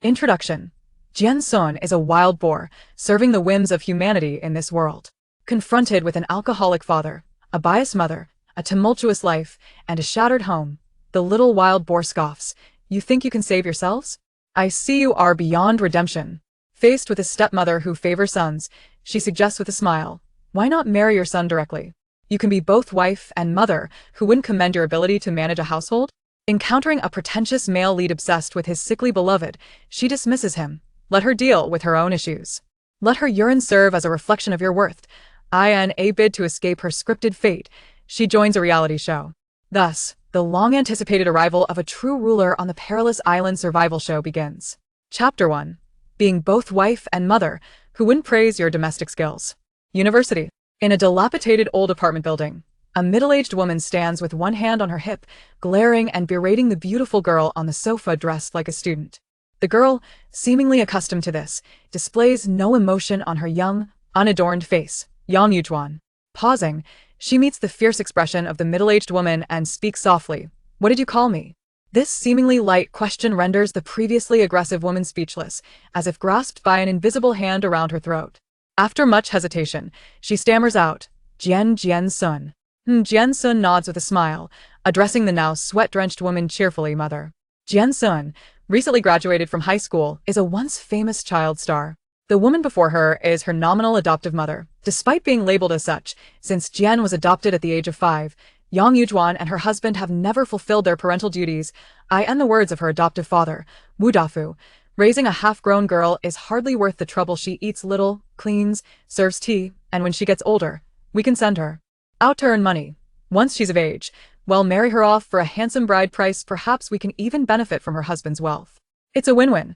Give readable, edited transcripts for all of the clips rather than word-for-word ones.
Introduction. Jian Xun is a wild boar, serving the whims of humanity in this world. Confronted with an alcoholic father, a biased mother, a tumultuous life, and a shattered home, the little wild boar scoffs. You think you can save yourselves? I see you are beyond redemption. Faced with a stepmother who favors sons, she suggests with a smile, why not marry your son directly? You can be both wife and mother, who wouldn't commend your ability to manage a household? Encountering a pretentious male lead obsessed with his sickly beloved, she dismisses him. Let her deal with her own issues. Let her urine serve as a reflection of your worth. In a bid to escape her scripted fate, she joins a reality show. Thus, the long-anticipated arrival of a true ruler on the perilous island survival show begins. Chapter 1. Being both wife and mother, who wouldn't praise your domestic skills. University. In a dilapidated old apartment building, a middle-aged woman stands with one hand on her hip, glaring and berating the beautiful girl on the sofa dressed like a student. The girl, seemingly accustomed to this, displays no emotion on her young, unadorned face. Yang Yujuan. Pausing, she meets the fierce expression of the middle-aged woman and speaks softly. What did you call me? This seemingly light question renders the previously aggressive woman speechless, as if grasped by an invisible hand around her throat. After much hesitation, she stammers out, Jian Xun. Jian Xun nods with a smile, addressing the now sweat-drenched woman cheerfully, Mother. Jian Xun, recently graduated from high school, is a once famous child star. The woman before her is her nominal adoptive mother. Despite being labeled as such, since Jian was adopted at the age of 5, Yang Yujuan and her husband have never fulfilled their parental duties. In the words of her adoptive father, Wu Dafu, raising a half-grown girl is hardly worth the trouble. She eats little, cleans, serves tea, and when she gets older, we can send her out to earn money. Once she's of age, well, marry her off for a handsome bride price. Perhaps we can even benefit from her husband's wealth. It's a win-win.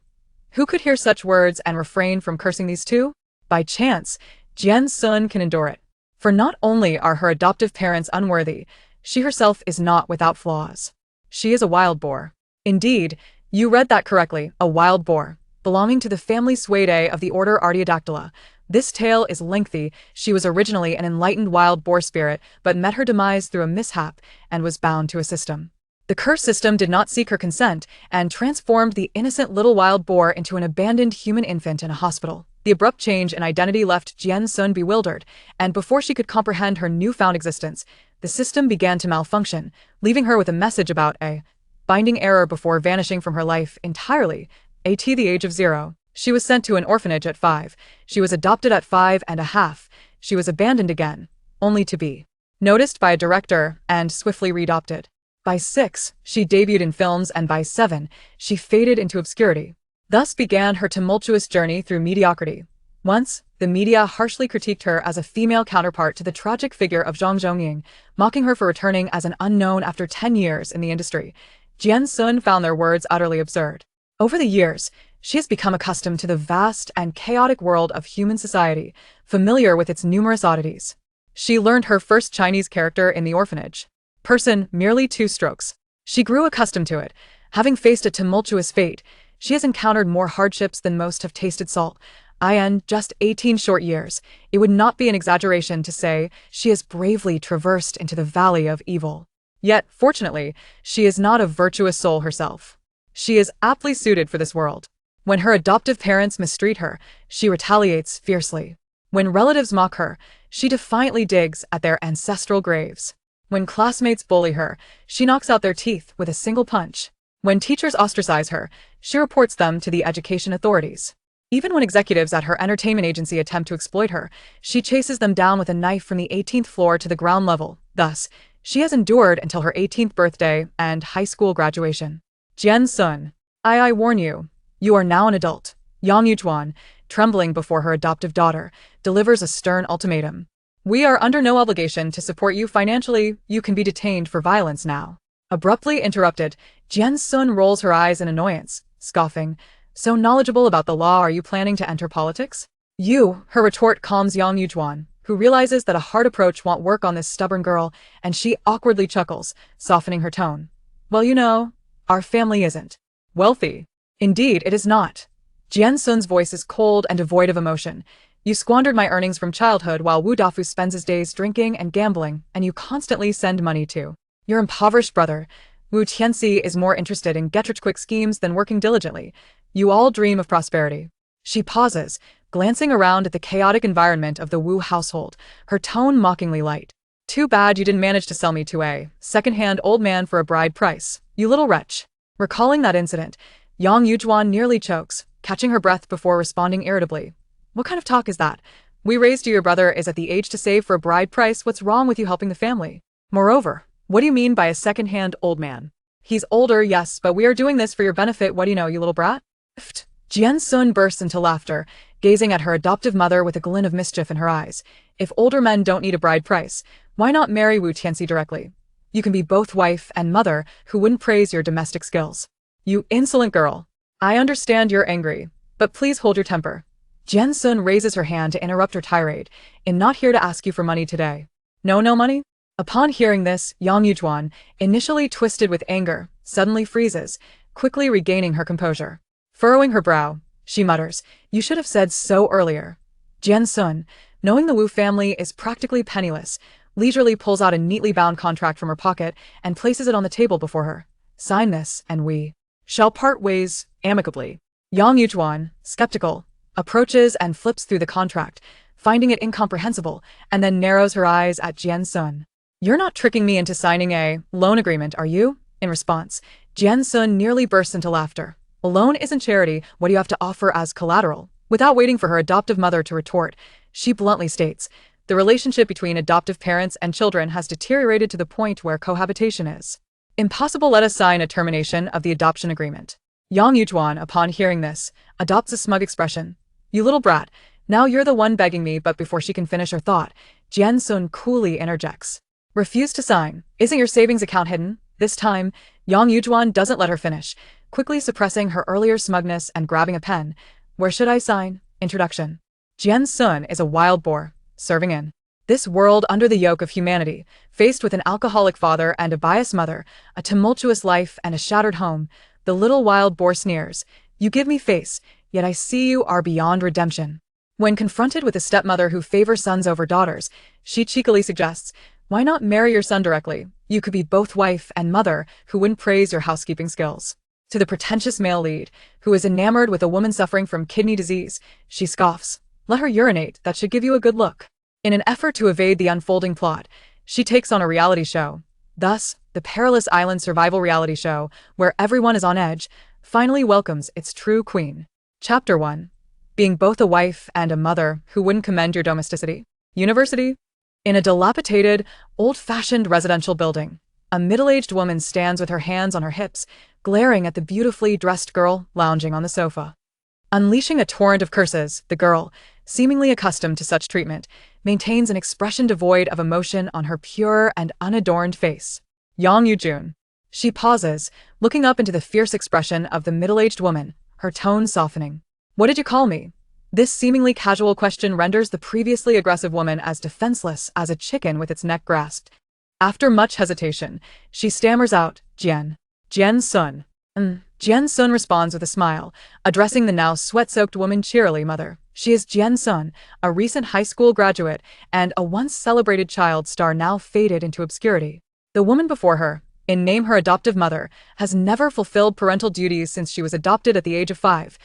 Who could hear such words and refrain from cursing these two? By chance, Jian Xun can endure it. For not only are her adoptive parents unworthy, she herself is not without flaws. She is a wild boar. Indeed, you read that correctly, a wild boar, belonging to the family Suidae of the order Artiodactyla. This tale is lengthy. She was originally an enlightened wild boar spirit, but met her demise through a mishap and was bound to a system. The curse system did not seek her consent and transformed the innocent little wild boar into an abandoned human infant in a hospital. The abrupt change in identity left Jian Xun bewildered, and before she could comprehend her newfound existence, the system began to malfunction, leaving her with a message about a binding error before vanishing from her life entirely. At the age of 0, she was sent to an orphanage at 5. She was adopted at 5.5. She was abandoned again, only to be noticed by a director and swiftly readopted. By 6, she debuted in films, and by 7, she faded into obscurity. Thus began her tumultuous journey through mediocrity. Once, the media harshly critiqued her as a female counterpart to the tragic figure of Zhang Zhongying, mocking her for returning as an unknown after 10 years in the industry. Jian Xun found their words utterly absurd. Over the years, she has become accustomed to the vast and chaotic world of human society, familiar with its numerous oddities. She learned her first Chinese character in the orphanage. Person, merely 2 strokes. She grew accustomed to it. Having faced a tumultuous fate, she has encountered more hardships than most have tasted salt. In just 18 short years, it would not be an exaggeration to say she has bravely traversed into the valley of evil. Yet, fortunately, she is not a virtuous soul herself. She is aptly suited for this world. When her adoptive parents mistreat her, she retaliates fiercely. When relatives mock her, she defiantly digs at their ancestral graves. When classmates bully her, she knocks out their teeth with a single punch. When teachers ostracize her, she reports them to the education authorities. Even when executives at her entertainment agency attempt to exploit her, she chases them down with a knife from the 18th floor to the ground level. Thus, she has endured until her 18th birthday and high school graduation. Jian Xun. I warn you. You are now an adult. Yang Yujuan, trembling before her adoptive daughter, delivers a stern ultimatum. We are under no obligation to support you financially. You can be detained for violence now. Abruptly interrupted, Jian Xun rolls her eyes in annoyance, scoffing. So knowledgeable about the law, are you planning to enter politics? Her retort calms Yang Yujuan, who realizes that a hard approach won't work on this stubborn girl, and she awkwardly chuckles, softening her tone. Well, you know, our family isn't wealthy. Indeed, it is not. Jian Xun's voice is cold and devoid of emotion. You squandered my earnings from childhood while Wu Dafu spends his days drinking and gambling, and you constantly send money to your impoverished brother. Wu Tianxi is more interested in get-rich-quick schemes than working diligently. You all dream of prosperity. She pauses, glancing around at the chaotic environment of the Wu household, her tone mockingly light. Too bad you didn't manage to sell me to a second-hand old man for a bride price, you little wretch. Recalling that incident, Yang Yujuan nearly chokes, catching her breath before responding irritably. What kind of talk is that? We raised you, your brother is at the age to save for a bride price. What's wrong with you helping the family? Moreover, what do you mean by a second-hand old man? He's older, yes, but we are doing this for your benefit. What do you know, you little brat? Pfft. Jian Xun bursts into laughter, gazing at her adoptive mother with a glint of mischief in her eyes. If older men don't need a bride price, why not marry Wu Tianxi directly? You can be both wife and mother who wouldn't praise your domestic skills. You insolent girl. I understand you're angry, but please hold your temper. Jian Xun raises her hand to interrupt her tirade. I'm not here to ask you for money today. No money? Upon hearing this, Yang Yujuan, initially twisted with anger, suddenly freezes, quickly regaining her composure. Furrowing her brow, she mutters, you should have said so earlier. Jian Xun, knowing the Wu family is practically penniless, leisurely pulls out a neatly bound contract from her pocket and places it on the table before her. Sign this, and we shall part ways amicably. Yang Yujuan, skeptical, approaches and flips through the contract, finding it incomprehensible, and then narrows her eyes at Jian Xun. You're not tricking me into signing a loan agreement, are you? In response, Jian Xun nearly bursts into laughter. A loan isn't charity. What do you have to offer as collateral? Without waiting for her adoptive mother to retort, she bluntly states, the relationship between adoptive parents and children has deteriorated to the point where cohabitation is impossible. Let us sign a termination of the adoption agreement. Yang Yujuan, upon hearing this, adopts a smug expression. You little brat, now you're the one begging me. But before she can finish her thought, Jian Xun coolly interjects. Refuse to sign. Isn't your savings account hidden? This time, Yang Yujuan doesn't let her finish, quickly suppressing her earlier smugness and grabbing a pen. Where should I sign? Introduction. Jian Xun is a wild boar, serving in this world under the yoke of humanity, faced with an alcoholic father and a biased mother, a tumultuous life and a shattered home. The little wild boar sneers. You give me face, yet I see you are beyond redemption. When confronted with a stepmother who favors sons over daughters, she cheekily suggests, why not marry your son directly? You could be both wife and mother who wouldn't praise your housekeeping skills. To the pretentious male lead, who is enamored with a woman suffering from kidney disease, she scoffs. Let her urinate, that should give you a good look. In an effort to evade the unfolding plot, she takes on a reality show. Thus, the perilous island survival reality show, where everyone is on edge, finally welcomes its true queen. Chapter 1. Being both a wife and a mother who wouldn't commend your domesticity. University. In a dilapidated, old-fashioned residential building, a middle-aged woman stands with her hands on her hips, glaring at the beautifully dressed girl lounging on the sofa. Unleashing a torrent of curses, the girl, seemingly accustomed to such treatment, maintains an expression devoid of emotion on her pure and unadorned face. Yang Yujun. She pauses, looking up into the fierce expression of the middle-aged woman, her tone softening. What did you call me? This seemingly casual question renders the previously aggressive woman as defenseless as a chicken with its neck grasped. After much hesitation, she stammers out, Jian Xun. Jian Xun responds with a smile, addressing the now sweat-soaked woman cheerily. Mother, she is Jian Xun, a recent high school graduate and a once celebrated child star now faded into obscurity. The woman before her, in name her adoptive mother, has never fulfilled parental duties since she was adopted at the age of 5,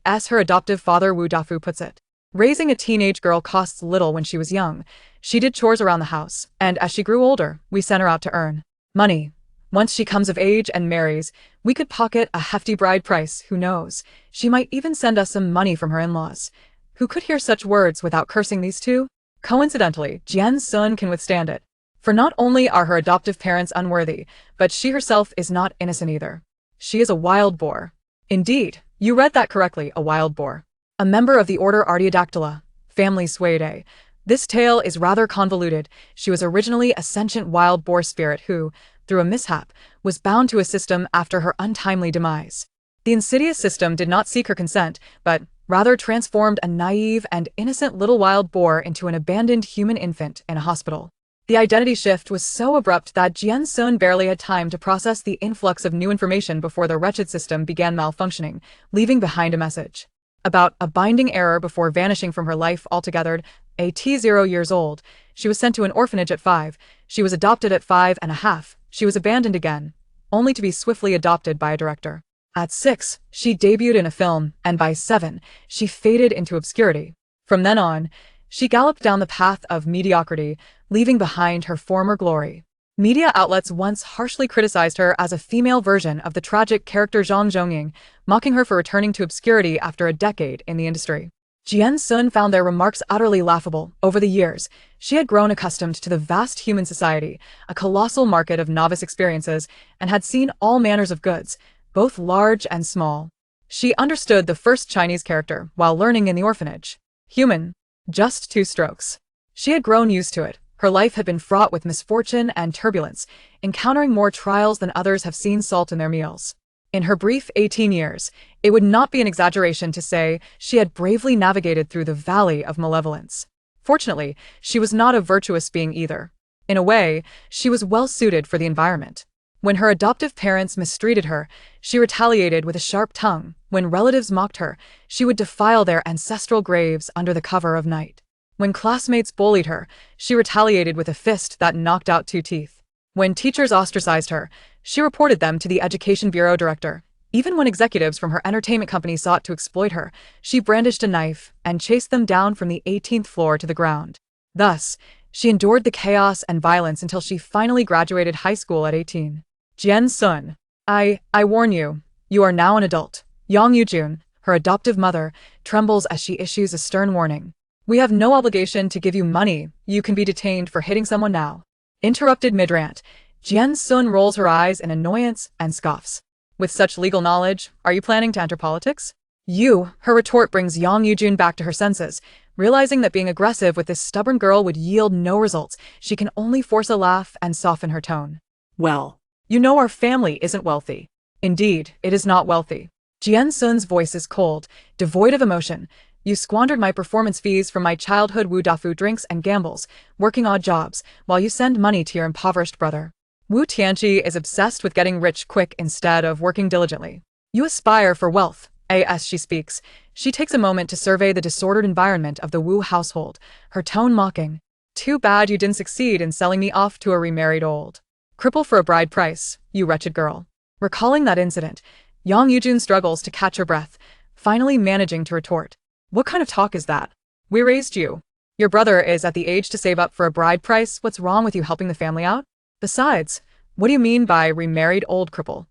as her adoptive father Wu Dafu puts it. Raising a teenage girl costs little when she was young. She did chores around the house, and as she grew older, we sent her out to earn money. Once she comes of age and marries, we could pocket a hefty bride price. Who knows? She might even send us some money from her in-laws. Who could hear such words without cursing these two? Coincidentally, Jian Xun can withstand it. For not only are her adoptive parents unworthy, but she herself is not innocent either. She is a wild boar. Indeed, you read that correctly, a wild boar. A member of the order Artiodactyla, family Suidae. This tale is rather convoluted. She was originally a sentient wild boar spirit who, through a mishap, was bound to a system after her untimely demise. The insidious system did not seek her consent, but rather transformed a naive and innocent little wild boar into an abandoned human infant in a hospital. The identity shift was so abrupt that Jian Xun barely had time to process the influx of new information before the wretched system began malfunctioning, leaving behind a message about a binding error before vanishing from her life altogether. At 0 years old, she was sent to an orphanage at 5, she was adopted at 5 and a half, she was abandoned again, only to be swiftly adopted by a director. At 6, she debuted in a film, and by 7, she faded into obscurity. From then on, she galloped down the path of mediocrity, leaving behind her former glory. Media outlets once harshly criticized her as a female version of the tragic character Zhang Zhongying, mocking her for returning to obscurity after a decade in the industry. Jian Xun found their remarks utterly laughable. Over the years, she had grown accustomed to the vast human society, a colossal market of novice experiences, and had seen all manners of goods, both large and small. She understood the first Chinese character while learning in the orphanage. Human. Just 2 strokes. She had grown used to it. Her life had been fraught with misfortune and turbulence, encountering more trials than others have seen salt in their meals. In her brief 18 years, it would not be an exaggeration to say she had bravely navigated through the valley of malevolence. Fortunately, she was not a virtuous being either. In a way, she was well suited for the environment. When her adoptive parents mistreated her, she retaliated with a sharp tongue. When relatives mocked her, she would defile their ancestral graves under the cover of night. When classmates bullied her, she retaliated with a fist that knocked out 2 teeth. When teachers ostracized her, she reported them to the Education Bureau director. Even when executives from her entertainment company sought to exploit her, she brandished a knife and chased them down from the 18th floor to the ground. Thus, she endured the chaos and violence until she finally graduated high school at 18. Jian Xun. I warn you, you are now an adult. Yang Yujun, her adoptive mother, trembles as she issues a stern warning. We have no obligation to give you money. You can be detained for hitting someone now. Interrupted mid-rant, Jian Xun rolls her eyes in annoyance and scoffs. With such legal knowledge, are you planning to enter politics? Her retort brings Yang Yujun back to her senses. Realizing that being aggressive with this stubborn girl would yield no results, she can only force a laugh and soften her tone. Well, you know our family isn't wealthy. Indeed, it is not wealthy. Jian Xun's voice is cold, devoid of emotion. You squandered my performance fees from my childhood Wu Dafu drinks and gambles, working odd jobs, while you send money to your impoverished brother. Wu Tianqi is obsessed with getting rich quick instead of working diligently. You aspire for wealth. As she speaks, she takes a moment to survey the disordered environment of the Wu household, her tone mocking. Too bad you didn't succeed in selling me off to a remarried old cripple for a bride price, you wretched girl. Recalling that incident, Yang Yujun struggles to catch her breath, finally managing to retort. What kind of talk is that? We raised you. Your brother is at the age to save up for a bride price. What's wrong with you helping the family out? Besides, what do you mean by remarried old cripple?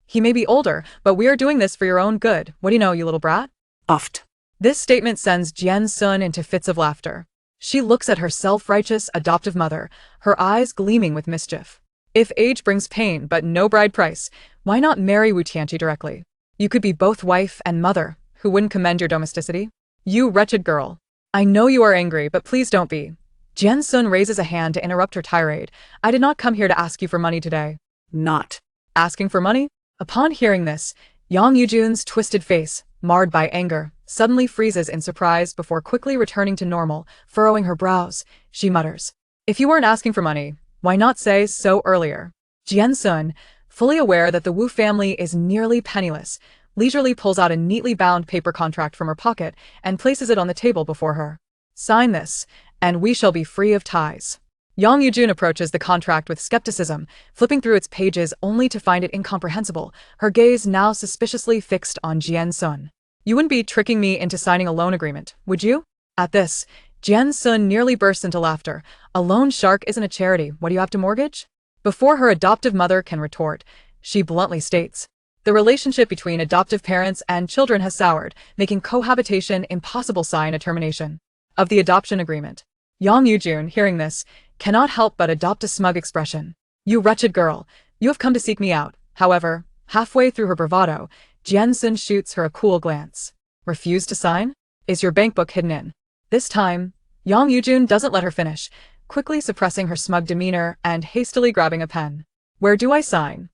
He may be older, but we are doing this for your own good. What do you know, you little brat? Uffed. This statement sends Jian Xun into fits of laughter. She looks at her self-righteous adoptive mother, her eyes gleaming with mischief. If age brings pain but no bride price, why not marry Wu Tianqi directly? You could be both wife and mother, who wouldn't commend your domesticity. You wretched girl. I know you are angry, but please don't be. Jian Xun raises a hand to interrupt her tirade. I did not come here to ask you for money today. Not. Asking for money? Upon hearing this, Yang Yujun's twisted face, marred by anger, suddenly freezes in surprise before quickly returning to normal. Furrowing her brows, she mutters. If you weren't asking for money, why not say so earlier? Jian Xun, fully aware that the Wu family is nearly penniless, leisurely pulls out a neatly bound paper contract from her pocket and places it on the table before her. Sign this, and we shall be free of ties. Yang Yujun approaches the contract with skepticism, flipping through its pages only to find it incomprehensible, her gaze now suspiciously fixed on Jian Xun. You wouldn't be tricking me into signing a loan agreement, would you? At this, Jian Xun nearly bursts into laughter. A loan shark isn't a charity. What do you have to mortgage? Before her adoptive mother can retort, she bluntly states, the relationship between adoptive parents and children has soured, making cohabitation impossible. Sign a termination of the adoption agreement. Yang Yujun, hearing this, cannot help but adopt a smug expression. You wretched girl, you have come to seek me out. However, halfway through her bravado, Jian Xun shoots her a cool glance. Refuse to sign? Is your bank book hidden in? This time, Yang Yujun doesn't let her finish, quickly suppressing her smug demeanor and hastily grabbing a pen. Where do I sign?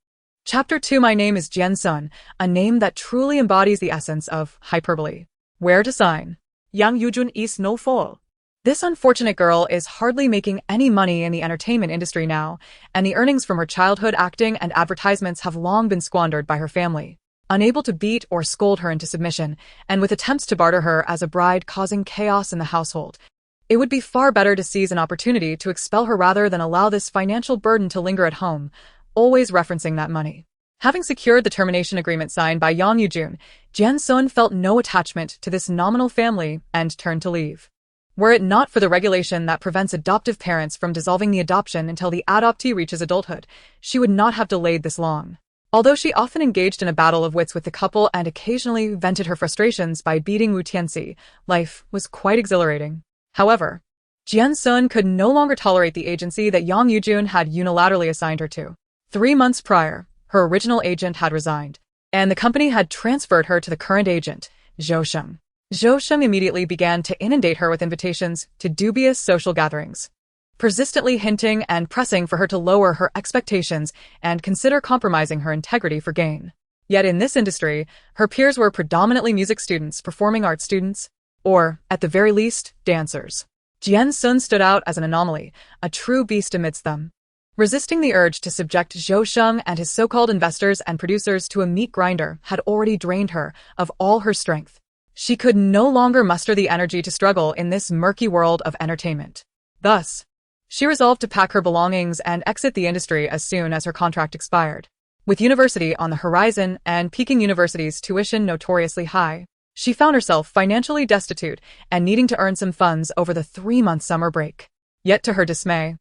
Chapter 2. My name is Jian Xun, a name that truly embodies the essence of hyperbole. Where to sign? Yang Yujun is no fool. This unfortunate girl is hardly making any money in the entertainment industry now, and the earnings from her childhood acting and advertisements have long been squandered by her family. Unable to beat or scold her into submission, and with attempts to barter her as a bride causing chaos in the household, it would be far better to seize an opportunity to expel her rather than allow this financial burden to linger at home, always referencing that money. Having secured the termination agreement signed by Yang Yujun, Jian Xun felt no attachment to this nominal family and turned to leave. Were it not for the regulation that prevents adoptive parents from dissolving the adoption until the adoptee reaches adulthood, she would not have delayed this long. Although she often engaged in a battle of wits with the couple and occasionally vented her frustrations by beating Wu Tianxi, life was quite exhilarating. However, Jian Xun could no longer tolerate the agency that Yang Yujun had unilaterally assigned her to. 3 months prior, her original agent had resigned, and the company had transferred her to the current agent, Zhou Sheng. Zhou Sheng immediately began to inundate her with invitations to dubious social gatherings, persistently hinting and pressing for her to lower her expectations and consider compromising her integrity for gain. Yet in this industry, her peers were predominantly music students, performing arts students, or, at the very least, dancers. Jian Xun stood out as an anomaly, a true beast amidst them. Resisting the urge to subject Zhou Sheng and his so-called investors and producers to a meat grinder had already drained her of all her strength. She could no longer muster the energy to struggle in this murky world of entertainment. Thus, she resolved to pack her belongings and exit the industry as soon as her contract expired. With university on the horizon and Peking University's tuition notoriously high, she found herself financially destitute and needing to earn some funds over the 3-month summer break. Yet to her dismay,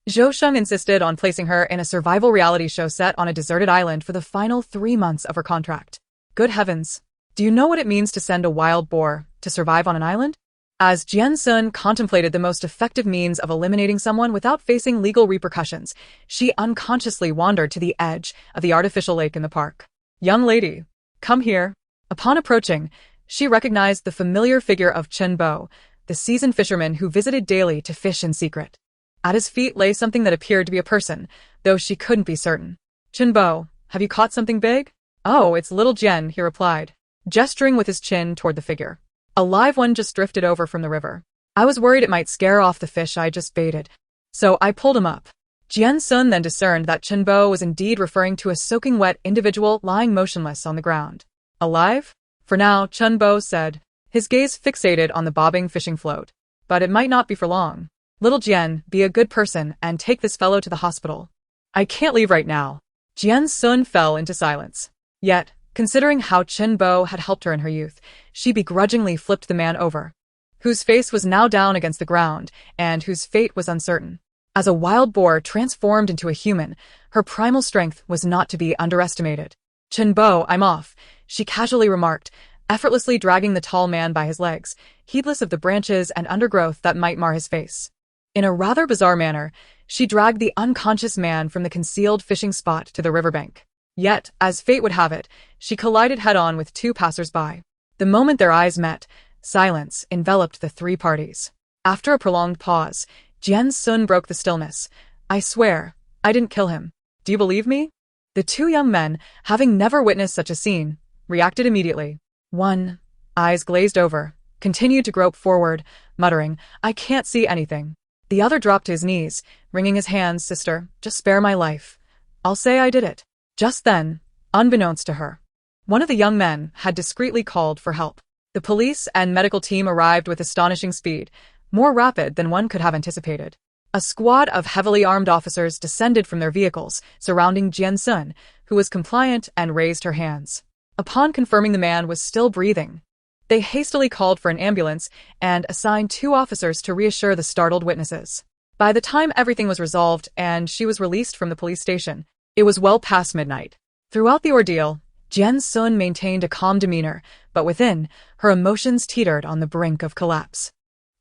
Zhou Sheng insisted on placing her in a survival reality show set on a deserted island for the final 3 months of her contract. Good heavens! Do you know what it means to send a wild boar to survive on an island? As Jian Xun contemplated the most effective means of eliminating someone without facing legal repercussions, she unconsciously wandered to the edge of the artificial lake in the park. "Young lady, come here." Upon approaching, she recognized the familiar figure of Chen Bo, the seasoned fisherman who visited daily to fish in secret. At his feet lay something that appeared to be a person, though she couldn't be certain. "Chen Bo, have you caught something big?" "Oh, it's little Jian," he replied, gesturing with his chin toward the figure. "A live one just drifted over from the river. I was worried it might scare off the fish I just baited, so I pulled him up." Jian Xun then discerned that Chen Bo was indeed referring to a soaking wet individual lying motionless on the ground. "Alive?" "For now," Chen Bo said, his gaze fixated on the bobbing fishing float. "But it might not be for long. Little Jian, be a good person and take this fellow to the hospital." "I can't leave right now." Jian Xun fell into silence. Yet, considering how Chen Bo had helped her in her youth, she begrudgingly flipped the man over, whose face was now down against the ground and whose fate was uncertain. As a wild boar transformed into a human, her primal strength was not to be underestimated. "Chen Bo, I'm off," she casually remarked, effortlessly dragging the tall man by his legs, heedless of the branches and undergrowth that might mar his face. In a rather bizarre manner, she dragged the unconscious man from the concealed fishing spot to the riverbank. Yet, as fate would have it, she collided head-on with 2 passers-by. The moment their eyes met, silence enveloped the 3 parties. After a prolonged pause, Jian Xun broke the stillness. "I swear, I didn't kill him. Do you believe me?" The 2 young men, having never witnessed such a scene, reacted immediately. One, eyes glazed over, continued to grope forward, muttering, "I can't see anything." The other dropped to his knees, wringing his hands. "Sister, just spare my life. I'll say I did it." Just then, unbeknownst to her, one of the young men had discreetly called for help. The police and medical team arrived with astonishing speed, more rapid than one could have anticipated. A squad of heavily armed officers descended from their vehicles, surrounding Jian Xun, who was compliant and raised her hands. Upon confirming the man was still breathing, they hastily called for an ambulance and assigned 2 officers to reassure the startled witnesses. By the time everything was resolved and she was released from the police station, it was well past midnight. Throughout the ordeal, Jian Xun maintained a calm demeanor, but within, her emotions teetered on the brink of collapse.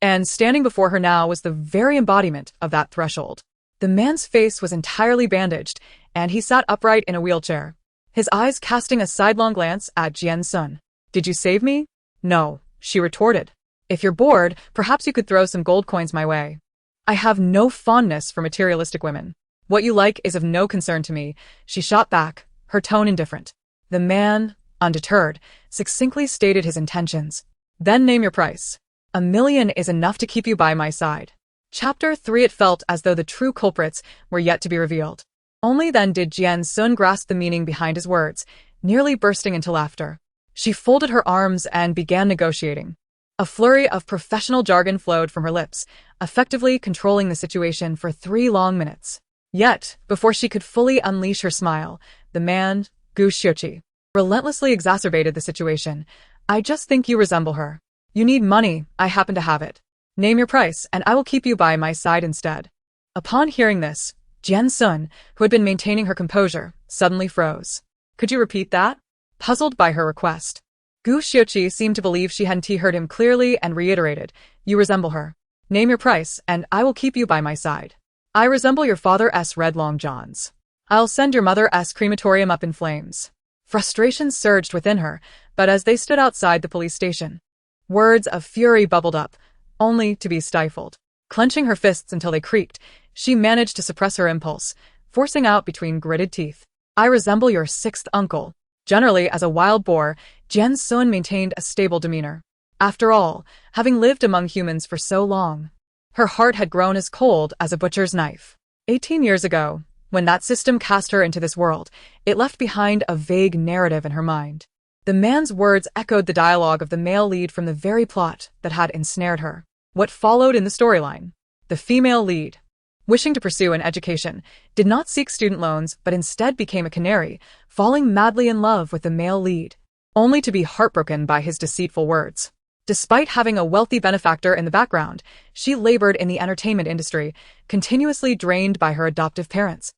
And standing before her now was the very embodiment of that threshold. The man's face was entirely bandaged, and he sat upright in a wheelchair, his eyes casting a sidelong glance at Jian Xun. "Did you save me?" "No," she retorted. "If you're bored, perhaps you could throw some gold coins my way. I have no fondness for materialistic women. What you like is of no concern to me," she shot back, her tone indifferent. The man, undeterred, succinctly stated his intentions. "Then name your price. $1 million is enough to keep you by my side." Chapter 3. It felt as though the true culprits were yet to be revealed. Only then did Jian Xun grasp the meaning behind his words, nearly bursting into laughter. She folded her arms and began negotiating. A flurry of professional jargon flowed from her lips, effectively controlling the situation for 3 long minutes. Yet, before she could fully unleash her smile, the man, Gu Xiuqi relentlessly exacerbated the situation. I just think you resemble her. You need money, I happen to have it. Name your price, and I will keep you by my side instead. Upon hearing this, Jian Xun, who had been maintaining her composure, suddenly froze. Could you repeat that? Puzzled by her request. Gu Xiuqi seemed to believe she hadn't heard him clearly and reiterated, You resemble her. Name your price, and I will keep you by my side. I resemble your father's red long johns. I'll send your mother's crematorium up in flames. Frustration surged within her, but as they stood outside the police station, words of fury bubbled up, only to be stifled. Clenching her fists until they creaked, she managed to suppress her impulse, forcing out between gritted teeth, I resemble your sixth uncle. Generally, as a wild boar, Jian Xun maintained a stable demeanor. After all, having lived among humans for so long, her heart had grown as cold as a butcher's knife. 18 years ago, when that system cast her into this world, it left behind a vague narrative in her mind. The man's words echoed the dialogue of the male lead from the very plot that had ensnared her. What followed in the storyline? The female lead, wishing to pursue an education, did not seek student loans but instead became a canary, falling madly in love with the male lead, only to be heartbroken by his deceitful words. Despite having a wealthy benefactor in the background, she labored in the entertainment industry, continuously drained by her adoptive parents,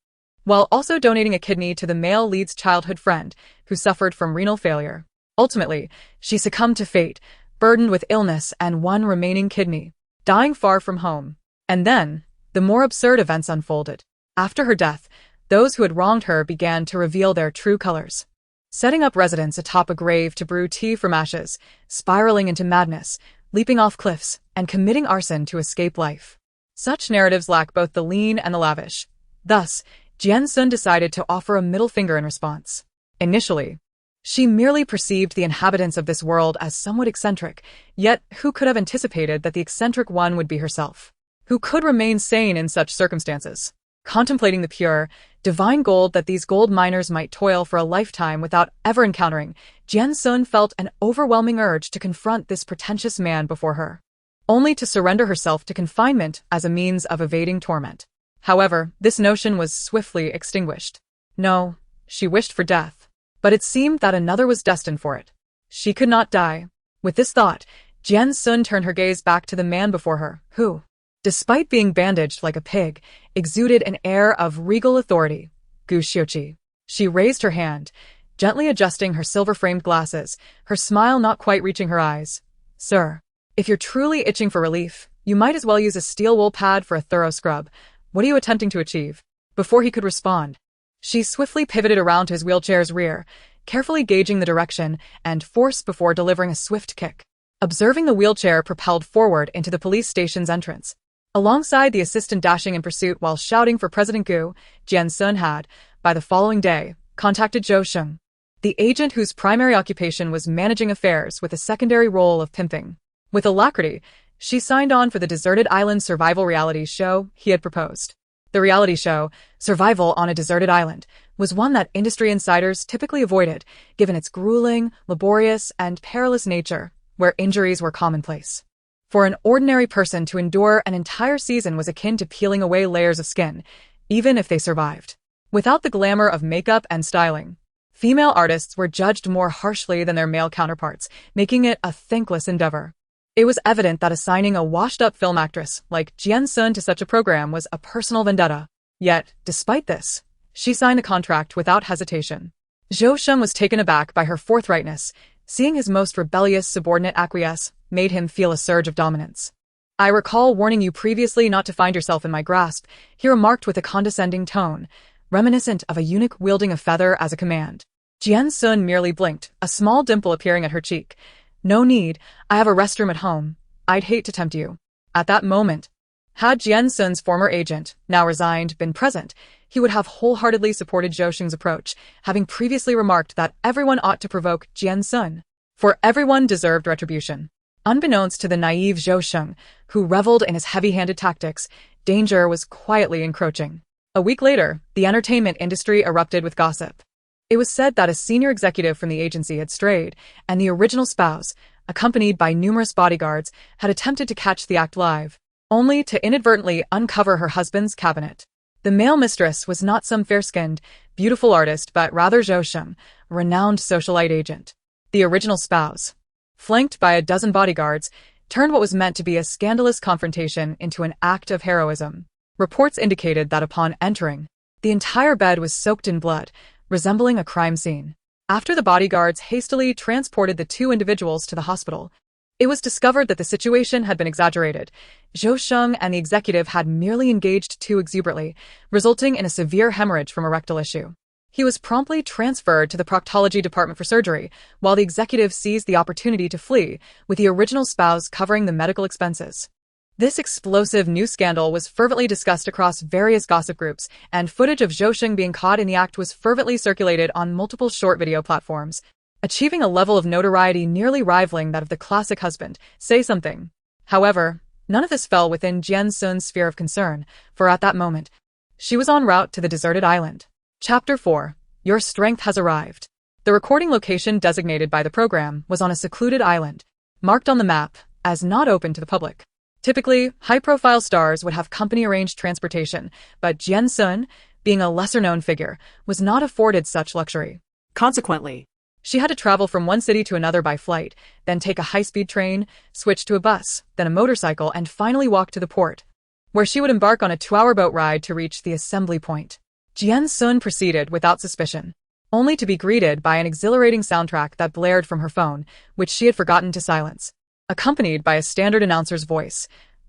while also donating a kidney to the male lead's childhood friend, who suffered from renal failure. Ultimately, she succumbed to fate, burdened with illness and one remaining kidney, dying far from home. And then, the more absurd events unfolded. After her death, those who had wronged her began to reveal their true colors, setting up residence atop a grave to brew tea from ashes, spiraling into madness, leaping off cliffs, and committing arson to escape life. Such narratives lack both the lean and the lavish. Thus, Jian Xun decided to offer a middle finger in response. Initially, she merely perceived the inhabitants of this world as somewhat eccentric, yet who could have anticipated that the eccentric one would be herself? Who could remain sane in such circumstances? Contemplating the pure, divine gold that these gold miners might toil for a lifetime without ever encountering, Jian Xun felt an overwhelming urge to confront this pretentious man before her, only to surrender herself to confinement as a means of evading torment. However, this notion was swiftly extinguished. No, she wished for death, but it seemed that another was destined for it. She could not die. With this thought, Jian Xun turned her gaze back to the man before her, who, despite being bandaged like a pig, exuded an air of regal authority. Gu Xiuqi. She raised her hand, gently adjusting her silver-framed glasses, her smile not quite reaching her eyes. Sir, if you're truly itching for relief, you might as well use a steel wool pad for a thorough scrub. What are you attempting to achieve? Before he could respond, she swiftly pivoted around to his wheelchair's rear, carefully gauging the direction and force before delivering a swift kick. Observing the wheelchair propelled forward into the police station's entrance. Alongside the assistant dashing in pursuit while shouting for President Gu, Jian Xun had, by the following day, contacted Zhou Sheng, the agent whose primary occupation was managing affairs with a secondary role of pimping. With alacrity, she signed on for the deserted island survival reality show he had proposed. The reality show, Survival on a Deserted Island, was one that industry insiders typically avoided, given its grueling, laborious, and perilous nature, where injuries were commonplace. For an ordinary person to endure an entire season was akin to peeling away layers of skin, even if they survived. Without the glamour of makeup and styling, female artists were judged more harshly than their male counterparts, making it a thankless endeavor. It was evident that assigning a washed-up film actress like Jian Xun to such a program was a personal vendetta. Yet, despite this, she signed the contract without hesitation. Zhou Sheng was taken aback by her forthrightness. Seeing his most rebellious subordinate acquiesce made him feel a surge of dominance. I recall warning you previously not to find yourself in my grasp, he remarked with a condescending tone, reminiscent of a eunuch wielding a feather as a command. Jian Xun merely blinked, a small dimple appearing at her cheek. No need, I have a restroom at home. I'd hate to tempt you. At that moment, had Jian Xun's former agent, now resigned, been present, he would have wholeheartedly supported Zhou Sheng's approach, having previously remarked that everyone ought to provoke Jian Xun, for everyone deserved retribution. Unbeknownst to the naive Zhou Sheng, who reveled in his heavy-handed tactics, danger was quietly encroaching. A week later, the entertainment industry erupted with gossip. It was said that a senior executive from the agency had strayed, and the original spouse, accompanied by numerous bodyguards, had attempted to catch the act live, only to inadvertently uncover her husband's cabinet. The The male mistress was not some fair-skinned, beautiful artist but rather Zhou Sheng, a renowned socialite agent. The original spouse, flanked by a dozen bodyguards, turned what was meant to be a scandalous confrontation into an act of heroism. Reports indicated that upon entering, the entire bed was soaked in blood, resembling a crime scene. After the bodyguards hastily transported the two individuals to the hospital, it was discovered that the situation had been exaggerated. Zhou Sheng and the executive had merely engaged too exuberantly, resulting in a severe hemorrhage from a rectal issue. He was promptly transferred to the proctology department for surgery, while the executive seized the opportunity to flee, with the original spouse covering the medical expenses. This explosive new scandal was fervently discussed across various gossip groups, and footage of Zhou Sheng being caught in the act was fervently circulated on multiple short video platforms, achieving a level of notoriety nearly rivaling that of the classic husband, Say Something. However, none of this fell within Jian Xun's sphere of concern, for at that moment, she was en route to the deserted island. Chapter 4. Your Strength Has Arrived. The recording location designated by the program was on a secluded island, marked on the map as not open to the public. Typically, high-profile stars would have company-arranged transportation, but Jian Xun, being a lesser-known figure, was not afforded such luxury. Consequently, she had to travel from one city to another by flight, then take a high-speed train, switch to a bus, then a motorcycle, and finally walk to the port, where she would embark on a 2-hour boat ride to reach the assembly point. Jian Xun proceeded without suspicion, only to be greeted by an exhilarating soundtrack that blared from her phone, which she had forgotten to silence, accompanied by a standard announcer's voice.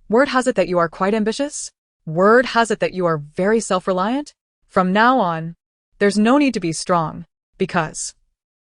Word has it that you are quite ambitious? Word has it that you are very self-reliant? From now on, there's no need to be strong, because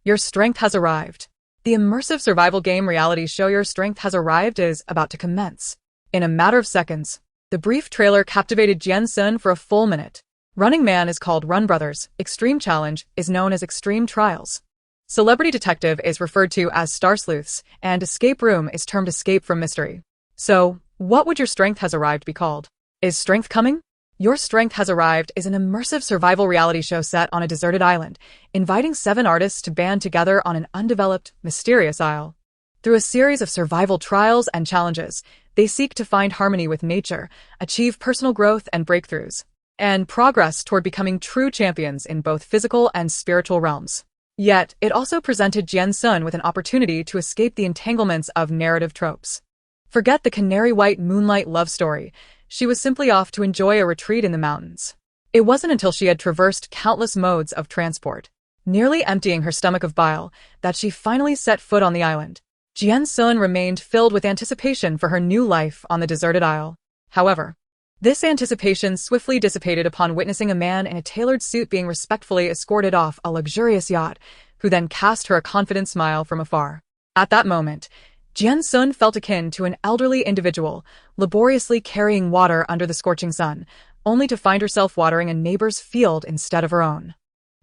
your strength has arrived. The immersive survival game reality show Your Strength Has Arrived is about to commence. In a matter of seconds, the brief trailer captivated Jian Xun for a full minute. Running Man is called Run Brothers, Extreme Challenge is known as Extreme Trials. Celebrity Detective is referred to as Star Sleuths, and Escape Room is termed Escape from Mystery. So, what would Your Strength Has Arrived be called? Is strength coming? Your Strength Has Arrived is an immersive survival reality show set on a deserted island, inviting 7 artists to band together on an undeveloped, mysterious isle. Through a series of survival trials and challenges, they seek to find harmony with nature, achieve personal growth and breakthroughs, and progress toward becoming true champions in both physical and spiritual realms. Yet, it also presented Jian Xun with an opportunity to escape the entanglements of narrative tropes. Forget the canary-white moonlight love story. She was simply off to enjoy a retreat in the mountains. It wasn't until she had traversed countless modes of transport, nearly emptying her stomach of bile, that she finally set foot on the island. Jian Xun remained filled with anticipation for her new life on the deserted isle. However, this anticipation swiftly dissipated upon witnessing a man in a tailored suit being respectfully escorted off a luxurious yacht, who then cast her a confident smile from afar. At that moment, Jian Xun felt akin to an elderly individual, laboriously carrying water under the scorching sun, only to find herself watering a neighbor's field instead of her own.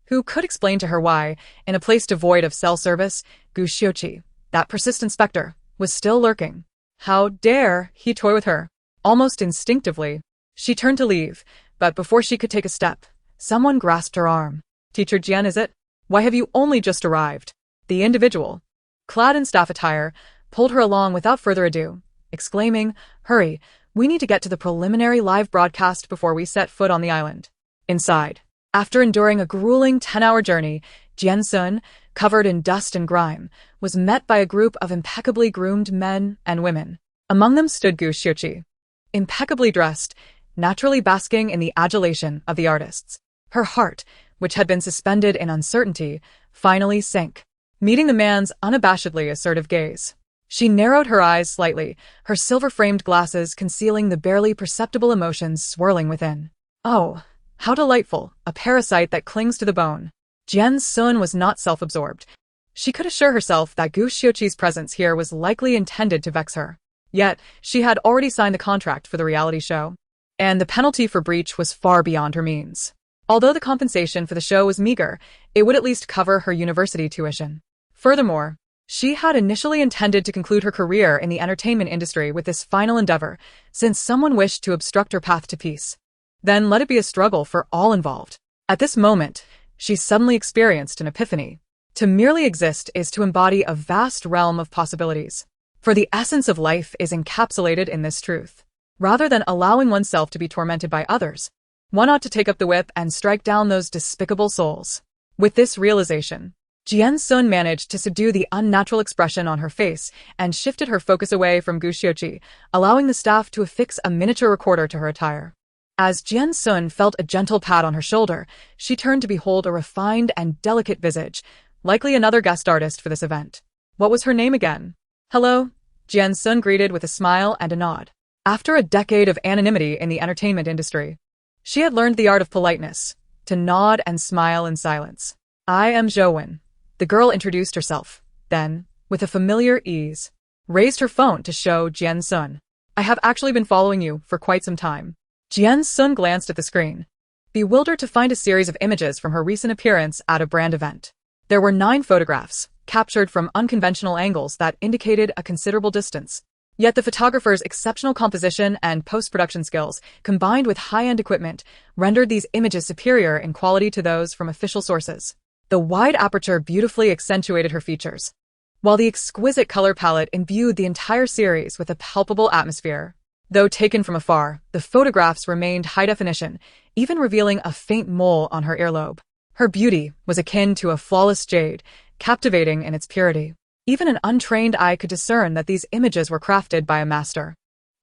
Who could explain to her why, in a place devoid of cell service, Gu Xiuqi, that persistent specter, was still lurking? How dare he toy with her? Almost instinctively, she turned to leave, but before she could take a step, someone grasped her arm. Teacher Jian, is it? Why have you only just arrived? The individual, clad in staff attire, pulled her along without further ado, exclaiming, "Hurry, we need to get to the preliminary live broadcast before we set foot on the island." Inside, after enduring a grueling 10-hour journey, Jian Xun, covered in dust and grime, was met by a group of impeccably groomed men and women. Among them stood Gu Xiuqi, impeccably dressed, naturally basking in the adulation of the artists. Her heart, which had been suspended in uncertainty, finally sank, meeting the man's unabashedly assertive gaze. She narrowed her eyes slightly, her silver-framed glasses concealing the barely perceptible emotions swirling within. Oh, how delightful, a parasite that clings to the bone. Jian Xun was not self-absorbed. She could assure herself that Gu Xiuqi's presence here was likely intended to vex her. Yet, she had already signed the contract for the reality show, and the penalty for breach was far beyond her means. Although the compensation for the show was meager, it would at least cover her university tuition. Furthermore, she had initially intended to conclude her career in the entertainment industry with this final endeavor, since someone wished to obstruct her path to peace. Then let it be a struggle for all involved. At this moment, she suddenly experienced an epiphany. To merely exist is to embody a vast realm of possibilities. For the essence of life is encapsulated in this truth. Rather than allowing oneself to be tormented by others, One ought to take up the whip and strike down those despicable souls. With this realization, Jian Xun managed to subdue the unnatural expression on her face and shifted her focus away from Gu Xiuqi, allowing the staff to affix a miniature recorder to her attire. As Jian Xun felt a gentle pat on her shoulder, she turned to behold a refined and delicate visage, likely another guest artist for this event. What was her name again? Hello, Jian Xun greeted with a smile and a nod. After a decade of anonymity in the entertainment industry, she had learned the art of politeness, to nod and smile in silence. I am Zhou. The girl introduced herself, then, with a familiar ease, raised her phone to show Jian Xun. I have actually been following you for quite some time. Jian Xun glanced at the screen, bewildered to find a series of images from her recent appearance at a brand event. There were 9 photographs, captured from unconventional angles that indicated a considerable distance. Yet the photographer's exceptional composition and post-production skills, combined with high-end equipment, rendered these images superior in quality to those from official sources. The wide aperture beautifully accentuated her features, while the exquisite color palette imbued the entire series with a palpable atmosphere. Though taken from afar, the photographs remained high definition, even revealing a faint mole on her earlobe. Her beauty was akin to a flawless jade, captivating in its purity. Even an untrained eye could discern that these images were crafted by a master.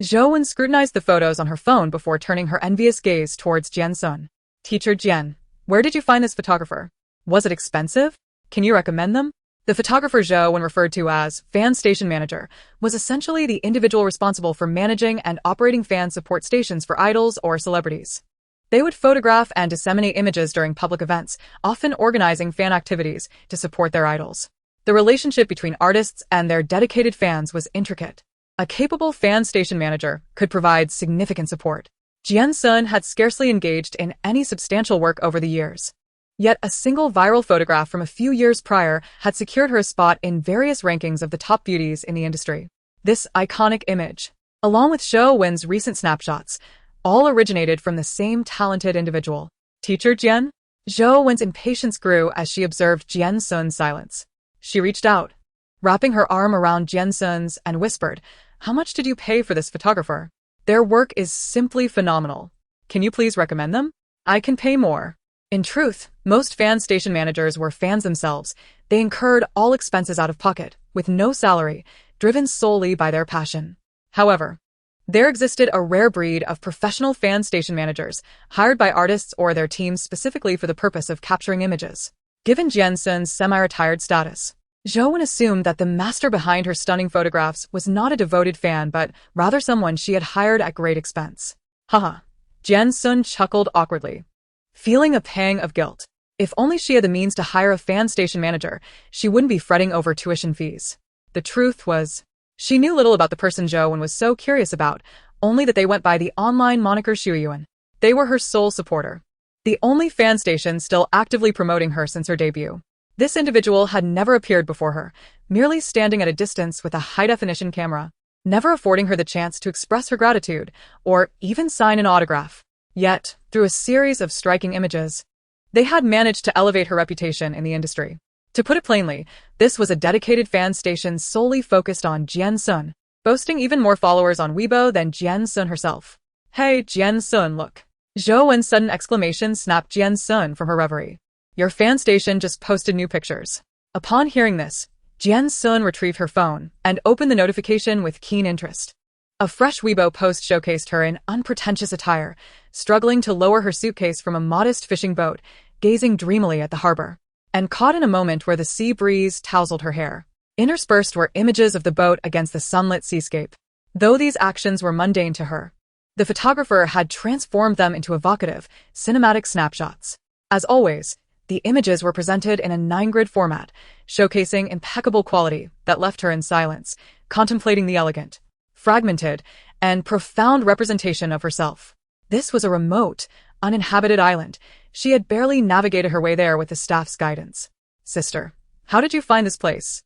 Zhou scrutinized the photos on her phone before turning her envious gaze towards Jian Xun. Teacher Jian, where did you find this photographer? Was it expensive? Can you recommend them? The photographer Zhou, when referred to as fan station manager, was essentially the individual responsible for managing and operating fan support stations for idols or celebrities. They would photograph and disseminate images during public events, often organizing fan activities to support their idols. The relationship between artists and their dedicated fans was intricate. A capable fan station manager could provide significant support. Jian Xun had scarcely engaged in any substantial work over the years. Yet a single viral photograph from a few years prior had secured her a spot in various rankings of the top beauties in the industry. This iconic image, along with Zhou Wen's recent snapshots, all originated from the same talented individual. Teacher Jian? Zhou Wen's impatience grew as she observed Jian Xun's silence. She reached out, wrapping her arm around Jian Xun's and whispered, "How much did you pay for this photographer? Their work is simply phenomenal. Can you please recommend them? I can pay more." In truth, most fan station managers were fans themselves. They incurred all expenses out of pocket, with no salary, driven solely by their passion. However, there existed a rare breed of professional fan station managers, hired by artists or their teams specifically for the purpose of capturing images. Given Jian Xun's semi-retired status, Zhou Wen assumed that the master behind her stunning photographs was not a devoted fan but rather someone she had hired at great expense. Haha. Jian Xun chuckled awkwardly, feeling a pang of guilt. If only she had the means to hire a fan station manager, she wouldn't be fretting over tuition fees. The truth was, she knew little about the person Zhou Wen was so curious about, only that they went by the online moniker Shuiyuan. They were her sole supporter, the only fan station still actively promoting her since her debut. This individual had never appeared before her, merely standing at a distance with a high-definition camera, never affording her the chance to express her gratitude or even sign an autograph. Yet, through a series of striking images, they had managed to elevate her reputation in the industry. To put it plainly, this was a dedicated fan station solely focused on Jian Xun, boasting even more followers on Weibo than Jian Xun herself. Hey, Jian Xun, look. Zhou Wen's sudden exclamation snapped Jian Xun from her reverie. Your fan station just posted new pictures. Upon hearing this, Jian Xun retrieved her phone and opened the notification with keen interest. A fresh Weibo post showcased her in unpretentious attire, struggling to lower her suitcase from a modest fishing boat, gazing dreamily at the harbor, and caught in a moment where the sea breeze tousled her hair. Interspersed were images of the boat against the sunlit seascape. Though these actions were mundane to her, the photographer had transformed them into evocative, cinematic snapshots. As always, the images were presented in a 9-grid format, showcasing impeccable quality that left her in silence, contemplating the elegant, fragmented, and profound representation of herself. This was a remote, uninhabited island. She had barely navigated her way there with the staff's guidance. Sister, how did you find this place?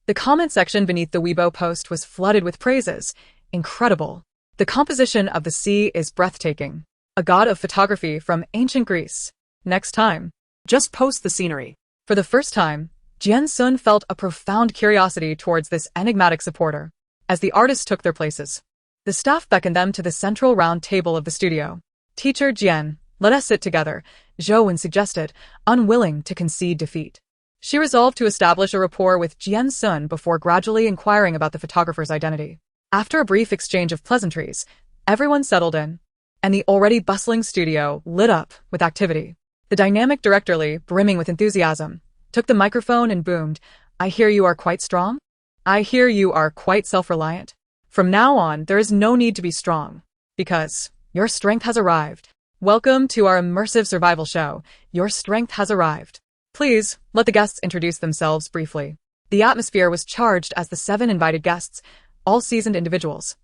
The comment section beneath the Weibo post was flooded with praises. Incredible. The composition of the sea is breathtaking. A god of photography from ancient Greece. Next time, just post the scenery. For the first time, Jian Xun felt a profound curiosity towards this enigmatic supporter. As the artists took their places, the staff beckoned them to the central round table of the studio. Teacher Jian, Let us sit together, Zhou suggested, unwilling to concede defeat. She resolved to establish a rapport with Jian Xun before gradually inquiring about the photographer's identity. After a brief exchange of pleasantries, everyone settled in, and the already bustling studio lit up with activity. The dynamic director Li, brimming with enthusiasm, took the microphone and boomed, "I hear you are quite strong? I hear you are quite self-reliant. From now on, there is no need to be strong, because your strength has arrived. Welcome to our immersive survival show. Your strength has arrived. Please, let the guests introduce themselves briefly." The atmosphere was charged as the 7 invited guests, all seasoned individuals,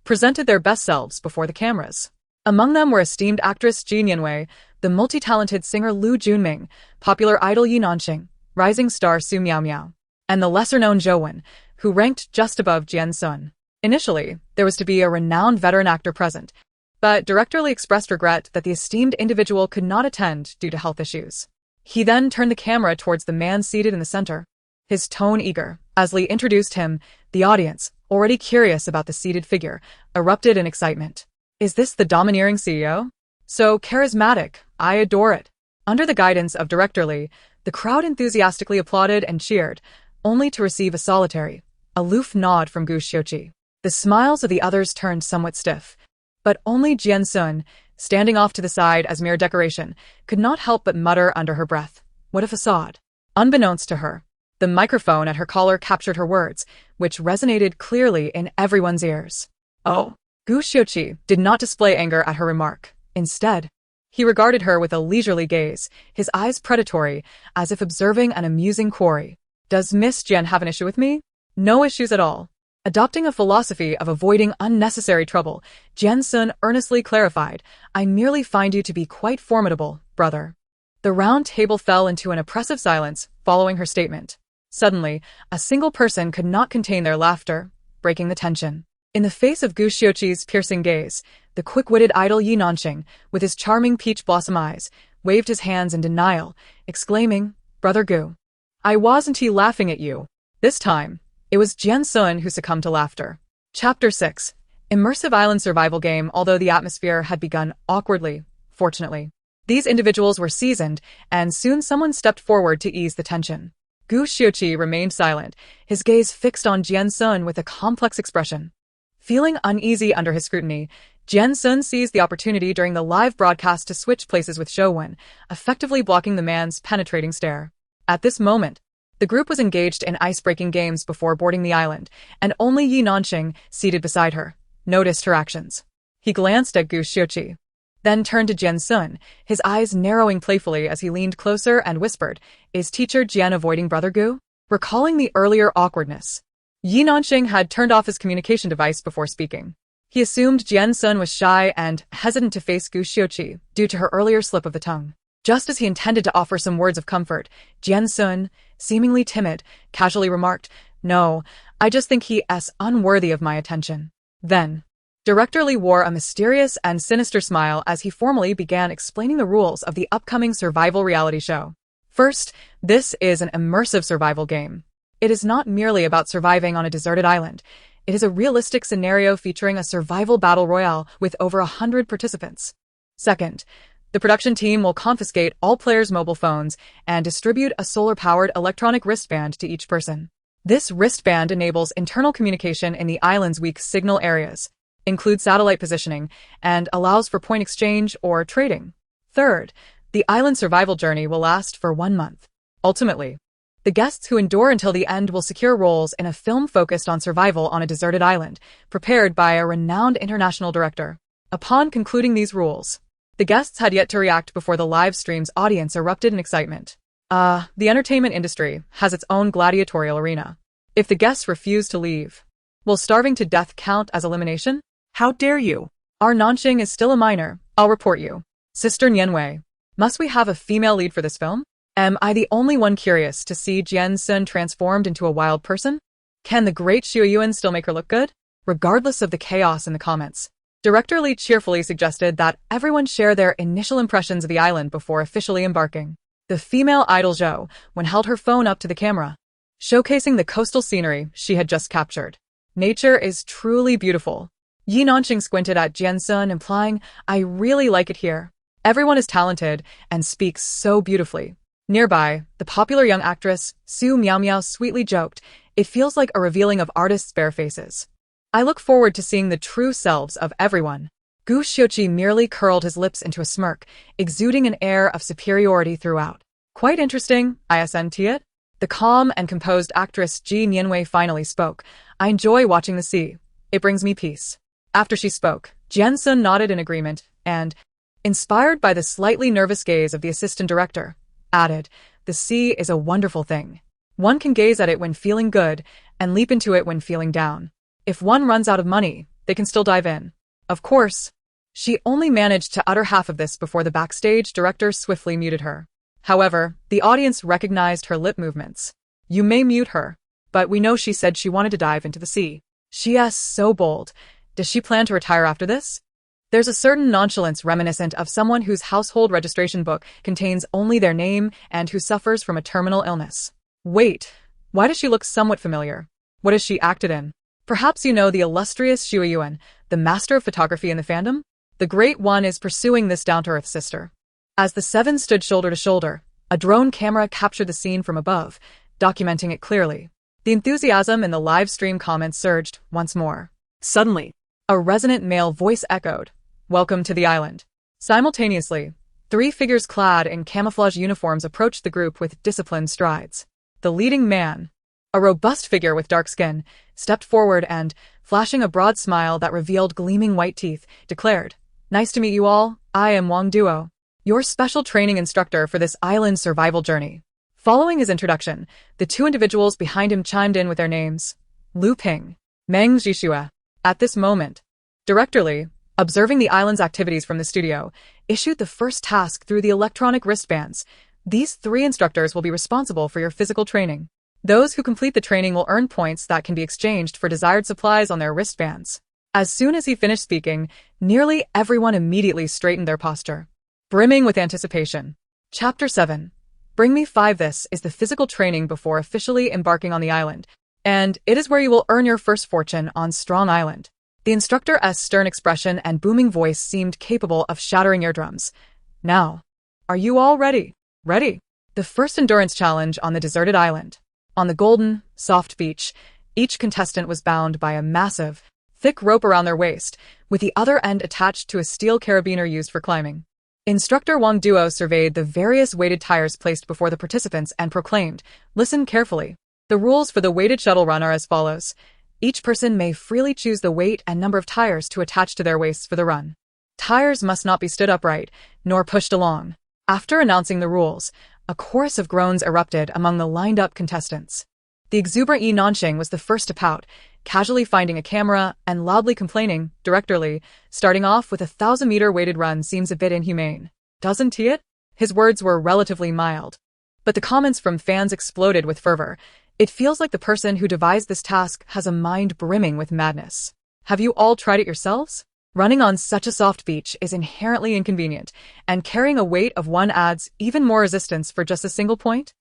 presented their best selves before the cameras. Among them were esteemed actress Jian Xun, the multi-talented singer Lu Junming, popular idol Yi Nanxing, rising star Su Miaomiao, and the lesser-known Zhou Wen, who ranked just above Jian Xun. Initially, there was to be a renowned veteran actor present, but director Li expressed regret that the esteemed individual could not attend due to health issues. He then turned the camera towards the man seated in the center, his tone eager. As Li introduced him, the audience, already curious about the seated figure, erupted in excitement. Is this the domineering CEO? So charismatic, I adore it. Under the guidance of director Li, the crowd enthusiastically applauded and cheered, only to receive a solitary, aloof nod from Gu Xiuqi. The smiles of the others turned somewhat stiff, but only Jian Xun, standing off to the side as mere decoration, could not help but mutter under her breath, "What a facade." Unbeknownst to her, the microphone at her collar captured her words, which resonated clearly in everyone's ears. Oh. Gu Xiuqi did not display anger at her remark. Instead, he regarded her with a leisurely gaze, his eyes predatory, as if observing an amusing quarry. Does Miss Jian have an issue with me? No issues at all. Adopting a philosophy of avoiding unnecessary trouble, Jian Xun earnestly clarified, I merely find you to be quite formidable, brother. The round table fell into an oppressive silence following her statement. Suddenly, a single person could not contain their laughter, breaking the tension. In the face of Gu Xiuqi's piercing gaze, the quick-witted idol Yi Nanxing, with his charming peach blossom eyes, waved his hands in denial, exclaiming, Brother Gu, I wasn't laughing at you. This time, it was Jian Xun who succumbed to laughter. Chapter 6. Immersive Island Survival Game. Although the atmosphere had begun awkwardly, fortunately, these individuals were seasoned, and soon someone stepped forward to ease the tension. Gu Xiuqi remained silent, his gaze fixed on Jian Xun with a complex expression. Feeling uneasy under his scrutiny, Jian Xun seized the opportunity during the live broadcast to switch places with Zhou Wen, effectively blocking the man's penetrating stare. At this moment, the group was engaged in ice-breaking games before boarding the island, and only Yi Nanxing, seated beside her, noticed her actions. He glanced at Gu Xiuqi, then turned to Jian Xun, his eyes narrowing playfully as he leaned closer and whispered, Is teacher Jian avoiding Brother Gu? Recalling the earlier awkwardness, Yi Nanxing had turned off his communication device before speaking. He assumed Jian Xun was shy and hesitant to face Gu Xiuqi due to her earlier slip of the tongue. Just as he intended to offer some words of comfort, Jian Xun, seemingly timid, casually remarked, No, I just think he is unworthy of my attention. Then, Director Li wore a mysterious and sinister smile as he formally began explaining the rules of the upcoming survival reality show. First, this is an immersive survival game. It is not merely about surviving on a deserted island. It is a realistic scenario featuring a survival battle royale with over 100 participants. Second, the production team will confiscate all players' mobile phones and distribute a solar-powered electronic wristband to each person. This wristband enables internal communication in the island's weak signal areas, includes satellite positioning, and allows for point exchange or trading. Third, the island survival journey will last for 1 month. Ultimately, the guests who endure until the end will secure roles in a film focused on survival on a deserted island, prepared by a renowned international director. Upon concluding these rules, the guests had yet to react before the live stream's audience erupted in excitement. The entertainment industry has its own gladiatorial arena. If the guests refuse to leave, will starving to death count as elimination? How dare you? Our Nanxing is still a minor, I'll report you. Sister Nianwei, must we have a female lead for this film? Am I the only one curious to see Jian Xun transformed into a wild person? Can the great Xue Yuan still make her look good? Regardless of the chaos in the comments, Director Li cheerfully suggested that everyone share their initial impressions of the island before officially embarking. The female idol Zhou Wen held her phone up to the camera, showcasing the coastal scenery she had just captured. Nature is truly beautiful. Yi Nanxing squinted at Jian Xun, implying, I really like it here. Everyone is talented and speaks so beautifully. Nearby, the popular young actress, Su Miao Miao sweetly joked, "It feels like a revealing of artists' bare faces. I look forward to seeing the true selves of everyone." Gu Xiuqi merely curled his lips into a smirk, exuding an air of superiority throughout. "Quite interesting, isn't it?" The calm and composed actress Ji Nianwei finally spoke. "I enjoy watching the sea. It brings me peace." After she spoke, Jian Xun nodded in agreement and, inspired by the slightly nervous gaze of the assistant director, added, "The sea is a wonderful thing. One can gaze at it when feeling good and leap into it when feeling down. If one runs out of money, they can still dive in." Of course, she only managed to utter half of this before the backstage director swiftly muted her. However, the audience recognized her lip movements. "You may mute her, but we know she said she wanted to dive into the sea. She is so bold. Does she plan to retire after this?" There's a certain nonchalance reminiscent of someone whose household registration book contains only their name and who suffers from a terminal illness. Wait, why does she look somewhat familiar? What has she acted in? Perhaps you know the illustrious Xue Yuan, the master of photography in the fandom? The Great One is pursuing this down-to-earth sister. As the seven stood shoulder to shoulder, a drone camera captured the scene from above, documenting it clearly. The enthusiasm in the live stream comments surged once more. Suddenly, a resonant male voice echoed, "Welcome to the island." Simultaneously, three figures clad in camouflage uniforms approached the group with disciplined strides. The leading man, a robust figure with dark skin, stepped forward and, flashing a broad smile that revealed gleaming white teeth, declared, "Nice to meet you all. I am Wang Duo, your special training instructor for this island survival journey." Following his introduction, the two individuals behind him chimed in with their names, Lu Ping, Meng Zhixue. At this moment, Director Li, observing the island's activities from the studio, issued the first task through the electronic wristbands. "These three instructors will be responsible for your physical training. Those who complete the training will earn points that can be exchanged for desired supplies on their wristbands." As soon as he finished speaking, nearly everyone immediately straightened their posture, brimming with anticipation. Chapter 7. Bring Me 5. This is the physical training before officially embarking on the island, and it is where you will earn your first fortune on Strong Island. The instructor's stern expression and booming voice seemed capable of shattering eardrums. "Now, are you all ready?" "Ready." The first endurance challenge on the deserted island. On the golden, soft beach, each contestant was bound by a massive, thick rope around their waist, with the other end attached to a steel carabiner used for climbing. Instructor Wang Duo surveyed the various weighted tires placed before the participants and proclaimed, "Listen carefully. The rules for the weighted shuttle run are as follows. Each person may freely choose the weight and number of tires to attach to their waists for the run. Tires must not be stood upright, nor pushed along." After announcing the rules, a chorus of groans erupted among the lined-up contestants. The exuberant Yi Nanxing was the first to pout, casually finding a camera and loudly complaining, "Director Li, starting off with a 1,000-meter weighted run seems a bit inhumane. Doesn't it?" His words were relatively mild, but the comments from fans exploded with fervor. "It feels like the person who devised this task has a mind brimming with madness. Have you all tried it yourselves? Running on such a soft beach is inherently inconvenient, and carrying a weight of one adds even more resistance for just a single point.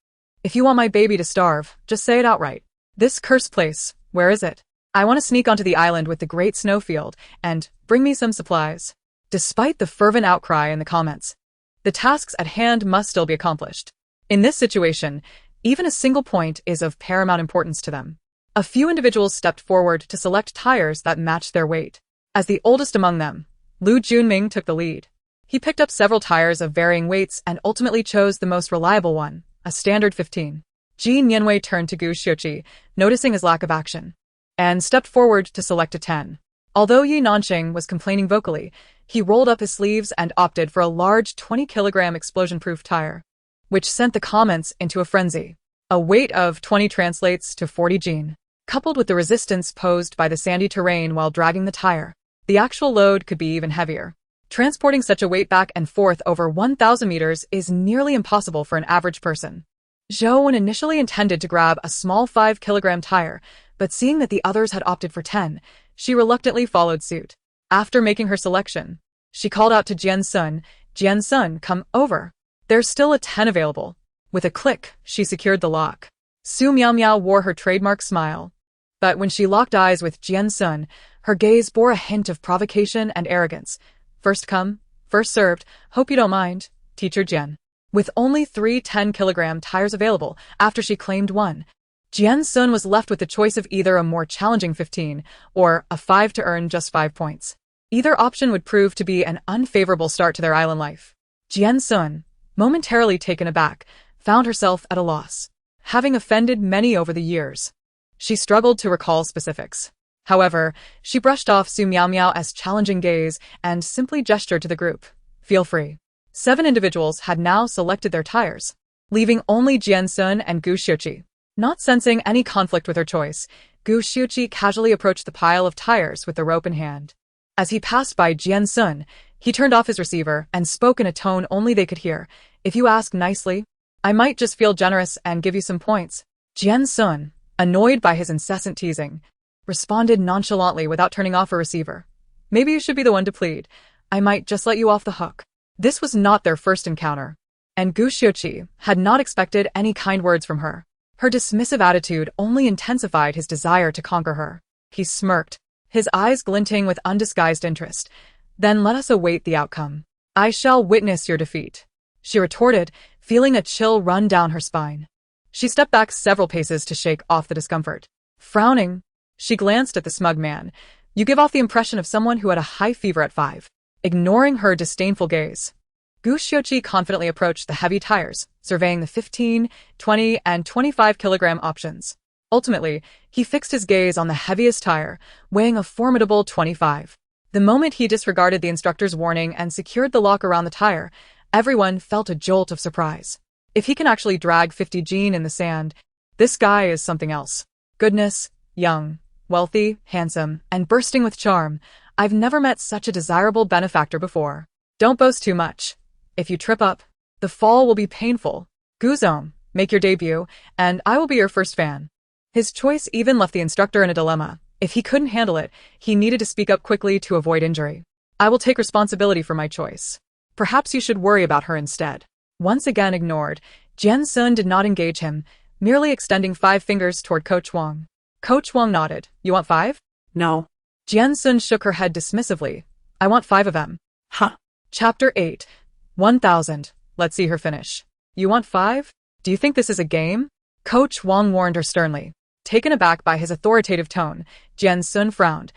If you want my baby to starve, just say it outright. This cursed place, where is it? I want to sneak onto the island with the great snowfield, and bring me some supplies." Despite the fervent outcry in the comments, the tasks at hand must still be accomplished. In this situation, even a single point is of paramount importance to them. A few individuals stepped forward to select tires that matched their weight. As the oldest among them, Lu Junming took the lead. He picked up several tires of varying weights and ultimately chose the most reliable one, a standard 15. Ji Nianwei turned to Gu Xiuqi, noticing his lack of action, and stepped forward to select a 10. Although Yi Nanxing was complaining vocally, he rolled up his sleeves and opted for a large 20-kilogram explosion-proof tire, which sent the comments into a frenzy. A weight of 20 translates to 40 Jin. Coupled with the resistance posed by the sandy terrain while dragging the tire, the actual load could be even heavier. Transporting such a weight back and forth over 1,000 meters is nearly impossible for an average person. Zhou initially intended to grab a small 5-kilogram tire, but seeing that the others had opted for 10, she reluctantly followed suit. After making her selection, she called out to Jian Xun, "Jian Xun, come over. There's still a 10 available." With a click, she secured the lock. Su Miao Miao wore her trademark smile, but when she locked eyes with Jian Xun, her gaze bore a hint of provocation and arrogance. "First come, First served, hope you don't mind, teacher Jian. With only 3 10-kilogram tires available after she claimed one, Jian Xun was left with the choice of either a more challenging 15 or a 5 to earn just 5 points. Either option would prove to be an unfavorable start to their island life. Jian Xun, momentarily taken aback, found herself at a loss. Having offended many over the years, she struggled to recall specifics. However, she brushed off Su Miao's challenging gaze and simply gestured to the group. Feel free. 7 individuals had now selected their tires, leaving only Jian Xun and Gu Xiuqi. Not sensing any conflict with her choice, Gu Xiuqi casually approached the pile of tires with the rope in hand. As he passed by Jian Xun, he turned off his receiver and spoke in a tone only they could hear. If you ask nicely, I might just feel generous and give you some points. Jian Xun, annoyed by his incessant teasing, responded nonchalantly without turning off her receiver. Maybe you should be the one to plead. I might just let you off the hook. This was not their first encounter, and Gu Xiuqi had not expected any kind words from her. Her dismissive attitude only intensified his desire to conquer her. He smirked, his eyes glinting with undisguised interest. Then let us await the outcome. I shall witness your defeat, she retorted, feeling a chill run down her spine. She stepped back several paces to shake off the discomfort. Frowning, she glanced at the smug man. You give off the impression of someone who had a high fever at 5. Ignoring her disdainful gaze, Gu Xiuqi confidently approached the heavy tires, surveying the 15, 20, and 25-kilogram options. Ultimately, he fixed his gaze on the heaviest tire, weighing a formidable 25. The moment he disregarded the instructor's warning and secured the lock around the tire, everyone felt a jolt of surprise. If he can actually drag 50 Jean in the sand, this guy is something else. Goodness, young, wealthy, handsome, and bursting with charm, I've never met such a desirable benefactor before. Don't boast too much. If you trip up, the fall will be painful. Guzong, make your debut, and I will be your first fan. His choice even left the instructor in a dilemma. If he couldn't handle it, he needed to speak up quickly to avoid injury. I will take responsibility for my choice. Perhaps you should worry about her instead. Once again ignored, Jian Xun did not engage him, merely extending 5 fingers toward Coach Wong. Coach Wong nodded. You want 5? No. Jian Xun shook her head dismissively. I want 5 of them. Huh. Chapter 8. 1000. Let's see her finish. You want 5? Do you think this is a game? Coach Wong warned her sternly. Taken aback by his authoritative tone, Jian Xun frowned.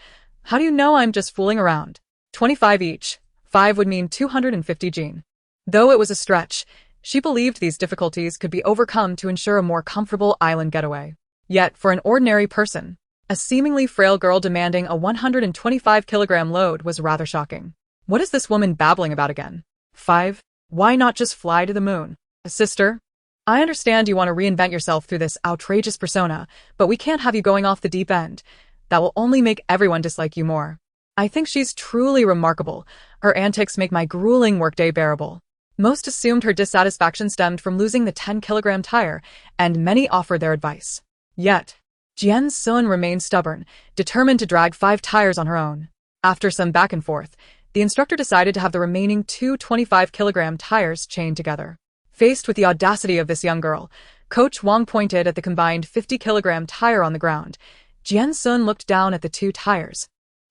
How do you know I'm just fooling around? 25 each. 5 would mean 250 Jean. Though it was a stretch, she believed these difficulties could be overcome to ensure a more comfortable island getaway. Yet, for an ordinary person, a seemingly frail girl demanding a 125-kilogram load was rather shocking. What is this woman babbling about again? 5? Why not just fly to the moon? Sister? I understand you want to reinvent yourself through this outrageous persona, but we can't have you going off the deep end. That will only make everyone dislike you more. I think she's truly remarkable. Her antics make my grueling workday bearable. Most assumed her dissatisfaction stemmed from losing the 10-kilogram tire, and many offered their advice. Yet, Jian Xun remained stubborn, determined to drag 5 tires on her own. After some back and forth, the instructor decided to have the remaining 2 25-kilogram tires chained together. Faced with the audacity of this young girl, Coach Wong pointed at the combined 50-kilogram tire on the ground. Jian Xun looked down at the 2 tires,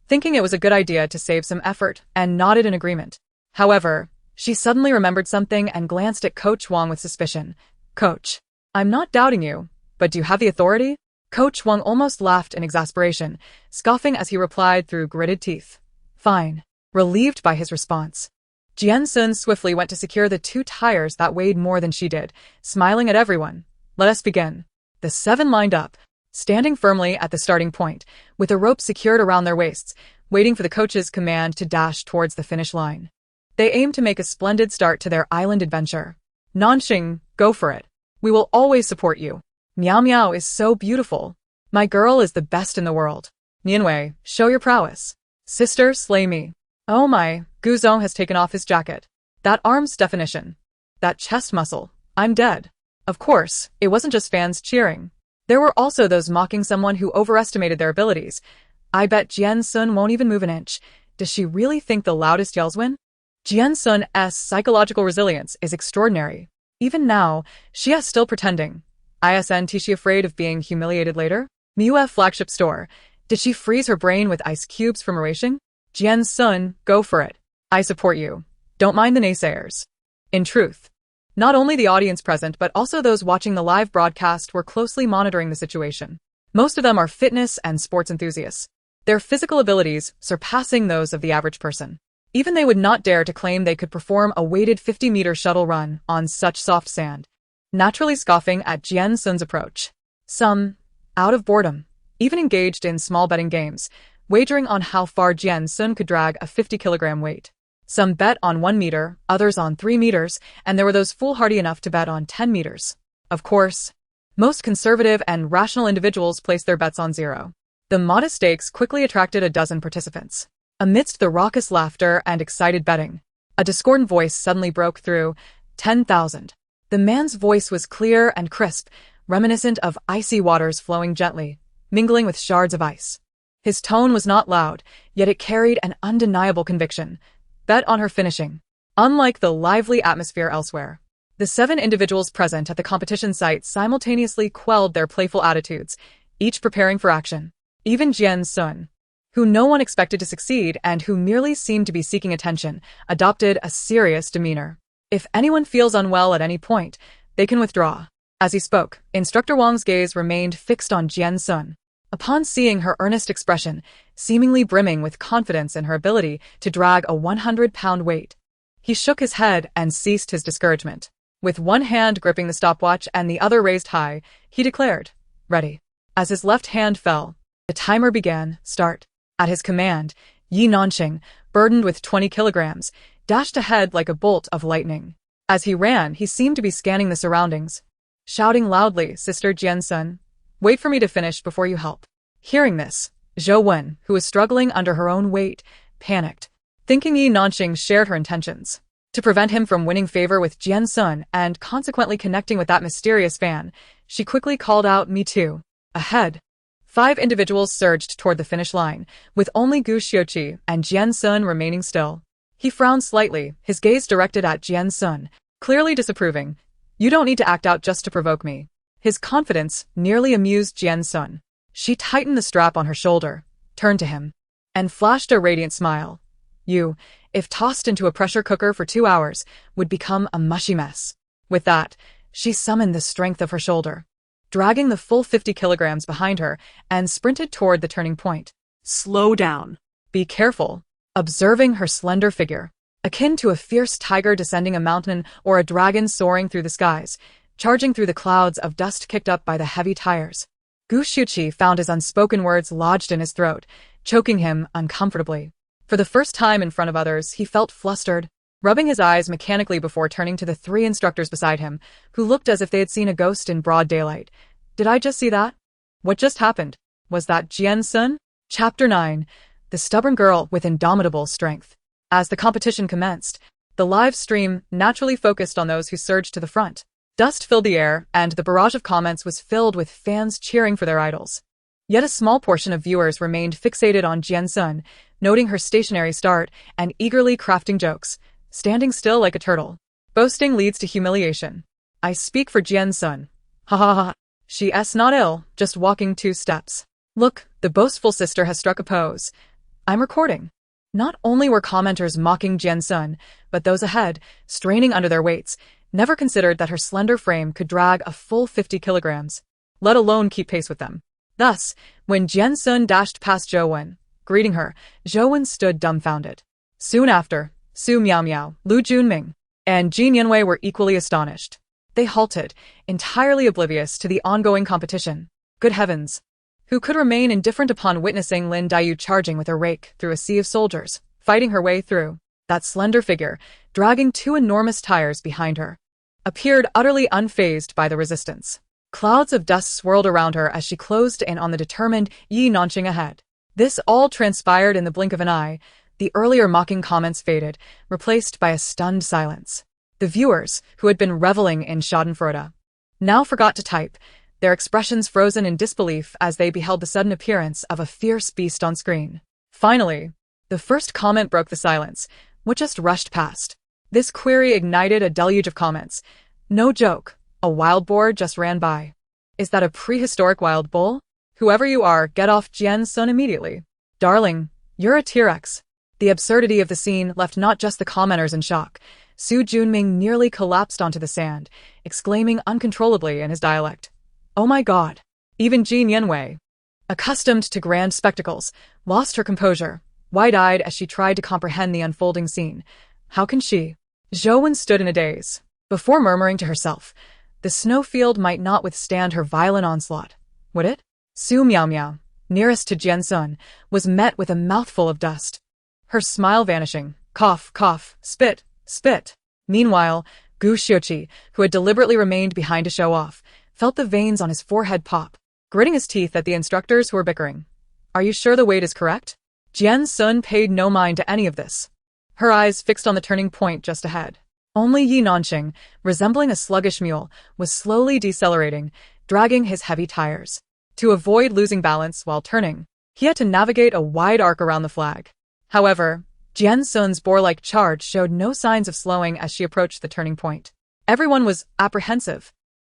thinking it was a good idea to save some effort, and nodded in agreement. However, she suddenly remembered something and glanced at Coach Wong with suspicion. Coach, I'm not doubting you, but do you have the authority? Coach Wong almost laughed in exasperation, scoffing as he replied through gritted teeth. Fine. Relieved by his response, Jian Xun swiftly went to secure the 2 tires that weighed more than she did, smiling at everyone. Let us begin. The 7 lined up, standing firmly at the starting point, with a rope secured around their waists, waiting for the coach's command to dash towards the finish line. They aimed to make a splendid start to their island adventure. Nanxing, go for it. We will always support you. Miao Miao is so beautiful. My girl is the best in the world. Nianwei, show your prowess. Sister, slay me. Oh my, Guzong has taken off his jacket. That arm's definition. That chest muscle. I'm dead. Of course, it wasn't just fans cheering. There were also those mocking someone who overestimated their abilities. I bet Jian Xun won't even move an inch. Does she really think the loudest yells win? Jian Xun's psychological resilience is extraordinary. Even now, she is still pretending. Isn't she afraid of being humiliated later? Mixue flagship store. Did she freeze her brain with ice cubes from erasing? Jian Xun, go for it. I support you. Don't mind the naysayers. In truth, not only the audience present but also those watching the live broadcast were closely monitoring the situation. Most of them are fitness and sports enthusiasts, their physical abilities surpassing those of the average person. Even they would not dare to claim they could perform a weighted 50-meter shuttle run on such soft sand, naturally scoffing at Jian Xun's approach. Some, out of boredom, even engaged in small betting games, wagering on how far Jian Xun could drag a 50-kilogram weight. Some bet on 1 meter, others on 3 meters, and there were those foolhardy enough to bet on 10 meters. Of course, most conservative and rational individuals placed their bets on 0. The modest stakes quickly attracted a dozen participants. Amidst the raucous laughter and excited betting, a discordant voice suddenly broke through. 10,000. The man's voice was clear and crisp, reminiscent of icy waters flowing gently, mingling with shards of ice. His tone was not loud, yet it carried an undeniable conviction. Bet on her finishing. Unlike the lively atmosphere elsewhere, the 7 individuals present at the competition site simultaneously quelled their playful attitudes, each preparing for action. Even Jian Xun, who no one expected to succeed and who merely seemed to be seeking attention, adopted a serious demeanor. If anyone feels unwell at any point, they can withdraw. As he spoke, Instructor Wang's gaze remained fixed on Jian Xun. Upon seeing her earnest expression, seemingly brimming with confidence in her ability to drag a 100-pound weight, he shook his head and ceased his discouragement. With one hand gripping the stopwatch and the other raised high, he declared, "Ready." As his left hand fell, the timer began. Start. At his command, Yi Nanqing, burdened with 20 kilograms, dashed ahead like a bolt of lightning. As he ran, he seemed to be scanning the surroundings, shouting loudly, "Sister Jian Xun, wait for me to finish before you help." Hearing this, Zhou Wen, who was struggling under her own weight, panicked, thinking Yi Nanqing shared her intentions. To prevent him from winning favor with Jian Xun and consequently connecting with that mysterious fan, she quickly called out, "Me too." Ahead, 5 individuals surged toward the finish line, with only Gu Xiuqi and Jian Xun remaining still. He frowned slightly, his gaze directed at Jian Xun, clearly disapproving. "You don't need to act out just to provoke me." His confidence nearly amused Jian Xun. She tightened the strap on her shoulder, turned to him, and flashed a radiant smile. "You, if tossed into a pressure cooker for 2 hours, would become a mushy mess." With that, she summoned the strength of her shoulder, dragging the full 50 kilograms behind her, and sprinted toward the turning point. "Slow down. Be careful." Observing her slender figure, akin to a fierce tiger descending a mountain or a dragon soaring through the skies, charging through the clouds of dust kicked up by the heavy tires, Gu Xiuqi found his unspoken words lodged in his throat, choking him uncomfortably. For the first time in front of others, he felt flustered, rubbing his eyes mechanically before turning to the 3 instructors beside him, who looked as if they had seen a ghost in broad daylight. "Did I just see that? What just happened? Was that Jian Xun?" Chapter 9. The Stubborn Girl with Indomitable Strength. As the competition commenced, the live stream naturally focused on those who surged to the front. Dust filled the air, and the barrage of comments was filled with fans cheering for their idols. Yet a small portion of viewers remained fixated on Jian Xun, noting her stationary start and eagerly crafting jokes, standing still like a turtle. Boasting leads to humiliation. I speak for Jian Xun. Ha ha ha. She's not ill, just walking 2 steps. Look, the boastful sister has struck a pose. I'm recording. Not only were commenters mocking Jian Xun, but those ahead, straining under their weights, never considered that her slender frame could drag a full 50 kilograms, let alone keep pace with them. Thus, when Jian Xun dashed past Zhou Wen, greeting her, Zhou Wen stood dumbfounded. Soon after, Su Miaomiao, Lu Junming, and Jin Yanwei were equally astonished. They halted, entirely oblivious to the ongoing competition. Good heavens! Who could remain indifferent upon witnessing Lin Daiyu charging with her rake through a sea of soldiers, fighting her way through? That slender figure, dragging 2 enormous tires behind her, appeared utterly unfazed by the resistance. Clouds of dust swirled around her as she closed in on the determined Yi Nanqing ahead. This all transpired in the blink of an eye. The earlier mocking comments faded, replaced by a stunned silence. The viewers, who had been reveling in schadenfreude, now forgot to type, their expressions frozen in disbelief as they beheld the sudden appearance of a fierce beast on screen. Finally, the first comment broke the silence, which just rushed past. This query ignited a deluge of comments. No joke, a wild boar just ran by. Is that a prehistoric wild bull? Whoever you are, get off Jian Xun immediately. Darling, you're a T-Rex. The absurdity of the scene left not just the commenters in shock. Su Junming nearly collapsed onto the sand, exclaiming uncontrollably in his dialect, "Oh my god!" Even Jian Xun, accustomed to grand spectacles, lost her composure, wide-eyed as she tried to comprehend the unfolding scene. How can she? Zhou Wen stood in a daze, before murmuring to herself, the snowfield might not withstand her violent onslaught. Would it? Su Miao, nearest to Jian Xun, was met with a mouthful of dust. Her smile vanishing. Cough, cough, spit, spit. Meanwhile, Gu Xiuqi, who had deliberately remained behind to show off, felt the veins on his forehead pop, gritting his teeth at the instructors who were bickering. Are you sure the weight is correct? Jian Xun paid no mind to any of this. Her eyes fixed on the turning point just ahead. Only Yi Nanqing, resembling a sluggish mule, was slowly decelerating, dragging his heavy tires. To avoid losing balance while turning, he had to navigate a wide arc around the flag. However, Jian Xun's boar-like charge showed no signs of slowing as she approached the turning point. Everyone was apprehensive,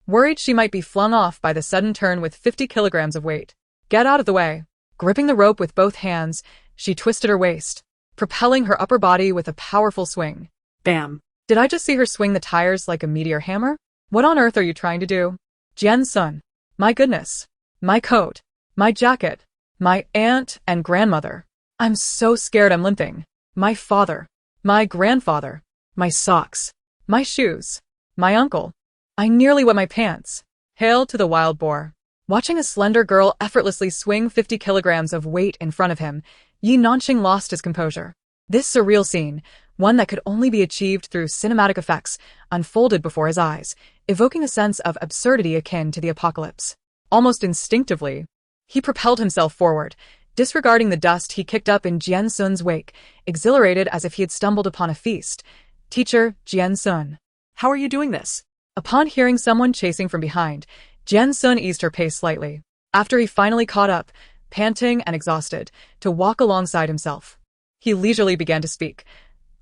worried she might be flung off by the sudden turn with 50 kilograms of weight. Get out of the way. Gripping the rope with both hands, she twisted her waist, propelling her upper body with a powerful swing. Bam! Did I just see her swing the tires like a meteor hammer? What on earth are you trying to do? Jian Xun. My goodness. My coat. My jacket. My aunt and grandmother. I'm so scared I'm limping. My father. My grandfather. My socks. My shoes. My uncle. I nearly wet my pants. Hail to the wild boar. Watching a slender girl effortlessly swing 50 kilograms of weight in front of him, Yi Nanqing lost his composure. This surreal scene, one that could only be achieved through cinematic effects, unfolded before his eyes, evoking a sense of absurdity akin to the apocalypse. Almost instinctively, he propelled himself forward, disregarding the dust he kicked up in Jian Xun's wake, exhilarated as if he had stumbled upon a feast. Teacher, Jian Xun. How are you doing this? Upon hearing someone chasing from behind, Jian Xun eased her pace slightly, after he finally caught up, panting and exhausted, to walk alongside himself. He leisurely began to speak.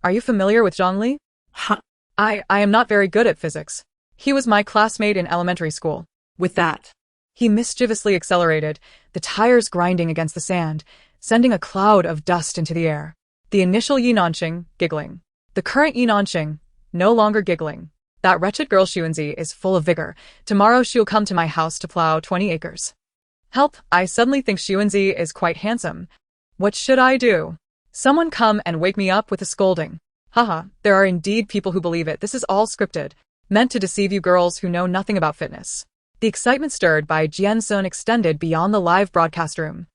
Are you familiar with Zhang Li? Huh. I am not very good at physics. He was my classmate in elementary school. With that, he mischievously accelerated, the tires grinding against the sand, sending a cloud of dust into the air. The initial Yi Nanqing, giggling. The current Yi Nanqing, no longer giggling. That wretched girl Xuanzi is full of vigor. Tomorrow she'll come to my house to plow 20 acres. Help, I suddenly think Xuanzi is quite handsome. What should I do? Someone come and wake me up with a scolding. Haha, there are indeed people who believe it. This is all scripted, meant to deceive you girls who know nothing about fitness. The excitement stirred by Jian Xun extended beyond the live broadcast room.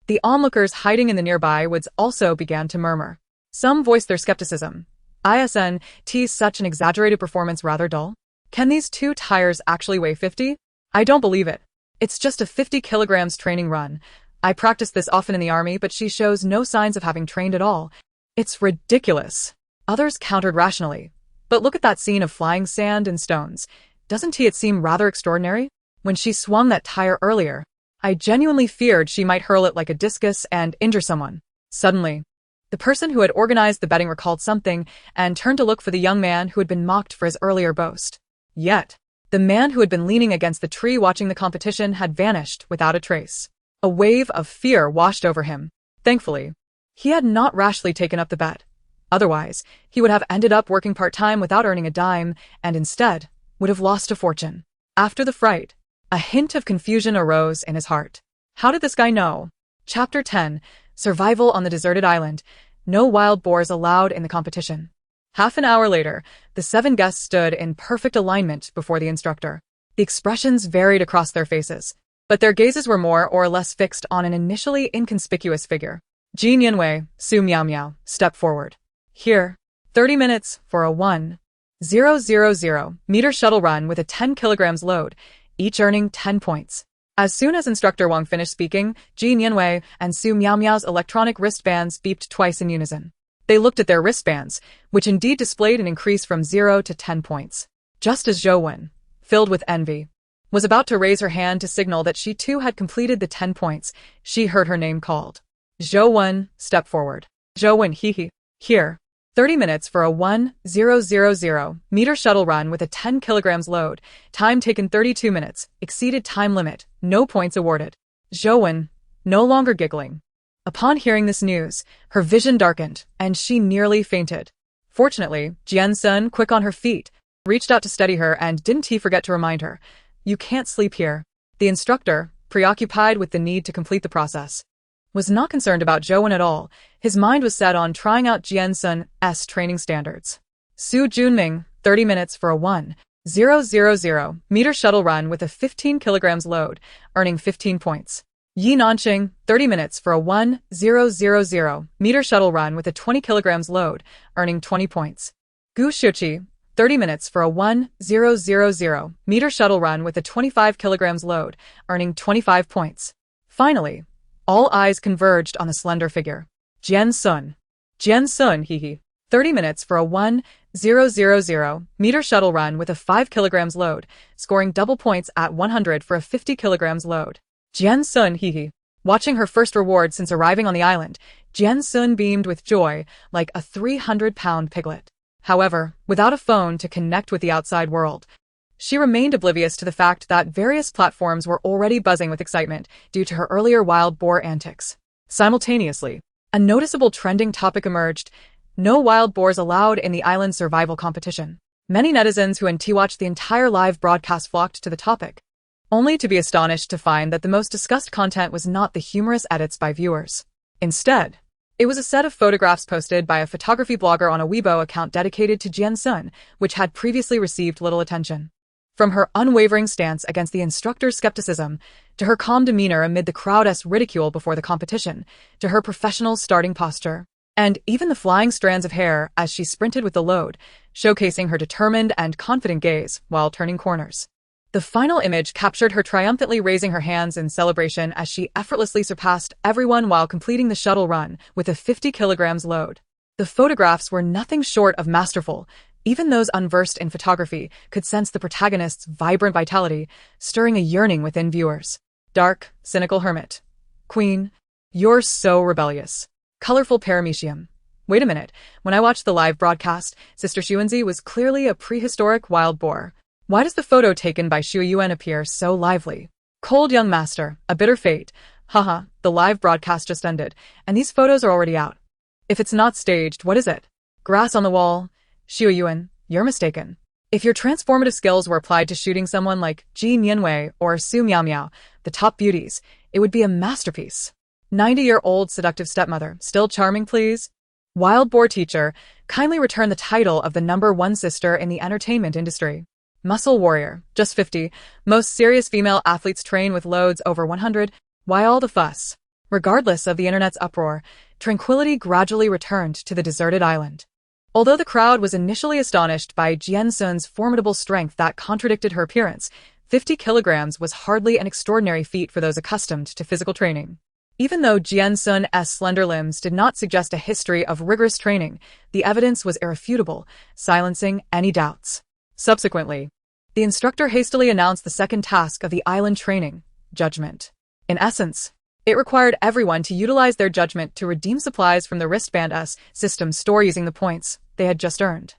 The onlookers hiding in the nearby woods also began to murmur. Some voiced their skepticism. Isn't such an exaggerated performance rather dull? Can these two tires actually weigh 50? I don't believe it. It's just a 50 kilograms training run. I practiced this often in the army, but she shows no signs of having trained at all. It's ridiculous. Others countered rationally. But look at that scene of flying sand and stones. Doesn't it seem rather extraordinary? When she swung that tire earlier, I genuinely feared she might hurl it like a discus and injure someone. Suddenly, the person who had organized the betting recalled something and turned to look for the young man who had been mocked for his earlier boast. Yet, the man who had been leaning against the tree watching the competition had vanished without a trace. A wave of fear washed over him. Thankfully, he had not rashly taken up the bet. Otherwise, he would have ended up working part-time without earning a dime, and instead, would have lost a fortune. After the fright, a hint of confusion arose in his heart. How did this guy know? Chapter 10, Survival on the Deserted Island. No wild boars allowed in the competition. Half an hour later, the 7 guests stood in perfect alignment before the instructor. The expressions varied across their faces, but their gazes were more or less fixed on an initially inconspicuous figure. Jian Yanwei, Su Miao, stepped forward. Here, 30 minutes for a 1,000-meter shuttle run with a 10 kilograms load, each earning 10 points. As soon as Instructor Wang finished speaking, Jian Yanwei and Su Miao's electronic wristbands beeped twice in unison. They looked at their wristbands, which indeed displayed an increase from 0 to 10 points. Just as Zhou Wen, filled with envy, was about to raise her hand to signal that she too had completed the 10 points, she heard her name called. Zhou Wen stepped forward. Zhou Wen, here. 30 minutes for a 1,000-meter shuttle run with a 10 kilograms load. Time taken 32 minutes. Exceeded time limit. No points awarded. Zhou Wen, no longer giggling, Upon hearing this news, her vision darkened, and she nearly fainted. Fortunately, Jian Xun, quick on her feet, reached out to steady her, and didn't he forget to remind her, "You can't sleep here." The instructor, preoccupied with the need to complete the process, was not concerned about Zhou at all. His mind was set on trying out Jian Xun's training standards. Su Junming, 30 minutes for a 1,000 meter shuttle run with a 15 kilograms load, earning 15 points. Yi Nanqing, 30 minutes for a 1,000 meter shuttle run with a 20 kilograms load, earning 20 points. Gu Xiuqi, 30 minutes for a 1,000 meter shuttle run with a 25 kilograms load, earning 25 points. Finally, all eyes converged on the slender figure. Jian Xun. Jian Xun, hee. 30 minutes for a 1,000 meter shuttle run with a 5 kilograms load, scoring double points at 100 for a 50 kilograms load. Jian Xun, hee. Watching her first reward since arriving on the island, Jian Xun beamed with joy like a 300-pound piglet. However, without a phone to connect with the outside world, she remained oblivious to the fact that various platforms were already buzzing with excitement due to her earlier wild boar antics. Simultaneously, a noticeable trending topic emerged: no wild boars allowed in the island survival competition. Many netizens who watched the entire live broadcast flocked to the topic, only to be astonished to find that the most discussed content was not the humorous edits by viewers. Instead, it was a set of photographs posted by a photography blogger on a Weibo account dedicated to Jian Xun, which had previously received little attention. From her unwavering stance against the instructor's skepticism, to her calm demeanor amid the crowd's ridicule before the competition, to her professional starting posture, and even the flying strands of hair as she sprinted with the load, showcasing her determined and confident gaze while turning corners. The final image captured her triumphantly raising her hands in celebration as she effortlessly surpassed everyone while completing the shuttle run with a 50 kilograms load. The photographs were nothing short of masterful. Even those unversed in photography could sense the protagonist's vibrant vitality, stirring a yearning within viewers. Dark, cynical hermit. Queen, you're so rebellious. Colorful paramecium. Wait a minute, when I watched the live broadcast, Sister Xuanzi was clearly a prehistoric wild boar. Why does the photo taken by Xu Yuan appear so lively? Cold young master, a bitter fate. Haha, the live broadcast just ended, and these photos are already out. If it's not staged, what is it? Grass on the wall? Xu Yuan, you're mistaken. If your transformative skills were applied to shooting someone like Ji Mianwei or Su Miao, the top beauties, it would be a masterpiece. 90-year-old seductive stepmother, still charming, please? Wild boar teacher, kindly return the title of the #1 sister in the entertainment industry. Muscle warrior, just 50, most serious female athletes train with loads over 100. Why all the fuss? Regardless of the internet's uproar, tranquility gradually returned to the deserted island. Although the crowd was initially astonished by Jian Xun's formidable strength that contradicted her appearance, 50 kilograms was hardly an extraordinary feat for those accustomed to physical training. Even though Jian Xun's slender limbs did not suggest a history of rigorous training, the evidence was irrefutable, silencing any doubts. Subsequently, the instructor hastily announced the second task of the island training: judgment. In essence, it required everyone to utilize their judgment to redeem supplies from the wristband's system store using the points they had just earned.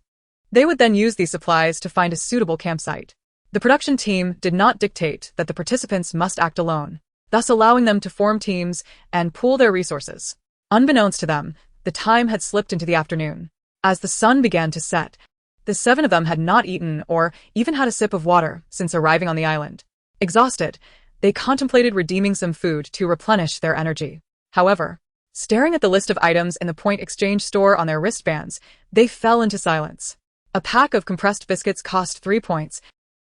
They would then use these supplies to find a suitable campsite. The production team did not dictate that the participants must act alone, thus allowing them to form teams and pool their resources. Unbeknownst to them, the time had slipped into the afternoon. As the sun began to set, the 7 of them had not eaten or even had a sip of water since arriving on the island. Exhausted, they contemplated redeeming some food to replenish their energy. However, staring at the list of items in the point exchange store on their wristbands, they fell into silence. A pack of compressed biscuits cost 3 points,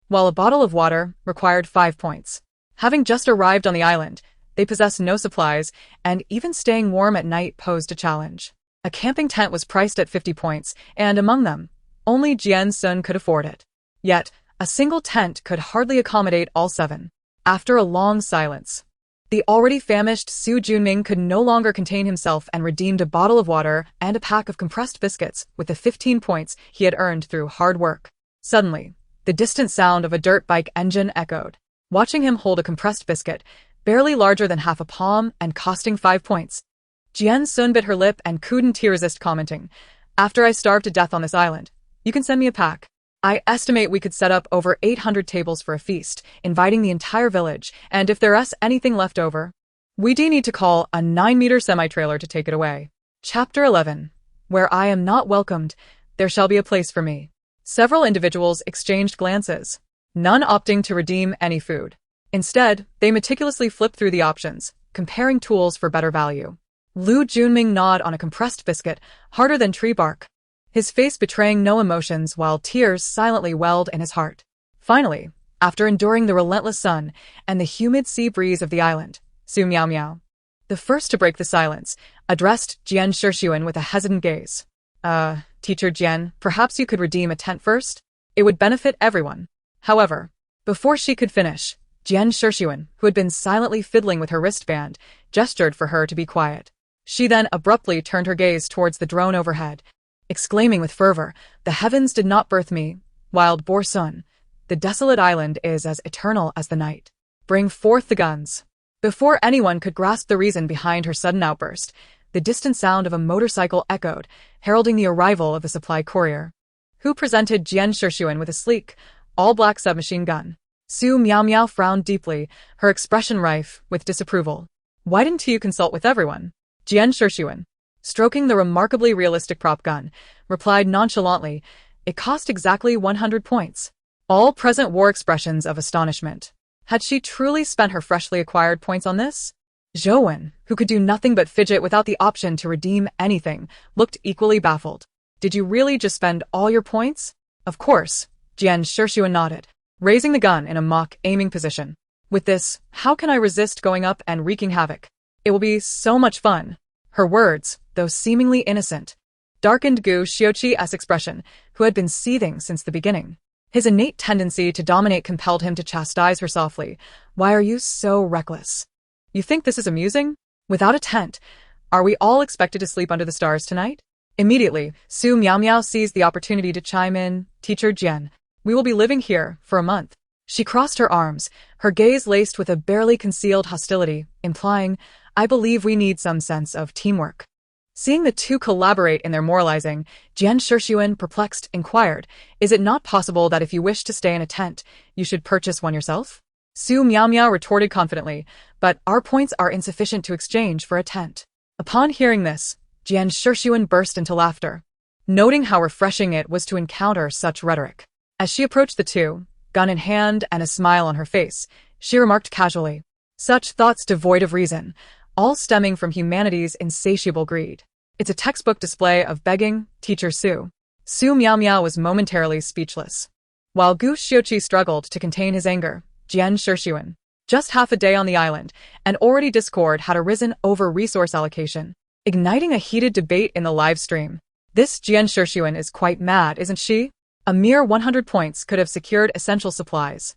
while a bottle of water required 5 points. Having just arrived on the island, they possessed no supplies, and even staying warm at night posed a challenge. A camping tent was priced at 50 points, and among them, only Jian Xun could afford it. Yet, a single tent could hardly accommodate all 7. After a long silence, the already famished Su Junming could no longer contain himself and redeemed a bottle of water and a pack of compressed biscuits with the 15 points he had earned through hard work. Suddenly, the distant sound of a dirt bike engine echoed. Watching him hold a compressed biscuit, barely larger than half a palm and costing 5 points, Jian Xun bit her lip and couldn't resist commenting, "After I starve to death on this island, you can send me a pack. I estimate we could set up over 800 tables for a feast, inviting the entire village, and if there's anything left over, We do need to call a 9-meter semi-trailer to take it away. Chapter 11. Where I am not welcomed, there shall be a place for me. Several individuals exchanged glances, none opting to redeem any food. Instead, they meticulously flipped through the options, comparing tools for better value. Lu Junming gnawed on a compressed biscuit, harder than tree bark, his face betraying no emotions while tears silently welled in his heart. Finally, after enduring the relentless sun and the humid sea breeze of the island, Su Miao Miao, the first to break the silence, addressed Jian Xun with a hesitant gaze. Teacher Jian, perhaps you could redeem a tent first? It would benefit everyone. However, before she could finish, Jian Xun, who had been silently fiddling with her wristband, gestured for her to be quiet. She then abruptly turned her gaze towards the drone overhead, exclaiming with fervor, "The heavens did not birth me, wild boar son. The desolate island is as eternal as the night. Bring forth the guns." Before anyone could grasp the reason behind her sudden outburst, the distant sound of a motorcycle echoed, heralding the arrival of the supply courier, who presented Jian Xun with a sleek, all-black submachine gun. Su Miao Miao frowned deeply, her expression rife with disapproval. "Why didn't you consult with everyone?" Jian Xun, stroking the remarkably realistic prop gun, replied nonchalantly, "It cost exactly 100 points. All present wore expressions of astonishment. Had she truly spent her freshly acquired points on this? Zhou, who could do nothing but fidget without the option to redeem anything, looked equally baffled. "Did you really just spend all your points?" "Of course," Jian Xun nodded, raising the gun in a mock aiming position. "With this, how can I resist going up and wreaking havoc? It will be so much fun." Her words, though seemingly innocent, darkened Gu Xiuqi's expression, who had been seething since the beginning. His innate tendency to dominate compelled him to chastise her softly. "Why are you so reckless? You think this is amusing? Without a tent, are we all expected to sleep under the stars tonight?" Immediately, Su Miao Miao seized the opportunity to chime in. "Teacher Jian, we will be living here for a month." She crossed her arms, her gaze laced with a barely concealed hostility, implying, "I believe we need some sense of teamwork." Seeing the two collaborate in their moralizing, Jian Xun, perplexed, inquired, "Is it not possible that if you wish to stay in a tent, you should purchase one yourself?" Su Miao Miao retorted confidently, "But our points are insufficient to exchange for a tent." Upon hearing this, Jian Xun burst into laughter, noting how refreshing it was to encounter such rhetoric. As she approached the two, gun in hand and a smile on her face, she remarked casually, "Such thoughts devoid of reason, all stemming from humanity's insatiable greed. It's a textbook display of begging, Teacher Su." Su Miao Miao was momentarily speechless. While Gu Xiuqi struggled to contain his anger, Jian Xun, just half a day on the island, and already discord had arisen over resource allocation, igniting a heated debate in the live stream. "This Jian Xun is quite mad, isn't she? A mere 100 points could have secured essential supplies.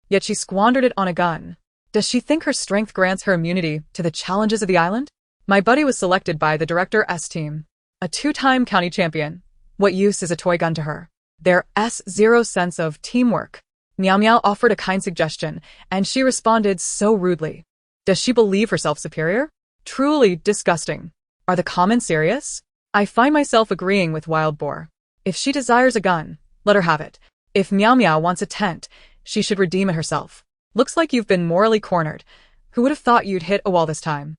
Yet she squandered it on a gun. Does she think her strength grants her immunity to the challenges of the island? My buddy was selected by the Director's team. A 2-time county champion. What use is a toy gun to her? There's zero sense of teamwork." Miao Miao offered a kind suggestion, and she responded so rudely. Does she believe herself superior? Truly disgusting. Are the comments serious? I find myself agreeing with Wild Boar. If she desires a gun, let her have it. If Miao Miao wants a tent, she should redeem it herself. Looks like you've been morally cornered. Who would have thought you'd hit a wall this time?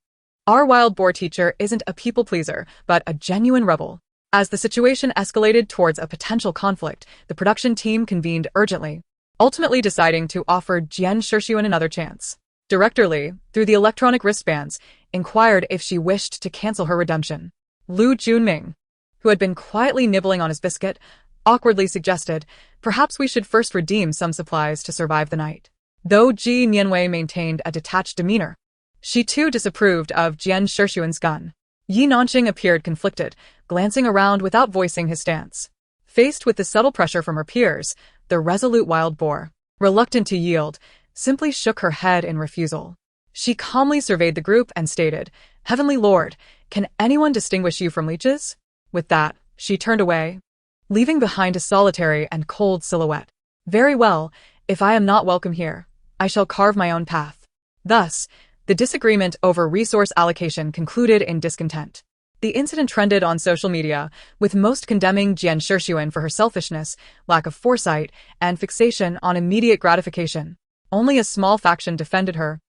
Our Wild Boar teacher isn't a people pleaser, but a genuine rebel. As the situation escalated towards a potential conflict, the production team convened urgently, ultimately deciding to offer Jian Xun another chance. Director Li, through the electronic wristbands, inquired if she wished to cancel her redemption. Lu Junming, who had been quietly nibbling on his biscuit, awkwardly suggested, "Perhaps we should first redeem some supplies to survive the night." Though Ji Nianwei maintained a detached demeanor, she too disapproved of Jian Xun's gun. Yi Nanqing appeared conflicted, glancing around without voicing his stance. Faced with the subtle pressure from her peers, the resolute Wild Boar, reluctant to yield, simply shook her head in refusal. She calmly surveyed the group and stated, "Heavenly Lord, can anyone distinguish you from leeches?" With that, she turned away, leaving behind a solitary and cold silhouette. "Very well, if I am not welcome here, I shall carve my own path." Thus, the disagreement over resource allocation concluded in discontent. The incident trended on social media, with most condemning Jian Xun for her selfishness, lack of foresight, and fixation on immediate gratification. Only a small faction defended her.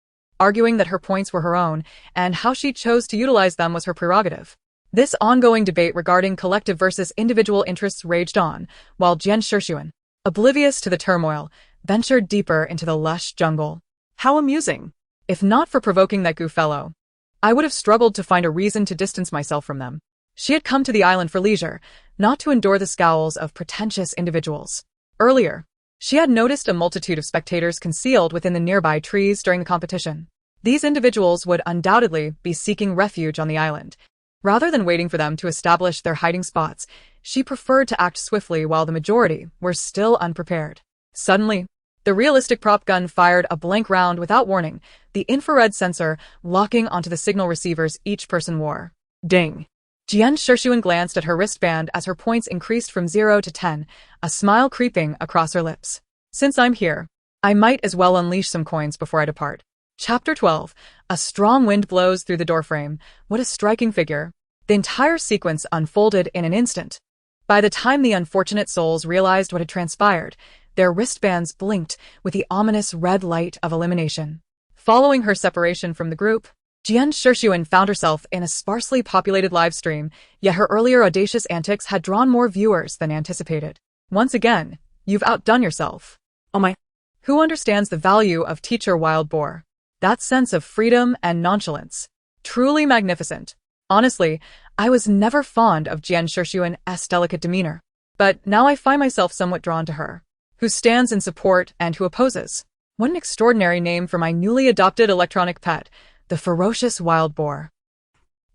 arguing that her points were her own, and how she chose to utilize them was her prerogative. This ongoing debate regarding collective versus individual interests raged on, while Jian Xun, oblivious to the turmoil, ventured deeper into the lush jungle. How amusing! If not for provoking that gooffellow, I would have struggled to find a reason to distance myself from them. She had come to the island for leisure, not to endure the scowls of pretentious individuals. Earlier, she had noticed a multitude of spectators concealed within the nearby trees during the competition. These individuals would undoubtedly be seeking refuge on the island. Rather than waiting for them to establish their hiding spots, she preferred to act swiftly while the majority were still unprepared. Suddenly, the realistic prop gun fired a blank round without warning, the infrared sensor locking onto the signal receivers each person wore. Ding! Jian Xun glanced at her wristband as her points increased from 0 to 10, a smile creeping across her lips. Since I'm here, I might as well unleash some coins before I depart. Chapter 12. A strong wind blows through the doorframe. What a striking figure. The entire sequence unfolded in an instant. By the time the unfortunate souls realized what had transpired, their wristbands blinked with the ominous red light of elimination. Following her separation from the group, Jian Xun found herself in a sparsely populated live stream, yet her earlier audacious antics had drawn more viewers than anticipated. Once again, you've outdone yourself. Oh my. Who understands the value of teacher wild boar? That sense of freedom and nonchalance. Truly magnificent. Honestly, I was never fond of Jian Xun's delicate demeanor. But now I find myself somewhat drawn to her. Who stands in support and who opposes. What an extraordinary name for my newly adopted electronic pet, the ferocious wild boar.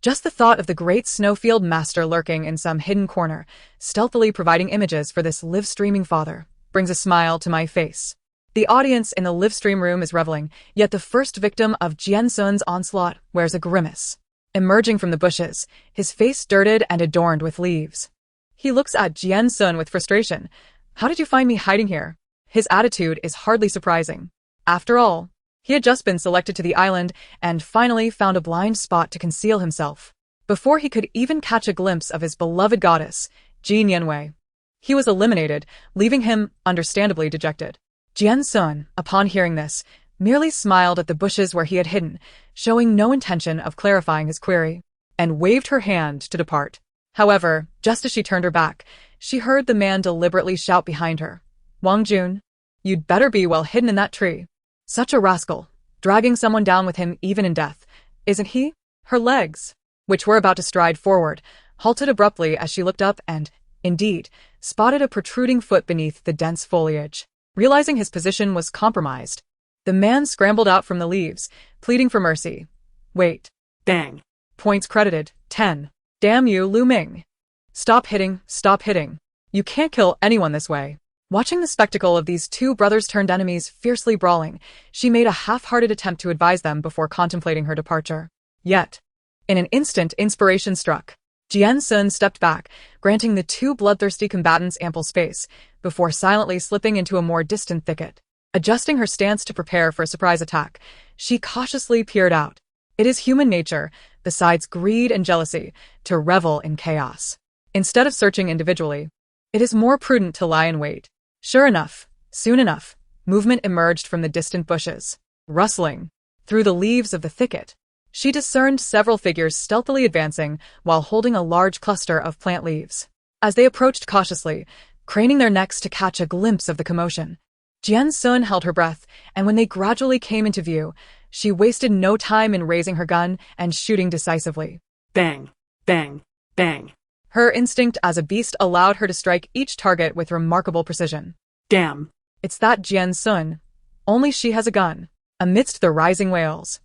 Just the thought of the great snowfield master lurking in some hidden corner, stealthily providing images for this live-streaming father, brings a smile to my face. The audience in the live-stream room is reveling, yet the first victim of Jian Xun's onslaught wears a grimace. Emerging from the bushes, his face dirted and adorned with leaves. He looks at Jian Xun with frustration. How did you find me hiding here? His attitude is hardly surprising. After all, he had just been selected to the island and finally found a blind spot to conceal himself. Before he could even catch a glimpse of his beloved goddess, Jian Yanwei, he was eliminated, leaving him understandably dejected. Jian Xun, upon hearing this, merely smiled at the bushes where he had hidden, showing no intention of clarifying his query, and waved her hand to depart. However, just as she turned her back, she heard the man deliberately shout behind her, "Wang Jun, you'd better be well hidden in that tree. Such a rascal, dragging someone down with him even in death, isn't he?" Her legs, which were about to stride forward, halted abruptly as she looked up and, indeed, spotted a protruding foot beneath the dense foliage. Realizing his position was compromised, the man scrambled out from the leaves, pleading for mercy. Wait. Bang. Points credited, 10. Damn you, Lu Ming. Stop hitting, stop hitting. You can't kill anyone this way. Watching the spectacle of these two brothers-turned-enemies fiercely brawling, she made a half-hearted attempt to advise them before contemplating her departure. Yet, in an instant, inspiration struck. Jian Xun stepped back, granting the two bloodthirsty combatants ample space, before silently slipping into a more distant thicket. Adjusting her stance to prepare for a surprise attack, she cautiously peered out. It is human nature, besides greed and jealousy, to revel in chaos. Instead of searching individually, it is more prudent to lie in wait. Sure enough, soon enough, movement emerged from the distant bushes. Rustling through the leaves of the thicket, she discerned several figures stealthily advancing while holding a large cluster of plant leaves. As they approached cautiously, craning their necks to catch a glimpse of the commotion, Jian Xun held her breath, and when they gradually came into view, she wasted no time in raising her gun and shooting decisively. Bang, bang, bang. Her instinct as a beast allowed her to strike each target with remarkable precision. Damn. It's that Jian Xun. Only she has a gun. Amidst the rising wails,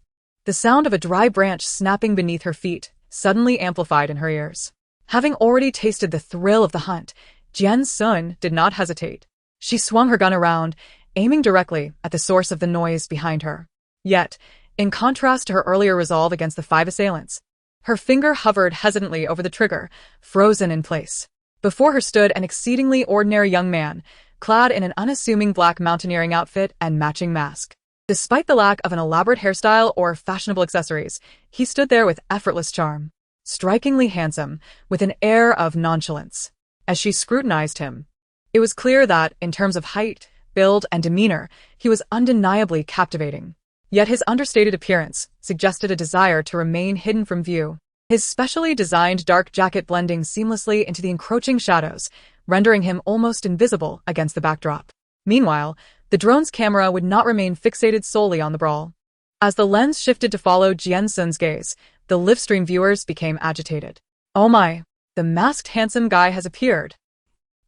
the sound of a dry branch snapping beneath her feet suddenly amplified in her ears. Having already tasted the thrill of the hunt, Jian Xun did not hesitate. She swung her gun around, aiming directly at the source of the noise behind her. Yet, in contrast to her earlier resolve against the 5 assailants, her finger hovered hesitantly over the trigger, frozen in place. Before her stood an exceedingly ordinary young man, clad in an unassuming black mountaineering outfit and matching mask. Despite the lack of an elaborate hairstyle or fashionable accessories, he stood there with effortless charm, strikingly handsome, with an air of nonchalance. As she scrutinized him, it was clear that, in terms of height, build, and demeanor, he was undeniably captivating. Yet his understated appearance suggested a desire to remain hidden from view. His specially designed dark jacket blending seamlessly into the encroaching shadows, rendering him almost invisible against the backdrop. Meanwhile, the drone's camera would not remain fixated solely on the brawl. As the lens shifted to follow Jian Xun's gaze, the livestream viewers became agitated. Oh my, the masked handsome guy has appeared.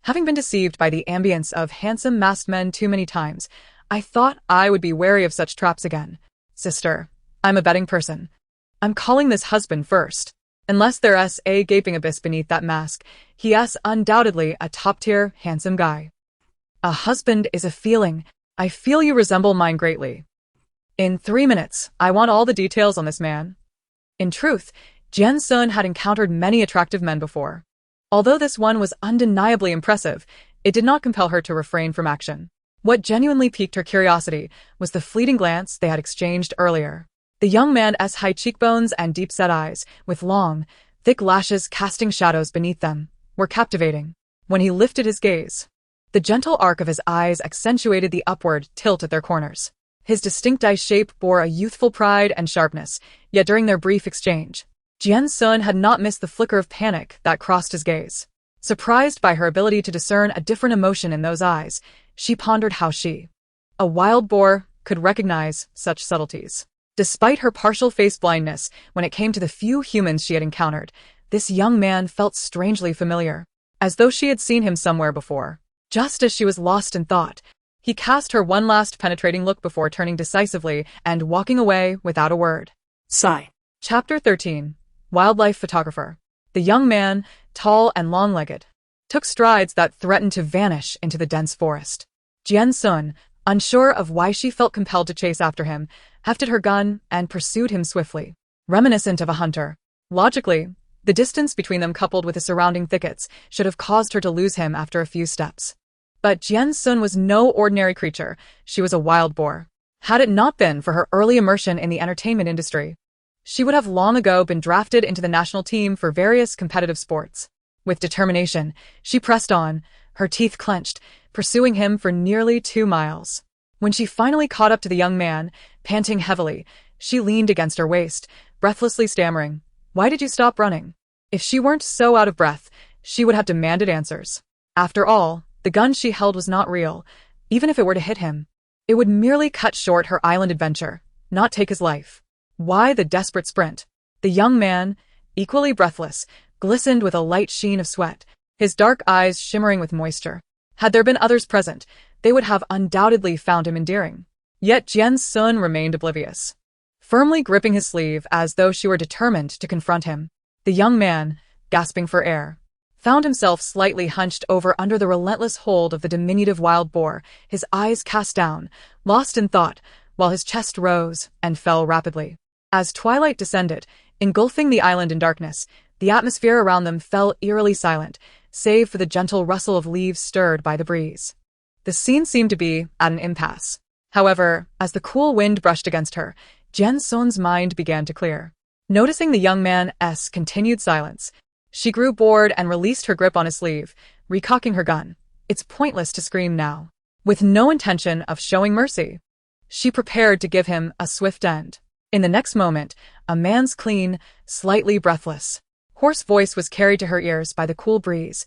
Having been deceived by the ambience of handsome masked men too many times, I thought I would be wary of such traps again. Sister, I'm a betting person. I'm calling this husband first. Unless there's a gaping abyss beneath that mask, he's undoubtedly a top-tier, handsome guy. A husband is a feeling. I feel you resemble mine greatly. In 3 minutes, I want all the details on this man. In truth, Jian Xun had encountered many attractive men before. Although this one was undeniably impressive, it did not compel her to refrain from action. What genuinely piqued her curiosity was the fleeting glance they had exchanged earlier. The young man's high cheekbones and deep-set eyes, with long, thick lashes casting shadows beneath them, were captivating. When he lifted his gaze, the gentle arc of his eyes accentuated the upward tilt at their corners. His distinct eye shape bore a youthful pride and sharpness, yet during their brief exchange, Jian Xun had not missed the flicker of panic that crossed his gaze. Surprised by her ability to discern a different emotion in those eyes, she pondered how she, a wild boar, could recognize such subtleties. Despite her partial face blindness, when it came to the few humans she had encountered, this young man felt strangely familiar, as though she had seen him somewhere before. Just as she was lost in thought, he cast her one last penetrating look before turning decisively and walking away without a word. Sigh. Chapter 13. Wildlife Photographer. The young man, tall and long-legged, took strides that threatened to vanish into the dense forest. Jian Xun, unsure of why she felt compelled to chase after him, hefted her gun and pursued him swiftly, reminiscent of a hunter. Logically, the distance between them coupled with the surrounding thickets should have caused her to lose him after a few steps. But Jian Xun was no ordinary creature, she was a wild boar. Had it not been for her early immersion in the entertainment industry, she would have long ago been drafted into the national team for various competitive sports. With determination, she pressed on, her teeth clenched, pursuing him for nearly 2 miles. When she finally caught up to the young man, panting heavily, she leaned against her waist, breathlessly stammering, "Why did you stop running?" If she weren't so out of breath, she would have demanded answers. After all, the gun she held was not real. Even if it were to hit him, it would merely cut short her island adventure, not take his life. Why the desperate sprint? The young man, equally breathless, glistened with a light sheen of sweat, his dark eyes shimmering with moisture. Had there been others present, they would have undoubtedly found him endearing. Yet Jian Xun remained oblivious, firmly gripping his sleeve as though she were determined to confront him. The young man, gasping for air, found himself slightly hunched over under the relentless hold of the diminutive wild boar, his eyes cast down, lost in thought, while his chest rose and fell rapidly. As twilight descended, engulfing the island in darkness, the atmosphere around them fell eerily silent, save for the gentle rustle of leaves stirred by the breeze. The scene seemed to be at an impasse. However, as the cool wind brushed against her, Jian Xun's mind began to clear. Noticing the young man's continued silence, she grew bored and released her grip on his sleeve, recocking her gun. It's pointless to scream now. With no intention of showing mercy, she prepared to give him a swift end. In the next moment, a man's clean, slightly breathless, hoarse voice was carried to her ears by the cool breeze.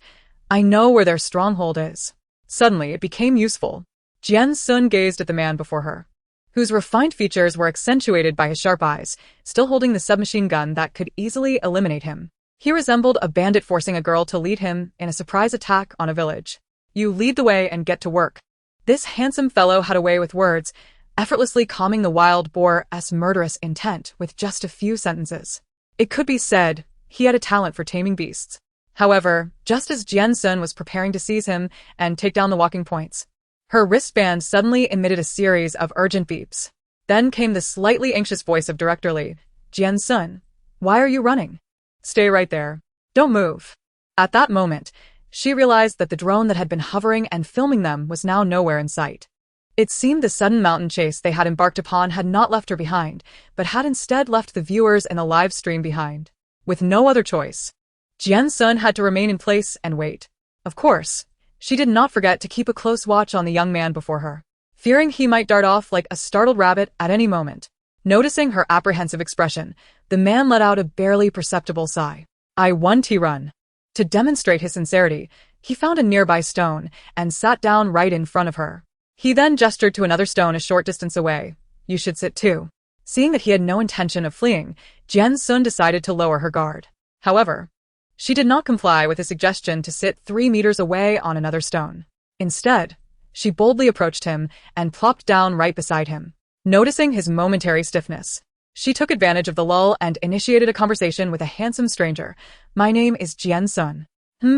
"I know where their stronghold is." Suddenly, it became useful. Jian Xun gazed at the man before her, whose refined features were accentuated by his sharp eyes, still holding the submachine gun that could easily eliminate him. He resembled a bandit forcing a girl to lead him in a surprise attack on a village. "You lead the way and get to work." This handsome fellow had a way with words, effortlessly calming the wild boar's murderous intent with just a few sentences. It could be said, he had a talent for taming beasts. However, just as Jian Xun was preparing to seize him and take down the walking points, her wristband suddenly emitted a series of urgent beeps. Then came the slightly anxious voice of Director Li. "Jian Xun, why are you running? Stay right there. Don't move." At that moment, she realized that the drone that had been hovering and filming them was now nowhere in sight. It seemed the sudden mountain chase they had embarked upon had not left her behind, but had instead left the viewers in the live stream behind. With no other choice, Jian Xun had to remain in place and wait. Of course, she did not forget to keep a close watch on the young man before her. fearing he might dart off like a startled rabbit at any moment. Noticing her apprehensive expression, the man let out a barely perceptible sigh. I want to run. To demonstrate his sincerity, he found a nearby stone and sat down right in front of her. He then gestured to another stone a short distance away. You should sit too. Seeing that he had no intention of fleeing, Jian Xun decided to lower her guard. However, she did not comply with his suggestion to sit 3 meters away on another stone. Instead, she boldly approached him and plopped down right beside him. Noticing his momentary stiffness, she took advantage of the lull and initiated a conversation with a handsome stranger. My name is Jian Xun.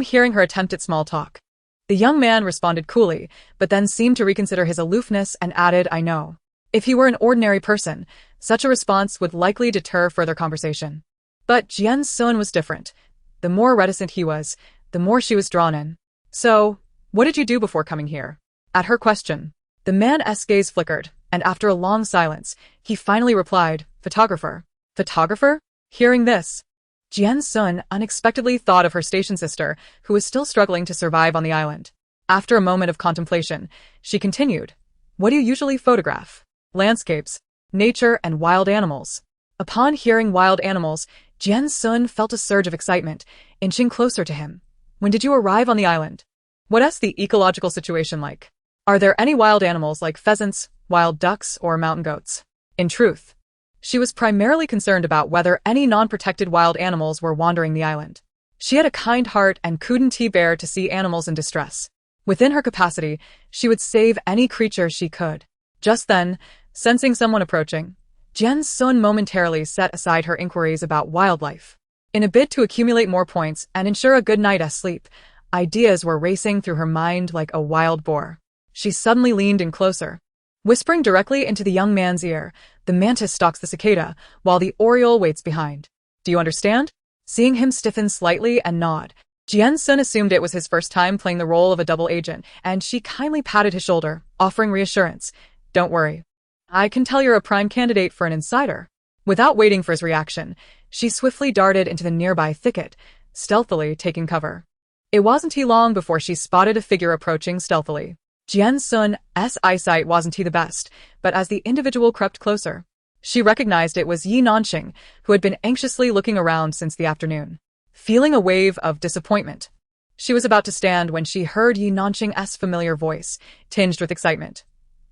Hearing her attempt at small talk, the young man responded coolly, but then seemed to reconsider his aloofness and added, I know. If he were an ordinary person, such a response would likely deter further conversation. But Jian Xun was different. The more reticent he was, the more she was drawn in. So, what did you do before coming here? At her question, the man's gaze flickered, and after a long silence, he finally replied, photographer. Photographer? Hearing this, Jian Xun unexpectedly thought of her station sister, who was still struggling to survive on the island. After a moment of contemplation, she continued, what do you usually photograph? Landscapes, nature, and wild animals. Upon hearing wild animals, Jian Xun felt a surge of excitement, inching closer to him. When did you arrive on the island? What's the ecological situation like? Are there any wild animals like pheasants, wild ducks, or mountain goats? In truth, she was primarily concerned about whether any non-protected wild animals were wandering the island. She had a kind heart and couldn't bear to see animals in distress. Within her capacity, she would save any creature she could. Just then, sensing someone approaching, Jian Xun momentarily set aside her inquiries about wildlife. In a bid to accumulate more points and ensure a good night's sleep, ideas were racing through her mind like a wild boar. She suddenly leaned in closer. Whispering directly into the young man's ear, the mantis stalks the cicada, while the oriole waits behind. Do you understand? Seeing him stiffen slightly and nod, Jian Xun assumed it was his first time playing the role of a double agent, and she kindly patted his shoulder, offering reassurance. Don't worry. I can tell you're a prime candidate for an insider. Without waiting for his reaction, she swiftly darted into the nearby thicket, stealthily taking cover. It wasn't long before she spotted a figure approaching stealthily. Jian Xun's eyesight wasn't the best, but as the individual crept closer, she recognized it was Yi Nanxing, who had been anxiously looking around since the afternoon. Feeling a wave of disappointment, she was about to stand when she heard Yi Nanxing's familiar voice, tinged with excitement.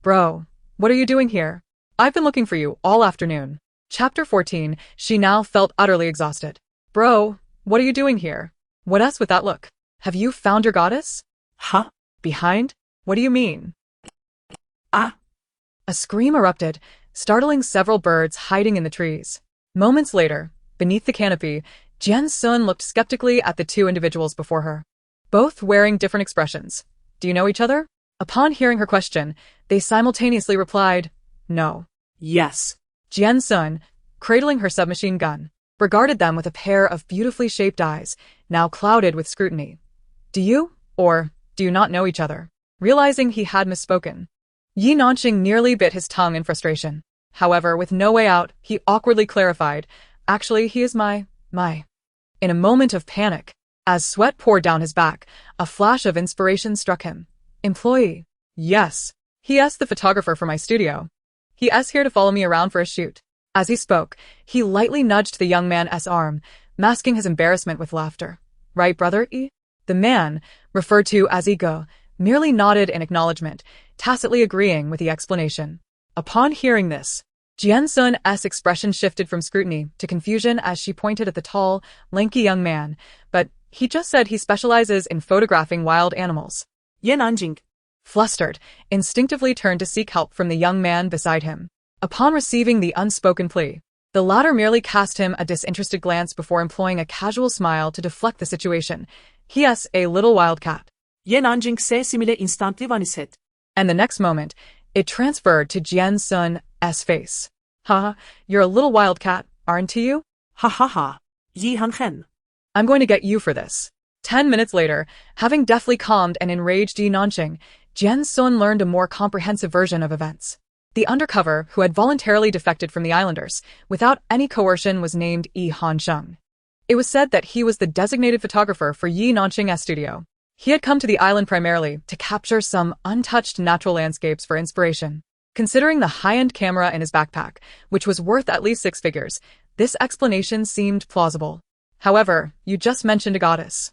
Bro, what are you doing here? I've been looking for you all afternoon. Chapter 14, she now felt utterly exhausted. Bro, what are you doing here? What's with that look? Have you found your goddess? Huh? Behind? What do you mean? Ah! A scream erupted, startling several birds hiding in the trees. Moments later, beneath the canopy, Jian Xun looked skeptically at the two individuals before her, both wearing different expressions. Do you know each other? Upon hearing her question, they simultaneously replied, no. Yes. Jian Xun, cradling her submachine gun, regarded them with a pair of beautifully shaped eyes, now clouded with scrutiny. Do you, or do you not know each other? Realizing he had misspoken, Yi Nanxing nearly bit his tongue in frustration. However, with no way out, he awkwardly clarified, actually, he is my. In a moment of panic, as sweat poured down his back, a flash of inspiration struck him. Employee. Yes. He's the photographer for my studio. He's here to follow me around for a shoot. As he spoke, he lightly nudged the young man's arm, masking his embarrassment with laughter. Right, brother E? The man, referred to as Ego, merely nodded in acknowledgement, tacitly agreeing with the explanation. Upon hearing this, Jian Xun's expression shifted from scrutiny to confusion as she pointed at the tall, lanky young man, but he just said he specializes in photographing wild animals. Yi Nanxing. Flustered, instinctively turned to seek help from the young man beside him. Upon receiving the unspoken plea, the latter merely cast him a disinterested glance before employing a casual smile to deflect the situation. He's a little wildcat. Yi Nanxing se simile instanti vanished. And the next moment, it transferred to Jian Xun's face. Haha, you're a little wildcat, aren't you? Ha ha ha. Yi Hanhen. I'm going to get you for this. 10 minutes later, having deftly calmed and enraged Yi Nanxing, Jian Xun learned a more comprehensive version of events. The undercover, who had voluntarily defected from the islanders, without any coercion, was named Yi Hansheng. It was said that he was the designated photographer for Yi Nanxing's studio. He had come to the island primarily to capture some untouched natural landscapes for inspiration. Considering the high-end camera in his backpack, which was worth at least 6 figures, this explanation seemed plausible. However, you just mentioned a goddess.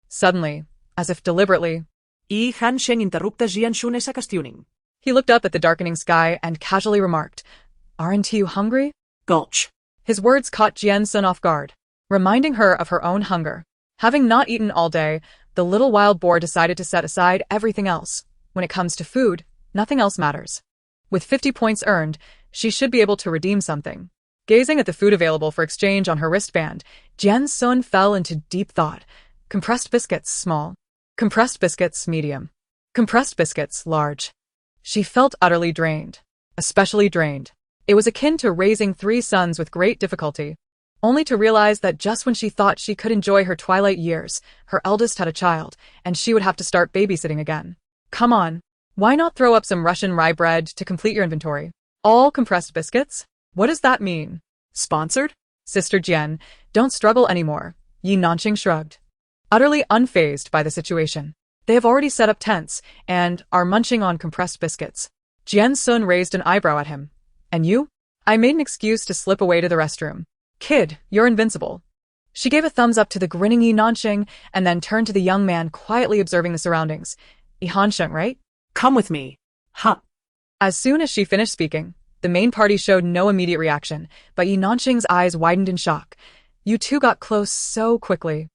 Suddenly, as if deliberately, I han siya interrupta Jian Xun esa questioning. he looked up at the darkening sky and casually remarked, "Aren't you hungry?" Gulch. His words caught Jian Xun off guard, reminding her of her own hunger. Having not eaten all day, the little wild boar decided to set aside everything else. When it comes to food, nothing else matters. With 50 points earned, she should be able to redeem something. Gazing at the food available for exchange on her wristband, Jian Xun fell into deep thought. Compressed biscuits, small. Compressed biscuits, medium. Compressed biscuits, large. She felt utterly drained. Especially drained. It was akin to raising 3 sons with great difficulty, only to realize that just when she thought she could enjoy her twilight years, her eldest had a child, and she would have to start babysitting again. Come on. Why not throw up some Russian rye bread to complete your inventory? All compressed biscuits? What does that mean? Sponsored? Sister Jian, don't struggle anymore. Yi Nanqing shrugged. Utterly unfazed by the situation. They have already set up tents, and are munching on compressed biscuits. Jian Xun raised an eyebrow at him. And you? I made an excuse to slip away to the restroom. Kid, you're invincible. She gave a thumbs up to the grinning Yi Nanqing, and then turned to the young man quietly observing the surroundings. Yi Nanqing, right? Come with me. Ha. As soon as she finished speaking, the main party showed no immediate reaction, but Yi Nanqing's eyes widened in shock. You two got close so quickly.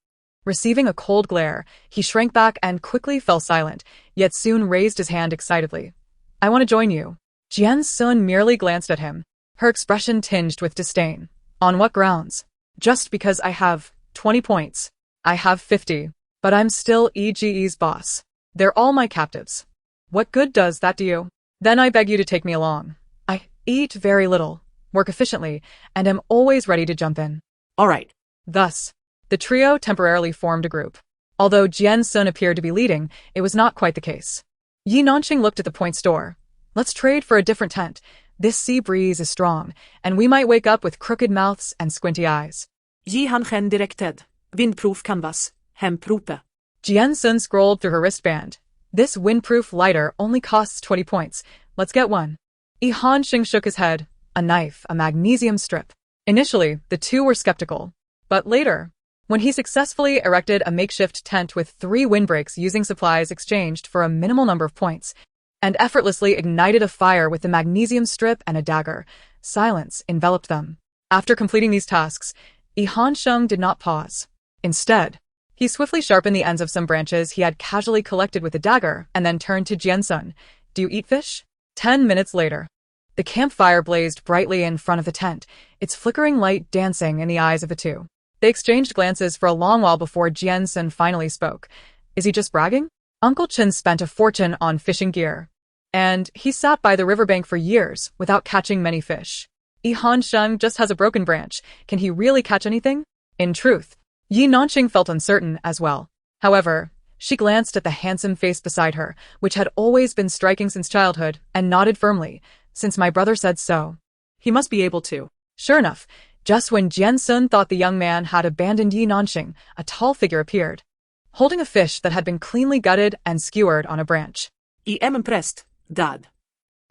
Receiving a cold glare, he shrank back and quickly fell silent, yet soon raised his hand excitedly. I want to join you. Jian Xun merely glanced at him, her expression tinged with disdain. On what grounds? Just because I have 20 points. I have 50, but I'm still EGE's boss. They're all my captives. What good does that do you? Then I beg you to take me along. I eat very little, work efficiently, and am always ready to jump in. All right. Thus, the trio temporarily formed a group. Although Jian Xun appeared to be leading, it was not quite the case. Yi Nanqing looked at the point store. Let's trade for a different tent. This sea breeze is strong, and we might wake up with crooked mouths and squinty eyes. Yi han hen directed. Windproof canvas. Hemprope. Jian Xun scrolled through her wristband. This windproof lighter only costs 20 points. Let's get one. Yi Nanqing shook his head. A knife, a magnesium strip. Initially, the two were skeptical. But later, when he successfully erected a makeshift tent with 3 windbreaks using supplies exchanged for a minimal number of points, and effortlessly ignited a fire with the magnesium strip and a dagger, silence enveloped them. After completing these tasks, Yi Nanqing did not pause. Instead, he swiftly sharpened the ends of some branches he had casually collected with the dagger and then turned to Jian Xun. Do you eat fish? 10 minutes later, the campfire blazed brightly in front of the tent, its flickering light dancing in the eyes of the two. They exchanged glances for a long while before Jian Xun finally spoke. Is he just bragging? Uncle Chen spent a fortune on fishing gear, and he sat by the riverbank for years without catching many fish. Yi Nanqing just has a broken branch. Can he really catch anything? In truth, Yi Nanqing felt uncertain as well. However, she glanced at the handsome face beside her, which had always been striking since childhood, and nodded firmly. Since my brother said so, he must be able to. Sure enough, just when Jian Xun thought the young man had abandoned Yi Nanqing, a tall figure appeared, holding a fish that had been cleanly gutted and skewered on a branch. I am impressed, Dad.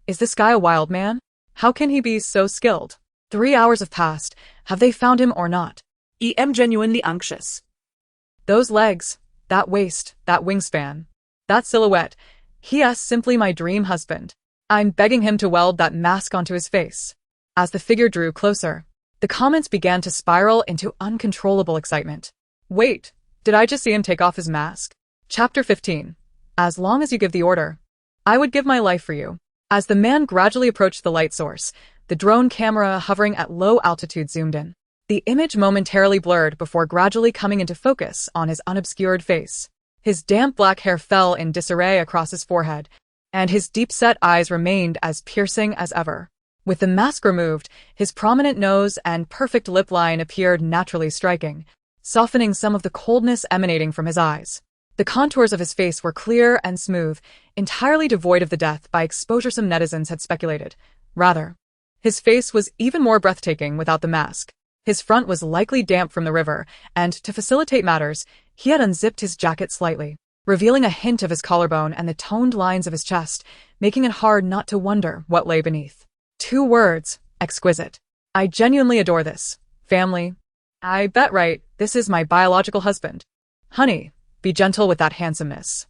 Is this guy a wild man? How can he be so skilled? 3 hours have passed. Have they found him or not? I am genuinely anxious. Those legs, that waist, that wingspan, that silhouette. He is simply my dream husband. I'm begging him to weld that mask onto his face. As the figure drew closer, the comments began to spiral into uncontrollable excitement. Wait, did I just see him take off his mask? Chapter 15. As long as you give the order, I would give my life for you. As the man gradually approached the light source, the drone camera hovering at low altitude zoomed in. The image momentarily blurred before gradually coming into focus on his unobscured face. His damp black hair fell in disarray across his forehead, and his deep-set eyes remained as piercing as ever. With the mask removed, his prominent nose and perfect lip line appeared naturally striking, softening some of the coldness emanating from his eyes. The contours of his face were clear and smooth, entirely devoid of the death by exposure some netizens had speculated. Rather, his face was even more breathtaking without the mask. His front was likely damp from the river, and to facilitate matters, he had unzipped his jacket slightly. revealing a hint of his collarbone and the toned lines of his chest, making it hard not to wonder what lay beneath. 2 words, exquisite. I genuinely adore this. Family. I bet right, this is my biological husband. Honey, be gentle with that handsomeness.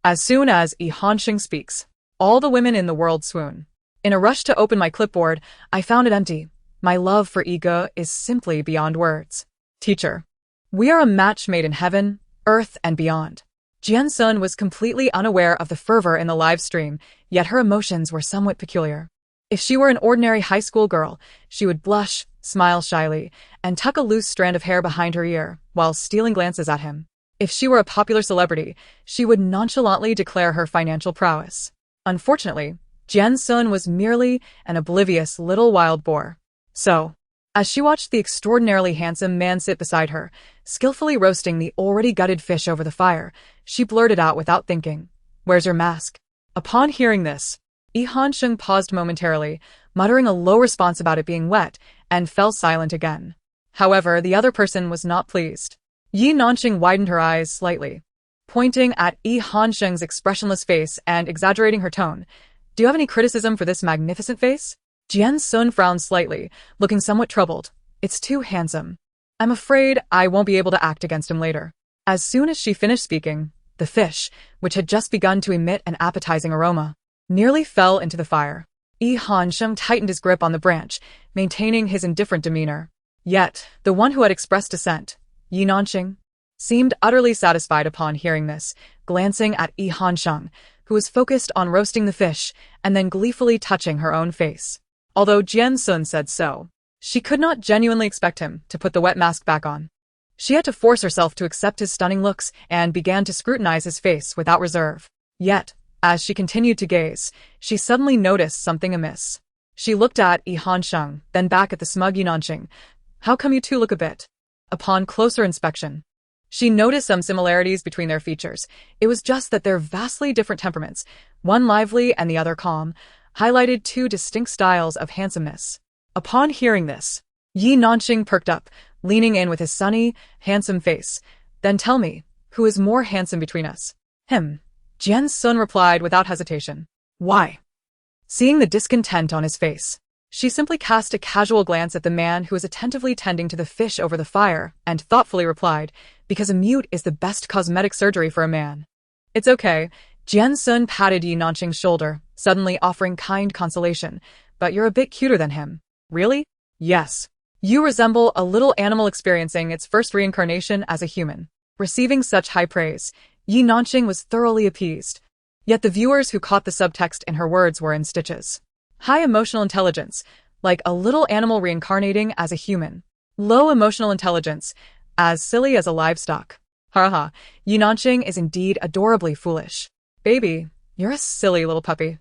As soon as Hansheng speaks, all the women in the world swoon. In a rush to open my clipboard, I found it empty. My love for Ge is simply beyond words. Teacher. We are a match made in heaven, earth, and beyond. Jian Xun was completely unaware of the fervor in the live stream, yet her emotions were somewhat peculiar. If she were an ordinary high school girl, she would blush, smile shyly, and tuck a loose strand of hair behind her ear, while stealing glances at him. If she were a popular celebrity, she would nonchalantly declare her financial prowess. Unfortunately, Jian Xun was merely an oblivious little wild boar. So, as she watched the extraordinarily handsome man sit beside her, skillfully roasting the already gutted fish over the fire, she blurted out without thinking, "Where's your mask?" Upon hearing this, Hansheng paused momentarily, muttering a low response about it being wet, and fell silent again. However, the other person was not pleased. Nanqing widened her eyes slightly, pointing at Hansheng's expressionless face and exaggerating her tone. "Do you have any criticism for this magnificent face?" Jian Xun frowned slightly, looking somewhat troubled. "It's too handsome. I'm afraid I won't be able to act against him later." As soon as she finished speaking, the fish, which had just begun to emit an appetizing aroma, nearly fell into the fire. Hansheng tightened his grip on the branch, maintaining his indifferent demeanor. Yet, the one who had expressed dissent, Nanqing, seemed utterly satisfied upon hearing this, glancing at Hansheng, who was focused on roasting the fish and then gleefully touching her own face. Although Jian Xun said so, she could not genuinely expect him to put the wet mask back on. She had to force herself to accept his stunning looks and began to scrutinize his face without reserve. Yet, as she continued to gaze, she suddenly noticed something amiss. She looked at Hansheng, then back at the smug Nanqing. "How come you two look a bit?" Upon closer inspection, she noticed some similarities between their features. It was just that their vastly different temperaments, one lively and the other calm, highlighted 2 distinct styles of handsomeness. Upon hearing this, Nanqing perked up, leaning in with his sunny, handsome face. "Then tell me, who is more handsome between us?" "Him," Jian Xun replied without hesitation. "Why?" Seeing the discontent on his face, she simply cast a casual glance at the man who was attentively tending to the fish over the fire and thoughtfully replied, "Because a mute is the best cosmetic surgery for a man." "It's okay." Jian Xun patted Nanqing's shoulder, suddenly offering kind consolation. "But you're a bit cuter than him." "Really?" "Yes. You resemble a little animal experiencing its first reincarnation as a human." Receiving such high praise, Nanqing was thoroughly appeased. Yet the viewers who caught the subtext in her words were in stitches. High emotional intelligence, like a little animal reincarnating as a human. Low emotional intelligence, as silly as a livestock. Haha, Nanqing is indeed adorably foolish. "Baby, you're a silly little puppy."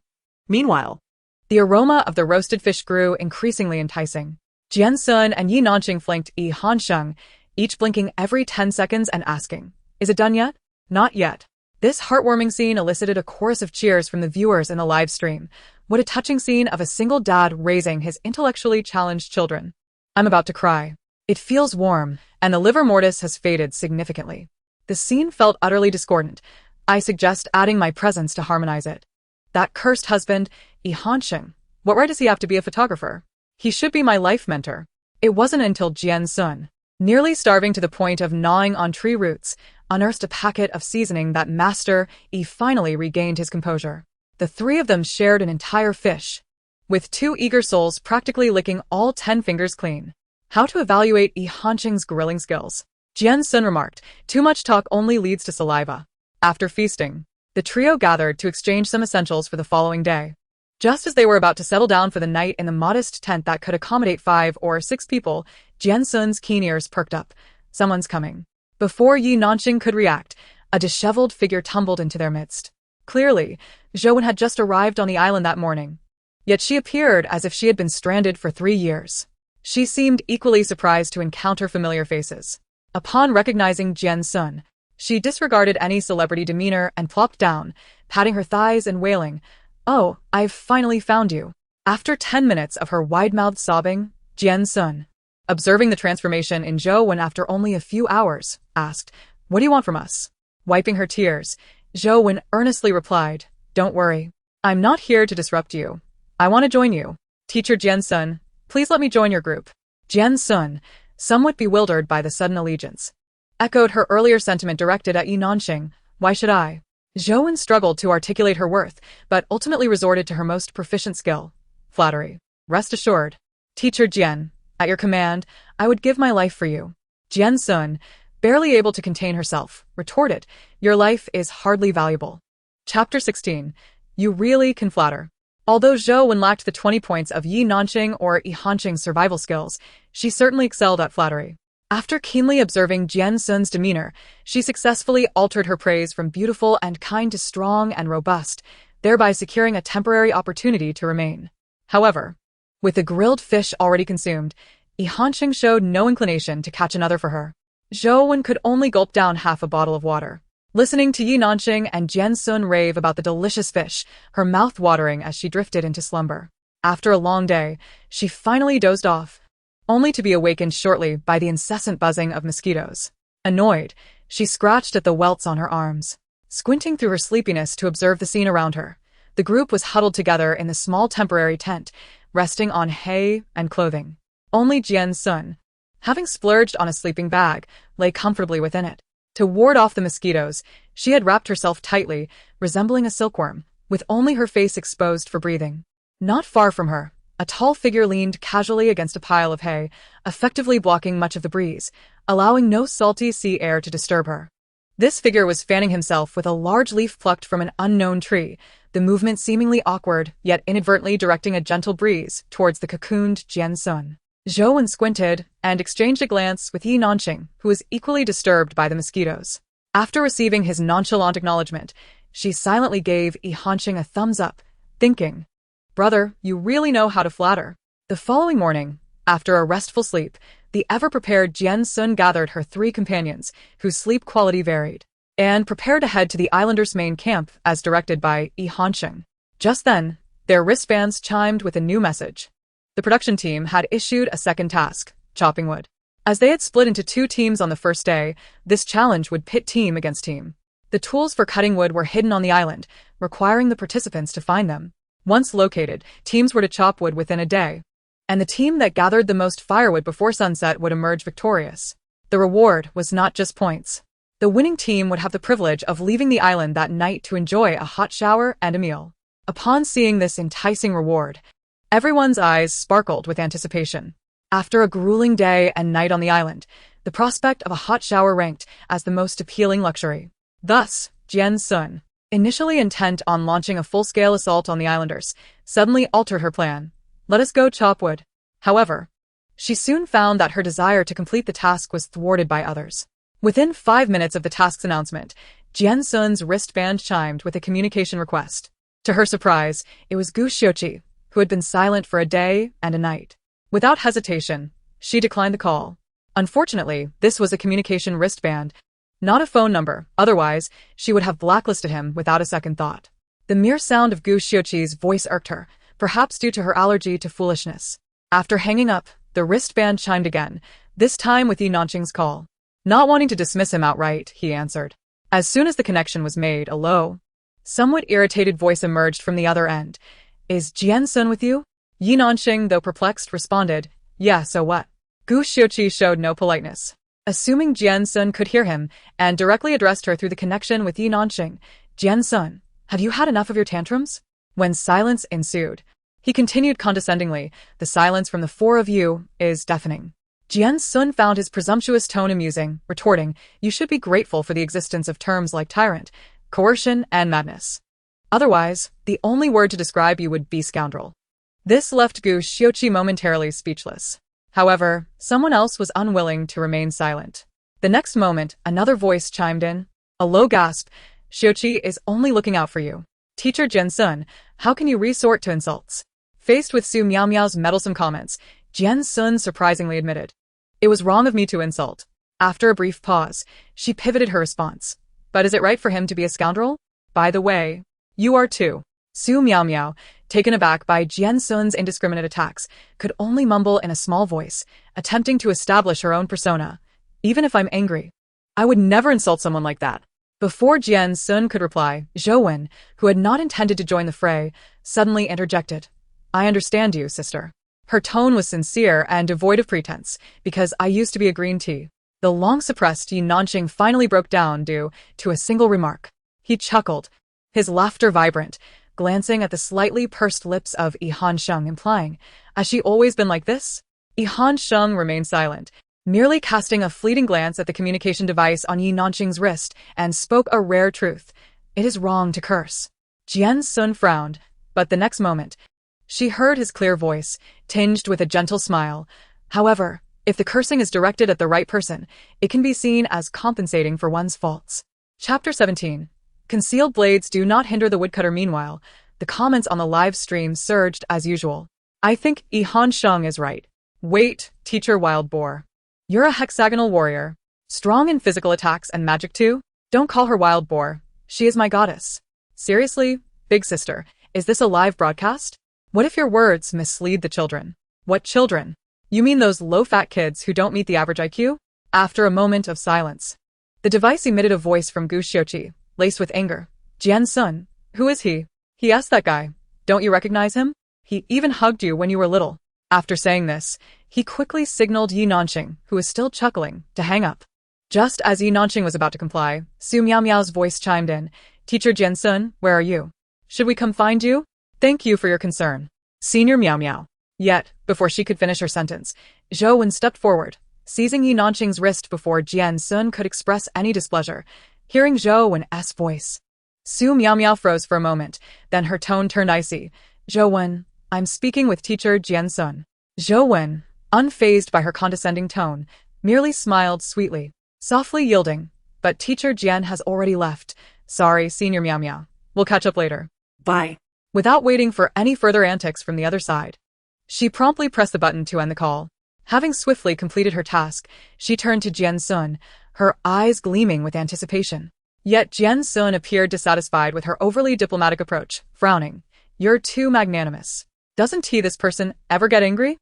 Meanwhile, the aroma of the roasted fish grew increasingly enticing. Jian Xun and Nanqing flanked Hansheng, each blinking every 10 seconds and asking, "Is it done yet?" "Not yet." This heartwarming scene elicited a chorus of cheers from the viewers in the live stream. What a touching scene of a single dad raising his intellectually challenged children. I'm about to cry. It feels warm, and the livor mortis has faded significantly. The scene felt utterly discordant. I suggest adding my presence to harmonize it. That cursed husband, Hansheng. What right does he have to be a photographer? He should be my life mentor. It wasn't until Jian Xun, nearly starving to the point of gnawing on tree roots, unearthed a packet of seasoning that Master finally regained his composure. The 3 of them shared an entire fish, with 2 eager souls practically licking all 10 fingers clean. How to evaluate Hansheng's grilling skills? Jian Xun remarked, "Too much talk only leads to saliva." After feasting, the trio gathered to exchange some essentials for the following day. Just as they were about to settle down for the night in the modest tent that could accommodate 5 or 6 people, Jian Xun's keen ears perked up. Someone's coming. Before Nanqing could react, a disheveled figure tumbled into their midst. Clearly, Zhou had just arrived on the island that morning. Yet she appeared as if she had been stranded for 3 years. She seemed equally surprised to encounter familiar faces. Upon recognizing Jian Xun, she disregarded any celebrity demeanor and plopped down, patting her thighs and wailing, "Oh, I've finally found you." After 10 minutes of her wide-mouthed sobbing, Jian Xun, observing the transformation in Zhou when after only a few hours, asked, "What do you want from us?" Wiping her tears, Zhou earnestly replied, "Don't worry. I'm not here to disrupt you. I want to join you. Teacher Jian Xun, please let me join your group." Jian Xun, somewhat bewildered by the sudden allegiance, echoed her earlier sentiment directed at Yi Nanxing. "Why should I?" Zhou struggled to articulate her worth, but ultimately resorted to her most proficient skill, flattery. "Rest assured, Teacher Jian, at your command, I would give my life for you." Jian Xun, barely able to contain herself, retorted, "Your life is hardly valuable." Chapter 16. You really can flatter. Although Zhou lacked the 20 points of Yi Nanxing or Yi Hanqing's survival skills, she certainly excelled at flattery. After keenly observing Jian Xun's demeanor, she successfully altered her praise from beautiful and kind to strong and robust, thereby securing a temporary opportunity to remain. However, with the grilled fish already consumed, Yi Hanqing showed no inclination to catch another for her. Zhou could only gulp down half a bottle of water. Listening to Yi Nanxing and Jian Xun rave about the delicious fish, her mouth watering as she drifted into slumber. After a long day, she finally dozed off, only to be awakened shortly by the incessant buzzing of mosquitoes. Annoyed, she scratched at the welts on her arms. Squinting through her sleepiness to observe the scene around her, the group was huddled together in the small temporary tent, resting on hay and clothing. Only Jian Xun, having splurged on a sleeping bag, lay comfortably within it. To ward off the mosquitoes, she had wrapped herself tightly, resembling a silkworm, with only her face exposed for breathing. Not far from her, a tall figure leaned casually against a pile of hay, effectively blocking much of the breeze, allowing no salty sea air to disturb her. This figure was fanning himself with a large leaf plucked from an unknown tree, the movement seemingly awkward, yet inadvertently directing a gentle breeze towards the cocooned Jian Xun. Zhou squinted and exchanged a glance with Yi Nanxing, who was equally disturbed by the mosquitoes. After receiving his nonchalant acknowledgement, she silently gave Yi Hanqing a thumbs up, thinking, "Brother, you really know how to flatter." The following morning, after a restful sleep, the ever-prepared Jian Xun gathered her 3 companions, whose sleep quality varied, and prepared to head to the islanders' main camp as directed by Yi Hanqing. Just then, their wristbands chimed with a new message. The production team had issued a second task, chopping wood. As they had split into 2 teams on the first day, this challenge would pit team against team. The tools for cutting wood were hidden on the island, requiring the participants to find them. Once located, teams were to chop wood within a day, and the team that gathered the most firewood before sunset would emerge victorious. The reward was not just points. The winning team would have the privilege of leaving the island that night to enjoy a hot shower and a meal. Upon seeing this enticing reward, everyone's eyes sparkled with anticipation. After a grueling day and night on the island, the prospect of a hot shower ranked as the most appealing luxury. Thus, Jian Xun, initially intent on launching a full-scale assault on the islanders, suddenly altered her plan. "Let us go chop wood." However, she soon found that her desire to complete the task was thwarted by others. Within 5 minutes of the task's announcement, Jian Xun's wristband chimed with a communication request. To her surprise, it was Gu Xiuqi, who had been silent for a day and a night. Without hesitation, she declined the call. Unfortunately, this was a communication wristband, not a phone number, otherwise, she would have blacklisted him without a second thought. The mere sound of Gu Xiuqi's voice irked her, perhaps due to her allergy to foolishness. After hanging up, the wristband chimed again, this time with Yi Nanxing's call. Not wanting to dismiss him outright, he answered. As soon as the connection was made, a low, somewhat irritated voice emerged from the other end. "Is Jian Xun with you?" Yi Nanxing, though perplexed, responded, "Yeah, so what?" Gu Xiuqi showed no politeness. Assuming Jian Xun could hear him, and directly addressed her through the connection with Yi Nanxing, "Jian Xun, have you had enough of your tantrums?" When silence ensued, he continued condescendingly, "The silence from the 4 of you is deafening." Jian Xun found his presumptuous tone amusing, retorting, "You should be grateful for the existence of terms like tyrant, coercion, and madness. Otherwise, the only word to describe you would be scoundrel." This left Gu Xiuqi momentarily speechless. However, someone else was unwilling to remain silent. The next moment, another voice chimed in. A low gasp, "Xiuqi is only looking out for you. Teacher Jian Xun, how can you resort to insults?" Faced with Su Miao Miao's meddlesome comments, Jian Xun surprisingly admitted, "It was wrong of me to insult." After a brief pause, she pivoted her response. "But is it right for him to be a scoundrel? By the way, you are too." Su Miao Miao, taken aback by Jian Xun's indiscriminate attacks, could only mumble in a small voice, attempting to establish her own persona. "Even if I'm angry, I would never insult someone like that." Before Jian Xun could reply, Zhou Wen, who had not intended to join the fray, suddenly interjected. I understand you, sister. Her tone was sincere and devoid of pretense, because I used to be a green tea. The long-suppressed Yi Nanqing finally broke down due to a single remark. He chuckled, his laughter vibrant, glancing at the slightly pursed lips of Yi Hansheng, implying, has she always been like this? Yi Hansheng remained silent, merely casting a fleeting glance at the communication device on Yi Nanqing's wrist, and spoke a rare truth. It is wrong to curse. Jian Xun frowned, but the next moment, she heard his clear voice, tinged with a gentle smile. However, if the cursing is directed at the right person, it can be seen as compensating for one's faults. Chapter 17. Concealed blades do not hinder the woodcutter. Meanwhile, the comments on the live stream surged as usual. I think Yi Hansheng is right. Wait, teacher wild boar. You're a hexagonal warrior. Strong in physical attacks and magic too? Don't call her wild boar. She is my goddess. Seriously, big sister, is this a live broadcast? What if your words mislead the children? What children? You mean those low-fat kids who don't meet the average IQ? After a moment of silence, the device emitted a voice from Gu Xiuqi, laced with anger. Jian Xun, who is he? He asked that guy. Don't you recognize him? He even hugged you when you were little. After saying this, he quickly signaled Yi Nanqing, who was still chuckling, to hang up. Just as Yi Nanqing was about to comply, Su Miao Miao's voice chimed in. Teacher Jian Xun, where are you? Should we come find you? Thank you for your concern. Senior Miao Miao. Yet, before she could finish her sentence, Zhou Wen stepped forward, seizing Yi Nanqing's wrist before Jian Xun could express any displeasure. Hearing Zhou Wen's voice, Su Miao Miao froze for a moment, then her tone turned icy. Zhou Wen, I'm speaking with teacher Jian Xun. Zhou Wen, unfazed by her condescending tone, merely smiled sweetly, softly yielding, but teacher Jian has already left. Sorry, Senior Miao Miao. We'll catch up later. Bye. Without waiting for any further antics from the other side, she promptly pressed the button to end the call. Having swiftly completed her task, she turned to Jian Xun, her eyes gleaming with anticipation. Yet Jian Xun appeared dissatisfied with her overly diplomatic approach, frowning. You're too magnanimous. Doesn't this person ever get angry?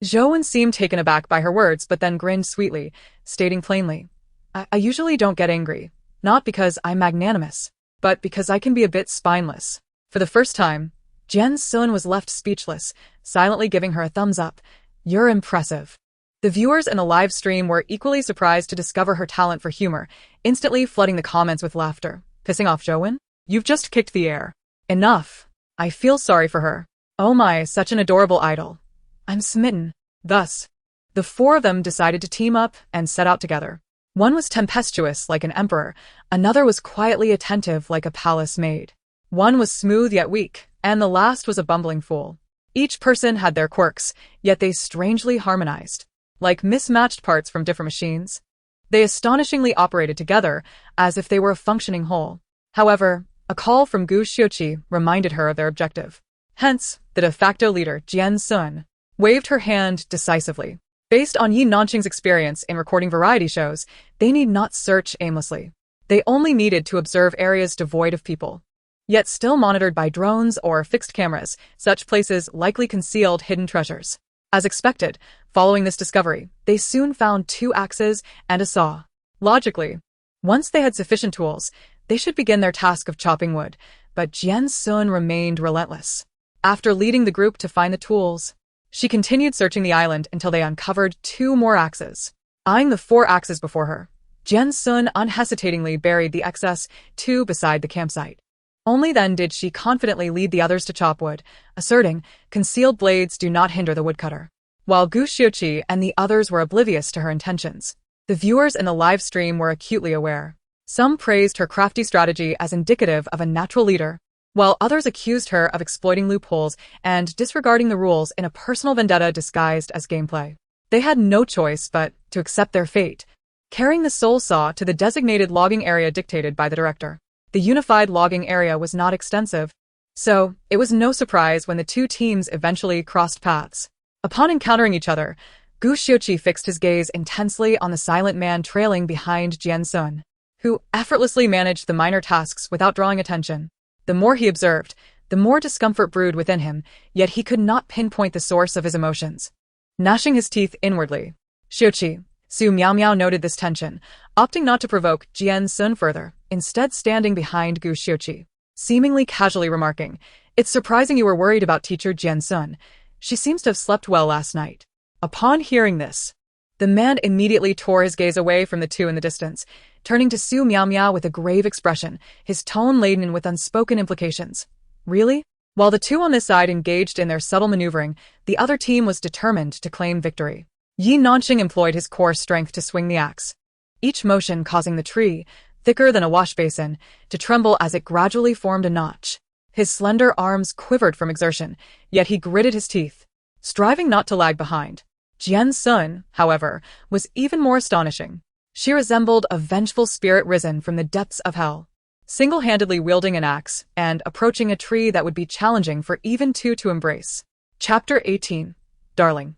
Zhou Wen seemed taken aback by her words but then grinned sweetly, stating plainly, I usually don't get angry, not because I'm magnanimous, but because I can be a bit spineless. For the first time, Jian Xun was left speechless, silently giving her a thumbs up. You're impressive. The viewers in the live stream were equally surprised to discover her talent for humor, instantly flooding the comments with laughter. Pissing off Zhou Wen? You've just kicked the air. Enough. I feel sorry for her. Oh my, such an adorable idol. I'm smitten. Thus, the four of them decided to team up and set out together. One was tempestuous like an emperor, another was quietly attentive like a palace maid. One was smooth yet weak, and the last was a bumbling fool. Each person had their quirks, yet they strangely harmonized. Like mismatched parts from different machines, they astonishingly operated together as if they were a functioning whole. However, a call from Gu Xiuqi reminded her of their objective. Hence, the de facto leader, Jian Xun, waved her hand decisively. Based on Yi Nanqing's experience in recording variety shows, they need not search aimlessly. They only needed to observe areas devoid of people, yet still monitored by drones or fixed cameras. Such places likely concealed hidden treasures. As expected, following this discovery, they soon found 2 axes and a saw. Logically, once they had sufficient tools, they should begin their task of chopping wood, but Jian Xun remained relentless. After leading the group to find the tools, she continued searching the island until they uncovered 2 more axes. Eyeing the 4 axes before her, Jian Xun unhesitatingly buried the excess 2 beside the campsite. Only then did she confidently lead the others to chop wood, asserting, concealed blades do not hinder the woodcutter. While Gu Xiuqi and the others were oblivious to her intentions, the viewers in the live stream were acutely aware. Some praised her crafty strategy as indicative of a natural leader, while others accused her of exploiting loopholes and disregarding the rules in a personal vendetta disguised as gameplay. They had no choice but to accept their fate, carrying the soul saw to the designated logging area dictated by the director. The unified logging area was not extensive, so it was no surprise when the 2 teams eventually crossed paths. Upon encountering each other, Gu Xiuqi fixed his gaze intensely on the silent man trailing behind Jian Xun, who effortlessly managed the minor tasks without drawing attention. The more he observed, the more discomfort brewed within him, yet he could not pinpoint the source of his emotions. Gnashing his teeth inwardly, Xiuqi, Su Miao noted this tension, opting not to provoke Jian Xun further, instead standing behind Gu Xiuqi, seemingly casually remarking, "It's surprising you were worried about teacher Jian Xun. She seems to have slept well last night." Upon hearing this, the man immediately tore his gaze away from the two in the distance, turning to Su Miao with a grave expression, his tone laden with unspoken implications. Really? While the two on this side engaged in their subtle maneuvering, the other team was determined to claim victory. Yi Nanqing employed his core strength to swing the axe, each motion causing the tree, thicker than a wash basin, to tremble as it gradually formed a notch. His slender arms quivered from exertion, yet he gritted his teeth, striving not to lag behind. Jian Xun, however, was even more astonishing. She resembled a vengeful spirit risen from the depths of hell, single-handedly wielding an axe and approaching a tree that would be challenging for even two to embrace. Chapter 18. Darling.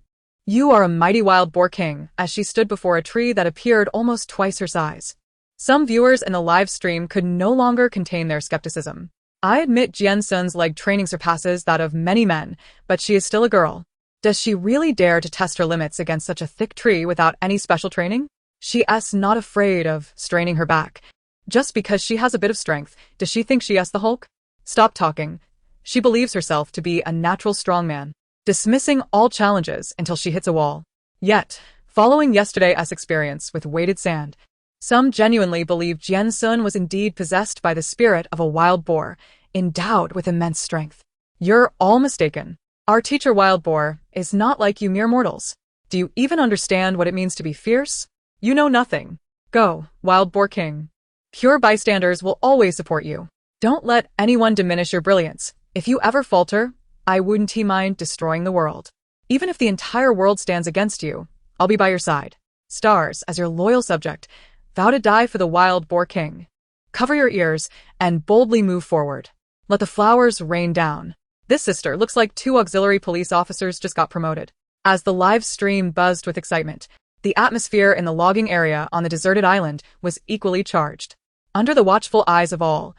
You are a mighty wild boar king, as she stood before a tree that appeared almost twice her size. Some viewers in the live stream could no longer contain their skepticism. I admit Jian Xun's leg training surpasses that of many men, but she is still a girl. Does she really dare to test her limits against such a thick tree without any special training? She's not afraid of straining her back. Just because she has a bit of strength, does she think she is the Hulk? Stop talking. She believes herself to be a natural strongman, dismissing all challenges until she hits a wall. Yet, following yesterday's experience with weighted sand, some genuinely believe Jian Xun was indeed possessed by the spirit of a wild boar, endowed with immense strength. You're all mistaken. Our teacher Wild Boar is not like you mere mortals. Do you even understand what it means to be fierce? You know nothing. Go, Wild Boar King. Pure bystanders will always support you. Don't let anyone diminish your brilliance. If you ever falter, I wouldn't mind destroying the world. Even if the entire world stands against you, I'll be by your side. Stars, as your loyal subject, vow to die for the Wild Boar King. Cover your ears and boldly move forward. Let the flowers rain down. This sister looks like two auxiliary police officers just got promoted. As the live stream buzzed with excitement, the atmosphere in the logging area on the deserted island was equally charged. Under the watchful eyes of all,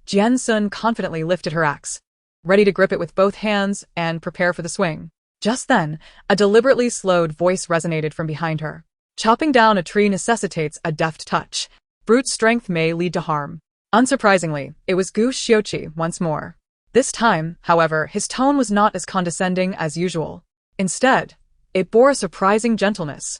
Jian Xun confidently lifted her axe, ready to grip it with both hands and prepare for the swing. Just then, a deliberately slowed voice resonated from behind her. Chopping down a tree necessitates a deft touch. Brute strength may lead to harm. Unsurprisingly, it was Gu Xiuqi once more. This time, however, his tone was not as condescending as usual. Instead, it bore a surprising gentleness,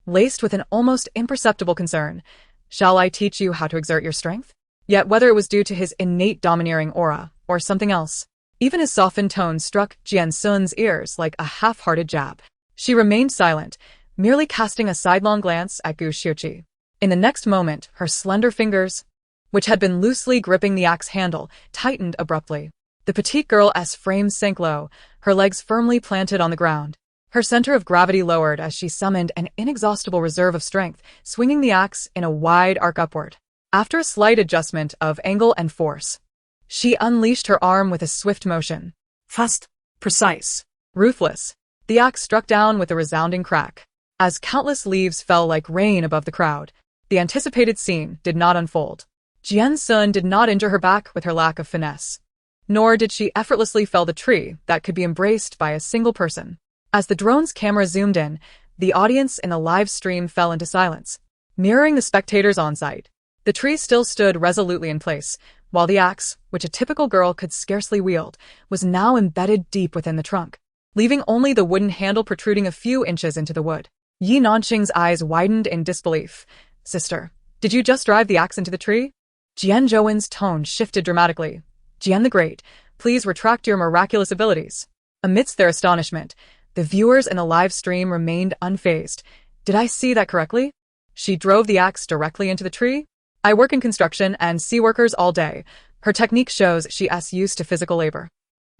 laced with an almost imperceptible concern. Shall I teach you how to exert your strength? Yet whether it was due to his innate domineering aura or something else, even his softened tone struck Jian Xun's ears like a half-hearted jab. She remained silent, merely casting a sidelong glance at Gu Xiuqi. In the next moment, her slender fingers, which had been loosely gripping the axe handle, tightened abruptly. The petite girl's frame sank low, her legs firmly planted on the ground. Her center of gravity lowered as she summoned an inexhaustible reserve of strength, swinging the axe in a wide arc upward. After a slight adjustment of angle and force, she unleashed her arm with a swift motion. Fast, precise, ruthless. The axe struck down with a resounding crack. As countless leaves fell like rain above the crowd, the anticipated scene did not unfold. Jian Xun did not injure her back with her lack of finesse, nor did she effortlessly fell the tree that could be embraced by a single person. As the drone's camera zoomed in, the audience in the live stream fell into silence, mirroring the spectators on site. The tree still stood resolutely in place, while the axe, which a typical girl could scarcely wield, was now embedded deep within the trunk, leaving only the wooden handle protruding a few inches into the wood. Yi Nanqing's eyes widened in disbelief. Sister, did you just drive the axe into the tree? Jian Zhouwen's tone shifted dramatically. Jian the Great, please retract your miraculous abilities. Amidst their astonishment, the viewers in the live stream remained unfazed. Did I see that correctly? She drove the axe directly into the tree? I work in construction and see workers all day. Her technique shows she's used to physical labor.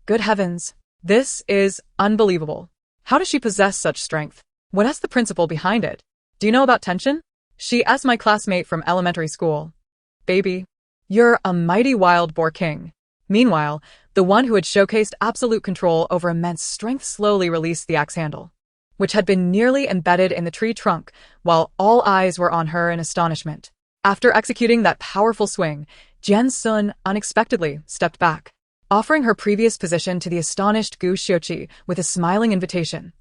Good heavens, this is unbelievable. How does she possess such strength? What is the principle behind it? Do you know about tension? She's my classmate from elementary school. Baby, you're a mighty wild boar king. Meanwhile, the one who had showcased absolute control over immense strength slowly released the axe handle, which had been nearly embedded in the tree trunk, while all eyes were on her in astonishment. After executing that powerful swing, Jian Xun unexpectedly stepped back, offering her previous position to the astonished Gu Xiuqi with a smiling invitation.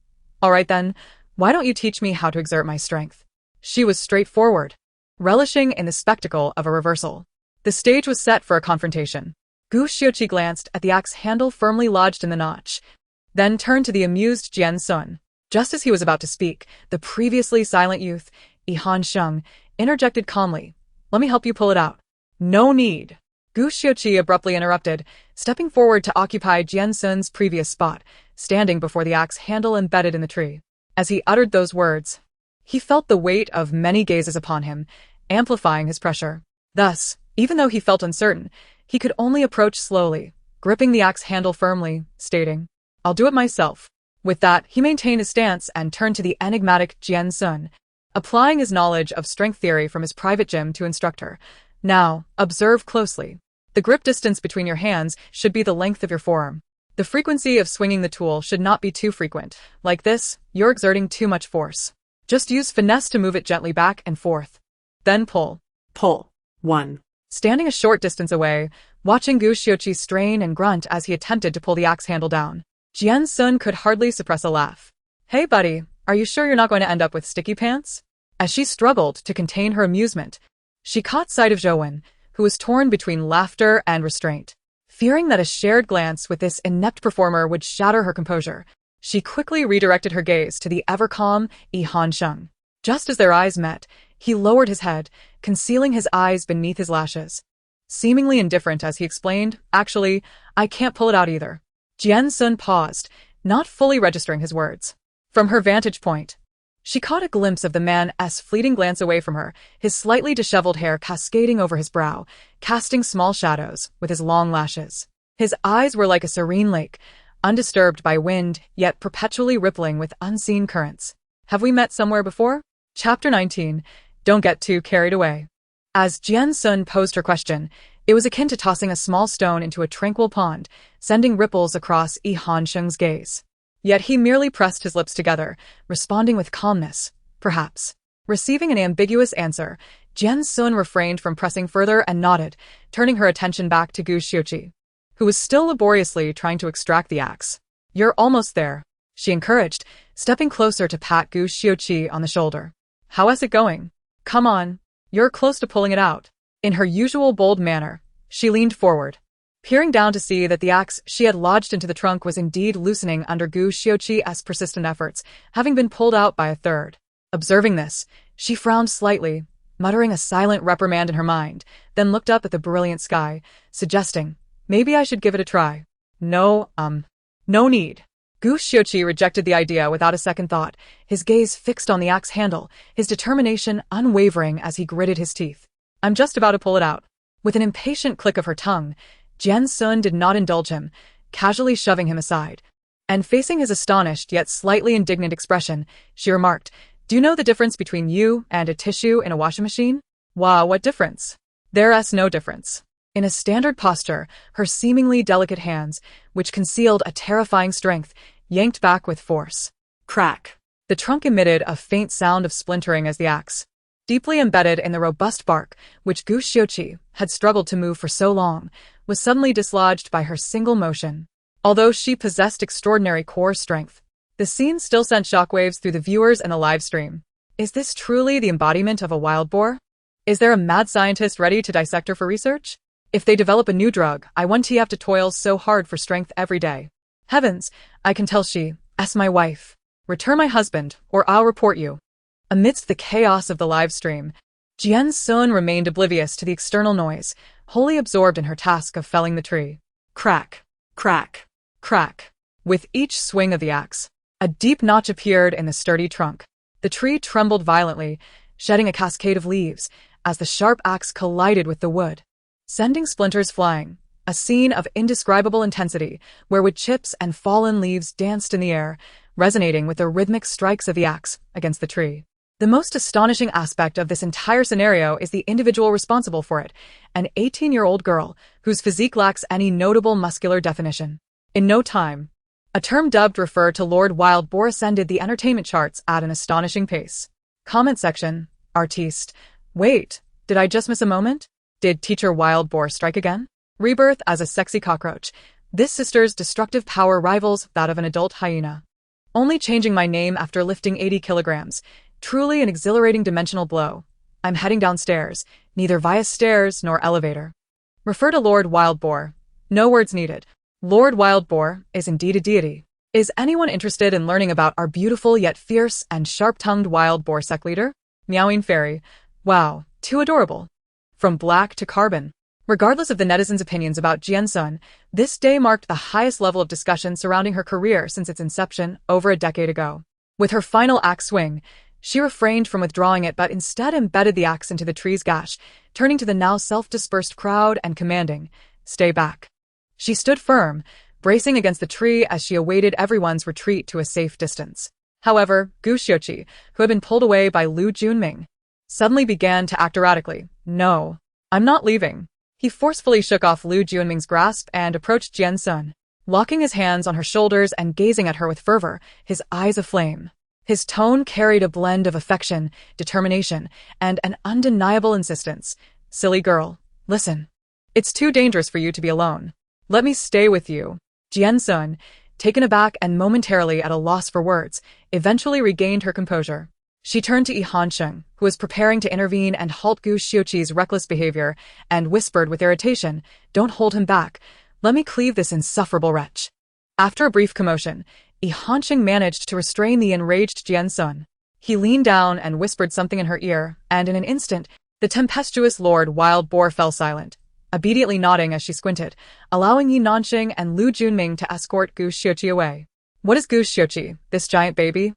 All right then, why don't you teach me how to exert my strength? She was straightforward, relishing in the spectacle of a reversal. The stage was set for a confrontation. Gu Xiuqi glanced at the axe handle firmly lodged in the notch, then turned to the amused Jian Xun. Just as he was about to speak, the previously silent youth, Han Sheng, interjected calmly. Let me help you pull it out. No need. Gu Xiuqi abruptly interrupted, stepping forward to occupy Jian Xun's previous spot, standing before the axe handle embedded in the tree. As he uttered those words, he felt the weight of many gazes upon him, amplifying his pressure. Thus, even though he felt uncertain, he could only approach slowly, gripping the axe handle firmly, stating, I'll do it myself. With that, he maintained his stance and turned to the enigmatic Jian Xun, applying his knowledge of strength theory from his private gym to instruct her. Now, observe closely. The grip distance between your hands should be the length of your forearm. The frequency of swinging the tool should not be too frequent. Like this, you're exerting too much force. Just use finesse to move it gently back and forth. Then pull. Pull. 1. Standing a short distance away, watching Gu Xiuqi strain and grunt as he attempted to pull the axe handle down, Jian Xun could hardly suppress a laugh. Hey buddy, are you sure you're not going to end up with sticky pants? As she struggled to contain her amusement, she caught sight of Zhou, who was torn between laughter and restraint. Fearing that a shared glance with this inept performer would shatter her composure, she quickly redirected her gaze to the ever-calm Han Sheng. Just as their eyes met, he lowered his head, concealing his eyes beneath his lashes. Seemingly indifferent as he explained, Actually, I can't pull it out either. Jian Xun paused, not fully registering his words. From her vantage point, she caught a glimpse of the man's fleeting glance away from her, his slightly disheveled hair cascading over his brow, casting small shadows with his long lashes. His eyes were like a serene lake, undisturbed by wind, yet perpetually rippling with unseen currents. Have we met somewhere before? Chapter 19. Don't get too carried away. As Jian Xun posed her question, it was akin to tossing a small stone into a tranquil pond, sending ripples across Han Sheng's gaze. Yet he merely pressed his lips together, responding with calmness, perhaps. Receiving an ambiguous answer, Jian Xun refrained from pressing further and nodded, turning her attention back to Gu Xiuqi, who was still laboriously trying to extract the axe. You're almost there, she encouraged, stepping closer to pat Gu Xiuqi on the shoulder. How's it going? Come on, you're close to pulling it out. In her usual bold manner, she leaned forward, peering down to see that the axe she had lodged into the trunk was indeed loosening under Gu Xiuqi's persistent efforts, having been pulled out by a third. Observing this, she frowned slightly, muttering a silent reprimand in her mind, then looked up at the brilliant sky, suggesting, maybe I should give it a try. No need. Gu Xiuqi rejected the idea without a second thought, his gaze fixed on the axe handle, his determination unwavering as he gritted his teeth. I'm just about to pull it out. With an impatient click of her tongue, Jian Xun did not indulge him, casually shoving him aside. And facing his astonished yet slightly indignant expression, she remarked, Do you know the difference between you and a tissue in a washing machine? Wow, what difference? There's no difference. In a standard posture, her seemingly delicate hands, which concealed a terrifying strength, yanked back with force. Crack. The trunk emitted a faint sound of splintering as the axe, deeply embedded in the robust bark, which Gu Xiuqi had struggled to move for so long, was suddenly dislodged by her single motion. Although she possessed extraordinary core strength, the scene still sent shockwaves through the viewers and the live stream. Is this truly the embodiment of a wild boar? Is there a mad scientist ready to dissect her for research? If they develop a new drug, I won't have to toil so hard for strength every day. Heavens, I can tell she's my wife. Return my husband, or I'll report you. Amidst the chaos of the live stream, Jian Xun remained oblivious to the external noise, wholly absorbed in her task of felling the tree. Crack, crack, crack. With each swing of the axe, a deep notch appeared in the sturdy trunk. The tree trembled violently, shedding a cascade of leaves, as the sharp axe collided with the wood, sending splinters flying. A scene of indescribable intensity, where wood chips and fallen leaves danced in the air, resonating with the rhythmic strikes of the axe against the tree. The most astonishing aspect of this entire scenario is the individual responsible for it, an 18-year-old girl whose physique lacks any notable muscular definition. In no time, a term dubbed refer to Lord Wild Boar ascended the entertainment charts at an astonishing pace. Comment section, artiste. Wait, did I just miss a moment? Did Teacher Wild Boar strike again? Rebirth as a sexy cockroach. This sister's destructive power rivals that of an adult hyena. Only changing my name after lifting 80 kilograms. Truly an exhilarating dimensional blow. I'm heading downstairs, neither via stairs nor elevator. Refer to Lord Wildboar. No words needed. Lord Wildboar is indeed a deity. Is anyone interested in learning about our beautiful yet fierce and sharp-tongued wild boar sect leader? Meowing fairy. Wow, too adorable. From black to carbon. Regardless of the netizens' opinions about Jian Xun, this day marked the highest level of discussion surrounding her career since its inception over a decade ago. With her final axe swing, she refrained from withdrawing it but instead embedded the axe into the tree's gash, turning to the now self-dispersed crowd and commanding, "Stay back." She stood firm, bracing against the tree as she awaited everyone's retreat to a safe distance. However, Gu Xiuqi, who had been pulled away by Lu Junming, suddenly began to act erratically. "No, I'm not leaving." He forcefully shook off Lu Junming's grasp and approached Jian Xun, locking his hands on her shoulders and gazing at her with fervor, his eyes aflame. His tone carried a blend of affection, determination, and an undeniable insistence. "Silly girl, listen. It's too dangerous for you to be alone. Let me stay with you." Jian Xun, taken aback and momentarily at a loss for words, eventually regained her composure. She turned to Yihansheng, who was preparing to intervene and halt Gu Xiuqi's reckless behavior, and whispered with irritation, "Don't hold him back. Let me cleave this insufferable wretch." After a brief commotion, Yihansheng managed to restrain the enraged Jian Xun. He leaned down and whispered something in her ear, and in an instant, the tempestuous Lord Wild Boar fell silent, obediently nodding as she squinted, allowing Yihansheng and Lu Junming to escort Gu Xiuqi away. What is Gu Xiuqi, this giant baby,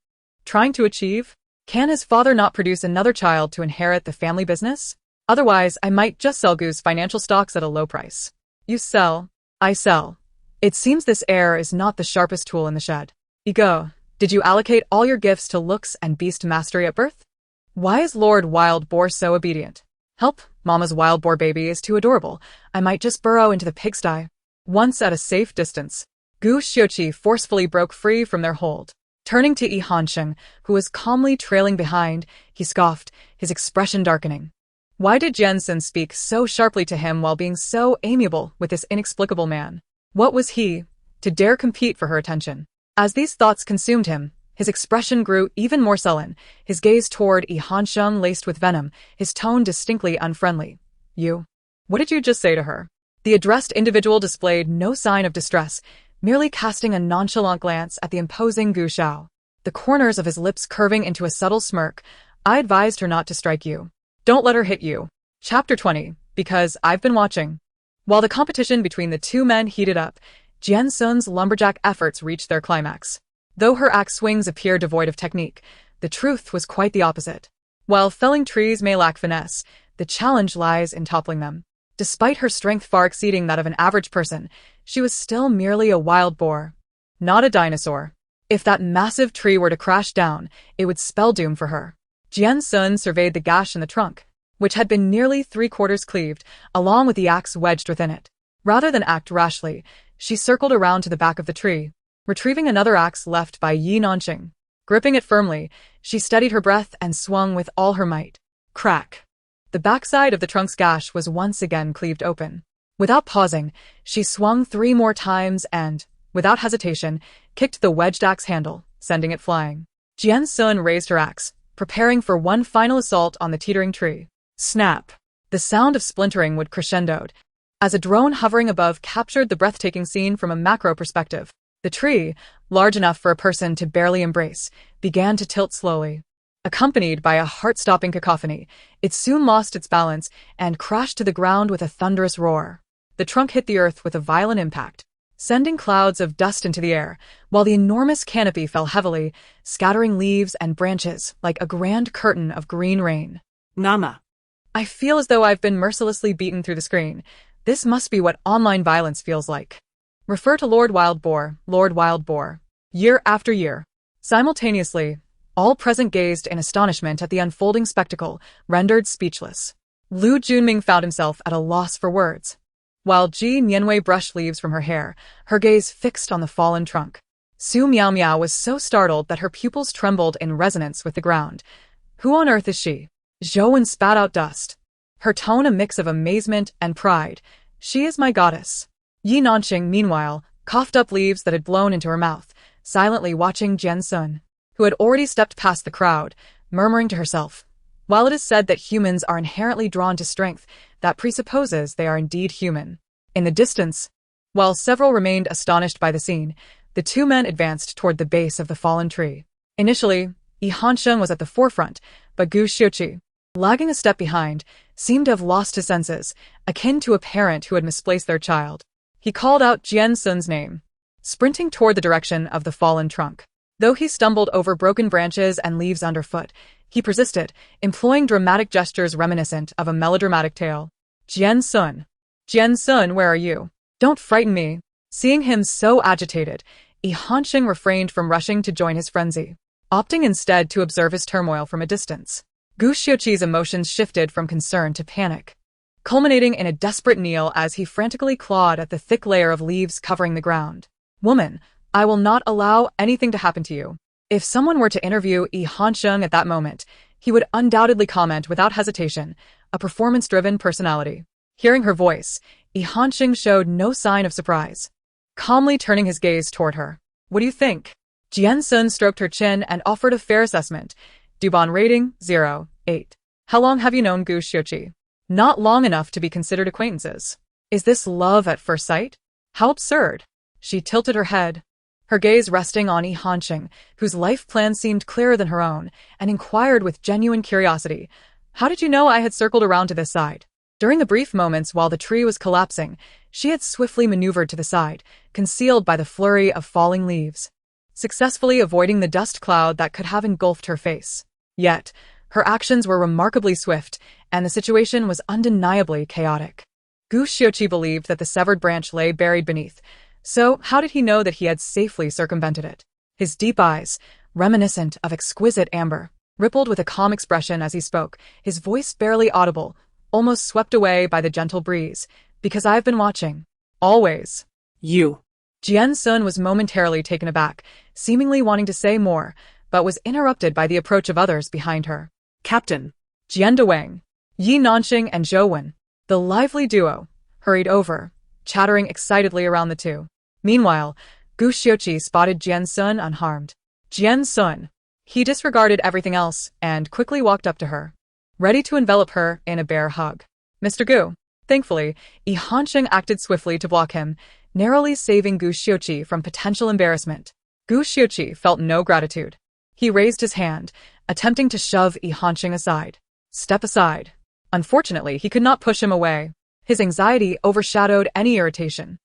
trying to achieve? Can his father not produce another child to inherit the family business? Otherwise, I might just sell Gu's financial stocks at a low price. You sell, I sell. It seems this heir is not the sharpest tool in the shed. Ego, did you allocate all your gifts to looks and beast mastery at birth? Why is Lord Wild Boar so obedient? Help, Mama's wild boar baby is too adorable. I might just burrow into the pigsty. Once at a safe distance, Gu Xiuqi forcefully broke free from their hold. Turning to Yihansheng, who was calmly trailing behind, he scoffed, his expression darkening. Why did Jian Xun speak so sharply to him while being so amiable with this inexplicable man? What was he, to dare compete for her attention? As these thoughts consumed him, his expression grew even more sullen, his gaze toward Yihansheng laced with venom, his tone distinctly unfriendly. "You? What did you just say to her?" The addressed individual displayed no sign of distress, merely casting a nonchalant glance at the imposing Gu Xiao, the corners of his lips curving into a subtle smirk. "I advised her not to strike you. Don't let her hit you." Chapter 20, because I've been watching. While the competition between the two men heated up, Jian Xun's lumberjack efforts reached their climax. Though her axe swings appear devoid of technique, the truth was quite the opposite. While felling trees may lack finesse, the challenge lies in toppling them. Despite her strength far exceeding that of an average person, she was still merely a wild boar, not a dinosaur. If that massive tree were to crash down, it would spell doom for her. Jian Xun surveyed the gash in the trunk, which had been nearly 3/4 cleaved, along with the axe wedged within it. Rather than act rashly, she circled around to the back of the tree, retrieving another axe left by Yihansheng. Gripping it firmly, she steadied her breath and swung with all her might. Crack! The backside of the trunk's gash was once again cleaved open. Without pausing, she swung 3 more times and, without hesitation, kicked the wedged axe handle, sending it flying. Jian Xun raised her axe, preparing for one final assault on the teetering tree. Snap! The sound of splintering would crescendoed, as a drone hovering above captured the breathtaking scene from a macro perspective. The tree, large enough for a person to barely embrace, began to tilt slowly. Accompanied by a heart-stopping cacophony, it soon lost its balance and crashed to the ground with a thunderous roar. The trunk hit the earth with a violent impact, sending clouds of dust into the air, while the enormous canopy fell heavily, scattering leaves and branches like a grand curtain of green rain. Nama. I feel as though I've been mercilessly beaten through the screen. This must be what online violence feels like. Refer to Lord Wild Boar, Lord Wild Boar. Year after year. Simultaneously, all present gazed in astonishment at the unfolding spectacle, rendered speechless. Lu Junming found himself at a loss for words. While Ji Nianwei brushed leaves from her hair, her gaze fixed on the fallen trunk. Su Miao Miao was so startled that her pupils trembled in resonance with the ground. Who on earth is she? Zhou spat out dust, her tone a mix of amazement and pride. She is my goddess. Yihansheng, meanwhile, coughed up leaves that had blown into her mouth, silently watching Jian Xun, who had already stepped past the crowd, murmuring to herself. While it is said that humans are inherently drawn to strength, that presupposes they are indeed human. In the distance, while several remained astonished by the scene, the two men advanced toward the base of the fallen tree. Initially, Yi Hansheng was at the forefront, but Gu Xiuqi, lagging a step behind, seemed to have lost his senses, akin to a parent who had misplaced their child. He called out Jian Xun's name, sprinting toward the direction of the fallen trunk. Though he stumbled over broken branches and leaves underfoot, he persisted, employing dramatic gestures reminiscent of a melodramatic tale. Jian Xun. Jian Xun, where are you? Don't frighten me. Seeing him so agitated, Yi Hansheng refrained from rushing to join his frenzy, opting instead to observe his turmoil from a distance. Gu Xiuqi's emotions shifted from concern to panic, culminating in a desperate kneel as he frantically clawed at the thick layer of leaves covering the ground. Woman, I will not allow anything to happen to you. If someone were to interview Yi Hansheng at that moment, he would undoubtedly comment without hesitation, a performance-driven personality. Hearing her voice, Yi Hansheng showed no sign of surprise, calmly turning his gaze toward her. What do you think? Jian Xun stroked her chin and offered a fair assessment. Dubon rating, 0.8. How long have you known Gu Xiuqi? Not long enough to be considered acquaintances. Is this love at first sight? How absurd. She tilted her head, her gaze resting on Yi Hansheng, whose life plan seemed clearer than her own, and inquired with genuine curiosity. How did you know I had circled around to this side? During the brief moments while the tree was collapsing, she had swiftly maneuvered to the side, concealed by the flurry of falling leaves, successfully avoiding the dust cloud that could have engulfed her face. Yet, her actions were remarkably swift, and the situation was undeniably chaotic. Gu Xiuqi believed that the severed branch lay buried beneath, so how did he know that he had safely circumvented it? His deep eyes, reminiscent of exquisite amber, rippled with a calm expression as he spoke, his voice barely audible, almost swept away by the gentle breeze. Because I've been watching. Always. You. Jian Xun was momentarily taken aback, seemingly wanting to say more, but was interrupted by the approach of others behind her. Captain. Jian Dewang, Yi Nanxing and Zhou Wen, the lively duo, hurried over, chattering excitedly around the two. Meanwhile, Gu Xiuqi spotted Jian Xun unharmed. Jian Xun. He disregarded everything else and quickly walked up to her, ready to envelop her in a bear hug. Mr. Gu. Thankfully, Yi Hansheng acted swiftly to block him, narrowly saving Gu Xiuqi from potential embarrassment. Gu Xiuqi felt no gratitude. He raised his hand, attempting to shove Yi Hansheng aside. Step aside. Unfortunately, he could not push him away. His anxiety overshadowed any irritation,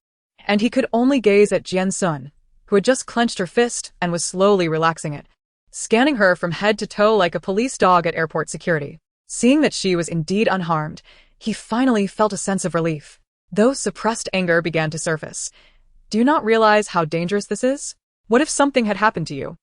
and he could only gaze at Jian Xun, who had just clenched her fist and was slowly relaxing it, scanning her from head to toe like a police dog at airport security. Seeing that she was indeed unharmed, he finally felt a sense of relief, though suppressed anger began to surface. Do you not realize how dangerous this is? What if something had happened to you?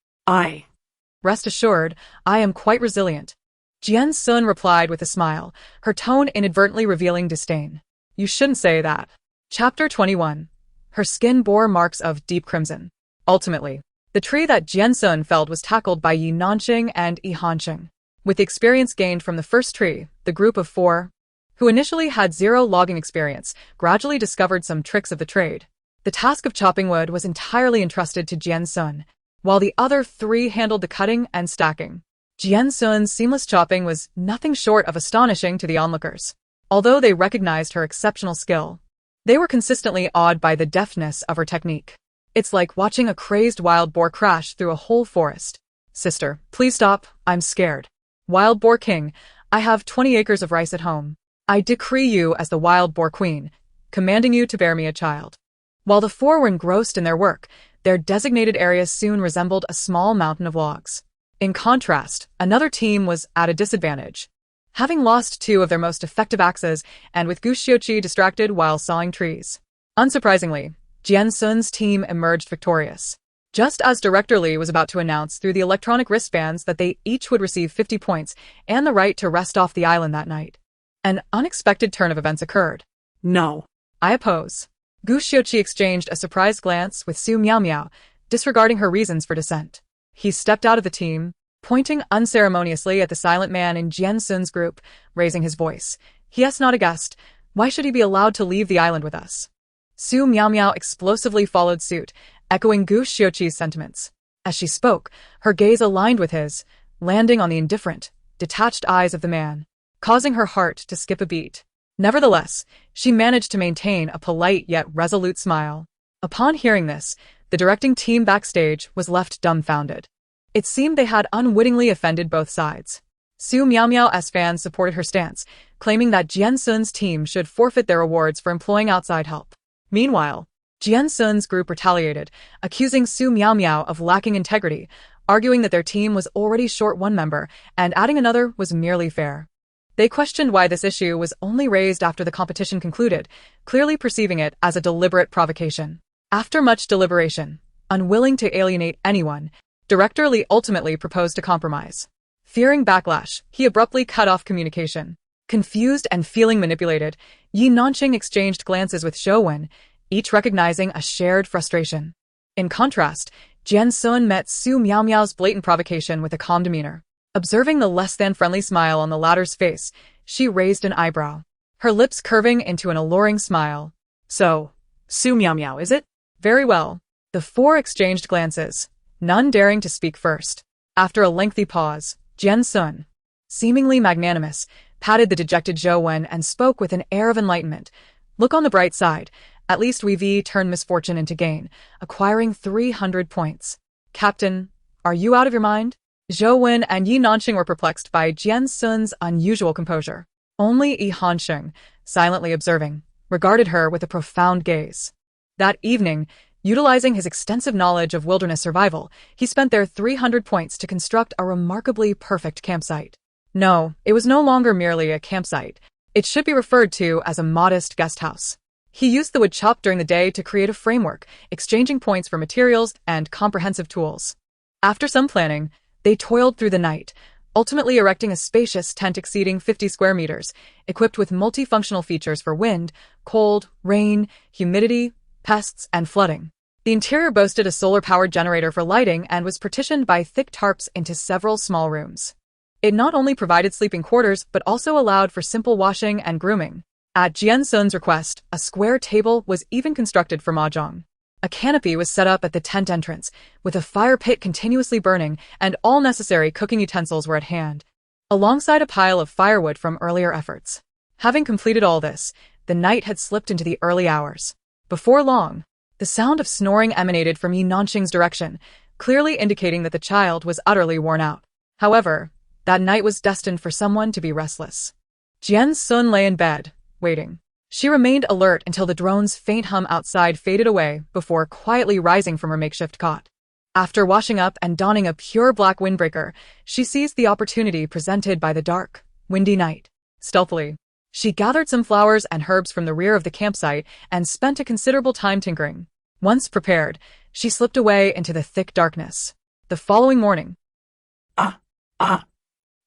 Rest assured, I am quite resilient. Jian Xun replied with a smile, her tone inadvertently revealing disdain. You shouldn't say that. Chapter 21. Her skin bore marks of deep crimson. Ultimately, the tree that Jian Xun felled was tackled by Yi Nanxing and Yi Hansheng. With the experience gained from the first tree, the group of four, who initially had zero logging experience, gradually discovered some tricks of the trade. The task of chopping wood was entirely entrusted to Jian Xun, while the other three handled the cutting and stacking. Jian Xun's seamless chopping was nothing short of astonishing to the onlookers. Although they recognized her exceptional skill, they were consistently awed by the deftness of her technique. It's like watching a crazed wild boar crash through a whole forest. Sister, please stop, I'm scared. Wild Boar King, I have 20 acres of rice at home. I decree you as the Wild Boar Queen, commanding you to bear me a child. While the four were engrossed in their work, their designated area soon resembled a small mountain of logs. In contrast, another team was at a disadvantage, having lost two of their most effective axes and with Gu Xiuqi distracted while sawing trees. Unsurprisingly, Jian Xun's team emerged victorious. Just as Director Li was about to announce through the electronic wristbands that they each would receive 50 points and the right to rest off the island that night, an unexpected turn of events occurred. No. I oppose. Gu Xiuqi exchanged a surprised glance with Su Miao, disregarding her reasons for dissent. He stepped out of the team, pointing unceremoniously at the silent man in Jian Xun's group, raising his voice. He is not a guest. Why should he be allowed to leave the island with us? Su Miao explosively followed suit, echoing Gu Xiuqi's sentiments. As she spoke, her gaze aligned with his, landing on the indifferent, detached eyes of the man, causing her heart to skip a beat. Nevertheless, she managed to maintain a polite yet resolute smile. Upon hearing this, the directing team backstage was left dumbfounded. It seemed they had unwittingly offended both sides. Su Miaomiao's fans supported her stance, claiming that Jian Xun's team should forfeit their awards for employing outside help. Meanwhile, Jian Xun's group retaliated, accusing Su Miaomiao of lacking integrity, arguing that their team was already short one member and adding another was merely fair. They questioned why this issue was only raised after the competition concluded, clearly perceiving it as a deliberate provocation. After much deliberation, unwilling to alienate anyone, Director Li ultimately proposed a compromise. Fearing backlash, he abruptly cut off communication. Confused and feeling manipulated, Yi Nanqing exchanged glances with Zhou Wen, each recognizing a shared frustration. In contrast, Jian Xun met Su Miaomiao's blatant provocation with a calm demeanor. Observing the less-than-friendly smile on the latter's face, she raised an eyebrow, her lips curving into an alluring smile. So, Su Miaomiao, is it? Very well. The four exchanged glances, none daring to speak first. After a lengthy pause, Jian Xun, seemingly magnanimous, patted the dejected Zhou Wen and spoke with an air of enlightenment. Look on the bright side. At least we've turned misfortune into gain, acquiring 300 points. Captain, are you out of your mind? Zhou Wen and Yi Nanqing were perplexed by Jian Xun's unusual composure. Only Yi Nanqing, silently observing, regarded her with a profound gaze. That evening, utilizing his extensive knowledge of wilderness survival, he spent their 300 points to construct a remarkably perfect campsite. No, it was no longer merely a campsite. It should be referred to as a modest guest house. He used the wood chopped during the day to create a framework, exchanging points for materials and comprehensive tools. After some planning, they toiled through the night, ultimately erecting a spacious tent exceeding 50 square meters, equipped with multifunctional features for wind, cold, rain, humidity, pests, and flooding. The interior boasted a solar-powered generator for lighting and was partitioned by thick tarps into several small rooms. It not only provided sleeping quarters but also allowed for simple washing and grooming. At Jian Xun's request, a square table was even constructed for mahjong. A canopy was set up at the tent entrance, with a fire pit continuously burning, and all necessary cooking utensils were at hand, alongside a pile of firewood from earlier efforts. Having completed all this, the night had slipped into the early hours. Before long, the sound of snoring emanated from Yi Nanqing's direction, clearly indicating that the child was utterly worn out. However, that night was destined for someone to be restless. Jian Xun lay in bed, waiting. She remained alert until the drone's faint hum outside faded away before quietly rising from her makeshift cot. After washing up and donning a pure black windbreaker, she seized the opportunity presented by the dark, windy night. Stealthily, she gathered some flowers and herbs from the rear of the campsite and spent a considerable time tinkering. Once prepared, she slipped away into the thick darkness. The following morning,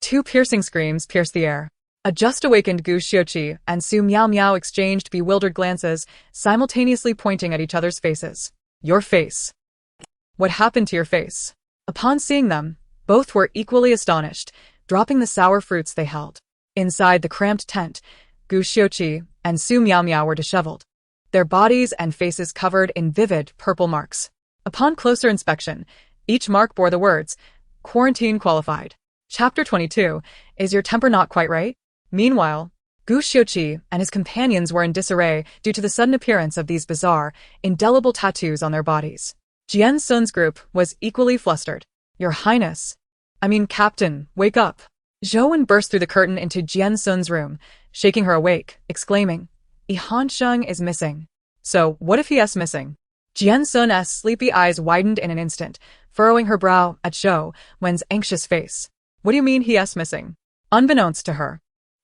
two piercing screams pierced the air. A just-awakened Gu Xiuqi and Su Miaomiao exchanged bewildered glances, simultaneously pointing at each other's faces. Your face. What happened to your face? Upon seeing them, both were equally astonished, dropping the sour fruits they held. Inside the cramped tent, Gu Xiuqi and Su Miaomiao were disheveled, their bodies and faces covered in vivid purple marks. Upon closer inspection, each mark bore the words, "Quarantine qualified." Chapter 22, Is Your Temper Not Quite Right? Meanwhile, Gu Xiuqi and his companions were in disarray due to the sudden appearance of these bizarre, indelible tattoos on their bodies. Jian Xun's group was equally flustered. Your Highness. Captain, wake up. Zhou Wen burst through the curtain into Jian Xun's room, shaking her awake, exclaiming, Yi Nanqing is missing. So, what if he is missing? Jian Xun's sleepy eyes widened in an instant, furrowing her brow at Zhou Wen's anxious face. What do you mean he is missing? Unbeknownst to her,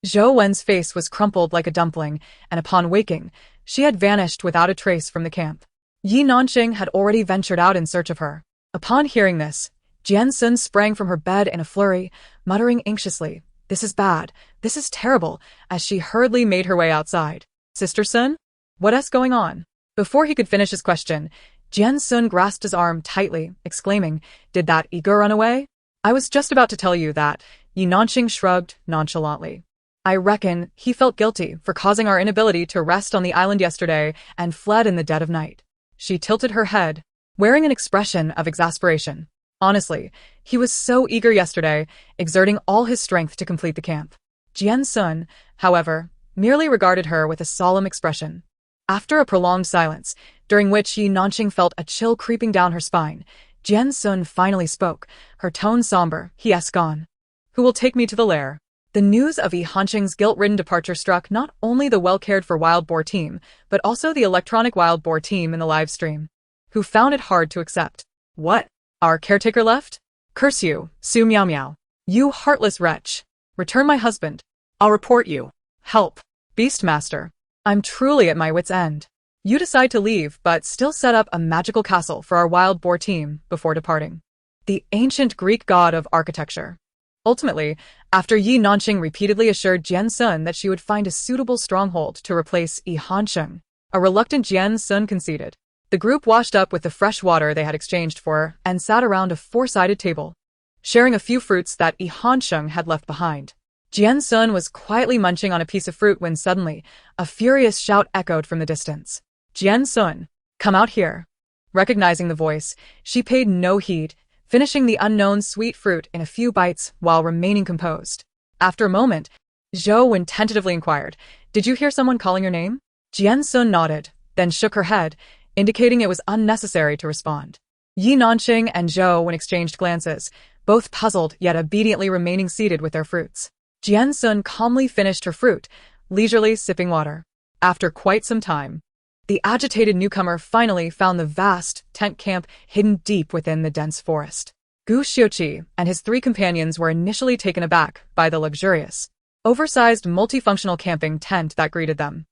Zhou Wen's face was crumpled like a dumpling, and upon waking, she had vanished without a trace from the camp. Yi Nanqing had already ventured out in search of her. Upon hearing this, Jian Xun sprang from her bed in a flurry, muttering anxiously, This is bad, this is terrible, as she hurriedly made her way outside. Sister Sun? What is going on? Before he could finish his question, Jian Xun grasped his arm tightly, exclaiming, Did that eager run away? I was just about to tell you that. Yi Nanqing shrugged nonchalantly. I reckon he felt guilty for causing our inability to rest on the island yesterday and fled in the dead of night. She tilted her head, wearing an expression of exasperation. Honestly, he was so eager yesterday, exerting all his strength to complete the camp. Jian Xun, however, merely regarded her with a solemn expression. After a prolonged silence, during which Yi Nanqing felt a chill creeping down her spine, Jian Xun finally spoke, her tone somber. "He has gone. Who will take me to the lair?" The news of Yi Nanqing's guilt-ridden departure struck not only the well-cared-for wild boar team, but also the electronic wild boar team in the live stream, who found it hard to accept. "What? Our caretaker left? Curse you, Su Miao Miao. You heartless wretch. Return my husband. I'll report you. Help. Beastmaster. I'm truly at my wit's end." You decide to leave, but still set up a magical castle for our wild boar team before departing. The ancient Greek god of architecture. Ultimately, after Yi Nanqing repeatedly assured Jian Xun that she would find a suitable stronghold to replace Yi Nanqing, a reluctant Jian Xun conceded. The group washed up with the fresh water they had exchanged for and sat around a four-sided table, sharing a few fruits that Yi Nanqing had left behind. Jian Xun was quietly munching on a piece of fruit when suddenly, a furious shout echoed from the distance. "Jian Xun, come out here." Recognizing the voice, she paid no heed, finishing the unknown sweet fruit in a few bites while remaining composed. After a moment, Zhou Wen tentatively inquired, "Did you hear someone calling your name?" Jian Xun nodded, then shook her head, indicating it was unnecessary to respond. Yi Nanqing and Zhou Wen exchanged glances, both puzzled yet obediently remaining seated with their fruits. Jian Xun calmly finished her fruit, leisurely sipping water. After quite some time, the agitated newcomer finally found the vast tent camp hidden deep within the dense forest. Gu Xiuqi and his three companions were initially taken aback by the luxurious, oversized multifunctional camping tent that greeted them.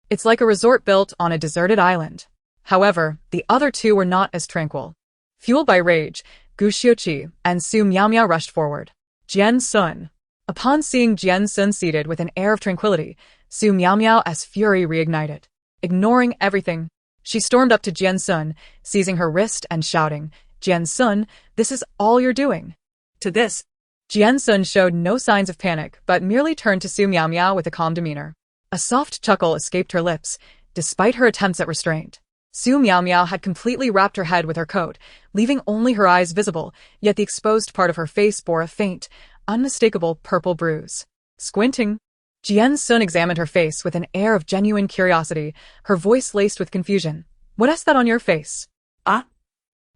It's like a resort built on a deserted island. However, the other two were not as tranquil. Fueled by rage, Gu Xiuqi and Su Miaomiao rushed forward. Jian Xun. Upon seeing Jian Xun seated with an air of tranquility, Su Miaomiao's fury reignited. Ignoring everything, she stormed up to Jian Xun, seizing her wrist and shouting, "Jian Xun, this is all you're doing." To this, Jian Xun showed no signs of panic but merely turned to Su Miaomiao with a calm demeanor. A soft chuckle escaped her lips, despite her attempts at restraint. Su Miaomiao had completely wrapped her head with her coat, leaving only her eyes visible, yet the exposed part of her face bore a faint, unmistakable purple bruise. Squinting, Jian Xun examined her face with an air of genuine curiosity, her voice laced with confusion. "What is that on your face?" "Ah?"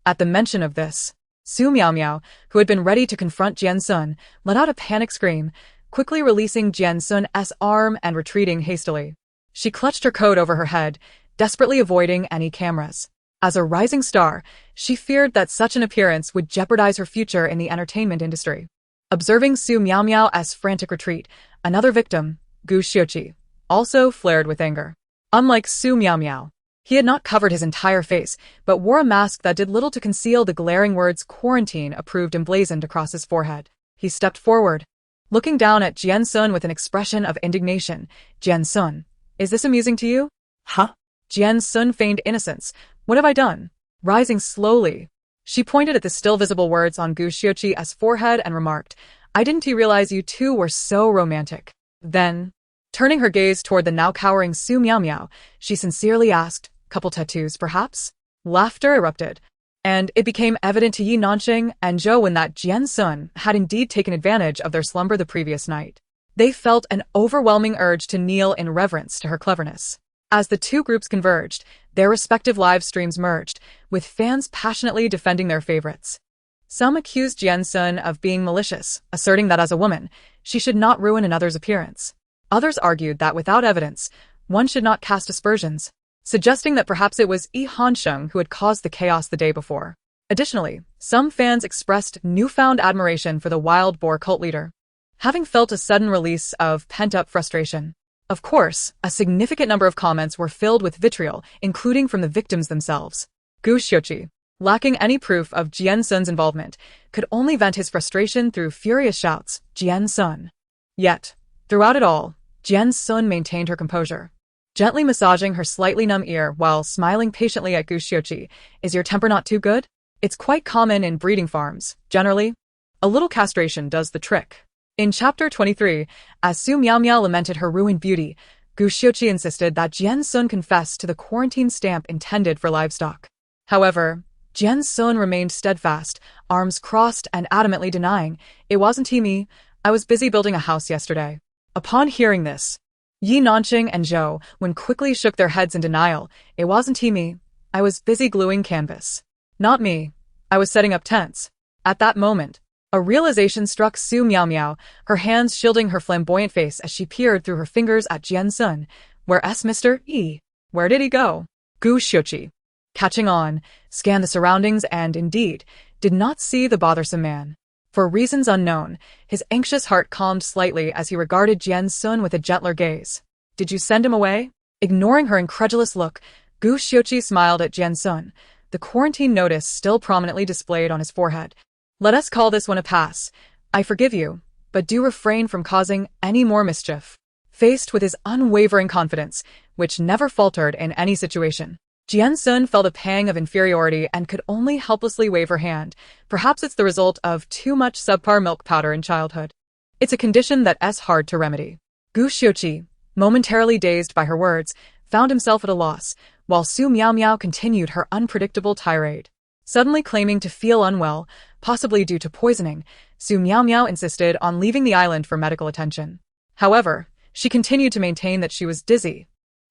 At the mention of this, Su Miaomiao, who had been ready to confront Jian Xun, let out a panic scream, quickly releasing Jian Xun's arm and retreating hastily. She clutched her coat over her head, desperately avoiding any cameras. As a rising star, she feared that such an appearance would jeopardize her future in the entertainment industry. Observing Su Miaomiao's frantic retreat, another victim, Gu Xiuqi, also flared with anger. Unlike Su Miaomiao, he had not covered his entire face, but wore a mask that did little to conceal the glaring words "quarantine" approved emblazoned across his forehead. He stepped forward, looking down at Jian Xun with an expression of indignation. "Jian Xun, is this amusing to you?" "Huh?" Jian Xun feigned innocence. "What have I done?" Rising slowly, she pointed at the still visible words on Gu Xiuqi's forehead and remarked, "I didn't realize you two were so romantic." Then, turning her gaze toward the now cowering Su Miaomiao, she sincerely asked, "Couple tattoos, perhaps?" Laughter erupted, and it became evident to Yi Nanqing and Zhou Wen that Jian Xun had indeed taken advantage of their slumber the previous night. They felt an overwhelming urge to kneel in reverence to her cleverness. As the two groups converged, their respective live streams merged, with fans passionately defending their favorites. Some accused Jian Xun of being malicious, asserting that as a woman, she should not ruin another's appearance. Others argued that without evidence, one should not cast aspersions, suggesting that perhaps it was Yi Nanqing who had caused the chaos the day before. Additionally, some fans expressed newfound admiration for the wild boar cult leader, having felt a sudden release of pent-up frustration. Of course, a significant number of comments were filled with vitriol, including from the victims themselves. Gu Xiuqi, lacking any proof of Jian Xun's involvement, could only vent his frustration through furious shouts, "Jian Xun." Yet, throughout it all, Jian Xun maintained her composure, gently massaging her slightly numb ear while smiling patiently at Gu Xiuqi. "Is your temper not too good? It's quite common in breeding farms, generally. A little castration does the trick." In Chapter 23, as Su Miaomiao lamented her ruined beauty, Gu Xiuqi insisted that Jian Xun confess to the quarantine stamp intended for livestock. However, Jian Xun remained steadfast, arms crossed and adamantly denying, "It wasn't me. I was busy building a house yesterday." Upon hearing this, Yi Nanqing and Zhou Wen quickly shook their heads in denial. "It wasn't me. I was busy gluing canvas." "Not me. I was setting up tents." At that moment, a realization struck Su Miao, her hands shielding her flamboyant face as she peered through her fingers at Jian Xun. "Where's Mr. E? Where did he go?" Gu Xiuqi, catching on, scanned the surroundings and, indeed, did not see the bothersome man. For reasons unknown, his anxious heart calmed slightly as he regarded Jian Xun with a gentler gaze. "Did you send him away?" Ignoring her incredulous look, Gu Xiuqi smiled at Jian Xun, the quarantine notice still prominently displayed on his forehead. "Let us call this one a pass. I forgive you, but do refrain from causing any more mischief." Faced with his unwavering confidence, which never faltered in any situation, Jian Xun felt a pang of inferiority and could only helplessly wave her hand. "Perhaps it's the result of too much subpar milk powder in childhood. It's a condition that's hard to remedy." Gu Xiuqi, momentarily dazed by her words, found himself at a loss, while Su Miao continued her unpredictable tirade. Suddenly claiming to feel unwell, possibly due to poisoning, Su Miao insisted on leaving the island for medical attention. However, she continued to maintain that she was dizzy,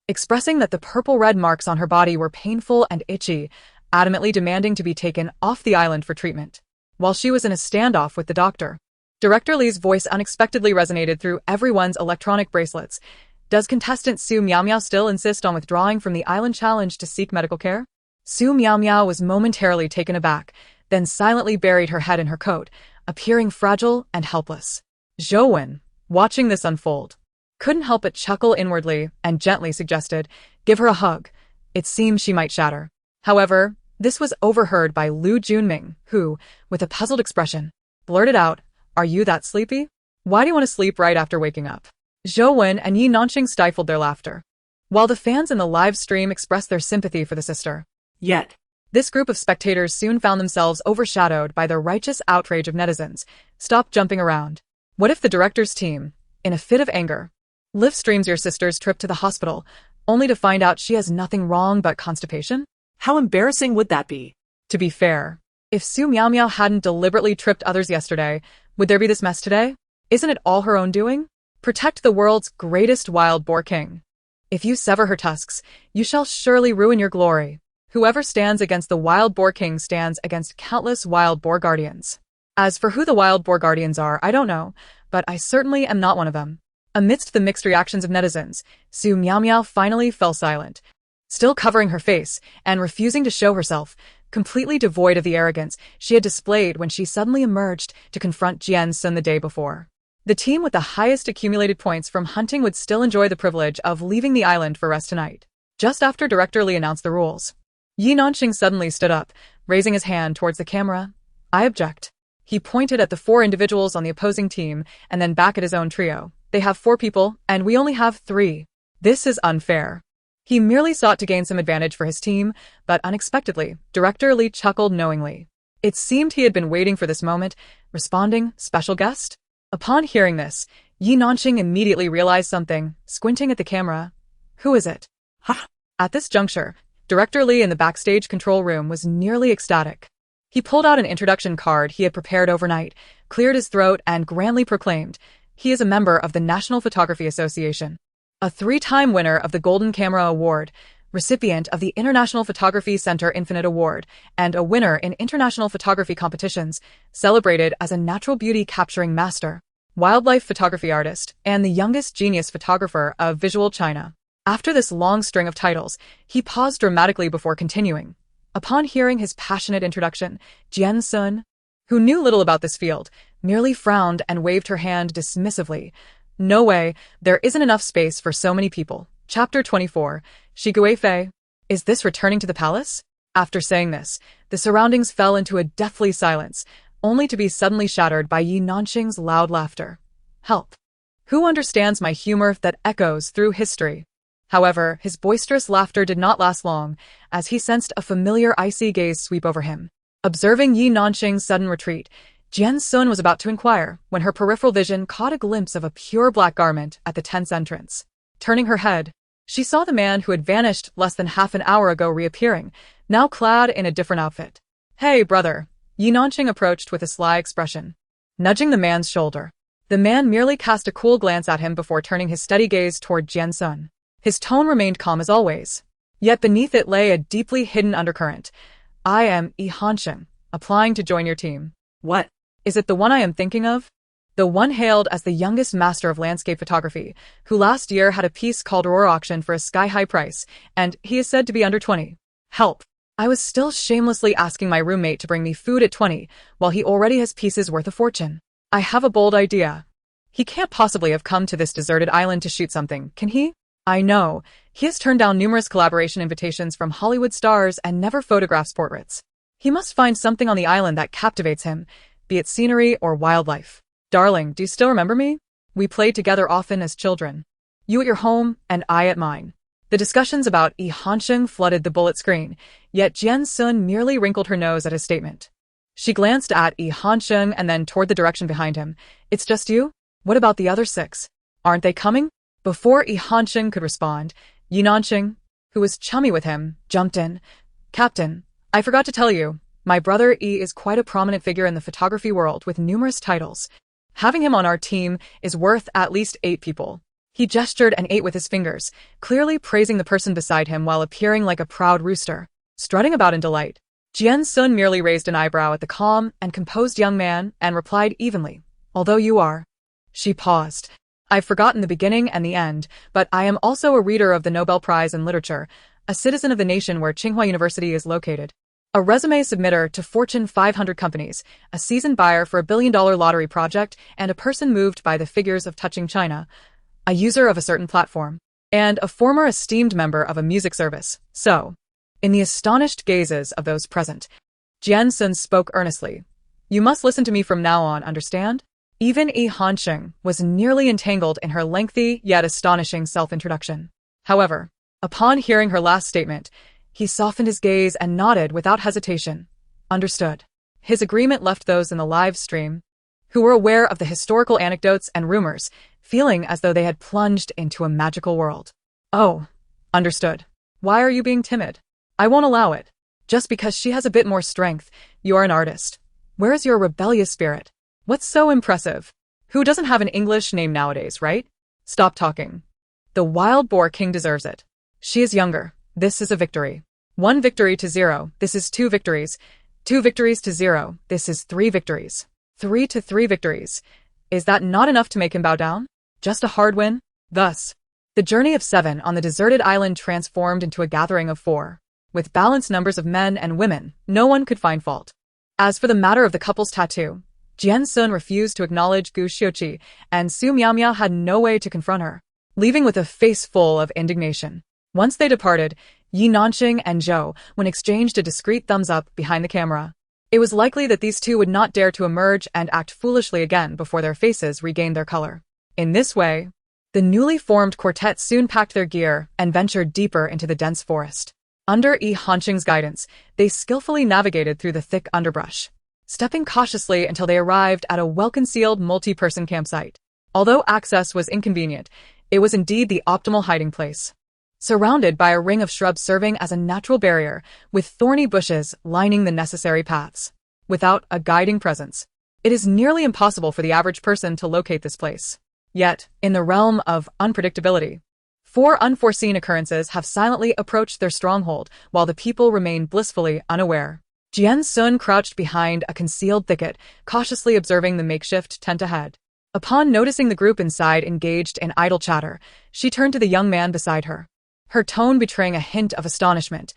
expressing that the purple-red marks on her body were painful and itchy, adamantly demanding to be taken off the island for treatment. While she was in a standoff with the doctor, Director Li's voice unexpectedly resonated through everyone's electronic bracelets. "Does contestant Su Miao still insist on withdrawing from the island challenge to seek medical care?" Su Miao was momentarily taken aback, then silently buried her head in her coat, appearing fragile and helpless. Zhou Wen, watching this unfold, couldn't help but chuckle inwardly and gently suggested, "Give her a hug. It seems she might shatter." However, this was overheard by Lu Junming, who, with a puzzled expression, blurted out, "Are you that sleepy? Why do you want to sleep right after waking up?" Zhou Wen and Yi Nanqing stifled their laughter, while the fans in the live stream expressed their sympathy for the sister. Yet, this group of spectators soon found themselves overshadowed by the righteous outrage of netizens. "Stop jumping around. What if the director's team, in a fit of anger, live streams your sister's trip to the hospital, only to find out she has nothing wrong but constipation?" how embarrassing would that be? To be fair, if Su Miao hadn't deliberately tripped others yesterday, would there be this mess today? Isn't it all her own doing? Protect the world's greatest wild boar king. If you sever her tusks, you shall surely ruin your glory. Whoever stands against the wild boar king stands against countless wild boar guardians. As for who the wild boar guardians are, I don't know, but I certainly am not one of them. Amidst the mixed reactions of netizens, Su Miao finally fell silent, still covering her face and refusing to show herself, completely devoid of the arrogance she had displayed when she suddenly emerged to confront Jian Xun the day before. The team with the highest accumulated points from hunting would still enjoy the privilege of leaving the island for rest tonight. Just after Director Li announced the rules, Yi Nanqing suddenly stood up, raising his hand towards the camera. "I object." He pointed at the 4 individuals on the opposing team and then back at his own trio. "They have 4 people, and we only have 3. This is unfair." He merely sought to gain some advantage for his team, but unexpectedly, Director Li chuckled knowingly. It seemed he had been waiting for this moment, responding, "Special guest?" Upon hearing this, Yi Nanqing immediately realized something, squinting at the camera. "Who is it?" Huh? At this juncture, Director Li in the backstage control room was nearly ecstatic. He pulled out an introduction card he had prepared overnight, cleared his throat, and grandly proclaimed, "He is a member of the National Photography Association, a 3-time winner of the Golden Camera Award, recipient of the International Photography Center Infinite Award, and a winner in international photography competitions, celebrated as a natural beauty capturing master, wildlife photography artist, and the youngest genius photographer of visual China." After this long string of titles, he paused dramatically before continuing. Upon hearing his passionate introduction, Jian Xun, who knew little about this field, merely frowned and waved her hand dismissively. "No way, there isn't enough space for so many people." Chapter 24, Shigue Fei. Is this returning to the palace? After saying this, the surroundings fell into a deathly silence, only to be suddenly shattered by Yi Nanqing's loud laughter. "Help! Who understands my humor that echoes through history?" However, his boisterous laughter did not last long, as he sensed a familiar icy gaze sweep over him. Observing Yi Nanqing's sudden retreat, Jian Xun was about to inquire when her peripheral vision caught a glimpse of a pure black garment at the tent's entrance. Turning her head, she saw the man who had vanished less than half an hour ago reappearing, now clad in a different outfit. Hey, brother. Yi Nanqing approached with a sly expression, nudging the man's shoulder. The man merely cast a cool glance at him before turning his steady gaze toward Jian Xun. His tone remained calm as always, yet beneath it lay a deeply hidden undercurrent. I am Yi Nanqing, applying to join your team. What? Is it the one I am thinking of? The one hailed as the youngest master of landscape photography, who last year had a piece called Roar Auction for a sky-high price, and he is said to be under 20. Help. I was still shamelessly asking my roommate to bring me food at 20, while he already has pieces worth a fortune. I have a bold idea. He can't possibly have come to this deserted island to shoot something, can he? I know. He has turned down numerous collaboration invitations from Hollywood stars and never photographs portraits. He must find something on the island that captivates him, be it scenery or wildlife. Darling, do you still remember me? We played together often as children. You at your home, and I at mine. The discussions about Yi Nanqing flooded the bullet screen, yet Jian Xun merely wrinkled her nose at his statement. She glanced at Yi Nanqing and then toward the direction behind him. It's just you? What about the other 6? Aren't they coming? Before Yi Nanqing could respond, Yi Nanqing, who was chummy with him, jumped in. Captain, I forgot to tell you, my brother Yi is quite a prominent figure in the photography world with numerous titles. Having him on our team is worth at least 8 people. He gestured and ate with his fingers, clearly praising the person beside him while appearing like a proud rooster, strutting about in delight. Jian Xun merely raised an eyebrow at the calm and composed young man and replied evenly, although you are. She paused. I've forgotten the beginning and the end, but I am also a reader of the Nobel Prize in Literature, a citizen of the nation where Tsinghua University is located, a resume submitter to Fortune 500 companies, a seasoned buyer for a billion-dollar lottery project, and a person moved by the figures of touching China, a user of a certain platform, and a former esteemed member of a music service. So, in the astonished gazes of those present, Jian Xun spoke earnestly. You must listen to me from now on, understand? Even Yi Nanqing was nearly entangled in her lengthy yet astonishing self-introduction. However, upon hearing her last statement, he softened his gaze and nodded without hesitation. Understood. His agreement left those in the live stream, who were aware of the historical anecdotes and rumors, feeling as though they had plunged into a magical world. Oh, understood. Why are you being timid? I won't allow it. Just because she has a bit more strength, you're an artist. Where is your rebellious spirit? What's so impressive? Who doesn't have an English name nowadays, right? Stop talking. The wild boar king deserves it. She is younger. This is a victory. 1 victory to 0. This is 2 victories. 2 victories to 0. This is 3 victories. 3 to 3 victories. Is that not enough to make him bow down? Just a hard win? Thus, the journey of 7 on the deserted island transformed into a gathering of 4. With balanced numbers of men and women, no one could find fault. As for the matter of the couple's tattoo, Jian Xun refused to acknowledge Gu Xiuqi, and Su Miaomia had no way to confront her, leaving with a face full of indignation. Once they departed, Yi Nanqing and Zhou when exchanged a discreet thumbs-up behind the camera. It was likely that these two would not dare to emerge and act foolishly again before their faces regained their color. In this way, the newly formed quartet soon packed their gear and ventured deeper into the dense forest. Under Yi Nanqing's guidance, they skillfully navigated through the thick underbrush, stepping cautiously until they arrived at a well-concealed multi-person campsite. Although access was inconvenient, it was indeed the optimal hiding place. Surrounded by a ring of shrubs serving as a natural barrier, with thorny bushes lining the necessary paths. Without a guiding presence, it is nearly impossible for the average person to locate this place. Yet, in the realm of unpredictability, 4 unforeseen occurrences have silently approached their stronghold while the people remain blissfully unaware. Jian Xun crouched behind a concealed thicket, cautiously observing the makeshift tent ahead. Upon noticing the group inside engaged in idle chatter, she turned to the young man beside her, her tone betraying a hint of astonishment.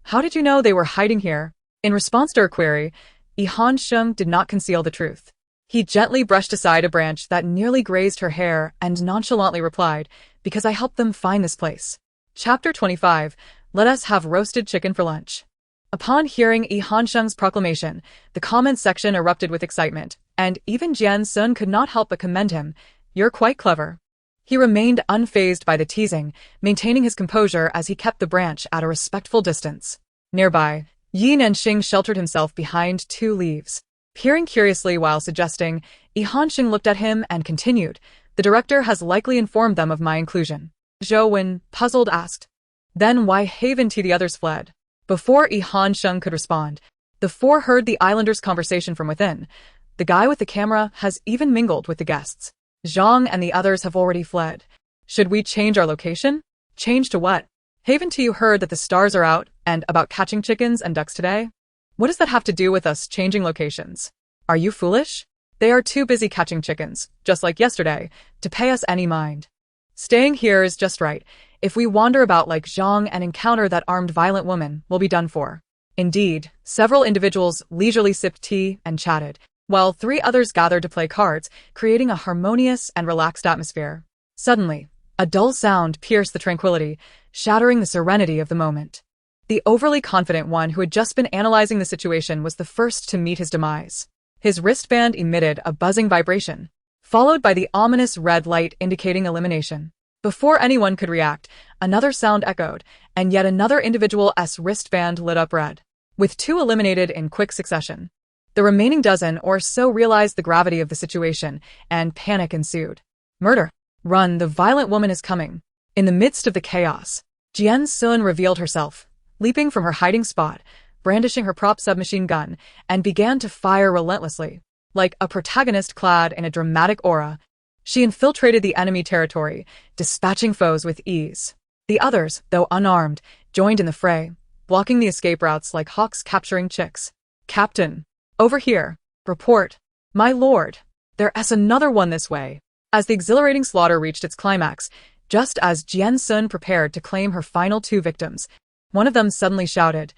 How did you know they were hiding here? In response to her query, Yi Nanqing did not conceal the truth. He gently brushed aside a branch that nearly grazed her hair and nonchalantly replied, because I helped them find this place. Chapter 25. Let us have roasted chicken for lunch. Upon hearing Yi Nanqing's proclamation, the comment section erupted with excitement, and even Jian Xun could not help but commend him. You're quite clever. He remained unfazed by the teasing, maintaining his composure as he kept the branch at a respectful distance. Nearby, Yi Nanqing sheltered himself behind 2 leaves. Peering curiously while suggesting, Yi Nanqing looked at him and continued, the director has likely informed them of my inclusion. Zhou Wen, puzzled, asked. Then why haven't the others fled? Before Yi Nanqing could respond, The four heard the islanders' conversation from within. The guy with the camera has even mingled with the guests. Zhang and the others have already fled. Should we change our location? Change to what? Haven't you heard that the stars are out and about catching chickens and ducks today? What does that have to do with us changing locations? Are you foolish? They are too busy catching chickens, just like yesterday, to pay us any mind. Staying here is just right. If we wander about like Zhang and encounter that armed violent woman, we'll be done for. Indeed, several individuals leisurely sipped tea and chatted, while three others gathered to play cards, creating a harmonious and relaxed atmosphere. Suddenly, a dull sound pierced the tranquility, shattering the serenity of the moment. The overly confident one who had just been analyzing the situation was the first to meet his demise. His wristband emitted a buzzing vibration, followed by the ominous red light indicating elimination. Before anyone could react, another sound echoed, and yet another individual's wristband lit up red, with two eliminated in quick succession. The remaining dozen or so realized the gravity of the situation, and panic ensued. Murder! Run, the violent woman is coming. In the midst of the chaos, Jian Xun revealed herself, leaping from her hiding spot, brandishing her prop submachine gun, and began to fire relentlessly. Like a protagonist clad in a dramatic aura, she infiltrated the enemy territory, dispatching foes with ease. The others, though unarmed, joined in the fray, blocking the escape routes like hawks capturing chicks. Captain! Over here! Report! My lord! There's another one this way! As the exhilarating slaughter reached its climax, just as Jian Xun prepared to claim her final two victims, one of them suddenly shouted,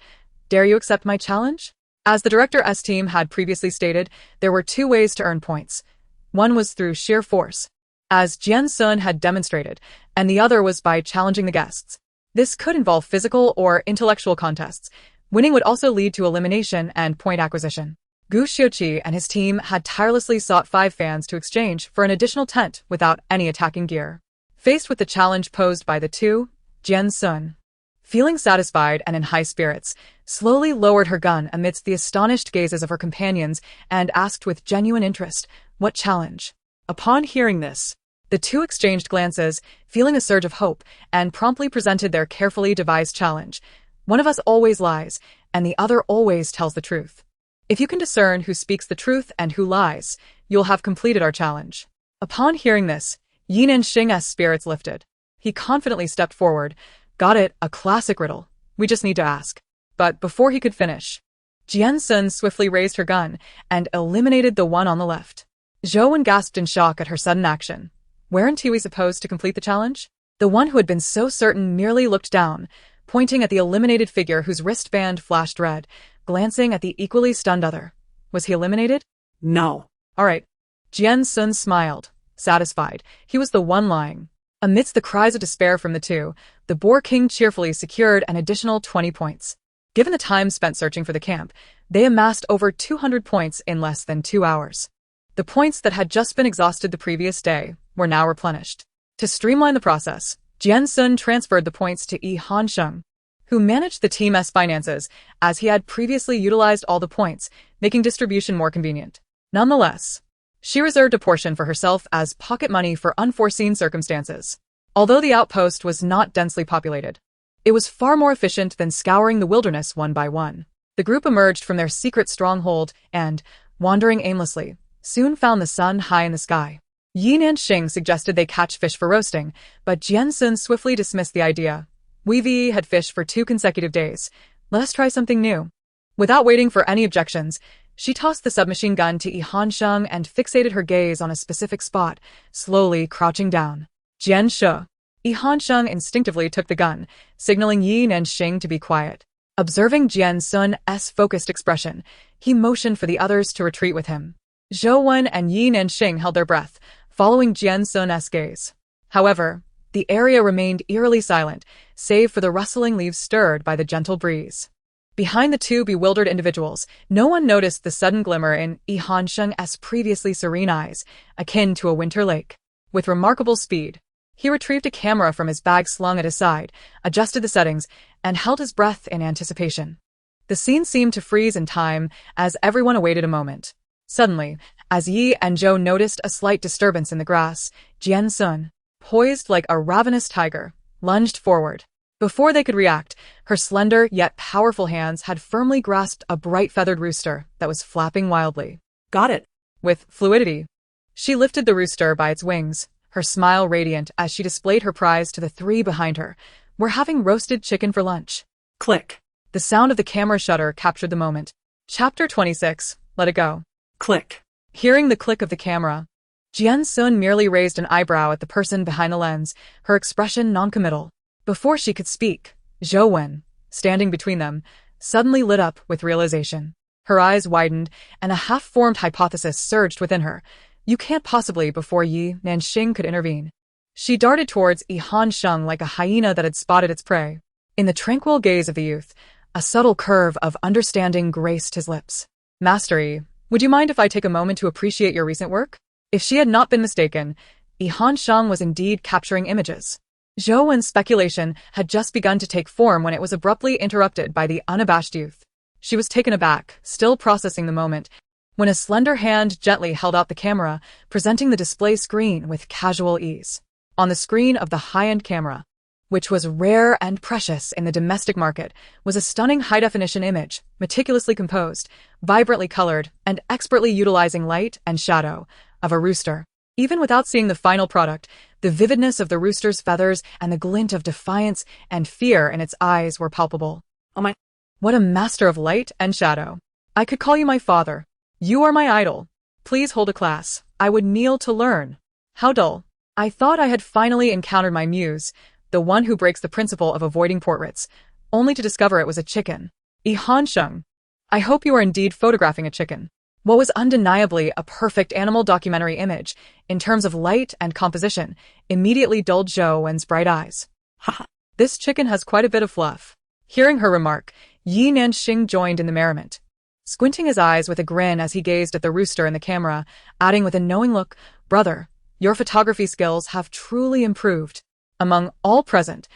"Dare you accept my challenge?" As the director's team had previously stated, there were two ways to earn points. One was through sheer force, as Jian Xun had demonstrated, and the other was by challenging the guests. This could involve physical or intellectual contests. Winning would also lead to elimination and point acquisition. Gu Xiuqi and his team had tirelessly sought 5 fans to exchange for an additional tent without any attacking gear. Faced with the challenge posed by the two, Jian Xun, feeling satisfied and in high spirits, slowly lowered her gun amidst the astonished gazes of her companions and asked with genuine interest, "What challenge?" Upon hearing this, the two exchanged glances, feeling a surge of hope, and promptly presented their carefully devised challenge. One of us always lies, and the other always tells the truth. If you can discern who speaks the truth and who lies, you'll have completed our challenge. Upon hearing this, Yin Xing's spirits lifted. He confidently stepped forward. Got it, a classic riddle. We just need to ask. But before he could finish, Jian Xun swiftly raised her gun and eliminated the one on the left. Zhou Wen gasped in shock at her sudden action. Weren't we supposed to complete the challenge? The one who had been so certain merely looked down, pointing at the eliminated figure whose wristband flashed red, glancing at the equally stunned other. Was he eliminated? No. All right. Jian Xun smiled, satisfied. He was the one lying. Amidst the cries of despair from the two, the Boar King cheerfully secured an additional 20 points. Given the time spent searching for the camp, they amassed over 200 points in less than 2 hours. The points that had just been exhausted the previous day were now replenished. To streamline the process, Jian Xun transferred the points to Yi Hansheng, who managed the team's finances, as he had previously utilized all the points, making distribution more convenient. Nonetheless, she reserved a portion for herself as pocket money for unforeseen circumstances. Although the outpost was not densely populated, it was far more efficient than scouring the wilderness one by one. The group emerged from their secret stronghold and, wandering aimlessly, soon found the sun high in the sky. Yin and Xing suggested they catch fish for roasting, but Jian Xun swiftly dismissed the idea. We've had fish for 2 consecutive days. Let us try something new. Without waiting for any objections, she tossed the submachine gun to Yi Hansheng and fixated her gaze on a specific spot, slowly crouching down. Jian Shu. Yi Hansheng instinctively took the gun, signaling Yin and Xing to be quiet. Observing Jian Xun's focused expression, he motioned for the others to retreat with him. Zhou Wen and Yin and Xing held their breath, following Jian Xun's gaze. However, the area remained eerily silent, save for the rustling leaves stirred by the gentle breeze. Behind the two bewildered individuals, no one noticed the sudden glimmer in Yi Hansheng's previously serene eyes, akin to a winter lake. With remarkable speed, he retrieved a camera from his bag slung at his side, adjusted the settings, and held his breath in anticipation. The scene seemed to freeze in time as everyone awaited a moment. Suddenly, as Yi and Zhou noticed a slight disturbance in the grass, Jian Xun, poised like a ravenous tiger, lunged forward. Before they could react, her slender yet powerful hands had firmly grasped a bright feathered rooster that was flapping wildly. Got it. With fluidity, she lifted the rooster by its wings, her smile radiant as she displayed her prize to the three behind her. We're having roasted chicken for lunch. Click. The sound of the camera shutter captured the moment. Chapter 26. Let it go. Click. Hearing the click of the camera, Jian Xun merely raised an eyebrow at the person behind the lens, her expression noncommittal. Before she could speak, Zhou Wen, standing between them, suddenly lit up with realization. Her eyes widened, and a half-formed hypothesis surged within her. You can't possibly before Yi Nanxing could intervene. She darted towards Yi Hansheng like a hyena that had spotted its prey. In the tranquil gaze of the youth, a subtle curve of understanding graced his lips. Mastery, would you mind if I take a moment to appreciate your recent work? If she had not been mistaken, Yi Hansheng was indeed capturing images. Zhou Wen's speculation had just begun to take form when it was abruptly interrupted by the unabashed youth. She was taken aback, still processing the moment, when a slender hand gently held out the camera, presenting the display screen with casual ease. On the screen of the high-end camera, which was rare and precious in the domestic market, was a stunning high-definition image, meticulously composed, vibrantly colored, and expertly utilizing light and shadow, of a rooster. Even without seeing the final product, the vividness of the rooster's feathers and the glint of defiance and fear in its eyes were palpable. Oh my... What a master of light and shadow. I could call you my father. You are my idol. Please hold a class. I would kneel to learn. How dull. I thought I had finally encountered my muse, the one who breaks the principle of avoiding portraits, only to discover it was a chicken. Yi Hansheng. I hope you are indeed photographing a chicken. What was undeniably a perfect animal documentary image, in terms of light and composition, immediately dulled Zhou Wen's bright eyes. Haha. This chicken has quite a bit of fluff. Hearing her remark, Yi Nanxing joined in the merriment, squinting his eyes with a grin as he gazed at the rooster in the camera, adding with a knowing look, "Brother, your photography skills have truly improved." Among all present,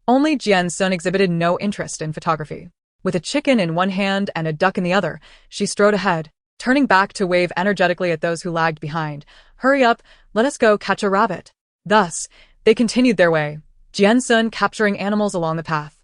only Jian Xun exhibited no interest in photography. With a chicken in one hand and a duck in the other, she strode ahead, turning back to wave energetically at those who lagged behind. "Hurry up, let us go catch a rabbit." Thus, they continued their way, Jian Xun capturing animals along the path.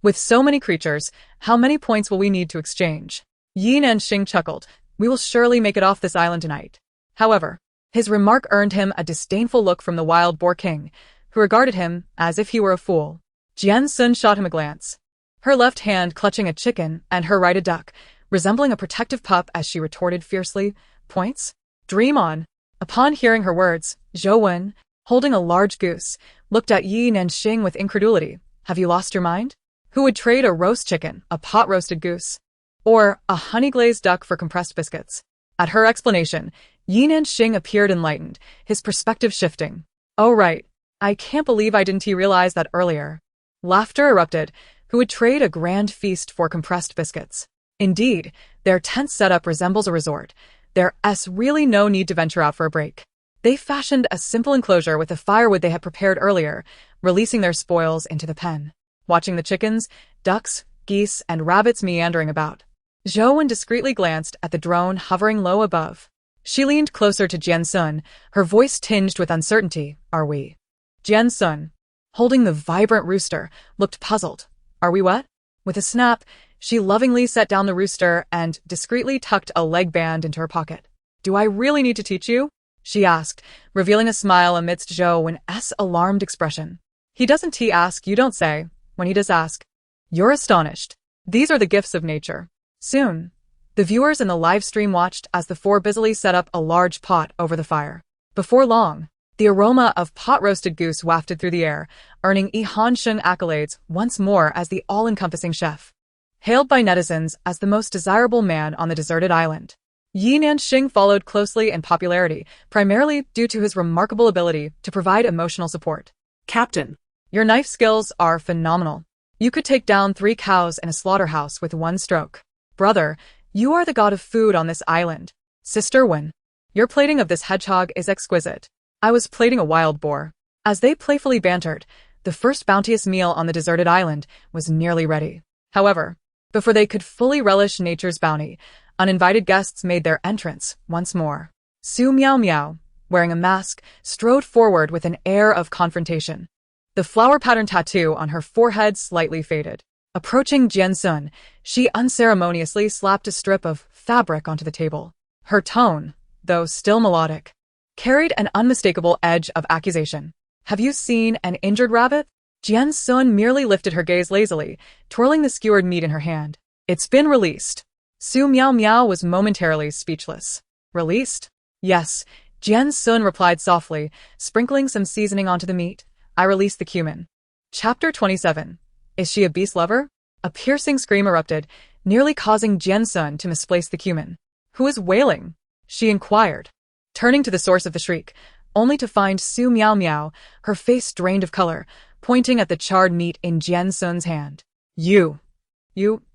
With so many creatures, how many points will we need to exchange? Yi Nanxing chuckled. We will surely make it off this island tonight. However, his remark earned him a disdainful look from the wild boar king, who regarded him as if he were a fool. Jian Xun shot him a glance, her left hand clutching a chicken and her right a duck, resembling a protective pup as she retorted fiercely, "Points? Dream on." Upon hearing her words, Zhou Wen, holding a large goose, looked at Yi Nanxing with incredulity. "Have you lost your mind? Who would trade a roast chicken, a pot-roasted goose, or a honey-glazed duck for compressed biscuits?" At her explanation, Yi Nanxing appeared enlightened, his perspective shifting. "Oh right, I can't believe I didn't realize that earlier." Laughter erupted. Who would trade a grand feast for compressed biscuits? Indeed, their tent setup resembles a resort. There's really no need to venture out for a break. They fashioned a simple enclosure with the firewood they had prepared earlier, releasing their spoils into the pen. Watching the chickens, ducks, geese, and rabbits meandering about, Zhou Wen discreetly glanced at the drone hovering low above. She leaned closer to Jian Xun, her voice tinged with uncertainty. "Are we?" Jian Xun, holding the vibrant rooster, looked puzzled. "Are we what?" With a snap, she lovingly set down the rooster and discreetly tucked a leg band into her pocket. "Do I really need to teach you?" she asked, revealing a smile amidst Zhou Wen's alarmed expression. "He doesn't ask, you don't say. When he does ask, you're astonished. These are the gifts of nature." Soon, the viewers in the live stream watched as the four busily set up a large pot over the fire. Before long, the aroma of pot-roasted goose wafted through the air, earning Yi Hansheng accolades once more as the all-encompassing chef. Hailed by netizens as the most desirable man on the deserted island, Yi Nanxing followed closely in popularity, primarily due to his remarkable ability to provide emotional support. "Captain, your knife skills are phenomenal. You could take down 3 cows in a slaughterhouse with one stroke. Brother, you are the god of food on this island. Sister Wen, your plating of this hedgehog is exquisite. I was plating a wild boar." As they playfully bantered, the first bounteous meal on the deserted island was nearly ready. However, before they could fully relish nature's bounty, uninvited guests made their entrance once more. Su Miao Miao, wearing a mask, strode forward with an air of confrontation. The flower pattern tattoo on her forehead slightly faded. Approaching Jian Xun, she unceremoniously slapped a strip of fabric onto the table. Her tone, though still melodic, carried an unmistakable edge of accusation. "Have you seen an injured rabbit?" Jian Xun merely lifted her gaze lazily, twirling the skewered meat in her hand. "It's been released." Su Miao Miao was momentarily speechless. "Released?" "Yes," Jian Xun replied softly, sprinkling some seasoning onto the meat. "I released the cumin." Chapter 27. Is she a beast lover? A piercing scream erupted, nearly causing Jian Xun to misplace the cumin. "Who is wailing?" she inquired, turning to the source of the shriek, only to find Su Miao Miao, her face drained of color, pointing at the charred meat in Jian Xun's hand. You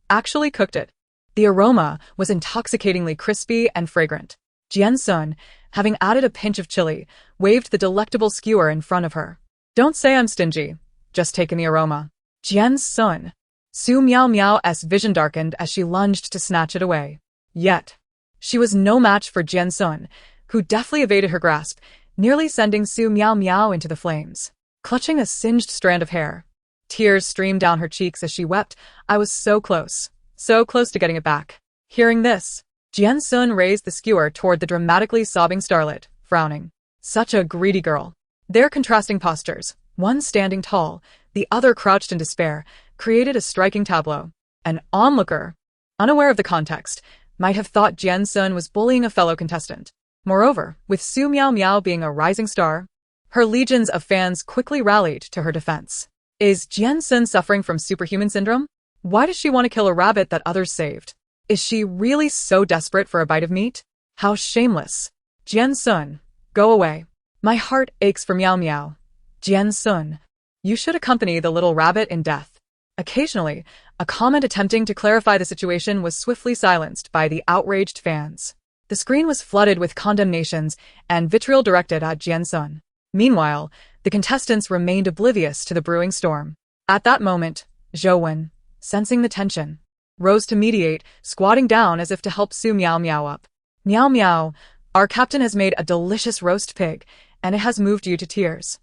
actually cooked it." The aroma was intoxicatingly crispy and fragrant. Jian Xun, having added a pinch of chili, waved the delectable skewer in front of her. "Don't say I'm stingy. Just take in the aroma." Jian Xun. Su Miao Miao's vision darkened as she lunged to snatch it away. Yet, she was no match for Jian Xun, who deftly evaded her grasp, nearly sending Su Miao Miao into the flames. Clutching a singed strand of hair, tears streamed down her cheeks as she wept. "I was so close to getting it back." Hearing this, Jian Xun raised the skewer toward the dramatically sobbing starlet, frowning. Such a greedy girl. Their contrasting postures, one standing tall, the other crouched in despair, created a striking tableau. An onlooker, unaware of the context, might have thought Jian Xun was bullying a fellow contestant. Moreover, with Su Miao Miao being a rising star, her legions of fans quickly rallied to her defense. Is Jian Xun suffering from superhuman syndrome? Why does she want to kill a rabbit that others saved? Is she really so desperate for a bite of meat? How shameless. Jian Xun, go away. My heart aches for Miao Miao. Jian Xun, you should accompany the little rabbit in death. Occasionally, a comment attempting to clarify the situation was swiftly silenced by the outraged fans. The screen was flooded with condemnations and vitriol directed at Jian Xun. Meanwhile, the contestants remained oblivious to the brewing storm. At that moment, Zhou Wen, sensing the tension, rose to mediate, squatting down as if to help Su Miao Miao up. "Miao Miao, our captain has made a delicious roast pig, and it has moved you to tears."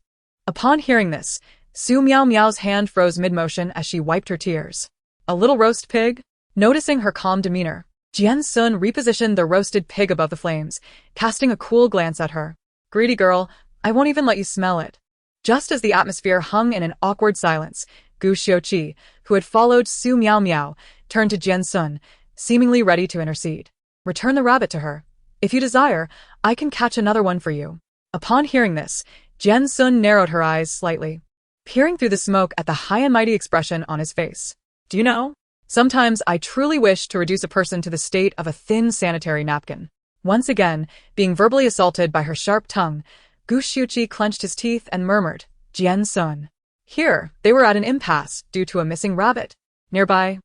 Upon hearing this, Su Miao Miao's hand froze mid-motion as she wiped her tears. "A little roast pig?" Noticing her calm demeanor, Jian Xun repositioned the roasted pig above the flames, casting a cool glance at her. "Greedy girl, I won't even let you smell it." Just as the atmosphere hung in an awkward silence, Gu Xiuqi, who had followed Su Miao Miao, turned to Jian Xun, seemingly ready to intercede. "Return the rabbit to her. If you desire, I can catch another one for you." Upon hearing this, Jian Xun narrowed her eyes slightly, peering through the smoke at the high and mighty expression on his face. "Do you know? Sometimes I truly wish to reduce a person to the state of a thin sanitary napkin." Once again, being verbally assaulted by her sharp tongue, Gu Xiuqi clenched his teeth and murmured, "Jian Xun." Here, they were at an impasse due to a missing rabbit. Nearby,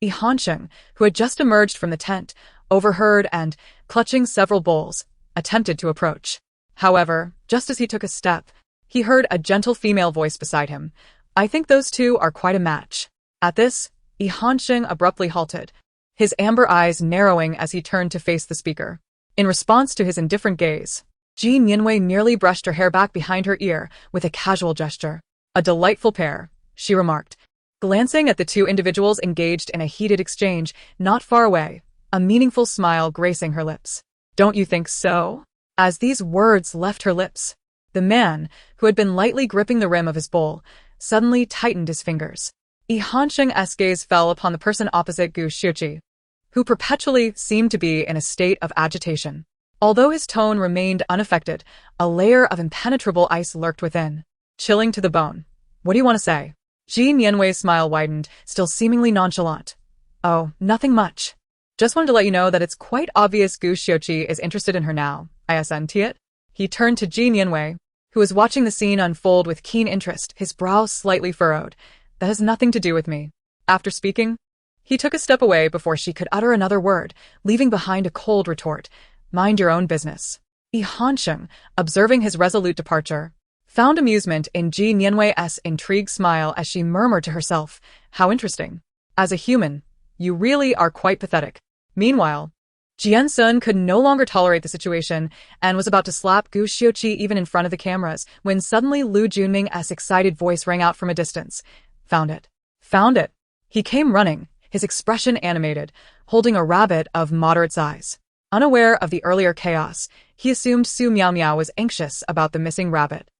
Yi Hansheng, who had just emerged from the tent, overheard and, clutching several bowls, attempted to approach. However, just as he took a step, he heard a gentle female voice beside him. "I think those two are quite a match." At this, Yi Hansheng abruptly halted, his amber eyes narrowing as he turned to face the speaker. In response to his indifferent gaze, Ji Nianwei merely brushed her hair back behind her ear with a casual gesture. "A delightful pair," she remarked, glancing at the two individuals engaged in a heated exchange not far away, a meaningful smile gracing her lips. "Don't you think so?" As these words left her lips, the man, who had been lightly gripping the rim of his bowl, suddenly tightened his fingers. Yi Hansheng's gaze fell upon the person opposite Gu Xiuqi, who perpetually seemed to be in a state of agitation. Although his tone remained unaffected, a layer of impenetrable ice lurked within, chilling to the bone. "What do you want to say?" Ji Nianwei's smile widened, still seemingly nonchalant. "Oh, nothing much. Just wanted to let you know that it's quite obvious Gu Xiuqi is interested in her now, isn't it?" He turned to Ji Nianwei, who was watching the scene unfold with keen interest, his brow slightly furrowed. "That has nothing to do with me." After speaking, he took a step away before she could utter another word, leaving behind a cold retort. "Mind your own business." Yi Hansheng, observing his resolute departure, found amusement in Ji Nianwei's intrigued smile as she murmured to herself, "How interesting. As a human, you really are quite pathetic." Meanwhile, Jian Xun could no longer tolerate the situation and was about to slap Gu Xiuqi even in front of the cameras when suddenly Lu Junming's excited voice rang out from a distance. Found it. Found it. He came running, his expression animated, holding a rabbit of moderate size. Unaware of the earlier chaos, he assumed Su Miao Miao was anxious about the missing rabbit.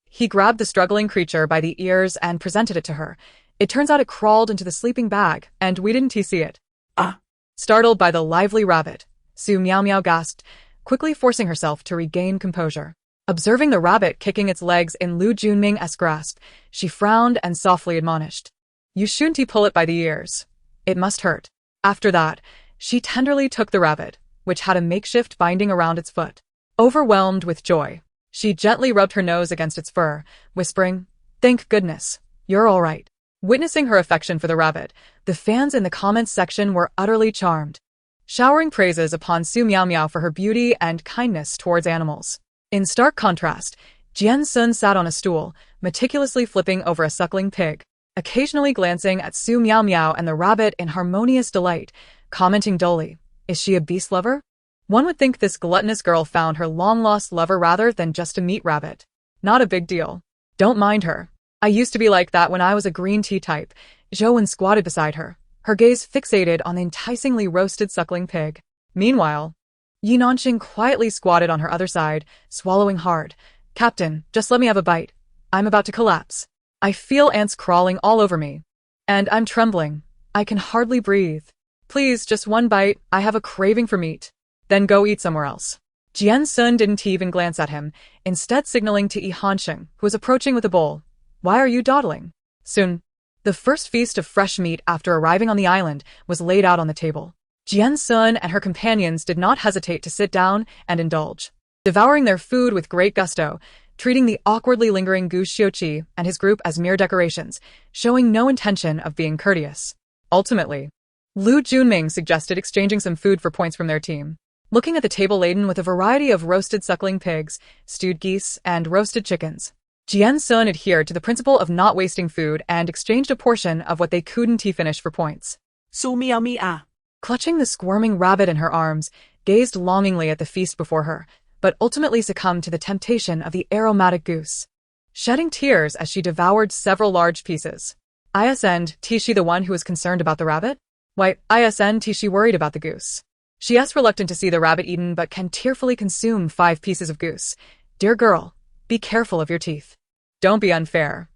He grabbed the struggling creature by the ears and presented it to her. It turns out it crawled into the sleeping bag, and we didn't see it. Ah! Startled by the lively rabbit, Su Miao Miao gasped, quickly forcing herself to regain composure. Observing the rabbit kicking its legs in Lu Junming's grasp, she frowned and softly admonished. You shouldn't pull it by the ears. It must hurt. After that, she tenderly took the rabbit, which had a makeshift binding around its foot. Overwhelmed with joy, she gently rubbed her nose against its fur, whispering, Thank goodness, you're all right. Witnessing her affection for the rabbit, the fans in the comments section were utterly charmed, showering praises upon Su Miao Miao for her beauty and kindness towards animals. In stark contrast, Jian Xun sat on a stool, meticulously flipping over a suckling pig, occasionally glancing at Su Miao Miao and the rabbit in harmonious delight, commenting dully, Is she a beast lover? One would think this gluttonous girl found her long-lost lover rather than just a meat rabbit. Not a big deal. Don't mind her. I used to be like that when I was a green tea type. Zhou squatted beside her, her gaze fixated on the enticingly roasted suckling pig. Meanwhile, Yi Nanxing quietly squatted on her other side, swallowing hard. Captain, just let me have a bite. I'm about to collapse. I feel ants crawling all over me. And I'm trembling. I can hardly breathe. Please, just one bite. I have a craving for meat. Then go eat somewhere else. Jian Xun didn't even glance at him, instead signaling to Yi Nanxing, who was approaching with a bowl. Why are you dawdling? Soon. The first feast of fresh meat after arriving on the island was laid out on the table. Jian Xun and her companions did not hesitate to sit down and indulge, devouring their food with great gusto, treating the awkwardly lingering Gu Xiuqi and his group as mere decorations, showing no intention of being courteous. Ultimately, Lu Junming suggested exchanging some food for points from their team. Looking at the table laden with a variety of roasted suckling pigs, stewed geese, and roasted chickens, Jian Xun adhered to the principle of not wasting food and exchanged a portion of what they couldn't finish for points. Su Miao Miao. Clutching the squirming rabbit in her arms, gazed longingly at the feast before her, but ultimately succumbed to the temptation of the aromatic goose, shedding tears as she devoured several large pieces. Isn't she the one who was concerned about the rabbit? Why, isn't she worried about the goose? She is reluctant to see the rabbit eaten but can tearfully consume 5 pieces of goose. Dear girl, be careful of your teeth. Don't be unfair.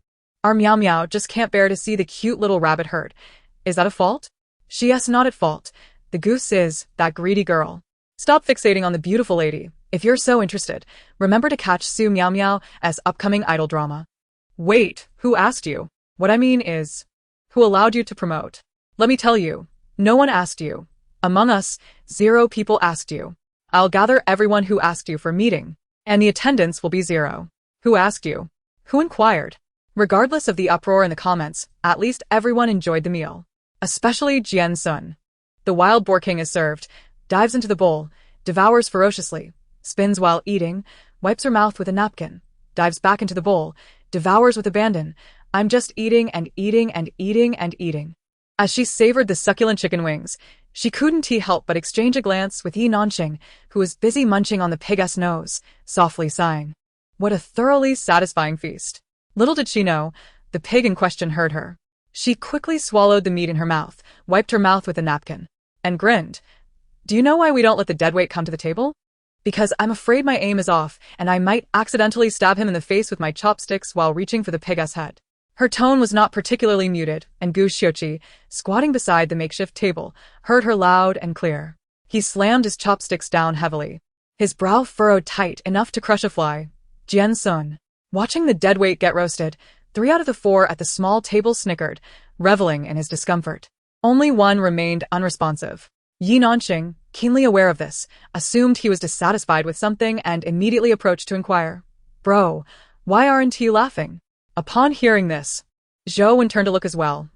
Our Miao Miao just can't bear to see the cute little rabbit hurt. Is that a fault? She is not at fault. The goose is, that greedy girl. Stop fixating on the beautiful lady. If you're so interested, remember to catch Su Miao Miao as upcoming idol drama. Wait, who asked you? What I mean is, who allowed you to promote? Let me tell you, no one asked you. Among us, 0 people asked you. I'll gather everyone who asked you for meeting, and the attendance will be 0. Who asked you? Who inquired? Regardless of the uproar in the comments, at least everyone enjoyed the meal. Especially Jian Xun. The wild boar king is served, dives into the bowl, devours ferociously, spins while eating, wipes her mouth with a napkin, dives back into the bowl, devours with abandon. I'm just eating and eating and eating and eating. As she savored the succulent chicken wings, she couldn't help but exchange a glance with Yi Nanxing, who was busy munching on the pig's nose, softly sighing. What a thoroughly satisfying feast. Little did she know, the pig in question heard her. She quickly swallowed the meat in her mouth, wiped her mouth with a napkin, and grinned. Do you know why we don't let the deadweight come to the table? Because I'm afraid my aim is off, and I might accidentally stab him in the face with my chopsticks while reaching for the pig's head. Her tone was not particularly muted, and Gu Xiuqi, squatting beside the makeshift table, heard her loud and clear. He slammed his chopsticks down heavily, his brow furrowed tight enough to crush a fly. Jian Xun, watching the deadweight get roasted, 3 out of the 4 at the small table snickered, reveling in his discomfort. Only one remained unresponsive. Yi Nanxing, keenly aware of this, assumed he was dissatisfied with something and immediately approached to inquire. Bro, why aren't you laughing? Upon hearing this, Zhou turned to look as well.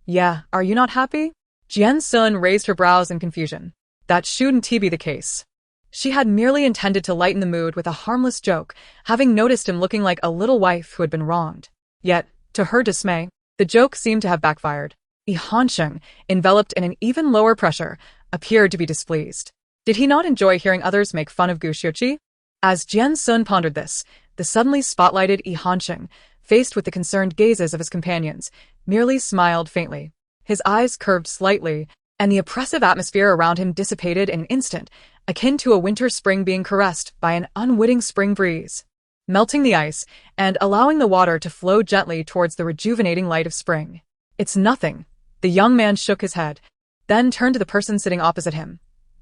Yeah, are you not happy? Jian Xun raised her brows in confusion. That shouldn't be the case. She had merely intended to lighten the mood with a harmless joke, having noticed him looking like a little wife who had been wronged. Yet, to her dismay, the joke seemed to have backfired. Yi Nanxing, enveloped in an even lower pressure, appeared to be displeased. Did he not enjoy hearing others make fun of Gu Xiuqi? As Jian Xun pondered this, the suddenly spotlighted Yi Hansheng, faced with the concerned gazes of his companions, merely smiled faintly. His eyes curved slightly, and the oppressive atmosphere around him dissipated in an instant, akin to a winter spring being caressed by an unwitting spring breeze, melting the ice and allowing the water to flow gently towards the rejuvenating light of spring. It's nothing. The young man shook his head, then turned to the person sitting opposite him.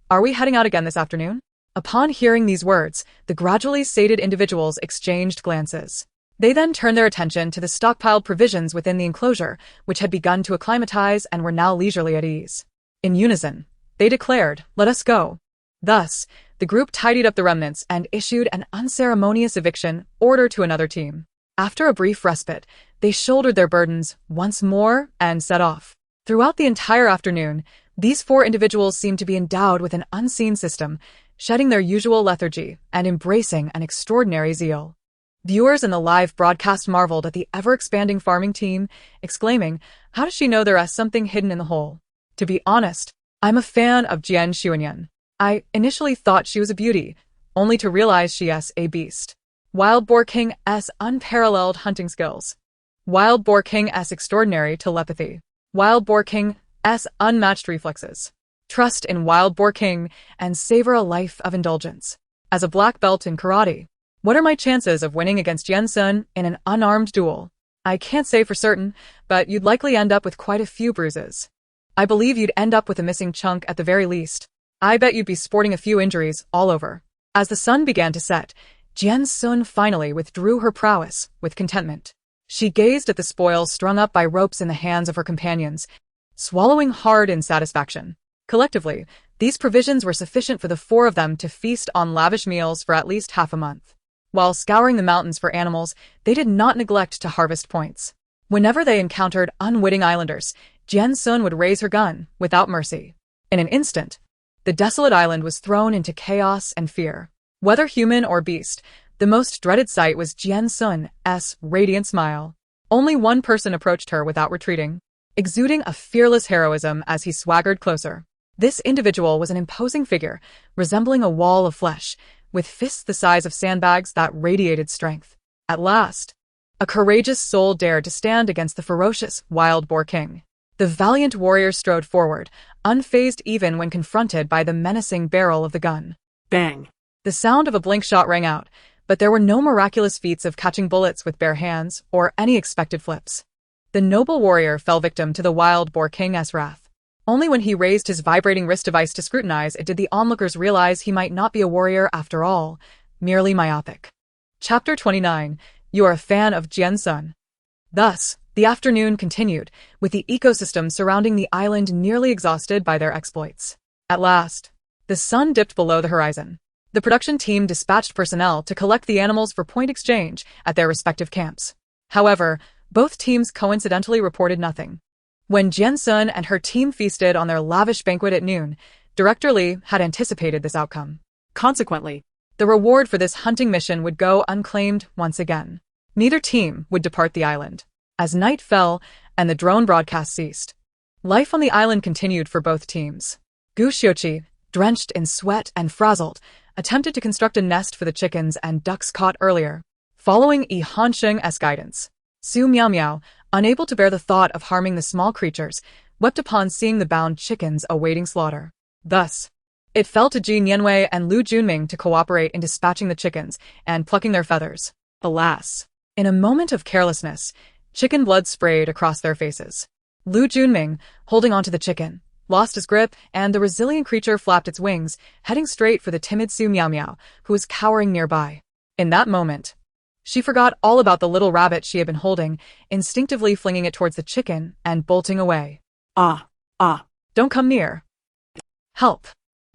Are we heading out again this afternoon? Upon hearing these words, the gradually sated individuals exchanged glances. They then turned their attention to the stockpiled provisions within the enclosure, which had begun to acclimatize and were now leisurely at ease. In unison, they declared, "Let us go." Thus, the group tidied up the remnants and issued an unceremonious eviction order to another team. After a brief respite, they shouldered their burdens once more and set off. Throughout the entire afternoon, these 4 individuals seemed to be endowed with an unseen system, shedding their usual lethargy and embracing an extraordinary zeal. Viewers in the live broadcast marveled at the ever-expanding farming team, exclaiming, "How does she know there is something hidden in the hole?" To be honest, I'm a fan of Jian Xun. I initially thought she was a beauty, only to realize she is a beast. Wild Boar King's unparalleled hunting skills. Wild Boar King's extraordinary telepathy. Wild Boar King's unmatched reflexes. Trust in Wild Boar King and savor a life of indulgence. As a black belt in karate, what are my chances of winning against Jian Xun in an unarmed duel? I can't say for certain, but you'd likely end up with quite a few bruises. I believe you'd end up with a missing chunk at the very least. I bet you'd be sporting a few injuries all over. As the sun began to set, Jian Xun finally withdrew her prowess with contentment. She gazed at the spoils strung up by ropes in the hands of her companions, swallowing hard in satisfaction. Collectively, these provisions were sufficient for the 4 of them to feast on lavish meals for at least half a month. While scouring the mountains for animals, they did not neglect to harvest points. Whenever they encountered unwitting islanders, Jian Xun would raise her gun without mercy. In an instant, the desolate island was thrown into chaos and fear. Whether human or beast, the most dreaded sight was Jian Xun's radiant smile. Only one person approached her without retreating, exuding a fearless heroism as he swaggered closer. This individual was an imposing figure, resembling a wall of flesh, with fists the size of sandbags that radiated strength. At last, a courageous soul dared to stand against the ferocious Wild Boar King. The valiant warrior strode forward, unfazed even when confronted by the menacing barrel of the gun. Bang! The sound of a blink shot rang out, but there were no miraculous feats of catching bullets with bare hands or any expected flips. The noble warrior fell victim to the Wild Boar King's wrath. Only when he raised his vibrating wrist device to scrutinize it did the onlookers realize he might not be a warrior after all, merely myopic. Chapter 29. You are a fan of Jian Xun. Thus, the afternoon continued, with the ecosystem surrounding the island nearly exhausted by their exploits. At last, the sun dipped below the horizon. The production team dispatched personnel to collect the animals for point exchange at their respective camps. However, both teams coincidentally reported nothing. When Jian Xun and her team feasted on their lavish banquet at noon, Director Li had anticipated this outcome. Consequently, the reward for this hunting mission would go unclaimed once again. Neither team would depart the island. As night fell and the drone broadcast ceased, life on the island continued for both teams. Gu Xiuqi, drenched in sweat and frazzled, attempted to construct a nest for the chickens and ducks caught earlier. Following Yi Hansheng's guidance, Su Miao Miao, unable to bear the thought of harming the small creatures, wept upon seeing the bound chickens awaiting slaughter. Thus, it fell to Ji Nianwei and Lu Junming to cooperate in dispatching the chickens and plucking their feathers. Alas, in a moment of carelessness, chicken blood sprayed across their faces. Lu Junming, holding onto the chicken, lost his grip, and the resilient creature flapped its wings, heading straight for the timid Su Miao Miao, who was cowering nearby. In that moment, she forgot all about the little rabbit she had been holding, instinctively flinging it towards the chicken and bolting away. Ah! Don't come near. Help!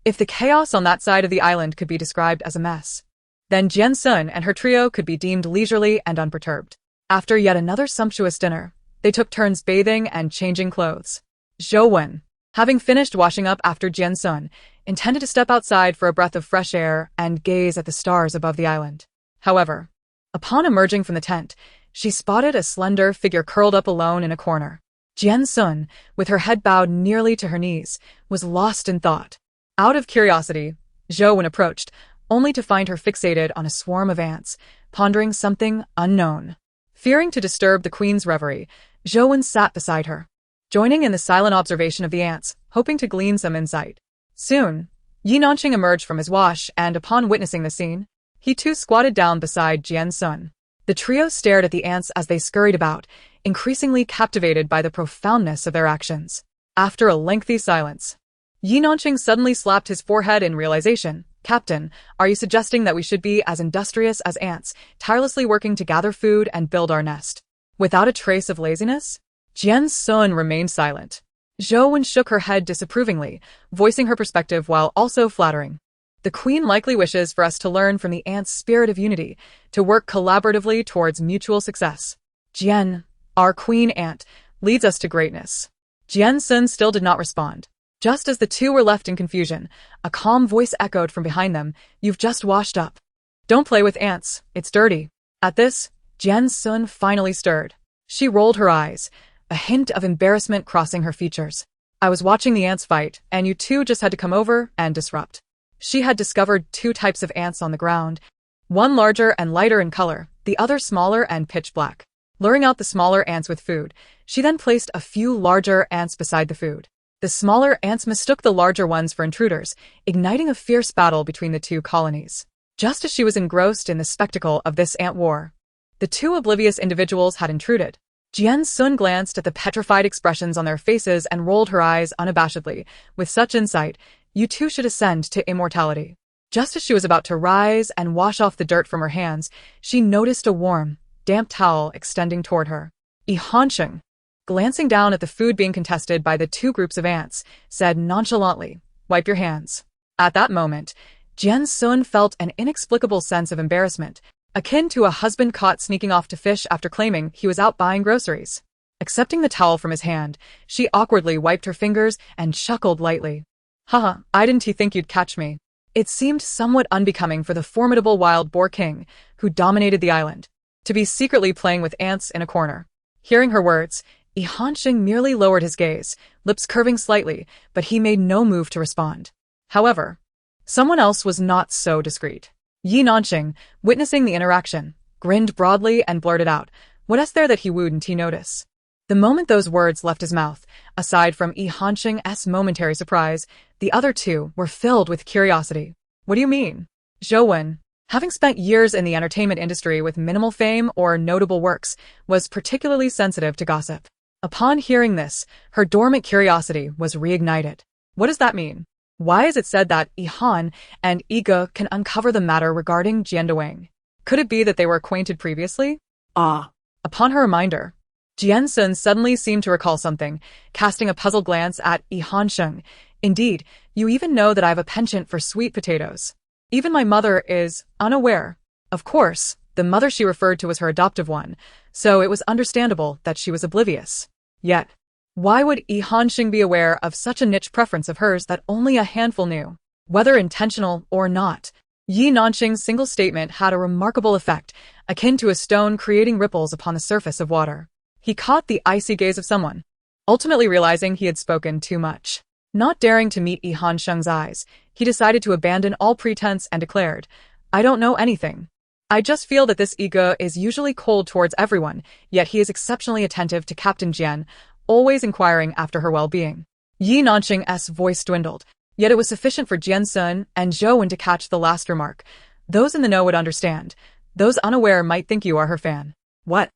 If the chaos on that side of the island could be described as a mess, then Jian Xun and her trio could be deemed leisurely and unperturbed. After yet another sumptuous dinner, they took turns bathing and changing clothes. Zhou Wen, having finished washing up after Jian Xun, intended to step outside for a breath of fresh air and gaze at the stars above the island. However, upon emerging from the tent, she spotted a slender figure curled up alone in a corner. Jian Xun, with her head bowed nearly to her knees, was lost in thought. Out of curiosity, Zhou approached, only to find her fixated on a swarm of ants, pondering something unknown. Fearing to disturb the queen's reverie, Zhou sat beside her, joining in the silent observation of the ants, hoping to glean some insight. Soon, Jian emerged from his wash, and upon witnessing the scene, he too squatted down beside Jian Xun. The trio stared at the ants as they scurried about, increasingly captivated by the profoundness of their actions. After a lengthy silence, Jian suddenly slapped his forehead in realization. Captain, are you suggesting that we should be as industrious as ants, tirelessly working to gather food and build our nest, without a trace of laziness? Jian Xun remained silent. Zhou shook her head disapprovingly, voicing her perspective while also flattering. The queen likely wishes for us to learn from the ants' spirit of unity, to work collaboratively towards mutual success. Jian, our queen ant, leads us to greatness. Jian Xun still did not respond. Just as the two were left in confusion, a calm voice echoed from behind them, "You've just washed up. Don't play with ants, it's dirty." At this, Jian Xun finally stirred. She rolled her eyes, a hint of embarrassment crossing her features. "I was watching the ants fight, and you two just had to come over and disrupt." She had discovered two types of ants on the ground, one larger and lighter in color, the other smaller and pitch black. Luring out the smaller ants with food, she then placed a few larger ants beside the food. The smaller ants mistook the larger ones for intruders, igniting a fierce battle between the two colonies. Just as she was engrossed in the spectacle of this ant war, the two oblivious individuals had intruded. Jian Xun glanced at the petrified expressions on their faces and rolled her eyes unabashedly. "With such insight, you two should ascend to immortality." Just as she was about to rise and wash off the dirt from her hands, she noticed a warm, damp towel extending toward her. Jian, glancing down at the food being contested by the two groups of ants, said nonchalantly, "Wipe your hands." At that moment, Jian Xun felt an inexplicable sense of embarrassment, akin to a husband caught sneaking off to fish after claiming he was out buying groceries. Accepting the towel from his hand, she awkwardly wiped her fingers and chuckled lightly. "Haha, I didn't think you'd catch me." It seemed somewhat unbecoming for the formidable wild boar king, who dominated the island, to be secretly playing with ants in a corner. Hearing her words, Jian merely lowered his gaze, lips curving slightly, but he made no move to respond. However, someone else was not so discreet. Jian, witnessing the interaction, grinned broadly and blurted out, "What is there that he wouldn't notice?" The moment those words left his mouth, aside from Jian's momentary surprise, the other two were filled with curiosity. "What do you mean?" Zhou, having spent years in the entertainment industry with minimal fame or notable works, was particularly sensitive to gossip. Upon hearing this, her dormant curiosity was reignited. "What does that mean? Why is it said that Jian and Iga can uncover the matter regarding Jian? Could it be that they were acquainted previously?" Upon her reminder, Jian Xun suddenly seemed to recall something, casting a puzzled glance at Jian. "Indeed, you even know that I have a penchant for sweet potatoes. Even my mother is unaware." Of course, the mother she referred to was her adoptive one, so it was understandable that she was oblivious. Yet, why would Jian be aware of such a niche preference of hers that only a handful knew? Whether intentional or not, Jian's single statement had a remarkable effect, akin to a stone creating ripples upon the surface of water. He caught the icy gaze of someone, ultimately realizing he had spoken too much. Not daring to meet Jian's eyes, he decided to abandon all pretense and declared, "I don't know anything. I just feel that this Iga is usually cold towards everyone, yet he is exceptionally attentive to Captain Jian, always inquiring after her well-being." Jian's voice dwindled, yet it was sufficient for Jian Xun and Zhou to catch the last remark. "Those in the know would understand. Those unaware might think you are her fan." "What?"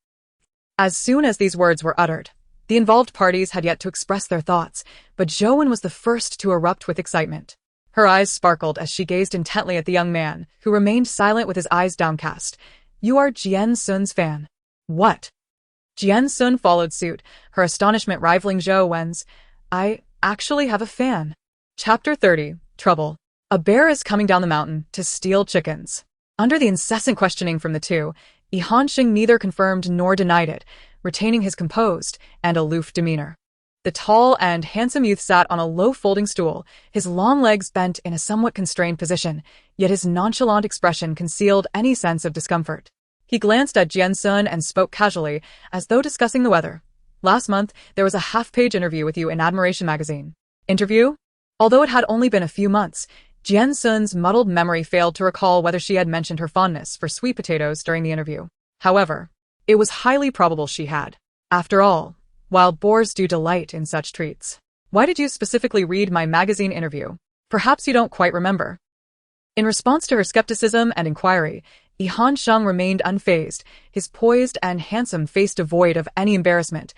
As soon as these words were uttered, the involved parties had yet to express their thoughts, but Zhou was the first to erupt with excitement. Her eyes sparkled as she gazed intently at the young man, who remained silent with his eyes downcast. "You are Jian Xun's fan." "What?" Jian Xun followed suit, her astonishment rivaling Zhou's. "I actually have a fan." Chapter 30, Trouble. A bear is coming down the mountain to steal chickens. Under the incessant questioning from the two, Jian neither confirmed nor denied it, retaining his composed and aloof demeanor. The tall and handsome youth sat on a low folding stool, his long legs bent in a somewhat constrained position, yet his nonchalant expression concealed any sense of discomfort. He glanced at Jian Xun and spoke casually, as though discussing the weather. "Last month, there was a half-page interview with you in Admiration magazine." "Interview?" Although it had only been a few months, Jian Xun's muddled memory failed to recall whether she had mentioned her fondness for sweet potatoes during the interview. However, it was highly probable she had. After all, wild boars do delight in such treats. Why did you specifically read my magazine interview? Perhaps you don't quite remember. In response to her skepticism and inquiry, Yi Hansheng remained unfazed, his poised and handsome face devoid of any embarrassment.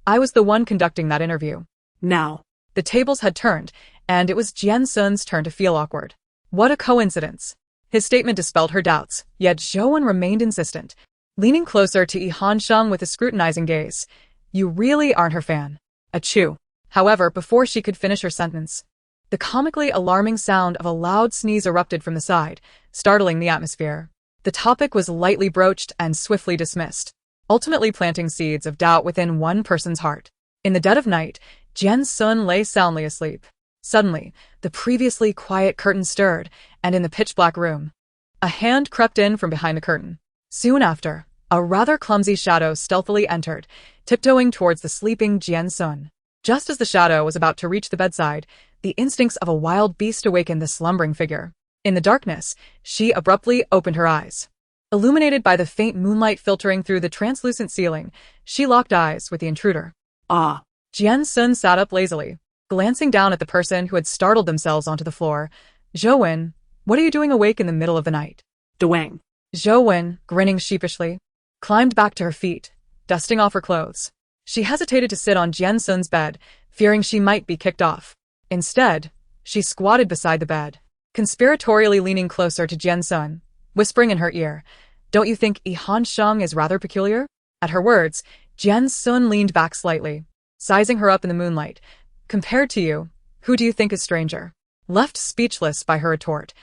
I was the one conducting that interview. Now, The tables had turned, and it was Jian Xun's turn to feel awkward. What a coincidence. His statement dispelled her doubts, yet Zhou remained insistent, leaning closer to Yi Hansheng with a scrutinizing gaze. You really aren't her fan. Achoo. However, before she could finish her sentence, the comically alarming sound of a loud sneeze erupted from the side, startling the atmosphere. The topic was lightly broached and swiftly dismissed, ultimately planting seeds of doubt within one person's heart. In the dead of night, Jian Xun lay soundly asleep. Suddenly, the previously quiet curtain stirred, and in the pitch-black room, a hand crept in from behind the curtain. Soon after, a rather clumsy shadow stealthily entered, tiptoeing towards the sleeping Jian Xun. Just as the shadow was about to reach the bedside, the instincts of a wild beast awakened the slumbering figure. In the darkness, she abruptly opened her eyes. Illuminated by the faint moonlight filtering through the translucent ceiling, she locked eyes with the intruder. ah, Jian Xun sat up lazily, glancing down at the person who had startled themselves onto the floor. Zhou, what are you doing awake in the middle of the night? Dwang. Zhou, grinning sheepishly, climbed back to her feet, dusting off her clothes. She hesitated to sit on Jian Xun's bed, fearing she might be kicked off. Instead, she squatted beside the bed, conspiratorially leaning closer to Jian Xun, whispering in her ear, "Don't you think Yi Hansheng is rather peculiar?" At her words, Jian Xun leaned back slightly, sizing her up in the moonlight. "Compared to you, who do you think is stranger?" Left speechless by her retort,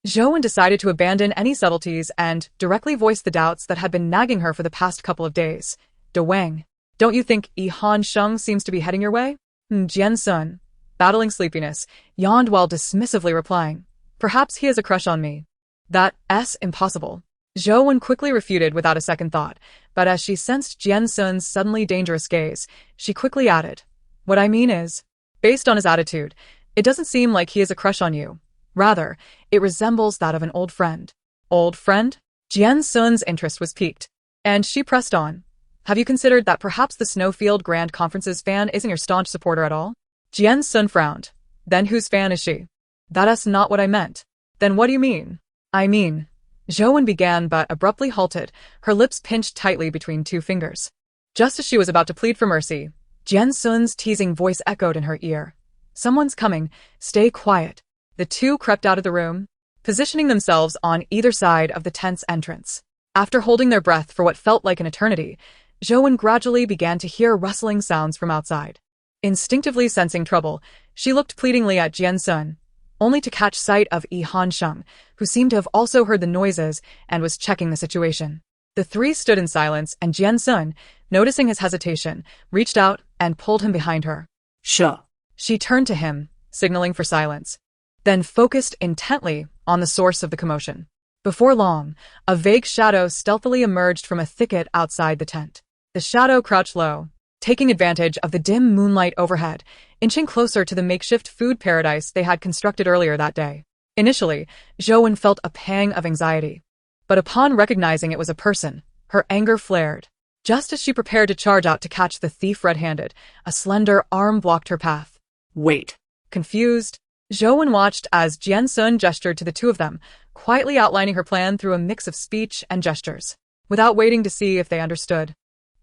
Zhou decided to abandon any subtleties and directly voice the doubts that had been nagging her for the past couple of days. "De Wang, don't you think Yi Hansheng seems to be heading your way?" Jian Xun, battling sleepiness, yawned while dismissively replying, "Perhaps he has a crush on me." "That's impossible." Zhou quickly refuted without a second thought, but as she sensed Jian Xun's suddenly dangerous gaze, she quickly added, "What I mean is, based on his attitude, it doesn't seem like he has a crush on you. Rather, it resembles that of an old friend." "Old friend?" Jian Xun's interest was piqued, and she pressed on. "Have you considered that perhaps the Snowfield Grand Conference's fan isn't your staunch supporter at all?" Jian Xun frowned. "Then whose fan is she?" "That's not what I meant." "Then what do you mean?" "I mean," Zhou began but abruptly halted, her lips pinched tightly between two fingers. Just as she was about to plead for mercy, Jian Xun's teasing voice echoed in her ear. "Someone's coming, stay quiet." The two crept out of the room, positioning themselves on either side of the tent's entrance. After holding their breath for what felt like an eternity, Zhou gradually began to hear rustling sounds from outside. Instinctively sensing trouble, she looked pleadingly at Jian Xun, only to catch sight of Yi Hansheng, who seemed to have also heard the noises and was checking the situation. The three stood in silence, and Jian Xun, noticing his hesitation, reached out and pulled him behind her. Sure. She turned to him, signaling for silence, then focused intently on the source of the commotion. Before long, a vague shadow stealthily emerged from a thicket outside the tent. The shadow crouched low, taking advantage of the dim moonlight overhead, inching closer to the makeshift food paradise they had constructed earlier that day. Initially, Zhou felt a pang of anxiety, but upon recognizing it was a person, her anger flared. Just as she prepared to charge out to catch the thief red-handed, a slender arm blocked her path. Wait. Confused, Zhou watched as Jian Xun gestured to the two of them, quietly outlining her plan through a mix of speech and gestures. Without waiting to see if they understood,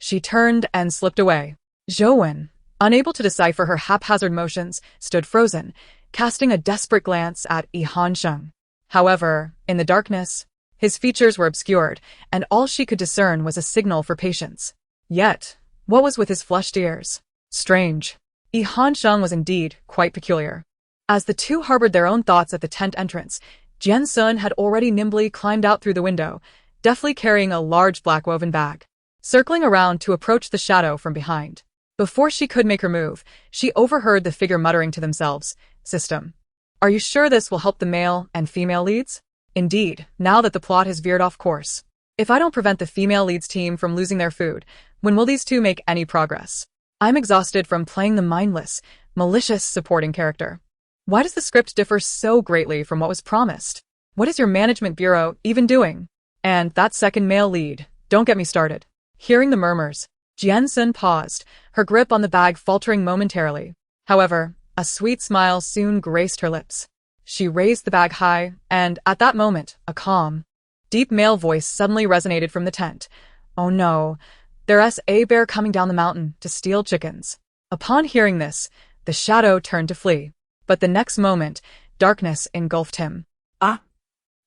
she turned and slipped away. Zhou, unable to decipher her haphazard motions, stood frozen, casting a desperate glance at Yi Hansheng. However, in the darkness, his features were obscured, and all she could discern was a signal for patience. Yet, what was with his flushed ears? Strange. Yi Hansheng was indeed quite peculiar. As the two harbored their own thoughts at the tent entrance, Jian Xun had already nimbly climbed out through the window, deftly carrying a large black woven bag, circling around to approach the shadow from behind. Before she could make her move, she overheard the figure muttering to themselves, "System. Are you sure this will help the male and female leads? Indeed, now that the plot has veered off course. If I don't prevent the female leads team from losing their food, when will these two make any progress? I'm exhausted from playing the mindless, malicious supporting character." Why does the script differ so greatly from what was promised? What is your management bureau even doing? And that second male lead, don't get me started. Hearing the murmurs, Jian Xun paused, her grip on the bag faltering momentarily. However, a sweet smile soon graced her lips. She raised the bag high, and at that moment, a calm, deep male voice suddenly resonated from the tent. Oh no, there's a bear coming down the mountain to steal chickens. Upon hearing this, the shadow turned to flee. But the next moment, darkness engulfed him. Ah.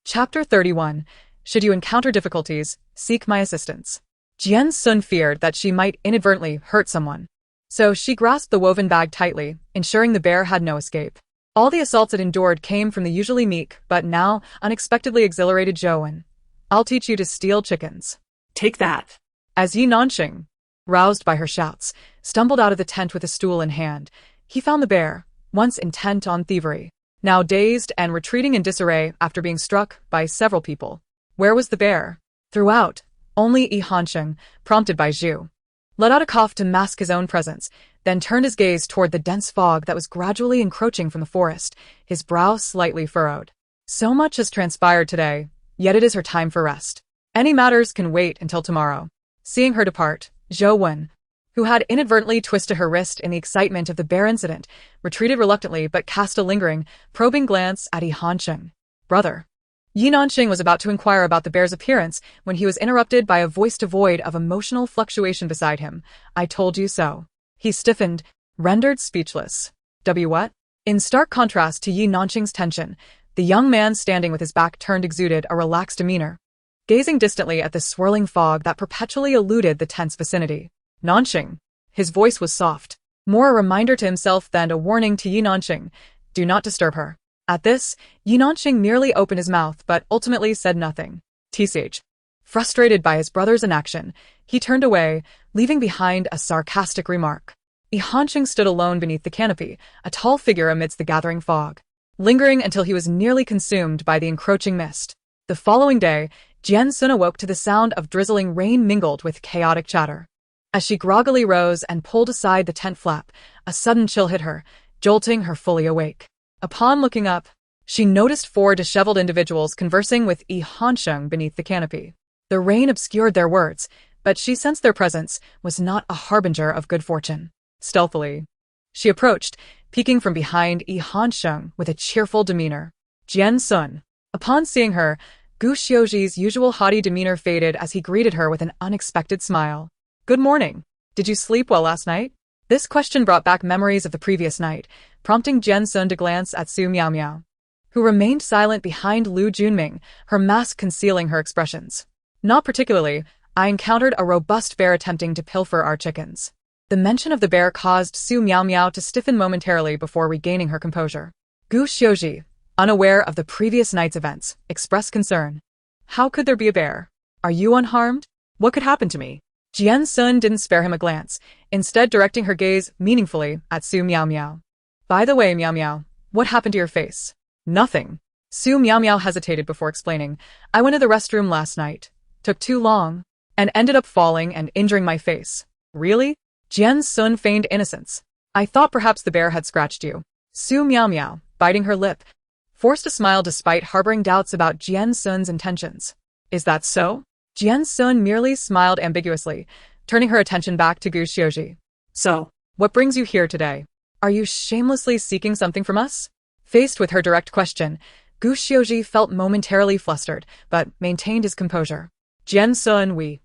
Chapter 31. Should you encounter difficulties, seek my assistance. Jian Xun feared that she might inadvertently hurt someone. So she grasped the woven bag tightly, ensuring the bear had no escape. All the assaults it endured came from the usually meek but now unexpectedly exhilarated Zhou. I'll teach you to steal chickens. Take that. As Yi Nanxing, roused by her shouts, stumbled out of the tent with a stool in hand, he found the bear, once intent on thievery, now dazed and retreating in disarray after being struck by several people. Where was the bear? Throughout, only Yi Nanxing, prompted by Zhu, let out a cough to mask his own presence, then turned his gaze toward the dense fog that was gradually encroaching from the forest, his brow slightly furrowed. So much has transpired today, yet it is her time for rest. Any matters can wait until tomorrow. Seeing her depart, Zhou, who had inadvertently twisted her wrist in the excitement of the bear incident, retreated reluctantly but cast a lingering, probing glance at Yi Nanxing. Brother. Yi Nanxing was about to inquire about the bear's appearance when he was interrupted by a voice devoid of emotional fluctuation beside him. I told you so. He stiffened, rendered speechless. What? In stark contrast to Yi Nanxing's tension, the young man standing with his back turned exuded a relaxed demeanor, gazing distantly at the swirling fog that perpetually eluded the tent's vicinity. Nanxing. His voice was soft, more a reminder to himself than a warning to Yi Nanxing. Do not disturb her. At this, Yi Nanxing merely opened his mouth but ultimately said nothing. Tsh. Frustrated by his brother's inaction, he turned away, leaving behind a sarcastic remark. Yi Nanxing stood alone beneath the canopy, a tall figure amidst the gathering fog, lingering until he was nearly consumed by the encroaching mist. The following day, Jian Xun awoke to the sound of drizzling rain mingled with chaotic chatter. As she groggily rose and pulled aside the tent flap, a sudden chill hit her, jolting her fully awake. Upon looking up, she noticed 4 disheveled individuals conversing with Yi Nanxing beneath the canopy. The rain obscured their words, but she sensed their presence was not a harbinger of good fortune. Stealthily, she approached, peeking from behind Yi Nanxing with a cheerful demeanor. Jian Xun. Upon seeing her, Gu Xiuji's usual haughty demeanor faded as he greeted her with an unexpected smile. Good morning. Did you sleep well last night? This question brought back memories of the previous night, prompting Jian Xun to glance at Su Miao, who remained silent behind Lu Junming, her mask concealing her expressions. Not particularly. I encountered a robust bear attempting to pilfer our chickens. The mention of the bear caused Su Miao to stiffen momentarily before regaining her composure. Gu Xiuji, unaware of the previous night's events, expressed concern. How could there be a bear? Are you unharmed? What could happen to me? Jian Xun didn't spare him a glance, instead directing her gaze meaningfully at Su Miao. By the way, Miao, what happened to your face? Nothing. Su Miao hesitated before explaining. I went to the restroom last night. Took too long, and ended up falling and injuring my face. Really? Jian Xun feigned innocence. I thought perhaps the bear had scratched you. Su Miao, biting her lip, forced a smile despite harboring doubts about Jian Xun's intentions. Is that so? Jian Xun merely smiled ambiguously, turning her attention back to Gu Xiuji. So, what brings you here today? Are you shamelessly seeking something from us? Faced with her direct question, Gu Xiuji felt momentarily flustered, but maintained his composure. Jian Xun, we.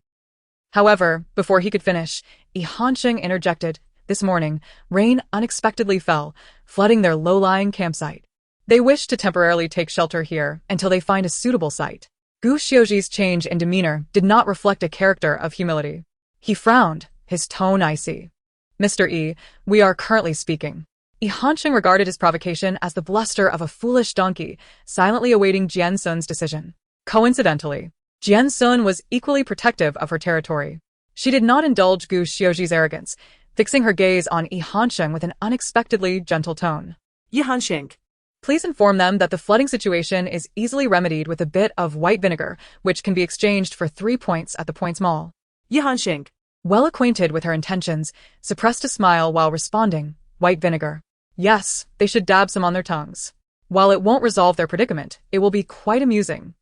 However, before he could finish, Yi Nanxing interjected. This morning, rain unexpectedly fell, flooding their low-lying campsite. They wish to temporarily take shelter here until they find a suitable site. Gu Xiuji's change in demeanor did not reflect a character of humility. He frowned, his tone icy. Mr. Yi, we are currently speaking. Yi Nanxing regarded his provocation as the bluster of a foolish donkey, silently awaiting Jian Xun's decision. Coincidentally, Jian Xun was equally protective of her territory. She did not indulge Gu Xiuji's arrogance, fixing her gaze on Yi Nanxing with an unexpectedly gentle tone. Yi Nanxing. Please inform them that the flooding situation is easily remedied with a bit of white vinegar, which can be exchanged for 3 points at the Points Mall. Yi Nanxing, well acquainted with her intentions, suppressed a smile while responding. White vinegar. Yes, they should dab some on their tongues. While it won't resolve their predicament, it will be quite amusing.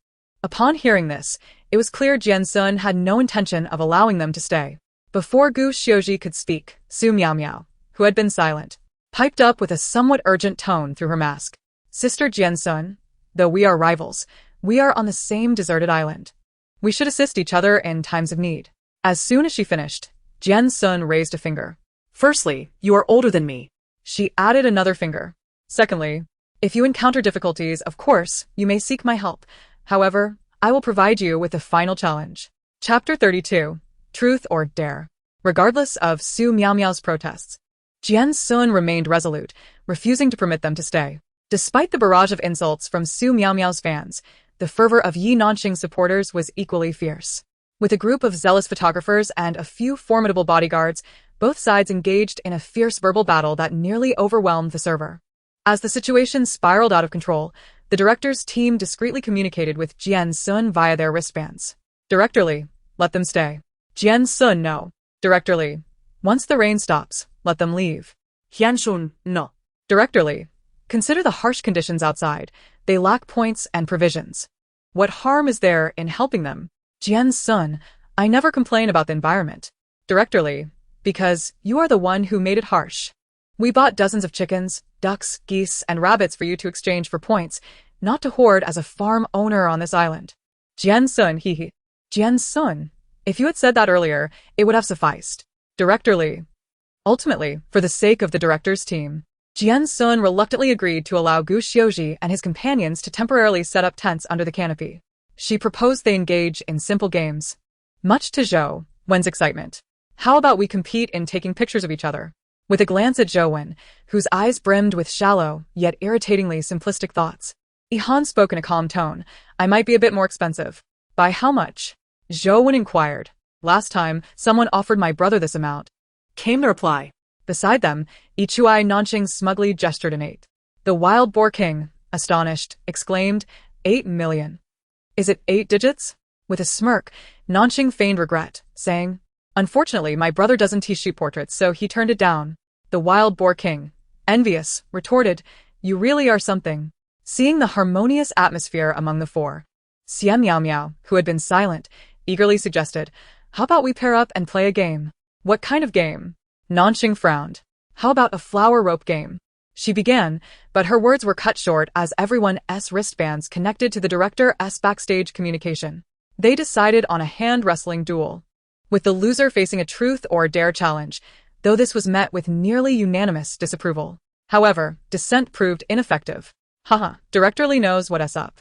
Upon hearing this, it was clear Jian Xun had no intention of allowing them to stay. Before Gu Xiuji could speak, Su Miao, who had been silent, piped up with a somewhat urgent tone through her mask. Sister Jian Xun, though we are rivals, we are on the same deserted island. We should assist each other in times of need. As soon as she finished, Jian Xun raised a finger. Firstly, you are older than me. She added another finger. Secondly, if you encounter difficulties, of course, you may seek my help. However, I will provide you with the final challenge. Chapter 32. Truth or Dare. Regardless of Su Miao's protests, Jian Xun remained resolute, refusing to permit them to stay. Despite the barrage of insults from Su Miao's fans, the fervor of Yi Nanxing's supporters was equally fierce. With a group of zealous photographers and a few formidable bodyguards, both sides engaged in a fierce verbal battle that nearly overwhelmed the server. As the situation spiraled out of control, the director's team discreetly communicated with Jian Xun via their wristbands. Director Li, let them stay. Jian Xun, no. Director Li, once the rain stops, let them leave. Jian Xun, no. Director Li, consider the harsh conditions outside. They lack points and provisions. What harm is there in helping them? Jian Xun, I never complain about the environment. Director Li, because you are the one who made it harsh. We bought dozens of chickens, ducks, geese, and rabbits for you to exchange for points, not to hoard as a farm owner on this island. Jian Xun, hee. Jian Xun, if you had said that earlier, it would have sufficed. Director Li. Ultimately, for the sake of the director's team, Jian Xun reluctantly agreed to allow Gu Xiuji and his companions to temporarily set up tents under the canopy. She proposed they engage in simple games. Much to Zhou Wen's excitement. How about we compete in taking pictures of each other? With a glance at Zhou Wen, whose eyes brimmed with shallow, yet irritatingly simplistic thoughts, Yi Han spoke in a calm tone. I might be a bit more expensive. By how much? Zhou Wen inquired. Last time, someone offered my brother this amount. Came the reply. Beside them, Yi Nanxing smugly gestured an 8. The wild boar king, astonished, exclaimed, 8 million. Is it 8 digits? With a smirk, Nanxing feigned regret, saying, unfortunately, my brother doesn't teach sheep portraits, so he turned it down. The wild boar king, envious, retorted, you really are something. Seeing the harmonious atmosphere among the four, Xian Miao, who had been silent, eagerly suggested, how about we pair up and play a game? What kind of game? Nanxing frowned. How about a flower rope game? She began, but her words were cut short as everyone's wristbands connected to the director's backstage communication. They decided on a hand wrestling duel, with the loser facing a truth or dare challenge, though this was met with nearly unanimous disapproval. However, dissent proved ineffective. Haha, Director Li knows what's up.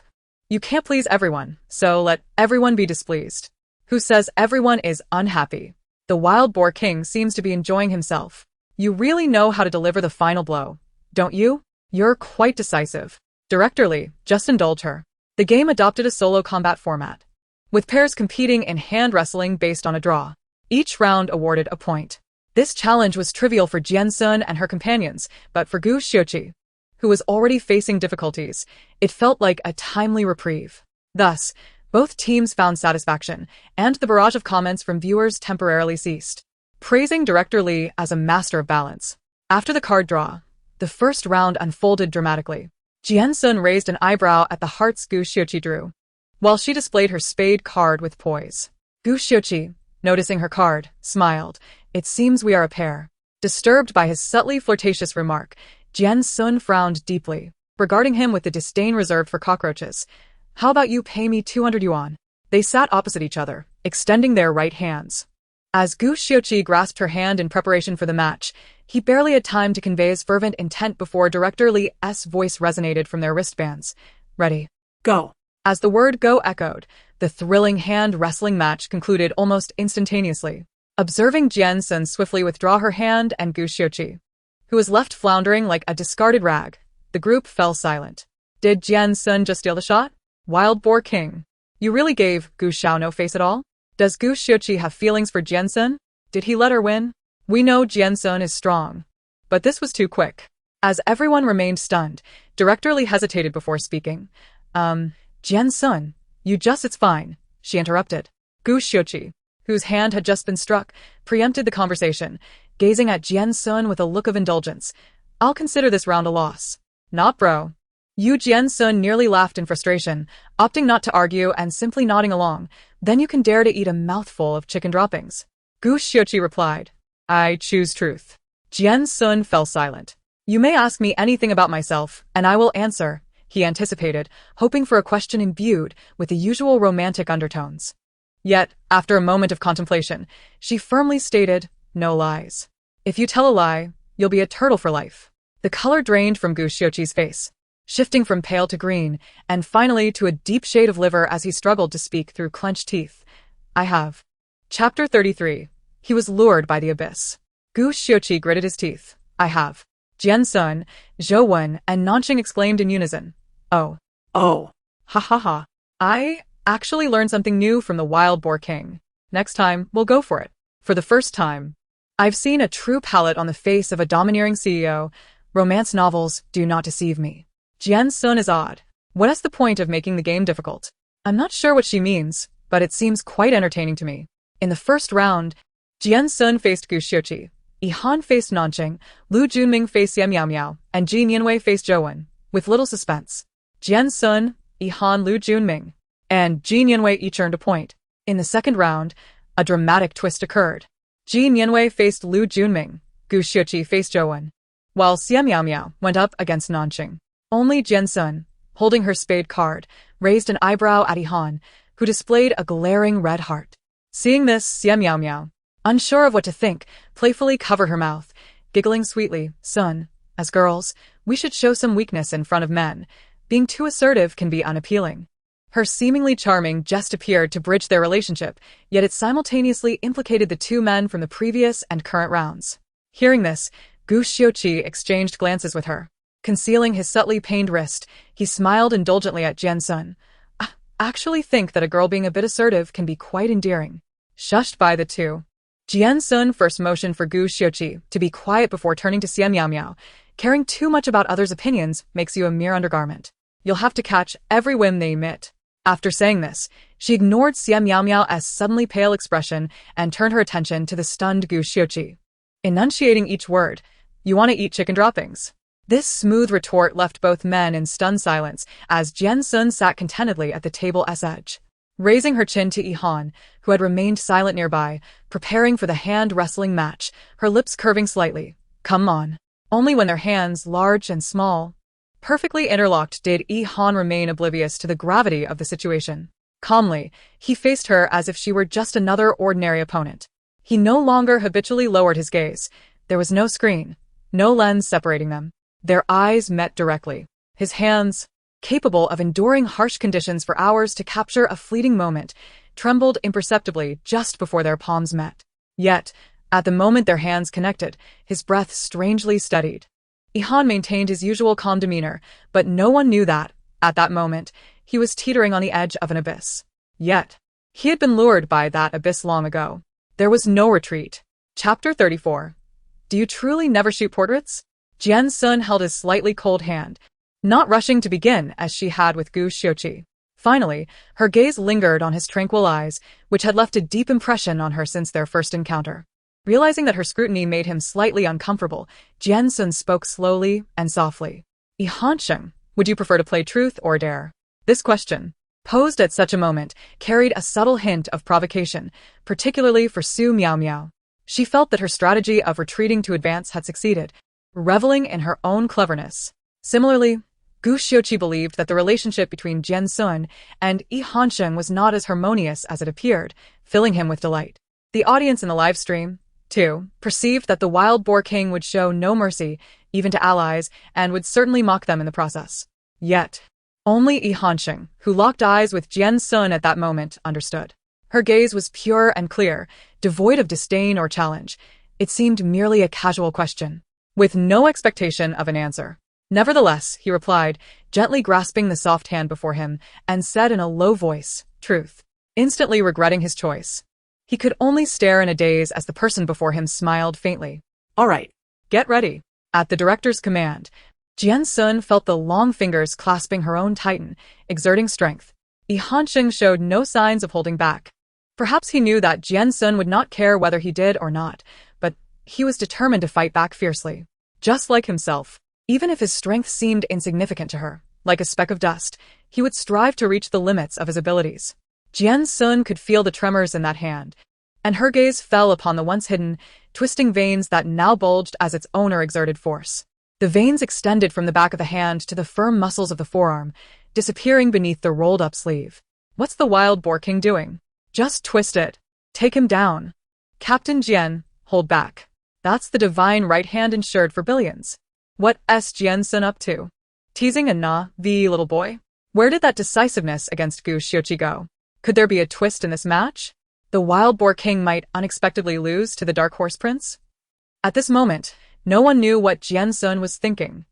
You can't please everyone, so let everyone be displeased. Who says everyone is unhappy? The wild boar king seems to be enjoying himself. You really know how to deliver the final blow, don't you? You're quite decisive. Director Li, just indulge her. The game adopted a solo combat format, with pairs competing in hand wrestling based on a draw. Each round awarded a point. This challenge was trivial for Jian Xun and her companions, but for Gu Xiuji, who was already facing difficulties, it felt like a timely reprieve. Thus, both teams found satisfaction, and the barrage of comments from viewers temporarily ceased, praising Director Li as a master of balance. After the card draw, the first round unfolded dramatically. Jian Xun raised an eyebrow at the hearts Gu Xiuji drew, while she displayed her spade card with poise. Gu Xiuji, noticing her card, smiled. It seems we are a pair. Disturbed by his subtly flirtatious remark, Jian Xun frowned deeply, regarding him with the disdain reserved for cockroaches. How about you pay me 200 yuan? They sat opposite each other, extending their right hands. As Gu Xiuji grasped her hand in preparation for the match, he barely had time to convey his fervent intent before Director Li's voice resonated from their wristbands. Ready. Go. As the word go echoed, the thrilling hand wrestling match concluded almost instantaneously. Observing Jian Xun swiftly withdraw her hand and Gu Xiuji, who was left floundering like a discarded rag, the group fell silent. Did Jian Xun just steal the shot? Wild boar king. You really gave Gu Xiao no face at all? Does Gu Xiuji have feelings for Jian Xun? Did he let her win? We know Jian Xun is strong, but this was too quick. As everyone remained stunned, Director Li hesitated before speaking. Jian Xun, it's fine, she interrupted. Gu Xiuji, whose hand had just been struck, preempted the conversation, gazing at Jian Xun with a look of indulgence. I'll consider this round a loss. Not bro. Jian Xun nearly laughed in frustration, opting not to argue and simply nodding along. Then you can dare to eat a mouthful of chicken droppings. Gu Xiuqi replied. I choose truth. Jian Xun fell silent. You may ask me anything about myself, and I will answer, he anticipated, hoping for a question imbued with the usual romantic undertones. Yet, after a moment of contemplation, she firmly stated, no lies. If you tell a lie, you'll be a turtle for life. The color drained from Gu Xiuqi's face, shifting from pale to green, and finally to a deep shade of liver as he struggled to speak through clenched teeth. I have. Chapter 33. He was lured by the abyss. Gu Xiuqi gritted his teeth. I have. Jian Xun, Zhou Wen, and Nanqing exclaimed in unison. Oh. Oh. Ha ha ha. I actually learned something new from the Wild Boar King. Next time, we'll go for it. For the first time, I've seen a true palette on the face of a domineering CEO. Romance novels do not deceive me. Jian Xun is odd. What is the point of making the game difficult? I'm not sure what she means, but it seems quite entertaining to me. In the first round, Jian Xun faced Gu Xiuqi, Yi Han faced Nanqing, Lu Junming faced Ye Miao Miao, and Ji Nianwei faced Zhou Wen, with little suspense. Jian Xun, Yi Han, Lu Junming, and Ji Nianwei each earned a point. In the second round, a dramatic twist occurred. Ji Nianwei faced Lu Junming, Gu Xiuqi faced Zhou Wen, while Xie Miao Miao went up against Nanqing. Only Jian Xun, holding her spade card, raised an eyebrow at Yi Han, who displayed a glaring red heart. Seeing this, Xie Miao Miao, unsure of what to think, playfully covered her mouth, giggling sweetly. Sun, as girls, we should show some weakness in front of men. Being too assertive can be unappealing. Her seemingly charming jest appeared to bridge their relationship, yet it simultaneously implicated the two men from the previous and current rounds. Hearing this, Gu Xiuqi exchanged glances with her. Concealing his subtly pained wrist, he smiled indulgently at Jian Xun. I actually think that a girl being a bit assertive can be quite endearing. Shushed by the two, Jian Xun first motioned for Gu Xiuqi to be quiet before turning to Xie Miao Miao. Caring too much about others' opinions makes you a mere undergarment. You'll have to catch every whim they emit. After saying this, she ignored Xie Miao Miao's suddenly pale expression and turned her attention to the stunned Gu Xiuqi. Enunciating each word, you want to eat chicken droppings. This smooth retort left both men in stunned silence as Jian Xun sat contentedly at the table's edge. Raising her chin to Yi Han, who had remained silent nearby, preparing for the hand-wrestling match, her lips curving slightly. Come on. Only when their hands, large and small, perfectly interlocked, did Yi Han remain oblivious to the gravity of the situation. Calmly, he faced her as if she were just another ordinary opponent. He no longer habitually lowered his gaze. There was no screen, no lens separating them. Their eyes met directly. His hands, capable of enduring harsh conditions for hours to capture a fleeting moment, trembled imperceptibly just before their palms met. Yet, at the moment their hands connected, his breath strangely steadied. Yi Han maintained his usual calm demeanor, but no one knew that, at that moment, he was teetering on the edge of an abyss. Yet, he had been lured by that abyss long ago. There was no retreat. Chapter 34. Do you truly never shoot portraits? Jian Xun held his slightly cold hand, not rushing to begin as she had with Gu Xiuqi. Finally, her gaze lingered on his tranquil eyes, which had left a deep impression on her since their first encounter. Realizing that her scrutiny made him slightly uncomfortable, Jian Xun spoke slowly and softly. Yi Han, would you prefer to play truth or dare? This question, posed at such a moment, carried a subtle hint of provocation, particularly for Su Miao Miao. She felt that her strategy of retreating to advance had succeeded, reveling in her own cleverness. Similarly, Gu Xiuqi believed that the relationship between Jian Xun and Yi Han was not as harmonious as it appeared, filling him with delight. The audience in the live stream, too, perceived that the Wild Boar King would show no mercy, even to allies, and would certainly mock them in the process. Yet, only Yi Han, who locked eyes with Jian Xun at that moment, understood. Her gaze was pure and clear, devoid of disdain or challenge. It seemed merely a casual question, with no expectation of an answer. Nevertheless, he replied, gently grasping the soft hand before him, and said in a low voice, truth. Instantly regretting his choice, he could only stare in a daze as the person before him smiled faintly. All right. Get ready. At the director's command, Jian Xun felt the long fingers clasping her own tighten, exerting strength. Yi Han showed no signs of holding back. Perhaps he knew that Jian Xun would not care whether he did or not, but he was determined to fight back fiercely. Just like himself. Even if his strength seemed insignificant to her, like a speck of dust, he would strive to reach the limits of his abilities. Jian Xun could feel the tremors in that hand, and her gaze fell upon the once hidden, twisting veins that now bulged as its owner exerted force. The veins extended from the back of the hand to the firm muscles of the forearm, disappearing beneath the rolled-up sleeve. What's the wild boar king doing? Just twist it. Take him down. Captain Jian, hold back. That's the divine right hand insured for billions. What's Jian Xun up to? Teasing a little boy? Where did that decisiveness against Gu Xiuqi go? Could there be a twist in this match? The wild boar king might unexpectedly lose to the dark horse prince? At this moment, no one knew what Jian Xun was thinking.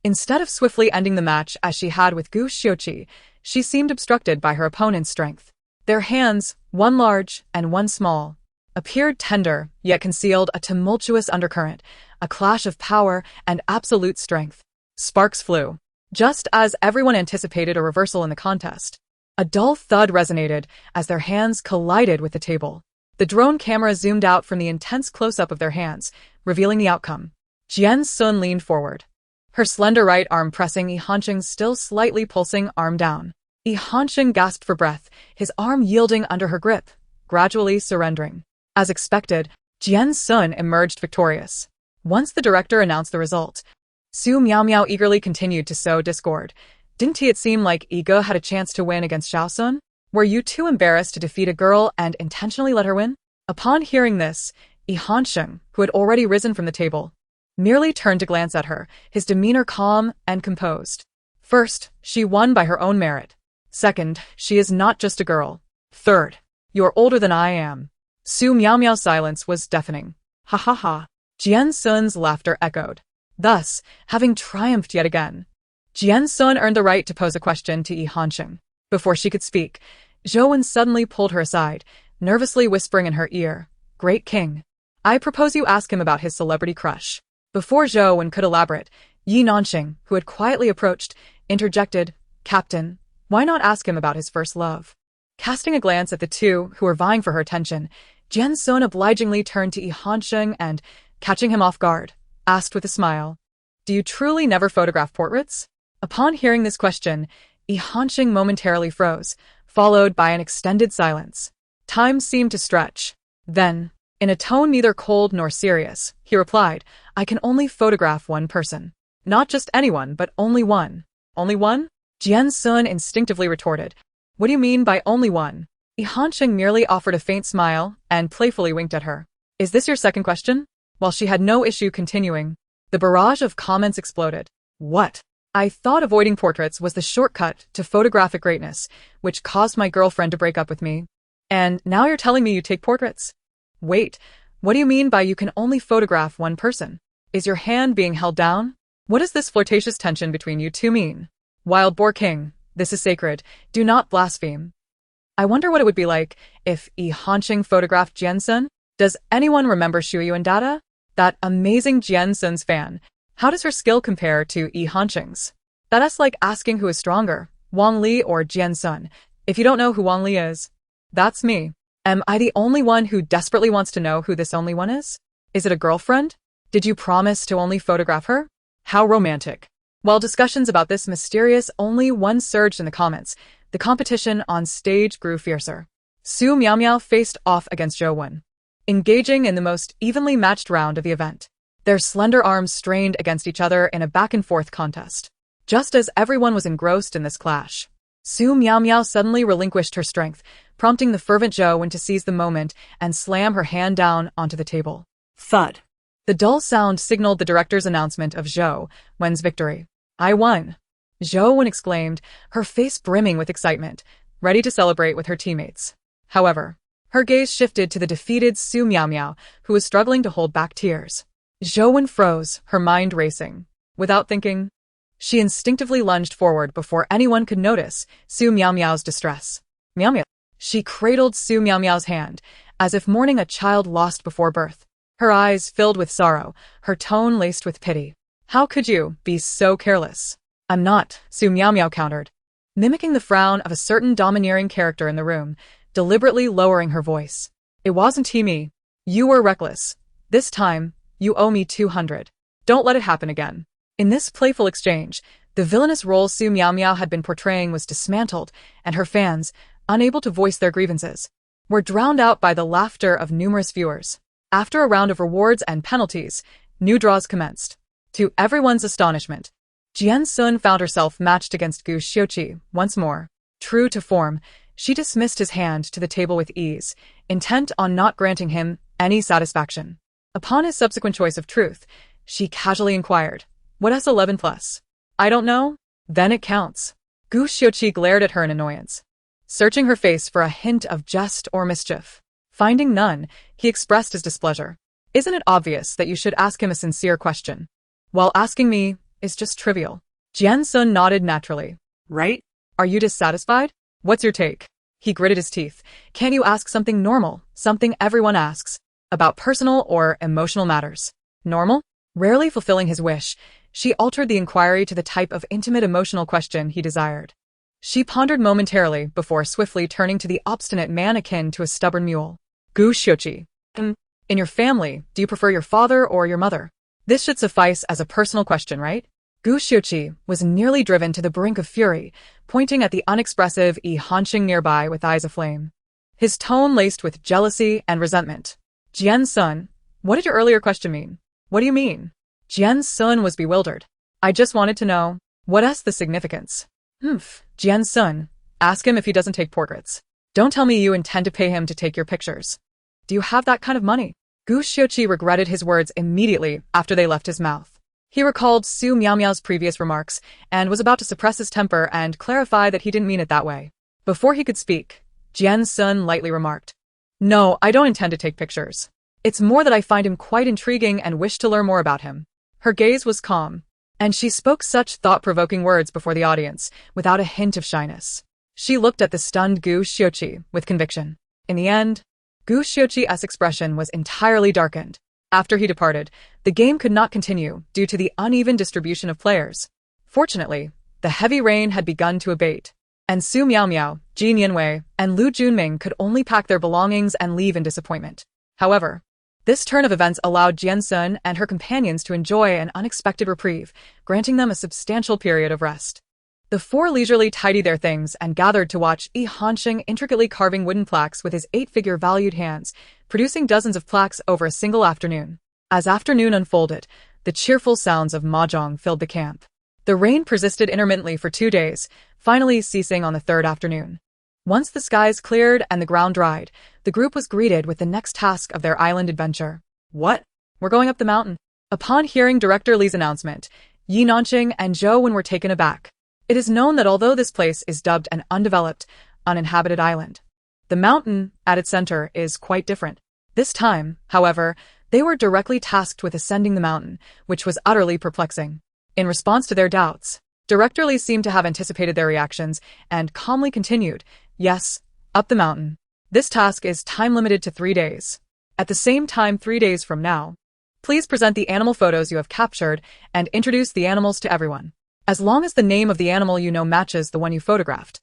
Instead of swiftly ending the match as she had with Gu Xiuqi, she seemed obstructed by her opponent's strength. Their hands, one large and one small, appeared tender, yet concealed a tumultuous undercurrent, a clash of power and absolute strength. Sparks flew. Just as everyone anticipated a reversal in the contest. A dull thud resonated as their hands collided with the table. The drone camera zoomed out from the intense close-up of their hands, revealing the outcome. Jian Xun leaned forward, her slender right arm pressing Yi Hanqing's still slightly pulsing arm down. Yi Hanqing gasped for breath, his arm yielding under her grip, gradually surrendering. As expected, Jian Xun emerged victorious. Once the director announced the result, Su Miao eagerly continued to sow discord. Didn't it seem like Iga had a chance to win against Xiao Sun? Were you too embarrassed to defeat a girl and intentionally let her win? Upon hearing this, Yi Hanqing, who had already risen from the table, merely turned to glance at her, his demeanor calm and composed. First, she won by her own merit. Second, she is not just a girl. Third, you're older than I am. Su Miao's silence was deafening. Ha ha ha. Jian Xun's laughter echoed. Thus, having triumphed yet again, Jian Xun earned the right to pose a question to Yi Hanqing. Before she could speak, Zhou Wen suddenly pulled her aside, nervously whispering in her ear, "Great King, I propose you ask him about his celebrity crush." Before Zhou Wen could elaborate, Yi Nanqing, who had quietly approached, interjected, "Captain, why not ask him about his first love?" Casting a glance at the two who were vying for her attention, Jian Xun obligingly turned to Yi Hanqing and, catching him off guard, asked with a smile, "Do you truly never photograph portraits?" Upon hearing this question, Yi Hanqing momentarily froze, followed by an extended silence. Time seemed to stretch. Then, in a tone neither cold nor serious, he replied, "I can only photograph one person. Not just anyone, but only one." "Only one?" Jian Xun instinctively retorted. "What do you mean by only one?" Yi Hanqing merely offered a faint smile and playfully winked at her. "Is this your second question?" While she had no issue continuing, the barrage of comments exploded. "What? I thought avoiding portraits was the shortcut to photographic greatness, which caused my girlfriend to break up with me. And now you're telling me you take portraits? Wait, what do you mean by you can only photograph one person? Is your hand being held down? What does this flirtatious tension between you two mean? Wild Boar King, this is sacred. Do not blaspheme." I wonder what it would be like if Yi Hanqing photographed Jian Xun. Does anyone remember Shu Yuan Dada? That amazing Jian Xun's fan. How does her skill compare to Yi Hanqing's? That's like asking who is stronger, Wang Li or Jian Xun. If you don't know who Wang Li is, that's me. Am I the only one who desperately wants to know who this only one is? Is it a girlfriend? Did you promise to only photograph her? How romantic. While discussions about this mysterious only one surged in the comments, the competition on stage grew fiercer. Su Miao faced off against Zhou Wen, engaging in the most evenly matched round of the event. Their slender arms strained against each other in a back-and-forth contest. Just as everyone was engrossed in this clash, Su Miao suddenly relinquished her strength, prompting the fervent Zhou Wen to seize the moment and slam her hand down onto the table. Thud. The dull sound signaled the director's announcement of Zhou Wen's victory. "I won!" Zhou Wen exclaimed, her face brimming with excitement, ready to celebrate with her teammates. However, her gaze shifted to the defeated Su Miao, who was struggling to hold back tears. Zhou Wen froze, her mind racing. Without thinking, she instinctively lunged forward before anyone could notice Su Miao's distress. Miao. She cradled Su Miao's hand, as if mourning a child lost before birth. Her eyes filled with sorrow, her tone laced with pity. "How could you be so careless?" "I'm not," Su Miao countered, mimicking the frown of a certain domineering character in the room, deliberately lowering her voice. "It wasn't me. You were reckless. This time, you owe me 200. Don't let it happen again. In this playful exchange, the villainous role Su Miao had been portraying was dismantled, and her fans, unable to voice their grievances, were drowned out by the laughter of numerous viewers. After a round of rewards and penalties, new draws commenced. To everyone's astonishment, Jian Xun found herself matched against Gu Xiuqi once more. True to form, she dismissed his hand to the table with ease, intent on not granting him any satisfaction. Upon his subsequent choice of truth, she casually inquired, "What S11 plus?" "I don't know." "Then it counts." Gu Xiuqi glared at her in annoyance, searching her face for a hint of jest or mischief. Finding none, he expressed his displeasure. "Isn't it obvious that you should ask him a sincere question, while asking me is just trivial?" Jian Xun nodded naturally. Right? "Are you dissatisfied? What's your take?" He gritted his teeth. "Can't you ask something normal, something everyone asks, about personal or emotional matters?" Normal? Rarely fulfilling his wish, she altered the inquiry to the type of intimate emotional question he desired. She pondered momentarily before swiftly turning to the obstinate man akin to a stubborn mule. "Gu Xiuqi, in your family, do you prefer your father or your mother? This should suffice as a personal question, right?" Gu Xiuqi was nearly driven to the brink of fury, pointing at the unexpressive Yi Hanxing nearby with eyes aflame. His tone laced with jealousy and resentment. "Jian Xun, what did your earlier question mean?" "What do you mean?" Jian Xun was bewildered. "I just wanted to know, what's the significance?" Jian Xun, ask him if he doesn't take portraits. Don't tell me you intend to pay him to take your pictures. Do you have that kind of money? Gu Xiuqi regretted his words immediately after they left his mouth. He recalled Su Miao's previous remarks and was about to suppress his temper and clarify that he didn't mean it that way. Before he could speak, Jian Xun lightly remarked, "No, I don't intend to take pictures. It's more that I find him quite intriguing and wish to learn more about him." Her gaze was calm, and she spoke such thought-provoking words before the audience without a hint of shyness. She looked at the stunned Gu Xiuqi with conviction. In the end, Gu Xiuqi's expression was entirely darkened. After he departed, the game could not continue due to the uneven distribution of players. Fortunately, the heavy rain had begun to abate, and Su Miao, Jin Yanwei, and Lu Junming could only pack their belongings and leave in disappointment. However, this turn of events allowed Jian Xun and her companions to enjoy an unexpected reprieve, granting them a substantial period of rest. The four leisurely tidied their things and gathered to watch Yi Hanxing intricately carving wooden plaques with his 8-figure valued hands, producing dozens of plaques over a single afternoon. As afternoon unfolded, the cheerful sounds of mahjong filled the camp. The rain persisted intermittently for 2 days, finally ceasing on the third afternoon. Once the skies cleared and the ground dried, the group was greeted with the next task of their island adventure. "What? We're going up the mountain." Upon hearing Director Li's announcement, Yi Nanqing and Zhou Wen were taken aback. It is known that although this place is dubbed an undeveloped, uninhabited island, the mountain at its center is quite different. This time, however, they were directly tasked with ascending the mountain, which was utterly perplexing. In response to their doubts, Director Li seemed to have anticipated their reactions and calmly continued, "Yes, up the mountain. This task is time-limited to 3 days. At the same time 3 days from now, please present the animal photos you have captured and introduce the animals to everyone. As long as the name of the animal you know matches the one you photographed,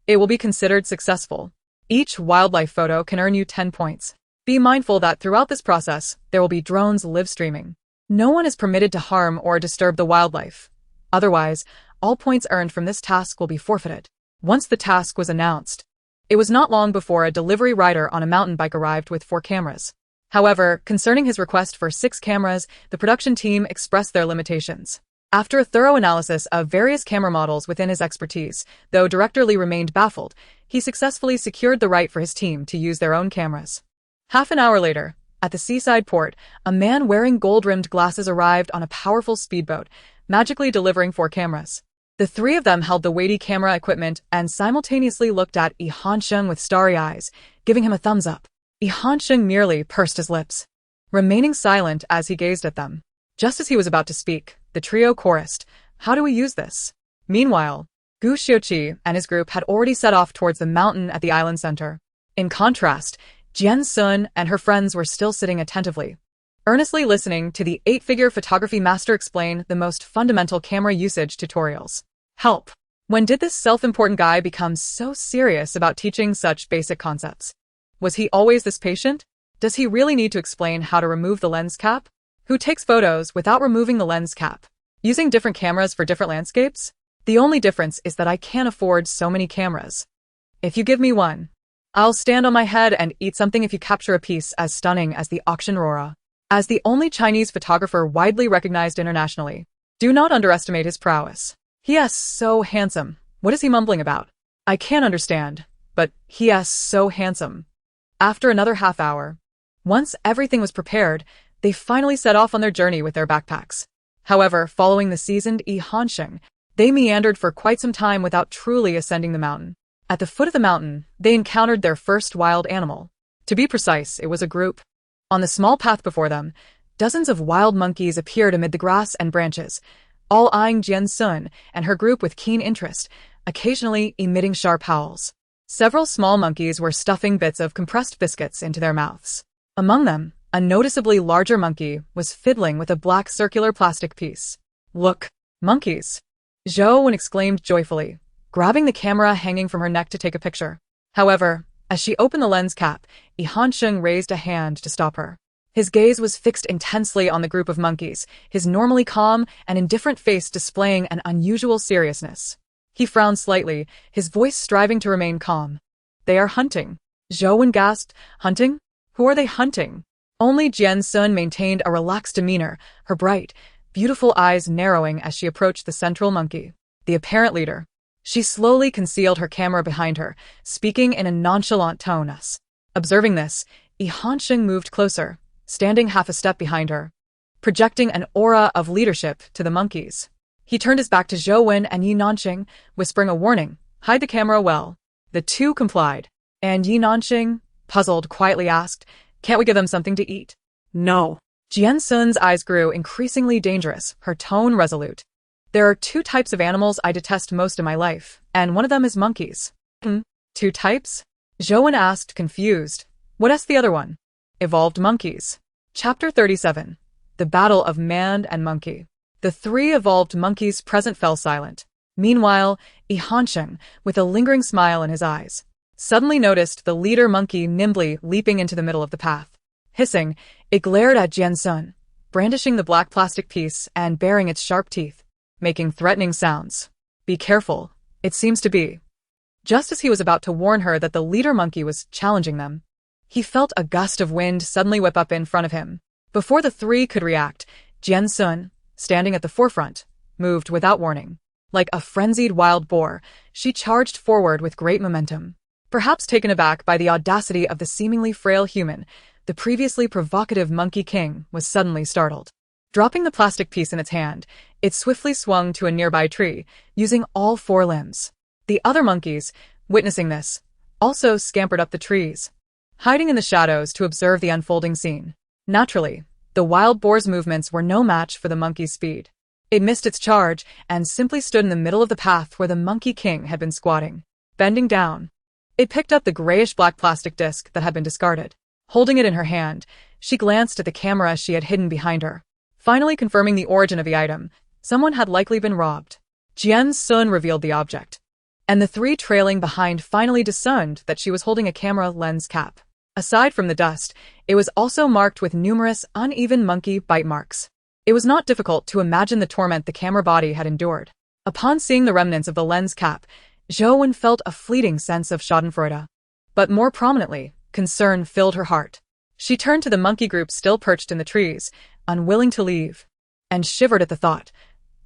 it will be considered successful. Each wildlife photo can earn you 10 points. Be mindful that throughout this process, there will be drones live streaming. No one is permitted to harm or disturb the wildlife. Otherwise, all points earned from this task will be forfeited." Once the task was announced, it was not long before a delivery rider on a mountain bike arrived with 4 cameras. However, concerning his request for 6 cameras, the production team expressed their limitations. After a thorough analysis of various camera models within his expertise, though Director Li remained baffled, he successfully secured the right for his team to use their own cameras. Half an hour later, at the seaside port, a man wearing gold-rimmed glasses arrived on a powerful speedboat, magically delivering 4 cameras. The 3 of them held the weighty camera equipment and simultaneously looked at Yi Hanxing with starry eyes, giving him a thumbs up. Yi Hanxing merely pursed his lips, remaining silent as he gazed at them. Just as he was about to speak, the trio chorused, "How do we use this?" Meanwhile, Gu Xiuqi and his group had already set off towards the mountain at the island center. In contrast, Jian Xun and her friends were still sitting attentively, earnestly listening to the 8-figure photography master explain the most fundamental camera usage tutorials. Help! When did this self-important guy become so serious about teaching such basic concepts? Was he always this patient? Does he really need to explain how to remove the lens cap? Who takes photos without removing the lens cap? Using different cameras for different landscapes? The only difference is that I can't afford so many cameras. If you give me one, I'll stand on my head and eat something if you capture a piece as stunning as the auction Rora. As the only Chinese photographer widely recognized internationally, do not underestimate his prowess. He is so handsome. What is he mumbling about? I can't understand, but he is so handsome. After another half hour, once everything was prepared, they finally set off on their journey with their backpacks. However, following the seasoned Jian, they meandered for quite some time without truly ascending the mountain. At the foot of the mountain, they encountered their first wild animal. To be precise, it was a group. On the small path before them, dozens of wild monkeys appeared amid the grass and branches, all eyeing Jian Xun and her group with keen interest, occasionally emitting sharp howls. Several small monkeys were stuffing bits of compressed biscuits into their mouths. Among them, a noticeably larger monkey was fiddling with a black circular plastic piece. Look, monkeys! Zhou exclaimed joyfully, grabbing the camera hanging from her neck to take a picture. However, as she opened the lens cap, Jian raised a hand to stop her. His gaze was fixed intensely on the group of monkeys, his normally calm and indifferent face displaying an unusual seriousness. He frowned slightly, his voice striving to remain calm. They are hunting. Zhou gasped. Hunting? Who are they hunting? Only Jian Xun maintained a relaxed demeanor, her bright, beautiful eyes narrowing as she approached the central monkey, the apparent leader. She slowly concealed her camera behind her, speaking in a nonchalant tone. Observing this, Jian moved closer, standing half a step behind her, projecting an aura of leadership to the monkeys. He turned his back to Zhou and Jian, whispering a warning, "Hide the camera well." The two complied, and Jian, puzzled, quietly asked, "Can't we give them something to eat?" No. Jian Xun's eyes grew increasingly dangerous, her tone resolute. "There are two types of animals I detest most in my life, and one of them is monkeys." Two types? Zhou asked, confused. What is the other one? Evolved monkeys. Chapter 37. The Battle of Man and Monkey. The three evolved monkeys present fell silent. Meanwhile, Jian, with a lingering smile in his eyes, suddenly noticed the leader monkey nimbly leaping into the middle of the path. Hissing, it glared at Jian Xun, brandishing the black plastic piece and baring its sharp teeth, making threatening sounds. "Be careful, it seems to be." Just as he was about to warn her that the leader monkey was challenging them, he felt a gust of wind suddenly whip up in front of him. Before the three could react, Jian Xun, standing at the forefront, moved without warning. Like a frenzied wild boar, she charged forward with great momentum. Perhaps taken aback by the audacity of the seemingly frail human, the previously provocative Monkey King was suddenly startled. Dropping the plastic piece in its hand, it swiftly swung to a nearby tree, using all four limbs. The other monkeys, witnessing this, also scampered up the trees, hiding in the shadows to observe the unfolding scene. Naturally, the wild boar's movements were no match for the monkey's speed. It missed its charge and simply stood in the middle of the path where the Monkey King had been squatting. Bending down, it picked up the grayish-black plastic disc that had been discarded. Holding it in her hand, she glanced at the camera she had hidden behind her. Finally confirming the origin of the item, someone had likely been robbed. Jian Xun revealed the object, and the three trailing behind finally discerned that she was holding a camera lens cap. Aside from the dust, it was also marked with numerous uneven monkey bite marks. It was not difficult to imagine the torment the camera body had endured. Upon seeing the remnants of the lens cap, Zhou felt a fleeting sense of schadenfreude. But more prominently, concern filled her heart. She turned to the monkey group still perched in the trees, unwilling to leave, and shivered at the thought.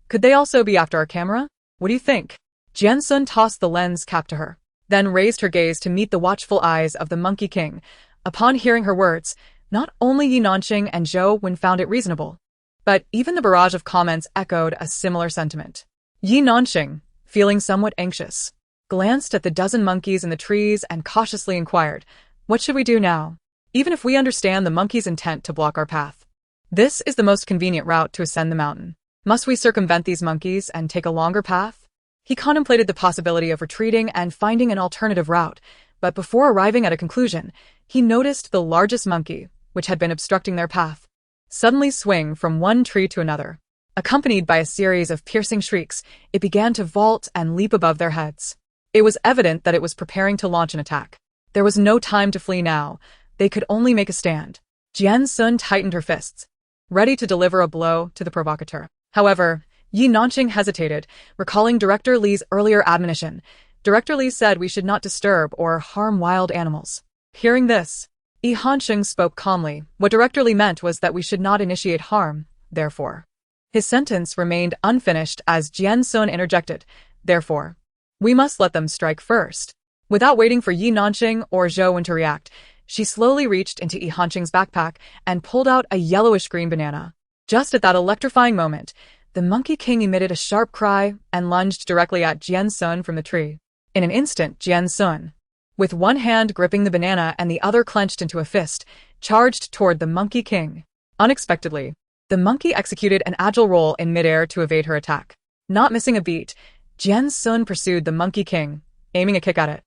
Could they also be after our camera? What do you think? Jian Xun tossed the lens cap to her, then raised her gaze to meet the watchful eyes of the Monkey King. Upon hearing her words, not only Jian and Zhou found it reasonable, but even the barrage of comments echoed a similar sentiment. Jian, feeling somewhat anxious, glanced at the dozen monkeys in the trees and cautiously inquired, "What should we do now? Even if we understand the monkey's intent to block our path, this is the most convenient route to ascend the mountain. Must we circumvent these monkeys and take a longer path?" He contemplated the possibility of retreating and finding an alternative route, but before arriving at a conclusion, he noticed the largest monkey, which had been obstructing their path, suddenly swing from one tree to another. Accompanied by a series of piercing shrieks, it began to vault and leap above their heads. It was evident that it was preparing to launch an attack. There was no time to flee now. They could only make a stand. Jian Xun tightened her fists, ready to deliver a blow to the provocateur. However, Yi Nanqing hesitated, recalling Director Li's earlier admonition. Director Li said we should not disturb or harm wild animals. Hearing this, Yi Nanqing spoke calmly. What Director Li meant was that we should not initiate harm, therefore. His sentence remained unfinished as Jian Xun interjected. Therefore, we must let them strike first. Without waiting for Yi Nanqing or Zhou Wen to react, she slowly reached into Yi Nanqing's backpack and pulled out a yellowish-green banana. Just at that electrifying moment, the Monkey King emitted a sharp cry and lunged directly at Jian Xun from the tree. In an instant, Jian Xun, with one hand gripping the banana and the other clenched into a fist, charged toward the Monkey King. Unexpectedly, the monkey executed an agile roll in midair to evade her attack. Not missing a beat, Jian Xun pursued the Monkey King, aiming a kick at it.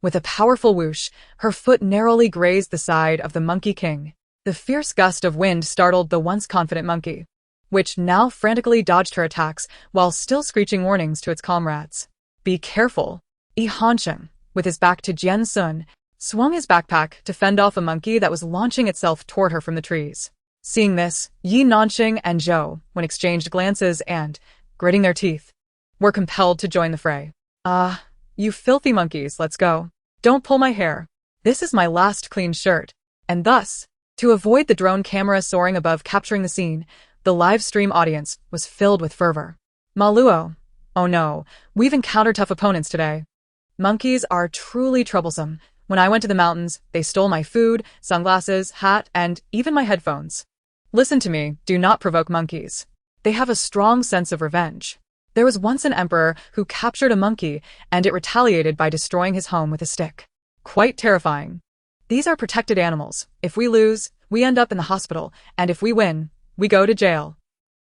With a powerful whoosh, her foot narrowly grazed the side of the Monkey King. The fierce gust of wind startled the once confident monkey, which now frantically dodged her attacks while still screeching warnings to its comrades. Be careful. Yi Nanqing, with his back to Jian Xun, swung his backpack to fend off a monkey that was launching itself toward her from the trees. Seeing this, Yi Nanqing and Zhou, when exchanged glances and, gritting their teeth, were compelled to join the fray. Ah, you filthy monkeys, let's go. Don't pull my hair. This is my last clean shirt. And thus, to avoid the drone camera soaring above capturing the scene, the live stream audience was filled with fervor. Maluo. Oh no, we've encountered tough opponents today. Monkeys are truly troublesome. When I went to the mountains, they stole my food, sunglasses, hat, and even my headphones. Listen to me, do not provoke monkeys. They have a strong sense of revenge. There was once an emperor who captured a monkey, and it retaliated by destroying his home with a stick. Quite terrifying. These are protected animals. If we lose, we end up in the hospital, and if we win, we go to jail.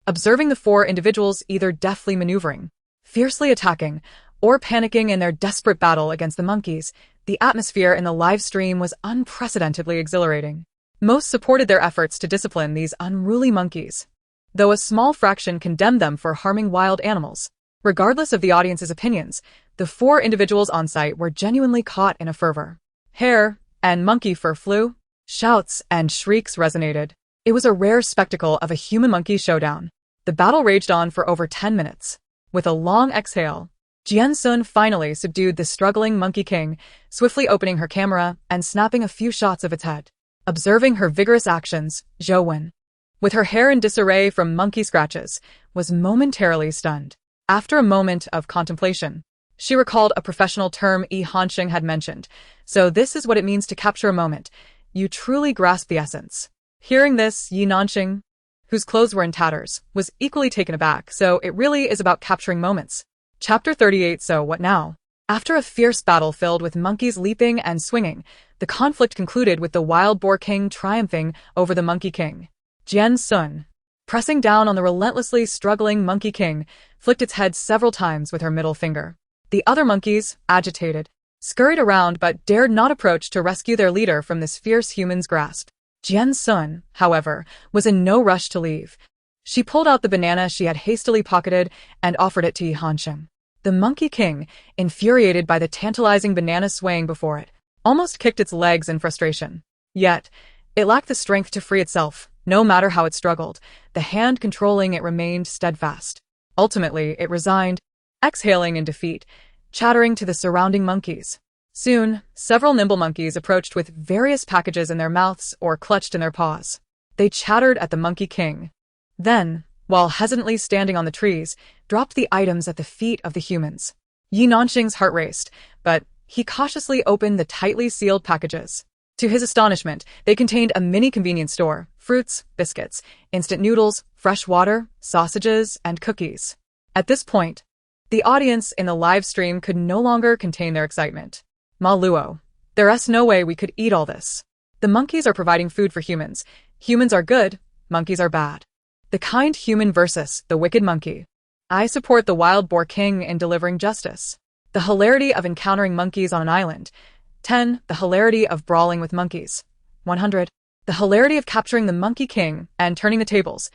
Observing the four individuals either deftly maneuvering, fiercely attacking, or panicking in their desperate battle against the monkeys, the atmosphere in the live stream was unprecedentedly exhilarating. Most supported their efforts to discipline these unruly monkeys, though a small fraction condemned them for harming wild animals. Regardless of the audience's opinions, the four individuals on site were genuinely caught in a fervor. Hair and monkey fur flew. Shouts and shrieks resonated. It was a rare spectacle of a human-monkey showdown. The battle raged on for over 10 minutes. With a long exhale, Jian Xun finally subdued the struggling Monkey King, swiftly opening her camera and snapping a few shots of its head. Observing her vigorous actions, Zhou Wen, with her hair in disarray from monkey scratches, was momentarily stunned. After a moment of contemplation, she recalled a professional term Yi Nanqing had mentioned. So this is what it means to capture a moment. You truly grasp the essence. Hearing this, Yi Nanqing, whose clothes were in tatters, was equally taken aback. So it really is about capturing moments. Chapter 38. So what now? After a fierce battle filled with monkeys leaping and swinging, the conflict concluded with the wild boar king triumphing over the monkey king. Jian Xun, pressing down on the relentlessly struggling Monkey King, flicked its head several times with her middle finger. The other monkeys, agitated, scurried around but dared not approach to rescue their leader from this fierce human's grasp. Jian Xun, however, was in no rush to leave. She pulled out the banana she had hastily pocketed and offered it to Yi Nanqing. The Monkey King, infuriated by the tantalizing banana swaying before it, almost kicked its legs in frustration. Yet, it lacked the strength to free itself. No matter how it struggled, the hand controlling it remained steadfast. Ultimately, it resigned, exhaling in defeat, chattering to the surrounding monkeys. Soon, several nimble monkeys approached with various packages in their mouths or clutched in their paws. They chattered at the Monkey King. Then, while hesitantly standing on the trees, dropped the items at the feet of the humans. Yi Nanqing's heart raced, but he cautiously opened the tightly sealed packages. To his astonishment, they contained a mini convenience store, fruits, biscuits, instant noodles, fresh water, sausages, and cookies. At this point, the audience in the live stream could no longer contain their excitement. Maluo. There's no way we could eat all this. The monkeys are providing food for humans. Humans are good, monkeys are bad. The kind human versus the wicked monkey. I support the wild boar king in delivering justice. The hilarity of encountering monkeys on an island. 10. The hilarity of brawling with monkeys. 100. The hilarity of capturing the Monkey King and turning the tables.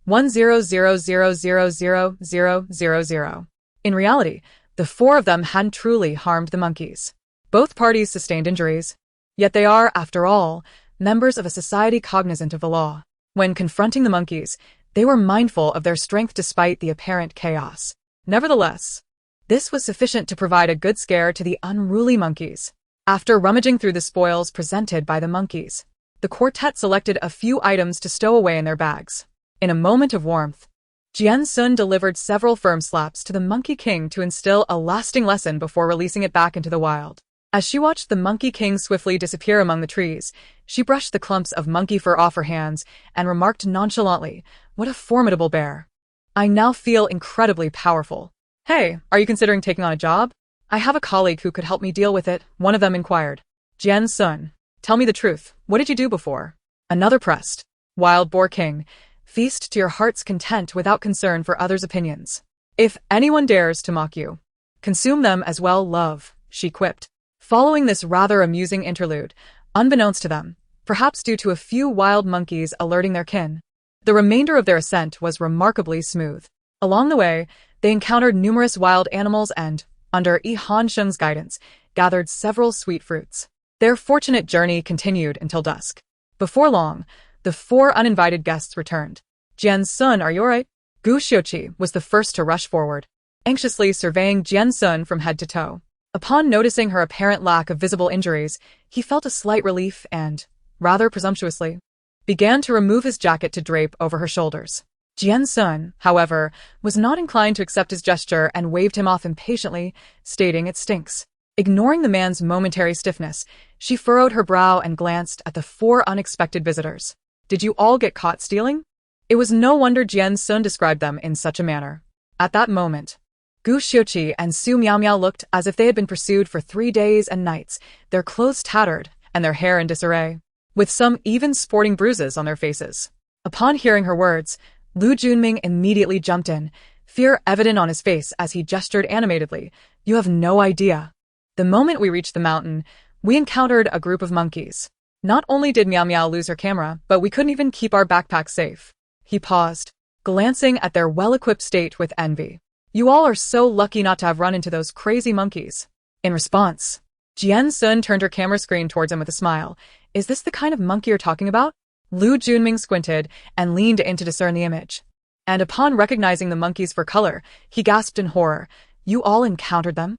100000000. In reality, the four of them hadn't truly harmed the monkeys. Both parties sustained injuries. Yet they are, after all, members of a society cognizant of the law. When confronting the monkeys, they were mindful of their strength despite the apparent chaos. Nevertheless, this was sufficient to provide a good scare to the unruly monkeys. After rummaging through the spoils presented by the monkeys, the quartet selected a few items to stow away in their bags. In a moment of warmth, Jian Xun delivered several firm slaps to the Monkey King to instill a lasting lesson before releasing it back into the wild. As she watched the Monkey King swiftly disappear among the trees, she brushed the clumps of monkey fur off her hands and remarked nonchalantly, "What a formidable bear. I now feel incredibly powerful." "Hey, are you considering taking on a job?" "I have a colleague who could help me deal with it," one of them inquired. "Jian Xun, tell me the truth. What did you do before?" Another pressed. "Wild Boar King, feast to your heart's content without concern for others' opinions. If anyone dares to mock you, consume them as well, love," she quipped. Following this rather amusing interlude, unbeknownst to them, perhaps due to a few wild monkeys alerting their kin, the remainder of their ascent was remarkably smooth. Along the way, they encountered numerous wild animals and, under Han Sheng's guidance, gathered several sweet fruits. Their fortunate journey continued until dusk. Before long, the four uninvited guests returned. "Jian Xun, are you alright?" Gu Xiuqi was the first to rush forward, anxiously surveying Jian Xun from head to toe. Upon noticing her apparent lack of visible injuries, he felt a slight relief and, rather presumptuously, began to remove his jacket to drape over her shoulders. Jian Xun, however, was not inclined to accept his gesture and waved him off impatiently, stating it stinks. Ignoring the man's momentary stiffness, she furrowed her brow and glanced at the four unexpected visitors. "Did you all get caught stealing?" It was no wonder Jian Xun described them in such a manner. At that moment, Gu Xiuqi and Su Miao looked as if they had been pursued for 3 days and nights, their clothes tattered and their hair in disarray, with some even sporting bruises on their faces. Upon hearing her words, Lu Junming immediately jumped in, fear evident on his face as he gestured animatedly. "You have no idea. The moment we reached the mountain, we encountered a group of monkeys. Not only did Miao lose her camera, but we couldn't even keep our backpack safe." He paused, glancing at their well-equipped state with envy. "You all are so lucky not to have run into those crazy monkeys." In response, Jian Xun turned her camera screen towards him with a smile. "Is this the kind of monkey you're talking about?" Lu Junming squinted and leaned in to discern the image. And upon recognizing the monkeys for color, he gasped in horror. "You all encountered them?"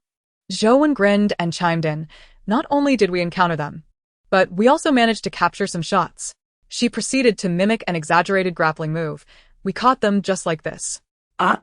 Zhou grinned and chimed in. "Not only did we encounter them, but we also managed to capture some shots." She proceeded to mimic an exaggerated grappling move. "We caught them just like this." Ah.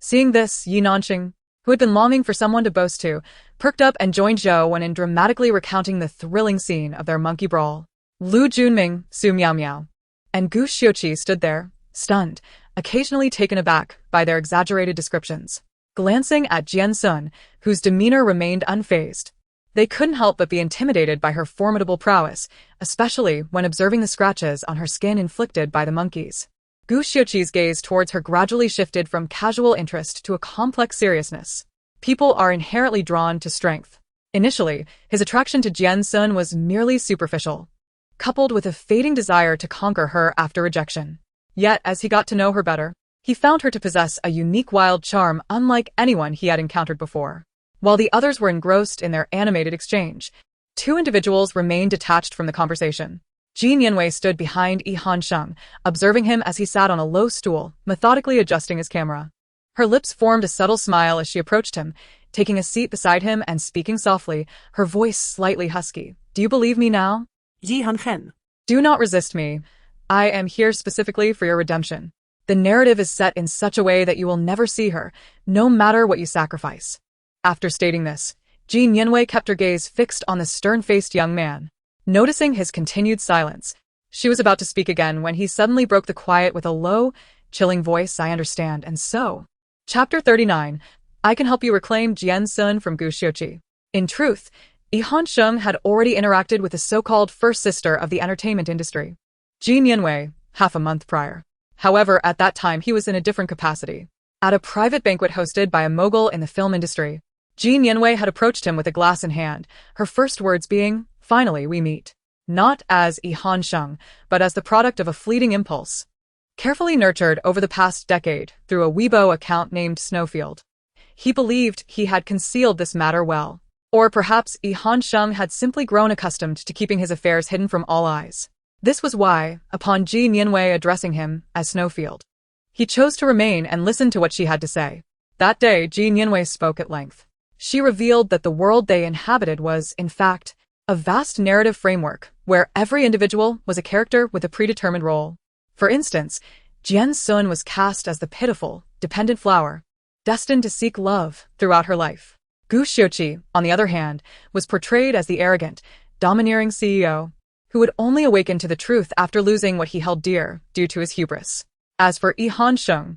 Seeing this, Yi Nanqing, who had been longing for someone to boast to, perked up and joined Zhou when in dramatically recounting the thrilling scene of their monkey brawl. Lu Junming, Su Miao, and Gu Xiuqi stood there, stunned, occasionally taken aback by their exaggerated descriptions. Glancing at Jian Xun, whose demeanor remained unfazed, they couldn't help but be intimidated by her formidable prowess, especially when observing the scratches on her skin inflicted by the monkeys. Gu Xiuqi's gaze towards her gradually shifted from casual interest to a complex seriousness. People are inherently drawn to strength. Initially, his attraction to Jian Xun was merely superficial, coupled with a fading desire to conquer her after rejection. Yet, as he got to know her better, he found her to possess a unique wild charm unlike anyone he had encountered before. While the others were engrossed in their animated exchange, two individuals remained detached from the conversation. Jian Yanwei stood behind Han Sheng, observing him as he sat on a low stool, methodically adjusting his camera. Her lips formed a subtle smile as she approached him, taking a seat beside him and speaking softly, her voice slightly husky. "Do you believe me now?" Yi Han. "Do not resist me. I am here specifically for your redemption. The narrative is set in such a way that you will never see her, no matter what you sacrifice." After stating this, Jian Yanwei kept her gaze fixed on the stern-faced young man. Noticing his continued silence, she was about to speak again when he suddenly broke the quiet with a low, chilling voice. "I understand, and so." Chapter 39. I can help you reclaim Jian Xun from Gu Xiuqi. In truth, Han Sheng had already interacted with the so-called first sister of the entertainment industry, Jian Yanwei, half a month prior. However, at that time he was in a different capacity. At a private banquet hosted by a mogul in the film industry, Jian Yanwei had approached him with a glass in hand, her first words being, "Finally, we meet." Not as Han Sheng, but as the product of a fleeting impulse, carefully nurtured over the past decade through a Weibo account named Snowfield. He believed he had concealed this matter well. Or perhaps Han Sheng had simply grown accustomed to keeping his affairs hidden from all eyes. This was why, upon Ji Nianwei addressing him as Snowfield, he chose to remain and listen to what she had to say. That day, Ji Nianwei spoke at length. She revealed that the world they inhabited was, in fact, a vast narrative framework where every individual was a character with a predetermined role. For instance, Jian Xun was cast as the pitiful, dependent flower, destined to seek love throughout her life. Gu Xiuqi, on the other hand, was portrayed as the arrogant, domineering CEO, who would only awaken to the truth after losing what he held dear due to his hubris. As for Yi Hansheng,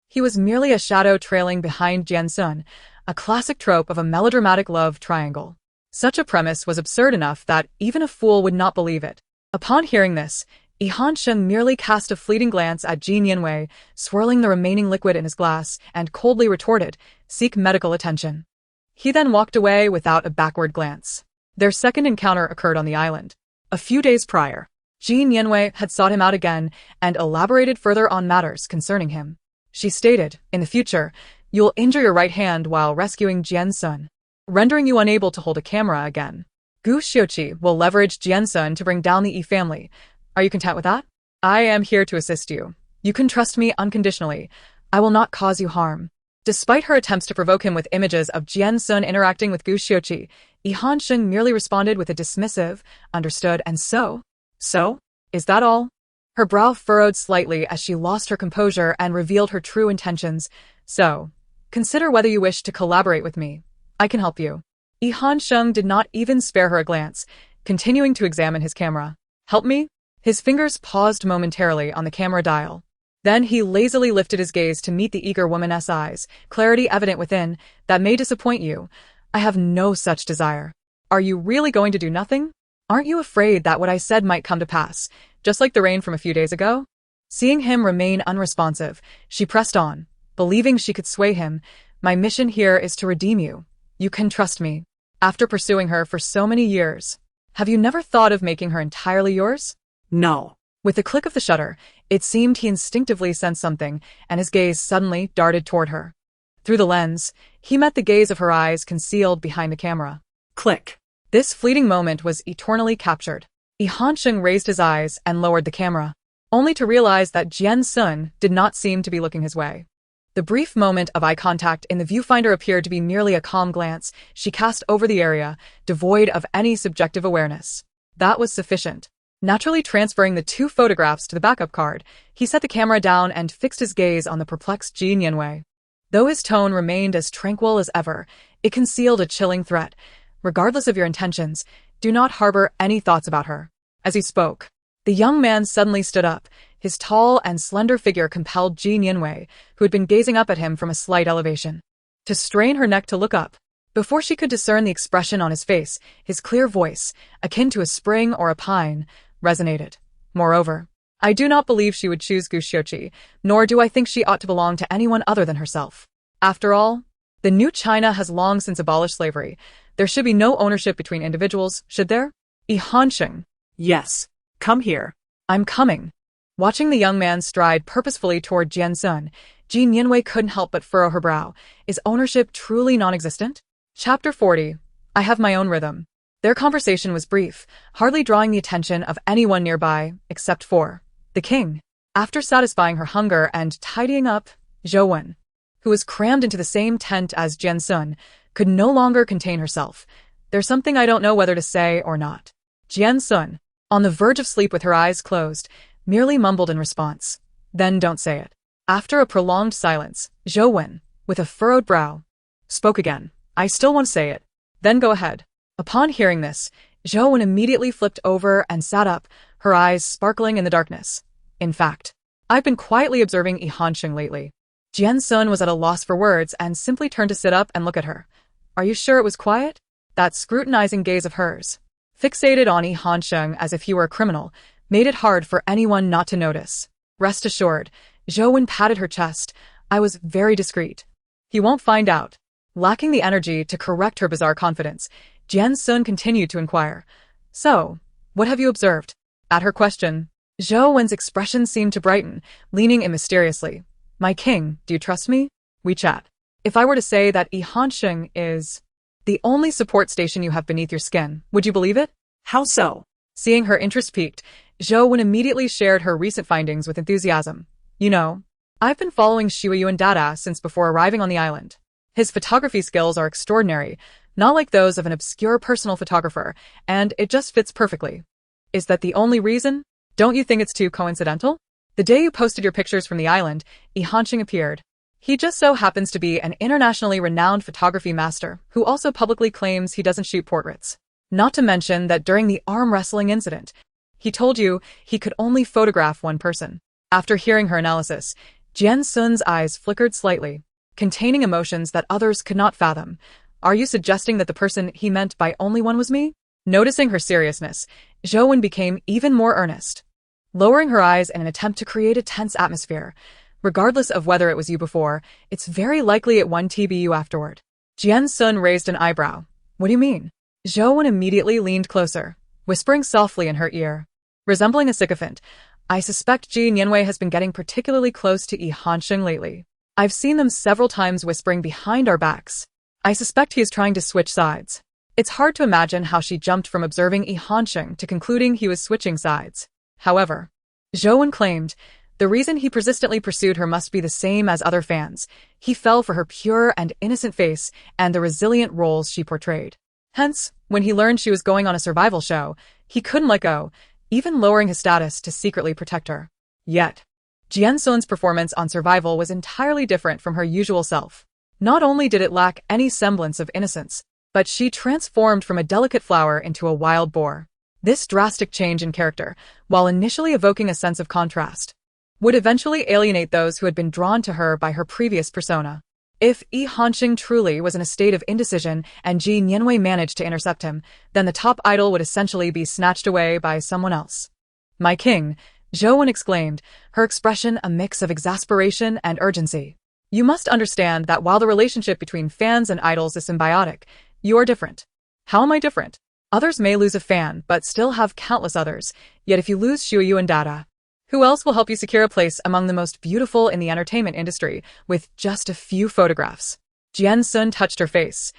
he was merely a shadow trailing behind Jian Xun, a classic trope of a melodramatic love triangle. Such a premise was absurd enough that even a fool would not believe it. Upon hearing this, Yi Hansheng merely cast a fleeting glance at Ji Nianwei, swirling the remaining liquid in his glass, and coldly retorted, "Seek medical attention." He then walked away without a backward glance. Their second encounter occurred on the island. A few days prior, Ji Nianwei had sought him out again and elaborated further on matters concerning him. She stated, "In the future, you'll injure your right hand while rescuing Jian Xun, rendering you unable to hold a camera again. Gu Xiuqi will leverage Jian Xun to bring down the Yi family. Are you content with that? I am here to assist you. You can trust me unconditionally. I will not cause you harm." Despite her attempts to provoke him with images of Jian Xun interacting with Gu Xiuqi, Yi Hansheng merely responded with a dismissive, "Understood, and so? So? Is that all?" Her brow furrowed slightly as she lost her composure and revealed her true intentions. "So, consider whether you wish to collaborate with me. I can help you." Yi Hansheng did not even spare her a glance, continuing to examine his camera. "Help me?" His fingers paused momentarily on the camera dial. Then he lazily lifted his gaze to meet the eager woman's eyes, clarity evident within. "That may disappoint you. I have no such desire." "Are you really going to do nothing? Aren't you afraid that what I said might come to pass, just like the rain from a few days ago?" Seeing him remain unresponsive, she pressed on, believing she could sway him. "My mission here is to redeem you. You can trust me. After pursuing her for so many years, have you never thought of making her entirely yours?" No. With the click of the shutter, it seemed he instinctively sensed something, and his gaze suddenly darted toward her. Through the lens, he met the gaze of her eyes concealed behind the camera. Click. This fleeting moment was eternally captured. Yi Hansheng raised his eyes and lowered the camera, only to realize that Jian Xun did not seem to be looking his way. The brief moment of eye contact in the viewfinder appeared to be merely a calm glance she cast over the area, devoid of any subjective awareness. That was sufficient. Naturally transferring the two photographs to the backup card, he set the camera down and fixed his gaze on the perplexed Ji Nianwei. Though his tone remained as tranquil as ever, it concealed a chilling threat. "Regardless of your intentions, do not harbor any thoughts about her." As he spoke, the young man suddenly stood up. His tall and slender figure compelled Ji Nianwei, who had been gazing up at him from a slight elevation, to strain her neck to look up. Before she could discern the expression on his face, his clear voice, akin to a spring or a pine, resonated. "Moreover, I do not believe she would choose Gu Xiuqi, nor do I think she ought to belong to anyone other than herself. After all, the new China has long since abolished slavery. There should be no ownership between individuals, should there?" Yi Hansheng. Yes. Come here. "I'm coming." Watching the young man stride purposefully toward Jian Xun, Ji Nianwei couldn't help but furrow her brow. Is ownership truly non-existent? Chapter 40. I have my own rhythm. Their conversation was brief, hardly drawing the attention of anyone nearby, except for the king. After satisfying her hunger and tidying up, Zhou Wen, who was crammed into the same tent as Jian Xun, could no longer contain herself. "There's something I don't know whether to say or not." Jian Xun, on the verge of sleep with her eyes closed, merely mumbled in response. "Then don't say it." After a prolonged silence, Zhou Wen, with a furrowed brow, spoke again. "I still won't say it." "Then go ahead." Upon hearing this, Zhou Wen immediately flipped over and sat up, her eyes sparkling in the darkness. "In fact, I've been quietly observing Yi Hansheng lately." Jian Xun was at a loss for words and simply turned to sit up and look at her. "Are you sure it was quiet?" That scrutinizing gaze of hers, fixated on Yi Hansheng as if he were a criminal, made it hard for anyone not to notice. "Rest assured," Zhou Wen patted her chest, "I was very discreet. He won't find out." Lacking the energy to correct her bizarre confidence, Jian Xun continued to inquire. "So, what have you observed?" At her question, Zhou Wen's expression seemed to brighten, leaning in mysteriously. "My king, do you trust me? We chat. If I were to say that Yi Hansheng is the only support station you have beneath your skin, would you believe it?" How so? Seeing her interest piqued, Zhou Wen immediately shared her recent findings with enthusiasm. You know, I've been following Mixue Dada since before arriving on the island. His photography skills are extraordinary, not like those of an obscure personal photographer, and it just fits perfectly. Is that the only reason? Don't you think it's too coincidental? The day you posted your pictures from the island, Yihanqing appeared. He just so happens to be an internationally renowned photography master who also publicly claims he doesn't shoot portraits. Not to mention that during the arm wrestling incident, he told you he could only photograph one person. After hearing her analysis, Jian Xun's eyes flickered slightly, containing emotions that others could not fathom. Are you suggesting that the person he meant by only one was me? Noticing her seriousness, Zhou Wen became even more earnest, lowering her eyes in an attempt to create a tense atmosphere. Regardless of whether it was you before, it's very likely it won't be you afterward. Jian Xun raised an eyebrow. What do you mean? Zhou Wen immediately leaned closer, whispering softly in her ear. Resembling a sycophant, I suspect Ji Nianwei has been getting particularly close to Yihanqing lately. I've seen them several times whispering behind our backs. I suspect he is trying to switch sides. It's hard to imagine how she jumped from observing Yihanqing to concluding he was switching sides. However, Zhou Wen claimed the reason he persistently pursued her must be the same as other fans. He fell for her pure and innocent face and the resilient roles she portrayed. Hence, when he learned she was going on a survival show, he couldn't let go, even lowering his status to secretly protect her. Yet, Jian Xun's performance on Survival was entirely different from her usual self. Not only did it lack any semblance of innocence, but she transformed from a delicate flower into a wild boar. This drastic change in character, while initially evoking a sense of contrast, would eventually alienate those who had been drawn to her by her previous persona. If Yihanqing truly was in a state of indecision and Ji Nianwei managed to intercept him, then the top idol would essentially be snatched away by someone else. My king, Zhou Wen exclaimed, her expression a mix of exasperation and urgency. You must understand that while the relationship between fans and idols is symbiotic, you are different. How am I different? Others may lose a fan but still have countless others, yet if you lose Mixue Dada, who else will help you secure a place among the most beautiful in the entertainment industry with just a few photographs? Jian Xun touched her face.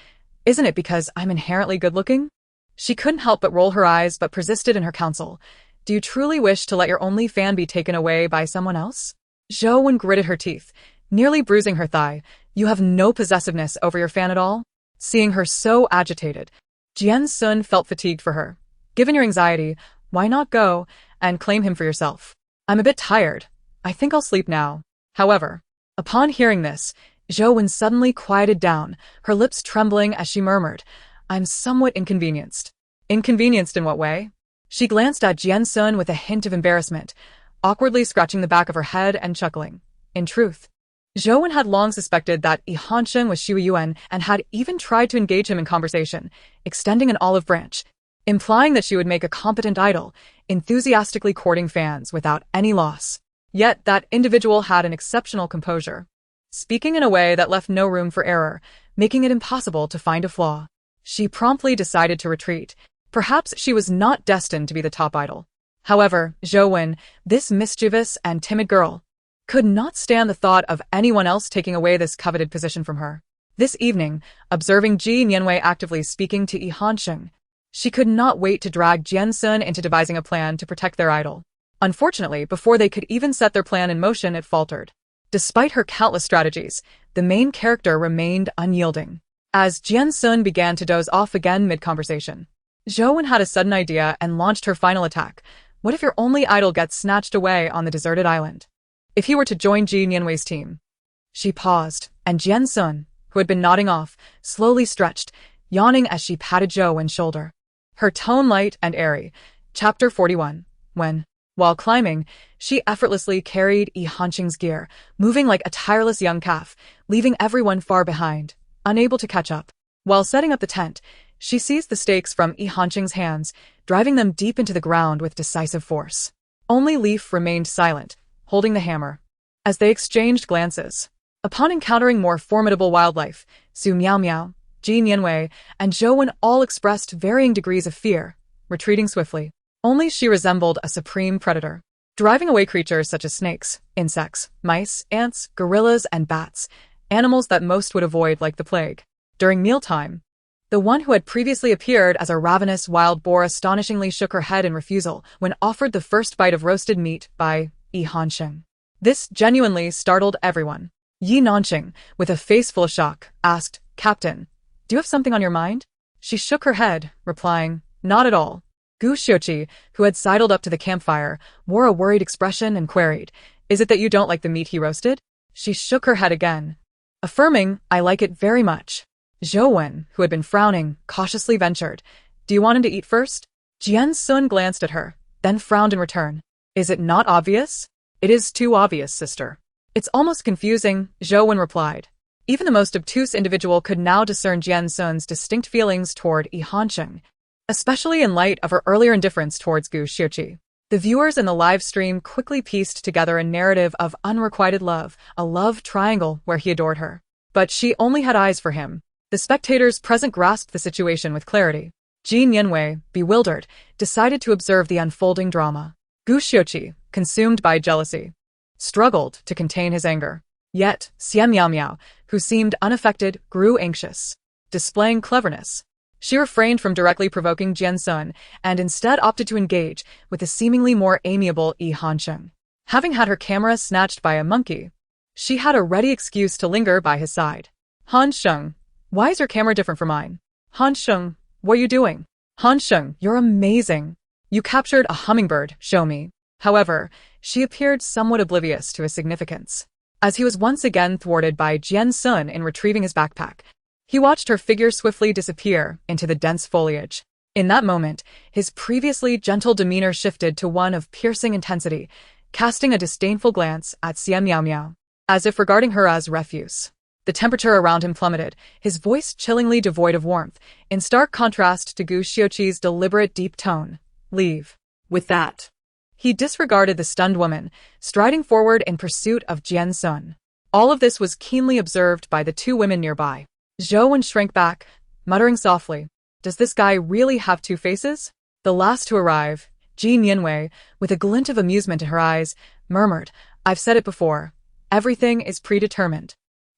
Isn't it because I'm inherently good-looking? She couldn't help but roll her eyes but persisted in her counsel. Do you truly wish to let your only fan be taken away by someone else? Zhou Wen gritted her teeth, nearly bruising her thigh. You have no possessiveness over your fan at all? Seeing her so agitated, Jian Xun felt fatigued for her. Given your anxiety, why not go and claim him for yourself? I'm a bit tired. I think I'll sleep now. However, upon hearing this, Zhou Wen suddenly quieted down, her lips trembling as she murmured, I'm somewhat inconvenienced. Inconvenienced in what way? She glanced at Jian Xun with a hint of embarrassment, awkwardly scratching the back of her head and chuckling. In truth, Zhou Wen had long suspected that Yihanqing was Xue Yuan and had even tried to engage him in conversation, extending an olive branch, implying that she would make a competent idol, enthusiastically courting fans without any loss. Yet that individual had an exceptional composure, speaking in a way that left no room for error, making it impossible to find a flaw. She promptly decided to retreat. Perhaps she was not destined to be the top idol. However, Zhou Wen, this mischievous and timid girl, could not stand the thought of anyone else taking away this coveted position from her. This evening, observing Ji Nianwei actively speaking to Yihanqing, she could not wait to drag Jian Xun into devising a plan to protect their idol. Unfortunately, before they could even set their plan in motion, it faltered. Despite her countless strategies, the main character remained unyielding. As Jian Xun began to doze off again mid-conversation, Zhou Wen had a sudden idea and launched her final attack. What if your only idol gets snatched away on the deserted island? If he were to join Ji Nianwei's team? She paused, and Jian Xun, who had been nodding off, slowly stretched, yawning as she patted Zhou Wen's shoulder. Her tone light and airy. Chapter 41. When, while climbing, she effortlessly carried Yihanqing's gear, moving like a tireless young calf, leaving everyone far behind, unable to catch up. While setting up the tent, she seized the stakes from Yihanqing's hands, driving them deep into the ground with decisive force. Only Leaf remained silent, holding the hammer. As they exchanged glances, upon encountering more formidable wildlife, Su Miao Miao, Ji Nianwei, and Zhou Wen all expressed varying degrees of fear, retreating swiftly. Only she resembled a supreme predator, driving away creatures such as snakes, insects, mice, ants, gorillas, and bats, animals that most would avoid like the plague. During mealtime, The one who had previously appeared as a ravenous wild boar astonishingly shook her head in refusal when offered the first bite of roasted meat by Jian. This genuinely startled everyone. Jian, with a face full of shock, asked, "Captain, do you have something on your mind?" She shook her head, replying, "Not at all." Gu Xiuqi, who had sidled up to the campfire, wore a worried expression and queried, "Is it that you don't like the meat he roasted?" She shook her head again, affirming, "I like it very much." Zhou Wen, who had been frowning, cautiously ventured, "Do you want him to eat first?" Jian Xun glanced at her, then frowned in return. "Is it not obvious?" "It is too obvious, sister." "It's almost confusing," Zhou Wen replied. Even the most obtuse individual could now discern Jian Xun's distinct feelings toward Jian, especially in light of her earlier indifference towards Gu Xiuqi. The viewers in the live stream quickly pieced together a narrative of unrequited love, a love triangle where he adored her. But she only had eyes for him. The spectators present grasped the situation with clarity. Jin Yanwei, bewildered, decided to observe the unfolding drama. Gu Xiuqi, consumed by jealousy, struggled to contain his anger. Yet, Xian Miao, who seemed unaffected, grew anxious. Displaying cleverness, she refrained from directly provoking Jian Xun and instead opted to engage with the seemingly more amiable Jian. Having had her camera snatched by a monkey, she had a ready excuse to linger by his side. "Han Sheng, why is your camera different from mine?" "Han Sheng, what are you doing?" "Han Sheng, you're amazing. You captured a hummingbird, show me." However, she appeared somewhat oblivious to his significance. As he was once again thwarted by Jian Xun in retrieving his backpack, he watched her figure swiftly disappear into the dense foliage. In that moment, his previously gentle demeanor shifted to one of piercing intensity, casting a disdainful glance at Xian Miao, as if regarding her as refuse. The temperature around him plummeted, his voice chillingly devoid of warmth, in stark contrast to Gu Xiuqi's deliberate deep tone. "Leave." With that, he disregarded the stunned woman, striding forward in pursuit of Jian Xun. All of this was keenly observed by the two women nearby. Zhou Wen shrank back, muttering softly, "Does this guy really have two faces?" The last to arrive, Jin Yanwei, with a glint of amusement in her eyes, murmured, "I've said it before. Everything is predetermined.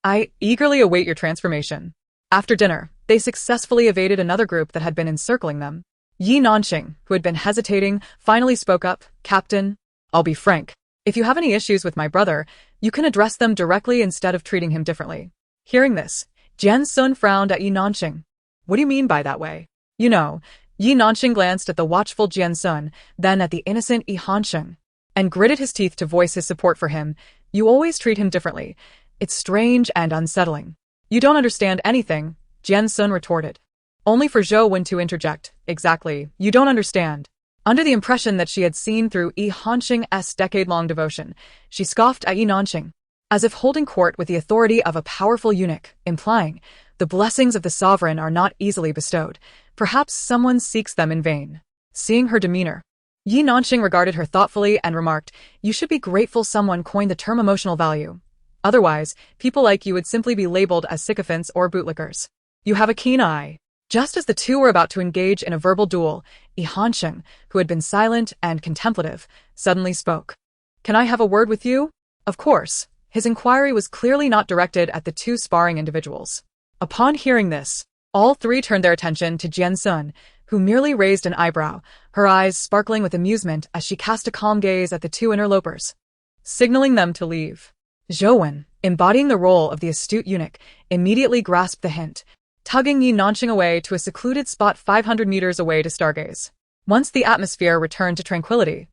I eagerly await your transformation." After dinner, they successfully evaded another group that had been encircling them. Yi Nanqing, who had been hesitating, finally spoke up, "Captain, I'll be frank. If you have any issues with my brother, you can address them directly instead of treating him differently." Hearing this, Jian Xun frowned at Yi Nanqing. "What do you mean by that way?" "You know," Yi Nanqing glanced at the watchful Jian Xun, then at the innocent Yi Hansheng, and gritted his teeth to voice his support for him. "You always treat him differently. It's strange and unsettling." "You don't understand anything," Jian Xun retorted. Only for Zhou Wen to interject, "Exactly, you don't understand." Under the impression that she had seen through Yi Hanqing's decade-long devotion, she scoffed at Yi Nanqing, as if holding court with the authority of a powerful eunuch, implying, "The blessings of the sovereign are not easily bestowed. Perhaps someone seeks them in vain." Seeing her demeanor, Yi Nanqing regarded her thoughtfully and remarked, "You should be grateful someone coined the term emotional value. Otherwise, people like you would simply be labeled as sycophants or bootlickers. You have a keen eye." Just as the two were about to engage in a verbal duel, Yi Hansheng, who had been silent and contemplative, suddenly spoke. "Can I have a word with you?" Of course, his inquiry was clearly not directed at the two sparring individuals. Upon hearing this, all three turned their attention to Jian Xun, who merely raised an eyebrow, her eyes sparkling with amusement as she cast a calm gaze at the two interlopers, signaling them to leave. Zhou Wen, embodying the role of the astute eunuch, immediately grasped the hint, tugging Yi Nanqing away to a secluded spot 500 meters away to stargaze. Once the atmosphere returned to tranquility,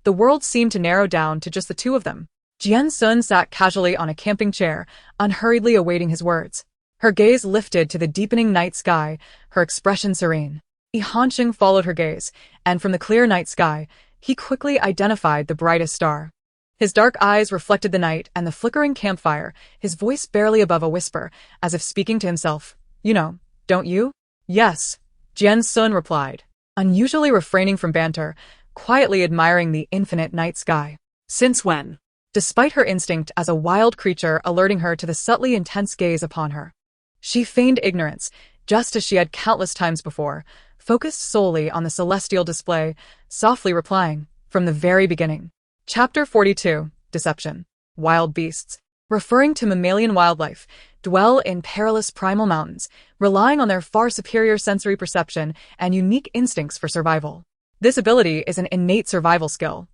the world seemed to narrow down to just the two of them. Jian Xun sat casually on a camping chair, unhurriedly awaiting his words. Her gaze lifted to the deepening night sky, her expression serene. Yi Hanqing followed her gaze, and from the clear night sky, he quickly identified the brightest star. His dark eyes reflected the night and the flickering campfire, his voice barely above a whisper, as if speaking to himself. "You know, don't you?" "Yes," Jian Xun replied, unusually refraining from banter, quietly admiring the infinite night sky. "Since when?" Despite her instinct as a wild creature alerting her to the subtly intense gaze upon her, she feigned ignorance, just as she had countless times before, focused solely on the celestial display, softly replying, "From the very beginning." Chapter 42, Deception. Wild beasts. Referring to mammalian wildlife, dwell in perilous primal mountains, relying on their far superior sensory perception and unique instincts for survival. This ability is an innate survival skill.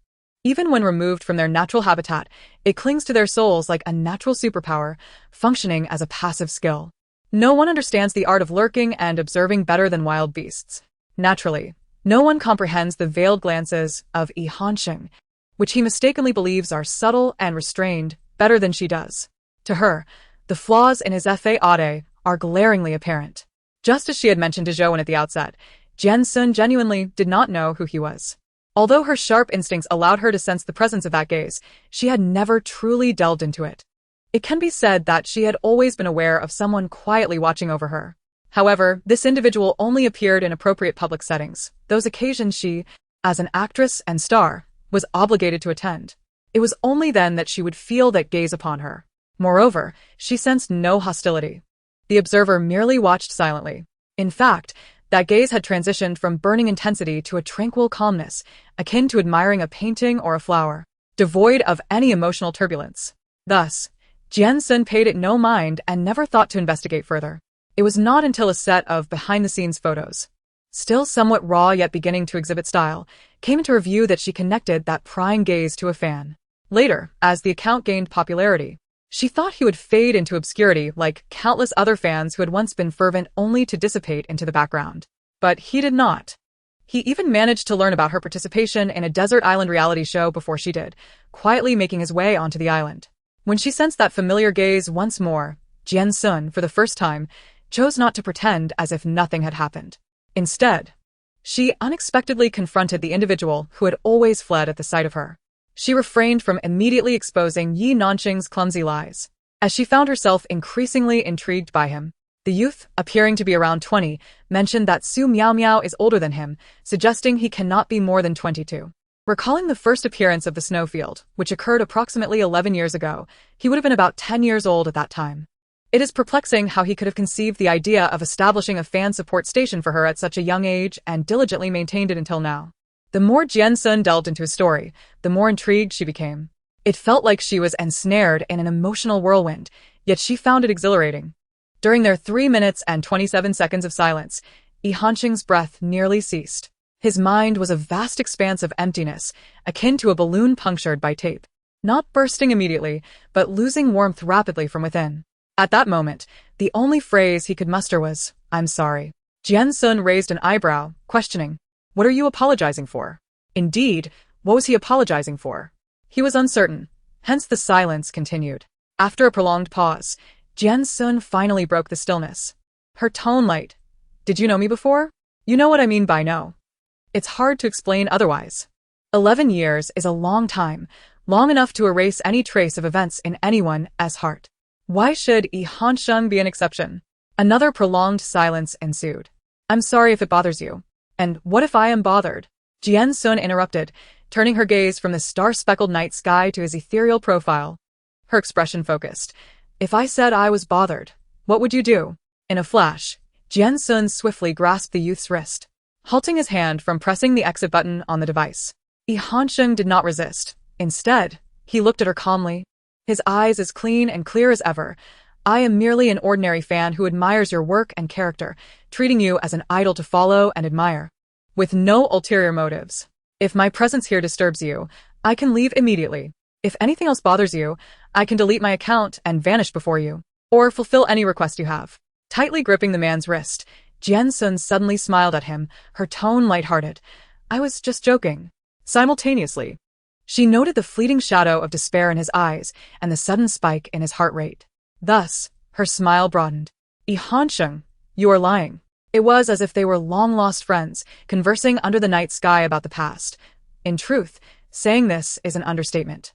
Even when removed from their natural habitat, it clings to their souls like a natural superpower, functioning as a passive skill. No one understands the art of lurking and observing better than wild beasts. Naturally, no one comprehends the veiled glances of Jian Xun, which he mistakenly believes are subtle and restrained, better than she does. To her, the flaws in his effort are glaringly apparent. Just as she had mentioned to Zhou at the outset, Jian Xun genuinely did not know who he was. Although her sharp instincts allowed her to sense the presence of that gaze, she had never truly delved into it. It can be said that she had always been aware of someone quietly watching over her. However, this individual only appeared in appropriate public settings, those occasions she, as an actress and star, was obligated to attend. It was only then that she would feel that gaze upon her. Moreover, she sensed no hostility. The observer merely watched silently. In fact, that gaze had transitioned from burning intensity to a tranquil calmness, akin to admiring a painting or a flower, devoid of any emotional turbulence. Thus, Jian Xun paid it no mind and never thought to investigate further. It was not until a set of behind-the-scenes photos, still somewhat raw yet beginning to exhibit style, came into her view that she connected that prying gaze to a fan. Later, as the account gained popularity, she thought he would fade into obscurity like countless other fans who had once been fervent only to dissipate into the background. But he did not. He even managed to learn about her participation in a desert island reality show before she did, quietly making his way onto the island. When she sensed that familiar gaze once more, Jian Xun, for the first time, chose not to pretend as if nothing had happened. Instead, she unexpectedly confronted the individual who had always fled at the sight of her. She refrained from immediately exposing Yi Nanqing's clumsy lies, as she found herself increasingly intrigued by him. The youth, appearing to be around 20, mentioned that Su Miao Miao is older than him, suggesting he cannot be more than 22. Recalling the first appearance of the snowfield, which occurred approximately 11 years ago, he would have been about 10 years old at that time. It is perplexing how he could have conceived the idea of establishing a fan support station for her at such a young age and diligently maintained it until now. The more Jian Xun delved into his story, the more intrigued she became. It felt like she was ensnared in an emotional whirlwind, yet she found it exhilarating. During their 3 minutes and 27 seconds of silence, Jian Xun's breath nearly ceased. His mind was a vast expanse of emptiness, akin to a balloon punctured by tape, not bursting immediately, but losing warmth rapidly from within. At that moment, the only phrase he could muster was, "I'm sorry." Jian Xun raised an eyebrow, questioning, "What are you apologizing for?" Indeed, what was he apologizing for? He was uncertain, hence the silence continued. After a prolonged pause, Jian Xun finally broke the stillness. Her tone light. "Did you know me before? You know what I mean by no. It's hard to explain otherwise. 11 years is a long time, long enough to erase any trace of events in anyone's heart. Why should Jian Xun be an exception?" Another prolonged silence ensued. "I'm sorry if it bothers you. And what if I am bothered?" Jian Xun interrupted, turning her gaze from the star-speckled night sky to his ethereal profile. Her expression focused. "If I said I was bothered, what would you do?" In a flash, Jian Xun swiftly grasped the youth's wrist, halting his hand from pressing the exit button on the device. Jian Xun did not resist. Instead, he looked at her calmly, his eyes as clean and clear as ever. "I am merely an ordinary fan who admires your work and character, treating you as an idol to follow and admire, with no ulterior motives. If my presence here disturbs you, I can leave immediately. If anything else bothers you, I can delete my account and vanish before you, or fulfill any request you have." Tightly gripping the man's wrist, Jian Xun suddenly smiled at him, her tone lighthearted. "I was just joking." Simultaneously, she noted the fleeting shadow of despair in his eyes and the sudden spike in his heart rate. Thus, her smile broadened. "Jian Xun, you are lying." It was as if they were long-lost friends, conversing under the night sky about the past. In truth, saying this is an understatement.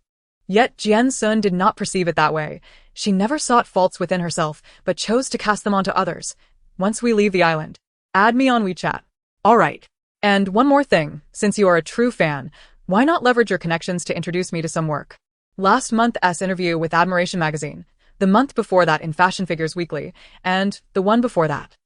Yet Jian Xun did not perceive it that way. She never sought faults within herself, but chose to cast them onto others. "Once we leave the island, add me on WeChat." "All right. And one more thing, since you are a true fan, why not leverage your connections to introduce me to some work?" Last month's interview with Admiration magazine, the month before that in Fashion Figures Weekly, and the one before that.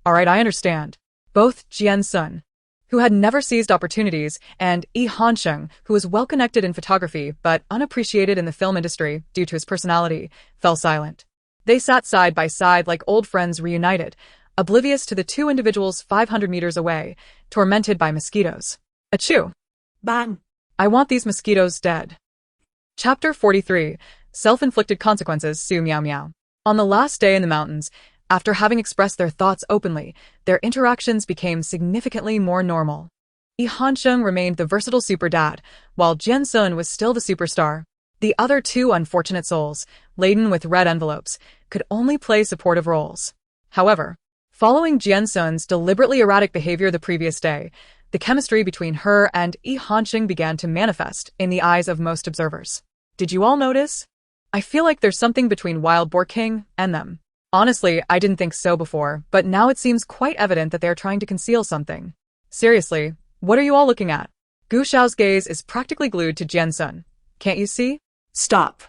"All right, I understand." Both Jian Xun, who had never seized opportunities, and Jian Xun, who was well-connected in photography but unappreciated in the film industry due to his personality, fell silent. They sat side by side like old friends reunited, oblivious to the two individuals 500 meters away, tormented by mosquitoes. Achoo! Bang! I want these mosquitoes dead. Chapter 43. Self-inflicted consequences. Su Miao Miao. On the last day in the mountains, after having expressed their thoughts openly, their interactions became significantly more normal. Yi Hansheng remained the versatile super dad, while Jian Xun was still the superstar. The other two unfortunate souls, laden with red envelopes, could only play supportive roles. However, following Jian Xun's deliberately erratic behavior the previous day, the chemistry between her and Yi Hansheng began to manifest in the eyes of most observers. Did you all notice? I feel like there's something between Wild Boar King and them. Honestly, I didn't think so before, but now it seems quite evident that they're trying to conceal something. Seriously, what are you all looking at? Gu Xiao's gaze is practically glued to Jian Xun. Can't you see? Stop.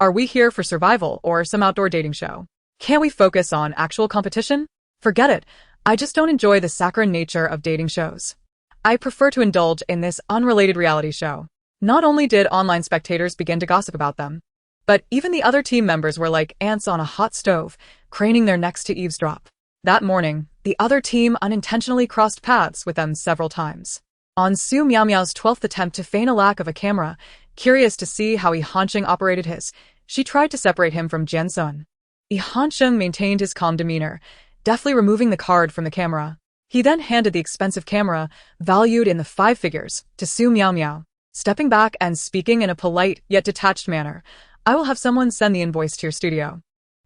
Are we here for survival or some outdoor dating show? Can't we focus on actual competition? Forget it. I just don't enjoy the saccharine nature of dating shows. I prefer to indulge in this unrelated reality show. Not only did online spectators begin to gossip about them, but even the other team members were like ants on a hot stove, craning their necks to eavesdrop. That morning, the other team unintentionally crossed paths with them several times. On Su Miao Miao's 12th attempt to feign a lack of a camera, curious to see how Yi Hansheng operated his, she tried to separate him from Jian Xun. Yi Hansheng maintained his calm demeanor, deftly removing the card from the camera. He then handed the expensive camera, valued in the 5 figures, to Su Miao Miao. Stepping back and speaking in a polite yet detached manner, I will have someone send the invoice to your studio.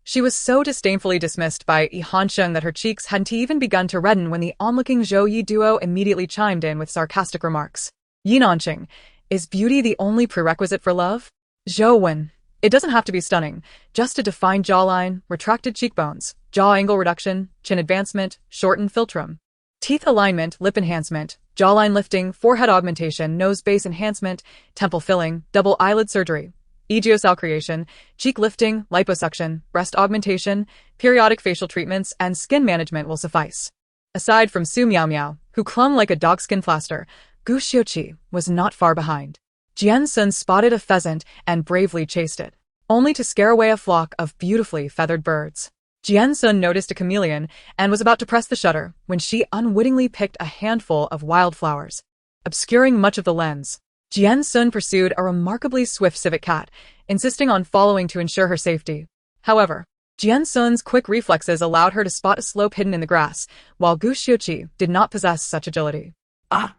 She was so disdainfully dismissed by Yi Hansheng that her cheeks hadn't even begun to redden when the onlooking Zhou Yi duo immediately chimed in with sarcastic remarks. Yi Nanqing, is beauty the only prerequisite for love? Zhou Wen, it doesn't have to be stunning, just a defined jawline, retracted cheekbones, jaw angle reduction, chin advancement, shortened philtrum, teeth alignment, lip enhancement, jawline lifting, forehead augmentation, nose base enhancement, temple filling, double eyelid surgery, egiosal creation, cheek lifting, liposuction, breast augmentation, periodic facial treatments, and skin management will suffice. Aside from Su Miao Miao, who clung like a dogskin plaster, Gu Xiuqi was not far behind. Jian Xun spotted a pheasant and bravely chased it, only to scare away a flock of beautifully feathered birds. Jian Xun noticed a chameleon and was about to press the shutter when she unwittingly picked a handful of wildflowers, obscuring much of the lens. Jian Xun pursued a remarkably swift civet cat, insisting on following to ensure her safety. However, Jian Xun's quick reflexes allowed her to spot a slope hidden in the grass, while Gu Xiuqi did not possess such agility. Ah!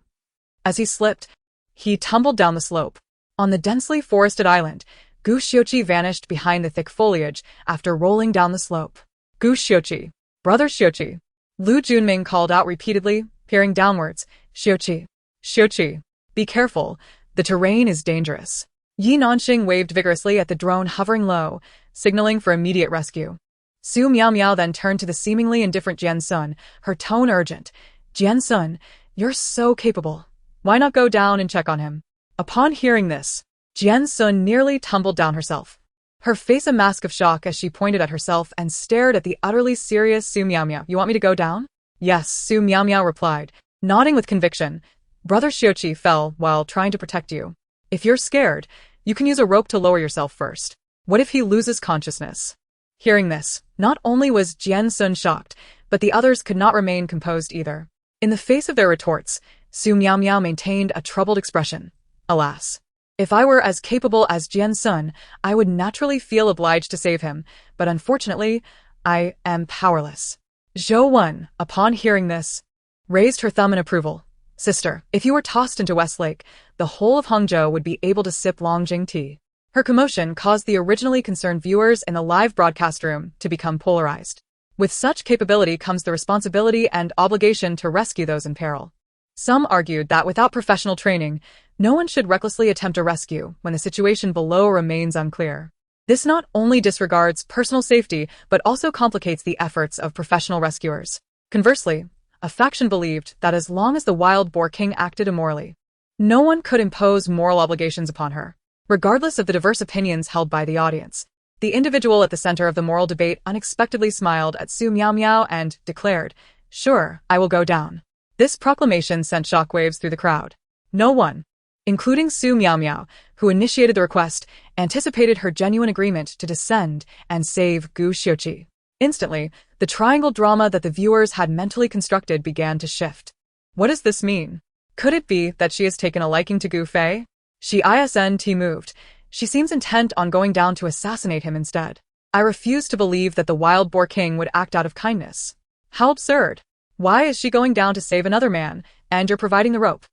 As he slipped, he tumbled down the slope. On the densely forested island, Gu Xiuqi vanished behind the thick foliage after rolling down the slope. Gu Xiuqi, brother Xiuqi. Lu Junming called out repeatedly, peering downwards. Xiuqi, Xiuqi, be careful, the terrain is dangerous. Yi Nanqing waved vigorously at the drone hovering low, signaling for immediate rescue. Su Miao Miao then turned to the seemingly indifferent Jian Xun, her tone urgent. Jian Xun, you're so capable. Why not go down and check on him? Upon hearing this, Jian Xun nearly tumbled down herself, her face a mask of shock as she pointed at herself and stared at the utterly serious Su Miao Miao. You want me to go down? Yes, Su Miao Miao replied, nodding with conviction. Brother Xiuqi fell while trying to protect you. If you're scared, you can use a rope to lower yourself first. What if he loses consciousness? Hearing this, not only was Jian Xun shocked, but the others could not remain composed either. In the face of their retorts, Su Miao Miao maintained a troubled expression. Alas, if I were as capable as Jian Xun, I would naturally feel obliged to save him, but unfortunately, I am powerless. Zhou Wen, upon hearing this, raised her thumb in approval. Sister, if you were tossed into Westlake, the whole of Hangzhou would be able to sip Longjing tea. Her commotion caused the originally concerned viewers in the live broadcast room to become polarized. With such capability comes the responsibility and obligation to rescue those in peril. Some argued that without professional training, no one should recklessly attempt a rescue when the situation below remains unclear. This not only disregards personal safety, but also complicates the efforts of professional rescuers. Conversely, a faction believed that as long as the Wild Boar King acted immorally, no one could impose moral obligations upon her. Regardless of the diverse opinions held by the audience, the individual at the center of the moral debate unexpectedly smiled at Su Miao Miao and declared, "Sure, I will go down." This proclamation sent shockwaves through the crowd. No one, including Su Miao, who initiated the request, anticipated her genuine agreement to descend and save Gu Xiuqi. Instantly, the triangle drama that the viewers had mentally constructed began to shift. What does this mean? Could it be that she has taken a liking to Gu Fei? She isn't moved. She seems intent on going down to assassinate him instead. I refuse to believe that the wild boar king would act out of kindness. How absurd. Why is she going down to save another man, and you're providing the rope?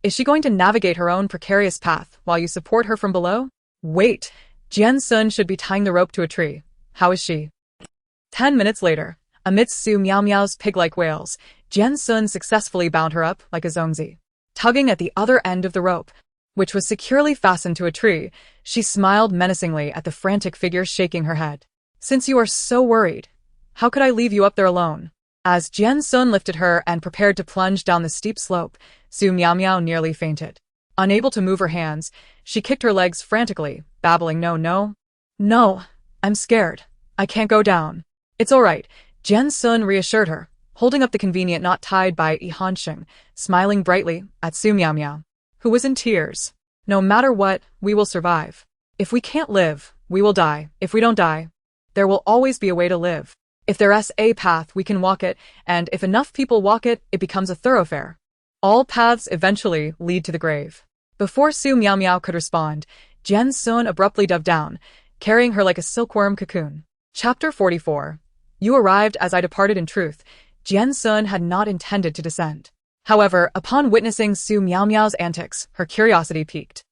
Is she going to navigate her own precarious path while you support her from below? Wait, Jian Xun should be tying the rope to a tree. How is she? 10 minutes later, amidst Su Miao's pig-like wails, Jian Xun successfully bound her up like a zongzi. Tugging at the other end of the rope, which was securely fastened to a tree, she smiled menacingly at the frantic figure shaking her head. Since you are so worried, how could I leave you up there alone? As Jian Xun lifted her and prepared to plunge down the steep slope, Su Miao nearly fainted. Unable to move her hands, she kicked her legs frantically, babbling no, I'm scared. I can't go down. It's all right, Jian Xun reassured her, holding up the convenient knot tied by Yihansheng, smiling brightly at Su Miao, who was in tears. No matter what, we will survive. If we can't live, we will die. If we don't die, there will always be a way to live. If there's a path, we can walk it, and if enough people walk it, it becomes a thoroughfare. All paths eventually lead to the grave. Before Su Miao could respond, Jian Xun abruptly dove down, carrying her like a silkworm cocoon. Chapter 44. You arrived as I departed. In truth, Jian Xun had not intended to descend. However, upon witnessing Su Miao's antics, her curiosity piqued.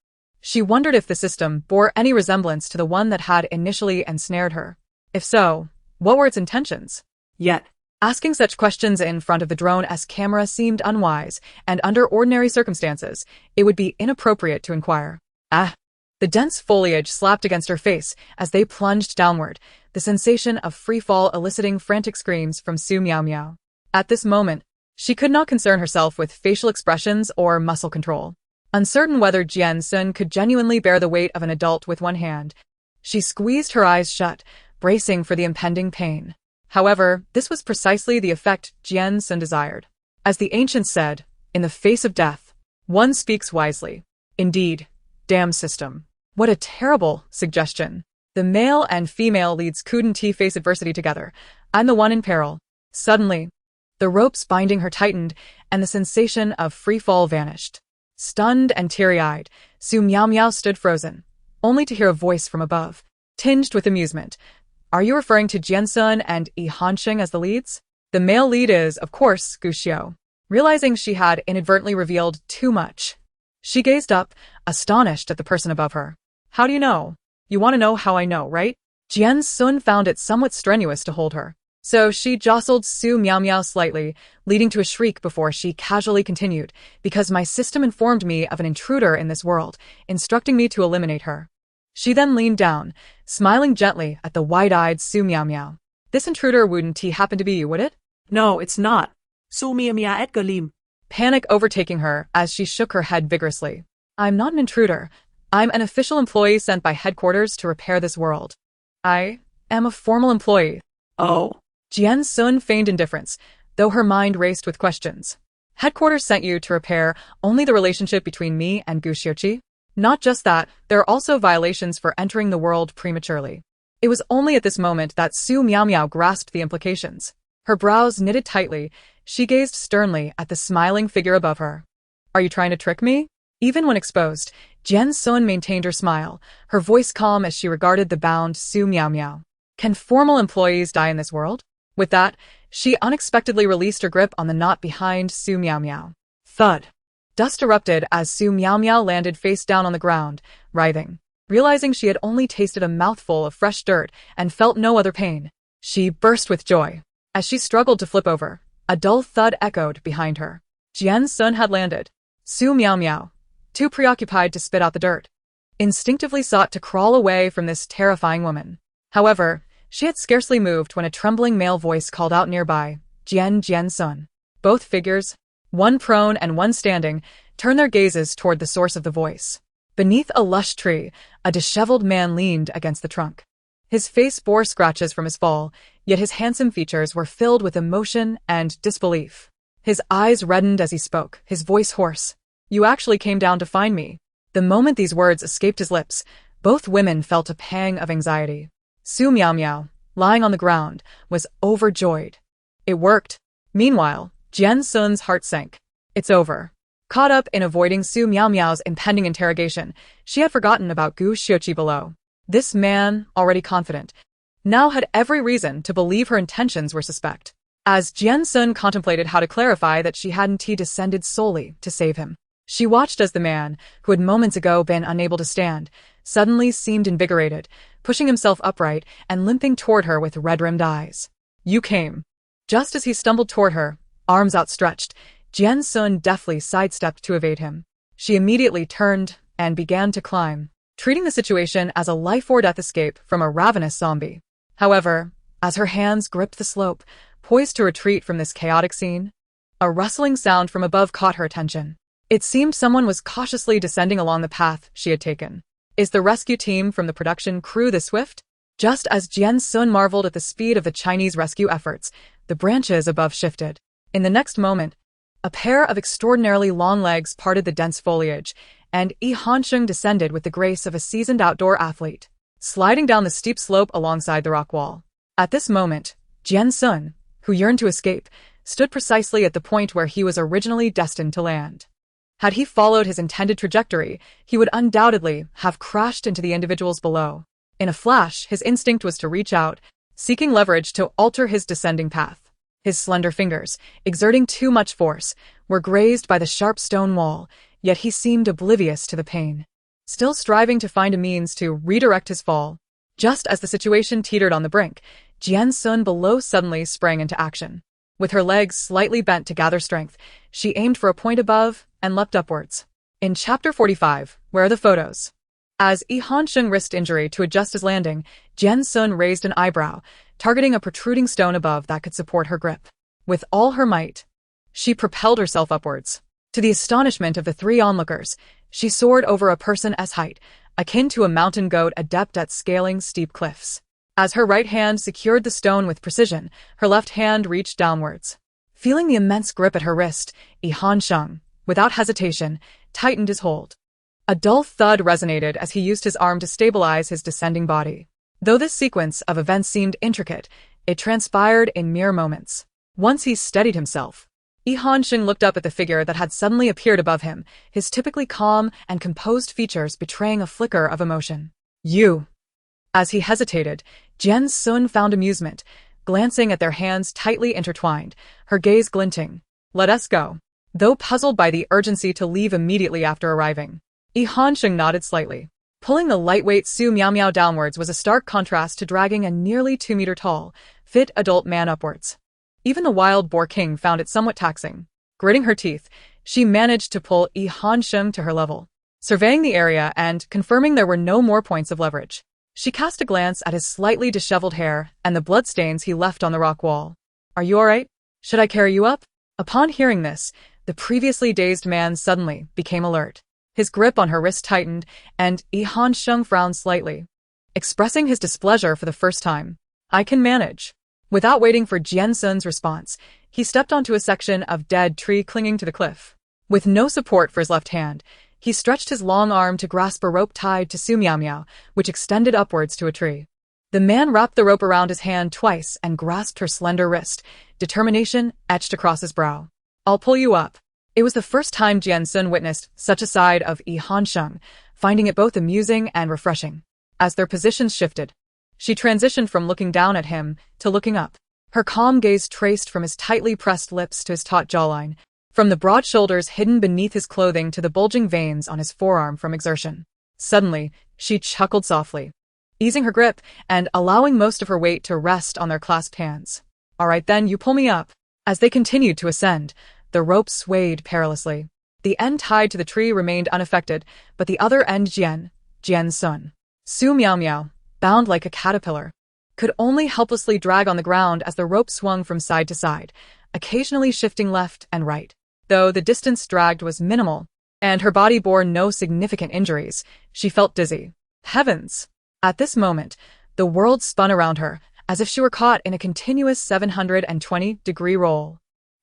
She wondered if the system bore any resemblance to the one that had initially ensnared her. If so, what were its intentions? Yet, asking such questions in front of the drone's camera seemed unwise, and under ordinary circumstances, it would be inappropriate to inquire. The dense foliage slapped against her face as they plunged downward, the sensation of free fall eliciting frantic screams from Su Miao. At this moment, she could not concern herself with facial expressions or muscle control. Uncertain whether Jian Xun could genuinely bear the weight of an adult with one hand, she squeezed her eyes shut, bracing for the impending pain. However, this was precisely the effect Jian Xun desired. As the ancients said, in the face of death, one speaks wisely. Indeed, damn system. What a terrible suggestion. The male and female leads couldn't face adversity together. I'm the one in peril. Suddenly, the ropes binding her tightened, and the sensation of free fall vanished. Stunned and teary-eyed, Su Miao stood frozen, only to hear a voice from above, tinged with amusement. Are you referring to Jian Xun and Yihansheng as the leads? The male lead is, of course, Gu Xiu. Realizing she had inadvertently revealed too much, she gazed up, astonished at the person above her. How do you know? You want to know how I know, right? Jian Xun found it somewhat strenuous to hold her, so she jostled Su Miao slightly, leading to a shriek before she casually continued, because my system informed me of an intruder in this world, instructing me to eliminate her. She then leaned down, smiling gently at the wide-eyed Su Miao. This intruder wouldn't happen to be you, would it? No, it's not. Su Miao at Galim. Panic overtaking her as she shook her head vigorously. I'm not an intruder. I'm an official employee sent by headquarters to repair this world. I am a formal employee. Oh. Jian Xun feigned indifference, though her mind raced with questions. Headquarters sent you to repair only the relationship between me and Gu Xiuqi? Not just that, there are also violations for entering the world prematurely. It was only at this moment that Su Miao grasped the implications. Her brows knitted tightly, she gazed sternly at the smiling figure above her. Are you trying to trick me? Even when exposed, Jian Xun maintained her smile, her voice calm as she regarded the bound Su Miao. Can formal employees die in this world? With that, she unexpectedly released her grip on the knot behind Su Miao. Thud. Dust erupted as Su Miao landed face down on the ground, writhing. Realizing she had only tasted a mouthful of fresh dirt and felt no other pain, she burst with joy. As she struggled to flip over, a dull thud echoed behind her. Jian Xun had landed. Su Miao, too preoccupied to spit out the dirt, instinctively sought to crawl away from this terrifying woman. However, she had scarcely moved when a trembling male voice called out nearby, Jian Xun. Both figures, one prone and one standing, turned their gazes toward the source of the voice. Beneath a lush tree, a disheveled man leaned against the trunk. His face bore scratches from his fall, yet his handsome features were filled with emotion and disbelief. His eyes reddened as he spoke, his voice hoarse. You actually came down to find me. The moment these words escaped his lips, both women felt a pang of anxiety. Su Miao Miao, lying on the ground, was overjoyed. It worked. Meanwhile, Jian Xun's heart sank. It's over. Caught up in avoiding Su Miao Miao's impending interrogation, she had forgotten about Gu Xiuqi below. This man, already confident, now had every reason to believe her intentions were suspect. As Jian Xun contemplated how to clarify that she hadn't descended solely to save him, she watched as the man, who had moments ago been unable to stand, suddenly seemed invigorated, pushing himself upright and limping toward her with red-rimmed eyes. You came. Just as he stumbled toward her, arms outstretched, Jian Xun deftly sidestepped to evade him. She immediately turned and began to climb, treating the situation as a life-or-death escape from a ravenous zombie. However, as her hands gripped the slope, poised to retreat from this chaotic scene, a rustling sound from above caught her attention. It seemed someone was cautiously descending along the path she had taken. Is the rescue team from the production crew this swift? Just as Jian Xun marveled at the speed of the Chinese rescue efforts, the branches above shifted. In the next moment, a pair of extraordinarily long legs parted the dense foliage, and Yi Hansheng descended with the grace of a seasoned outdoor athlete, sliding down the steep slope alongside the rock wall. At this moment, Jian Xun, who yearned to escape, stood precisely at the point where he was originally destined to land. Had he followed his intended trajectory, he would undoubtedly have crashed into the individuals below. In a flash, his instinct was to reach out, seeking leverage to alter his descending path. His slender fingers, exerting too much force, were grazed by the sharp stone wall, yet he seemed oblivious to the pain. Still striving to find a means to redirect his fall, just as the situation teetered on the brink, Jian Xun below suddenly sprang into action. With her legs slightly bent to gather strength, she aimed for a point above and leapt upwards. In Chapter 45, Where are the photos? As Yi Hansheng risked injury to adjust his landing, Jian Xun raised an eyebrow, targeting a protruding stone above that could support her grip. With all her might, she propelled herself upwards. To the astonishment of the three onlookers, she soared over a person-s height, akin to a mountain goat adept at scaling steep cliffs. As her right hand secured the stone with precision, her left hand reached downwards. Feeling the immense grip at her wrist, Yi Hansheng, without hesitation, tightened his hold. A dull thud resonated as he used his arm to stabilize his descending body. Though this sequence of events seemed intricate, it transpired in mere moments. Once he steadied himself, Yi Hansheng looked up at the figure that had suddenly appeared above him, his typically calm and composed features betraying a flicker of emotion. You. As he hesitated, Jian Xun found amusement, glancing at their hands tightly intertwined, her gaze glinting. Let us go. Though puzzled by the urgency to leave immediately after arriving, Yi Hansheng nodded slightly. Pulling the lightweight Su Miao Miao downwards was a stark contrast to dragging a nearly 2-meter-tall, fit adult man upwards. Even the wild boar king found it somewhat taxing. Gritting her teeth, she managed to pull Yi Hansheng to her level. Surveying the area and confirming there were no more points of leverage, she cast a glance at his slightly disheveled hair and the bloodstains he left on the rock wall. Are you all right? Should I carry you up? Upon hearing this, the previously dazed man suddenly became alert. His grip on her wrist tightened, and Yi Hansheng frowned slightly, expressing his displeasure for the first time. I can manage. Without waiting for Jian Xun's response, he stepped onto a section of dead tree clinging to the cliff. With no support for his left hand, he stretched his long arm to grasp a rope tied to Su Miao Miao, which extended upwards to a tree. The man wrapped the rope around his hand twice and grasped her slender wrist, determination etched across his brow. I'll pull you up. It was the first time Jian Xun witnessed such a side of Yi Hansheng, finding it both amusing and refreshing. As their positions shifted, she transitioned from looking down at him to looking up. Her calm gaze traced from his tightly pressed lips to his taut jawline, from the broad shoulders hidden beneath his clothing to the bulging veins on his forearm from exertion. Suddenly, she chuckled softly, easing her grip and allowing most of her weight to rest on their clasped hands. All right then, you pull me up. As they continued to ascend, the rope swayed perilously. The end tied to the tree remained unaffected, but the other end Jian Xun, Su Miao Miao, bound like a caterpillar, could only helplessly drag on the ground as the rope swung from side to side, occasionally shifting left and right. Though the distance dragged was minimal, and her body bore no significant injuries, she felt dizzy. Heavens! At this moment, the world spun around her, as if she were caught in a continuous 720-degree roll.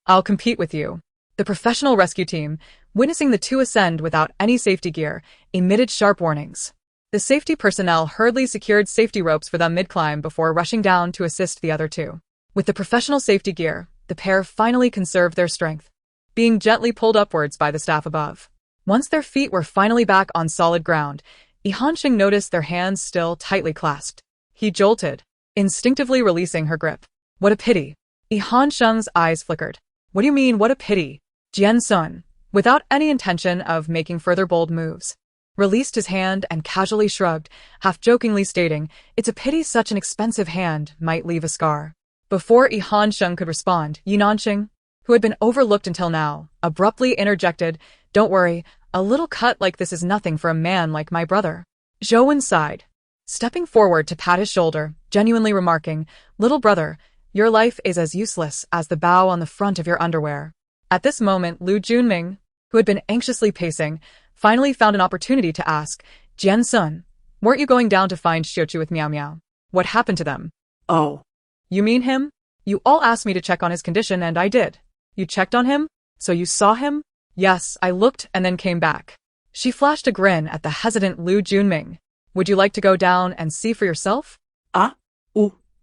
I'll compete with you. The professional rescue team, witnessing the two ascend without any safety gear, emitted sharp warnings. The safety personnel hurriedly secured safety ropes for them mid-climb before rushing down to assist the other two. With the professional safety gear, the pair finally conserved their strength, being gently pulled upwards by the staff above. Once their feet were finally back on solid ground, Jian noticed their hands still tightly clasped. He jolted, instinctively releasing her grip. What a pity. Jian's eyes flickered. What do you mean, what a pity? Jian Xun, without any intention of making further bold moves, released his hand and casually shrugged, half-jokingly stating, it's a pity such an expensive hand might leave a scar. Before Jian could respond, Jian, who had been overlooked until now, abruptly interjected, don't worry, a little cut like this is nothing for a man like my brother. Zhou sighed, stepping forward to pat his shoulder, genuinely remarking, little brother, your life is as useless as the bow on the front of your underwear. At this moment, Lu Junming, who had been anxiously pacing, finally found an opportunity to ask, Jian Xun, weren't you going down to find Xiuqi with Miao Miao? What happened to them? Oh. You mean him? You all asked me to check on his condition and I did. You checked on him? So you saw him? Yes, I looked and then came back. She flashed a grin at the hesitant Lu Junming. Would you like to go down and see for yourself?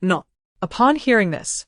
No. Upon hearing this,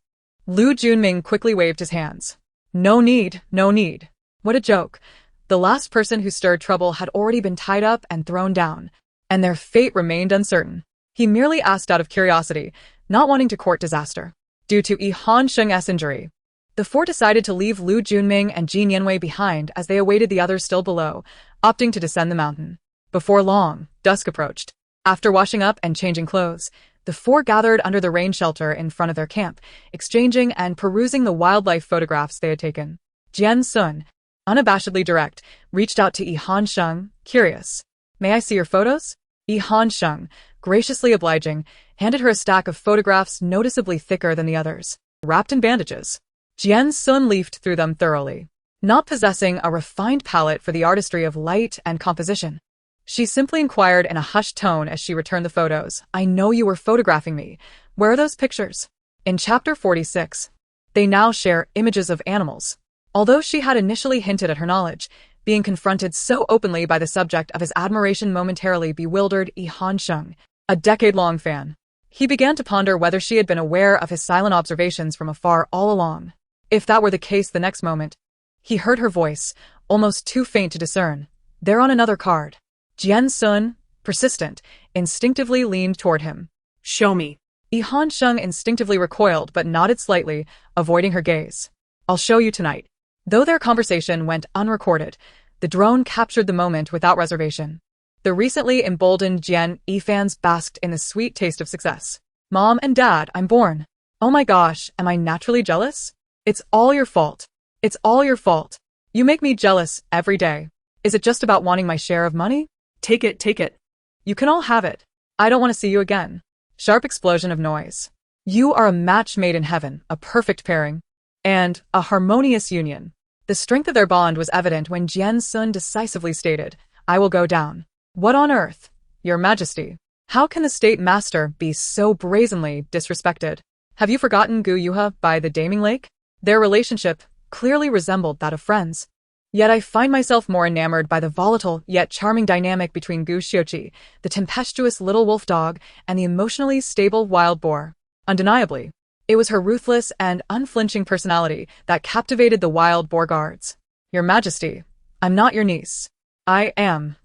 Lu Junming quickly waved his hands. No need, no need. What a joke. The last person who stirred trouble had already been tied up and thrown down, and their fate remained uncertain. He merely asked out of curiosity, not wanting to court disaster. Due to Jian's injury, the four decided to leave Lu Junming and Jin Yanwei behind as they awaited the others still below, opting to descend the mountain. Before long, dusk approached. After washing up and changing clothes, the four gathered under the rain shelter in front of their camp, exchanging and perusing the wildlife photographs they had taken. Jian Xun, unabashedly direct, reached out to Jian, curious. May I see your photos? Jian, graciously obliging, handed her a stack of photographs noticeably thicker than the others, wrapped in bandages. Jian Xun leafed through them thoroughly. Not possessing a refined palette for the artistry of light and composition, she simply inquired in a hushed tone as she returned the photos, I know you were photographing me. Where are those pictures? In chapter 46, they now share images of animals. Although she had initially hinted at her knowledge, being confronted so openly by the subject of his admiration momentarily bewildered Jian, a decade-long fan. He began to ponder whether she had been aware of his silent observations from afar all along. If that were the case the next moment, he heard her voice, almost too faint to discern. There on another card. Jian Xun, persistent, instinctively leaned toward him. Show me. Jian instinctively recoiled but nodded slightly, avoiding her gaze. I'll show you tonight. Though their conversation went unrecorded, the drone captured the moment without reservation. The recently emboldened Jian fans basked in the sweet taste of success. Mom and Dad, I'm born. Oh my gosh, am I naturally jealous? It's all your fault. It's all your fault. You make me jealous every day. Is it just about wanting my share of money? Take it. You can all have it. I don't want to see you again. Sharp explosion of noise. You are a match made in heaven, a perfect pairing, and a harmonious union. The strength of their bond was evident when Jian Xun decisively stated, I will go down. What on earth? Your Majesty. How can the state master be so brazenly disrespected? Have you forgotten Gu Yuha by the Daming Lake? Their relationship clearly resembled that of friends. Yet I find myself more enamored by the volatile yet charming dynamic between Gu Xiuqi, the tempestuous little wolf dog, and the emotionally stable wild boar. Undeniably, it was her ruthless and unflinching personality that captivated the wild boar guards. Your Majesty, I'm not your niece. I am.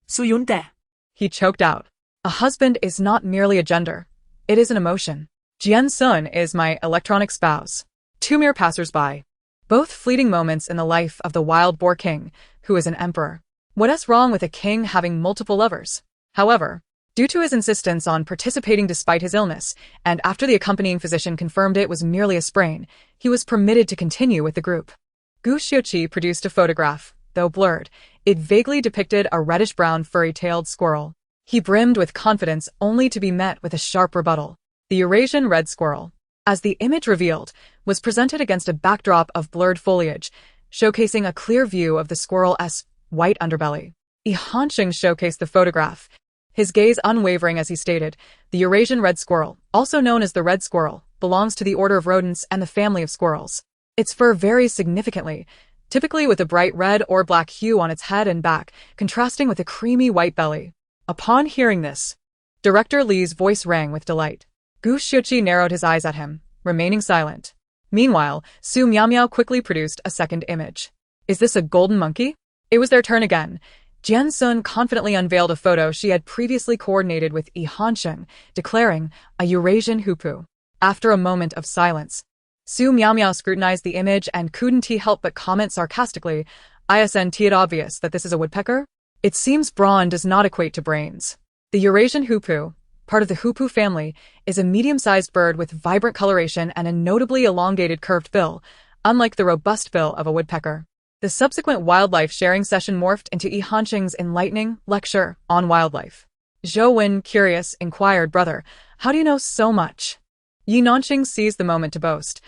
Suyunde. He choked out. A husband is not merely a gender. It is an emotion. Jian Xun is my electronic spouse. Two mere passers-by. Both fleeting moments in the life of the wild boar king, who is an emperor. What is wrong with a king having multiple lovers? However, due to his insistence on participating despite his illness, and after the accompanying physician confirmed it was merely a sprain, he was permitted to continue with the group. Gu Xiuqi produced a photograph. Though blurred, it vaguely depicted a reddish-brown furry-tailed squirrel. He brimmed with confidence only to be met with a sharp rebuttal. The Eurasian red squirrel, as the image revealed, was presented against a backdrop of blurred foliage, showcasing a clear view of the squirrel's white underbelly. Jian showcased the photograph, his gaze unwavering as he stated, the Eurasian red squirrel, also known as the red squirrel, belongs to the order of rodents and the family of squirrels. Its fur varies significantly, typically with a bright red or black hue on its head and back, contrasting with a creamy white belly. Upon hearing this, Director Li's voice rang with delight. Gu Xiuqi narrowed his eyes at him, remaining silent. Meanwhile, Su Miao quickly produced a second image. Is this a golden monkey? It was their turn again. Jian Xun confidently unveiled a photo she had previously coordinated with Yi Hansheng, declaring, a Eurasian hoopoe. After a moment of silence, Su Miao scrutinized the image and couldn't help but comment sarcastically, isn't it obvious that this is a woodpecker? It seems brawn does not equate to brains. The Eurasian hoopoe, part of the hoopoe family, is a medium-sized bird with vibrant coloration and a notably elongated curved bill, unlike the robust bill of a woodpecker. The subsequent wildlife sharing session morphed into Yi Hansheng's enlightening lecture on wildlife. Zhou Wen, curious, inquired, brother, how do you know so much? Yi Nanqing seized the moment to boast.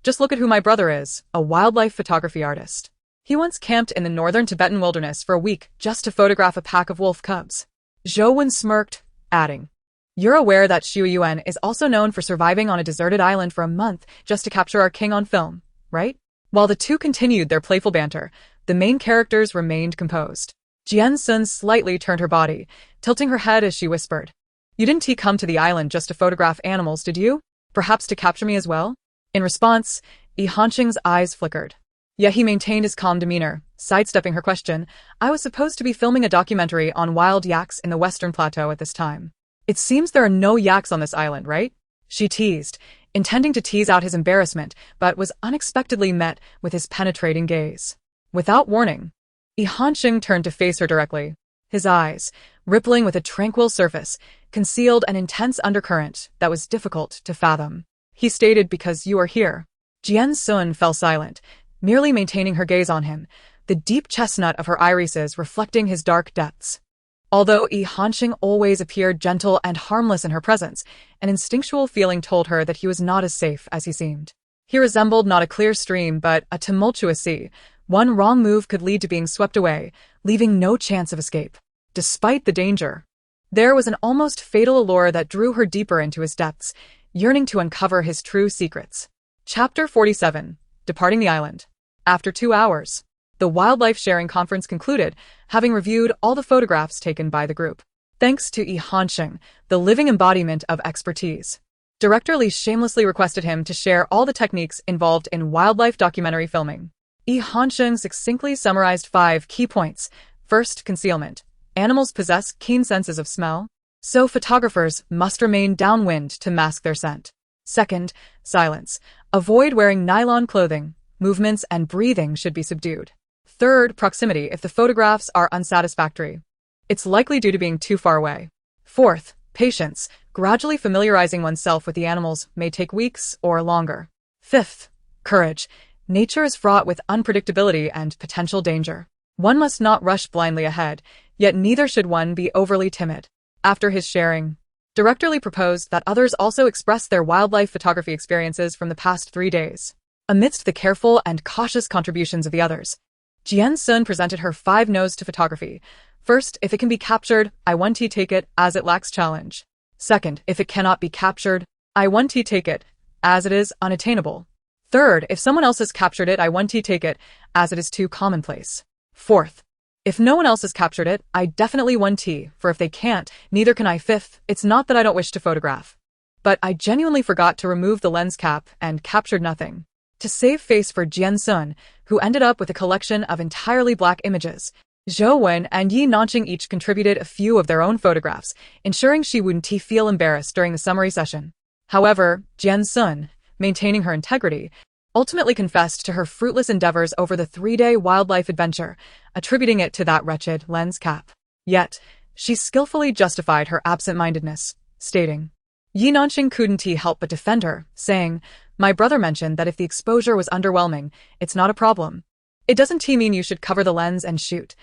Just look at who my brother is, a wildlife photography artist. He once camped in the northern Tibetan wilderness for a week just to photograph a pack of wolf cubs. Zhou Wen smirked, adding, you're aware that Xu Yuan is also known for surviving on a deserted island for a month just to capture our king on film, right? While the two continued their playful banter, the main characters remained composed. Jian Xun slightly turned her body, tilting her head as she whispered, you didn't come to the island just to photograph animals, did you? Perhaps to capture me as well? In response, Yi Hansheng's eyes flickered. Yet he maintained his calm demeanor, sidestepping her question. I was supposed to be filming a documentary on wild yaks in the Western Plateau at this time. It seems there are no yaks on this island, right? She teased, intending to tease out his embarrassment, but was unexpectedly met with his penetrating gaze. Without warning, Yi Hansheng turned to face her directly. His eyes, rippling with a tranquil surface, concealed an intense undercurrent that was difficult to fathom. He stated, because you are here. Jian Xun fell silent, merely maintaining her gaze on him, the deep chestnut of her irises reflecting his dark depths. Although Yi Hansheng always appeared gentle and harmless in her presence, an instinctual feeling told her that he was not as safe as he seemed. He resembled not a clear stream but a tumultuous sea. One wrong move could lead to being swept away, leaving no chance of escape. Despite the danger, there was an almost fatal allure that drew her deeper into his depths, yearning to uncover his true secrets. Chapter 47. Departing the island. After 2 hours, the wildlife sharing conference concluded, having reviewed all the photographs taken by the group. Thanks to Yi Hansheng, the living embodiment of expertise, Director Li shamelessly requested him to share all the techniques involved in wildlife documentary filming. Yi Hansheng succinctly summarized 5 key points. First, concealment. Animals possess keen senses of smell, so photographers must remain downwind to mask their scent. Second, silence. Avoid wearing nylon clothing. Movements and breathing should be subdued. Third, proximity. If the photographs are unsatisfactory, it's likely due to being too far away. Fourth, patience. Gradually familiarizing oneself with the animals may take weeks or longer. Fifth, courage. Nature is fraught with unpredictability and potential danger. One must not rush blindly ahead, yet neither should one be overly timid. After his sharing, Director Li proposed that others also express their wildlife photography experiences from the past 3 days. Amidst the careful and cautious contributions of the others, Jian Xun presented her 5 no's to photography. First, if it can be captured, I want to take it, as it lacks challenge. Second, if it cannot be captured, I want to take it, as it is unattainable. Third, if someone else has captured it, I want to take it, as it is too commonplace. Fourth, if no one else has captured it, I definitely want to, for if they can't, neither can I. Fifth, it's not that I don't wish to photograph, but I genuinely forgot to remove the lens cap and captured nothing. To save face for Jian Xun, who ended up with a collection of entirely black images, Zhou Wen and Yi Nanqing each contributed a few of their own photographs, ensuring she wouldn't feel embarrassed during the summary session. However, Jian Xun, maintaining her integrity, ultimately confessed to her fruitless endeavors over the 3-day wildlife adventure, attributing it to that wretched lens cap. Yet, she skillfully justified her absent-mindedness, stating, Yi Nanqing couldn't help but defend her, saying, my brother mentioned that if the exposure was underwhelming, it's not a problem. It doesn't mean you should cover the lens and shoot.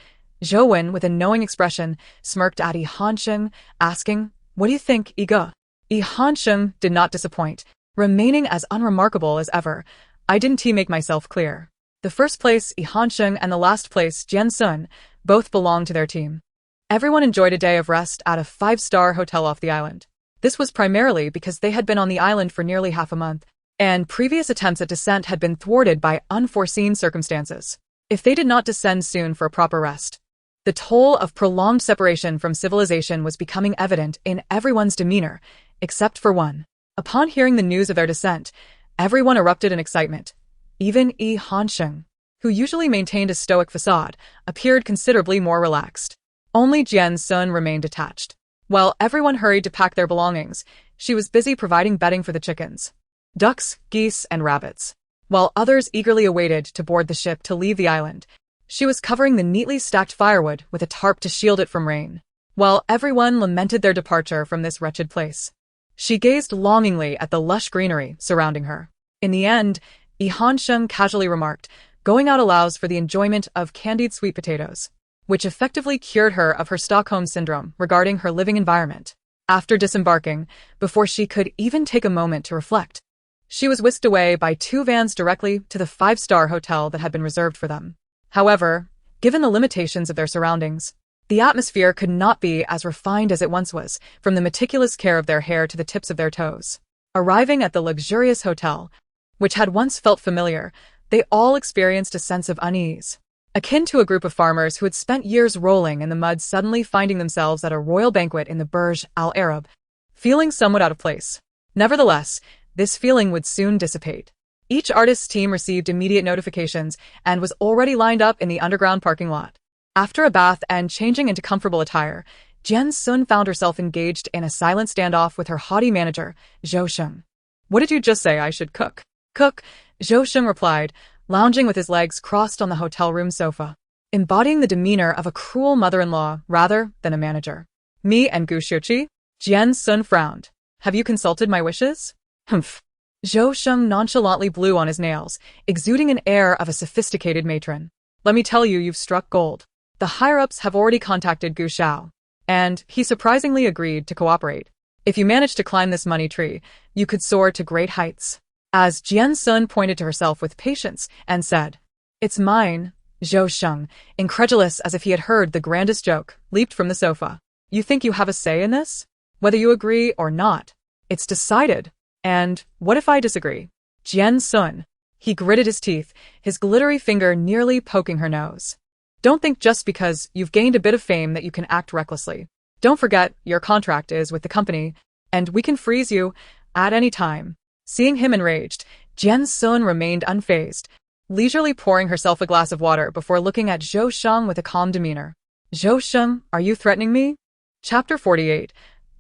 Zhou Wen, with a knowing expression, smirked at Yi Hansheng, asking, what do you think, Iga? Yi Hansheng did not disappoint, remaining as unremarkable as ever. I didn't make myself clear. The first place, Yi Hansheng, and the last place, Jian Xun, both belonged to their team. Everyone enjoyed a day of rest at a 5-star hotel off the island. This was primarily because they had been on the island for nearly half a month. and previous attempts at descent had been thwarted by unforeseen circumstances. If they did not descend soon for a proper rest, the toll of prolonged separation from civilization was becoming evident in everyone's demeanor, except for one. Upon hearing the news of their descent, everyone erupted in excitement. Even Jian Xun, who usually maintained a stoic facade, appeared considerably more relaxed. Only Jian Xun remained detached. While everyone hurried to pack their belongings, she was busy providing bedding for the chickens, ducks, geese, and rabbits. While others eagerly awaited to board the ship to leave the island, she was covering the neatly stacked firewood with a tarp to shield it from rain. While everyone lamented their departure from this wretched place, she gazed longingly at the lush greenery surrounding her. In the end, Jian Xun casually remarked, "Going out allows for the enjoyment of candied sweet potatoes," which effectively cured her of her Stockholm syndrome regarding her living environment. After disembarking, before she could even take a moment to reflect, she was whisked away by 2 vans directly to the 5-star hotel that had been reserved for them. However, given the limitations of their surroundings, the atmosphere could not be as refined as it once was, from the meticulous care of their hair to the tips of their toes. Arriving at the luxurious hotel, which had once felt familiar, they all experienced a sense of unease, akin to a group of farmers who had spent years rolling in the mud suddenly finding themselves at a royal banquet in the Burj Al Arab, feeling somewhat out of place. Nevertheless, this feeling would soon dissipate. Each artist's team received immediate notifications and was already lined up in the underground parking lot. After a bath and changing into comfortable attire, Jian Xun found herself engaged in a silent standoff with her haughty manager, Zhou Sheng. "What did you just say I should cook?" "Cook," Zhou Sheng replied, lounging with his legs crossed on the hotel room sofa, embodying the demeanor of a cruel mother-in-law rather than a manager. "Me and Gu Xiuqi?" Jian Xun frowned. "Have you consulted my wishes?" "Humph." Zhou Sheng nonchalantly blew on his nails, exuding an air of a sophisticated matron. "Let me tell you, you've struck gold. The higher-ups have already contacted Gu Xiao, and he surprisingly agreed to cooperate. If you manage to climb this money tree, you could soar to great heights." As Jian Xun pointed to herself with patience and said, "It's mine," Zhou Sheng, incredulous as if he had heard the grandest joke, leaped from the sofa. "You think you have a say in this? Whether you agree or not, it's decided. And what if I disagree?" Jian Xun. He gritted his teeth, his glittery finger nearly poking her nose. "Don't think just because you've gained a bit of fame that you can act recklessly. Don't forget, your contract is with the company, and we can freeze you at any time." Seeing him enraged, Jian Xun remained unfazed, leisurely pouring herself a glass of water before looking at Zhou Sheng with a calm demeanor. "Zhou Sheng, are you threatening me?" Chapter 48.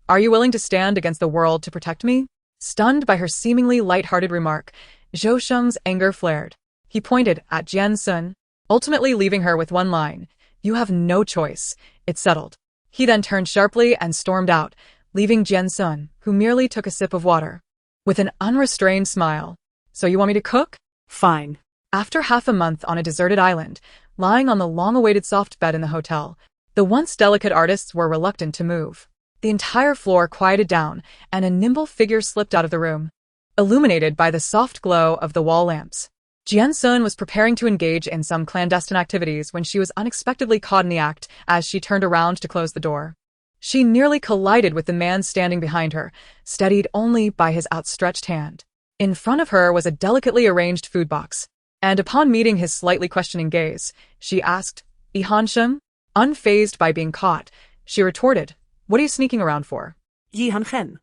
Are you willing to stand against the world to protect me? Stunned by her seemingly light-hearted remark, Zhou Sheng's anger flared. He pointed at Jian Xun, ultimately leaving her with one line, "You have no choice. It's settled." He then turned sharply and stormed out, leaving Jian Xun, who merely took a sip of water, with an unrestrained smile. "So you want me to cook?" Fine. After half a month on a deserted island, lying on the long-awaited soft bed in the hotel, the once delicate artists were reluctant to move. The entire floor quieted down, and a nimble figure slipped out of the room, illuminated by the soft glow of the wall lamps. Jian Xun was preparing to engage in some clandestine activities when she was unexpectedly caught in the act as she turned around to close the door. She nearly collided with the man standing behind her, steadied only by his outstretched hand. In front of her was a delicately arranged food box, and upon meeting his slightly questioning gaze, she asked, "Jian Xun?" Unfazed by being caught, she retorted, "What are you sneaking around for?" Jian Xun.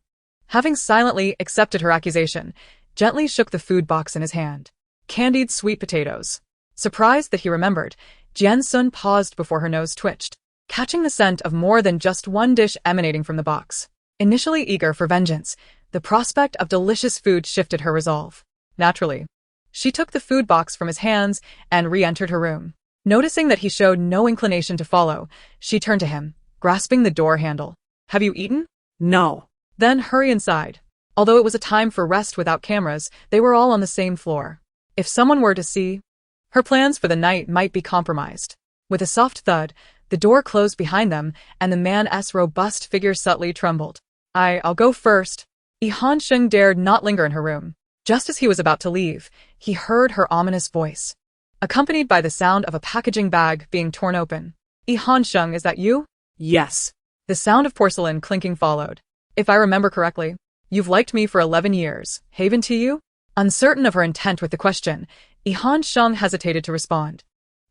Having silently accepted her accusation, gently shook the food box in his hand. Candied sweet potatoes. Surprised that he remembered, Jian Xun paused before her nose twitched, catching the scent of more than just one dish emanating from the box. Initially eager for vengeance, the prospect of delicious food shifted her resolve. Naturally, she took the food box from his hands and re-entered her room. Noticing that he showed no inclination to follow, she turned to him, grasping the door handle. "Have you eaten?" No. "Then hurry inside." Although it was a time for rest without cameras, they were all on the same floor. If someone were to see, her plans for the night might be compromised. With a soft thud, the door closed behind them, and the man's robust figure subtly trembled. I'll go first." Jian Xun dared not linger in her room. Just as he was about to leave, he heard her ominous voice, accompanied by the sound of a packaging bag being torn open. "Jian Xun, is that you?" Yes. The sound of porcelain clinking followed. "If I remember correctly, you've liked me for 11 years. Haven to you?" Uncertain of her intent with the question, Jian Xun hesitated to respond.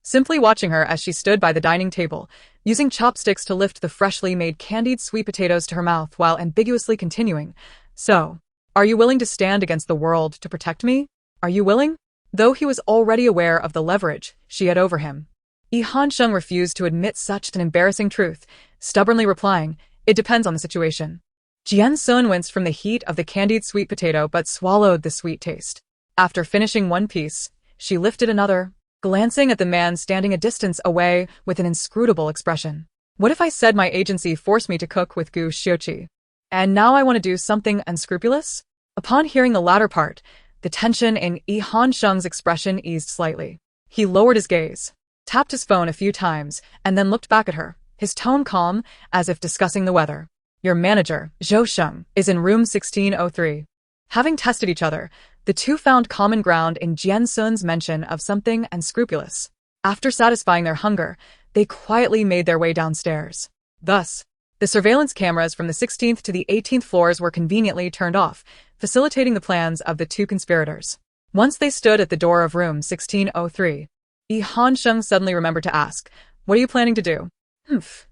Simply watching her as she stood by the dining table, using chopsticks to lift the freshly made candied sweet potatoes to her mouth while ambiguously continuing, "So, are you willing to stand against the world to protect me? Are you willing?" Though he was already aware of the leverage she had over him, Jian Xun refused to admit such an embarrassing truth, stubbornly replying, "It depends on the situation." Jian Xun winced from the heat of the candied sweet potato but swallowed the sweet taste. After finishing one piece, she lifted another, glancing at the man standing a distance away with an inscrutable expression. "What if I said my agency forced me to cook with Gu Xiuqi? And now I want to do something unscrupulous?" Upon hearing the latter part, the tension in Jian Xun's expression eased slightly. He lowered his gaze, tapped his phone a few times, and then looked back at her, his tone calm, as if discussing the weather. "Your manager, Zhou Sheng, is in room 1603. Having tested each other, the two found common ground in Jian Xun's mention of something unscrupulous. After satisfying their hunger, they quietly made their way downstairs. Thus, the surveillance cameras from the 16th to the 18th floors were conveniently turned off, facilitating the plans of the two conspirators. Once they stood at the door of room 1603, Jian Xun suddenly remembered to ask, "What are you planning to do?"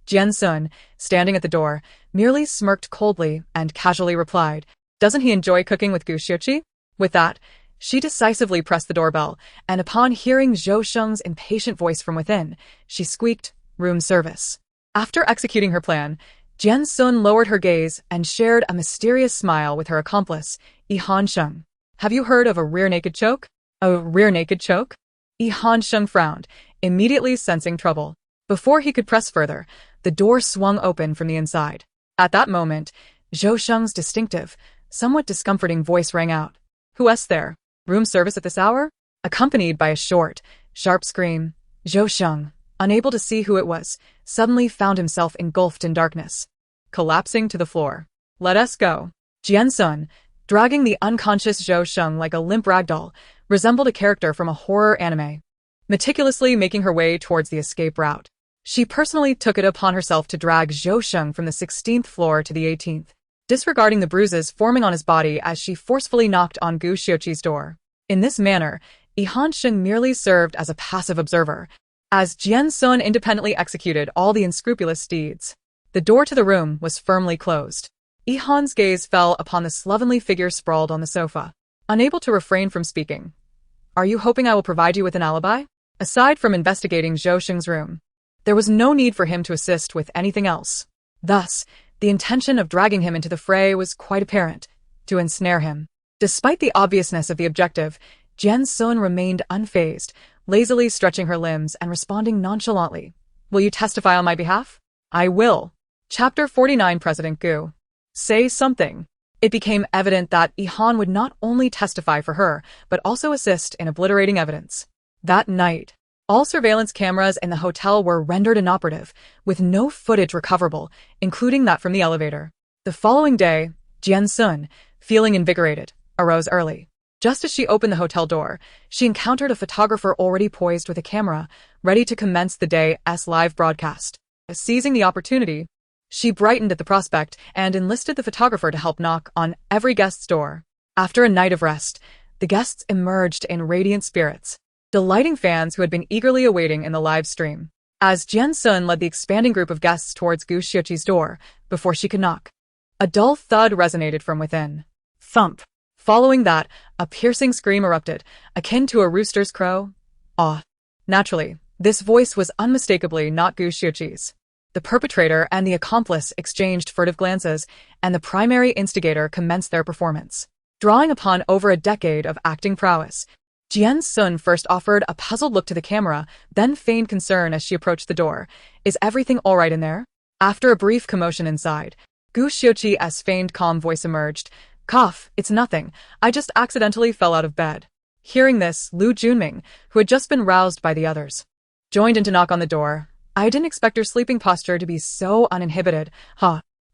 Jian Xun, standing at the door, merely smirked coldly and casually replied, "Doesn't he enjoy cooking with Gu Xiuqi?" With that, she decisively pressed the doorbell, and upon hearing Zhou Sheng's impatient voice from within, she squeaked, "Room service." After executing her plan, Jian Xun lowered her gaze and shared a mysterious smile with her accomplice, Jian Xun. "Have you heard of a rear naked choke?" "A rear naked choke?" Jian Xun frowned, immediately sensing trouble. Before he could press further, the door swung open from the inside. At that moment, Zhou Sheng's distinctive, somewhat discomforting voice rang out. "Who's there? Room service at this hour?" Accompanied by a short, sharp scream, Zhou Sheng, unable to see who it was, suddenly found himself engulfed in darkness, collapsing to the floor. "Let us go." Jian Xun, dragging the unconscious Zhou Sheng like a limp ragdoll, resembled a character from a horror anime, meticulously making her way towards the escape route. She personally took it upon herself to drag Zhou Sheng from the 16th floor to the 18th, disregarding the bruises forming on his body as she forcefully knocked on Gu Xiuqi's door. In this manner, Jian Xun merely served as a passive observer, as Jian Xun independently executed all the unscrupulous deeds. The door to the room was firmly closed. Jian's gaze fell upon the slovenly figure sprawled on the sofa. Unable to refrain from speaking, "Are you hoping I will provide you with an alibi?" Aside from investigating Zhou Sheng's room, there was no need for him to assist with anything else. Thus, the intention of dragging him into the fray was quite apparent, to ensnare him. Despite the obviousness of the objective, Jian Xun remained unfazed, lazily stretching her limbs and responding nonchalantly. "Will you testify on my behalf?" "I will." Chapter 49. President Gu. Say something. It became evident that Jian would not only testify for her, but also assist in obliterating evidence. That night, all surveillance cameras in the hotel were rendered inoperative, with no footage recoverable, including that from the elevator. The following day, Jian Xun, feeling invigorated, arose early. Just as she opened the hotel door, she encountered a photographer already poised with a camera, ready to commence the day's live broadcast. Seizing the opportunity, she brightened at the prospect and enlisted the photographer to help knock on every guest's door. After a night of rest, the guests emerged in radiant spirits, delighting fans who had been eagerly awaiting in the live stream. As Jian Xun led the expanding group of guests towards Gu Xiuqi's door, before she could knock, a dull thud resonated from within. Thump. Following that, a piercing scream erupted, akin to a rooster's crow. Naturally, this voice was unmistakably not Gu Xiuqi's. The perpetrator and the accomplice exchanged furtive glances, and the primary instigator commenced their performance. Drawing upon over a decade of acting prowess, Jian Xun first offered a puzzled look to the camera, then feigned concern as she approached the door. "Is everything all right in there?" After a brief commotion inside, Gu Xiuqi's feigned calm voice emerged. "Cough, it's nothing. I just accidentally fell out of bed." Hearing this, Lu Junming, who had just been roused by the others, joined in to knock on the door. "I didn't expect your sleeping posture to be so uninhibited.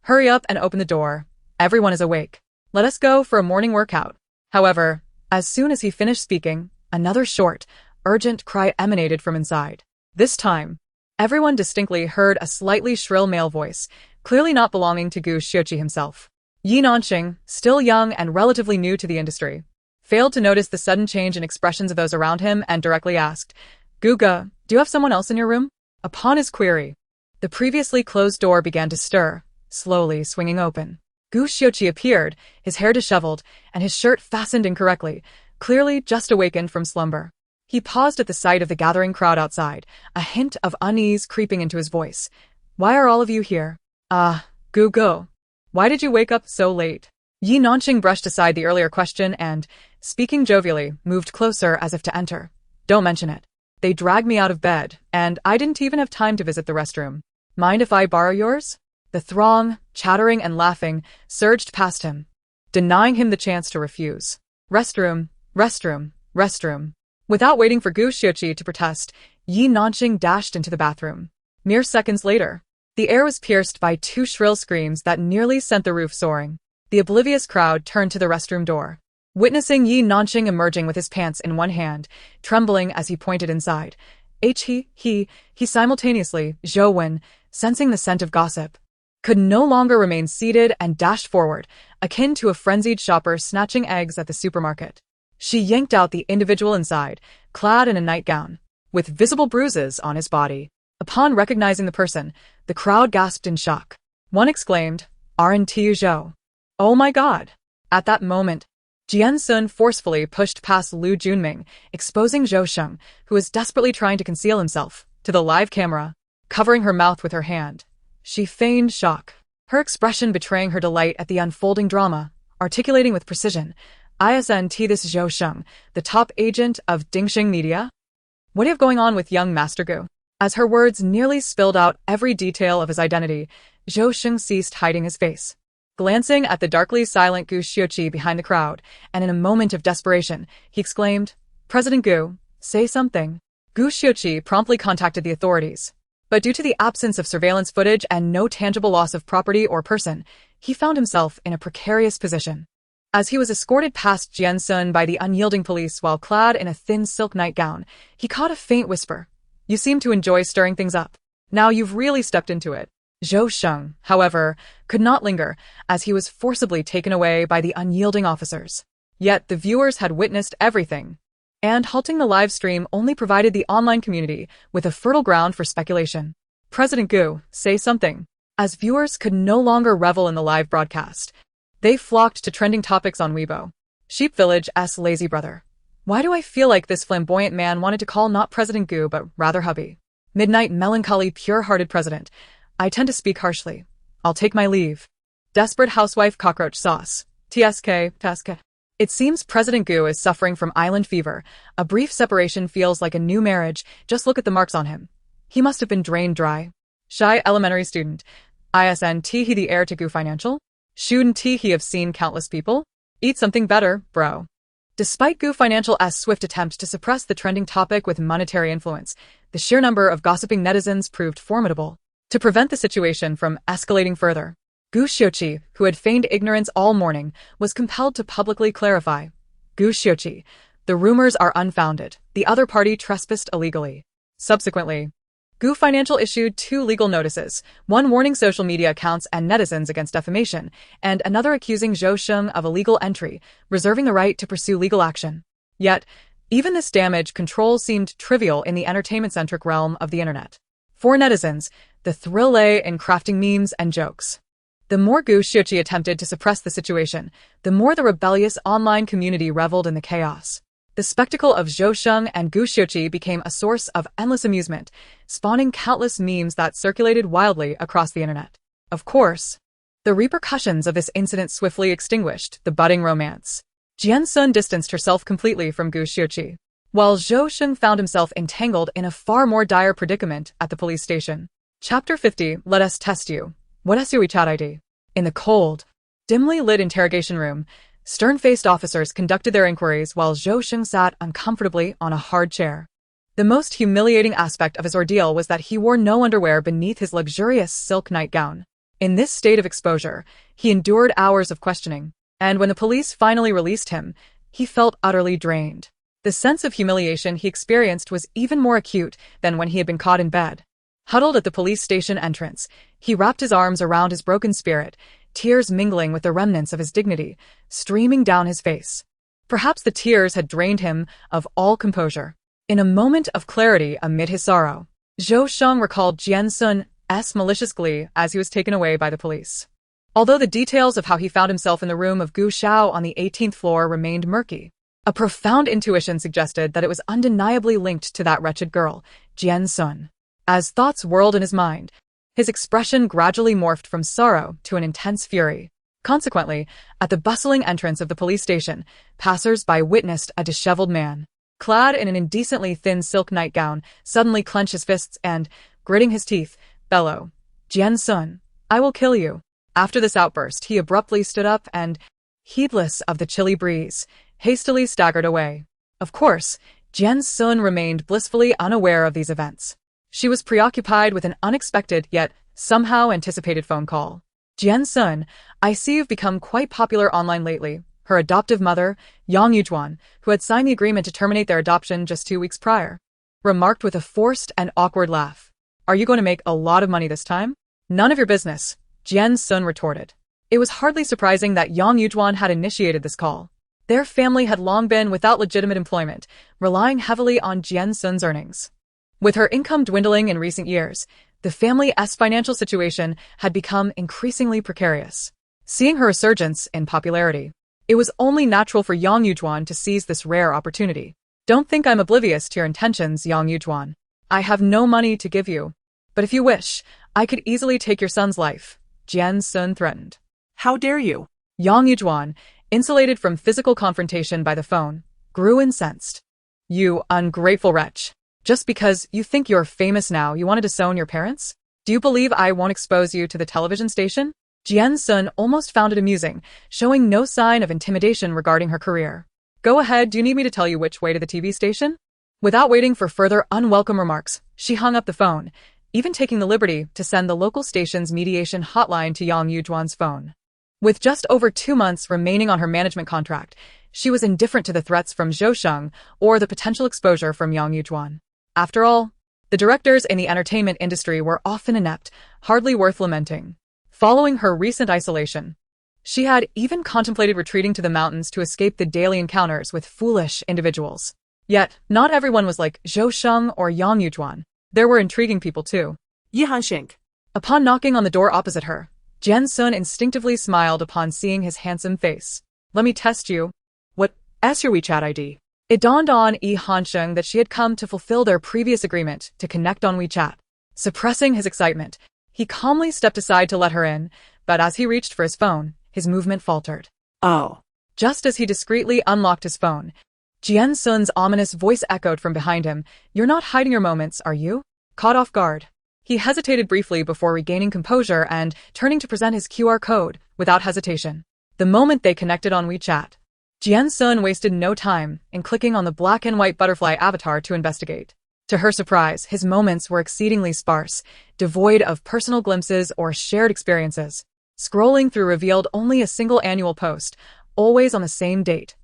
Hurry up and open the door. Everyone is awake. Let us go for a morning workout." However, as soon as he finished speaking, another short, urgent cry emanated from inside. This time, everyone distinctly heard a slightly shrill male voice, clearly not belonging to Gu Xiuqi himself. Yi Nanxing, still young and relatively new to the industry, failed to notice the sudden change in expressions of those around him and directly asked, Guga, do you have someone else in your room? Upon his query, the previously closed door began to stir, slowly swinging open. Gu Xiuqi appeared, his hair disheveled, and his shirt fastened incorrectly, clearly just awakened from slumber. He paused at the sight of the gathering crowd outside, a hint of unease creeping into his voice. Why are all of you here? Gu Go. Why did you wake up so late? Yi Nanqing brushed aside the earlier question and, speaking jovially, moved closer as if to enter. Don't mention it. They dragged me out of bed, and I didn't even have time to visit the restroom. Mind if I borrow yours? The throng, chattering and laughing, surged past him, denying him the chance to refuse. Restroom, restroom, restroom. Without waiting for Gu Xiuqi to protest, Yi Nanqing dashed into the bathroom. Mere seconds later, the air was pierced by two shrill screams that nearly sent the roof soaring. The oblivious crowd turned to the restroom door, witnessing Yi Nanqing emerging with his pants in one hand, trembling as he pointed inside. He simultaneously, Zhou Wen, sensing the scent of gossip, could no longer remain seated and dashed forward, akin to a frenzied shopper snatching eggs at the supermarket. She yanked out the individual inside, clad in a nightgown, with visible bruises on his body. Upon recognizing the person, the crowd gasped in shock. One exclaimed, "Aren't you Zhou?" Oh my god! At that moment, Jian Xun forcefully pushed past Lu Junming, exposing Zhou Sheng, who was desperately trying to conceal himself, to the live camera, covering her mouth with her hand. She feigned shock, her expression betraying her delight at the unfolding drama, articulating with precision, "Isn't this Zhou Sheng, the top agent of Dingxing Media? What do you have going on with young Master Gu?" As her words nearly spilled out every detail of his identity, Zhou Sheng ceased hiding his face. Glancing at the darkly silent Gu Xiuqi behind the crowd, and in a moment of desperation, he exclaimed, "President Gu, say something." Gu Xiuqi promptly contacted the authorities. But due to the absence of surveillance footage and no tangible loss of property or person, he found himself in a precarious position. As he was escorted past Jian Xun by the unyielding police while clad in a thin silk nightgown, he caught a faint whisper. "You seem to enjoy stirring things up. Now you've really stepped into it." Zhou Sheng, however, could not linger, as he was forcibly taken away by the unyielding officers. Yet the viewers had witnessed everything, and halting the live stream only provided the online community with a fertile ground for speculation. "President Gu, say something." As viewers could no longer revel in the live broadcast, they flocked to trending topics on Weibo. Sheep Village's lazy brother. Why do I feel like this flamboyant man wanted to call not President Gu but rather hubby? Midnight melancholy pure-hearted president. I tend to speak harshly. I'll take my leave. Desperate housewife cockroach sauce. TSK. It seems President Gu is suffering from island fever. A brief separation feels like a new marriage. Just look at the marks on him. He must have been drained dry. Shy elementary student. Isn't he the heir to Gu Financial? Shouldn't he have seen countless people? Eat something better, bro. Despite Gu Financial's swift attempt to suppress the trending topic with monetary influence, the sheer number of gossiping netizens proved formidable. To prevent the situation from escalating further, Gu Xiuqi, who had feigned ignorance all morning, was compelled to publicly clarify. Gu Xiuqi, the rumors are unfounded. The other party trespassed illegally. Subsequently, Gu Financial issued 2 legal notices, one warning social media accounts and netizens against defamation, and another accusing Zhou Sheng of illegal entry, reserving the right to pursue legal action. Yet, even this damage control seemed trivial in the entertainment-centric realm of the internet. For netizens, the thrill lay in crafting memes and jokes. The more Gu Xiuqi attempted to suppress the situation, the more the rebellious online community reveled in the chaos. The spectacle of Zhou Sheng and Gu Xiuqi became a source of endless amusement, spawning countless memes that circulated wildly across the internet. Of course, the repercussions of this incident swiftly extinguished the budding romance. Jian Xun distanced herself completely from Gu Xiuqi, while Zhou Sheng found himself entangled in a far more dire predicament at the police station. Chapter 50, Let Us Test You. What is your WeChat ID? In the cold, dimly lit interrogation room, stern-faced officers conducted their inquiries while Zhou Sheng sat uncomfortably on a hard chair. The most humiliating aspect of his ordeal was that he wore no underwear beneath his luxurious silk nightgown. In this state of exposure, he endured hours of questioning, and when the police finally released him, he felt utterly drained. The sense of humiliation he experienced was even more acute than when he had been caught in bed. Huddled at the police station entrance, he wrapped his arms around his broken spirit, tears mingling with the remnants of his dignity, streaming down his face. Perhaps the tears had drained him of all composure. In a moment of clarity amid his sorrow, Zhou Sheng recalled Jian Xun's malicious glee as he was taken away by the police. Although the details of how he found himself in the room of Gu Xiao on the 18th floor remained murky, a profound intuition suggested that it was undeniably linked to that wretched girl, Jian Xun. As thoughts whirled in his mind, his expression gradually morphed from sorrow to an intense fury. Consequently, at the bustling entrance of the police station, passers-by witnessed a disheveled man, clad in an indecently thin silk nightgown, suddenly clench his fists and, gritting his teeth, bellow, "Jian Xun, I will kill you." After this outburst, he abruptly stood up and, heedless of the chilly breeze, hastily staggered away. Of course, Jian Xun remained blissfully unaware of these events. She was preoccupied with an unexpected yet somehow anticipated phone call. "Jian Xun, I see you've become quite popular online lately." Her adoptive mother, Yang Yujuan, who had signed the agreement to terminate their adoption just 2 weeks prior, remarked with a forced and awkward laugh. "Are you going to make a lot of money this time?" "None of your business," Jian Xun retorted. It was hardly surprising that Yang Yujuan had initiated this call. Their family had long been without legitimate employment, relying heavily on Jian Xun's earnings. With her income dwindling in recent years, the family's financial situation had become increasingly precarious. Seeing her resurgence in popularity, it was only natural for Yang Yujuan to seize this rare opportunity. "Don't think I'm oblivious to your intentions, Yang Yujuan. I have no money to give you. But if you wish, I could easily take your son's life," Jian Xun threatened. How dare you? Yang Yujuan, insulated from physical confrontation by the phone, grew incensed. "You ungrateful wretch. Just because you think you're famous now, you want to disown your parents? Do you believe I won't expose you to the television station?" Jian Xun almost found it amusing, showing no sign of intimidation regarding her career. "Go ahead, do you need me to tell you which way to the TV station?" Without waiting for further unwelcome remarks, she hung up the phone, even taking the liberty to send the local station's mediation hotline to Yang Yujuan's phone. With just over 2 months remaining on her management contract, she was indifferent to the threats from Zhou Sheng or the potential exposure from Yang Yujuan. After all, the directors in the entertainment industry were often inept, hardly worth lamenting. Following her recent isolation, she had even contemplated retreating to the mountains to escape the daily encounters with foolish individuals. Yet, not everyone was like Zhou Sheng or Yang Yujuan. There were intriguing people too. Yihan. Upon knocking on the door opposite her, Jian Xun instinctively smiled upon seeing his handsome face. "Let me test you. What's your WeChat ID?" It dawned on Yihan that she had come to fulfill their previous agreement to connect on WeChat. Suppressing his excitement, he calmly stepped aside to let her in, but as he reached for his phone, his movement faltered. "Oh." Just as he discreetly unlocked his phone, Jian Xun's ominous voice echoed from behind him. "You're not hiding your moments, are you?" Caught off guard, he hesitated briefly before regaining composure and turning to present his QR code without hesitation. The moment they connected on WeChat, Jian Xun wasted no time in clicking on the black and white butterfly avatar to investigate. To her surprise, his moments were exceedingly sparse, devoid of personal glimpses or shared experiences. Scrolling through revealed only a single annual post, always on the same date,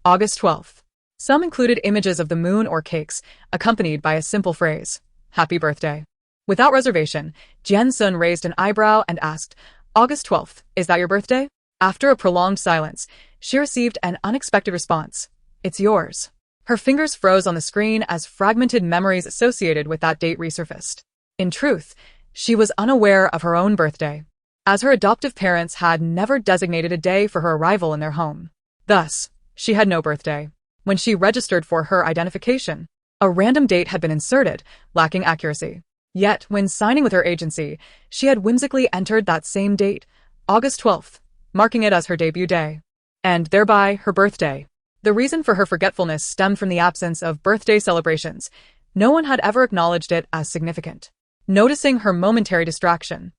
August 12th. Some included images of the moon or cakes, accompanied by a simple phrase, "Happy birthday." Without reservation, Jian Xun raised an eyebrow and asked, "August 12th, is that your birthday?" After a prolonged silence, she received an unexpected response, "It's yours." Her fingers froze on the screen as fragmented memories associated with that date resurfaced. In truth, she was unaware of her own birthday, as her adoptive parents had never designated a day for her arrival in their home. Thus, she had no birthday. When she registered for her identification, a random date had been inserted, lacking accuracy. Yet, when signing with her agency, she had whimsically entered that same date, August 12th, marking it as her debut day, and thereby her birthday. The reason for her forgetfulness stemmed from the absence of birthday celebrations. No one had ever acknowledged it as significant. Noticing her momentary distraction,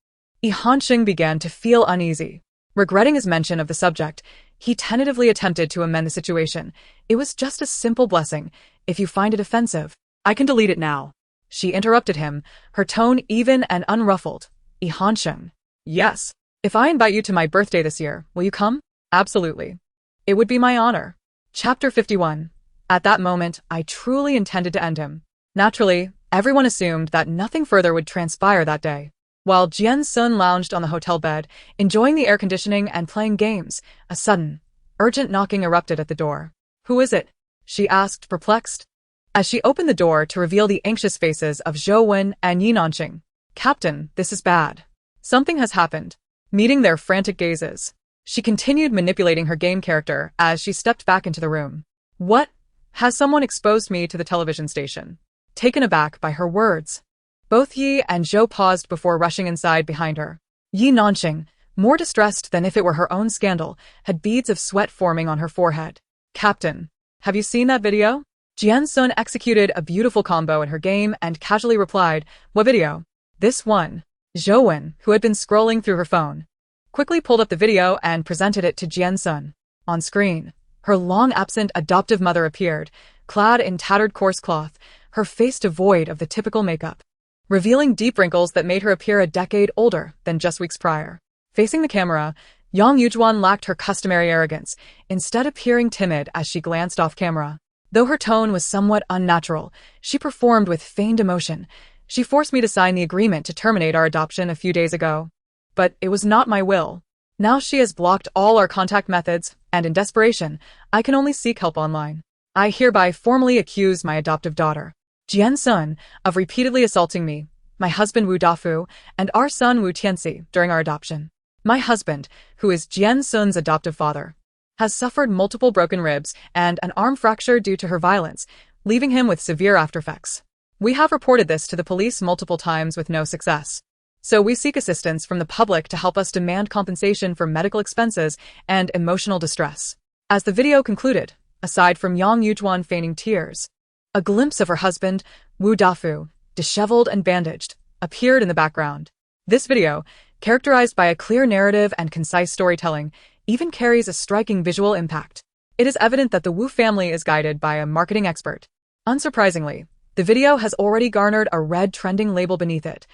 Yihan began to feel uneasy. Regretting his mention of the subject, he tentatively attempted to amend the situation. "It was just a simple blessing. If you find it offensive, I can delete it now." She interrupted him, her tone even and unruffled. "Yihan, yes. If I invite you to my birthday this year, will you come?" "Absolutely. It would be my honor." Chapter 51. At that moment, I truly intended to end him. Naturally, everyone assumed that nothing further would transpire that day. While Jian Xun lounged on the hotel bed, enjoying the air conditioning and playing games, a sudden, urgent knocking erupted at the door. Who is it? She asked, perplexed. As she opened the door to reveal the anxious faces of Zhou Wen and Yi Nanqing. Captain, this is bad. Something has happened. Meeting their frantic gazes, she continued manipulating her game character as she stepped back into the room. What? Has someone exposed me to the television station? Taken aback by her words, both Yi and Zhou paused before rushing inside behind her. Yi Nanqing, more distressed than if it were her own scandal, had beads of sweat forming on her forehead. Captain, have you seen that video? Jian Xun executed a beautiful combo in her game and casually replied, what video? This one. Zhou Wen, who had been scrolling through her phone, quickly pulled up the video and presented it to Jian Xun. On screen, her long-absent adoptive mother appeared, clad in tattered coarse cloth, her face devoid of the typical makeup, revealing deep wrinkles that made her appear a decade older than just weeks prior. Facing the camera, Yang Yujuan lacked her customary arrogance, instead appearing timid as she glanced off camera. Though her tone was somewhat unnatural, she performed with feigned emotion. She forced me to sign the agreement to terminate our adoption a few days ago. But it was not my will. Now she has blocked all our contact methods, and in desperation, I can only seek help online. I hereby formally accuse my adoptive daughter, Jian Xun, of repeatedly assaulting me, my husband Wu Dafu, and our son Wu Tianxi during our adoption. My husband, who is Jian Xun's adoptive father, has suffered multiple broken ribs and an arm fracture due to her violence, leaving him with severe aftereffects. We have reported this to the police multiple times with no success. So we seek assistance from the public to help us demand compensation for medical expenses and emotional distress. As the video concluded, aside from Yang Yujuan feigning tears, a glimpse of her husband, Wu Dafu, disheveled and bandaged, appeared in the background. This video, characterized by a clear narrative and concise storytelling, even carries a striking visual impact. It is evident that the Wu family is guided by a marketing expert. Unsurprisingly, the video has already garnered a red trending label beneath it,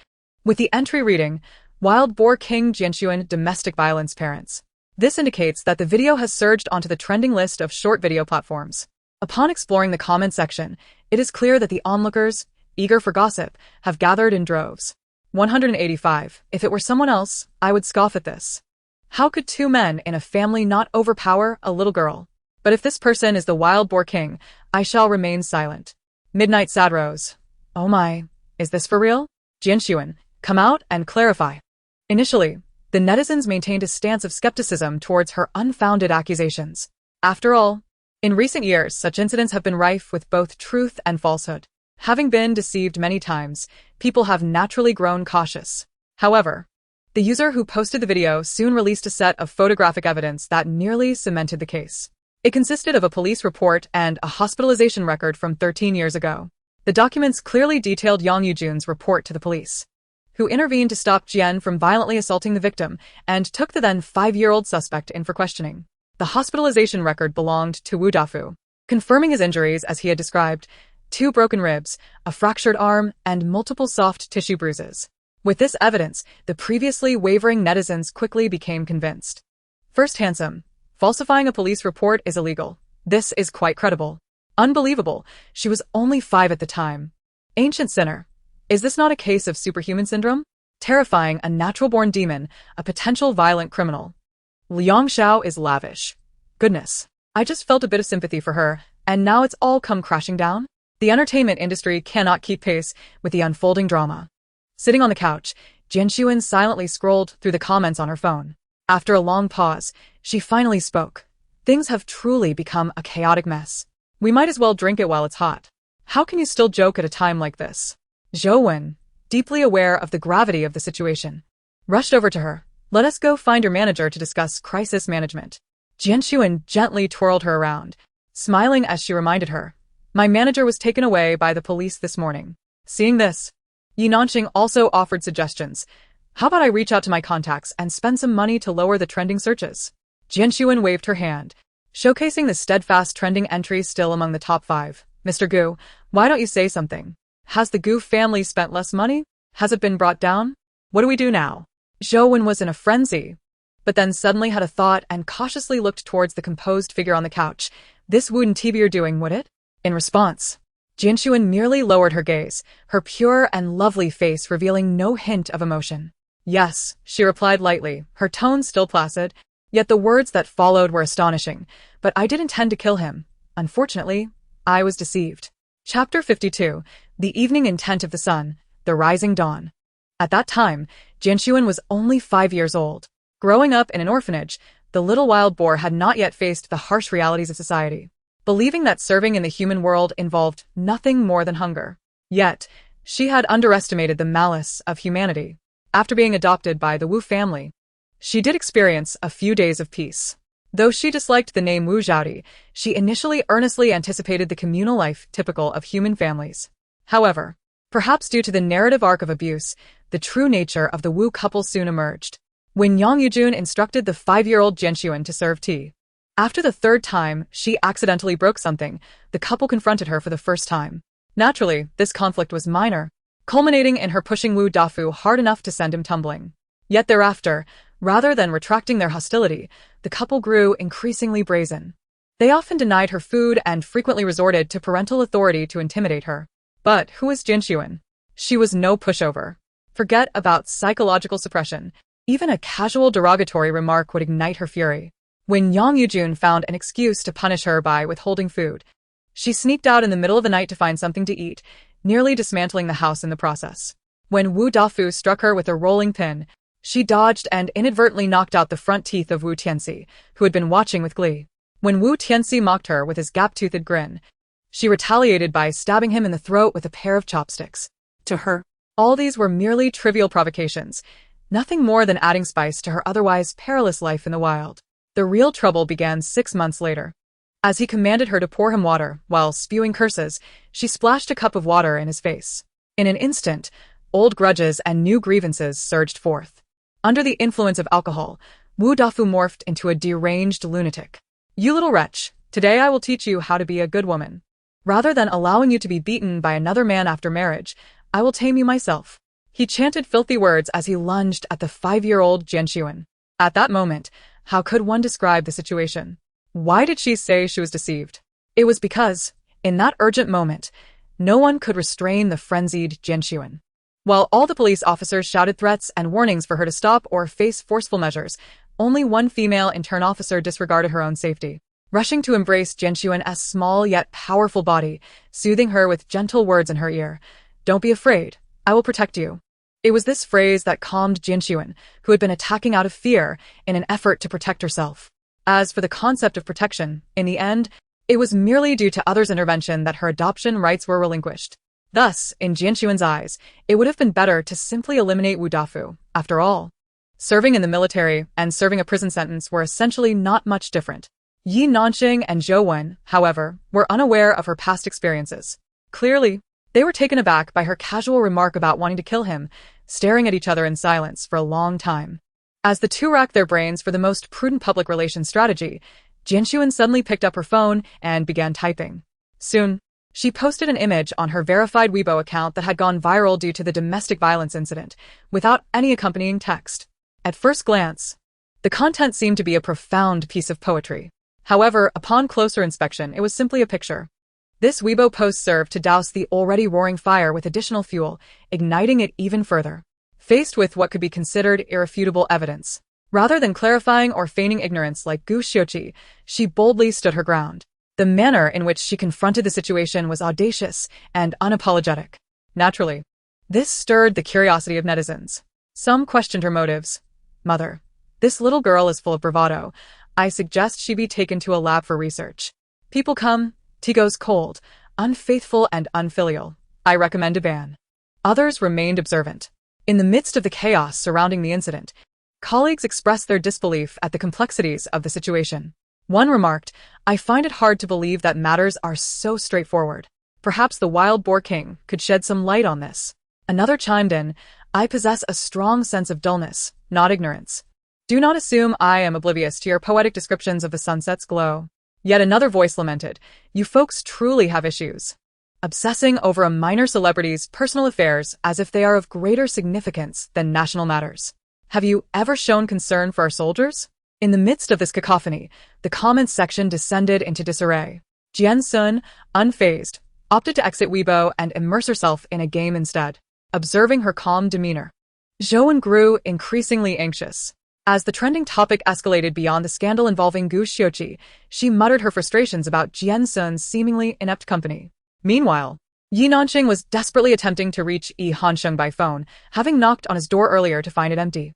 with the entry reading, Wild Boar King Jian Xun Domestic Violence Parents. This indicates that the video has surged onto the trending list of short video platforms. Upon exploring the comment section, it is clear that the onlookers, eager for gossip, have gathered in droves. 185. If it were someone else, I would scoff at this. How could two men in a family not overpower a little girl? But if this person is the Wild Boar King, I shall remain silent. Midnight Sad Rose. Oh my, is this for real? Jian Xun, come out and clarify. Initially, the netizens maintained a stance of skepticism towards her unfounded accusations. After all, in recent years, such incidents have been rife with both truth and falsehood. Having been deceived many times, people have naturally grown cautious. However, the user who posted the video soon released a set of photographic evidence that nearly cemented the case. It consisted of a police report and a hospitalization record from 13 years ago. The documents clearly detailed Yang Yujun's report to the police, who intervened to stop Jian from violently assaulting the victim and took the then 5-year-old suspect in for questioning. The hospitalization record belonged to Wu Dafu, confirming his injuries as he had described: 2 broken ribs, a fractured arm, and multiple soft tissue bruises. With this evidence, the previously wavering netizens quickly became convinced. First, handsome. Falsifying a police report is illegal. This is quite credible. Unbelievable. She was only 5 at the time. Ancient sinner. Is this not a case of superhuman syndrome? Terrifying a natural-born demon, a potential violent criminal. Liang Xiao is lavish. Goodness. I just felt a bit of sympathy for her, and now it's all come crashing down? The entertainment industry cannot keep pace with the unfolding drama. Sitting on the couch, Jian Xun silently scrolled through the comments on her phone. After a long pause, she finally spoke. Things have truly become a chaotic mess. We might as well drink it while it's hot. How can you still joke at a time like this? Zhou Wen, deeply aware of the gravity of the situation, rushed over to her. Let us go find your manager to discuss crisis management. Jian Xun gently twirled her around, smiling as she reminded her. My manager was taken away by the police this morning. Seeing this, Yi Nanqing also offered suggestions. How about I reach out to my contacts and spend some money to lower the trending searches? Jian Xun waved her hand, showcasing the steadfast trending entry still among the top 5. Mr. Gu, why don't you say something? Has the Gu family spent less money? Has it been brought down? What do we do now? Zhou Wen was in a frenzy, but then suddenly had a thought and cautiously looked towards the composed figure on the couch. This wouldn't be your doing, would it? In response, Jian Xun merely lowered her gaze, her pure and lovely face revealing no hint of emotion. Yes, she replied lightly, her tone still placid, yet the words that followed were astonishing. But I did intend to kill him. Unfortunately, I was deceived. Chapter 52. The Evening Intent of the Sun, the Rising Dawn. At that time, Jian Xun was only 5 years old. Growing up in an orphanage, the little wild boar had not yet faced the harsh realities of society, believing that serving in the human world involved nothing more than hunger. Yet, she had underestimated the malice of humanity. After being adopted by the Wu family, she did experience a few days of peace. Though she disliked the name Wu Zhaodi, she initially earnestly anticipated the communal life typical of human families. However, perhaps due to the narrative arc of abuse, the true nature of the Wu couple soon emerged. When Yang Yujun instructed the 5-year-old Jian Xun to serve tea, after the third time she accidentally broke something, the couple confronted her for the first time. Naturally, this conflict was minor, culminating in her pushing Wu Dafu hard enough to send him tumbling. Yet thereafter, rather than retracting their hostility, the couple grew increasingly brazen. They often denied her food and frequently resorted to parental authority to intimidate her. But who was Jian Xun? She was no pushover. Forget about psychological suppression. Even a casual derogatory remark would ignite her fury. When Yang Yujun found an excuse to punish her by withholding food, she sneaked out in the middle of the night to find something to eat, nearly dismantling the house in the process. When Wu Dafu struck her with a rolling pin, she dodged and inadvertently knocked out the front teeth of Wu Tianxi, who had been watching with glee. When Wu Tianxi mocked her with his gap-toothed grin, she retaliated by stabbing him in the throat with a pair of chopsticks. To her, all these were merely trivial provocations, nothing more than adding spice to her otherwise perilous life in the wild. The real trouble began 6 months later. As he commanded her to pour him water, while spewing curses, she splashed a cup of water in his face. In an instant, old grudges and new grievances surged forth. Under the influence of alcohol, Wu Dafu morphed into a deranged lunatic. "You little wretch, today I will teach you how to be a good woman. Rather than allowing you to be beaten by another man after marriage, I will tame you myself." He chanted filthy words as he lunged at the 5-year-old Jian Xun. At that moment, how could one describe the situation? Why did she say she was deceived? It was because, in that urgent moment, no one could restrain the frenzied Jian Xun. While all the police officers shouted threats and warnings for her to stop or face forceful measures, only one female intern officer disregarded her own safety, rushing to embrace Jian Xun's small yet powerful body, soothing her with gentle words in her ear. "Don't be afraid. I will protect you." It was this phrase that calmed Jian Xun, who had been attacking out of fear in an effort to protect herself. As for the concept of protection, in the end, it was merely due to others' intervention that her adoption rights were relinquished. Thus, in Jian Xun's eyes, it would have been better to simply eliminate Wu Dafu. After all, serving in the military and serving a prison sentence were essentially not much different. Yi Nanxing and Zhou Wen, however, were unaware of her past experiences. Clearly, they were taken aback by her casual remark about wanting to kill him, staring at each other in silence for a long time. As the two racked their brains for the most prudent public relations strategy, Jian Xun suddenly picked up her phone and began typing. Soon, she posted an image on her verified Weibo account that had gone viral due to the domestic violence incident, without any accompanying text. At first glance, the content seemed to be a profound piece of poetry. However, upon closer inspection, it was simply a picture. This Weibo post served to douse the already roaring fire with additional fuel, igniting it even further. Faced with what could be considered irrefutable evidence, rather than clarifying or feigning ignorance like Gu Xiuqi, she boldly stood her ground. The manner in which she confronted the situation was audacious and unapologetic. Naturally, this stirred the curiosity of netizens. Some questioned her motives. "Mother, this little girl is full of bravado. I suggest she be taken to a lab for research. People come, tea goes cold, unfaithful and unfilial. I recommend a ban." Others remained observant. In the midst of the chaos surrounding the incident, colleagues expressed their disbelief at the complexities of the situation. One remarked, "I find it hard to believe that matters are so straightforward. Perhaps the wild boar king could shed some light on this." Another chimed in, "I possess a strong sense of dullness, not ignorance. Do not assume I am oblivious to your poetic descriptions of the sunset's glow." Yet another voice lamented, "You folks truly have issues. Obsessing over a minor celebrity's personal affairs as if they are of greater significance than national matters. Have you ever shown concern for our soldiers?" In the midst of this cacophony, the comments section descended into disarray. Jian Xun, unfazed, opted to exit Weibo and immerse herself in a game instead. Observing her calm demeanor, Zhou Wen grew increasingly anxious. As the trending topic escalated beyond the scandal involving Gu Xiuqi, she muttered her frustrations about Jian Xun's seemingly inept company. Meanwhile, Yi Nanqing was desperately attempting to reach Yi Hansheng by phone, having knocked on his door earlier to find it empty.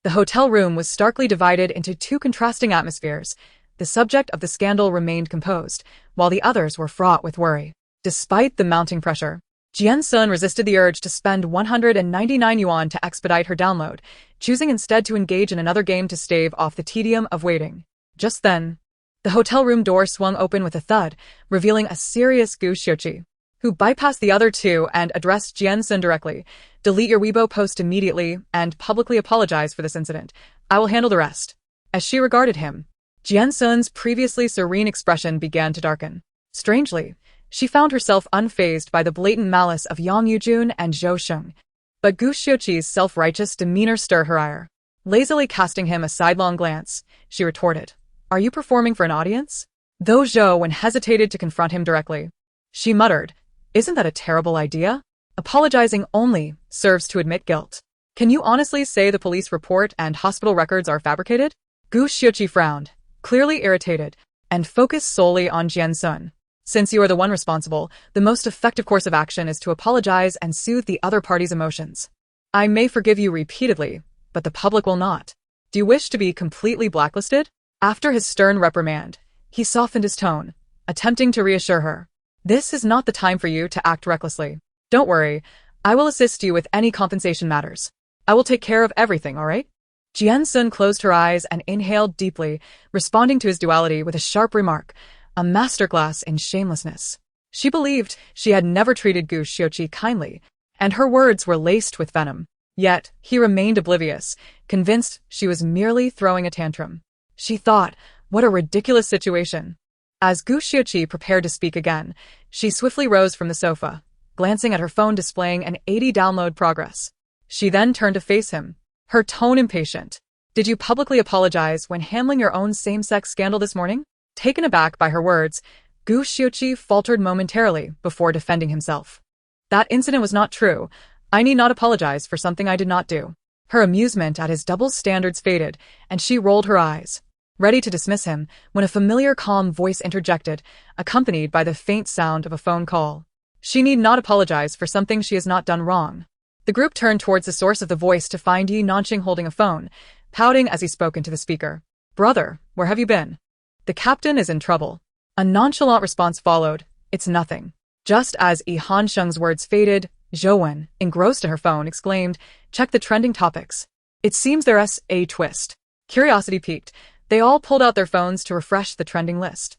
The hotel room was starkly divided into two contrasting atmospheres. The subject of the scandal remained composed, while the others were fraught with worry. Despite the mounting pressure, Jian Xun resisted the urge to spend 199 yuan to expedite her download, choosing instead to engage in another game to stave off the tedium of waiting. Just then, the hotel room door swung open with a thud, revealing a serious Gu Xiuqi, who bypassed the other two and addressed Jian Xun directly. "Delete your Weibo post immediately and publicly apologize for this incident. I will handle the rest." As she regarded him, Jian Xun's previously serene expression began to darken. Strangely, she found herself unfazed by the blatant malice of Yang Yujun and Zhou Sheng. But Gu Xiuqi's self-righteous demeanor stirred her ire. Lazily casting him a sidelong glance, she retorted, "Are you performing for an audience?" Though Zhou Wen hesitated to confront him directly, she muttered, "Isn't that a terrible idea? Apologizing only serves to admit guilt. Can you honestly say the police report and hospital records are fabricated?" Gu Xiuqi frowned, clearly irritated, and focused solely on Jian Xun. "Since you are the one responsible, the most effective course of action is to apologize and soothe the other party's emotions. I may forgive you repeatedly, but the public will not. Do you wish to be completely blacklisted?" After his stern reprimand, he softened his tone, attempting to reassure her. "This is not the time for you to act recklessly. Don't worry, I will assist you with any compensation matters. I will take care of everything, all right?" Jian Xun closed her eyes and inhaled deeply, responding to his duality with a sharp remark, a masterclass in shamelessness. She believed she had never treated Gu Xiuqi kindly, and her words were laced with venom. Yet he remained oblivious, convinced she was merely throwing a tantrum. She thought, what a ridiculous situation. As Gu Xiuqi prepared to speak again, she swiftly rose from the sofa, glancing at her phone displaying an 80 download progress. She then turned to face him, her tone impatient. "Did you publicly apologize when handling your own same-sex scandal this morning?" Taken aback by her words, Gu Xiuqi faltered momentarily before defending himself. "That incident was not true. I need not apologize for something I did not do." Her amusement at his double standards faded, and she rolled her eyes, ready to dismiss him, when a familiar calm voice interjected, accompanied by the faint sound of a phone call. She need not apologize for something she has not done wrong. The group turned towards the source of the voice to find Yi Nanqing holding a phone, pouting as he spoke into the speaker. "Brother, where have you been?" "The captain is in trouble." A nonchalant response followed, "It's nothing." Just as Yi Hansheng's words faded, Zhou Wen, engrossed in her phone, exclaimed, "Check the trending topics. It seems there's a twist." Curiosity piqued. They all pulled out their phones to refresh the trending list,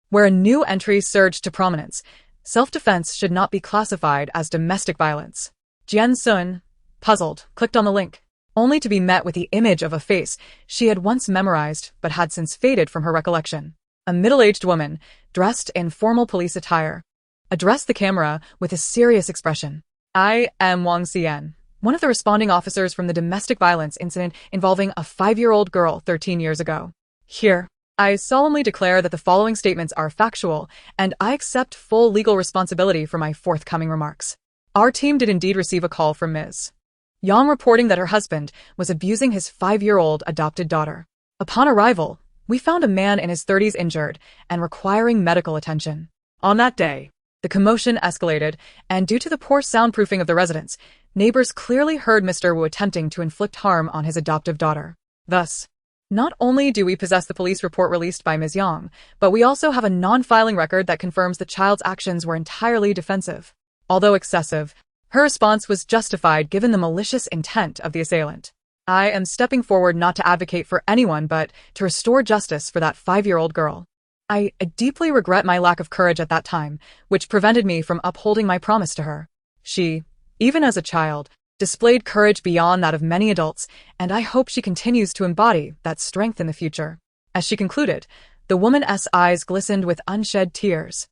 where a new entry surged to prominence. Self-defense should not be classified as domestic violence. Jian Xun, puzzled, clicked on the link, only to be met with the image of a face she had once memorized but had since faded from her recollection. A middle-aged woman, dressed in formal police attire, addressed the camera with a serious expression. "I am Wang Xian, one of the responding officers from the domestic violence incident involving a 5-year-old girl 13 years ago. Here, I solemnly declare that the following statements are factual, and I accept full legal responsibility for my forthcoming remarks. Our team did indeed receive a call from Ms. Yang reporting that her husband was abusing his 5-year-old adopted daughter. Upon arrival, we found a man in his 30s injured and requiring medical attention. On that day, the commotion escalated, and due to the poor soundproofing of the residence, neighbors clearly heard Mr. Wu attempting to inflict harm on his adoptive daughter. Thus, not only do we possess the police report released by Ms. Yang, but we also have a non-filing record that confirms the child's actions were entirely defensive. Although excessive, her response was justified given the malicious intent of the assailant. I am stepping forward not to advocate for anyone but to restore justice for that 5-year-old girl. I deeply regret my lack of courage at that time, which prevented me from upholding my promise to her. She, even as a child, displayed courage beyond that of many adults, and I hope she continues to embody that strength in the future." As she concluded, the woman's eyes glistened with unshed tears.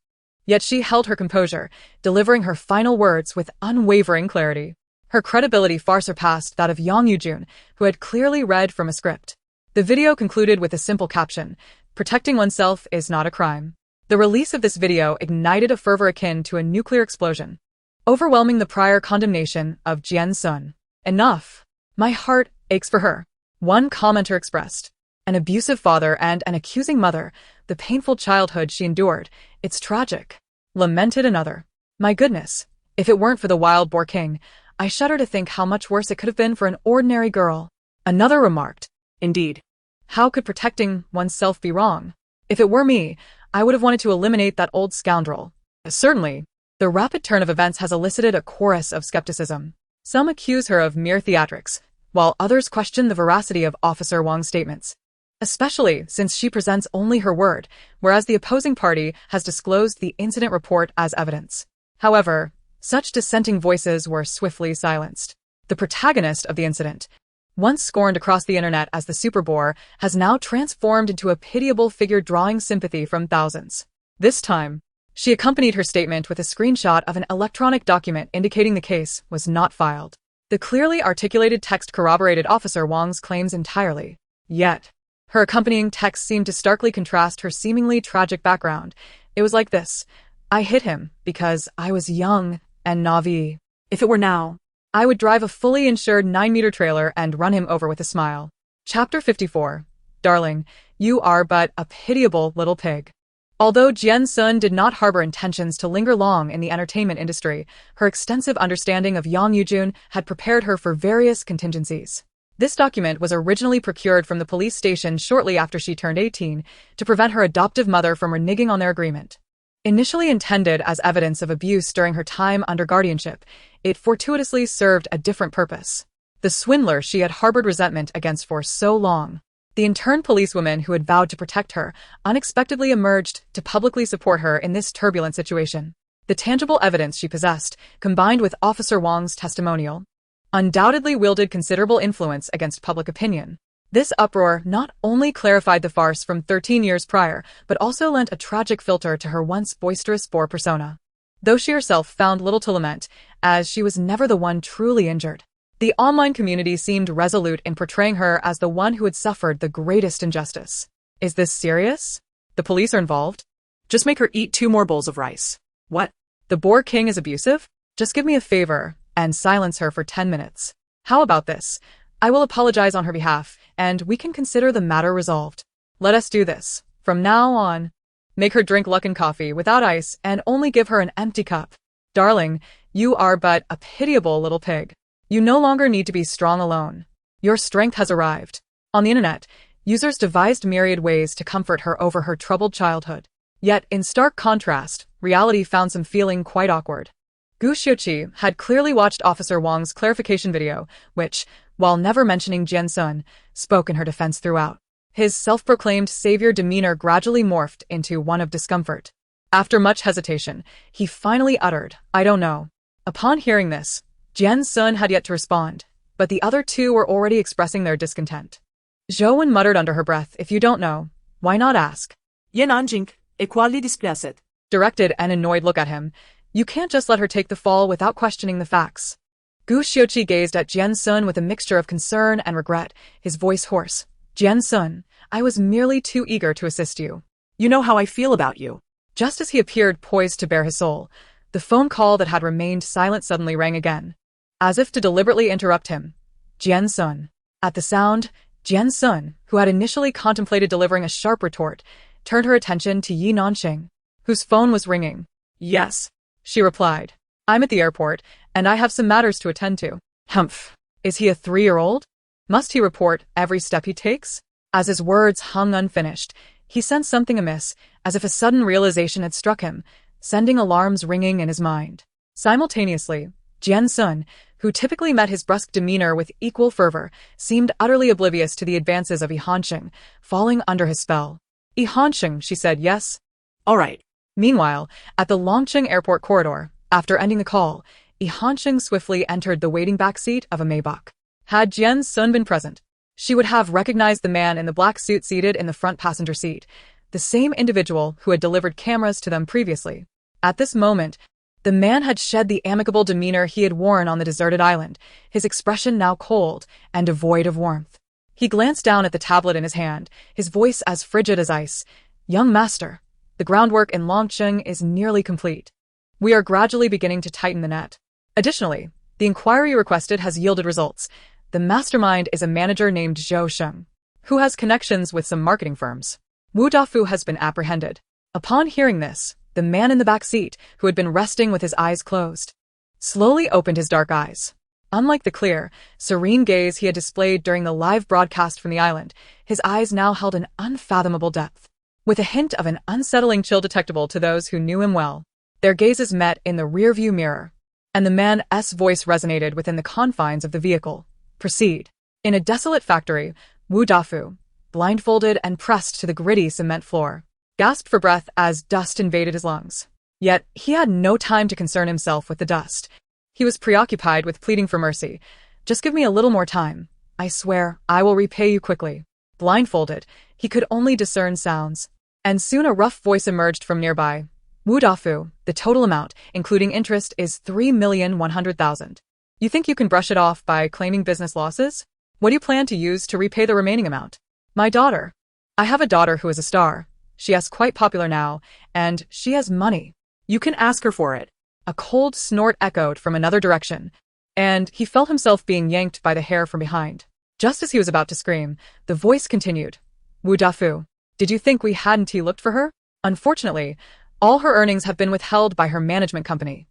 Yet she held her composure, delivering her final words with unwavering clarity. Her credibility far surpassed that of Yang Yujun, who had clearly read from a script. The video concluded with a simple caption, "Protecting oneself is not a crime." The release of this video ignited a fervor akin to a nuclear explosion, overwhelming the prior condemnation of Jian Xun. "Enough. My heart aches for her. One commenter expressed. An abusive father and an accusing mother, the painful childhood she endured, it's tragic. Lamented another. My goodness, if it weren't for the wild boar king, I shudder to think how much worse it could have been for an ordinary girl. Another remarked. Indeed. How could protecting oneself be wrong? If it were me, I would have wanted to eliminate that old scoundrel. Certainly, the rapid turn of events has elicited a chorus of skepticism. Some accuse her of mere theatrics, while others question the veracity of Officer Wong's statements, especially since she presents only her word, whereas the opposing party has disclosed the incident report as evidence. However, such dissenting voices were swiftly silenced. The protagonist of the incident, once scorned across the internet as the super boar, has now transformed into a pitiable figure drawing sympathy from thousands. This time, she accompanied her statement with a screenshot of an electronic document indicating the case was not filed. The clearly articulated text corroborated Officer Wong's claims entirely. Yet, her accompanying text seemed to starkly contrast her seemingly tragic background. It was like this. I hit him because I was young and naive. If it were now, I would drive a fully insured 9-meter trailer and run him over with a smile. Chapter 54. Darling, you are but a pitiable little pig. Although Jian Xun did not harbor intentions to linger long in the entertainment industry, her extensive understanding of Yang Yujun had prepared her for various contingencies. This document was originally procured from the police station shortly after she turned 18 to prevent her adoptive mother from reneging on their agreement. Initially intended as evidence of abuse during her time under guardianship, it fortuitously served a different purpose. The swindler she had harbored resentment against for so long. The interned policewoman who had vowed to protect her unexpectedly emerged to publicly support her in this turbulent situation. The tangible evidence she possessed, combined with Officer Wong's testimonial, undoubtedly wielded considerable influence against public opinion. This uproar not only clarified the farce from 13 years prior, but also lent a tragic filter to her once boisterous boar persona. Though she herself found little to lament, as she was never the one truly injured. The online community seemed resolute in portraying her as the one who had suffered the greatest injustice. Is this serious? The police are involved? Just make her eat 2 more bowls of rice. What? The boar king is abusive? Just give me a favor and silence her for 10 minutes. How about this? I will apologize on her behalf, and we can consider the matter resolved. Let us do this. From now on, make her drink Luckin coffee without ice and only give her an empty cup. Darling, you are but a pitiable little pig. You no longer need to be strong alone. Your strength has arrived. On the internet, users devised myriad ways to comfort her over her troubled childhood. Yet, in stark contrast, reality found some feeling quite awkward. Gu Xiuqi had clearly watched Officer Wong's clarification video, which, while never mentioning Jian Xun, spoke in her defense throughout. His self-proclaimed savior demeanor gradually morphed into one of discomfort. After much hesitation, he finally uttered, I don't know. Upon hearing this, Jian Xun had yet to respond, but the other two were already expressing their discontent. Zhou muttered under her breath, if you don't know, why not ask? Yen Anjing, equally displeased. Directed an annoyed look at him. You can't just let her take the fall without questioning the facts. Gu Xiuqi gazed at Jian Xun with a mixture of concern and regret, his voice hoarse. Jian Xun, I was merely too eager to assist you. You know how I feel about you. Just as he appeared poised to bare his soul, the phone call that had remained silent suddenly rang again. As if to deliberately interrupt him. Jian Xun. At the sound, Jian Xun, who had initially contemplated delivering a sharp retort, turned her attention to Yi Nanxing, whose phone was ringing. Yes, she replied. I'm at the airport, and I have some matters to attend to. Humph. Is he a 3-year-old? Must he report every step he takes? As his words hung unfinished, he sensed something amiss, as if a sudden realization had struck him, sending alarms ringing in his mind. Simultaneously, Jian Xun, who typically met his brusque demeanor with equal fervor, seemed utterly oblivious to the advances of Yi Hanxing, falling under his spell. Yi Hanxing, she said, yes. All right. Meanwhile, at the Longqing airport corridor, after ending the call, Yi Hanxing swiftly entered the waiting back seat of a Maybach. Had Jian Xun been present, she would have recognized the man in the black suit seated in the front passenger seat, the same individual who had delivered cameras to them previously. At this moment, the man had shed the amicable demeanor he had worn on the deserted island, his expression now cold and devoid of warmth. He glanced down at the tablet in his hand, his voice as frigid as ice. Young master, the groundwork in Longqing is nearly complete. We are gradually beginning to tighten the net. Additionally, the inquiry requested has yielded results. The mastermind is a manager named Jian Xun, who has connections with some marketing firms. Wu Dafu has been apprehended. Upon hearing this, the man in the back seat, who had been resting with his eyes closed, slowly opened his dark eyes. Unlike the clear, serene gaze he had displayed during the live broadcast from the island, his eyes now held an unfathomable depth, with a hint of an unsettling chill detectable to those who knew him well. Their gazes met in the rearview mirror, and the man's voice resonated within the confines of the vehicle. Proceed. In a desolate factory, Wu Dafu, blindfolded and pressed to the gritty cement floor, gasped for breath as dust invaded his lungs. Yet he had no time to concern himself with the dust. He was preoccupied with pleading for mercy. Just give me a little more time. I swear, I will repay you quickly. Blindfolded, he could only discern sounds, and soon a rough voice emerged from nearby. Wu Dafu, the total amount, including interest, is 3,100,000. You think you can brush it off by claiming business losses? What do you plan to use to repay the remaining amount? My daughter. I have a daughter who is a star. She is quite popular now, and she has money. You can ask her for it. A cold snort echoed from another direction, and he felt himself being yanked by the hair from behind. Just as he was about to scream, the voice continued. Wu Dafu, did you think we hadn't looked for her? Unfortunately, all her earnings have been withheld by her management company.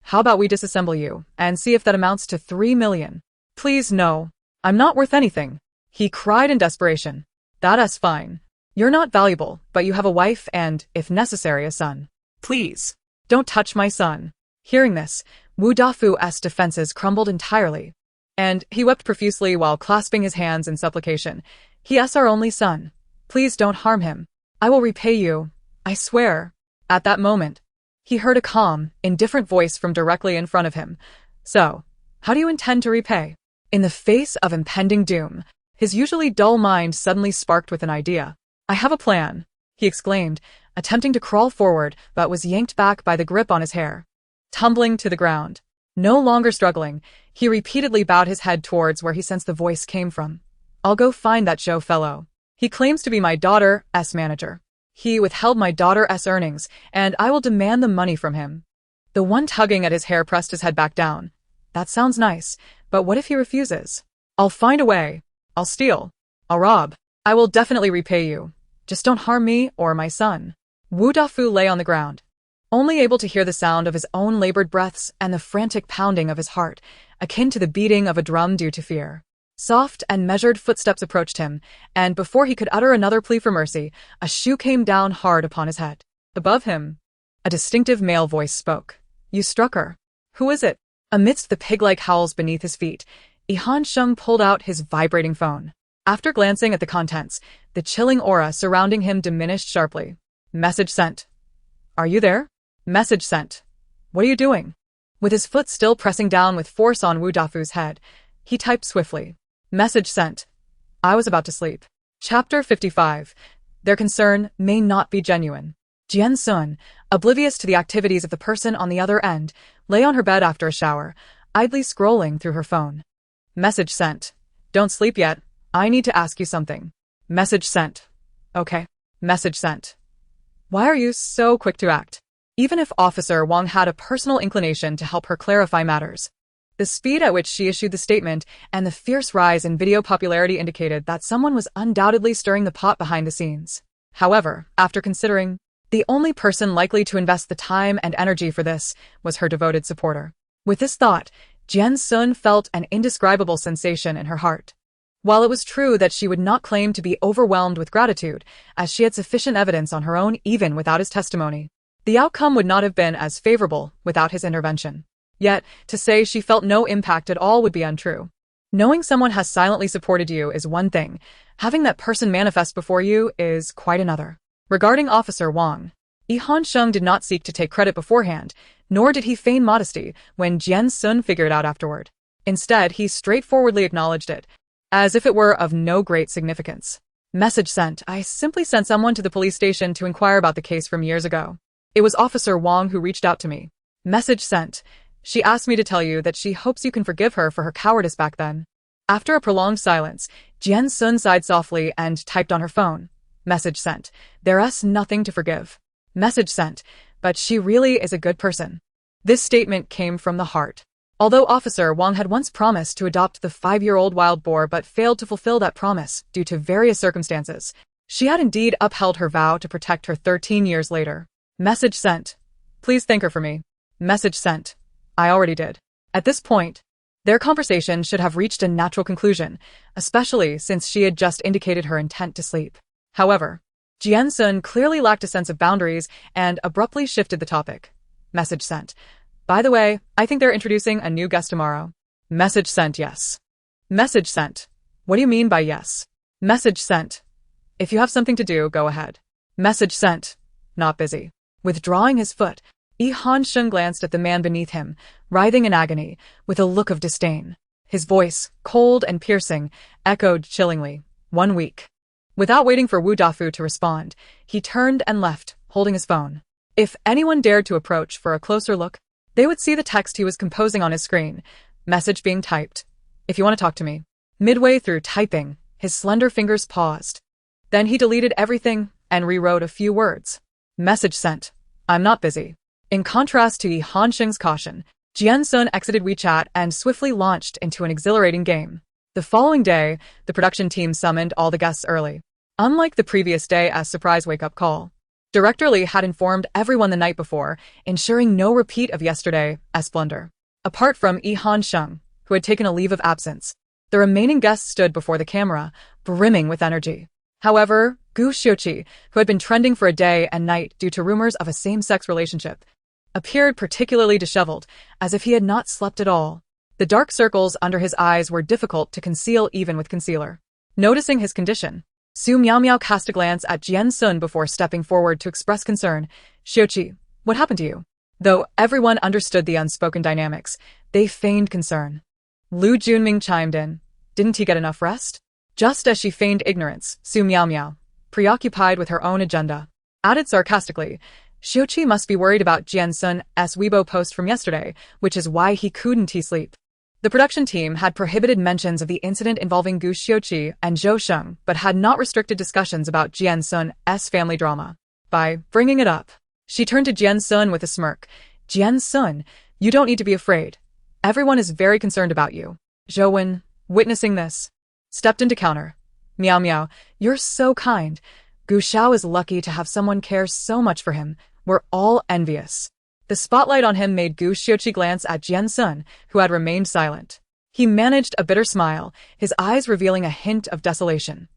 How about we disassemble you and see if that amounts to 3 million? Please no. I'm not worth anything. He cried in desperation. That's fine. You're not valuable, but you have a wife and, if necessary, a son. Please, don't touch my son. Hearing this, Wu Dafu's defenses crumbled entirely, and he wept profusely while clasping his hands in supplication. He is our only son. Please don't harm him. I will repay you. I swear. At that moment, he heard a calm, indifferent voice from directly in front of him. So, how do you intend to repay? In the face of impending doom, his usually dull mind suddenly sparked with an idea. I have a plan, he exclaimed, attempting to crawl forward but was yanked back by the grip on his hair. Tumbling to the ground, no longer struggling, he repeatedly bowed his head towards where he sensed the voice came from. I'll go find that Joe fellow. He claims to be my daughter's manager. He withheld my daughter's earnings, and I will demand the money from him. The one tugging at his hair pressed his head back down. That sounds nice, but what if he refuses? I'll find a way. I'll steal. I'll rob. I will definitely repay you. Just don't harm me or my son. Wu Dafu lay on the ground, only able to hear the sound of his own labored breaths and the frantic pounding of his heart, akin to the beating of a drum due to fear. Soft and measured footsteps approached him, and before he could utter another plea for mercy, a shoe came down hard upon his head. Above him, a distinctive male voice spoke. You struck her. Who is it? Amidst the pig-like howls beneath his feet, Jian Xun pulled out his vibrating phone. After glancing at the contents, the chilling aura surrounding him diminished sharply. Message sent. Are you there? Message sent. What are you doing? With his foot still pressing down with force on Wu Dafu's head, he typed swiftly. Message sent. I was about to sleep. Chapter 55. Their concern may not be genuine. Jian Xun, oblivious to the activities of the person on the other end, lay on her bed after a shower, idly scrolling through her phone. Message sent. Don't sleep yet. I need to ask you something. Message sent. Okay. Message sent. Why are you so quick to act? Even if Officer Wong had a personal inclination to help her clarify matters, the speed at which she issued the statement and the fierce rise in video popularity indicated that someone was undoubtedly stirring the pot behind the scenes. However, after considering, the only person likely to invest the time and energy for this was her devoted supporter. With this thought, Jian Xun felt an indescribable sensation in her heart. While it was true that she would not claim to be overwhelmed with gratitude, as she had sufficient evidence on her own even without his testimony, the outcome would not have been as favorable without his intervention. Yet, to say she felt no impact at all would be untrue. Knowing someone has silently supported you is one thing. Having that person manifest before you is quite another. Regarding Officer Wong, Jian Xun did not seek to take credit beforehand, nor did he feign modesty when Jian Xun figured it out afterward. Instead, he straightforwardly acknowledged it, as if it were of no great significance. Message sent. I simply sent someone to the police station to inquire about the case from years ago. It was Officer Wong who reached out to me. Message sent. She asked me to tell you that she hopes you can forgive her for her cowardice back then. After a prolonged silence, Jian Xun sighed softly and typed on her phone. Message sent. There's nothing to forgive. Message sent. But she really is a good person. This statement came from the heart. Although Officer Wang had once promised to adopt the 5-year-old wild boar but failed to fulfill that promise due to various circumstances, she had indeed upheld her vow to protect her 13 years later. Message sent. Please thank her for me. Message sent. I already did. At this point, their conversation should have reached a natural conclusion, especially since she had just indicated her intent to sleep. However, Jian Xun clearly lacked a sense of boundaries and abruptly shifted the topic. Message sent. By the way, I think they're introducing a new guest tomorrow. Message sent, yes. Message sent. What do you mean by yes? Message sent. If you have something to do, go ahead. Message sent. Not busy. Withdrawing his foot, Jian Xun glanced at the man beneath him, writhing in agony, with a look of disdain. His voice, cold and piercing, echoed chillingly. 1 week. Without waiting for Wu Dafu to respond, he turned and left, holding his phone. If anyone dared to approach for a closer look, they would see the text he was composing on his screen, message being typed. If you want to talk to me. Midway through typing, his slender fingers paused. Then he deleted everything and rewrote a few words. Message sent. I'm not busy. In contrast to Jian Xun's caution, Jian Xun exited WeChat and swiftly launched into an exhilarating game. The following day, the production team summoned all the guests early. Unlike the previous day as surprise wake-up call, Director Li had informed everyone the night before, ensuring no repeat of yesterday's blunder. Apart from Jian Xun, who had taken a leave of absence, the remaining guests stood before the camera, brimming with energy. However, Gu Xiuqi, who had been trending for a day and night due to rumors of a same-sex relationship, appeared particularly disheveled, as if he had not slept at all. The dark circles under his eyes were difficult to conceal even with concealer. Noticing his condition, Su Miao cast a glance at Jian Xun before stepping forward to express concern. Xiuqi, what happened to you? Though everyone understood the unspoken dynamics, they feigned concern. Lu Junming chimed in. Didn't he get enough rest? Just as she feigned ignorance, Su Miao, preoccupied with her own agenda, added sarcastically, Xiuqi must be worried about Jian Xun's Weibo post from yesterday, which is why he couldn't sleep. The production team had prohibited mentions of the incident involving Gu Xiuqi and Zhou Sheng, but had not restricted discussions about Jian Xun's family drama. By bringing it up, she turned to Jian Xun with a smirk. Jian Xun, you don't need to be afraid. Everyone is very concerned about you. Zhou Wen, witnessing this, stepped in to counter. Miao, you're so kind. Gu Xiao is lucky to have someone care so much for him. We're all envious. The spotlight on him made Gu Xiuqi glance at Jian Xun, who had remained silent. He managed a bitter smile, his eyes revealing a hint of desolation.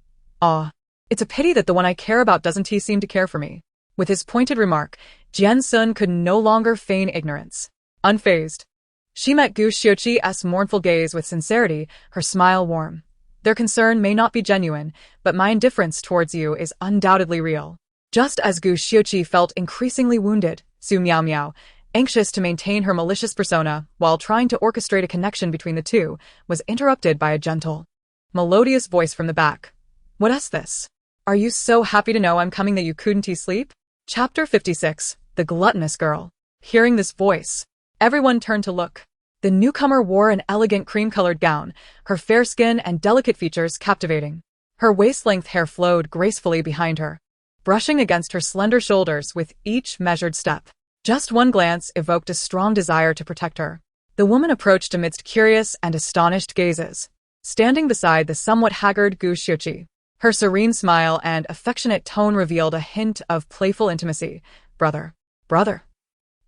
Ah, it's a pity that the one I care about doesn't seem to care for me. With his pointed remark, Jian Xun could no longer feign ignorance. Unfazed, she met Gu Xiuqi's mournful gaze with sincerity, her smile warm. Their concern may not be genuine, but my indifference towards you is undoubtedly real. Just as Gu Xiuqi felt increasingly wounded, Su Miao, anxious to maintain her malicious persona while trying to orchestrate a connection between the two, was interrupted by a gentle, melodious voice from the back. What's this? Are you so happy to know I'm coming that you couldn't sleep? Chapter 56, The Gluttonous Girl. Hearing this voice, everyone turned to look. The newcomer wore an elegant cream-colored gown, her fair skin and delicate features captivating. Her waist-length hair flowed gracefully behind her, brushing against her slender shoulders with each measured step. Just one glance evoked a strong desire to protect her. The woman approached amidst curious and astonished gazes, standing beside the somewhat haggard Gu Xiuqi. Her serene smile and affectionate tone revealed a hint of playful intimacy. Brother.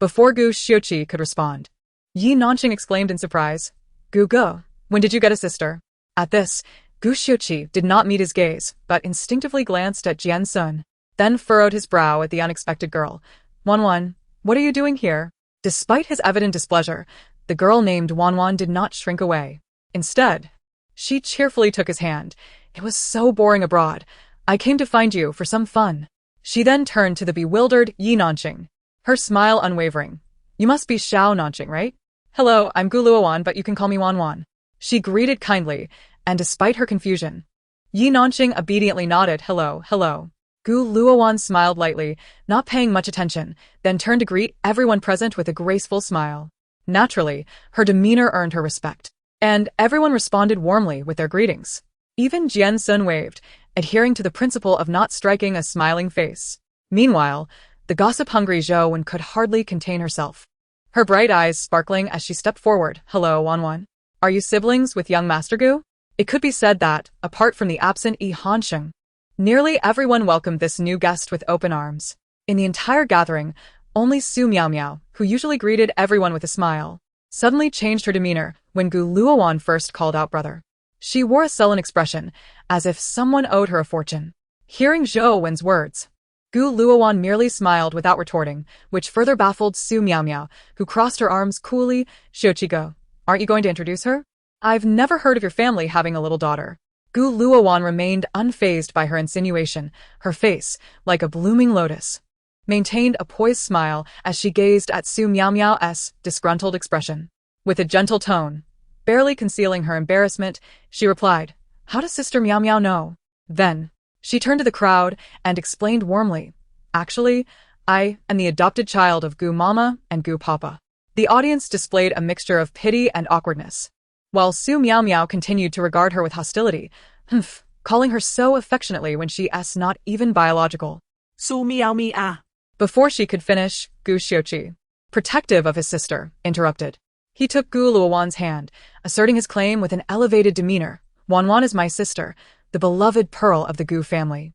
Before Gu Xiuqi could respond, Yi Nanqing exclaimed in surprise. Gu, when did you get a sister? At this, Gu Xiuqi did not meet his gaze, but instinctively glanced at Jian Xun, then furrowed his brow at the unexpected girl. Wan, what are you doing here? Despite his evident displeasure, the girl named Wan did not shrink away. Instead, she cheerfully took his hand. It was so boring abroad. I came to find you for some fun. She then turned to the bewildered Yi Nanqing, her smile unwavering. You must be Xiao Nanqing, right? Hello, I'm Gu Luowan, but you can call me Wan. She greeted kindly, and despite her confusion, Yi Nanqing obediently nodded. Hello. Gu Luowan smiled lightly, not paying much attention, then turned to greet everyone present with a graceful smile. Naturally, her demeanor earned her respect, and everyone responded warmly with their greetings. Even Jian Xun waved, adhering to the principle of not striking a smiling face. Meanwhile, the gossip-hungry Zhou Wen could hardly contain herself. her bright eyes sparkling as she stepped forward. Hello, Wanwan. Are you siblings with young Master Gu? It could be said that, apart from the absent Jian Xun, nearly everyone welcomed this new guest with open arms. In the entire gathering, only Su Miao, who usually greeted everyone with a smile, suddenly changed her demeanor when Gu Luowan first called out brother. She wore a sullen expression, as if someone owed her a fortune. Hearing Zhou Wen's words, Gu Luowan merely smiled without retorting, which further baffled Su Miao, who crossed her arms coolly. Xiuqigo, aren't you going to introduce her? I've never heard of your family having a little daughter. Gu Luowan remained unfazed by her insinuation, her face, like a blooming lotus, maintained a poised smile as she gazed at Su Miao's disgruntled expression. With a gentle tone, barely concealing her embarrassment, she replied, "How does Sister Miao know?" Then, she turned to the crowd and explained warmly, "Actually, I am the adopted child of Gu Mama and Gu Papa." The audience displayed a mixture of pity and awkwardness, while Su Miao continued to regard her with hostility, calling her so affectionately when she's not even biological. Su Miao. Before she could finish, Gu Xiuqi, protective of his sister, interrupted. He took Gu Luowan's hand, asserting his claim with an elevated demeanor. Wanwan is my sister, the beloved pearl of the Gu family.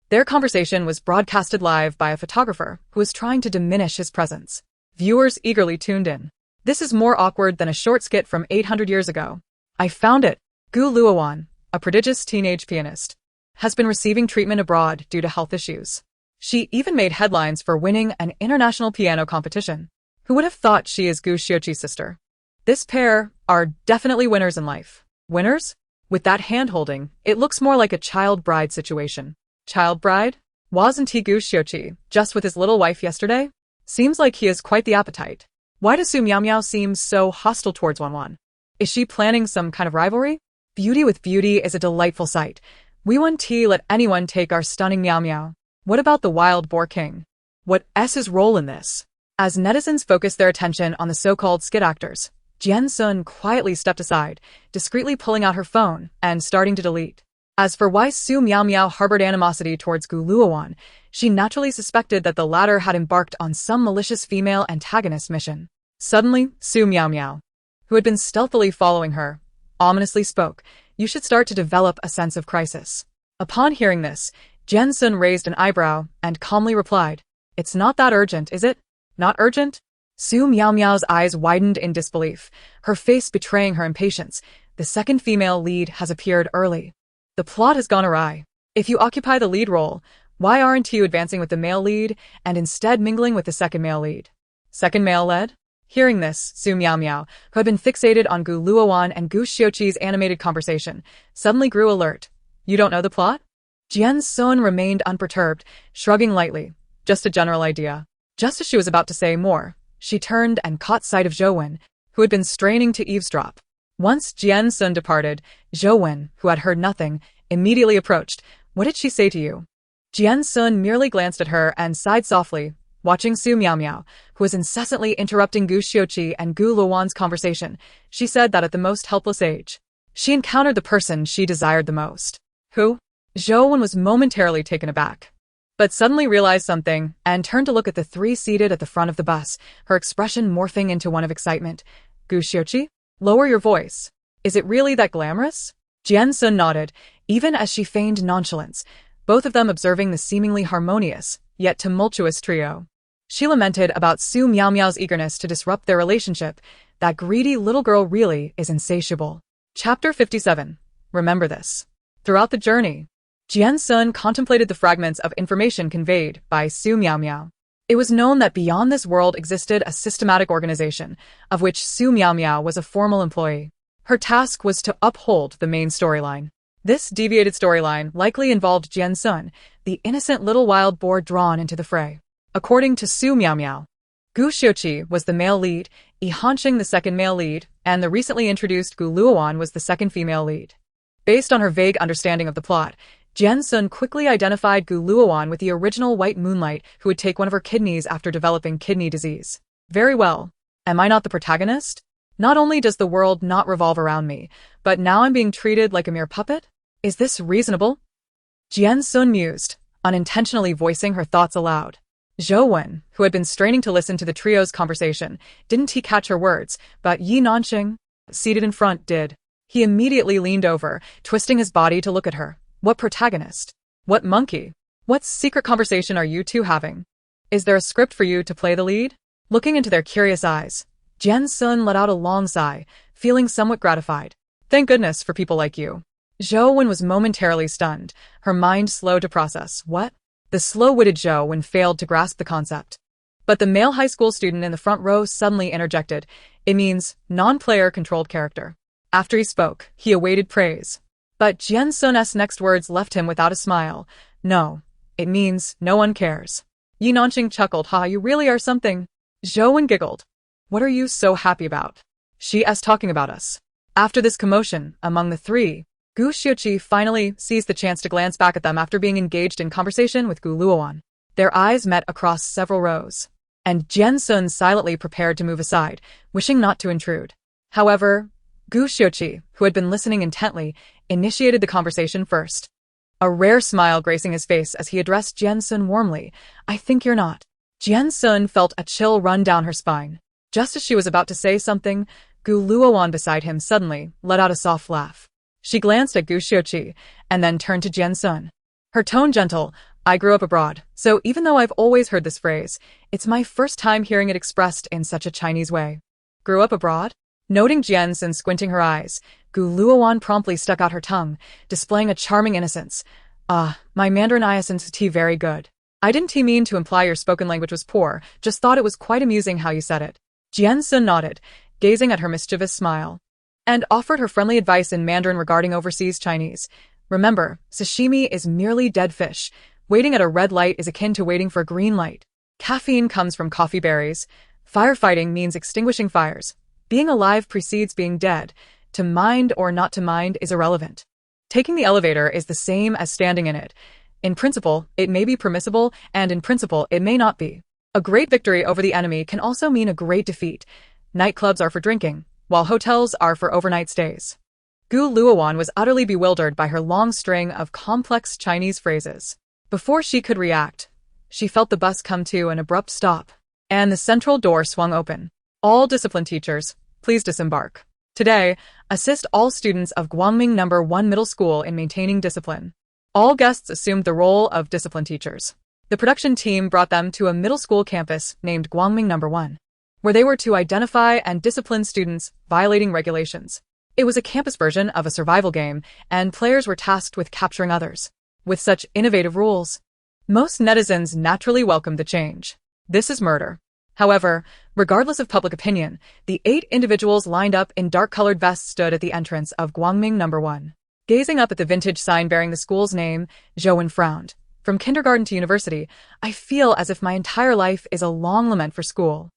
Their conversation was broadcasted live by a photographer who was trying to diminish his presence. Viewers eagerly tuned in. This is more awkward than a short skit from 800 years ago. I found it. Gu Luowan, a prodigious teenage pianist, has been receiving treatment abroad due to health issues. She even made headlines for winning an international piano competition. Who would have thought she is Gu Xiuqi's sister? This pair are definitely winners in life. Winners? With that hand-holding, it looks more like a child bride situation. Child bride? Wasn't he Gu Xiuqi just with his little wife yesterday? Seems like he has quite the appetite. Why does Su Miao seem so hostile towards Wanwan? Is she planning some kind of rivalry? Beauty with beauty is a delightful sight. We won't let anyone take our stunning Miao. What about the wild boar king? What's his role in this? As netizens focused their attention on the so-called skit actors, Jian Xun quietly stepped aside, discreetly pulling out her phone and starting to delete. As for why Su Miao harbored animosity towards Gu Luowan, she naturally suspected that the latter had embarked on some malicious female antagonist mission. Suddenly, Su Miao, who had been stealthily following her, ominously spoke, "You should start to develop a sense of crisis." Upon hearing this, Jian Xun raised an eyebrow and calmly replied, "It's not that urgent, is it? Not urgent?" Su Miao's eyes widened in disbelief, her face betraying her impatience. The second female lead has appeared early. The plot has gone awry. If you occupy the lead role, why aren't you advancing with the male lead and instead mingling with the second male lead? Second male lead? Hearing this, Su Miao, who had been fixated on Gu Luowan and Gu Xiuqi's animated conversation, suddenly grew alert. You don't know the plot? Jian Xun remained unperturbed, shrugging lightly. Just a general idea. Just as she was about to say more, she turned and caught sight of Zhou Wen, who had been straining to eavesdrop. Once Jian Xun departed, Zhou Wen, who had heard nothing, immediately approached. What did she say to you? Jian Xun merely glanced at her and sighed softly, watching Su Miao, who was incessantly interrupting Gu Xiuqi and Gu Luowan's conversation. She said that at the most helpless age, she encountered the person she desired the most. Who? Zhou Wen was momentarily taken aback, but suddenly realized something and turned to look at the three seated at the front of the bus, her expression morphing into one of excitement. Gu Xiuqi? Lower your voice. Is it really that glamorous? Jian Xun nodded, even as she feigned nonchalance, both of them observing the seemingly harmonious, yet tumultuous trio. She lamented about Su Miao's eagerness to disrupt their relationship. That greedy little girl really is insatiable. Chapter 57. Remember this. Throughout the journey, Jian Xun contemplated the fragments of information conveyed by Su Miao. It was known that beyond this world existed a systematic organization, of which Su Miao was a formal employee. Her task was to uphold the main storyline. This deviated storyline likely involved Jian Xun, the innocent little wild boar drawn into the fray. According to Su Miao, Gu Xiuqi was the male lead, Jian Xun the second male lead, and the recently introduced Gu Luowan was the second female lead. Based on her vague understanding of the plot, Jian Xun quickly identified Gu Luowan with the original white moonlight who would take one of her kidneys after developing kidney disease. Very well. Am I not the protagonist? Not only does the world not revolve around me, but now I'm being treated like a mere puppet? Is this reasonable? Jian Xun mused, unintentionally voicing her thoughts aloud. Zhou, who had been straining to listen to the trio's conversation, didn't he catch her words, but Yi Nanxing, seated in front, did. He immediately leaned over, twisting his body to look at her. What protagonist? What monkey? What secret conversation are you two having? Is there a script for you to play the lead? Looking into their curious eyes, Jian Xun let out a long sigh, feeling somewhat gratified. Thank goodness for people like you. Zhou was momentarily stunned, her mind slow to process. What? The slow-witted Zhou failed to grasp the concept. But the male high school student in the front row suddenly interjected. It means non-player controlled character. After he spoke, he awaited praise. But Jian Xun's next words left him without a smile. No, it means no one cares. Yi Nanxing chuckled. Ha, you really are something. Zhou giggled. What are you so happy about? She's talking about us. After this commotion among the three, Gu Xiuqi finally seized the chance to glance back at them after being engaged in conversation with Gu Luowan. Their eyes met across several rows, and Jian Xun silently prepared to move aside, wishing not to intrude. However, Gu Xiuqi, who had been listening intently, initiated the conversation first. A rare smile gracing his face as he addressed Jian Xun warmly. I think you're not. Jian Xun felt a chill run down her spine. Just as she was about to say something, Gu Luowan beside him suddenly let out a soft laugh. She glanced at Gu Xiuqi and then turned to Jian Xun. Her tone gentle. I grew up abroad, so even though I've always heard this phrase, it's my first time hearing it expressed in such a Chinese way. Grew up abroad? Noting Jian Xun squinting her eyes, Gu Luowan promptly stuck out her tongue, displaying a charming innocence. My Mandarin isn't very good. I didn't mean to imply your spoken language was poor, just thought it was quite amusing how you said it. Jian Xun nodded, gazing at her mischievous smile, and offered her friendly advice in Mandarin regarding overseas Chinese. Remember, sashimi is merely dead fish. Waiting at a red light is akin to waiting for a green light. Caffeine comes from coffee berries. Firefighting means extinguishing fires. Being alive precedes being dead. To mind or not to mind is irrelevant. Taking the elevator is the same as standing in it. In principle, it may be permissible, and in principle, it may not be. A great victory over the enemy can also mean a great defeat. Nightclubs are for drinking, while hotels are for overnight stays. Gu Luowan was utterly bewildered by her long string of complex Chinese phrases. Before she could react, she felt the bus come to an abrupt stop, and the central door swung open. All discipline teachers, please disembark. Today, assist all students of Guangming No. 1 Middle School in maintaining discipline. All guests assumed the role of discipline teachers. The production team brought them to a middle school campus named Guangming No. 1, where they were to identify and discipline students violating regulations. It was a campus version of a survival game, and players were tasked with capturing others. With such innovative rules, most netizens naturally welcomed the change. This is murder. However, regardless of public opinion, the 8 individuals lined up in dark-colored vests stood at the entrance of Guangming No. 1. Gazing up at the vintage sign bearing the school's name, Zhou frowned. From kindergarten to university, I feel as if my entire life is a long lament for school.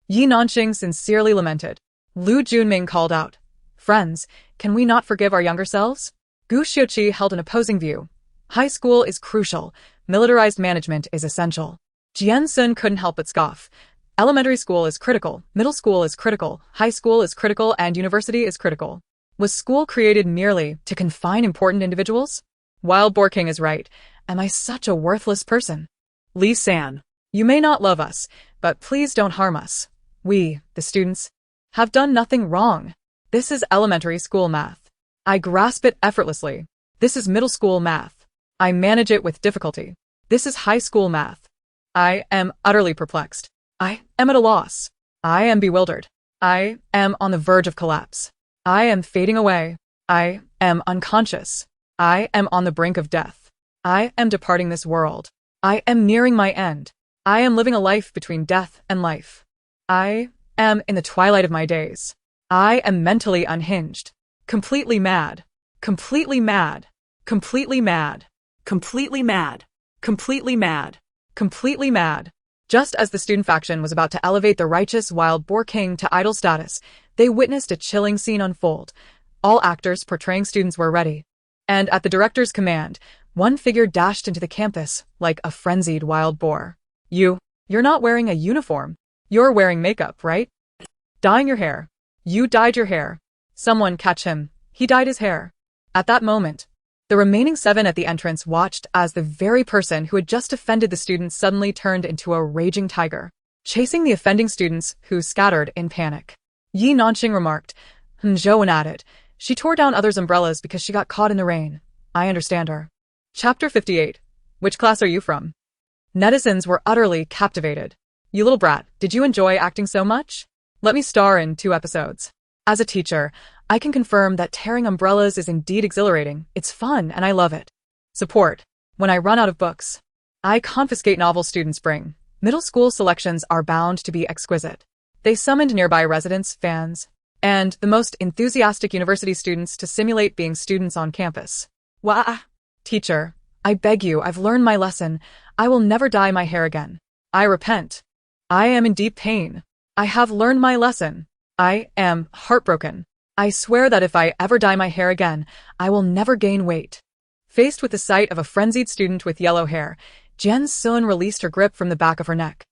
Yi Nanxing sincerely lamented. Lu Junming called out, Friends, can we not forgive our younger selves? Gu Xiuqi held an opposing view. High school is crucial. Militarized management is essential. Jian Xun couldn't help but scoff. Elementary school is critical, middle school is critical, high school is critical, and university is critical. Was school created merely to confine important individuals? Wild Boar King is right. Am I such a worthless person? Li San. You may not love us, but please don't harm us. We, the students, have done nothing wrong. This is elementary school math. I grasp it effortlessly. This is middle school math. I manage it with difficulty. This is high school math. I am utterly perplexed. I am at a loss. I am bewildered. I am on the verge of collapse. I am fading away. I am unconscious. I am on the brink of death. I am departing this world. I am nearing my end. I am living a life between death and life. I am in the twilight of my days. I am mentally unhinged. Completely mad. Completely mad. Completely mad. Completely mad. Completely mad. Completely mad. Just as the student faction was about to elevate the righteous Wild Boar King to idol status, they witnessed a chilling scene unfold. All actors portraying students were ready. And at the director's command, one figure dashed into the campus like a frenzied wild boar. You're not wearing a uniform. You're wearing makeup, right? Dyeing your hair. You dyed your hair. Someone catch him. He dyed his hair. At that moment, The remaining 7 at the entrance watched as the very person who had just offended the students suddenly turned into a raging tiger, chasing the offending students who scattered in panic. Yi Nanqing remarked. Zhou added. She tore down others' umbrellas because she got caught in the rain. I understand her. Chapter 58. Which class are you from? Netizens were utterly captivated. You little brat, did you enjoy acting so much? Let me star in 2 episodes. As a teacher, I can confirm that tearing umbrellas is indeed exhilarating. It's fun and I love it. Support. When I run out of books, I confiscate novels students bring. Middle school selections are bound to be exquisite. They summoned nearby residents, fans, and the most enthusiastic university students to simulate being students on campus. Wah! Teacher, I beg you, I've learned my lesson. I will never dye my hair again. I repent. I am in deep pain. I have learned my lesson. I am heartbroken. I swear that if I ever dye my hair again, I will never gain weight. Faced with the sight of a frenzied student with yellow hair, Jian Xun released her grip from the back of her neck,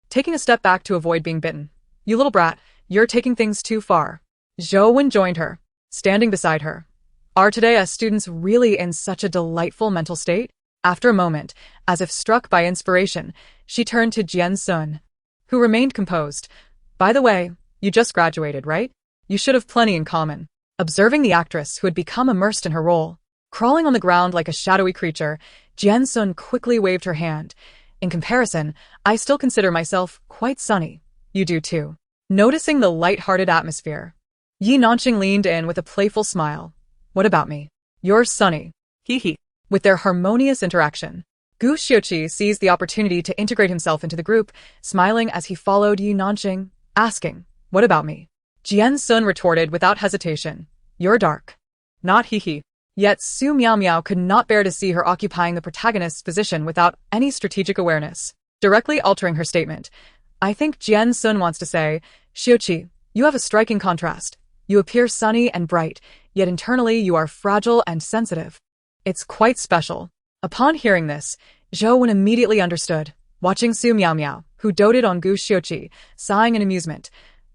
taking a step back to avoid being bitten. You little brat, you're taking things too far. Zhou Wen joined her, standing beside her. Are today's students really in such a delightful mental state? After a moment, as if struck by inspiration, she turned to Jian Xun, who remained composed. By the way, you just graduated, right? You should have plenty in common. Observing the actress who had become immersed in her role, crawling on the ground like a shadowy creature, Jian Xun quickly waved her hand. In comparison, I still consider myself quite sunny. You do too. Noticing the light-hearted atmosphere, Yi Nanqing leaned in with a playful smile. What about me? You're sunny. Hee hee. With their harmonious interaction, Gu Xiuqi seized the opportunity to integrate himself into the group, smiling as he followed Yi Nanqing, asking, What about me? Jian Xun retorted without hesitation. You're dark. Not hee hee. Yet Su Miao Miao could not bear to see her occupying the protagonist's position without any strategic awareness, directly altering her statement. I think Jian Xun wants to say, Xiuqi, you have a striking contrast. You appear sunny and bright, yet internally you are fragile and sensitive. It's quite special. Upon hearing this, Zhou Wen immediately understood, watching Su Miao Miao, who doted on Gu Xiuqi, sighing in amusement.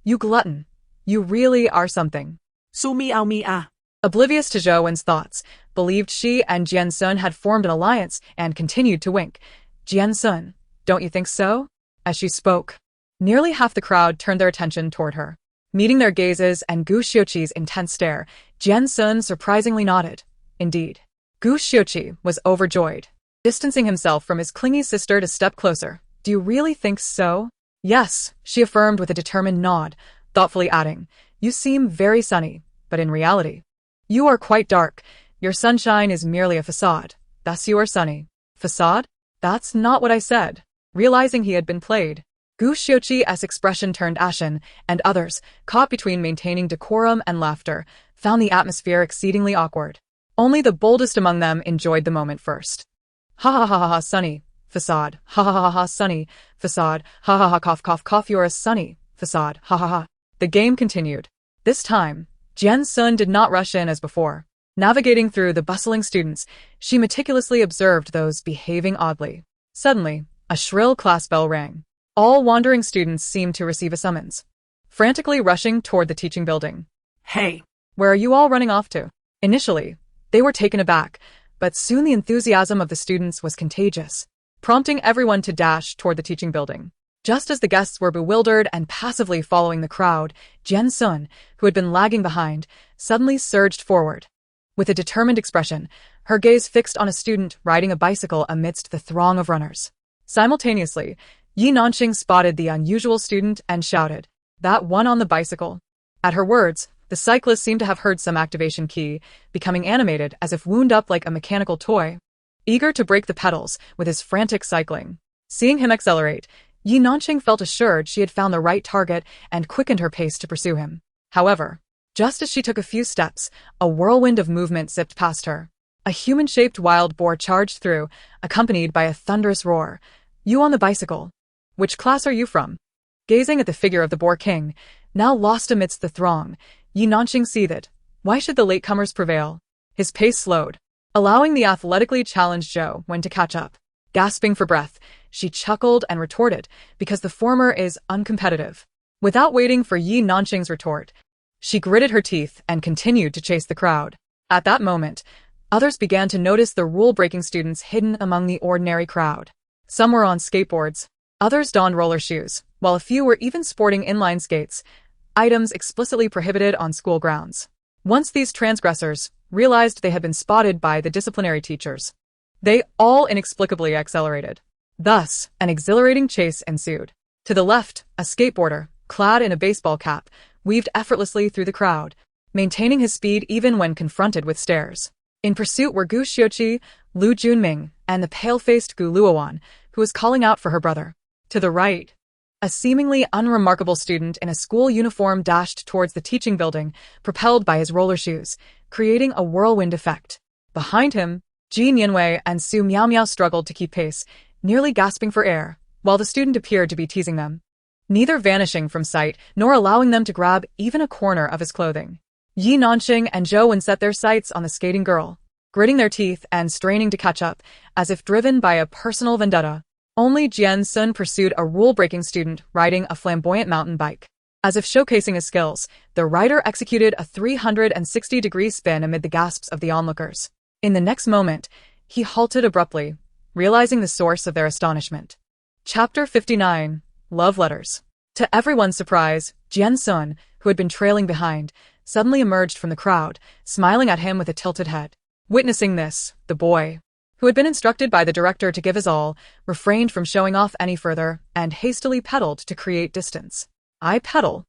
You glutton. You really are something. Su Miao Miao. Oblivious to Zhou Wen's thoughts, believed she and Jian Xun had formed an alliance and continued to wink. Jian Xun, don't you think so? As she spoke, nearly half the crowd turned their attention toward her. Meeting their gazes and Gu Xiuqi's intense stare, Jian Xun surprisingly nodded. Indeed. Gu Xiuqi was overjoyed, distancing himself from his clingy sister to step closer. Do you really think so? Yes, she affirmed with a determined nod, thoughtfully adding, You seem very sunny, but in reality, you are quite dark. Your sunshine is merely a facade. Thus you are sunny. Facade? That's not what I said. Realizing he had been played, Gu Xiuqi's expression turned ashen, and others, caught between maintaining decorum and laughter, found the atmosphere exceedingly awkward. Only the boldest among them enjoyed the moment first. Ha ha ha ha ha, sunny. Facade. Ha ha ha ha, sunny. Facade. Ha ha ha, cough cough cough, you're a sunny. Facade. Ha ha ha. The game continued. This time, Jian Xun did not rush in as before. Navigating through the bustling students, she meticulously observed those behaving oddly. Suddenly, a shrill class bell rang. All wandering students seemed to receive a summons, frantically rushing toward the teaching building. Hey. Where are you all running off to? Initially, they were taken aback, but soon the enthusiasm of the students was contagious, prompting everyone to dash toward the teaching building. Just as the guests were bewildered and passively following the crowd, Jian Xun, who had been lagging behind, suddenly surged forward. With a determined expression, her gaze fixed on a student riding a bicycle amidst the throng of runners. Simultaneously, Yi Nanqing spotted the unusual student and shouted, That one on the bicycle. At her words, the cyclist seemed to have heard some activation key, becoming animated as if wound up like a mechanical toy, eager to break the pedals with his frantic cycling. Seeing him accelerate, Yi Nanqing felt assured she had found the right target and quickened her pace to pursue him. However, just as she took a few steps, a whirlwind of movement zipped past her. A human-shaped wild boar charged through, accompanied by a thunderous roar. You on the bicycle. Which class are you from? Gazing at the figure of the boar king, now lost amidst the throng, Yi Nanqing seethed. Why should the latecomers prevail? His pace slowed, allowing the athletically challenged Zhou Wen to catch up. Gasping for breath, she chuckled and retorted, because the former is uncompetitive. Without waiting for Yi Nanqing's retort, she gritted her teeth and continued to chase the crowd. At that moment, Others began to notice the rule-breaking students hidden among the ordinary crowd. Some were on skateboards. Others donned roller shoes, while a few were even sporting inline skates, items explicitly prohibited on school grounds. Once these transgressors realized they had been spotted by the disciplinary teachers, they all inexplicably accelerated. Thus, an exhilarating chase ensued. To the left, a skateboarder, clad in a baseball cap, weaved effortlessly through the crowd, maintaining his speed even when confronted with stares. In pursuit were Gu Xiuqi, Lu Junming, and the pale-faced Gu Luowan, who was calling out for her brother. To the right, a seemingly unremarkable student in a school uniform dashed towards the teaching building, propelled by his roller shoes, creating a whirlwind effect. Behind him, Jin Yanwei and Su Miaomiao struggled to keep pace, nearly gasping for air, while the student appeared to be teasing them, neither vanishing from sight nor allowing them to grab even a corner of his clothing. Yi Nanxing and Zhou Wen set their sights on the skating girl, gritting their teeth and straining to catch up, as if driven by a personal vendetta. Only Jian Xun pursued a rule-breaking student riding a flamboyant mountain bike. As if showcasing his skills, the rider executed a 360-degree spin amid the gasps of the onlookers. In the next moment, he halted abruptly, realizing the source of their astonishment. Chapter 59. Love Letters. To everyone's surprise, Jian Xun, who had been trailing behind, suddenly emerged from the crowd, smiling at him with a tilted head. Witnessing this, the boy, who had been instructed by the director to give his all, refrained from showing off any further and hastily pedaled to create distance. I pedal,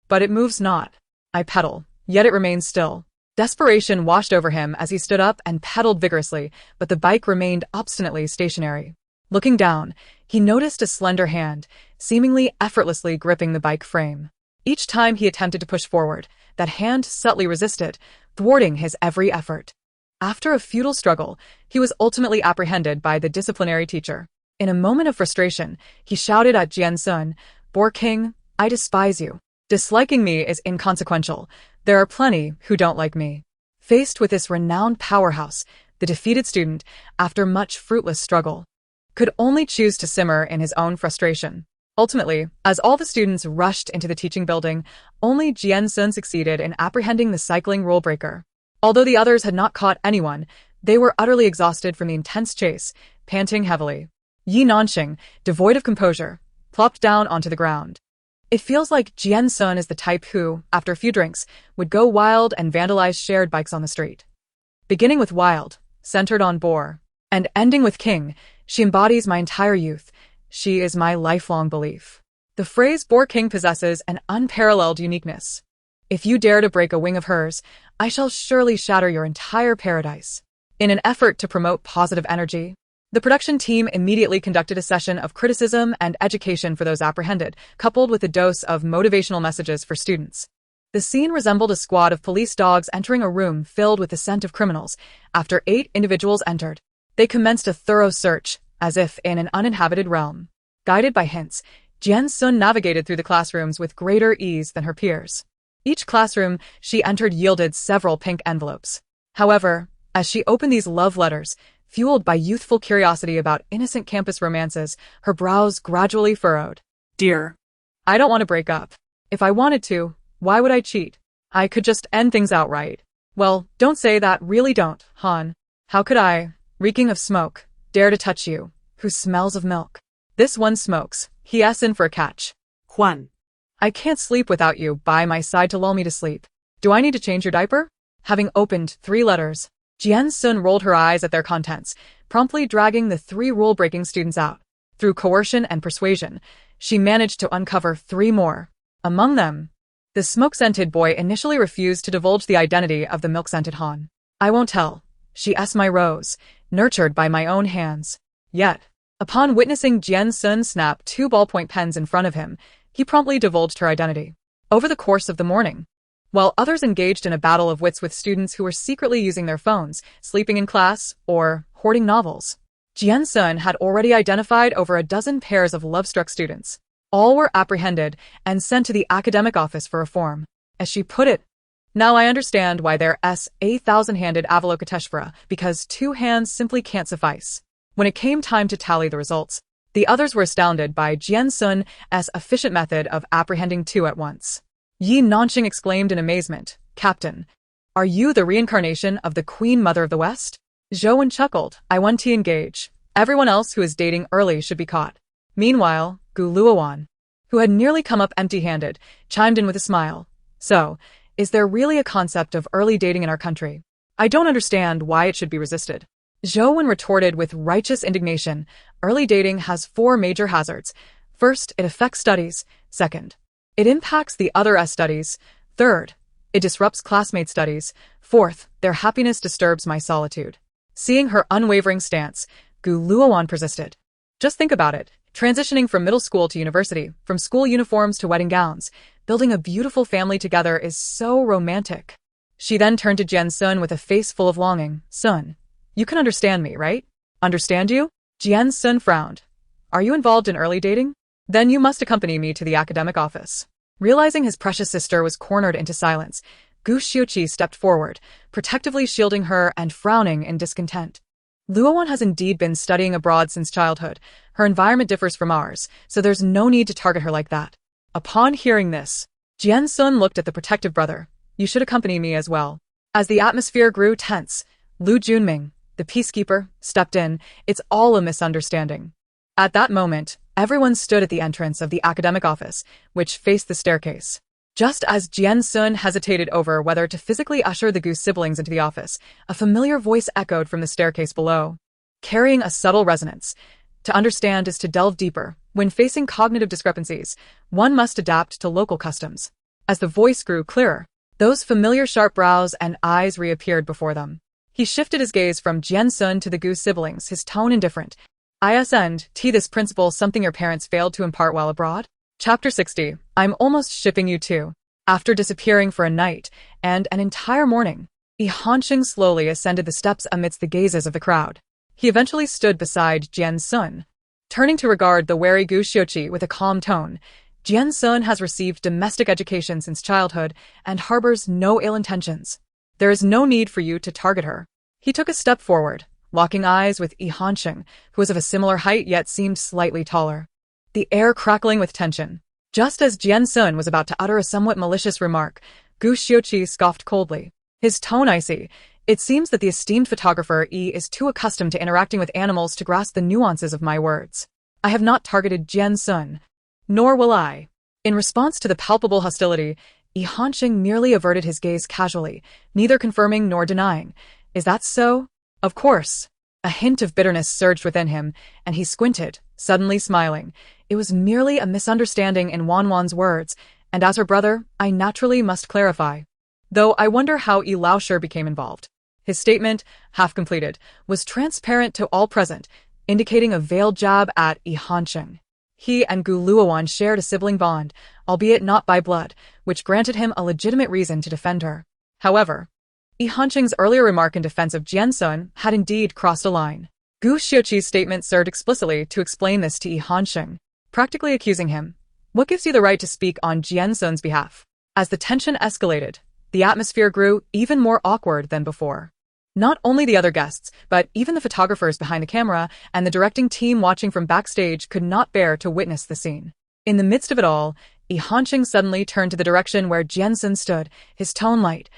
but it moves not. I pedal, yet it remains still. Desperation washed over him as he stood up and pedaled vigorously, but the bike remained obstinately stationary. Looking down, he noticed a slender hand, seemingly effortlessly gripping the bike frame. Each time he attempted to push forward, that hand subtly resisted, thwarting his every effort. After a futile struggle, he was ultimately apprehended by the disciplinary teacher. In a moment of frustration, he shouted at Jian Xun, "Boar King, I despise you. Disliking me is inconsequential. There are plenty who don't like me." Faced with this renowned powerhouse, the defeated student, after much fruitless struggle, could only choose to simmer in his own frustration. Ultimately, as all the students rushed into the teaching building, only Jian Xun succeeded in apprehending the cycling rule-breaker. Although the others had not caught anyone, they were utterly exhausted from the intense chase, panting heavily. Yi Nanxing, devoid of composure, plopped down onto the ground. It feels like Jian Xun is the type who, after a few drinks, would go wild and vandalize shared bikes on the street. Beginning with wild, centered on boar, and ending with king, she embodies my entire youth. She is my lifelong belief. The phrase boar king possesses an unparalleled uniqueness. If you dare to break a wing of hers, I shall surely shatter your entire paradise. In an effort to promote positive energy, the production team immediately conducted a session of criticism and education for those apprehended, coupled with a dose of motivational messages for students. The scene resembled a squad of police dogs entering a room filled with the scent of criminals. After 8 individuals entered, they commenced a thorough search, as if in an uninhabited realm. Guided by hints, Jian Xun navigated through the classrooms with greater ease than her peers. Each classroom she entered yielded several pink envelopes. However, as she opened these love letters, fueled by youthful curiosity about innocent campus romances, her brows gradually furrowed. Dear, I don't want to break up. If I wanted to, why would I cheat? I could just end things outright. Well, don't say that, really don't, Han. How could I, reeking of smoke, dare to touch you, who smells of milk? This one smokes, he's in for a catch. Juan. I can't sleep without you by my side to lull me to sleep. Do I need to change your diaper? Having opened 3 letters, Jian Xun rolled her eyes at their contents, promptly dragging the 3 rule-breaking students out. Through coercion and persuasion, she managed to uncover 3 more. Among them, the smoke-scented boy initially refused to divulge the identity of the milk-scented Han. I won't tell. She's my rose, nurtured by my own hands. Yet, upon witnessing Jian Xun snap 2 ballpoint pens in front of him, he promptly divulged her identity. Over the course of the morning, while others engaged in a battle of wits with students who were secretly using their phones, sleeping in class, or hoarding novels, Jian Xun had already identified over a dozen pairs of love-struck students. All were apprehended and sent to the academic office for reform. As she put it, "Now I understand why there's a thousand-handed Avalokiteshvara, because 2 hands simply can't suffice." When it came time to tally the results, the others were astounded by Jian Xun's efficient method of apprehending 2 at once. Yi Nanxing exclaimed in amazement, "Captain, Are you the reincarnation of the Queen Mother of the West? Zhou chuckled. I want to engage. Everyone else who is dating early should be caught. Meanwhile, Gu Luowan, who had nearly come up empty-handed, chimed in with a smile. So, is there really a concept of early dating in our country? I don't understand why it should be resisted. Zhou retorted with righteous indignation. Early dating has 4 major hazards. First, it affects studies. Second, it impacts the other studies. Third, it disrupts classmates' studies. Fourth, their happiness disturbs my solitude. Seeing her unwavering stance, Gu Luowan persisted. Just think about it. Transitioning from middle school to university, from school uniforms to wedding gowns, building a beautiful family together is so romantic. She then turned to Jian Xun with a face full of longing. Sun, you can understand me, right? Understand you? Jian Xun frowned. Are you involved in early dating? Then you must accompany me to the academic office. Realizing his precious sister was cornered into silence, Gu Xiuqi stepped forward, protectively shielding her and frowning in discontent. Luowan has indeed been studying abroad since childhood. Her environment differs from ours, so there's no need to target her like that. Upon hearing this, Jian Xun looked at the protective brother. You should accompany me as well. As the atmosphere grew tense, Lu Junming, the peacekeeper, stepped in. It's all a misunderstanding. At that moment, everyone stood at the entrance of the academic office, which faced the staircase. Just as Jian Xun hesitated over whether to physically usher the Gu siblings into the office, a familiar voice echoed from the staircase below, carrying a subtle resonance. To understand is to delve deeper. When facing cognitive discrepancies, one must adapt to local customs. As the voice grew clearer, those familiar sharp brows and eyes reappeared before them. He shifted his gaze from Jian Xun to the Gu siblings, his tone indifferent. This principle something your parents failed to impart while abroad? Chapter 60. I'm almost shipping you too. After disappearing for a night and an entire morning, Yihanqing slowly ascended the steps amidst the gazes of the crowd. He eventually stood beside Jian Xun. Turning to regard the wary Gu Xiuqi with a calm tone, Jian Xun has received domestic education since childhood and harbors no ill intentions. There is no need for you to target her. He took a step forward, locking eyes with Yihanqing, who was of a similar height yet seemed slightly taller. The air crackling with tension. Just as Jian Xun was about to utter a somewhat malicious remark, Gu Xiuqi scoffed coldly, his tone icy. It seems that the esteemed photographer is too accustomed to interacting with animals to grasp the nuances of my words. I have not targeted Jian Xun. Nor will I. In response to the palpable hostility, Yihanqing merely averted his gaze casually, neither confirming nor denying. Is that so? Of course. A hint of bitterness surged within him, and he squinted, suddenly smiling. It was merely a misunderstanding in Wanwan's words, and as her brother, I naturally must clarify. Though I wonder how Yi Laosher became involved. His statement, half completed, was transparent to all present, indicating a veiled jab at Yihanqing. He and Gu Luowan shared a sibling bond, albeit not by blood, which granted him a legitimate reason to defend her. However, Yihanqing's earlier remark in defense of Jian Xun had indeed crossed a line. Gu Xiuqi's statement served explicitly to explain this to Yihanqing, practically accusing him. What gives you the right to speak on Jian Xun's behalf? As the tension escalated, the atmosphere grew even more awkward than before. Not only the other guests, but even the photographers behind the camera and the directing team watching from backstage could not bear to witness the scene. In the midst of it all, Yihanqing suddenly turned to the direction where Jian Xun stood, his tone light.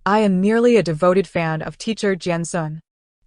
I am merely a devoted fan of teacher Jian Xun.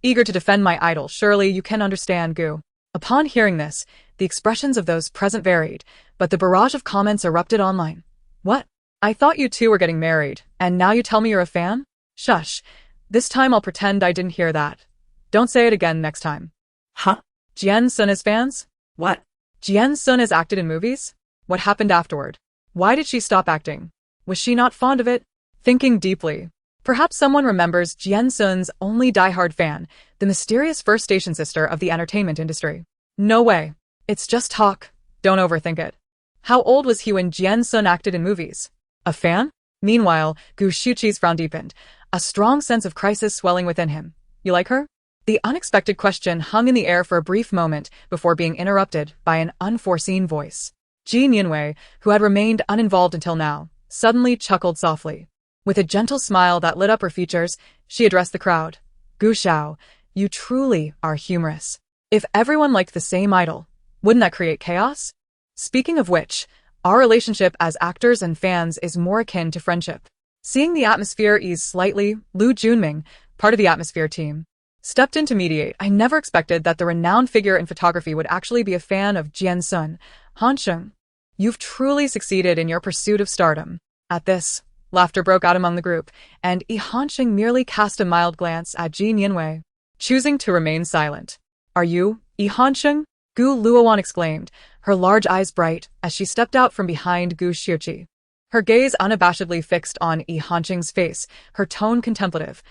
Eager to defend my idol, surely you can understand, Gu. Upon hearing this, the expressions of those present varied, but the barrage of comments erupted online. What? I thought you two were getting married, and now you tell me you're a fan? Shush. This time I'll pretend I didn't hear that. Don't say it again next time. Huh? Jian Xun has fans? What? Jian Xun has acted in movies? What happened afterward? Why did she stop acting? Was she not fond of it? Thinking deeply, perhaps someone remembers Jian Xun's only diehard fan, the mysterious first station sister of the entertainment industry. No way. It's just talk. Don't overthink it. How old was he when Jian Xun acted in movies? A fan? Meanwhile, Gu Xiuqi's frown deepened, a strong sense of crisis swelling within him. You like her? The unexpected question hung in the air for a brief moment before being interrupted by an unforeseen voice. Ji Nianwei, who had remained uninvolved until now, suddenly chuckled softly. With a gentle smile that lit up her features, she addressed the crowd. Gu Xiao, you truly are humorous. If everyone liked the same idol, wouldn't that create chaos? Speaking of which, our relationship as actors and fans is more akin to friendship. Seeing the atmosphere ease slightly, Lu Junming, part of the atmosphere team, stepped in to mediate. I never expected that the renowned figure in photography would actually be a fan of Jian Xun. Han Sheng, you've truly succeeded in your pursuit of stardom. At this, laughter broke out among the group, and Han Sheng merely cast a mild glance at Jin Yinwei, choosing to remain silent. Are you, Han Sheng? Gu Luowan exclaimed, her large eyes bright, as she stepped out from behind Gu Xiuqi. Her gaze unabashedly fixed on Han Sheng's face, her tone contemplative.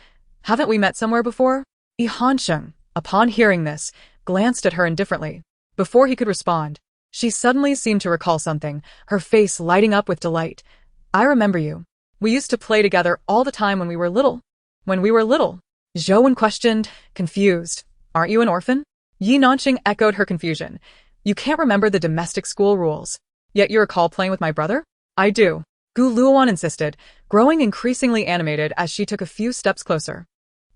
Haven't we met somewhere before? Han Sheng, upon hearing this, glanced at her indifferently. Before he could respond, she suddenly seemed to recall something, her face lighting up with delight. I remember you. We used to play together all the time when we were little. When we were little? Zhou Wen questioned, confused. Aren't you an orphan? Yi Nanqing echoed her confusion. You can't remember the domestic school rules. Yet you recall playing with my brother? I do. Gu Luowan insisted, growing increasingly animated as she took a few steps closer,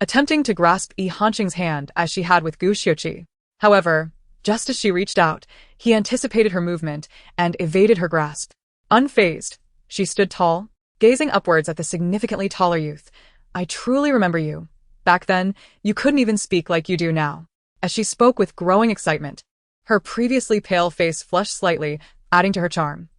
attempting to grasp Han Sheng's hand as she had with Gu Xiuqi. However, just as she reached out, he anticipated her movement and evaded her grasp. Unfazed, she stood tall, gazing upwards at the significantly taller youth. I truly remember you. Back then, you couldn't even speak like you do now. As she spoke with growing excitement, her previously pale face flushed slightly, adding to her charm.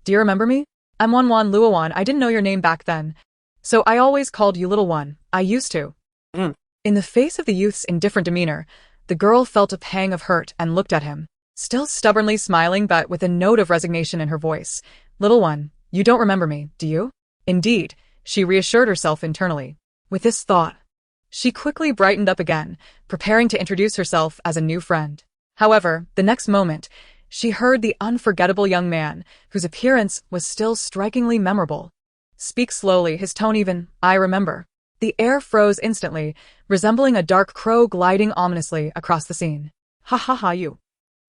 Do you remember me? I'm Wanwan Luowan. I didn't know your name back then, so I always called you Little One. I used to. In the face of the youth's indifferent demeanor, the girl felt a pang of hurt and looked at him, still stubbornly smiling but with a note of resignation in her voice. Little One, you don't remember me, do you? Indeed, she reassured herself internally. With this thought, she quickly brightened up again, preparing to introduce herself as a new friend. However, the next moment, she heard the unforgettable young man, whose appearance was still strikingly memorable, speak slowly, his tone even. I remember. The air froze instantly, resembling a dark crow gliding ominously across the scene. Ha ha ha you.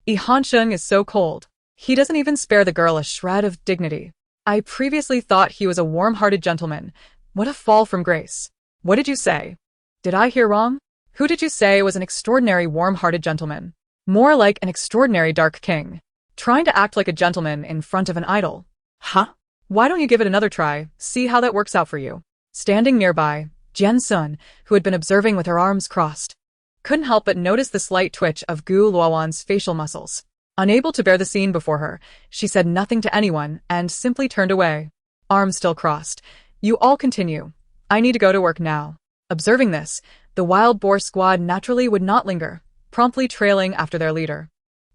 Han Sheng is so cold. He doesn't even spare the girl a shred of dignity. I previously thought he was a warm-hearted gentleman. What a fall from grace. What did you say? Did I hear wrong? Who did you say was an extraordinary warm-hearted gentleman? More like an extraordinary dark king. Trying to act like a gentleman in front of an idol. Huh? Why don't you give it another try, see how that works out for you? Standing nearby, Jian Xun, who had been observing with her arms crossed, couldn't help but notice the slight twitch of Gu Luowan's facial muscles. Unable to bear the scene before her, she said nothing to anyone and simply turned away, arms still crossed. You all continue. I need to go to work now. Observing this, the wild boar squad naturally would not linger, promptly trailing after their leader.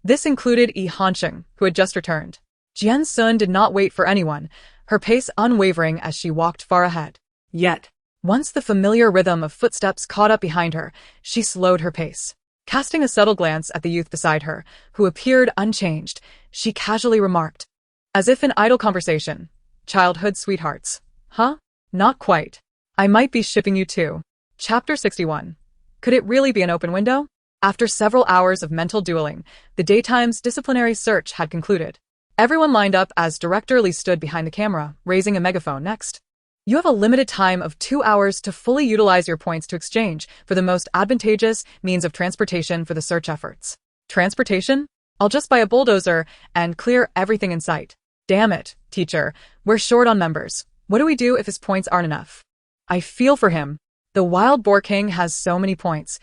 This included Han Sheng, who had just returned. Jian Xun did not wait for anyone, her pace unwavering as she walked far ahead. Yet, once the familiar rhythm of footsteps caught up behind her, she slowed her pace. Casting a subtle glance at the youth beside her, who appeared unchanged, she casually remarked, as if in idle conversation, childhood sweethearts. Huh? Not quite. I might be shipping you too. Chapter 61. Could it really be an open window? After several hours of mental dueling, the daytime's disciplinary search had concluded. Everyone lined up as Director Lee stood behind the camera, raising a megaphone. Next. You have a limited time of 2 hours to fully utilize your points to exchange for the most advantageous means of transportation for the search efforts. Transportation? I'll just buy a bulldozer and clear everything in sight. Damn it, teacher, we're short on members. What do we do if his points aren't enough? I feel for him. The wild boar king has so many points.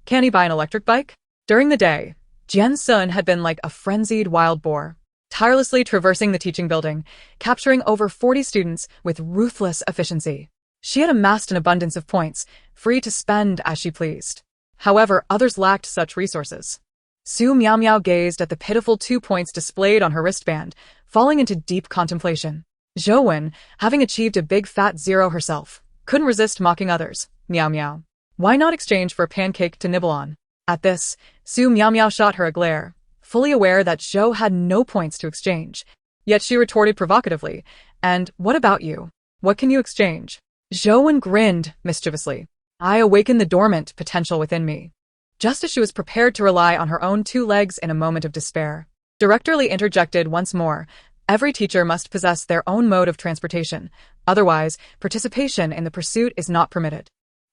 Can he buy an electric bike? During the day, Jian Xun had been like a frenzied wild boar, tirelessly traversing the teaching building, capturing over 40 students with ruthless efficiency. She had amassed an abundance of points, free to spend as she pleased. However, others lacked such resources. Su Miao Miao gazed at the pitiful 2 points displayed on her wristband, falling into deep contemplation. Zhou Wen, having achieved a big fat 0 herself, couldn't resist mocking others. Miao Miao. Why not exchange for a pancake to nibble on? At this, Su Miao Miao shot her a glare, fully aware that Zhou had no points to exchange. Yet she retorted provocatively, and what about you? What can you exchange? Zhou Wen grinned mischievously. I awakened the dormant potential within me. Just as she was prepared to rely on her own 2 legs in a moment of despair, Director Lee interjected once more. Every teacher must possess their own mode of transportation, otherwise, participation in the pursuit is not permitted.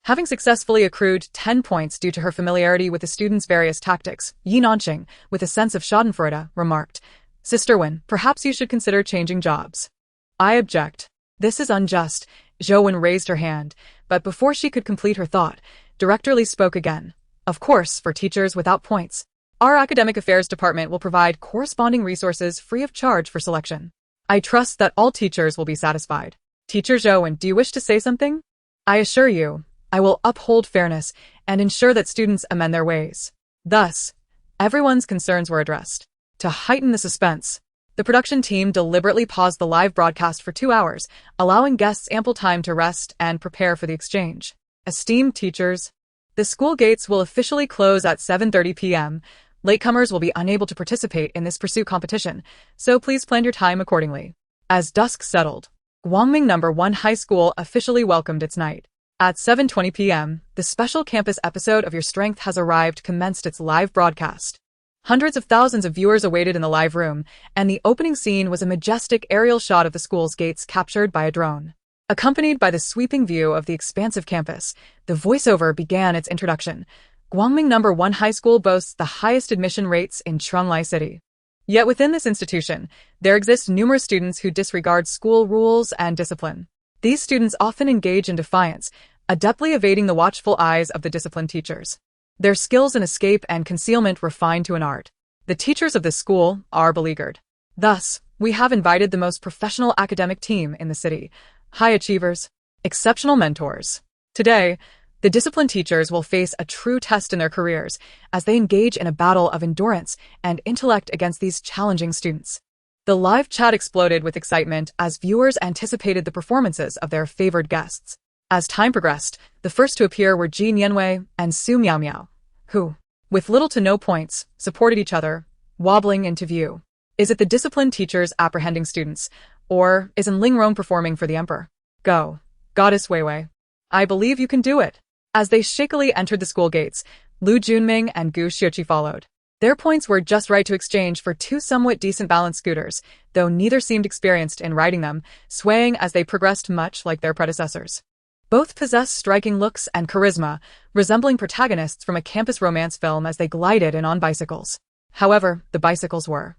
Having successfully accrued 10 points due to her familiarity with the students' various tactics, Yi Nanqing, with a sense of schadenfreude, remarked, Sister Wen, perhaps you should consider changing jobs. I object. This is unjust. Zhou raised her hand, but before she could complete her thought, Director Li spoke again. Of course, for teachers without points, our Academic Affairs Department will provide corresponding resources free of charge for selection. I trust that all teachers will be satisfied. Teacher Zhou, do you wish to say something? I assure you, I will uphold fairness and ensure that students amend their ways. Thus, everyone's concerns were addressed. To heighten the suspense, the production team deliberately paused the live broadcast for 2 hours, allowing guests ample time to rest and prepare for the exchange. Esteemed teachers, the school gates will officially close at 7:30 p.m. Latecomers will be unable to participate in this pursuit competition, so please plan your time accordingly. As dusk settled, Guangming No. 1 High School officially welcomed its night. At 7:20 p.m., the special campus episode of Your Strength Has Arrived commenced its live broadcast. Hundreds of thousands of viewers awaited in the live room, and the opening scene was a majestic aerial shot of the school's gates captured by a drone. Accompanied by the sweeping view of the expansive campus, the voiceover began its introduction. Guangming No. 1 High School boasts the highest admission rates in Chunglai City. Yet within this institution, there exist numerous students who disregard school rules and discipline. These students often engage in defiance, adeptly evading the watchful eyes of the disciplined teachers. Their skills in escape and concealment refined to an art. The teachers of this school are beleaguered. Thus, we have invited the most professional academic team in the city, high achievers, exceptional mentors. Today, the disciplined teachers will face a true test in their careers as they engage in a battle of endurance and intellect against these challenging students. The live chat exploded with excitement as viewers anticipated the performances of their favored guests. As time progressed, the first to appear were Jian Xun and Su Miao, who, with little to no points, supported each other, wobbling into view. Is it the disciplined teachers apprehending students, or is Lingrong performing for the emperor? Go, Goddess Weiwei. I believe you can do it. As they shakily entered the school gates, Lu Junming and Gu Xiuqi followed. Their points were just right to exchange for 2 somewhat decent balanced scooters, though neither seemed experienced in riding them, swaying as they progressed much like their predecessors. Both possessed striking looks and charisma, resembling protagonists from a campus romance film as they glided in on bicycles. However, the bicycles were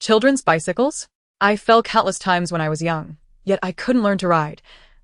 children's bicycles? I fell countless times when I was young, yet I couldn't learn to ride.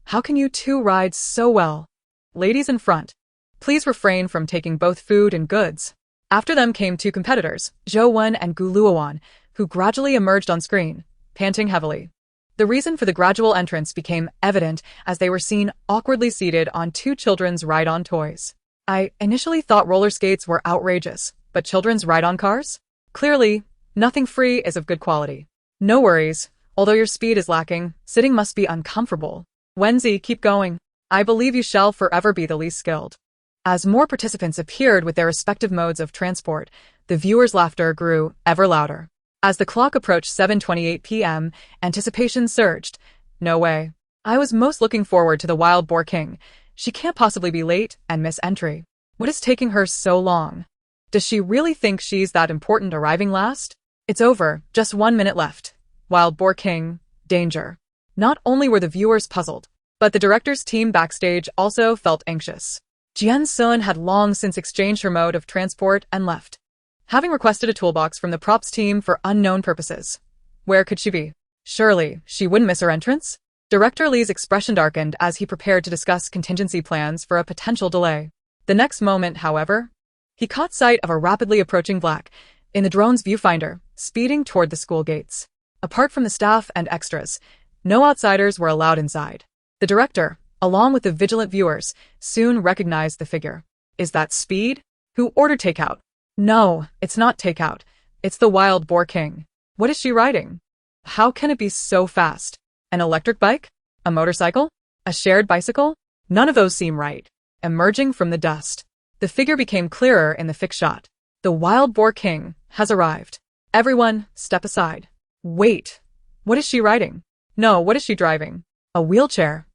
How can you two ride so well? Ladies in front, please refrain from taking both food and goods. After them came 2 competitors, Zhou Wen and Gu Luowan, who gradually emerged on screen, panting heavily. The reason for the gradual entrance became evident as they were seen awkwardly seated on 2 children's ride-on toys. I initially thought roller skates were outrageous, but children's ride-on cars? Clearly, nothing free is of good quality. No worries, although your speed is lacking, sitting must be uncomfortable. Wenzi, keep going. I believe you shall forever be the least skilled. As more participants appeared with their respective modes of transport, the viewers' laughter grew ever louder. As the clock approached 7:28 p.m., anticipation surged. No way. I was most looking forward to the Wild Boar King. She can't possibly be late and miss entry. What is taking her so long? Does she really think she's that important arriving last? It's over, just 1 minute left. Wild Boar King, danger. Not only were the viewers puzzled, but the director's team backstage also felt anxious. Jian Xun had long since exchanged her mode of transport and left, having requested a toolbox from the props team for unknown purposes. Where could she be? Surely, she wouldn't miss her entrance? Director Li's expression darkened as he prepared to discuss contingency plans for a potential delay. The next moment, however, he caught sight of a rapidly approaching black in the drone's viewfinder, speeding toward the school gates. Apart from the staff and extras, no outsiders were allowed inside. The director, along with the vigilant viewers, soon recognized the figure. Is that Speed? Who ordered takeout? No, it's not takeout. It's the Wild Boar King. What is she riding? How can it be so fast? An electric bike? A motorcycle? A shared bicycle? None of those seem right. Emerging from the dust, the figure became clearer in the fixed shot. The Wild Boar King has arrived. Everyone, step aside. Wait. What is she riding? No, what is she driving? A wheelchair.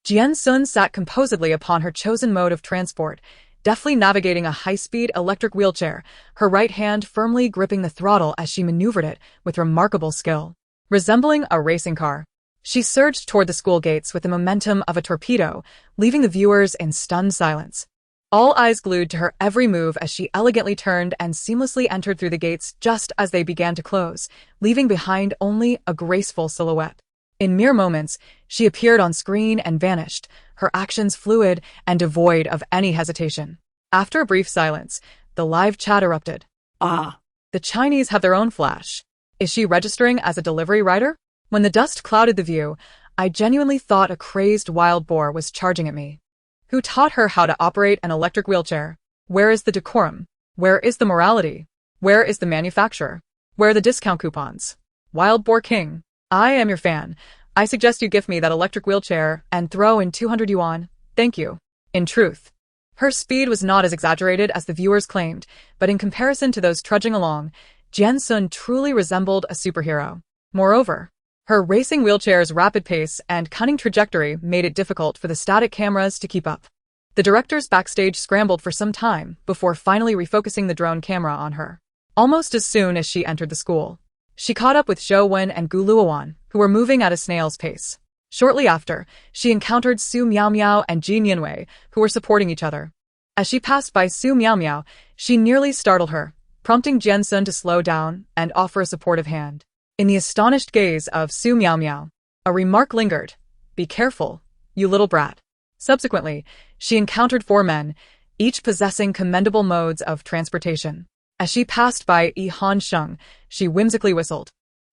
Jian Xun sat composedly upon her chosen mode of transport, deftly navigating a high-speed electric wheelchair, her right hand firmly gripping the throttle as she maneuvered it with remarkable skill. Resembling a racing car, she surged toward the school gates with the momentum of a torpedo, leaving the viewers in stunned silence. All eyes glued to her every move as she elegantly turned and seamlessly entered through the gates just as they began to close, leaving behind only a graceful silhouette. In mere moments, she appeared on screen and vanished, her actions fluid and devoid of any hesitation. After a brief silence, the live chat erupted. Ah. The Chinese have their own Flash. Is she registering as a delivery rider? When the dust clouded the view, I genuinely thought a crazed wild boar was charging at me. Who taught her how to operate an electric wheelchair? Where is the decorum? Where is the morality? Where is the manufacturer? Where are the discount coupons? Wild Boar King, I am your fan. I suggest you gift me that electric wheelchair and throw in 200 yuan. Thank you. In truth, her speed was not as exaggerated as the viewers claimed, but in comparison to those trudging along, Jian Xun truly resembled a superhero. Moreover, her racing wheelchair's rapid pace and cunning trajectory made it difficult for the static cameras to keep up. The directors backstage scrambled for some time before finally refocusing the drone camera on her. Almost as soon as she entered the school, she caught up with Zhou Wen and Gu Luowan, who were moving at a snail's pace. Shortly after, she encountered Su Miaomiao and Jin Yanwei, who were supporting each other. As she passed by Su Miaomiao, she nearly startled her, prompting Jian Xun to slow down and offer a supportive hand. In the astonished gaze of Su Miaomiao, a remark lingered. Be careful, you little brat. Subsequently, she encountered 4 men, each possessing commendable modes of transportation. As she passed by Yi Han Sheng, she whimsically whistled,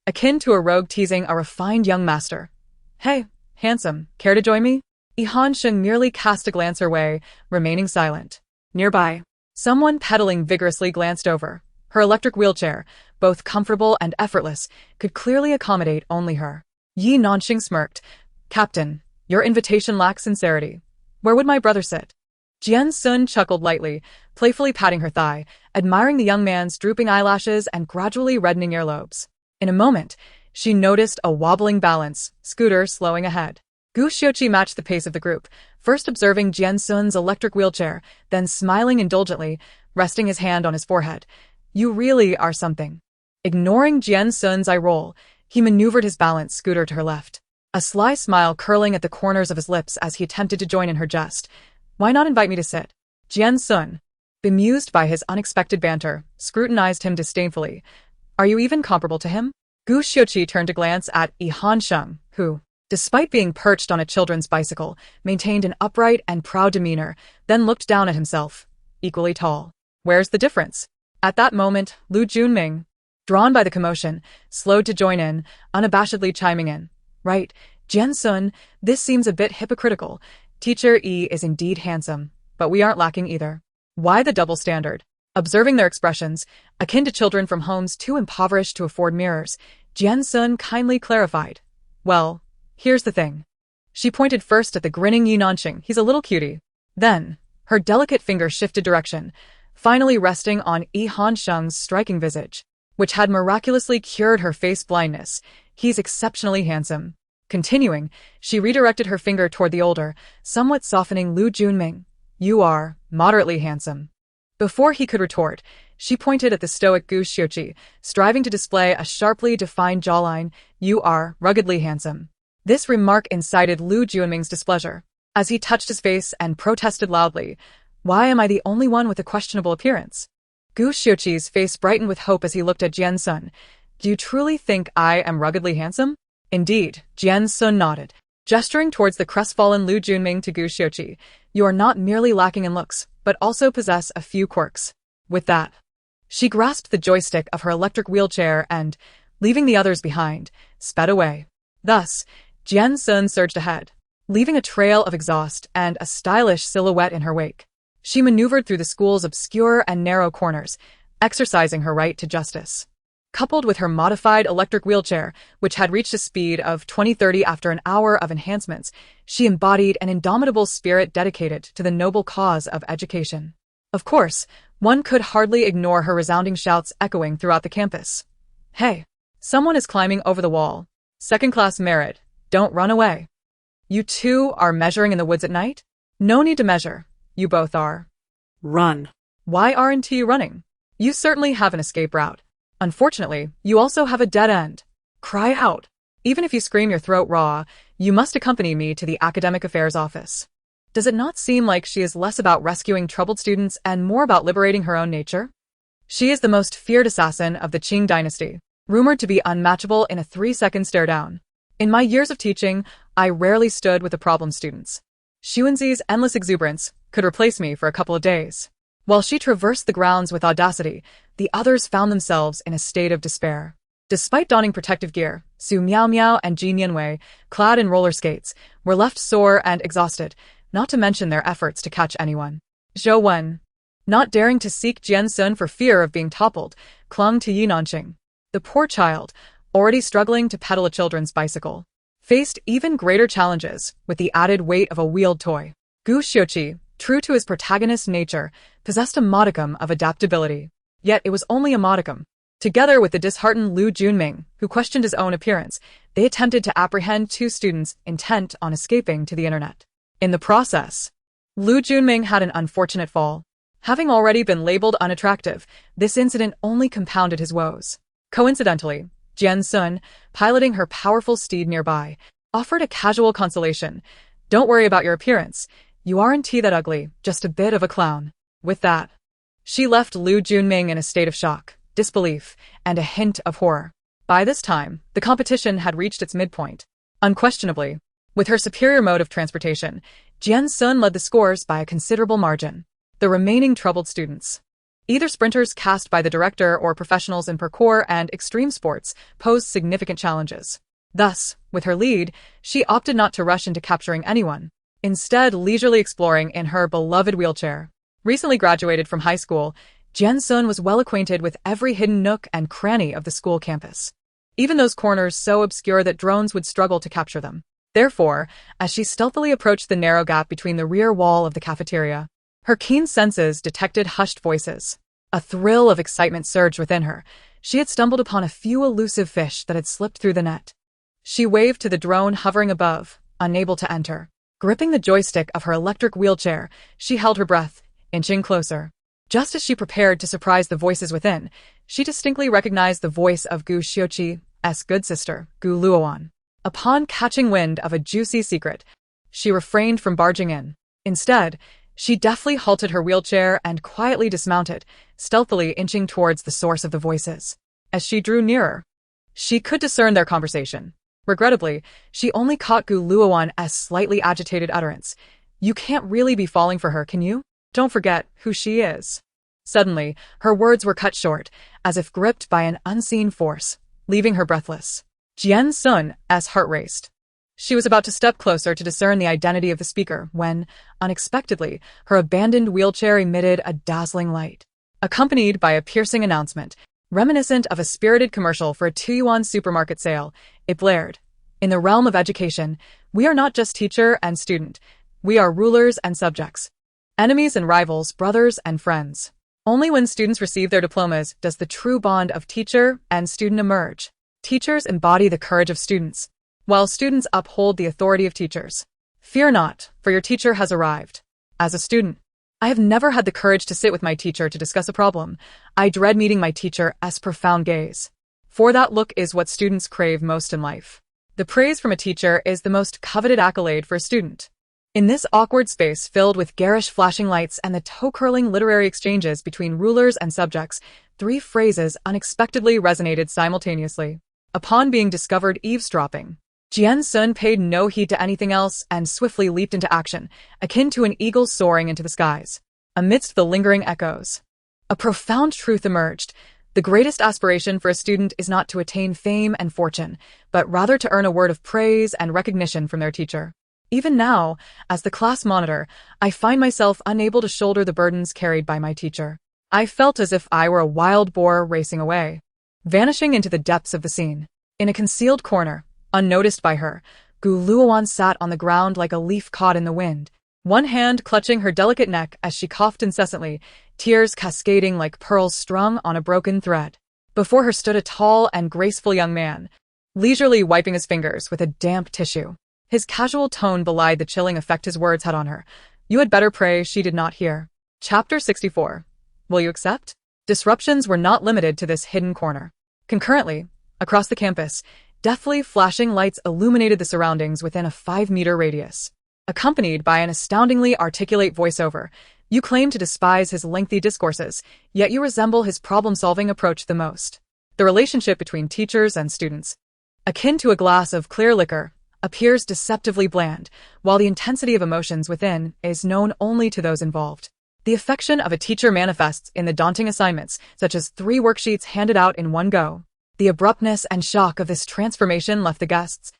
akin to a rogue teasing a refined young master. Hey, handsome, care to join me? Yi Han Sheng merely cast a glance her way, remaining silent. Nearby, someone pedaling vigorously glanced over. Her electric wheelchair, both comfortable and effortless, could clearly accommodate only her. Yi Nanxing smirked. Captain, your invitation lacks sincerity. Where would my brother sit? Jian Xun chuckled lightly, playfully patting her thigh, admiring the young man's drooping eyelashes and gradually reddening earlobes. In a moment, she noticed a wobbling balance, scooter slowing ahead. Gu Xiuqi matched the pace of the group, first observing Jian Xun's electric wheelchair, then smiling indulgently, resting his hand on his forehead. You really are something. Ignoring Jian Xun's eye roll, he maneuvered his balance scooter to her left, a sly smile curling at the corners of his lips as he attempted to join in her jest. Why not invite me to sit? Jian Xun, bemused by his unexpected banter, scrutinized him disdainfully. Are you even comparable to him? Gu Xiuqi turned to glance at Yi Han Sheng, who, despite being perched on a children's bicycle, maintained an upright and proud demeanor, then looked down at himself, equally tall. Where's the difference? At that moment, Lu Junming, drawn by the commotion, slowed to join in, unabashedly chiming in. Right, Jian Xun, this seems a bit hypocritical. Teacher Yi is indeed handsome, but we aren't lacking either. Why the double standard? Observing their expressions, akin to children from homes too impoverished to afford mirrors, Jian Xun kindly clarified. Well, here's the thing. She pointed first at the grinning Yi Nanxing. He's a little cutie. Then, her delicate finger shifted direction, finally resting on Yi Han Sheng's striking visage, which had miraculously cured her face blindness. He's exceptionally handsome. Continuing, she redirected her finger toward the older, somewhat softening Lu Junming. You are moderately handsome. Before he could retort, she pointed at the stoic Gu Xiuqi, striving to display a sharply defined jawline. You are ruggedly handsome. This remark incited Lu Junming's displeasure, as he touched his face and protested loudly. Why am I the only one with a questionable appearance? Gu Xiuqi's face brightened with hope as he looked at Jian Xun. Do you truly think I am ruggedly handsome? Indeed, Jian Xun nodded, gesturing towards the crestfallen Lu Junming to Gu Xiuqi. You are not merely lacking in looks, but also possess a few quirks. With that, she grasped the joystick of her electric wheelchair and, leaving the others behind, sped away. Thus, Jian Xun surged ahead, leaving a trail of exhaust and a stylish silhouette in her wake. She maneuvered through the school's obscure and narrow corners, exercising her right to justice. Coupled with her modified electric wheelchair, which had reached a speed of 20-30 after an hour of enhancements, she embodied an indomitable spirit dedicated to the noble cause of education. Of course, one could hardly ignore her resounding shouts echoing throughout the campus. Hey, someone is climbing over the wall. Second-class merit, don't run away. You two are measuring in the woods at night? No need to measure, you both are. Run. Why aren't you running? You certainly have an escape route. Unfortunately, you also have a dead end. Cry out. Even if you scream your throat raw, you must accompany me to the academic affairs office. Does it not seem like she is less about rescuing troubled students and more about liberating her own nature? She is the most feared assassin of the Qing dynasty, rumored to be unmatchable in a 3-second stare down. In my years of teaching, I rarely stood with the problem students. Xuanzi's endless exuberance could replace me for a couple of days. While she traversed the grounds with audacity, the others found themselves in a state of despair. Despite donning protective gear, Su Miao Miao and Ji Nianwei, clad in roller skates, were left sore and exhausted, not to mention their efforts to catch anyone. Zhou Wen, not daring to seek Jian Xun for fear of being toppled, clung to Yi Nanqing. The poor child, already struggling to pedal a children's bicycle, faced even greater challenges with the added weight of a wheeled toy. Gu Xiuqi, true to his protagonist's nature, possessed a modicum of adaptability. Yet it was only a modicum. Together with the disheartened Lu Junming, who questioned his own appearance, they attempted to apprehend two students intent on escaping to the internet. In the process, Lu Junming had an unfortunate fall. Having already been labeled unattractive, this incident only compounded his woes. Coincidentally, Jian Xun, piloting her powerful steed nearby, offered a casual consolation. Don't worry about your appearance. You aren't that ugly, just a bit of a clown. With that, she left Lu Junming in a state of shock, disbelief, and a hint of horror. By this time, the competition had reached its midpoint. Unquestionably, with her superior mode of transportation, Jian Xun led the scores by a considerable margin. The remaining troubled students, either sprinters cast by the director or professionals in parkour and extreme sports, posed significant challenges. Thus, with her lead, she opted not to rush into capturing anyone, instead leisurely exploring in her beloved wheelchair. Recently graduated from high school, Jian Xun was well acquainted with every hidden nook and cranny of the school campus, even those corners so obscure that drones would struggle to capture them. Therefore, as she stealthily approached the narrow gap between the rear wall of the cafeteria, her keen senses detected hushed voices. A thrill of excitement surged within her. She had stumbled upon a few elusive fish that had slipped through the net. She waved to the drone hovering above, unable to enter. Gripping the joystick of her electric wheelchair, she held her breath, inching closer. Just as she prepared to surprise the voices within, she distinctly recognized the voice of Gu Xiuqi's good sister, Gu Luoan. Upon catching wind of a juicy secret, she refrained from barging in. Instead, she deftly halted her wheelchair and quietly dismounted, stealthily inching towards the source of the voices. As she drew nearer, she could discern their conversation. Regrettably, she only caught Gu Luoan's slightly agitated utterance. You can't really be falling for her, can you? Don't forget who she is. Suddenly, her words were cut short, as if gripped by an unseen force, leaving her breathless. Jian Xun's heart raced. She was about to step closer to discern the identity of the speaker when, unexpectedly, her abandoned wheelchair emitted a dazzling light, accompanied by a piercing announcement, reminiscent of a spirited commercial for a 2-yuan supermarket sale. It blared. In the realm of education, we are not just teacher and student. We are rulers and subjects, enemies and rivals, brothers and friends. Only when students receive their diplomas does the true bond of teacher and student emerge. Teachers embody the courage of students, while students uphold the authority of teachers. Fear not, for your teacher has arrived. As a student, I have never had the courage to sit with my teacher to discuss a problem. I dread meeting my teacher's profound gaze. For that look is what students crave most in life. The praise from a teacher is the most coveted accolade for a student. In this awkward space filled with garish flashing lights and the toe-curling literary exchanges between rulers and subjects, 3 phrases unexpectedly resonated simultaneously. Upon being discovered eavesdropping, Jian Xun paid no heed to anything else and swiftly leaped into action, akin to an eagle soaring into the skies. Amidst the lingering echoes, a profound truth emerged. The greatest aspiration for a student is not to attain fame and fortune, but rather to earn a word of praise and recognition from their teacher. Even now, as the class monitor, I find myself unable to shoulder the burdens carried by my teacher. I felt as if I were a wild boar racing away, vanishing into the depths of the scene. In a concealed corner, unnoticed by her, Gu Luoan sat on the ground like a leaf caught in the wind, one hand clutching her delicate neck as she coughed incessantly, tears cascading like pearls strung on a broken thread. Before her stood a tall and graceful young man, leisurely wiping his fingers with a damp tissue. His casual tone belied the chilling effect his words had on her. You had better pray she did not hear. Chapter 64. Will you accept? Disruptions were not limited to this hidden corner. Concurrently, across the campus, deftly flashing lights illuminated the surroundings within a 5-meter radius. Accompanied by an astoundingly articulate voiceover, you claim to despise his lengthy discourses, yet you resemble his problem-solving approach the most. The relationship between teachers and students, akin to a glass of clear liquor, appears deceptively bland, while the intensity of emotions within is known only to those involved. The affection of a teacher manifests in the daunting assignments, such as 3 worksheets handed out in one go. The abruptness and shock of this transformation left the guests,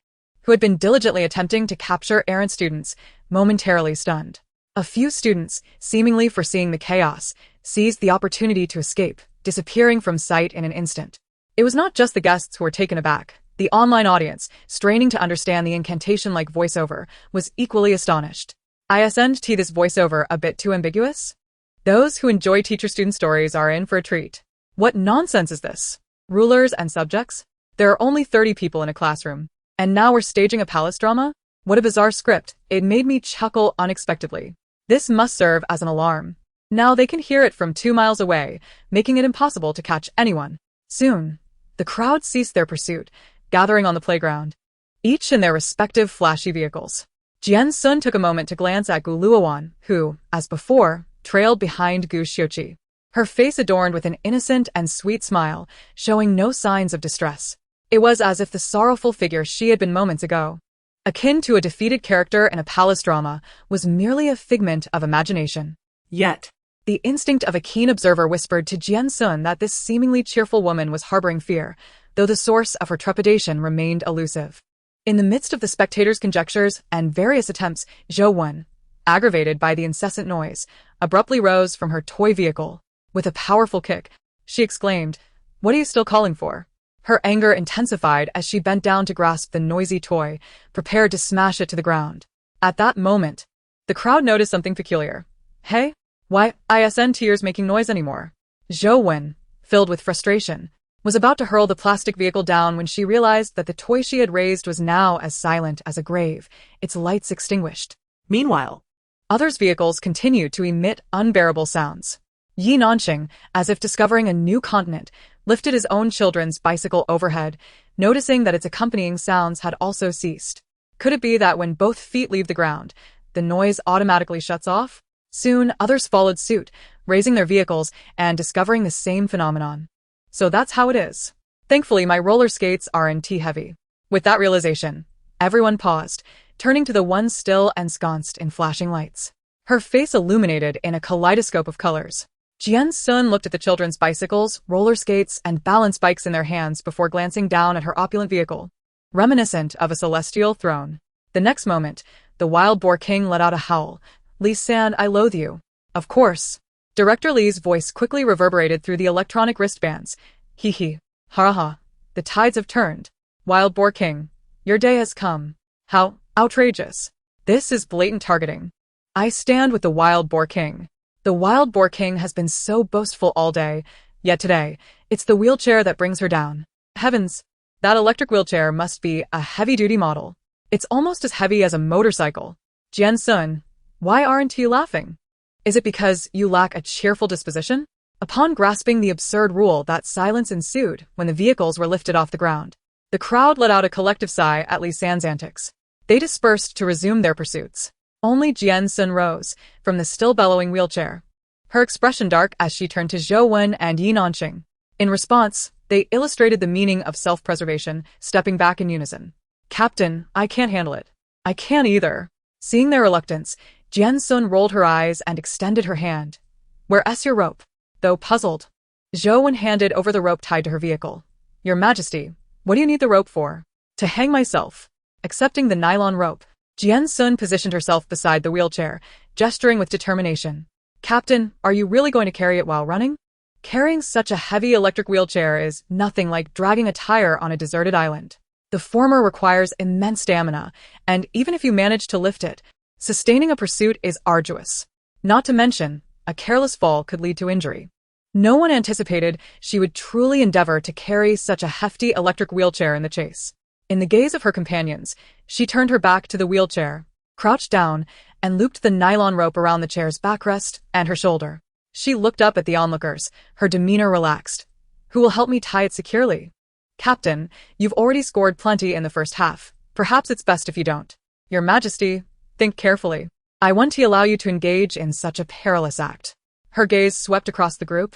who had been diligently attempting to capture errant students, momentarily stunned. A few students, seemingly foreseeing the chaos, seized the opportunity to escape, disappearing from sight in an instant. It was not just the guests who were taken aback. The online audience, straining to understand the incantation-like voiceover, was equally astonished. Isn't this voiceover a bit too ambiguous? Those who enjoy teacher-student stories are in for a treat. What nonsense is this? Rulers and subjects? There are only 30 people in a classroom. And now we're staging a palace drama? What a bizarre script. It made me chuckle unexpectedly. This must serve as an alarm. Now they can hear it from 2 miles away, making it impossible to catch anyone. Soon, the crowd ceased their pursuit, gathering on the playground, each in their respective flashy vehicles. Jian Xun took a moment to glance at Gu Luowan, who, as before, trailed behind Gu Xiuqi, her face adorned with an innocent and sweet smile, showing no signs of distress. It was as if the sorrowful figure she had been moments ago, akin to a defeated character in a palace drama, was merely a figment of imagination. Yet, the instinct of a keen observer whispered to Jian Xun that this seemingly cheerful woman was harboring fear, though the source of her trepidation remained elusive. In the midst of the spectators' conjectures and various attempts, Zhou Wen, aggravated by the incessant noise, abruptly rose from her toy vehicle. With a powerful kick, she exclaimed, "What are you still calling for?" Her anger intensified as she bent down to grasp the noisy toy, prepared to smash it to the ground. At that moment, the crowd noticed something peculiar. "Hey, why isn't tears making noise anymore?" Zhou Wen, filled with frustration, was about to hurl the plastic vehicle down when she realized that the toy she had raised was now as silent as a grave, its lights extinguished. Meanwhile, others' vehicles continued to emit unbearable sounds. Yi Nanxing, as if discovering a new continent, lifted his own children's bicycle overhead, noticing that its accompanying sounds had also ceased. Could it be that when both feet leave the ground, the noise automatically shuts off? Soon, others followed suit, raising their vehicles and discovering the same phenomenon. So that's how it is. Thankfully, my roller skates aren't heavy. With that realization, everyone paused, turning to the one still ensconced in flashing lights. Her face illuminated in a kaleidoscope of colors. Jian Xun looked at the children's bicycles, roller skates, and balance bikes in their hands before glancing down at her opulent vehicle, reminiscent of a celestial throne. The next moment, the wild boar king let out a howl. "Li San, I loathe you." Of course. Director Li's voice quickly reverberated through the electronic wristbands. "Hee hee. Ha ha. The tides have turned. Wild boar king, your day has come. How outrageous. This is blatant targeting. I stand with the wild boar king. The wild boar king has been so boastful all day, yet today, it's the wheelchair that brings her down. Heavens, that electric wheelchair must be a heavy-duty model. It's almost as heavy as a motorcycle. Jian Xun, why aren't you laughing? Is it because you lack a cheerful disposition?" Upon grasping the absurd rule, that silence ensued when the vehicles were lifted off the ground. The crowd let out a collective sigh at Li San's antics. They dispersed to resume their pursuits. Only Jian Xun rose from the still bellowing wheelchair, her expression dark as she turned to Zhou Wen and Yi Nanxing. In response, they illustrated the meaning of self-preservation, stepping back in unison. "Captain, I can't handle it." "I can't either." Seeing their reluctance, Jian Xun rolled her eyes and extended her hand. "Where's your rope?" Though puzzled, Zhou Wen handed over the rope tied to her vehicle. "Your Majesty, what do you need the rope for?" "To hang myself." Accepting the nylon rope, Jian Xun positioned herself beside the wheelchair, gesturing with determination. "Captain, are you really going to carry it while running?" Carrying such a heavy electric wheelchair is nothing like dragging a tire on a deserted island. The former requires immense stamina, and even if you manage to lift it, sustaining a pursuit is arduous. Not to mention, a careless fall could lead to injury. No one anticipated she would truly endeavor to carry such a hefty electric wheelchair in the chase. In the gaze of her companions, she turned her back to the wheelchair, crouched down, and looped the nylon rope around the chair's backrest and her shoulder. She looked up at the onlookers, her demeanor relaxed. "Who will help me tie it securely?" "Captain, you've already scored plenty in the first half. Perhaps it's best if you don't." "Your Majesty, think carefully. I want to allow you to engage in such a perilous act." Her gaze swept across the group,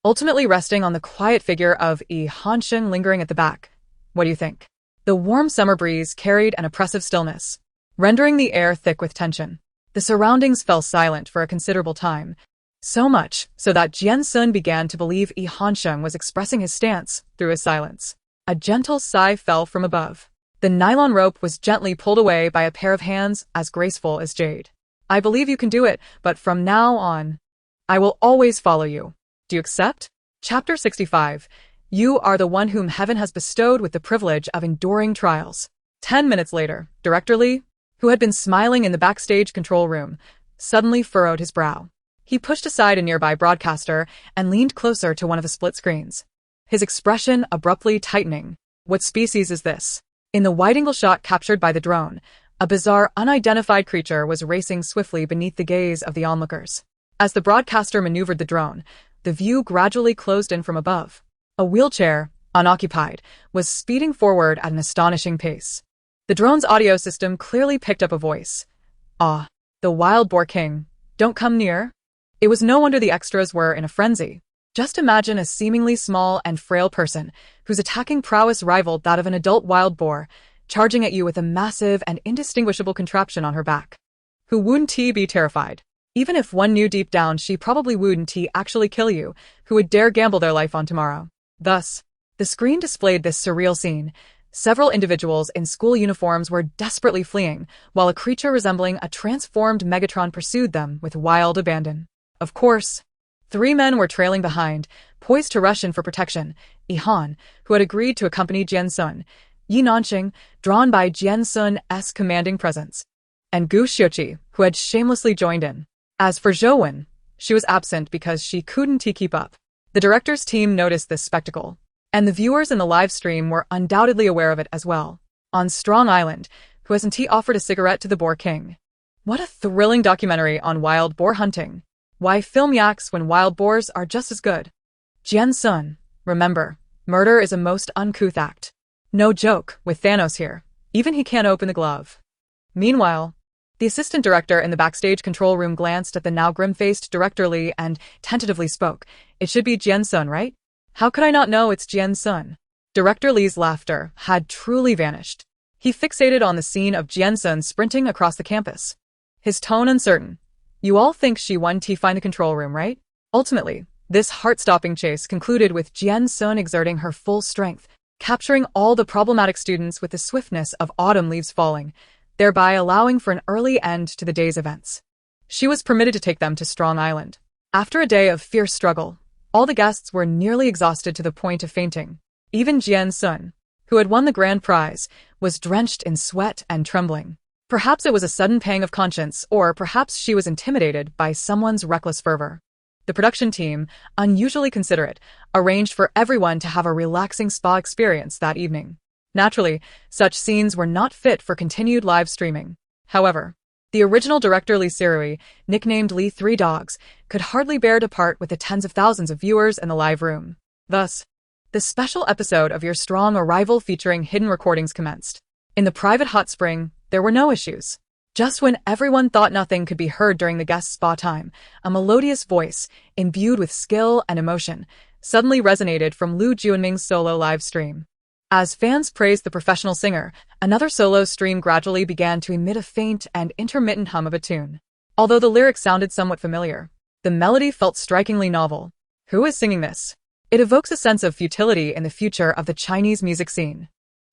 ultimately resting on the quiet figure of Yi Hanxin lingering at the back. "What do you think?" The warm summer breeze carried an oppressive stillness, rendering the air thick with tension. The surroundings fell silent for a considerable time, so much so that Jian Xun began to believe Shun was expressing his stance through his silence. A gentle sigh fell from above. The nylon rope was gently pulled away by a pair of hands as graceful as jade. I believe you can do it, but from now on, I will always follow you. Do you accept? Chapter 65. You are the one whom heaven has bestowed with the privilege of enduring trials. 10 minutes later, Director Lee, who had been smiling in the backstage control room, suddenly furrowed his brow. He pushed aside a nearby broadcaster and leaned closer to one of the split screens, his expression abruptly tightening. What species is this? In the wide-angle shot captured by the drone, a bizarre, unidentified creature was racing swiftly beneath the gaze of the onlookers. As the broadcaster maneuvered the drone, the view gradually closed in from above. A wheelchair, unoccupied, was speeding forward at an astonishing pace. The drone's audio system clearly picked up a voice. "Ah, the wild boar king, don't come near." It was no wonder the extras were in a frenzy. Just imagine a seemingly small and frail person whose attacking prowess rivaled that of an adult wild boar, charging at you with a massive and indistinguishable contraption on her back. Who wouldn't be terrified? Even if one knew deep down she probably wouldn't actually kill you, who would dare gamble their life on tomorrow? Thus, the screen displayed this surreal scene. Several individuals in school uniforms were desperately fleeing, while a creature resembling a transformed Megatron pursued them with wild abandon. Of course, 3 men were trailing behind, poised to rush in for protection. Han, who had agreed to accompany Jian Xun, Nanqing, drawn by Jian Xun's commanding presence, and Gu Xiuqi, who had shamelessly joined in. As for Zhou, she was absent because she couldn't keep up. The director's team noticed this spectacle, and the viewers in the live stream were undoubtedly aware of it as well. On Strong Island, who hasn't offered a cigarette to the Boar King? What a thrilling documentary on wild boar hunting. Why film yaks when wild boars are just as good? Jian Xun, remember, murder is a most uncouth act. No joke, with Thanos here. Even he can't open the glove. Meanwhile, the assistant director in the backstage control room glanced at the now grim-faced Director Lee and tentatively spoke. "It should be Jian Xun, right? How could I not know it's Jian Xun?" Director Lee's laughter had truly vanished. He fixated on the scene of Jian Xun sprinting across the campus, his tone uncertain. "You all think she won to find the control room, right?" Ultimately, this heart-stopping chase concluded with Jian Xun exerting her full strength, capturing all the problematic students with the swiftness of autumn leaves falling, thereby allowing for an early end to the day's events. She was permitted to take them to Strong Island. After a day of fierce struggle, all the guests were nearly exhausted to the point of fainting. Even Jian Xun, who had won the grand prize, was drenched in sweat and trembling. Perhaps it was a sudden pang of conscience, or perhaps she was intimidated by someone's reckless fervor. The production team, unusually considerate, arranged for everyone to have a relaxing spa experience that evening. Naturally, such scenes were not fit for continued live streaming. However, the original Director Lee Sirui, nicknamed Lee Three Dogs, could hardly bear to part with the tens of thousands of viewers in the live room. Thus, the special episode of Your Strong Arrival featuring hidden recordings commenced. In the private hot spring, there were no issues. Just when everyone thought nothing could be heard during the guest spa time, a melodious voice, imbued with skill and emotion, suddenly resonated from Lu Juanming's solo live stream. As fans praised the professional singer, another solo stream gradually began to emit a faint and intermittent hum of a tune. Although the lyrics sounded somewhat familiar, the melody felt strikingly novel. Who is singing this? It evokes a sense of futility in the future of the Chinese music scene.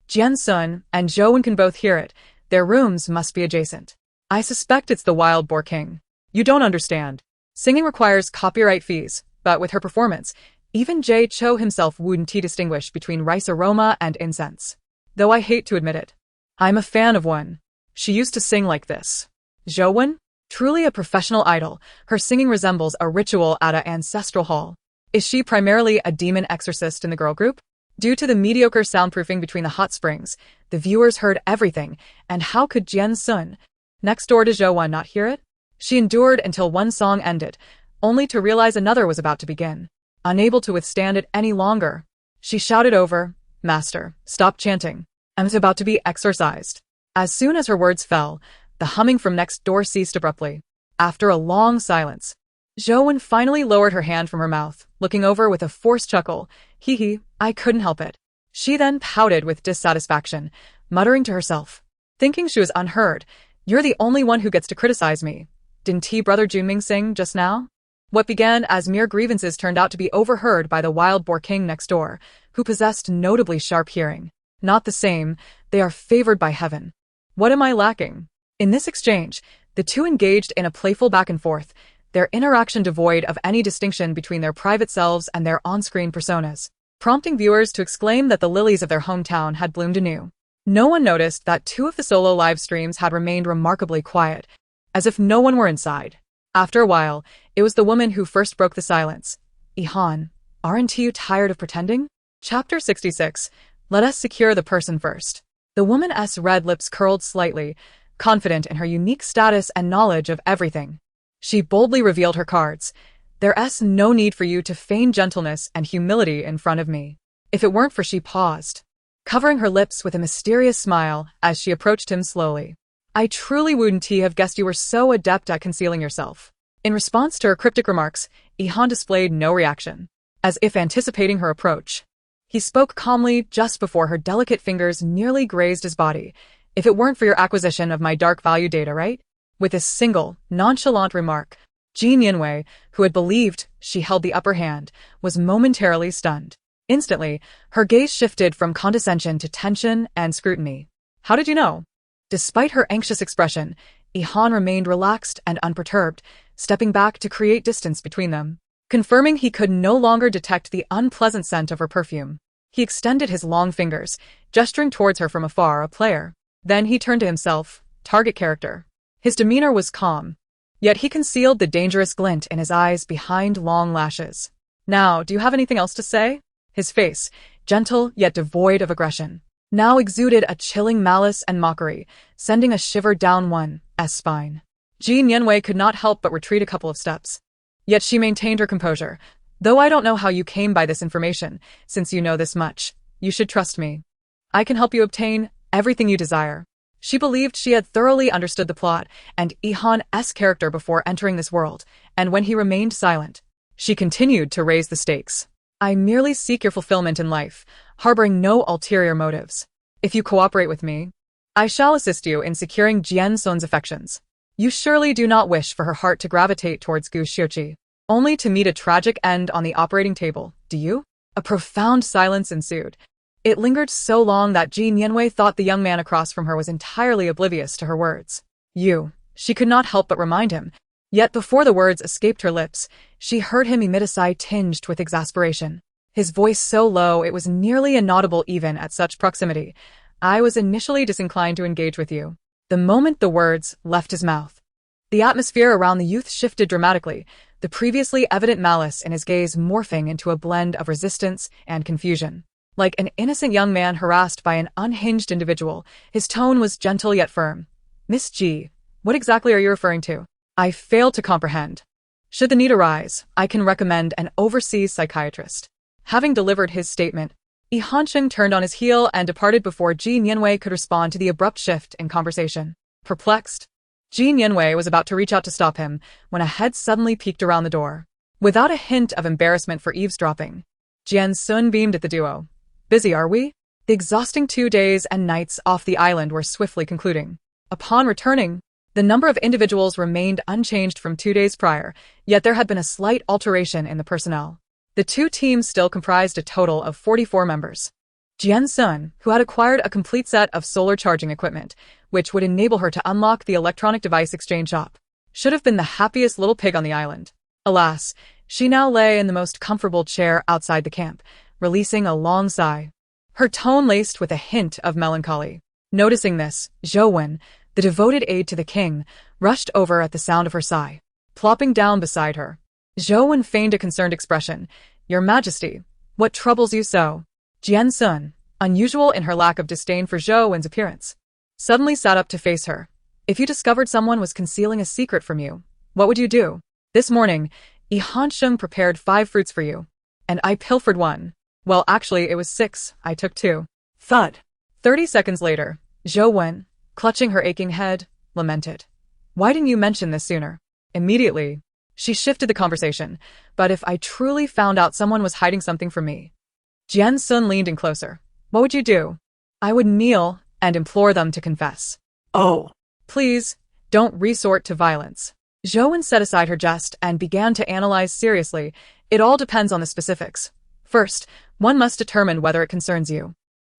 Jian Xun and Zhou can both hear it. Their rooms must be adjacent. I suspect it's the Wild Boar King. You don't understand. Singing requires copyright fees, but with her performance, even Jay Cho himself wouldn't distinguish between rice aroma and incense. Though I hate to admit it, I'm a fan of one. She used to sing like this. Zhou, truly a professional idol, her singing resembles a ritual at an ancestral hall. Is she primarily a demon exorcist in the girl group? Due to the mediocre soundproofing between the hot springs, the viewers heard everything, and how could Jian Xun, next door to Zhou, not hear it? She endured until one song ended, only to realize another was about to begin. Unable to withstand it any longer, she shouted over, "Master, stop chanting. I'm about to be exorcised." As soon as her words fell, the humming from next door ceased abruptly. After a long silence, Zhou finally lowered her hand from her mouth, looking over with a forced chuckle. "Hee hee, I couldn't help it. She then pouted with dissatisfaction, muttering to herself. Thinking she was unheard, "You're the only one who gets to criticize me. Didn't Brother Junming sing just now?" What began as mere grievances turned out to be overheard by the wild boar king next door, who possessed notably sharp hearing. Not the same, they are favored by heaven. What am I lacking? In this exchange, the two engaged in a playful back and forth, their interaction devoid of any distinction between their private selves and their on-screen personas, prompting viewers to exclaim that the lilies of their hometown had bloomed anew. No one noticed that two of the solo live streams had remained remarkably quiet, as if no one were inside. After a while, it was the woman who first broke the silence. "Ihan, aren't you tired of pretending?" Chapter 66. Let us secure the person first. The woman's red lips curled slightly, confident in her unique status and knowledge of everything. She boldly revealed her cards. "There's no need for you to feign gentleness and humility in front of me. If it weren't for," she paused, covering her lips with a mysterious smile as she approached him slowly. "I truly wouldn't have guessed you were so adept at concealing yourself." In response to her cryptic remarks, Ihan displayed no reaction, as if anticipating her approach. He spoke calmly just before her delicate fingers nearly grazed his body. "If it weren't for your acquisition of my dark value data, right?" With this single, nonchalant remark, Jian Xun, who had believed she held the upper hand, was momentarily stunned. Instantly, her gaze shifted from condescension to tension and scrutiny. "How did you know?" Despite her anxious expression, Ihan remained relaxed and unperturbed, stepping back to create distance between them. Confirming he could no longer detect the unpleasant scent of her perfume, he extended his long fingers, gesturing towards her from afar, a player. Then he turned to himself, target character. His demeanor was calm, yet he concealed the dangerous glint in his eyes behind long lashes. "Now, do you have anything else to say?" His face, gentle yet devoid of aggression, now exuded a chilling malice and mockery, sending a shiver down one's spine. Jian Xun could not help but retreat a couple of steps. Yet she maintained her composure. "Though I don't know how you came by this information, since you know this much, you should trust me. I can help you obtain everything you desire." She believed she had thoroughly understood the plot and Ihan's character before entering this world, and when he remained silent, she continued to raise the stakes. "I merely seek your fulfillment in life, harboring no ulterior motives. If you cooperate with me, I shall assist you in securing Jian Xun's affections. You surely do not wish for her heart to gravitate towards Gu Xiuqi, only to meet a tragic end on the operating table, do you?" A profound silence ensued. It lingered so long that Jian Xun thought the young man across from her was entirely oblivious to her words. "You," she could not help but remind him. Yet before the words escaped her lips, she heard him emit a sigh tinged with exasperation. His voice so low it was nearly inaudible even at such proximity. "I was initially disinclined to engage with you." The moment the words left his mouth, the atmosphere around the youth shifted dramatically, the previously evident malice in his gaze morphing into a blend of resistance and confusion. Like an innocent young man harassed by an unhinged individual, his tone was gentle yet firm. "Miss G, what exactly are you referring to?" "I fail to comprehend. Should the need arise, I can recommend an overseas psychiatrist." Having delivered his statement, Ihan turned on his heel and departed before Jian Xun could respond to the abrupt shift in conversation. Perplexed, Jian Xun was about to reach out to stop him when a head suddenly peeked around the door. Without a hint of embarrassment for eavesdropping, Jian Xun beamed at the duo. "Busy, are we?" The exhausting 2 days and nights off the island were swiftly concluding. Upon returning, the number of individuals remained unchanged from 2 days prior, yet there had been a slight alteration in the personnel. The two teams still comprised a total of 44 members. Jian Xun, who had acquired a complete set of solar charging equipment, which would enable her to unlock the electronic device exchange shop, should have been the happiest little pig on the island. Alas, she now lay in the most comfortable chair outside the camp, releasing a long sigh, her tone laced with a hint of melancholy. Noticing this, Zhou Wen, the devoted aide to the king, rushed over at the sound of her sigh, plopping down beside her. Zhou Wen feigned a concerned expression. "Your Majesty, what troubles you so?" Jian Xun, unusual in her lack of disdain for Zhou Wen's appearance, suddenly sat up to face her. "If you discovered someone was concealing a secret from you, what would you do?" "This morning, Ihan prepared 5 fruits for you, and I pilfered one. Well, actually, it was 6, I took 2. Thud. 30 seconds later, Zhou Wen, clutching her aching head, lamented. "Why didn't you mention this sooner?" Immediately, she shifted the conversation. "But if I truly found out someone was hiding something from me?" Jian Xun leaned in closer. What would you do? I would kneel and implore them to confess. Oh. Please, don't resort to violence. Zhou set aside her jest and began to analyze seriously. It all depends on the specifics. First, one must determine whether it concerns you.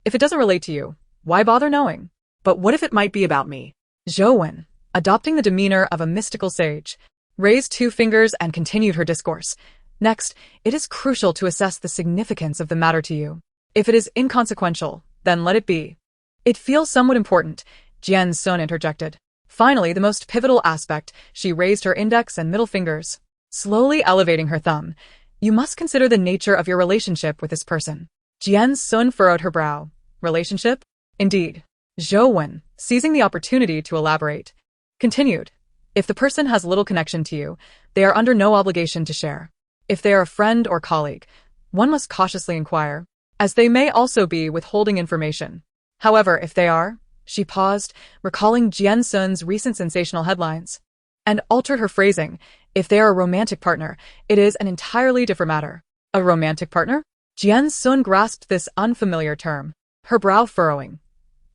If it doesn't relate to you, why bother knowing? But what if it might be about me? Zhou, adopting the demeanor of a mystical sage, raised 2 fingers and continued her discourse. Next, it is crucial to assess the significance of the matter to you. If it is inconsequential, then let it be. It feels somewhat important, Jian Xun interjected. Finally, the most pivotal aspect, she raised her index and middle fingers, slowly elevating her thumb. You must consider the nature of your relationship with this person. Jian Xun furrowed her brow. Relationship? Indeed. Zhou, seizing the opportunity to elaborate, continued. If the person has little connection to you, they are under no obligation to share. If they are a friend or colleague, one must cautiously inquire, as they may also be withholding information. However, if they are, she paused, recalling Jian Xun's recent sensational headlines, and altered her phrasing. If they are a romantic partner, it is an entirely different matter. A romantic partner? Jian Xun grasped this unfamiliar term, her brow furrowing.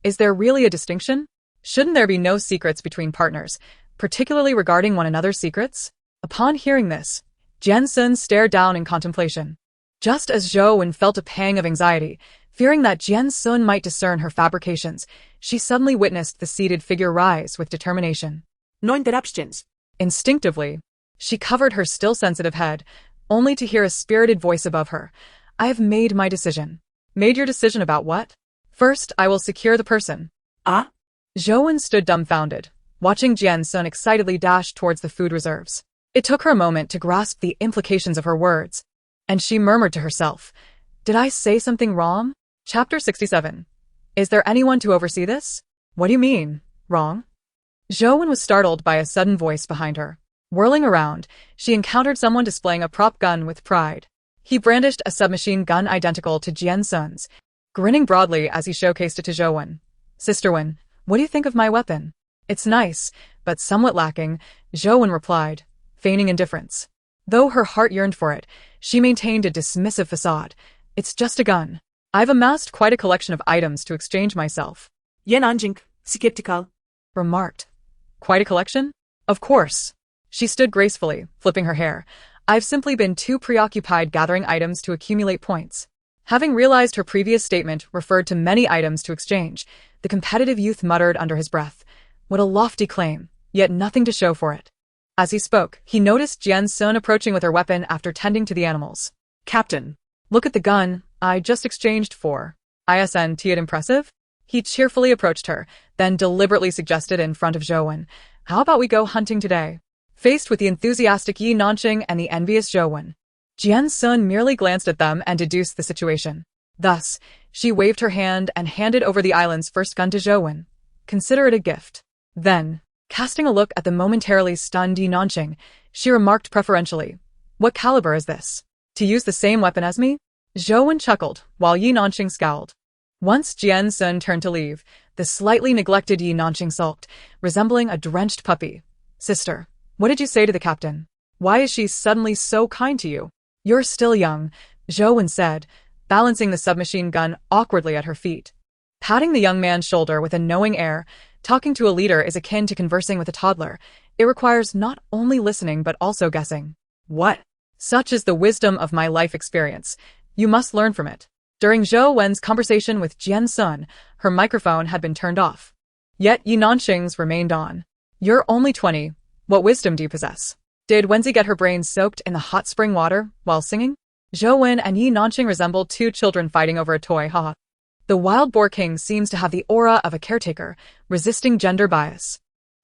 Is there really a distinction? Shouldn't there be no secrets between partners, particularly regarding one another's secrets? Upon hearing this, Jian Xun stared down in contemplation. Just as Zhou felt a pang of anxiety, fearing that Jian Xun might discern her fabrications, she suddenly witnessed the seated figure rise with determination. No interruptions. Instinctively, she covered her still sensitive head, only to hear a spirited voice above her. I have made my decision. Made your decision about what? First, I will secure the person. Ah? Zhou stood dumbfounded, watching Jian Xun excitedly dash towards the food reserves. It took her a moment to grasp the implications of her words, and she murmured to herself, Did I say something wrong? Chapter 67. Is there anyone to oversee this? What do you mean, wrong? Zhou was startled by a sudden voice behind her. Whirling around, she encountered someone displaying a prop gun with pride. He brandished a submachine gun identical to Jian Xun's, grinning broadly as he showcased it to Zhou. Sister Wen, what do you think of my weapon? It's nice, but somewhat lacking, Zhou replied, feigning indifference. Though her heart yearned for it, she maintained a dismissive facade. It's just a gun. I've amassed quite a collection of items to exchange myself. Yan Anjing, skeptical. Remarked. Quite a collection? Of course. She stood gracefully, flipping her hair. I've simply been too preoccupied gathering items to accumulate points. Having realized her previous statement referred to many items to exchange, the competitive youth muttered under his breath. What a lofty claim, yet nothing to show for it. As he spoke, he noticed Jian Xun approaching with her weapon after tending to the animals. Captain, look at the gun I just exchanged for. Isn't it impressive? He cheerfully approached her, then deliberately suggested in front of Zhou, how about we go hunting today? Faced with the enthusiastic Yi Nanqing and the envious Zhou, Jian Xun merely glanced at them and deduced the situation. Thus, she waved her hand and handed over the island's first gun to Zhou. Consider it a gift. Then, casting a look at the momentarily stunned Yi Nanqing, she remarked preferentially, What caliber is this? To use the same weapon as me? Zhou chuckled, while Yi Nanqing scowled. Once Jian Xun turned to leave, the slightly neglected Yi Nanqing sulked, resembling a drenched puppy. Sister, what did you say to the captain? Why is she suddenly so kind to you? You're still young, Zhou said, balancing the submachine gun awkwardly at her feet. Patting the young man's shoulder with a knowing air, talking to a leader is akin to conversing with a toddler. It requires not only listening but also guessing. What? Such is the wisdom of my life experience. You must learn from it. During Zhou Wen's conversation with Jian Xun, her microphone had been turned off. Yet Yi Nanqing's remained on. You're only 20. What wisdom do you possess? Did Wenzi get her brains soaked in the hot spring water while singing? Zhou Wen and Yi Nanqing resembled two children fighting over a toy, haha. The wild boar king seems to have the aura of a caretaker, resisting gender bias.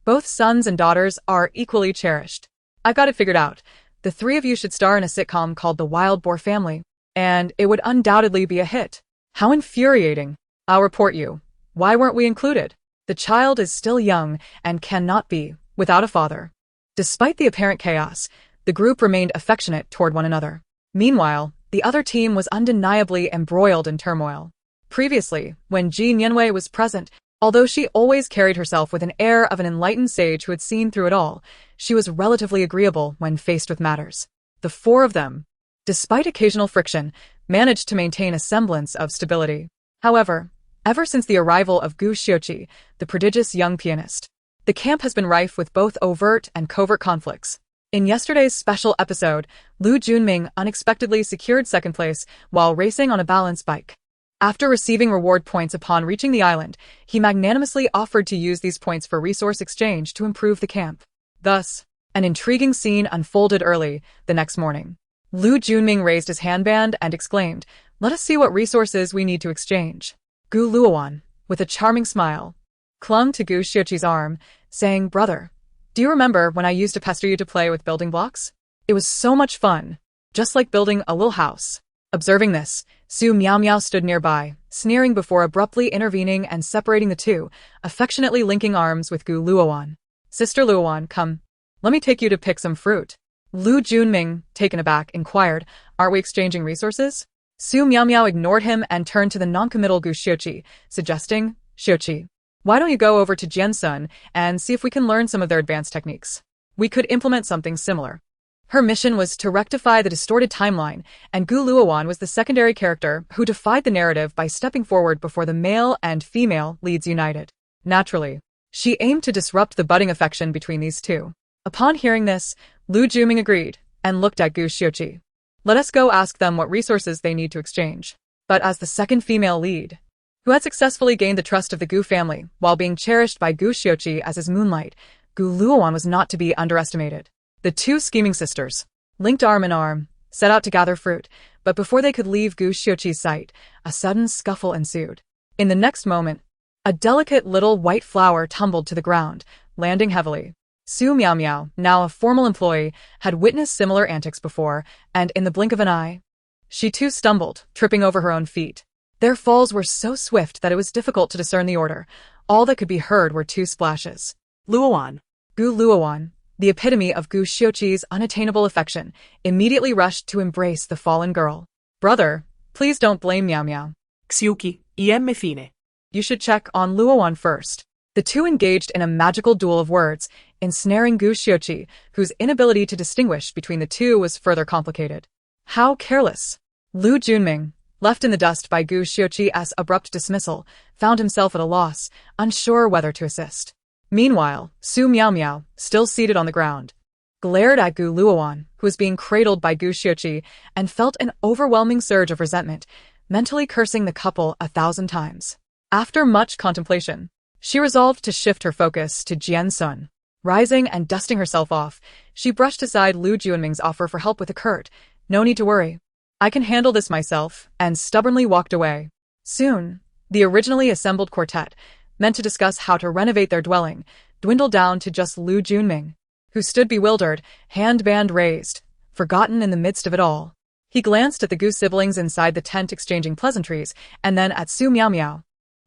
Both sons and daughters are equally cherished. I've got it figured out. The 3 of you should star in a sitcom called The Wild Boar Family, and it would undoubtedly be a hit. How infuriating. I'll report you. Why weren't we included? The child is still young and cannot be without a father. Despite the apparent chaos, the group remained affectionate toward one another. Meanwhile, the other team was undeniably embroiled in turmoil. Previously, when Ji Nianwei was present, although she always carried herself with an air of an enlightened sage who had seen through it all, she was relatively agreeable when faced with matters. The 4 of them, despite occasional friction, managed to maintain a semblance of stability. However, ever since the arrival of Gu Xiuqi, the prodigious young pianist, the camp has been rife with both overt and covert conflicts. In yesterday's special episode, Lu Junming unexpectedly secured second place while racing on a balance bike. After receiving reward points upon reaching the island, he magnanimously offered to use these points for resource exchange to improve the camp. Thus, an intriguing scene unfolded early the next morning. Lu Junming raised his handband and exclaimed, "Let us see what resources we need to exchange." Gu Luowan, with a charming smile, clung to Gu Xiuqi's arm, saying, "Brother, do you remember when I used to pester you to play with building blocks? It was so much fun, just like building a little house." Observing this, Su Miao Miao stood nearby, sneering before abruptly intervening and separating the two, affectionately linking arms with Gu Luowan. "Sister Luowan, come. Let me take you to pick some fruit." Lu Junming, taken aback, inquired, "Aren't we exchanging resources?" Su Miao Miao ignored him and turned to the noncommittal Gu Xiuqi, suggesting, "Xiuqi, why don't you go over to Jian Xun and see if we can learn some of their advanced techniques? We could implement something similar." Her mission was to rectify the distorted timeline, and Gu Luowan was the secondary character who defied the narrative by stepping forward before the male and female leads united. Naturally, she aimed to disrupt the budding affection between these two. Upon hearing this, Lu Junming agreed and looked at Gu Xiuqi. "Let us go ask them what resources they need to exchange." But as the second female lead, who had successfully gained the trust of the Gu family while being cherished by Gu Xiuqi as his moonlight, Gu Luowan was not to be underestimated. The two scheming sisters, linked arm in arm, set out to gather fruit, but before they could leave Gu Xiuqi's sight, a sudden scuffle ensued. In the next moment, a delicate little white flower tumbled to the ground, landing heavily. Su Miao Miao, now a formal employee, had witnessed similar antics before, and in the blink of an eye, she too stumbled, tripping over her own feet. Their falls were so swift that it was difficult to discern the order. All that could be heard were two splashes. Luowan. Gu Luowan, the epitome of Gu Xiuqi's unattainable affection, immediately rushed to embrace the fallen girl. "Brother, please don't blame Miao Miao. Xiuqi, em fine. You should check on Luowan first." The two engaged in a magical duel of words, ensnaring Gu Xiuqi, whose inability to distinguish between the two was further complicated. How careless! Lu Junming, left in the dust by Gu Xiuqi's abrupt dismissal, found himself at a loss, unsure whether to assist. Meanwhile, Su Miao Miao, still seated on the ground, glared at Gu Luowan, who was being cradled by Gu Xiuqi, and felt an overwhelming surge of resentment, mentally cursing the couple 1,000 times. After much contemplation, she resolved to shift her focus to Jian Xun. Rising and dusting herself off, she brushed aside Lu Junming's offer for help with a curt, "No need to worry. I can handle this myself," and stubbornly walked away. Soon, the originally assembled quartet, meant to discuss how to renovate their dwelling, dwindled down to just Lu Junming, who stood bewildered, handband raised, forgotten in the midst of it all. He glanced at the Gu siblings inside the tent exchanging pleasantries, and then at Su Miao Miao,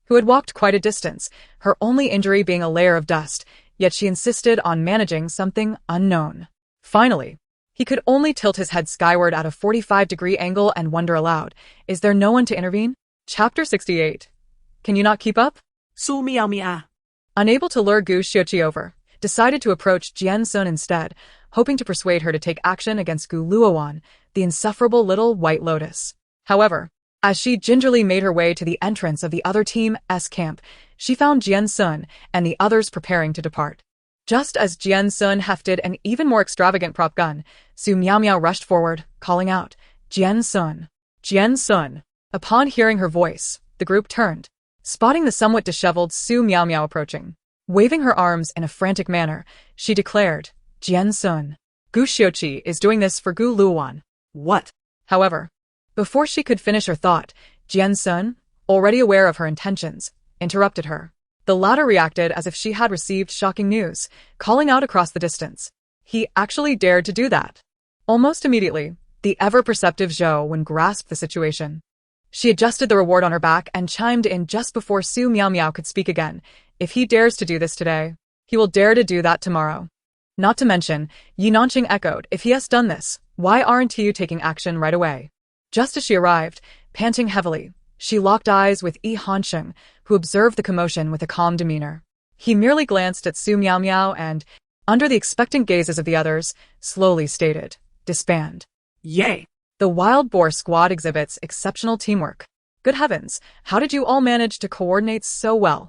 who had walked quite a distance, her only injury being a layer of dust, yet she insisted on managing something unknown. Finally, he could only tilt his head skyward at a 45-degree angle and wonder aloud, "Is there no one to intervene?" Chapter 68. Can you not keep up? Su Miao Miao. Unable to lure Gu Xiuqi over, decided to approach Jian Xun instead, hoping to persuade her to take action against Gu Luowan, the insufferable little White Lotus. However, as she gingerly made her way to the entrance of the other team's camp, she found Jian Xun and the others preparing to depart. Just as Jian Xun hefted an even more extravagant prop gun, Su Miao Miao rushed forward, calling out, "Jian Xun! Jian Xun!" Upon hearing her voice, the group turned, spotting the somewhat disheveled Su Miao Miao approaching. Waving her arms in a frantic manner, she declared, "Jian Xun, Gu Xiuqi is doing this for Gu Luowan." What? However, before she could finish her thought, Jian Xun, already aware of her intentions, interrupted her. The latter reacted as if she had received shocking news, calling out across the distance, "He actually dared to do that." Almost immediately, the ever-perceptive Zhou Wen grasped the situation. She adjusted the reward on her back and chimed in just before Su Miao Miao could speak again. "If he dares to do this today, he will dare to do that tomorrow." Not to mention, Yi Nanqing echoed, "If he has done this, why aren't you taking action right away?" Just as she arrived, panting heavily, she locked eyes with Yi Hansheng, who observed the commotion with a calm demeanor. He merely glanced at Su Miao Miao and, under the expectant gazes of the others, slowly stated, "Disband." Yay! The wild boar squad exhibits exceptional teamwork. Good heavens, how did you all manage to coordinate so well?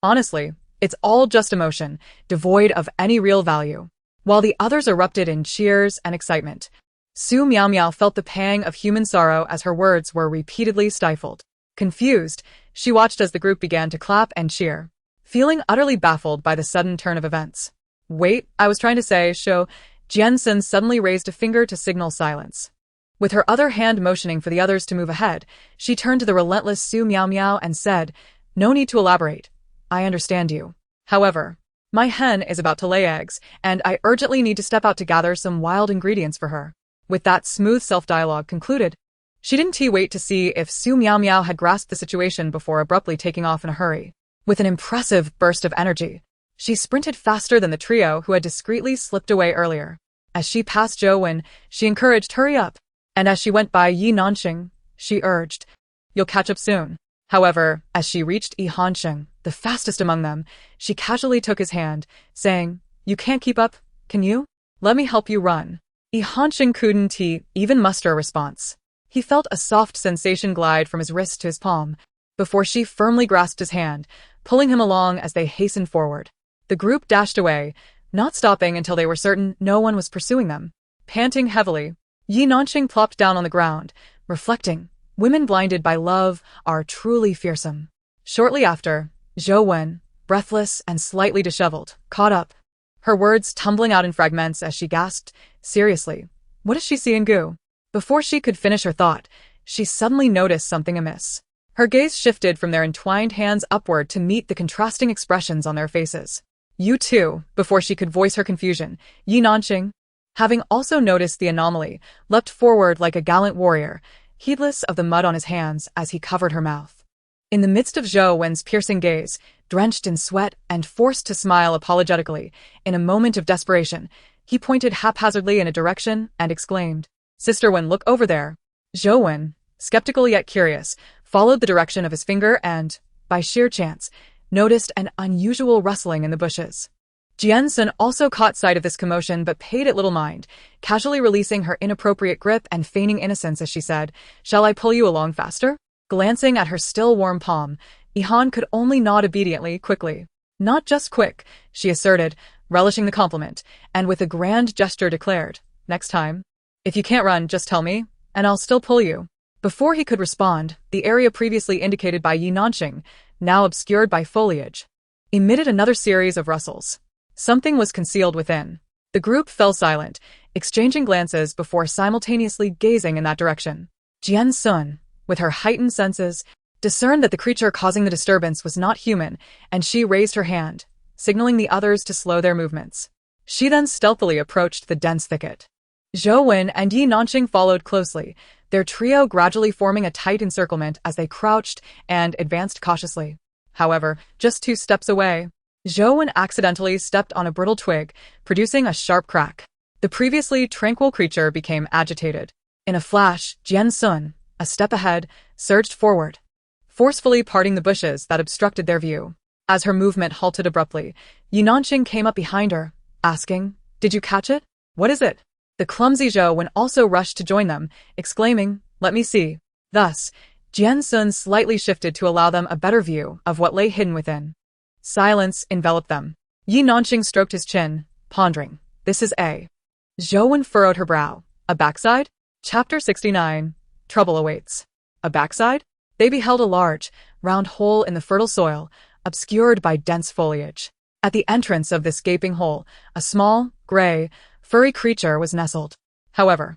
Honestly, it's all just emotion, devoid of any real value. While the others erupted in cheers and excitement, Su Miao Miao felt the pang of human sorrow as her words were repeatedly stifled. Confused, she watched as the group began to clap and cheer, feeling utterly baffled by the sudden turn of events. Wait, I was trying to say, Jian Xun suddenly raised a finger to signal silence. With her other hand motioning for the others to move ahead, she turned to the relentless Su Miao Miao and said, "No need to elaborate. I understand you. However, my hen is about to lay eggs, and I urgently need to step out to gather some wild ingredients for her." With that smooth self-dialogue concluded, she didn't wait to see if Su Miao Miao had grasped the situation before abruptly taking off in a hurry. With an impressive burst of energy, she sprinted faster than the trio who had discreetly slipped away earlier. As she passed Zhou Wen, she encouraged, "Hurry up." And as she went by Yi Nanxing, she urged, "You'll catch up soon." However, as she reached Yi Hansheng, the fastest among them, she casually took his hand, saying, "You can't keep up, can you? Let me help you run." Yi Hansheng couldn't even muster a response. He felt a soft sensation glide from his wrist to his palm, before she firmly grasped his hand, pulling him along as they hastened forward. The group dashed away, not stopping until they were certain no one was pursuing them. Panting heavily, Yi Nanxing plopped down on the ground, reflecting, "Women blinded by love are truly fearsome." Shortly after, Zhou Wen, breathless and slightly disheveled, caught up, her words tumbling out in fragments as she gasped, "Seriously, what does she see in Gu?" Before she could finish her thought, she suddenly noticed something amiss. Her gaze shifted from their entwined hands upward to meet the contrasting expressions on their faces. "You too," before she could voice her confusion, Yi Nanxing, having also noticed the anomaly, leapt forward like a gallant warrior, heedless of the mud on his hands as he covered her mouth. In the midst of Zhou Wen's piercing gaze, drenched in sweat and forced to smile apologetically, in a moment of desperation, he pointed haphazardly in a direction and exclaimed, "Sister Wen, look over there." Zhou Wen, skeptical yet curious, followed the direction of his finger and, by sheer chance, noticed an unusual rustling in the bushes. Jian Xun also caught sight of this commotion but paid it little mind, casually releasing her inappropriate grip and feigning innocence as she said, "Shall I pull you along faster?" Glancing at her still warm palm, Ihan could only nod obediently, quickly. "Not just quick," she asserted, relishing the compliment, and with a grand gesture declared, "Next time, if you can't run, just tell me, and I'll still pull you." Before he could respond, the area previously indicated by Yi Nanxing, now obscured by foliage, emitted another series of rustles. Something was concealed within. The group fell silent, exchanging glances before simultaneously gazing in that direction. Jian Xun, with her heightened senses, discerned that the creature causing the disturbance was not human, and she raised her hand, signaling the others to slow their movements. She then stealthily approached the dense thicket. Zhou Wen and Yi Nanxing followed closely, their trio gradually forming a tight encirclement as they crouched and advanced cautiously. However, just 2 steps away, Zhou Wen accidentally stepped on a brittle twig, producing a sharp crack. The previously tranquil creature became agitated. In a flash, Jian Xun, a step ahead, surged forward, forcefully parting the bushes that obstructed their view. As her movement halted abruptly, Yi Nanxing came up behind her, asking, "Did you catch it? What is it?" The clumsy Zhou Wen also rushed to join them, exclaiming, "Let me see." Thus, Jian Xun slightly shifted to allow them a better view of what lay hidden within. Silence enveloped them. Yi Nanxing stroked his chin, pondering, "This is a..." Zhou Wen furrowed her brow. "A backside?" Chapter 69. Trouble awaits. A backside? They beheld a large, round hole in the fertile soil, obscured by dense foliage. At the entrance of this gaping hole, a small, gray, furry creature was nestled. However,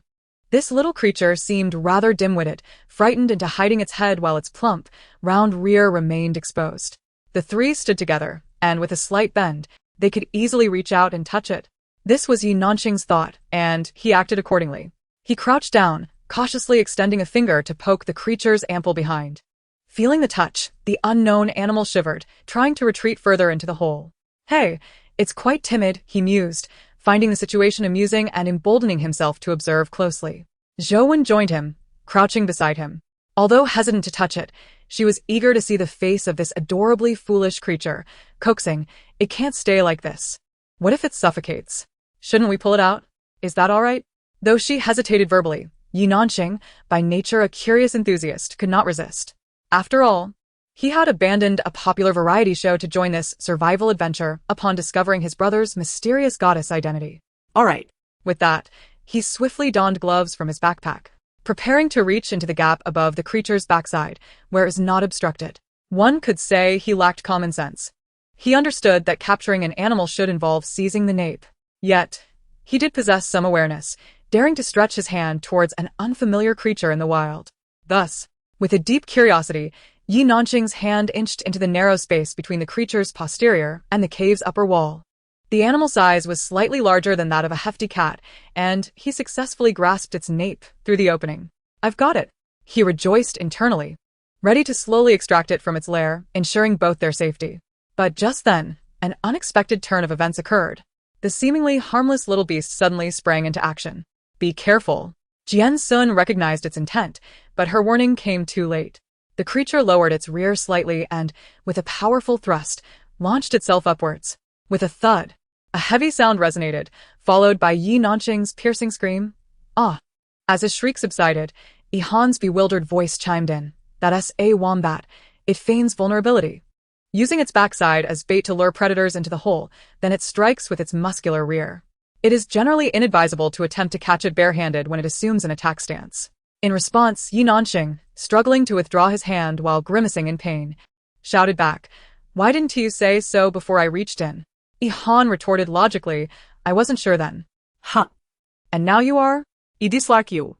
this little creature seemed rather dim-witted, frightened into hiding its head while its plump, round rear remained exposed. The 3 stood together, and with a slight bend, they could easily reach out and touch it. This was Yi Nanxing's thought, and he acted accordingly. He crouched down, cautiously extending a finger to poke the creature's ample behind. Feeling the touch, the unknown animal shivered, trying to retreat further into the hole. "Hey, it's quite timid," he mused, finding the situation amusing and emboldening himself to observe closely. Zhou Wen joined him, crouching beside him. Although hesitant to touch it, she was eager to see the face of this adorably foolish creature, coaxing, "It can't stay like this. What if it suffocates? Shouldn't we pull it out? Is that all right?" Though she hesitated verbally, Yi Nanxing, by nature a curious enthusiast, could not resist. After all, he had abandoned a popular variety show to join this survival adventure upon discovering his brother's mysterious goddess identity. All right. With that, he swiftly donned gloves from his backpack, preparing to reach into the gap above the creature's backside, where it was not obstructed. One could say he lacked common sense. He understood that capturing an animal should involve seizing the nape. Yet, he did possess some awareness, daring to stretch his hand towards an unfamiliar creature in the wild. Thus, with a deep curiosity, Yi Nanqing's hand inched into the narrow space between the creature's posterior and the cave's upper wall. The animal's size was slightly larger than that of a hefty cat, and he successfully grasped its nape through the opening. "I've got it," he rejoiced internally, ready to slowly extract it from its lair, ensuring both their safety. But just then, an unexpected turn of events occurred. The seemingly harmless little beast suddenly sprang into action. "Be careful." Jian Xun recognized its intent, but her warning came too late. The creature lowered its rear slightly and, with a powerful thrust, launched itself upwards. With a thud, a heavy sound resonated, followed by Yi Nanqing's piercing scream. "Ah!" As his shriek subsided, Yihan's bewildered voice chimed in. "That's a wombat. It feigns vulnerability. Using its backside as bait to lure predators into the hole, then it strikes with its muscular rear. It is generally inadvisable to attempt to catch it barehanded when it assumes an attack stance." In response, Yi Nanqing, struggling to withdraw his hand while grimacing in pain, shouted back, "Why didn't you say so before I reached in?" Yihan retorted logically, "I wasn't sure then." Huh. "And now you are?" I dislike you.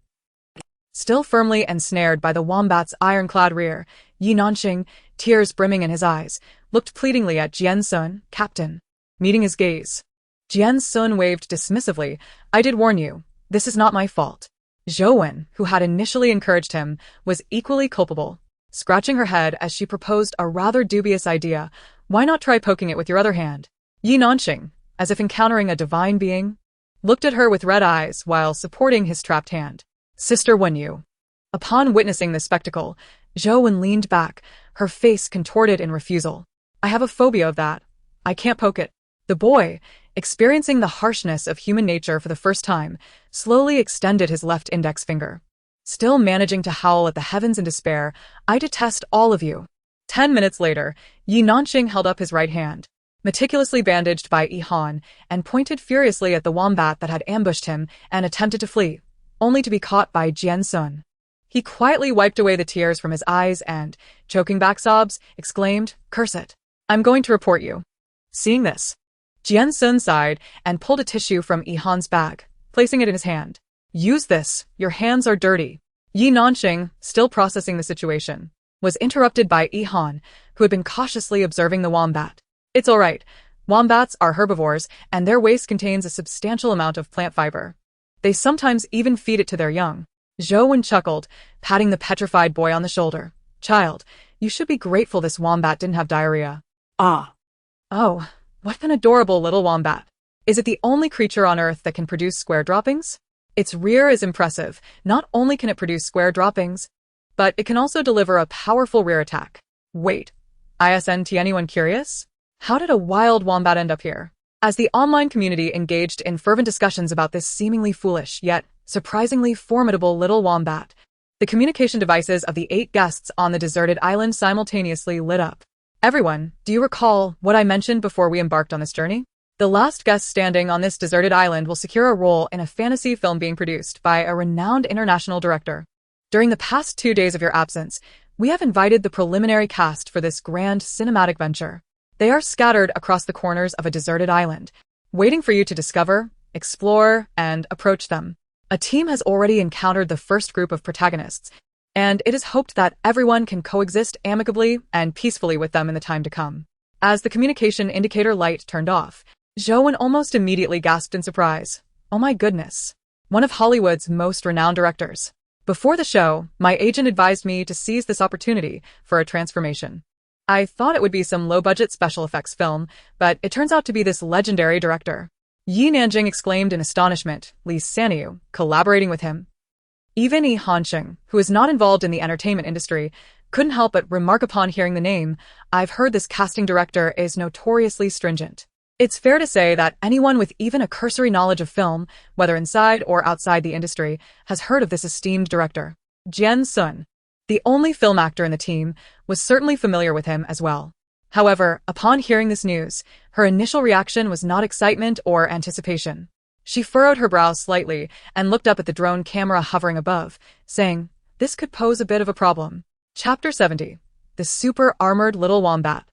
Still firmly ensnared by the wombat's ironclad rear, Yi Nanqing, tears brimming in his eyes, looked pleadingly at Jian Xun, captain. Meeting his gaze, Jian Xun waved dismissively, "I did warn you. This is not my fault." Zhou, who had initially encouraged him, was equally culpable, scratching her head as she proposed a rather dubious idea. "Why not try poking it with your other hand?" Yi Nanqing, as if encountering a divine being, looked at her with red eyes while supporting his trapped hand. "Sister Wenyu." Upon witnessing this spectacle, Zhou leaned back, her face contorted in refusal. "I have a phobia of that. I can't poke it." The boy, experiencing the harshness of human nature for the first time, slowly extended his left index finger. Still managing to howl at the heavens in despair, "I detest all of you." 10 minutes later, Yi Nanqing held up his right hand, meticulously bandaged by Yihan, and pointed furiously at the wombat that had ambushed him and attempted to flee, only to be caught by Jian Xun. He quietly wiped away the tears from his eyes and, choking back sobs, exclaimed, "Curse it. I'm going to report you." Seeing this, Jian Xun sighed and pulled a tissue from Yihan's bag, placing it in his hand. "Use this, your hands are dirty." Yi Nanqing, still processing the situation, was interrupted by Yihan, who had been cautiously observing the wombat. "It's all right. Wombats are herbivores, and their waste contains a substantial amount of plant fiber. They sometimes even feed it to their young." Zhou chuckled, patting the petrified boy on the shoulder. "Child, you should be grateful this wombat didn't have diarrhea." Ah. "Oh, what an adorable little wombat. Is it the only creature on Earth that can produce square droppings?" Its rear is impressive. Not only can it produce square droppings, but it can also deliver a powerful rear attack. Wait, isn't anyone curious? How did a wild wombat end up here? As the online community engaged in fervent discussions about this seemingly foolish, yet surprisingly formidable little wombat, the communication devices of the 8 guests on the deserted island simultaneously lit up. "Everyone, do you recall what I mentioned before we embarked on this journey? The last guest standing on this deserted island will secure a role in a fantasy film being produced by a renowned international director. During the past 2 days of your absence, we have invited the preliminary cast for this grand cinematic venture. They are scattered across the corners of a deserted island, waiting for you to discover, explore, and approach them. A team has already encountered the first group of protagonists, and it is hoped that everyone can coexist amicably and peacefully with them in the time to come." As the communication indicator light turned off, Zhou almost immediately gasped in surprise. "Oh my goodness. One of Hollywood's most renowned directors. Before the show, my agent advised me to seize this opportunity for a transformation. I thought it would be some low-budget special effects film, but it turns out to be this legendary director." Yi Nanqing exclaimed in astonishment, Li Sanyu, collaborating with him. Even Yi Hanqing, who is not involved in the entertainment industry, couldn't help but remark upon hearing the name, "I've heard this casting director is notoriously stringent." It's fair to say that anyone with even a cursory knowledge of film, whether inside or outside the industry, has heard of this esteemed director. Jian Xun, The only film actor in the team was certainly familiar with him as well. However, upon hearing this news, her initial reaction was not excitement or anticipation. She furrowed her brow slightly and looked up at the drone camera hovering above, saying, "This could pose a bit of a problem." Chapter 70. The Super-Armored Little Wombat.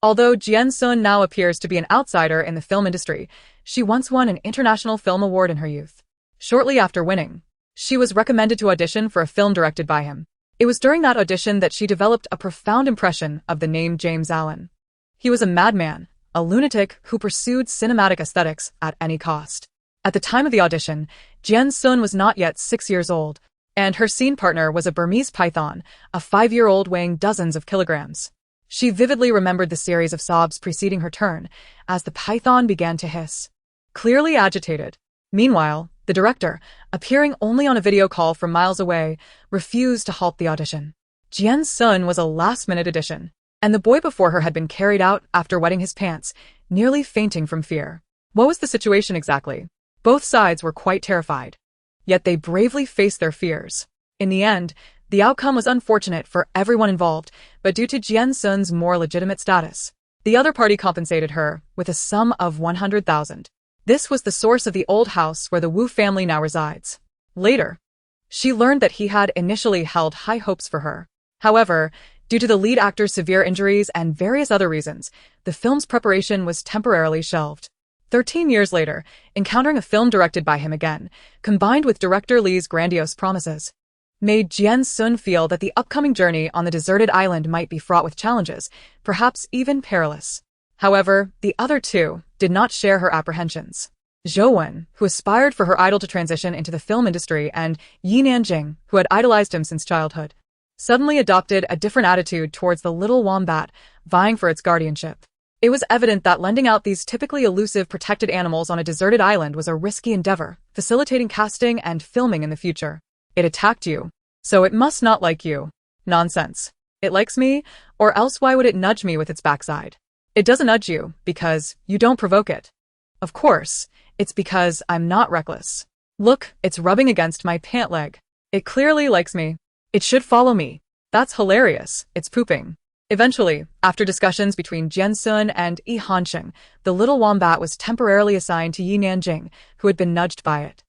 Although Jian Xun now appears to be an outsider in the film industry, she once won an international film award in her youth. Shortly after winning, she was recommended to audition for a film directed by him. It was during that audition that she developed a profound impression of the name James Allen. He was a madman, a lunatic who pursued cinematic aesthetics at any cost. At the time of the audition, Jian Xun was not yet 6 years old, and her scene partner was a Burmese python, a 5-year-old weighing dozens of kilograms. She vividly remembered the series of sobs preceding her turn as the python began to hiss, clearly agitated. Meanwhile, the director, appearing only on a video call from miles away, refused to halt the audition. Jian Xun was a last-minute addition, and the boy before her had been carried out after wetting his pants, nearly fainting from fear. What was the situation exactly? Both sides were quite terrified. Yet they bravely faced their fears. In the end, the outcome was unfortunate for everyone involved, but due to Jian Xun's more legitimate status, the other party compensated her with a sum of 100,000. This was the source of the old house where the Wu family now resides. Later, she learned that he had initially held high hopes for her. However, due to the lead actor's severe injuries and various other reasons, the film's preparation was temporarily shelved. 13 years later, encountering a film directed by him again, combined with director Li's grandiose promises, made Jian Xun feel that the upcoming journey on the deserted island might be fraught with challenges, perhaps even perilous. However, the other two did not share her apprehensions. Zhou Wen, who aspired for her idol to transition into the film industry, and Yi Nanjing, who had idolized him since childhood, suddenly adopted a different attitude towards the little wombat, vying for its guardianship. It was evident that lending out these typically elusive protected animals on a deserted island was a risky endeavor, facilitating casting and filming in the future. It attacked you, so it must not like you. Nonsense. It likes me, or else why would it nudge me with its backside? It doesn't nudge you because you don't provoke it. Of course, it's because I'm not reckless. Look, it's rubbing against my pant leg. It clearly likes me. It should follow me. That's hilarious. It's pooping. Eventually, after discussions between Jian Xun and Yi Hansheng, the little wombat was temporarily assigned to Yi Nanjing, who had been nudged by it.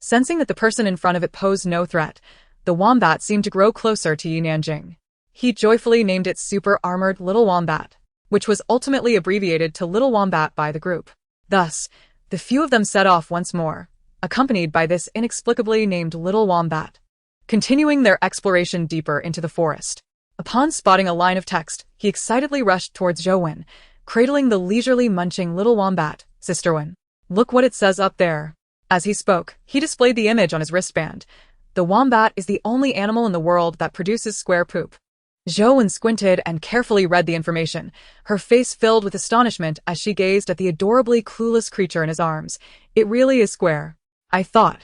Sensing that the person in front of it posed no threat, the wombat seemed to grow closer to Yi Nanjing. He joyfully named it Super-Armored Little Wombat, which was ultimately abbreviated to Little Wombat by the group. Thus, the few of them set off once more, accompanied by this inexplicably named Little Wombat, continuing their exploration deeper into the forest. Upon spotting a line of text, he excitedly rushed towards Zhou Wen, cradling the leisurely munching little wombat. "Sister Wen, look what it says up there." As he spoke, he displayed the image on his wristband. The wombat is the only animal in the world that produces square poop. Zhou Wen squinted and carefully read the information, her face filled with astonishment as she gazed at the adorably clueless creature in his arms. "It really is square. I thought.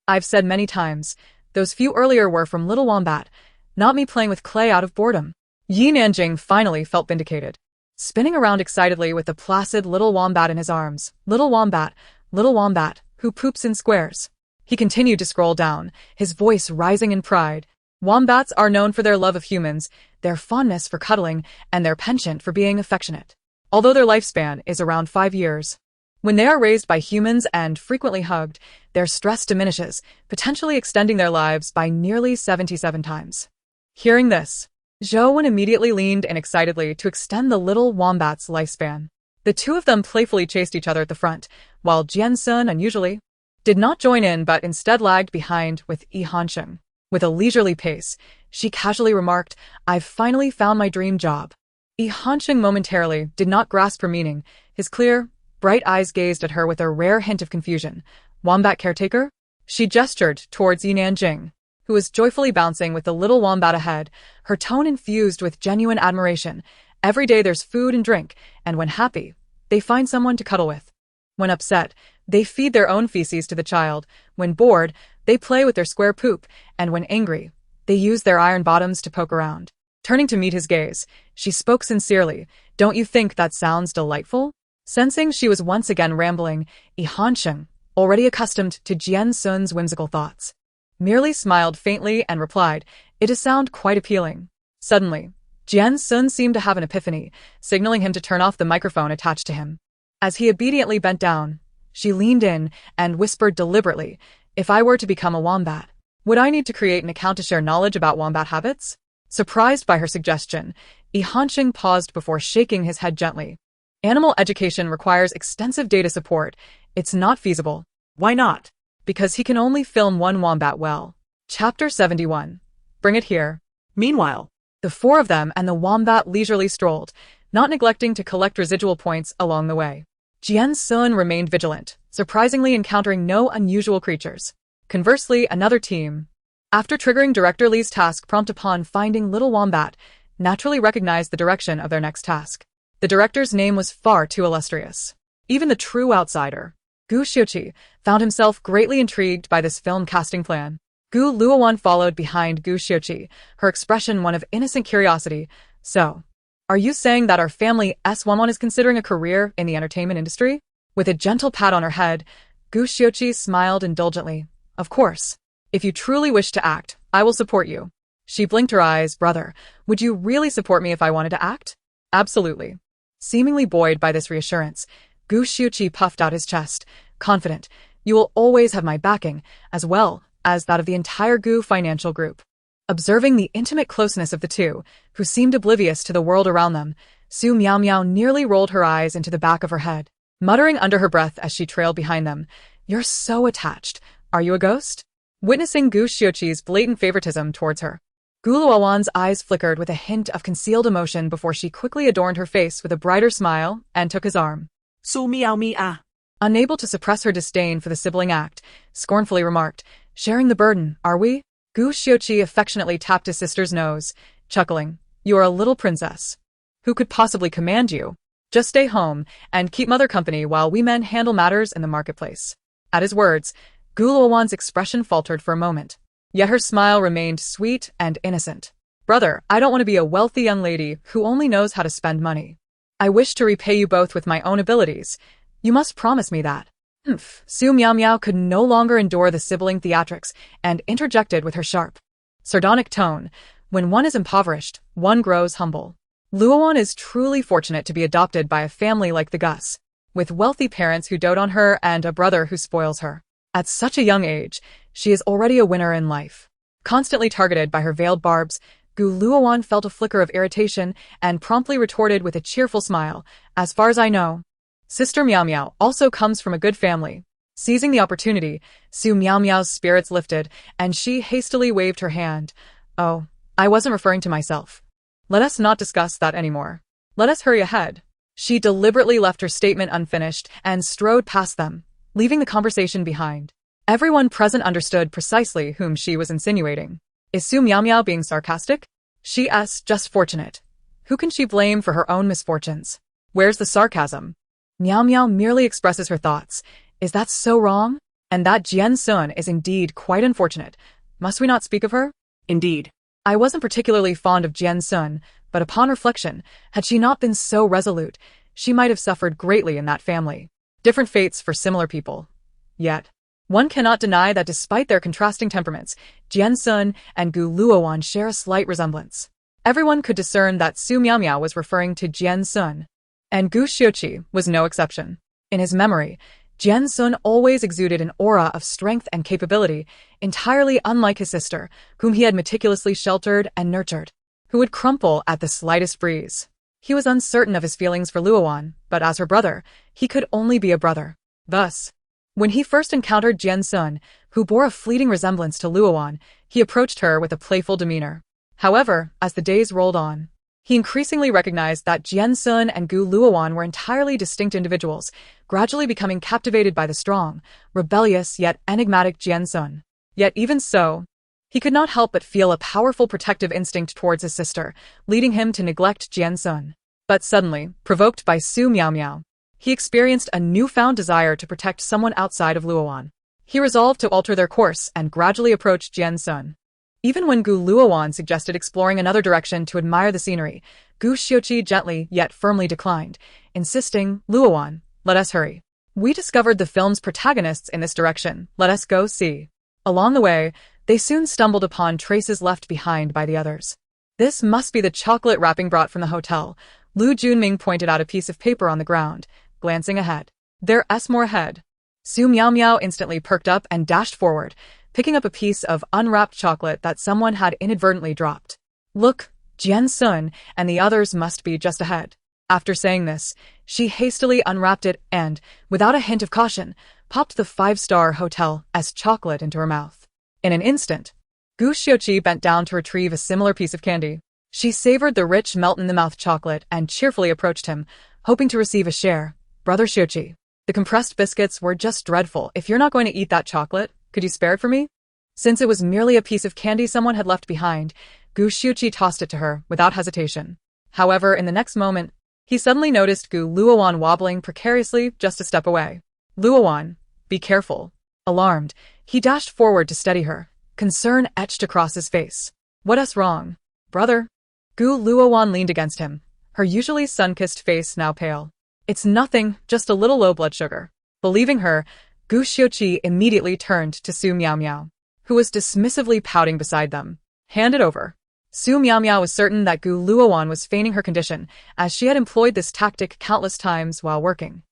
I've said many times, those few earlier were from Little Wombat, not me playing with clay out of boredom." Yi Nanjing finally felt vindicated, spinning around excitedly with the placid little wombat in his arms. Little wombat, who poops in squares. He continued to scroll down, his voice rising in pride. Wombats are known for their love of humans, their fondness for cuddling, and their penchant for being affectionate. Although their lifespan is around 5 years. When they are raised by humans and frequently hugged, their stress diminishes, potentially extending their lives by nearly 77 times. Hearing this, Zhou Wen immediately leaned in excitedly to extend the little wombat's lifespan. The two of them playfully chased each other at the front, while Jian Xun unusually did not join in but instead lagged behind with Yi Hansheng. With a leisurely pace, she casually remarked, "I've finally found my dream job." Yi Hansheng momentarily did not grasp her meaning. His clear, bright eyes gazed at her with a rare hint of confusion. "Wombat caretaker?" She gestured towards Yi Nanjing, who was joyfully bouncing with the little wombat ahead, her tone infused with genuine admiration. Every day there's food and drink, and when happy, they find someone to cuddle with. When upset, they feed their own feces to the child. When bored, they play with their square poop, and when angry, they use their iron bottoms to poke around. Turning to meet his gaze, she spoke sincerely. "Don't you think that sounds delightful?" Sensing she was once again rambling, Yi Hansheng, already accustomed to Jian Xun's whimsical thoughts, merely smiled faintly and replied, It does sound quite appealing. Suddenly, Jian Xun seemed to have an epiphany, signaling him to turn off the microphone attached to him. As he obediently bent down, she leaned in and whispered deliberately, "If I were to become a wombat, would I need to create an account to share knowledge about wombat habits?" Surprised by her suggestion, Yihanqing paused before shaking his head gently. Animal education requires extensive data support. It's not feasible. Why not? Because he can only film one wombat well. Chapter 71. Bring it here. Meanwhile, The four of them and the wombat leisurely strolled, not neglecting to collect residual points along the way. Jian Xun remained vigilant, surprisingly encountering no unusual creatures. Conversely, another team, after triggering Director Li's task prompt upon finding Little Wombat, naturally recognized the direction of their next task. The director's name was far too illustrious. Even the true outsider, Gu Xiuqi, found himself greatly intrigued by this film casting plan. Gu Luowan followed behind Gu Xiuqi, her expression one of innocent curiosity. "So, are you saying that our family S11 is considering a career in the entertainment industry?" With a gentle pat on her head, Gu Xiuqi smiled indulgently. "Of course. If you truly wish to act, I will support you." She blinked her eyes. "Brother, would you really support me if I wanted to act?" "Absolutely." Seemingly buoyed by this reassurance, Gu Xiuqi puffed out his chest, confident, "You will always have my backing, as well as that of the entire Gu financial group." Observing the intimate closeness of the two, who seemed oblivious to the world around them, Su Miao Miao nearly rolled her eyes into the back of her head, muttering under her breath as she trailed behind them, "You're so attached. Are you a ghost?" Witnessing Gu Xiuqi's blatant favoritism towards her, Gu Luowan's eyes flickered with a hint of concealed emotion before she quickly adorned her face with a brighter smile and took his arm. Su Miao Mia. Unable to suppress her disdain for the sibling act, scornfully remarked, "Sharing the burden, are we?" Gu Xiuqi affectionately tapped his sister's nose, chuckling, "You are a little princess. Who could possibly command you? Just stay home and keep mother company while we men handle matters in the marketplace." At his words, Gu Luowan's expression faltered for a moment, yet her smile remained sweet and innocent. "Brother, I don't want to be a wealthy young lady who only knows how to spend money. I wish to repay you both with my own abilities. You must promise me that." Su Miao Miao could no longer endure the sibling theatrics and interjected with her sharp, sardonic tone, "When one is impoverished, one grows humble. Luowan is truly fortunate to be adopted by a family like the Gus, with wealthy parents who dote on her and a brother who spoils her. At such a young age, she is already a winner in life." Constantly targeted by her veiled barbs, Gu Luowan felt a flicker of irritation and promptly retorted with a cheerful smile, "As far as I know, Sister Miao Miao also comes from a good family." Seizing the opportunity, Su Miao Miao's spirits lifted, and she hastily waved her hand. "Oh, I wasn't referring to myself. Let us not discuss that anymore. Let us hurry ahead." She deliberately left her statement unfinished and strode past them, leaving the conversation behind. Everyone present understood precisely whom she was insinuating. Is Su Miao Miao being sarcastic? She's just fortunate. Who can she blame for her own misfortunes? Where's the sarcasm? Miao Miao merely expresses her thoughts. Is that so wrong? And that Jian Xun is indeed quite unfortunate. Must we not speak of her? Indeed. I wasn't particularly fond of Jian Xun, but upon reflection, had she not been so resolute, she might have suffered greatly in that family. Different fates for similar people. Yet, one cannot deny that despite their contrasting temperaments, Jian Xun and Gu Luowan share a slight resemblance. Everyone could discern that Su Miao Miao was referring to Jian Xun, and Gu Xiuqi was no exception. In his memory, Jian Xun always exuded an aura of strength and capability, entirely unlike his sister, whom he had meticulously sheltered and nurtured, who would crumple at the slightest breeze. He was uncertain of his feelings for Luowan, but as her brother, he could only be a brother. Thus, when he first encountered Jian Xun, who bore a fleeting resemblance to Luowan, he approached her with a playful demeanor. However, as the days rolled on, he increasingly recognized that Jian Xun and Gu Luowan were entirely distinct individuals, gradually becoming captivated by the strong, rebellious yet enigmatic Jian Xun. Yet even so, he could not help but feel a powerful protective instinct towards his sister, leading him to neglect Jian Xun. But suddenly, provoked by Su Miao Miao, he experienced a newfound desire to protect someone outside of Luowan. He resolved to alter their course and gradually approach Jian Xun. Even when Gu Luowan suggested exploring another direction to admire the scenery, Gu Xiuqi gently yet firmly declined, insisting, "Luowan, let us hurry. We discovered the film's protagonists in this direction, let us go see." Along the way, They soon stumbled upon traces left behind by the others. This must be the chocolate wrapping brought from the hotel. Lu Junming pointed out a piece of paper on the ground, glancing ahead. There's more ahead. Su Miao instantly perked up and dashed forward, picking up a piece of unwrapped chocolate that someone had inadvertently dropped. Look, Jian Xun and the others must be just ahead. After saying this, she hastily unwrapped it and, without a hint of caution, popped the 5-star hotel's chocolate into her mouth. In an instant, Gu Xiuqi bent down to retrieve a similar piece of candy. She savored the rich melt-in-the-mouth chocolate and cheerfully approached him, hoping to receive a share. Brother Xiuqi, the compressed biscuits were just dreadful. If you're not going to eat that chocolate, could you spare it for me? Since it was merely a piece of candy someone had left behind, Gu Xiuqi tossed it to her without hesitation. However, in the next moment, he suddenly noticed Gu Luowan wobbling precariously just a step away. Luowan, be careful. Alarmed, he dashed forward to steady her. Concern etched across his face. What's wrong, brother? Gu Luowan leaned against him, her usually sun-kissed face now pale. It's nothing, just a little low blood sugar. Believing her, Gu Xiuqi immediately turned to Su Miao, who was dismissively pouting beside them. Hand it over. Su Miao was certain that Gu Luowan was feigning her condition, as she had employed this tactic countless times while working.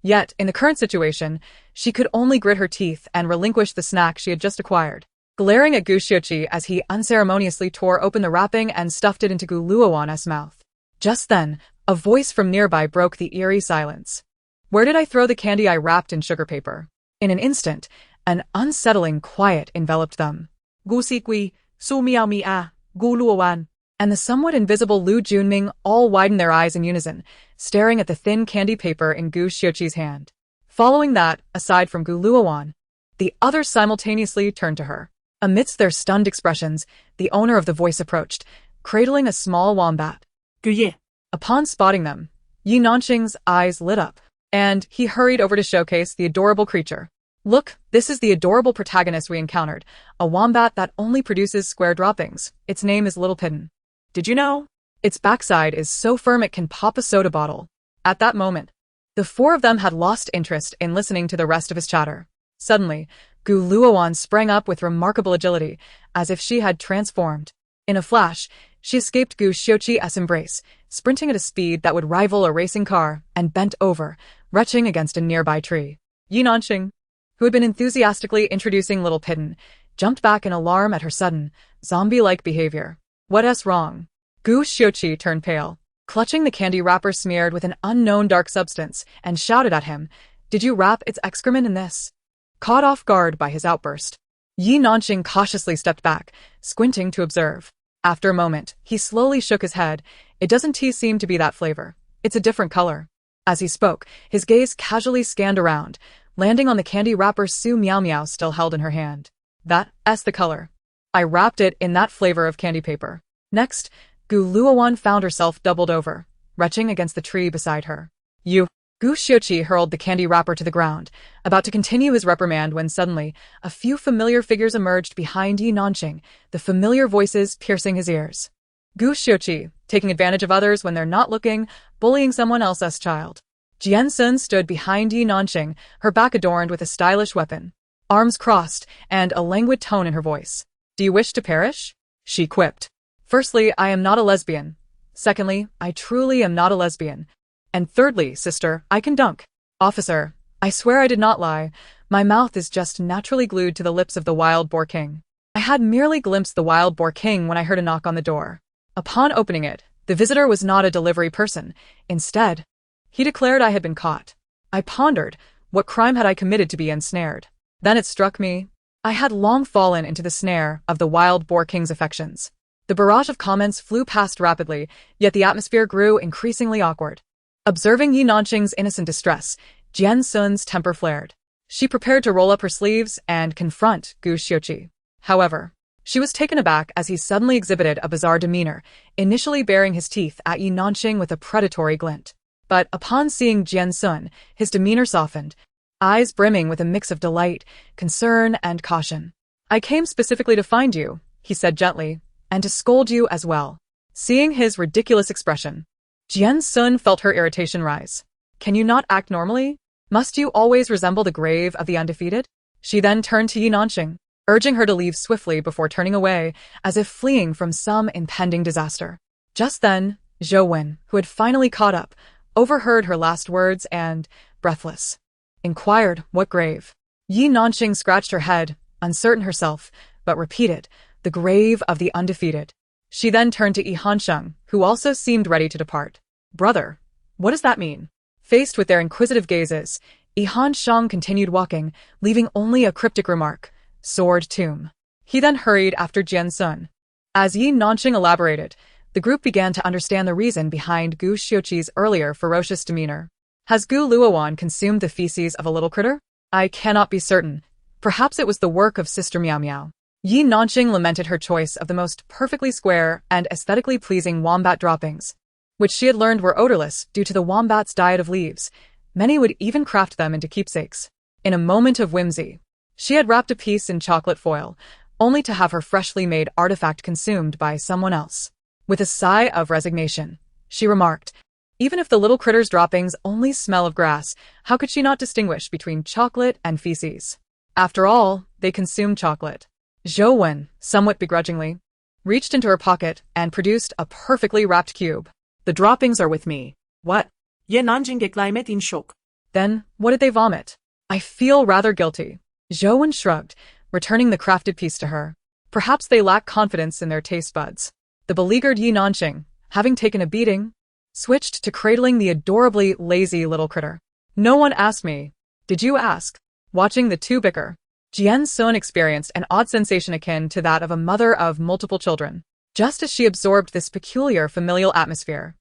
Yet, in the current situation, she could only grit her teeth and relinquish the snack she had just acquired. Glaring at Gu Xiuqi as he unceremoniously tore open the wrapping and stuffed it into Gu Luowan's mouth. Just then, a voice from nearby broke the eerie silence. Where did I throw the candy I wrapped in sugar paper? In an instant, an unsettling quiet enveloped them. Gu Sikui, Su Miao Mia, Gu Luowan. And the somewhat invisible Lu Junming all widened their eyes in unison, staring at the thin candy paper in Gu Xiuqi's hand. Following that, aside from Gu Luowan, the others simultaneously turned to her. Amidst their stunned expressions, the owner of the voice approached, cradling a small wombat. Guye. Upon spotting them, Yi Nanqing's eyes lit up, and he hurried over to showcase the adorable creature. Look, this is the adorable protagonist we encountered, a wombat that only produces square droppings. Its name is Little Pigeon. Did you know? Its backside is so firm it can pop a soda bottle. At that moment, the four of them had lost interest in listening to the rest of his chatter. Suddenly, Gu Luowan sprang up with remarkable agility, as if she had transformed. In a flash, she escaped Gu Xiuqi's embrace, sprinting at a speed that would rival a racing car, and bent over, retching against a nearby tree. Yi Nanqing, who had been enthusiastically introducing Little Pigeon, jumped back in alarm at her sudden, zombie-like behavior. What's wrong? Gu Xiuqi turned pale, clutching the candy wrapper smeared with an unknown dark substance, and shouted at him, Did you wrap its excrement in this? Caught off guard by his outburst, Yi Nanqing cautiously stepped back, squinting to observe. After a moment, he slowly shook his head. It doesn't seem to be that flavor. It's a different color. As he spoke, his gaze casually scanned around, landing on the candy wrapper Su Miao still held in her hand. That's the color. I wrapped it in that flavor of candy paper. Next, Gu Luowan found herself doubled over, retching against the tree beside her. You. Gu Xiuqi hurled the candy wrapper to the ground, about to continue his reprimand when suddenly, a few familiar figures emerged behind Yi Nanqing, the familiar voices piercing his ears. Gu Xiuqi, taking advantage of others when they're not looking, bullying someone else's child. Jian Xun stood behind Yi Nanqing, her back adorned with a stylish weapon, arms crossed, and a languid tone in her voice. Do you wish to perish? She quipped. Firstly, I am not a lesbian. Secondly, I truly am not a lesbian. And thirdly, sister, I can dunk. Officer, I swear I did not lie. My mouth is just naturally glued to the lips of the wild boar king. I had merely glimpsed the wild boar king when I heard a knock on the door. Upon opening it, the visitor was not a delivery person. Instead, he declared I had been caught. I pondered, what crime had I committed to be ensnared? Then it struck me. I had long fallen into the snare of the wild boar king's affections. The barrage of comments flew past rapidly, yet the atmosphere grew increasingly awkward. Observing Yi Nanqing's innocent distress, Jian Xun's temper flared. She prepared to roll up her sleeves and confront Gu Xiuqi. However, she was taken aback as he suddenly exhibited a bizarre demeanor, initially baring his teeth at Yi Nanqing with a predatory glint. But upon seeing Jian Xun, his demeanor softened, eyes brimming with a mix of delight, concern, and caution. I came specifically to find you, he said gently, and to scold you as well. Seeing his ridiculous expression, Jian Xun felt her irritation rise. Can you not act normally? Must you always resemble the grave of the undefeated? She then turned to Yi Nanqing. urging her to leave swiftly before turning away, as if fleeing from some impending disaster. Just then, Zhou Wen, who had finally caught up, overheard her last words and, breathless, inquired what grave. Yi Nanqing scratched her head, uncertain herself, but repeated, the grave of the undefeated. She then turned to Yi Hansheng, who also seemed ready to depart. Brother, what does that mean? Faced with their inquisitive gazes, Yi Hansheng continued walking, leaving only a cryptic remark, sword tomb. He then hurried after Jian Xun. As Yi Nanqing elaborated, the group began to understand the reason behind Gu Xiuqi's earlier ferocious demeanor. Has Gu Luowan consumed the feces of a little critter? I cannot be certain. Perhaps it was the work of Sister Miao Miao. Yi Nanqing lamented her choice of the most perfectly square and aesthetically pleasing wombat droppings, which she had learned were odorless due to the wombat's diet of leaves. Many would even craft them into keepsakes. In a moment of whimsy, she had wrapped a piece in chocolate foil, only to have her freshly made artifact consumed by someone else. With a sigh of resignation, she remarked, even if the little critter's droppings only smell of grass, how could she not distinguish between chocolate and feces? After all, they consumed chocolate. Zhou Wen, somewhat begrudgingly, reached into her pocket and produced a perfectly wrapped cube. The droppings are with me. What? Yi Nanqing exclaimed in shock. Then, what did they vomit? I feel rather guilty. Zhou Wen shrugged, returning the crafted piece to her. Perhaps they lack confidence in their taste buds. The beleaguered Yi Nanqing, having taken a beating, switched to cradling the adorably lazy little critter. No one asked me. Did you ask? Watching the two bicker, Jian Xun experienced an odd sensation akin to that of a mother of multiple children, just as she absorbed this peculiar familial atmosphere.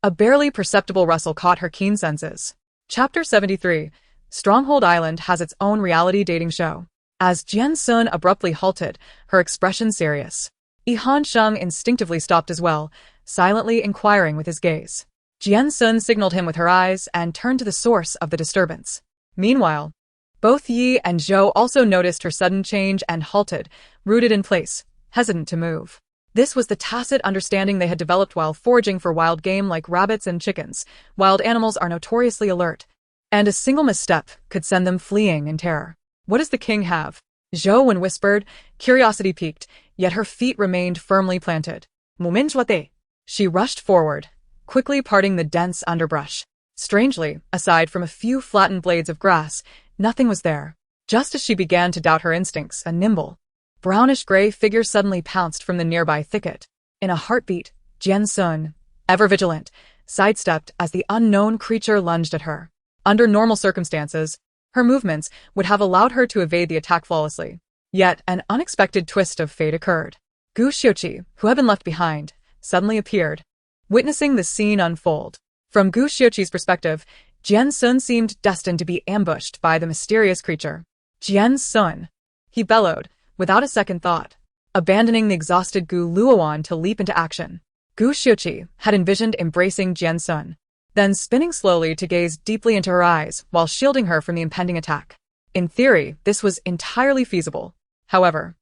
A barely perceptible rustle caught her keen senses. Chapter 73. Stronghold Island has its own reality dating show. As Jian Xun abruptly halted, her expression serious, Yi Hansheng instinctively stopped as well, silently inquiring with his gaze. Jian Xun signaled him with her eyes and turned to the source of the disturbance. Meanwhile, both Yi and Zhou also noticed her sudden change and halted, rooted in place, hesitant to move. This was the tacit understanding they had developed while foraging for wild game like rabbits and chickens. Wild animals are notoriously alert, and a single misstep could send them fleeing in terror. What does the king have? Zhou Wen whispered, curiosity piqued, yet her feet remained firmly planted. Muminjwate. She rushed forward, quickly parting the dense underbrush. Strangely, aside from a few flattened blades of grass, nothing was there. Just as she began to doubt her instincts, a nimble, brownish-gray figure suddenly pounced from the nearby thicket. In a heartbeat, Jian Xun, ever vigilant, sidestepped as the unknown creature lunged at her. Under normal circumstances, her movements would have allowed her to evade the attack flawlessly. Yet an unexpected twist of fate occurred. Gu Xiuqi, who had been left behind, suddenly appeared, witnessing the scene unfold. From Gu Xiuqi's perspective, Jian Xun seemed destined to be ambushed by the mysterious creature. Jian Xun, he bellowed, without a second thought, abandoning the exhausted Gu Luowan to leap into action. Gu Xiuqi had envisioned embracing Jian Xun, then spinning slowly to gaze deeply into her eyes while shielding her from the impending attack. In theory, this was entirely feasible. However,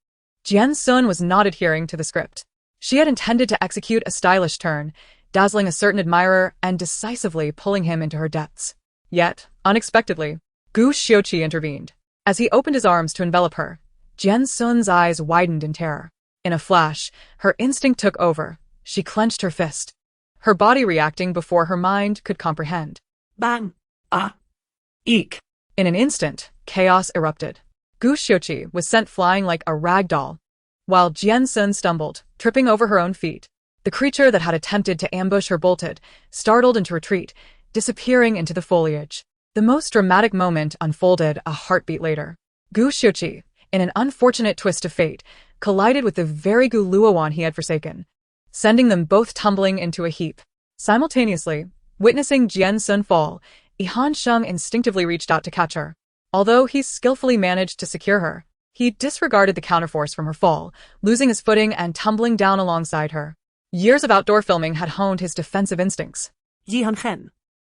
Jian Xun was not adhering to the script. She had intended to execute a stylish turn, dazzling a certain admirer and decisively pulling him into her depths. Yet, unexpectedly, Gu Xiuqi intervened. As he opened his arms to envelop her, Jian Xun's eyes widened in terror. In a flash, her instinct took over. She clenched her fist, her body reacting before her mind could comprehend. Bang! Ah! Eek! In an instant, chaos erupted. Gu Xiuqi was sent flying like a rag doll, while Jian Xun stumbled, tripping over her own feet. The creature that had attempted to ambush her bolted, startled into retreat, disappearing into the foliage. The most dramatic moment unfolded a heartbeat later. Gu Xiuqi, in an unfortunate twist of fate, collided with the very Gu Luowan he had forsaken, sending them both tumbling into a heap. Simultaneously, witnessing Jian Xun fall, Yi Hansheng instinctively reached out to catch her. Although he skillfully managed to secure her, he disregarded the counterforce from her fall, losing his footing and tumbling down alongside her. Years of outdoor filming had honed his defensive instincts. Yi Hansheng,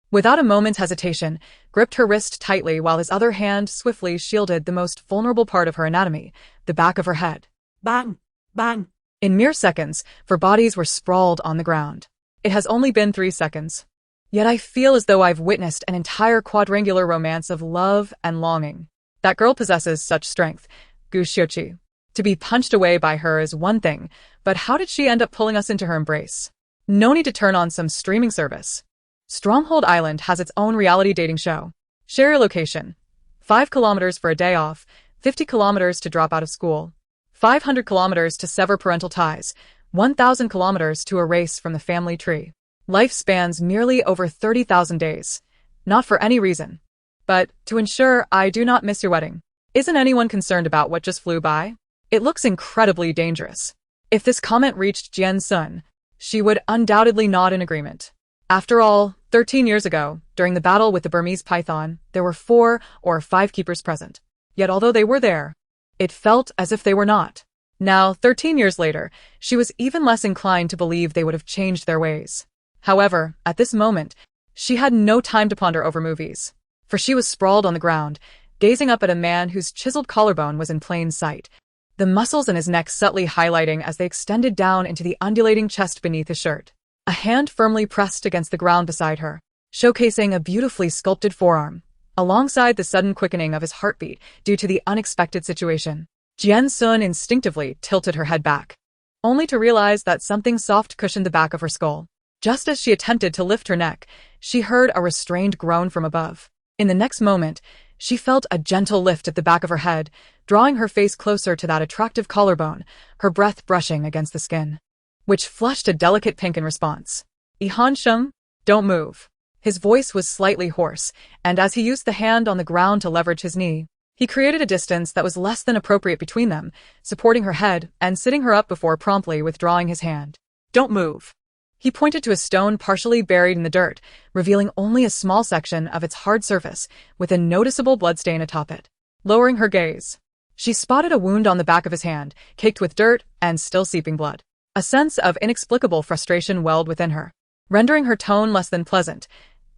Without a moment's hesitation, gripped her wrist tightly while his other hand swiftly shielded the most vulnerable part of her anatomy, the back of her head. bang! Bang! In mere seconds, four bodies were sprawled on the ground. It has only been 3 seconds. Yet I feel as though I've witnessed an entire quadrangular romance of love and longing. That girl possesses such strength, Gu Xiuqi. To be punched away by her is one thing, but how did she end up pulling us into her embrace? No need to turn on some streaming service. Stronghold Island has its own reality dating show. Share your location. 5 kilometers for a day off, 50 kilometers to drop out of school, 500 kilometers to sever parental ties, 1,000 kilometers to erase from the family tree. Life spans merely over 30,000 days. Not for any reason, but to ensure I do not miss your wedding. Isn't anyone concerned about what just flew by? It looks incredibly dangerous. If this comment reached Jian Xun, she would undoubtedly nod in agreement. After all, 13 years ago, during the battle with the Burmese python, there were 4 or 5 keepers present. Yet although they were there, it felt as if they were not. Now, 13 years later, she was even less inclined to believe they would have changed their ways. However, at this moment, she had no time to ponder over movies, for she was sprawled on the ground, gazing up at a man whose chiseled collarbone was in plain sight, the muscles in his neck subtly highlighting as they extended down into the undulating chest beneath his shirt. A hand firmly pressed against the ground beside her, showcasing a beautifully sculpted forearm, alongside the sudden quickening of his heartbeat due to the unexpected situation. Jian Xun instinctively tilted her head back, only to realize that something soft cushioned the back of her skull. Just as she attempted to lift her neck, she heard a restrained groan from above. In the next moment, she felt a gentle lift at the back of her head, drawing her face closer to that attractive collarbone, her breath brushing against the skin, which flushed a delicate pink in response. "Sheng, don't move." His voice was slightly hoarse, and as he used the hand on the ground to leverage his knee, he created a distance that was less than appropriate between them, supporting her head and sitting her up before promptly withdrawing his hand. "Don't move." He pointed to a stone partially buried in the dirt, revealing only a small section of its hard surface, with a noticeable bloodstain atop it. Lowering her gaze, she spotted a wound on the back of his hand, caked with dirt and still seeping blood. A sense of inexplicable frustration welled within her, rendering her tone less than pleasant.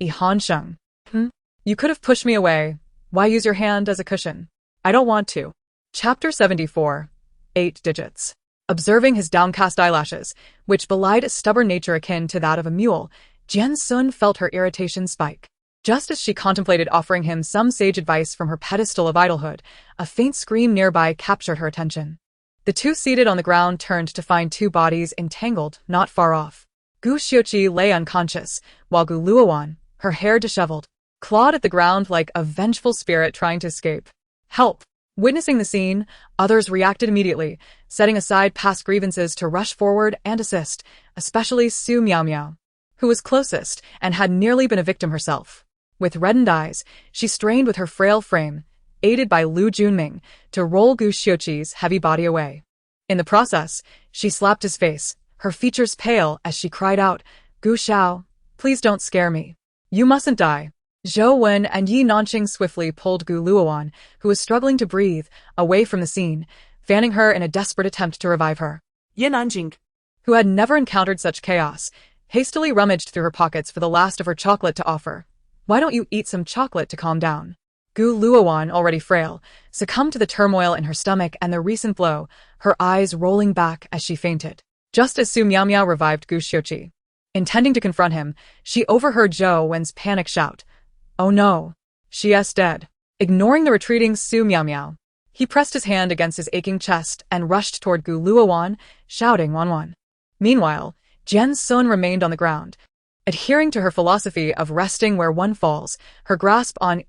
"Sheng, you could have pushed me away. Why use your hand as a cushion?" "I don't want to." Chapter 74. 8 digits. Observing his downcast eyelashes, which belied a stubborn nature akin to that of a mule, Jian Xun felt her irritation spike. Just as she contemplated offering him some sage advice from her pedestal of idolhood, a faint scream nearby captured her attention. The two seated on the ground turned to find 2 bodies entangled not far off. Gu Xiuqi lay unconscious, while Gu Luowan, her hair disheveled, clawed at the ground like a vengeful spirit trying to escape. "Help!" Witnessing the scene, others reacted immediately, setting aside past grievances to rush forward and assist, especially Su Miao Miao, who was closest and had nearly been a victim herself. With reddened eyes, she strained with her frail frame, aided by Lu Junming, to roll Gu Xiuqi's heavy body away. In the process, she slapped his face, her features pale as she cried out, "Gu Xiao, please don't scare me. You mustn't die." Zhou Wen and Yi Nanqing swiftly pulled Gu Luowan, who was struggling to breathe, away from the scene, fanning her in a desperate attempt to revive her. Yi Nanqing, who had never encountered such chaos, hastily rummaged through her pockets for the last of her chocolate to offer. "Why don't you eat some chocolate to calm down?" Gu Luowan, already frail, succumbed to the turmoil in her stomach and the recent blow, her eyes rolling back as she fainted. Just as Su Miao Miao revived Gu Xiuqi, intending to confront him, she overheard Zhou Wen's panic shout, "Oh no, she is dead." Ignoring the retreating Su Miao Miao, he pressed his hand against his aching chest and rushed toward Gu Luowan, shouting "Wan Wan." Meanwhile, Jian Xun remained on the ground, adhering to her philosophy of resting where one falls, her grasp on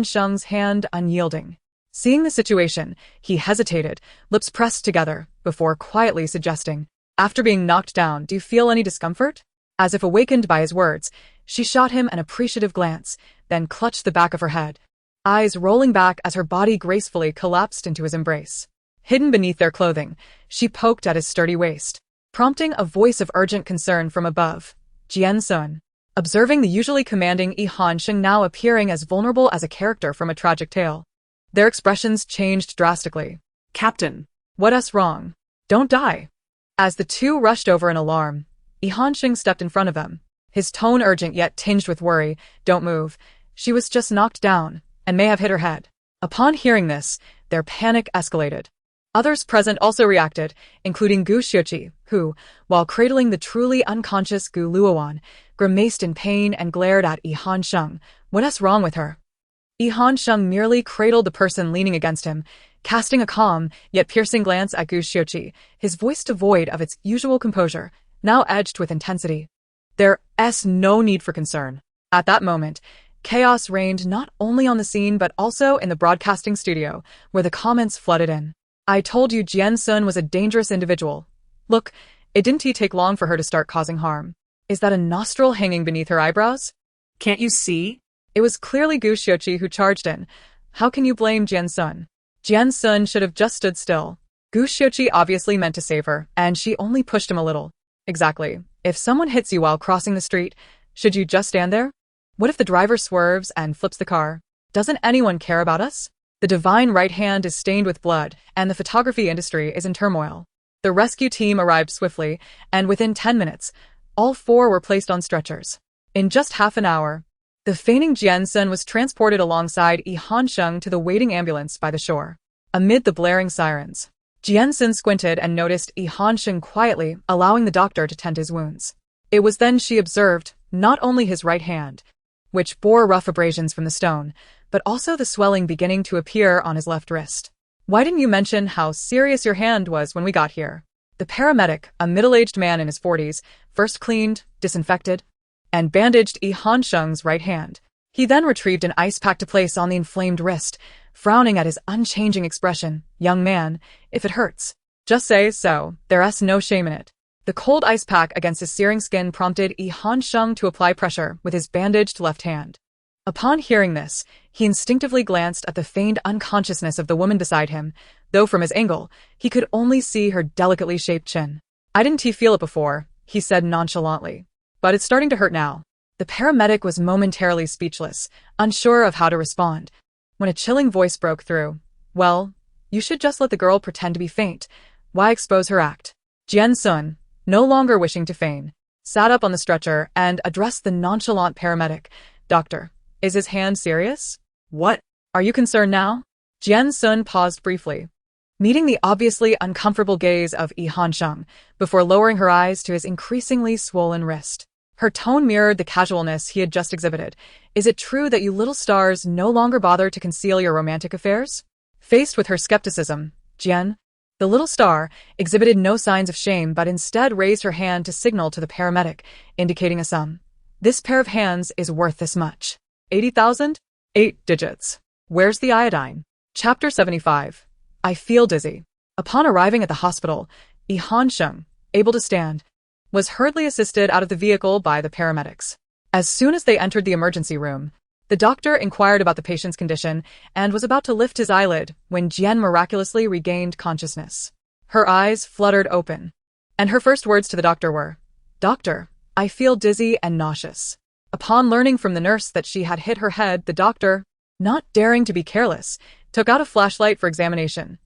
Sheng's hand unyielding. Seeing the situation, he hesitated, lips pressed together, before quietly suggesting, "After being knocked down, do you feel any discomfort?" As if awakened by his words, she shot him an appreciative glance, then clutched the back of her head, eyes rolling back as her body gracefully collapsed into his embrace. Hidden beneath their clothing, she poked at his sturdy waist, prompting a voice of urgent concern from above. Jian Xun, observing the usually commanding Sheng now appearing as vulnerable as a character from a tragic tale. Their expressions changed drastically. "Captain, What's wrong? Don't die." As the two rushed over in alarm, Sheng stepped in front of them, his tone urgent yet tinged with worry. "Don't move. She was just knocked down, and may have hit her head." Upon hearing this, their panic escalated. Others present also reacted, including Gu Xiuqi, who, while cradling the truly unconscious Gu Luowan, grimaced in pain and glared at Sheng. "What's wrong with her?" Sheng merely cradled the person leaning against him, casting a calm, yet piercing glance at Gu Xiuqi, his voice devoid of its usual composure, now edged with intensity. There's no need for concern. At that moment, chaos reigned not only on the scene but also in the broadcasting studio, where the comments flooded in. I told you Jian Xun was a dangerous individual. Look, it didn't take long for her to start causing harm. Is that a nostril hanging beneath her eyebrows? Can't you see? It was clearly Gu Xiuqi who charged in. How can you blame Jian Xun? Jian Xun should have just stood still. Gu Xiuqi obviously meant to save her, and she only pushed him a little. Exactly. If someone hits you while crossing the street, should you just stand there? What if the driver swerves and flips the car? Doesn't anyone care about us? The divine right hand is stained with blood, and the photography industry is in turmoil. The rescue team arrived swiftly, and within 10 minutes, all 4 were placed on stretchers. In just half an hour, the fainting Jian Xun was transported alongside Sheng to the waiting ambulance by the shore. Amid the blaring sirens, Jian Xun squinted and noticed Sheng quietly, allowing the doctor to tend his wounds. It was then she observed not only his right hand, which bore rough abrasions from the stone, but also the swelling beginning to appear on his left wrist. Why didn't you mention how serious your hand was when we got here? The paramedic, a middle-aged man in his 40s, first cleaned, disinfected, and bandaged Sheng's right hand. He then retrieved an ice pack to place on the inflamed wrist, frowning at his unchanging expression. Young man, if it hurts, just say so, there's no shame in it. The cold ice pack against his searing skin prompted Sheng to apply pressure with his bandaged left hand. Upon hearing this, he instinctively glanced at the feigned unconsciousness of the woman beside him, though from his angle, he could only see her delicately shaped chin. I didn't feel it before, he said nonchalantly. But it's starting to hurt now. The paramedic was momentarily speechless, unsure of how to respond, when a chilling voice broke through. Well, you should just let the girl pretend to be faint. Why expose her act? Jian Xun, no longer wishing to feign, sat up on the stretcher and addressed the nonchalant paramedic. Doctor, is his hand serious? What? Are you concerned now? Jian Xun paused briefly, meeting the obviously uncomfortable gaze of Sheng, before lowering her eyes to his increasingly swollen wrist. Her tone mirrored the casualness he had just exhibited. Is it true that you little stars no longer bother to conceal your romantic affairs? Faced with her skepticism, Jian, the little star, exhibited no signs of shame but instead raised her hand to signal to the paramedic, indicating a sum. This pair of hands is worth this much. 80,000? 8 digits. Where's the iodine? Chapter 75. I feel dizzy. Upon arriving at the hospital, Sheng, able to stand, was hurriedly assisted out of the vehicle by the paramedics. As soon as they entered the emergency room, the doctor inquired about the patient's condition and was about to lift his eyelid when Jian miraculously regained consciousness. Her eyes fluttered open, and her first words to the doctor were, "Doctor, I feel dizzy and nauseous." Upon learning from the nurse that she had hit her head, the doctor, not daring to be careless, took out a flashlight for examination.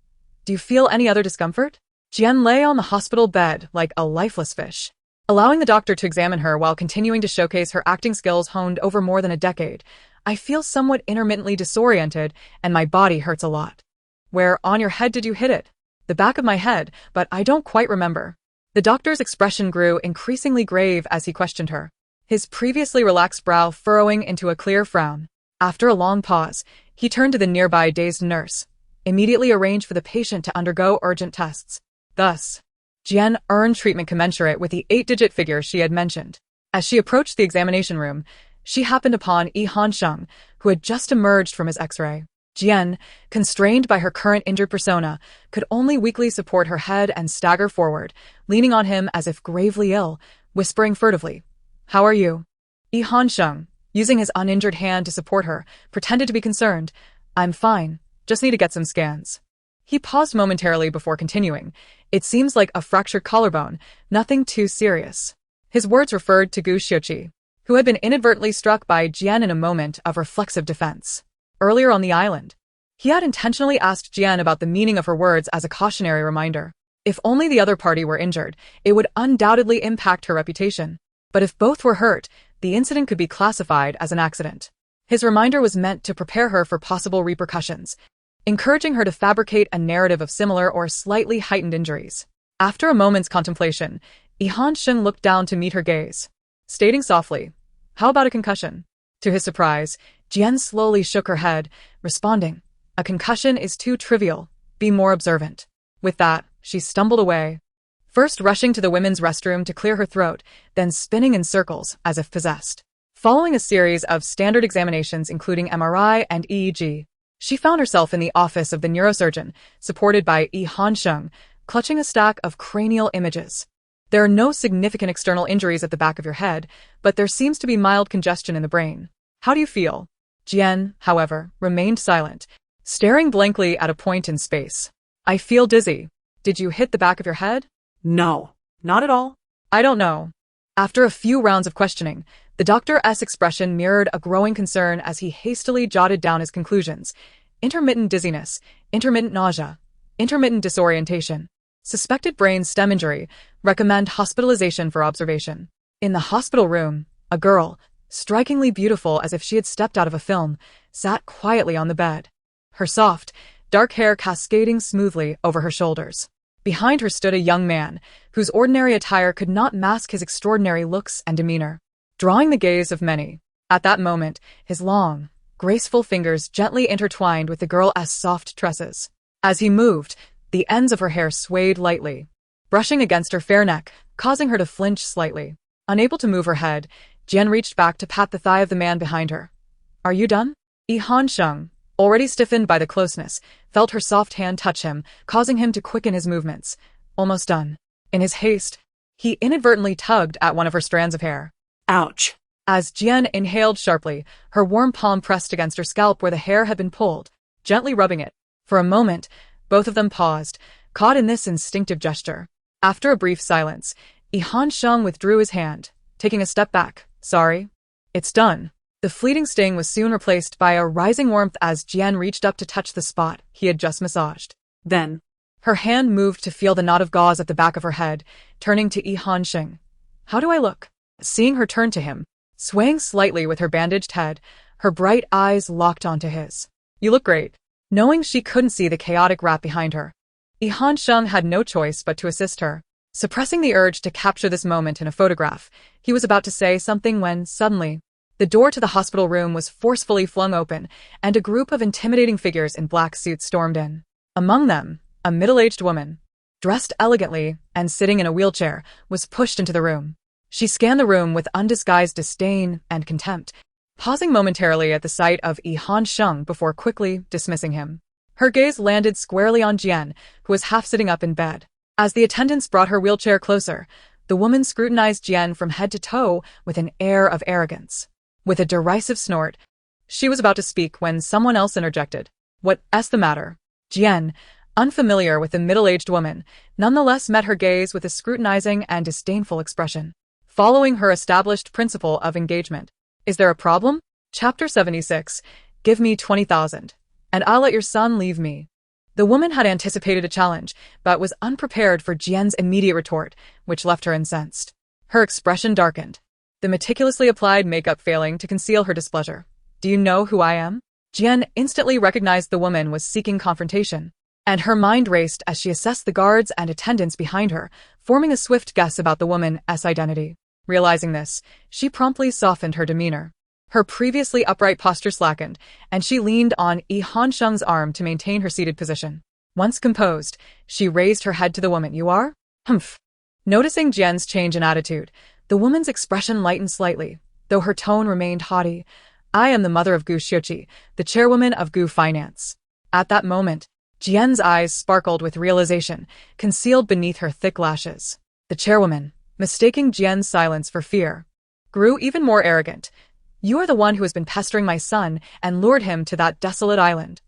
Do you feel any other discomfort? Jian lay on the hospital bed like a lifeless fish, allowing the doctor to examine her while continuing to showcase her acting skills honed over more than a decade. I feel somewhat intermittently disoriented and my body hurts a lot. Where on your head did you hit it? The back of my head, but I don't quite remember. The doctor's expression grew increasingly grave as he questioned her, his previously relaxed brow furrowing into a clear frown. After a long pause, he turned to the nearby dazed nurse, immediately arranged for the patient to undergo urgent tests. Thus, Jian earned treatment commensurate with the 8-digit figure she had mentioned. As she approached the examination room, she happened upon Sheng, who had just emerged from his X-ray. Jian, constrained by her current injured persona, could only weakly support her head and stagger forward, leaning on him as if gravely ill, whispering furtively, "How are you?" Sheng, using his uninjured hand to support her, pretended to be concerned. "I'm fine, just need to get some scans." He paused momentarily before continuing. "It seems like a fractured collarbone, nothing too serious." His words referred to Gu Xiuqi, who had been inadvertently struck by Jian in a moment of reflexive defense. Earlier on the island, he had intentionally asked Jian about the meaning of her words as a cautionary reminder. If only the other party were injured, it would undoubtedly impact her reputation. But if both were hurt, the incident could be classified as an accident. His reminder was meant to prepare her for possible repercussions, encouraging her to fabricate a narrative of similar or slightly heightened injuries. After a moment's contemplation, Sheng looked down to meet her gaze, stating softly, "How about a concussion?" To his surprise, Jian slowly shook her head, responding, "A concussion is too trivial. Be more observant." With that, she stumbled away, first rushing to the women's restroom to clear her throat, then spinning in circles as if possessed. Following a series of standard examinations including MRI and EEG, she found herself in the office of the neurosurgeon, supported by Han Sheng, clutching a stack of cranial images. There are no significant external injuries at the back of your head, but there seems to be mild congestion in the brain. How do you feel? Jian, however, remained silent, staring blankly at a point in space. I feel dizzy. Did you hit the back of your head? No, not at all. I don't know. After a few rounds of questioning, the doctor's expression mirrored a growing concern as he hastily jotted down his conclusions. Intermittent dizziness, intermittent nausea, intermittent disorientation. Suspected brain stem injury. Recommend hospitalization for observation. In the hospital room, a girl, strikingly beautiful as if she had stepped out of a film, sat quietly on the bed, her soft, dark hair cascading smoothly over her shoulders. Behind her stood a young man, whose ordinary attire could not mask his extraordinary looks and demeanor, drawing the gaze of many. At that moment, his long, graceful fingers gently intertwined with the girl's soft tresses. As he moved, the ends of her hair swayed lightly, brushing against her fair neck, causing her to flinch slightly. Unable to move her head, Jian reached back to pat the thigh of the man behind her. Are you done? Han Sheng, already stiffened by the closeness, felt her soft hand touch him, causing him to quicken his movements. Almost done. In his haste, he inadvertently tugged at one of her strands of hair. Ouch. As Jian inhaled sharply, her warm palm pressed against her scalp where the hair had been pulled, gently rubbing it. For a moment, both of them paused, caught in this instinctive gesture. After a brief silence, Han Sheng withdrew his hand, taking a step back. Sorry. It's done. The fleeting sting was soon replaced by a rising warmth as Jian reached up to touch the spot he had just massaged. Then, her hand moved to feel the knot of gauze at the back of her head, turning to Han Sheng. How do I look? Seeing her turn to him, swaying slightly with her bandaged head, her bright eyes locked onto his. You look great. Knowing she couldn't see the chaotic wrap behind her, Han Sheng had no choice but to assist her. Suppressing the urge to capture this moment in a photograph, he was about to say something when, suddenly, the door to the hospital room was forcefully flung open, and a group of intimidating figures in black suits stormed in. Among them, a middle-aged woman, dressed elegantly and sitting in a wheelchair, was pushed into the room. She scanned the room with undisguised disdain and contempt, pausing momentarily at the sight of Han Sheng before quickly dismissing him. Her gaze landed squarely on Jian, who was half sitting up in bed. As the attendants brought her wheelchair closer, the woman scrutinized Jian from head to toe with an air of arrogance. With a derisive snort, she was about to speak when someone else interjected. What's the matter? Jian, unfamiliar with the middle-aged woman, nonetheless met her gaze with a scrutinizing and disdainful expression, following her established principle of engagement. Is there a problem? Chapter 76. Give me 20,000, and I'll let your son leave me. The woman had anticipated a challenge, but was unprepared for Jian's immediate retort, which left her incensed. Her expression darkened, the meticulously applied makeup failing to conceal her displeasure. Do you know who I am? Jian instantly recognized the woman was seeking confrontation, and her mind raced as she assessed the guards and attendants behind her, forming a swift guess about the woman's identity. Realizing this, she promptly softened her demeanor. Her previously upright posture slackened, and she leaned on Han Sheng's arm to maintain her seated position. Once composed, she raised her head to the woman. You are? Humph. Noticing Jian's change in attitude, the woman's expression lightened slightly, though her tone remained haughty. I am the mother of Gu Xiuqi, the chairwoman of Gu Finance. At that moment, Jian's eyes sparkled with realization, concealed beneath her thick lashes. The chairwoman, mistaking Jian's silence for fear, grew even more arrogant. You are the one who has been pestering my son and lured him to that desolate island.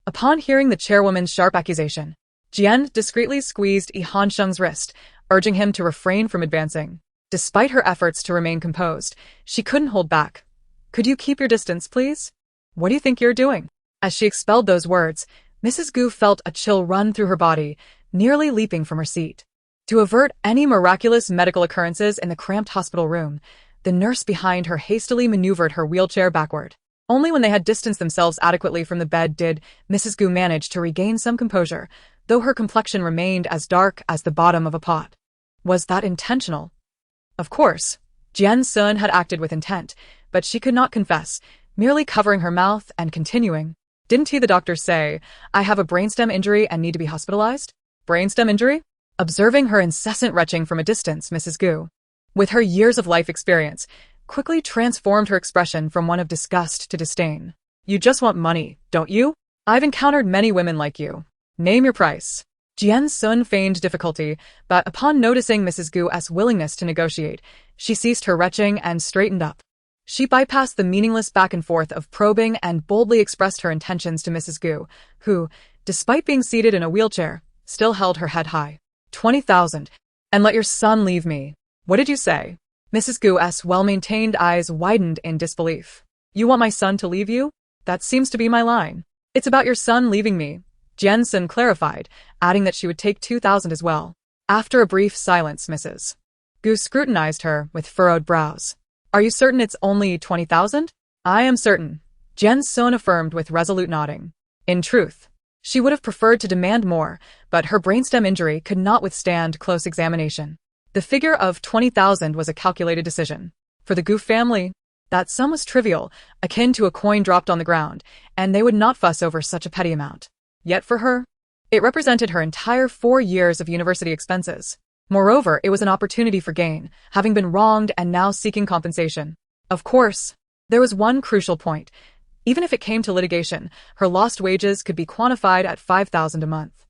Upon hearing the chairwoman's sharp accusation, Jian discreetly squeezed Han Sheng's wrist, urging him to refrain from advancing. Despite her efforts to remain composed, she couldn't hold back. Could you keep your distance, please? What do you think you're doing? As she expelled those words, Mrs. Gu felt a chill run through her body, nearly leaping from her seat. To avert any miraculous medical occurrences in the cramped hospital room, the nurse behind her hastily maneuvered her wheelchair backward. Only when they had distanced themselves adequately from the bed did Mrs. Gu manage to regain some composure, though her complexion remained as dark as the bottom of a pot. Was that intentional? Of course, Jian Xun had acted with intent, but she could not confess. merely covering her mouth and continuing. Didn't he, the doctor, say, I have a brainstem injury and need to be hospitalized? Brainstem injury? Observing her incessant retching from a distance, Mrs. Gu, with her years of life experience, quickly transformed her expression from one of disgust to disdain. You just want money, don't you? I've encountered many women like you. Name your price. Jian Xun feigned difficulty, but upon noticing Mrs. Gu's willingness to negotiate, she ceased her retching and straightened up. She bypassed the meaningless back and forth of probing and boldly expressed her intentions to Mrs. Gu, who, despite being seated in a wheelchair, still held her head high. 20,000, and let your son leave me. What did you say? Mrs. Gu's well-maintained eyes widened in disbelief. You want my son to leave you? That seems to be my line. It's about your son leaving me, Jian Xun clarified, adding that she would take 2,000 as well. After a brief silence, Mrs. Gu scrutinized her with furrowed brows. Are you certain it's only 20,000? I am certain, Jian Xun affirmed with resolute nodding. In truth, she would have preferred to demand more, but her brainstem injury could not withstand close examination. The figure of 20,000 was a calculated decision. For the Gu family, that sum was trivial, akin to a coin dropped on the ground, and they would not fuss over such a petty amount. Yet for her, it represented her entire 4 years of university expenses. Moreover, it was an opportunity for gain, having been wronged and now seeking compensation. Of course, there was one crucial point. Even if it came to litigation, her lost wages could be quantified at 5,000 a month.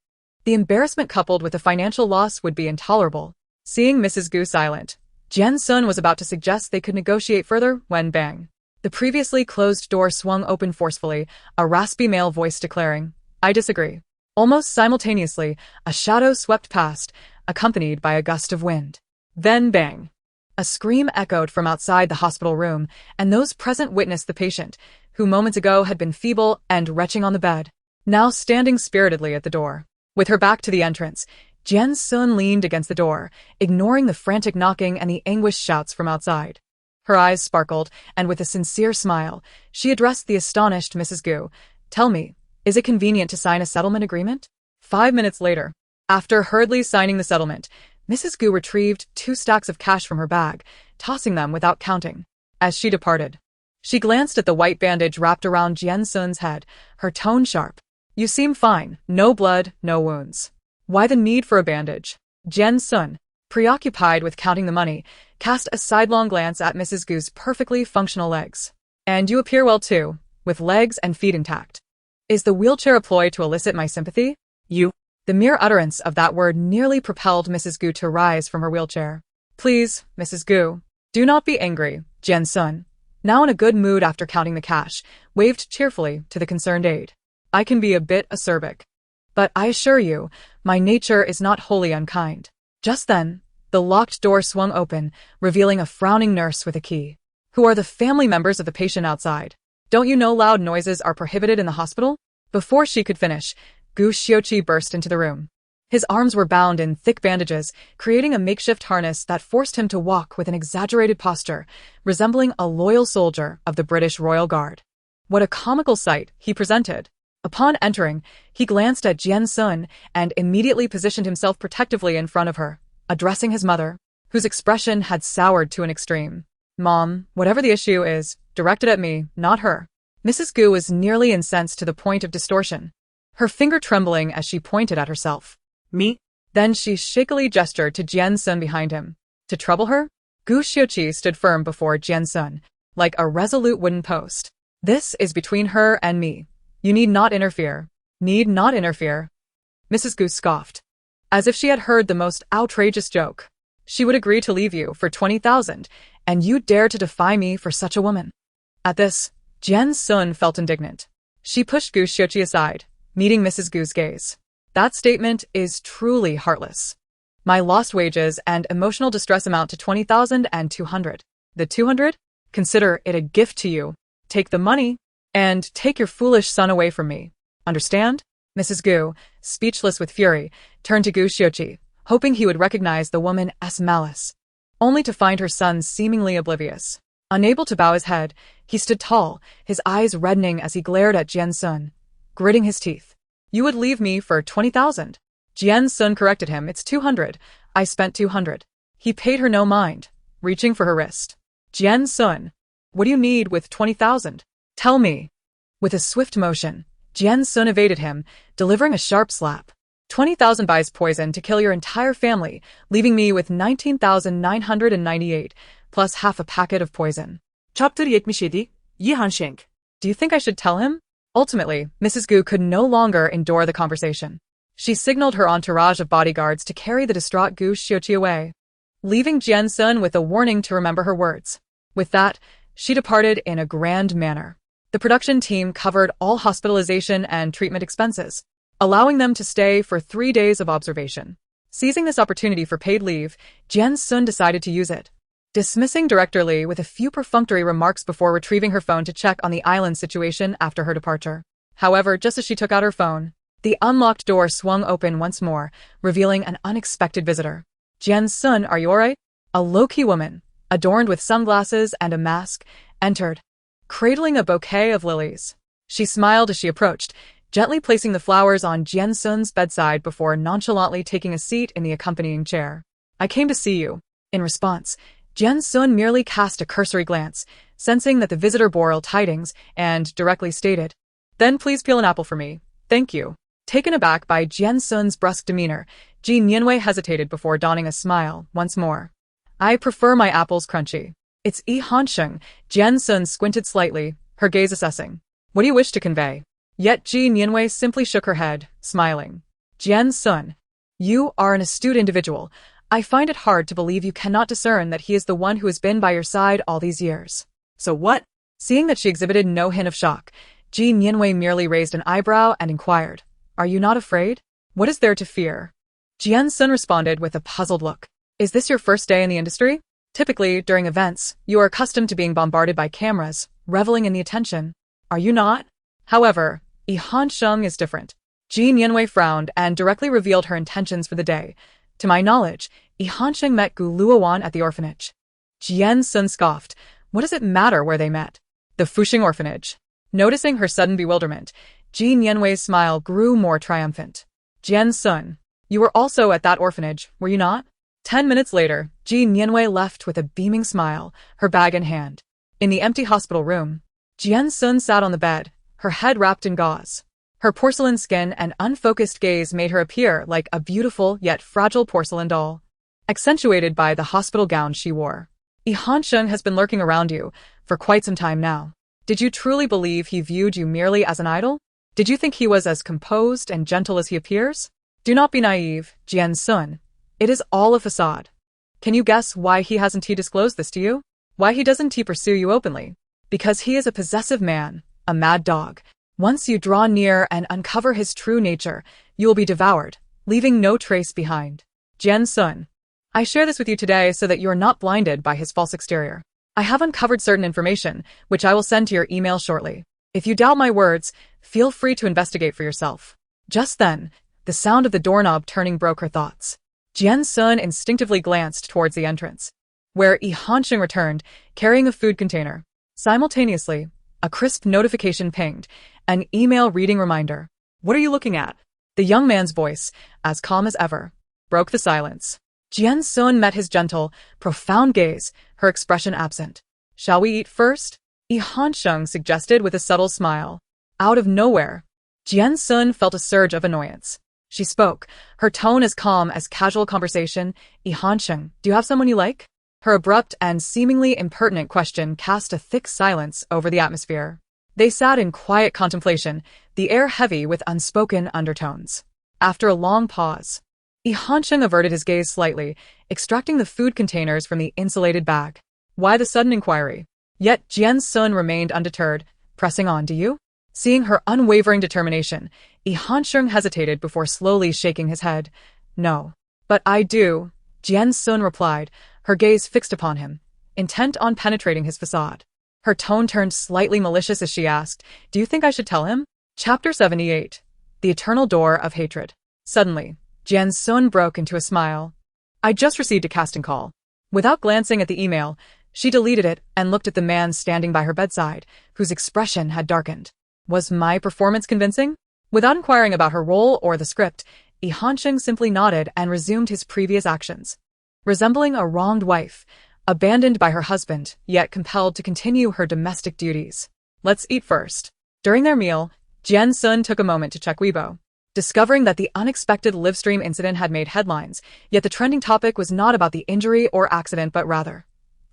The embarrassment coupled with the financial loss would be intolerable. Seeing Mrs. Gu silent, Jian Xun was about to suggest they could negotiate further when bang. The previously closed door swung open forcefully, a raspy male voice declaring, I disagree. Almost simultaneously, a shadow swept past, accompanied by a gust of wind. Then bang. A scream echoed from outside the hospital room, and those present witnessed the patient, who moments ago had been feeble and retching on the bed, now standing spiritedly at the door. With her back to the entrance, Jian Xun leaned against the door, ignoring the frantic knocking and the anguished shouts from outside. Her eyes sparkled, and with a sincere smile, she addressed the astonished Mrs. Gu. Tell me, is it convenient to sign a settlement agreement? 5 minutes later, after hurriedly signing the settlement, Mrs. Gu retrieved 2 stacks of cash from her bag, tossing them without counting. As she departed, she glanced at the white bandage wrapped around Jian Xun's head, her tone sharp. You seem fine, no blood, no wounds. Why the need for a bandage? Jian Xun, preoccupied with counting the money, cast a sidelong glance at Mrs. Gu's perfectly functional legs. And you appear well too, with legs and feet intact. Is the wheelchair a ploy to elicit my sympathy? You. The mere utterance of that word nearly propelled Mrs. Gu to rise from her wheelchair. Please, Mrs. Gu, do not be angry, Jian Xun, now in a good mood after counting the cash, waved cheerfully to the concerned aide. I can be a bit acerbic, but I assure you, my nature is not wholly unkind. Just then, the locked door swung open, revealing a frowning nurse with a key. Who are the family members of the patient outside? Don't you know loud noises are prohibited in the hospital? Before she could finish, Gu Xiuqi burst into the room. His arms were bound in thick bandages, creating a makeshift harness that forced him to walk with an exaggerated posture, resembling a loyal soldier of the British Royal Guard. What a comical sight he presented. Upon entering, he glanced at Jian Xun and immediately positioned himself protectively in front of her, addressing his mother, whose expression had soured to an extreme. Mom, whatever the issue is, direct it at me, not her. Mrs. Gu was nearly incensed to the point of distortion, her finger trembling as she pointed at herself. Me? Then she shakily gestured to Jian Xun behind him. To trouble her? Gu Xiuqi stood firm before Jian Xun, like a resolute wooden post. This is between her and me. You need not interfere. Need not interfere. Mrs. Gu scoffed, as if she had heard the most outrageous joke. She would agree to leave you for 20,000, and you dare to defy me for such a woman. At this, Jian Xun felt indignant. She pushed Gu Xiuqi aside, meeting Mrs. Gu's gaze. That statement is truly heartless. My lost wages and emotional distress amount to 20,200. The 200? Consider it a gift to you. Take the money, and take your foolish son away from me. Understand? Mrs. Gu, speechless with fury, turned to Gu Xiuqi, hoping he would recognize the woman's malice, only to find her son seemingly oblivious. Unable to bow his head, he stood tall, his eyes reddening as he glared at Jian Xun, gritting his teeth. You would leave me for 20,000. Jian Xun corrected him. It's 200. I spent 200. He paid her no mind, reaching for her wrist. Jian Xun, what do you need with 20,000? Tell me. With a swift motion, Jian Xun evaded him, delivering a sharp slap. 20,000 buys poison to kill your entire family, leaving me with 19,998, plus half a packet of poison. Chapter 77, Jian Xun. Do you think I should tell him? Ultimately, Mrs. Gu could no longer endure the conversation. She signaled her entourage of bodyguards to carry the distraught Gu Xiuqi away, leaving Jian Xun with a warning to remember her words. With that, she departed in a grand manner. The production team covered all hospitalization and treatment expenses, allowing them to stay for 3 days of observation. Seizing this opportunity for paid leave, Jian Xun decided to use it, dismissing Director Li with a few perfunctory remarks before retrieving her phone to check on the island situation after her departure. However, just as she took out her phone, the unlocked door swung open once more, revealing an unexpected visitor. Jian Xun, are you alright? A low-key woman, adorned with sunglasses and a mask, entered, cradling a bouquet of lilies. She smiled as she approached, gently placing the flowers on Jian Xun's bedside before nonchalantly taking a seat in the accompanying chair. I came to see you. In response, Jian Xun merely cast a cursory glance, sensing that the visitor bore ill tidings, and directly stated, "Then please peel an apple for me. Thank you." Taken aback by Jian Xun's brusque demeanor, Ji Nianwei hesitated before donning a smile once more. "I prefer my apples crunchy." It's Hansheng. Jian Xun squinted slightly, her gaze assessing. "What do you wish to convey?" Yet Ji Nianwei simply shook her head, smiling. "Jian Xun, you are an astute individual. I find it hard to believe you cannot discern that he is the one who has been by your side all these years." So what? Seeing that she exhibited no hint of shock, Ji Nianwei merely raised an eyebrow and inquired, "Are you not afraid? What is there to fear?" Jian Xun responded with a puzzled look. "Is this your first day in the industry? Typically, during events, you are accustomed to being bombarded by cameras, reveling in the attention. Are you not? However, Hansheng is different." Ji Nianwei frowned and directly revealed her intentions for the day. "To my knowledge, Hansheng met Gu Luowan at the orphanage." Jian Xun scoffed. What does it matter where they met? The Fuxing orphanage. Noticing her sudden bewilderment, Ji Nianwei's smile grew more triumphant. "Jian Xun, you were also at that orphanage, were you not?" 10 minutes later, Ji Nianwei left with a beaming smile, her bag in hand. In the empty hospital room, Jian Xun sat on the bed, her head wrapped in gauze. Her porcelain skin and unfocused gaze made her appear like a beautiful yet fragile porcelain doll, accentuated by the hospital gown she wore. Hansheng has been lurking around you for quite some time now. Did you truly believe he viewed you merely as an idol? Did you think he was as composed and gentle as he appears? Do not be naive, Jian Xun. It is all a facade. Can you guess why he hasn't disclosed this to you? Why he doesn't pursue you openly? Because he is a possessive man, a mad dog. Once you draw near and uncover his true nature, you will be devoured, leaving no trace behind. Jian Xun, I share this with you today so that you are not blinded by his false exterior. I have uncovered certain information, which I will send to your email shortly. If you doubt my words, feel free to investigate for yourself. Just then, the sound of the doorknob turning broke her thoughts. Jian Xun instinctively glanced towards the entrance, where Hansheng returned, carrying a food container. Simultaneously, a crisp notification pinged, an email reading reminder. "What are you looking at?" The young man's voice, as calm as ever, broke the silence. Jian Xun met his gentle, profound gaze, her expression absent. "Shall we eat first?" Hansheng suggested with a subtle smile. Out of nowhere, Jian Xun felt a surge of annoyance. She spoke, her tone as calm as casual conversation. "Hansheng, do you have someone you like?" Her abrupt and seemingly impertinent question cast a thick silence over the atmosphere. They sat in quiet contemplation, the air heavy with unspoken undertones. After a long pause, Hansheng averted his gaze slightly, extracting the food containers from the insulated bag. Why the sudden inquiry? Yet Jian Xun remained undeterred, pressing on. "Do you?" Seeing her unwavering determination, Hansheng hesitated before slowly shaking his head. "No. But I do," Jian Xun replied, her gaze fixed upon him, intent on penetrating his facade. Her tone turned slightly malicious as she asked, "Do you think I should tell him?" Chapter 78. The Eternal Door of Hatred. Suddenly, Jian Xun broke into a smile. "I just received a casting call." Without glancing at the email, she deleted it and looked at the man standing by her bedside, whose expression had darkened. Was my performance convincing? Without inquiring about her role or the script, Hansheng simply nodded and resumed his previous actions. Resembling a wronged wife, abandoned by her husband, yet compelled to continue her domestic duties. Let's eat first. During their meal, Jian Xun took a moment to check Weibo, discovering that the unexpected livestream incident had made headlines, yet the trending topic was not about the injury or accident but rather,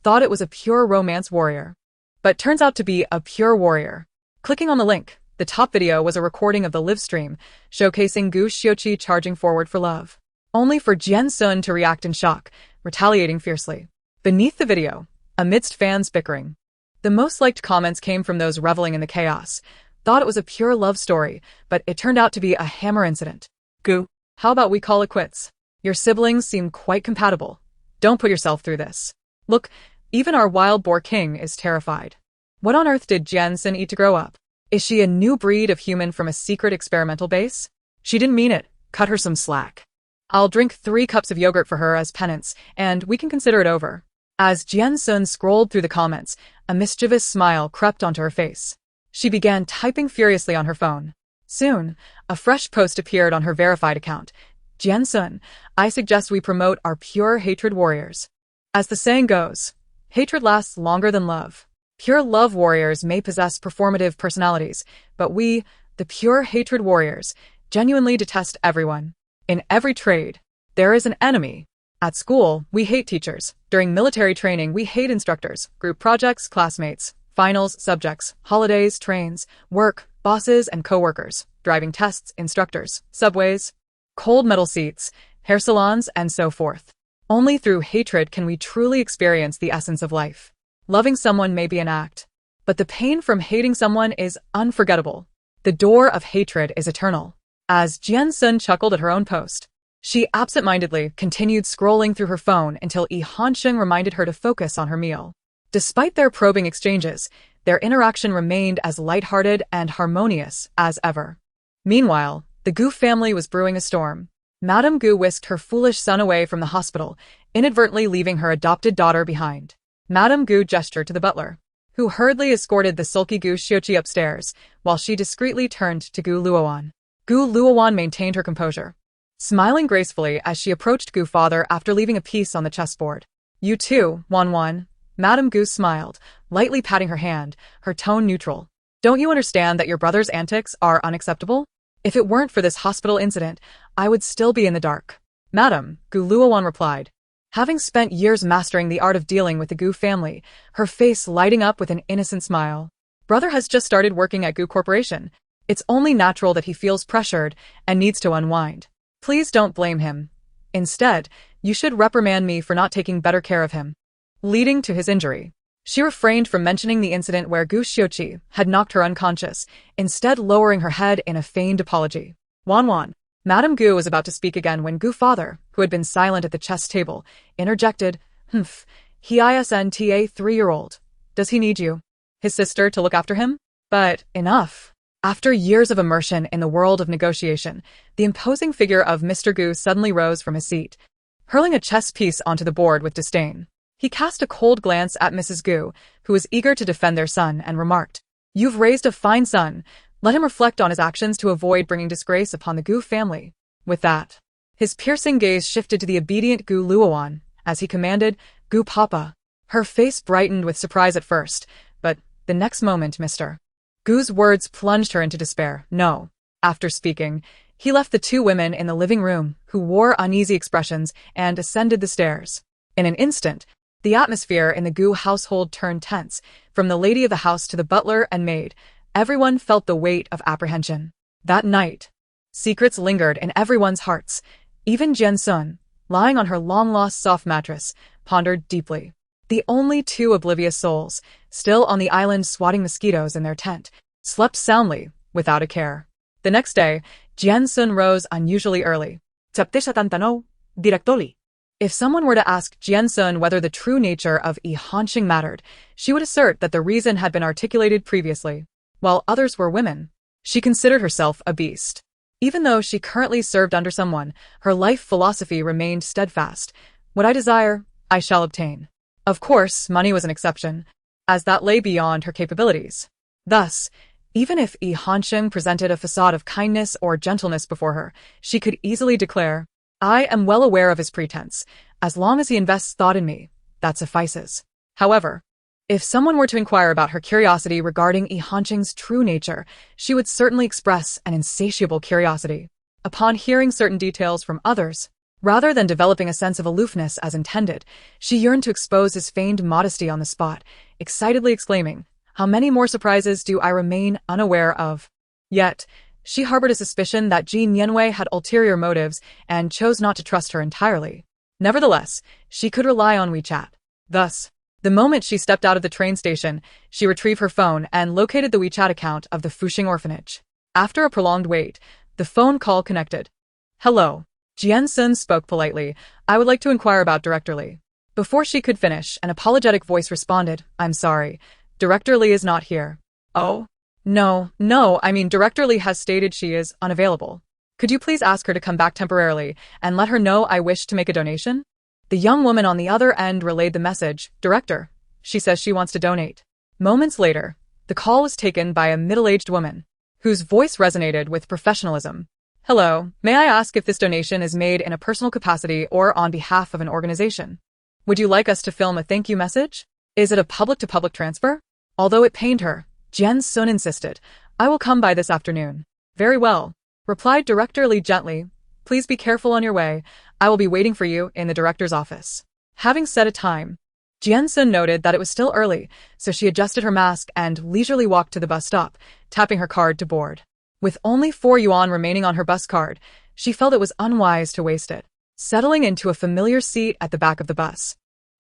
thought it was a pure romance warrior. But turns out to be a pure warrior. Clicking on the link, the top video was a recording of the livestream, showcasing Gu Xiuqi charging forward for love, only for Jian Xun to react in shock, retaliating fiercely. Beneath the video, amidst fans bickering, the most liked comments came from those reveling in the chaos, thought it was a pure love story, but it turned out to be a hammer incident. Gu, how about we call it quits? Your siblings seem quite compatible. Don't put yourself through this. Look, even our wild boar king is terrified. What on earth did Jian Xun eat to grow up? Is she a new breed of human from a secret experimental base? She didn't mean it. Cut her some slack. I'll drink 3 cups of yogurt for her as penance, and we can consider it over. As Jian Xun scrolled through the comments, a mischievous smile crept onto her face. She began typing furiously on her phone. Soon, a fresh post appeared on her verified account. Jian Xun, I suggest we promote our pure hatred warriors. As the saying goes, hatred lasts longer than love. Pure love warriors may possess performative personalities, but we, the pure hatred warriors, genuinely detest everyone. In every trade, there is an enemy. At school, we hate teachers. During military training, we hate instructors, group projects, classmates, finals, subjects, holidays, trains, work, bosses and co-workers, driving tests, instructors, subways, cold metal seats, hair salons, and so forth. Only through hatred can we truly experience the essence of life. Loving someone may be an act, but the pain from hating someone is unforgettable. The door of hatred is eternal. As Jian Xun chuckled at her own post, she absent-mindedly continued scrolling through her phone until Yi Hansheng reminded her to focus on her meal. Despite their probing exchanges, their interaction remained as lighthearted and harmonious as ever. Meanwhile, the Gu family was brewing a storm. Madame Gu whisked her foolish son away from the hospital, inadvertently leaving her adopted daughter behind. Madame Gu gestured to the butler, who hurriedly escorted the sulky Gu Xiuqi upstairs, while she discreetly turned to Gu Luowan. Gu Luowan maintained her composure, smiling gracefully as she approached Gu father after leaving a piece on the chessboard. You too, Wan. Madame Gu smiled, lightly patting her hand, her tone neutral. Don't you understand that your brother's antics are unacceptable? If it weren't for this hospital incident, I would still be in the dark. Madam, Gu Luowan replied, having spent years mastering the art of dealing with the Gu family, her face lighting up with an innocent smile. Brother has just started working at Gu Corporation. It's only natural that he feels pressured and needs to unwind. Please don't blame him. Instead, you should reprimand me for not taking better care of him, leading to his injury. She refrained from mentioning the incident where Gu Xiuqi had knocked her unconscious, instead lowering her head in a feigned apology. Wan. Madame Gu was about to speak again when Gu father, who had been silent at the chess table, interjected, he isn't a 3-year-old. Does he need you, his sister, to look after him? But enough. After years of immersion in the world of negotiation, the imposing figure of Mr. Gu suddenly rose from his seat, hurling a chess piece onto the board with disdain. He cast a cold glance at Mrs. Gu, who was eager to defend their son, and remarked, You've raised a fine son. Let him reflect on his actions to avoid bringing disgrace upon the Gu family. With that, his piercing gaze shifted to the obedient Gu Luowan, as he commanded, Gu Papa. Her face brightened with surprise at first, but the next moment Mr. Gu's words plunged her into despair. No. After speaking, he left the 2 women in the living room, who wore uneasy expressions, and ascended the stairs. In an instant, the atmosphere in the Gu household turned tense. From the lady of the house to the butler and maid, everyone felt the weight of apprehension. That night, secrets lingered in everyone's hearts. Even Jian Xun, lying on her long-lost soft mattress, pondered deeply. The only 2 oblivious souls, still on the island swatting mosquitoes in their tent, slept soundly, without a care. The next day, Jian Xun rose unusually early. If someone were to ask Jian Xun whether the true nature of Yi Hansheng mattered, she would assert that the reason had been articulated previously. While others were women, she considered herself a beast. Even though she currently served under someone, her life philosophy remained steadfast. What I desire, I shall obtain. Of course, money was an exception, as that lay beyond her capabilities. Thus, even if Yi Hansheng presented a facade of kindness or gentleness before her, she could easily declare, I am well aware of his pretense. As long as he invests thought in me, that suffices. However, If someone were to inquire about her curiosity regarding Yi Hanqing's true nature, she would certainly express an insatiable curiosity. Upon hearing certain details from others, rather than developing a sense of aloofness as intended, she yearned to expose his feigned modesty on the spot, excitedly exclaiming, "How many more surprises do I remain unaware of?" Yet, she harbored a suspicion that Jian Xun had ulterior motives and chose not to trust her entirely. Nevertheless, she could rely on WeChat. Thus, the moment she stepped out of the train station, she retrieved her phone and located the WeChat account of the Fuxing orphanage. After a prolonged wait, the phone call connected. "Hello." Jian Xun spoke politely. "I would like to inquire about Director Li." Before she could finish, an apologetic voice responded, "I'm sorry. Director Li is not here." "Oh? No, Director Li has stated she is unavailable. Could you please ask her to come back temporarily and let her know I wish to make a donation?" The young woman on the other end relayed the message. "Director, she says she wants to donate." Moments later, the call was taken by a middle-aged woman, whose voice resonated with professionalism. "Hello, may I ask if this donation is made in a personal capacity or on behalf of an organization? Would you like us to film a thank you message? Is it a public-to-public transfer?" Although it pained her, Jian Xun insisted, "I will come by this afternoon." "Very well," replied Director Li gently. "Please be careful on your way. I will be waiting for you in the director's office." Having set a time, Jian Xun noted that it was still early, so she adjusted her mask and leisurely walked to the bus stop, tapping her card to board. With only 4 yuan remaining on her bus card, she felt it was unwise to waste it. Settling into a familiar seat at the back of the bus,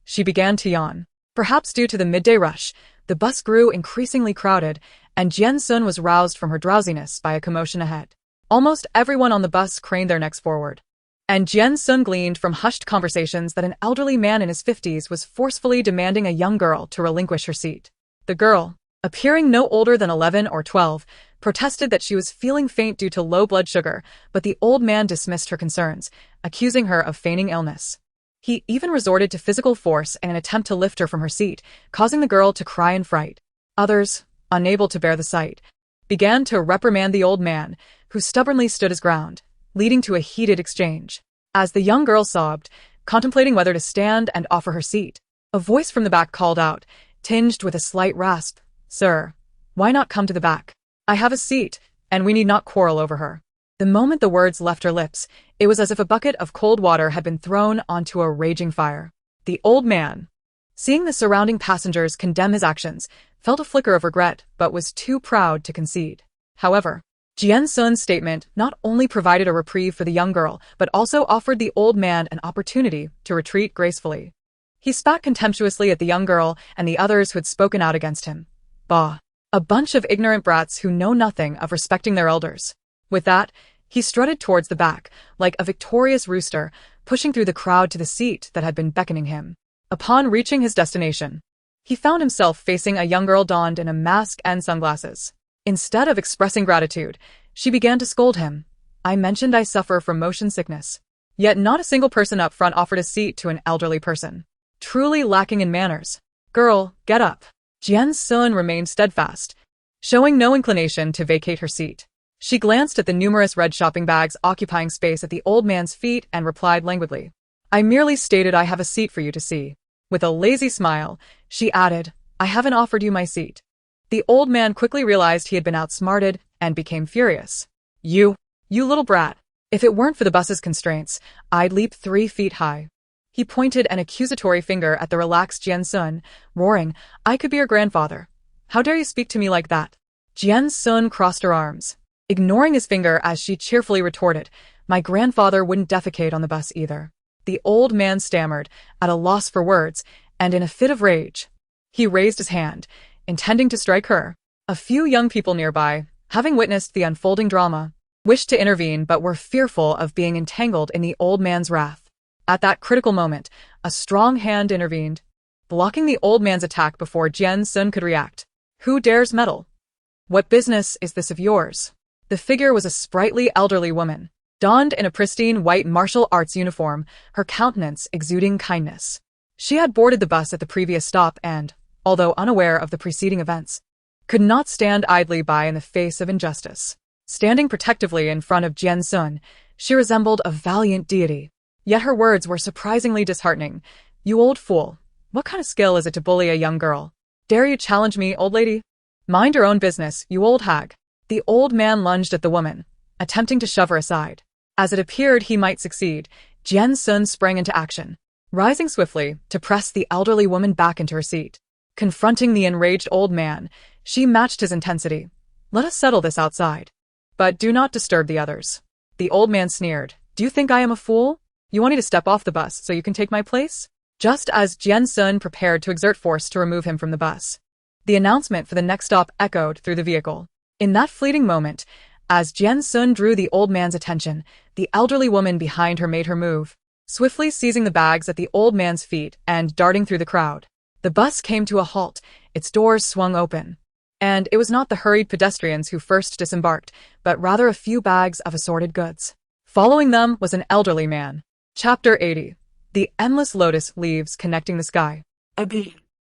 she began to yawn. Perhaps due to the midday rush, the bus grew increasingly crowded, and Jian Xun was roused from her drowsiness by a commotion ahead. Almost everyone on the bus craned their necks forward, and Jian Xun gleaned from hushed conversations that an elderly man in his 50s was forcefully demanding a young girl to relinquish her seat. The girl, appearing no older than 11 or 12, protested that she was feeling faint due to low blood sugar, but the old man dismissed her concerns, accusing her of feigning illness. He even resorted to physical force in an attempt to lift her from her seat, causing the girl to cry in fright. Others, unable to bear the sight, began to reprimand the old man, who stubbornly stood his ground, leading to a heated exchange. As the young girl sobbed, contemplating whether to stand and offer her seat, a voice from the back called out, tinged with a slight rasp, "Sir, why not come to the back? I have a seat, and we need not quarrel over her." The moment the words left her lips, it was as if a bucket of cold water had been thrown onto a raging fire. The old man, seeing the surrounding passengers condemn his actions, felt a flicker of regret but was too proud to concede. However, Jian Xun's statement not only provided a reprieve for the young girl, but also offered the old man an opportunity to retreat gracefully. He spat contemptuously at the young girl and the others who had spoken out against him. Bah! A bunch of ignorant brats who know nothing of respecting their elders. With that, he strutted towards the back, like a victorious rooster, pushing through the crowd to the seat that had been beckoning him. Upon reaching his destination, he found himself facing a young girl donned in a mask and sunglasses. Instead of expressing gratitude, she began to scold him. "I mentioned I suffer from motion sickness. Yet not a single person up front offered a seat to an elderly person. Truly lacking in manners. Girl, get up." Jian Xun remained steadfast, showing no inclination to vacate her seat. She glanced at the numerous red shopping bags occupying space at the old man's feet and replied languidly, "I merely stated I have a seat for you to see." With a lazy smile, she added, "I haven't offered you my seat." The old man quickly realized he had been outsmarted and became furious. You little brat. If it weren't for the bus's constraints, I'd leap 3 feet high." He pointed an accusatory finger at the relaxed Jian Xun, roaring, "I could be your grandfather. How dare you speak to me like that?" Jian Xun crossed her arms, ignoring his finger as she cheerfully retorted, "My grandfather wouldn't defecate on the bus either." The old man stammered, at a loss for words, and in a fit of rage, he raised his hand, intending to strike her. A few young people nearby, having witnessed the unfolding drama, wished to intervene but were fearful of being entangled in the old man's wrath. At that critical moment, a strong hand intervened, blocking the old man's attack before Jian Xun could react. "Who dares meddle? What business is this of yours?" The figure was a sprightly elderly woman, donned in a pristine white martial arts uniform, her countenance exuding kindness. She had boarded the bus at the previous stop and, although unaware of the preceding events, could not stand idly by in the face of injustice. Standing protectively in front of Jian Xun, she resembled a valiant deity. Yet her words were surprisingly disheartening. "You old fool. What kind of skill is it to bully a young girl? Dare you challenge me, old lady? Mind your own business, you old hag. The old man lunged at the woman, attempting to shove her aside. As it appeared he might succeed, Jian Xun sprang into action, rising swiftly to press the elderly woman back into her seat. Confronting the enraged old man, she matched his intensity. Let us settle this outside. But do not disturb the others. The old man sneered. Do you think I am a fool? You want me to step off the bus so you can take my place? Just as Jian Xun prepared to exert force to remove him from the bus, the announcement for the next stop echoed through the vehicle. In that fleeting moment, as Jian Xun drew the old man's attention, the elderly woman behind her made her move, swiftly seizing the bags at the old man's feet and darting through the crowd. The bus came to a halt, its doors swung open. And it was not the hurried pedestrians who first disembarked, but rather a few bags of assorted goods. Following them was an elderly man. Chapter 80. The endless lotus leaves connecting the sky.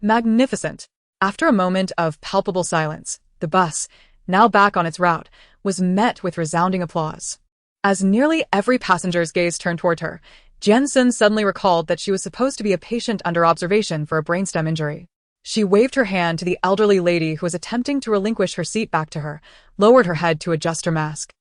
Magnificent. After a moment of palpable silence, the bus, now back on its route, was met with resounding applause. As nearly every passenger's gaze turned toward her, Jian Xun suddenly recalled that she was supposed to be a patient under observation for a brainstem injury. She waved her hand to the elderly lady who was attempting to relinquish her seat back to her, lowered her head to adjust her mask,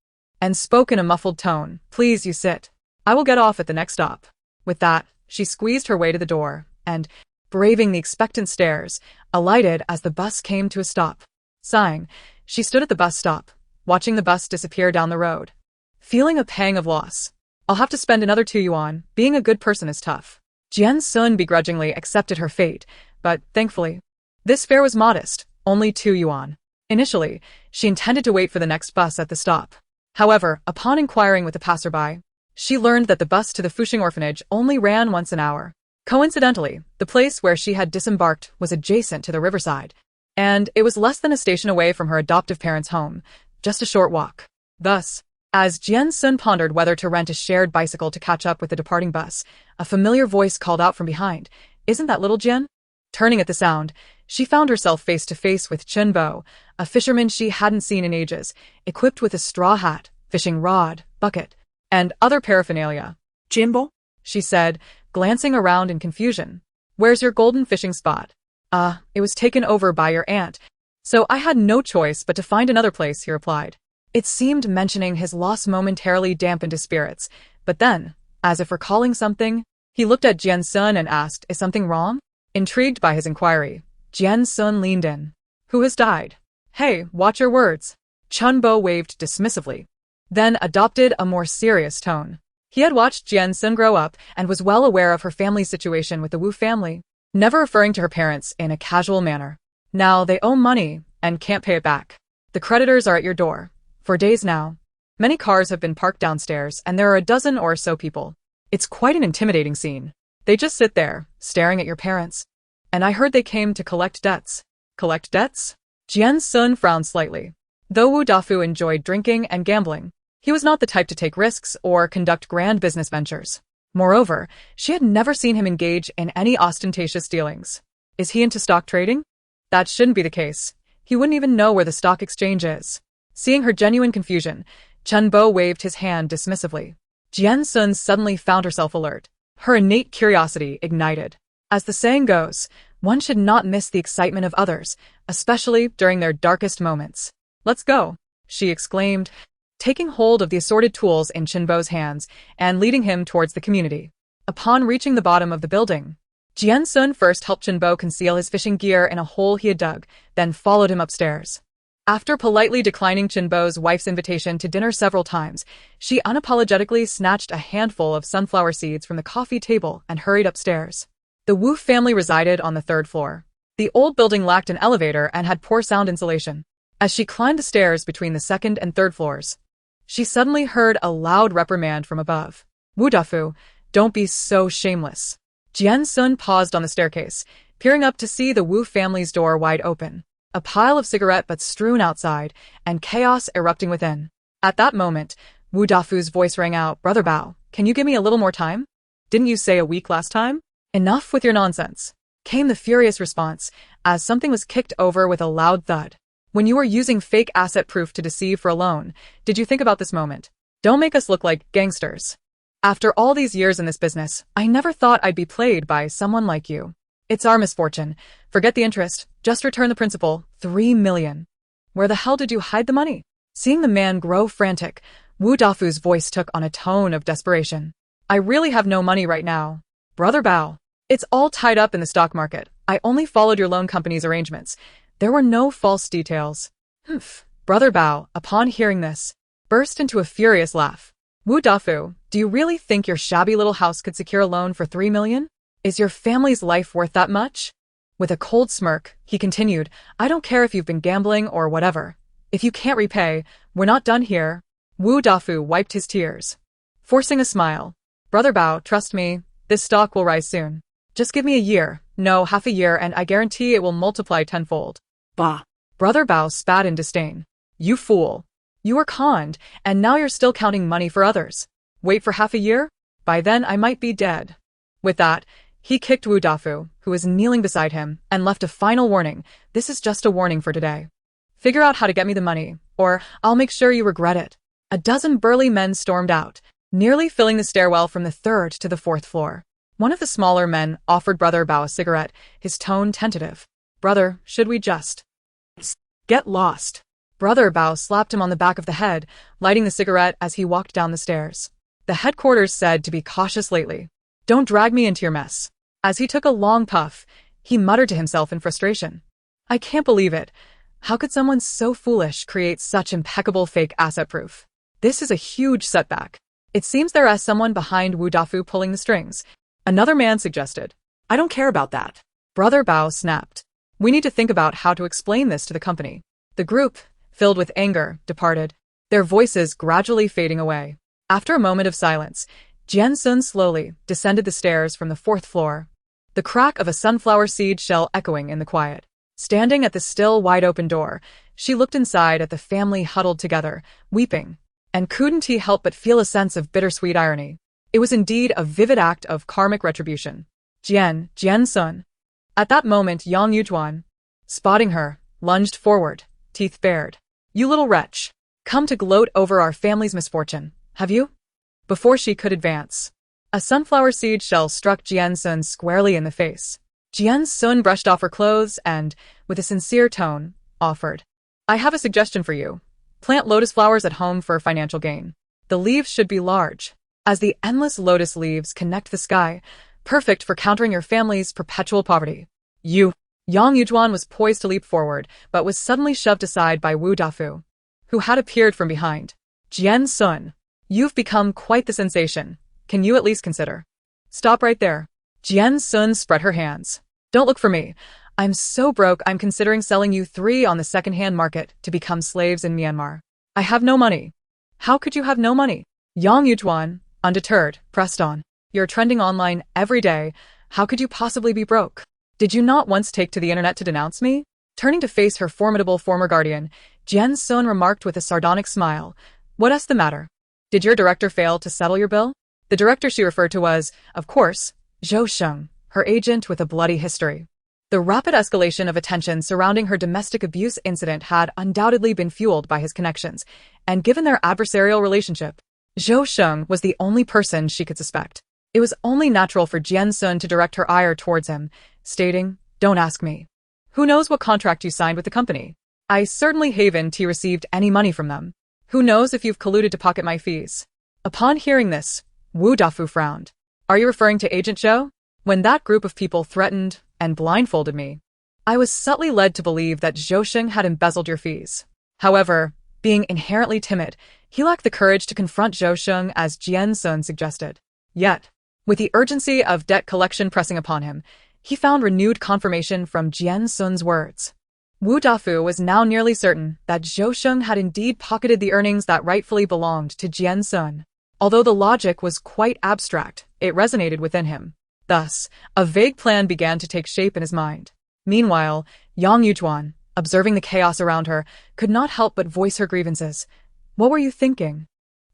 and spoke in a muffled tone. Please, you sit. I will get off at the next stop. With that, she squeezed her way to the door, and, braving the expectant stares, alighted as the bus came to a stop. Sighing, she stood at the bus stop, watching the bus disappear down the road, feeling a pang of loss. I'll have to spend another 2 yuan. Being a good person is tough. Jian Xun begrudgingly accepted her fate, but, thankfully, this fare was modest, only 2 yuan. Initially, she intended to wait for the next bus at the stop. However, upon inquiring with a passerby, she learned that the bus to the Fuxing orphanage only ran once an hour. Coincidentally, the place where she had disembarked was adjacent to the riverside, and it was less than a station away from her adoptive parents' home, just a short walk. Thus, as Jian Xun pondered whether to rent a shared bicycle to catch up with the departing bus, a familiar voice called out from behind, "Isn't that little Jian?" Turning at the sound, she found herself face to face with Chen Bo, a fisherman she hadn't seen in ages, equipped with a straw hat, fishing rod, bucket, and other paraphernalia. Jimbo? She said, glancing around in confusion. Where's your golden fishing spot? It was taken over by your aunt, so I had no choice but to find another place, he replied. It seemed mentioning his loss momentarily dampened his spirits, but then, as if recalling something, he looked at Jian Xun and asked, is something wrong? Intrigued by his inquiry, Jian Xun leaned in. Who has died? Hey, watch your words. Chen Bo waved dismissively, then adopted a more serious tone. He had watched Jian Xun grow up and was well aware of her family's situation with the Wu family, never referring to her parents in a casual manner. Now they owe money and can't pay it back. The creditors are at your door. For days now. Many cars have been parked downstairs and there are a dozen or so people. It's quite an intimidating scene. They just sit there, staring at your parents. And I heard they came to collect debts. Collect debts? Jian Xun frowned slightly. Though Wu Dafu enjoyed drinking and gambling, he was not the type to take risks or conduct grand business ventures. Moreover, she had never seen him engage in any ostentatious dealings. Is he into stock trading? That shouldn't be the case. He wouldn't even know where the stock exchange is. Seeing her genuine confusion, Chen Bo waved his hand dismissively. Jian Xun suddenly found herself alert. Her innate curiosity ignited. As the saying goes, one should not miss the excitement of others, especially during their darkest moments. Let's go, she exclaimed, taking hold of the assorted tools in Chen Bo's hands and leading him towards the community. Upon reaching the bottom of the building, Jian Xun first helped Chen Bo conceal his fishing gear in a hole he had dug, then followed him upstairs. After politely declining Chen Bo's wife's invitation to dinner several times, she unapologetically snatched a handful of sunflower seeds from the coffee table and hurried upstairs. The Wu family resided on the 3rd floor. The old building lacked an elevator and had poor sound insulation. As she climbed the stairs between the 2nd and 3rd floors, she suddenly heard a loud reprimand from above. Wu Dafu, don't be so shameless. Jian Xun paused on the staircase, peering up to see the Wu family's door wide open. A pile of cigarette butts strewn outside, and chaos erupting within. At that moment, Wu Dafu's voice rang out, Brother Bao, can you give me a little more time? Didn't you say a week last time? Enough with your nonsense, came the furious response, as something was kicked over with a loud thud. When you were using fake asset proof to deceive for a loan, did you think about this moment? Don't make us look like gangsters. After all these years in this business, I never thought I'd be played by someone like you. It's our misfortune. Forget the interest. Just return the principal, 3 million. Where the hell did you hide the money? Seeing the man grow frantic, Wu Dafu's voice took on a tone of desperation. I really have no money right now. Brother Bao. It's all tied up in the stock market. I only followed your loan company's arrangements. There were no false details. Humph. Brother Bao, upon hearing this, burst into a furious laugh. Wu Dafu, do you really think your shabby little house could secure a loan for 3 million? Is your family's life worth that much? With a cold smirk, he continued, I don't care if you've been gambling or whatever. If you can't repay, we're not done here. Wu Dafu wiped his tears, forcing a smile. Brother Bao, trust me, this stock will rise soon. Just give me a year, no, half a year, and I guarantee it will multiply tenfold. Bah. Brother Bao spat in disdain. You fool. You were conned, and now you're still counting money for others. Wait for half a year? By then I might be dead. With that, he kicked Wu Dafu, who was kneeling beside him, and left a final warning. This is just a warning for today. Figure out how to get me the money, or I'll make sure you regret it. A dozen burly men stormed out, nearly filling the stairwell from the 3rd to the 4th floor. One of the smaller men offered Brother Bao a cigarette, his tone tentative. Brother, should we just get lost? Brother Bao slapped him on the back of the head, lighting the cigarette as he walked down the stairs. The headquarters said to be cautious lately. Don't drag me into your mess. As he took a long puff, he muttered to himself in frustration. I can't believe it. How could someone so foolish create such impeccable fake asset proof? This is a huge setback. It seems there is someone behind Wu Dafu pulling the strings. Another man suggested. I don't care about that. Brother Bao snapped. We need to think about how to explain this to the company. The group, filled with anger, departed, their voices gradually fading away. After a moment of silence, Jian Xun slowly descended the stairs from the 4th floor, the crack of a sunflower seed shell echoing in the quiet. Standing at the still wide-open door, she looked inside at the family huddled together, weeping, and couldn't he help but feel a sense of bittersweet irony. It was indeed a vivid act of karmic retribution. Jian Xun. At that moment, Yang Yujuan, spotting her, lunged forward, teeth bared. You little wretch. Come to gloat over our family's misfortune, have you? Before she could advance, a sunflower seed shell struck Jian Xun squarely in the face. Jian Xun brushed off her clothes and, with a sincere tone, offered. I have a suggestion for you. Plant lotus flowers at home for financial gain. The leaves should be large, as the endless lotus leaves connect the sky, perfect for countering your family's perpetual poverty. You. Yang Yujuan was poised to leap forward, but was suddenly shoved aside by Wu Dafu, who had appeared from behind. Jian Xun, you've become quite the sensation. Can you at least consider? Stop right there. Jian Xun spread her hands. Don't look for me. I'm so broke I'm considering selling you 3 on the second-hand market to become slaves in Myanmar. I have no money. How could you have no money? Yang Yujuan, undeterred, pressed on. You're trending online every day. How could you possibly be broke? Did you not once take to the internet to denounce me? Turning to face her formidable former guardian, Jian Xun remarked with a sardonic smile. What's the matter? Did your director fail to settle your bill? The director she referred to was, of course, Zhou Sheng, her agent with a bloody history. The rapid escalation of attention surrounding her domestic abuse incident had undoubtedly been fueled by his connections, and given their adversarial relationship, Zhou Sheng was the only person she could suspect. It was only natural for Jian Xun to direct her ire towards him, stating, Don't ask me. Who knows what contract you signed with the company? I certainly haven't received any money from them. Who knows if you've colluded to pocket my fees? Upon hearing this, Wu Dafu frowned. Are you referring to Agent Zhou? When that group of people threatened and blindfolded me, I was subtly led to believe that Zhou Sheng had embezzled your fees. However, being inherently timid, he lacked the courage to confront Zhou Sheng as Jian Xun suggested. Yet, with the urgency of debt collection pressing upon him, he found renewed confirmation from Jian Xun's words. Wu Dafu was now nearly certain that Zhou Sheng had indeed pocketed the earnings that rightfully belonged to Jian Xun. Although the logic was quite abstract, it resonated within him. Thus, a vague plan began to take shape in his mind. Meanwhile, Yang Yujuan, observing the chaos around her, could not help but voice her grievances. What were you thinking?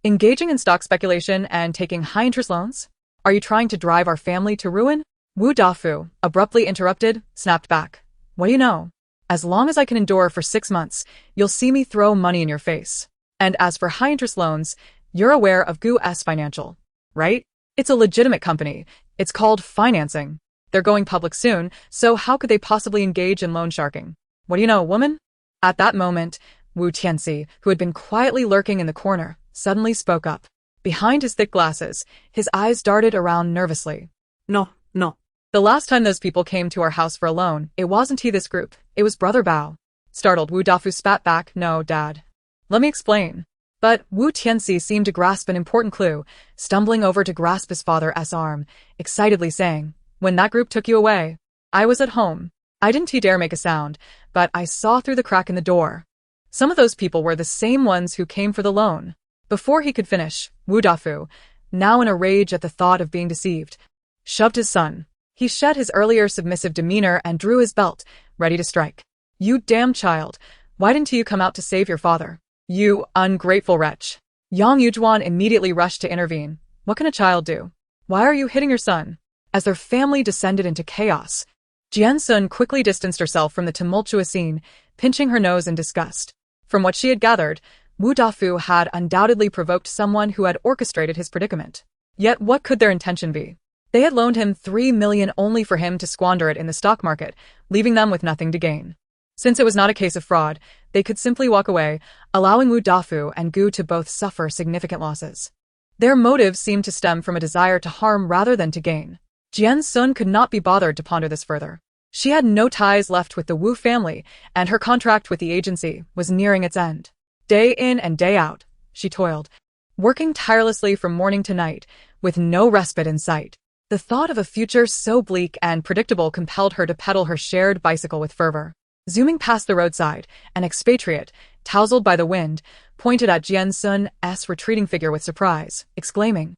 Engaging in stock speculation and taking high-interest loans? Are you trying to drive our family to ruin? Wu Dafu, abruptly interrupted, snapped back. What do you know? As long as I can endure for 6 months, you'll see me throw money in your face. And as for high-interest loans, you're aware of GU's Financial, right? It's a legitimate company. It's called financing. They're going public soon, so how could they possibly engage in loan sharking? What do you know, woman? At that moment, Wu Tianxi, who had been quietly lurking in the corner, suddenly spoke up. Behind his thick glasses, his eyes darted around nervously. No, no. The last time those people came to our house for a loan, it wasn't this group, it was Brother Bao. Startled, Wu Dafu spat back, no, Dad. Let me explain. But Wu Tianxi seemed to grasp an important clue, stumbling over to grasp his father's arm, excitedly saying, when that group took you away, I was at home. I didn't dare make a sound, but I saw through the crack in the door. Some of those people were the same ones who came for the loan. Before he could finish, Wu Dafu, now in a rage at the thought of being deceived, shoved his son. He shed his earlier submissive demeanor and drew his belt, ready to strike. You damn child, why didn't you come out to save your father? You ungrateful wretch. Yang Yujuan immediately rushed to intervene. What can a child do? Why are you hitting your son? As their family descended into chaos, Jian Xun quickly distanced herself from the tumultuous scene, pinching her nose in disgust. From what she had gathered, Wu Dafu had undoubtedly provoked someone who had orchestrated his predicament. Yet what could their intention be? They had loaned him 3 million only for him to squander it in the stock market, leaving them with nothing to gain. Since it was not a case of fraud, they could simply walk away, allowing Wu Dafu and Gu to both suffer significant losses. Their motives seemed to stem from a desire to harm rather than to gain. Jian Xun could not be bothered to ponder this further. She had no ties left with the Wu family, and her contract with the agency was nearing its end. Day in and day out, she toiled, working tirelessly from morning to night, with no respite in sight. The thought of a future so bleak and predictable compelled her to pedal her shared bicycle with fervor. Zooming past the roadside, an expatriate, tousled by the wind, pointed at Jian Xun's retreating figure with surprise, exclaiming,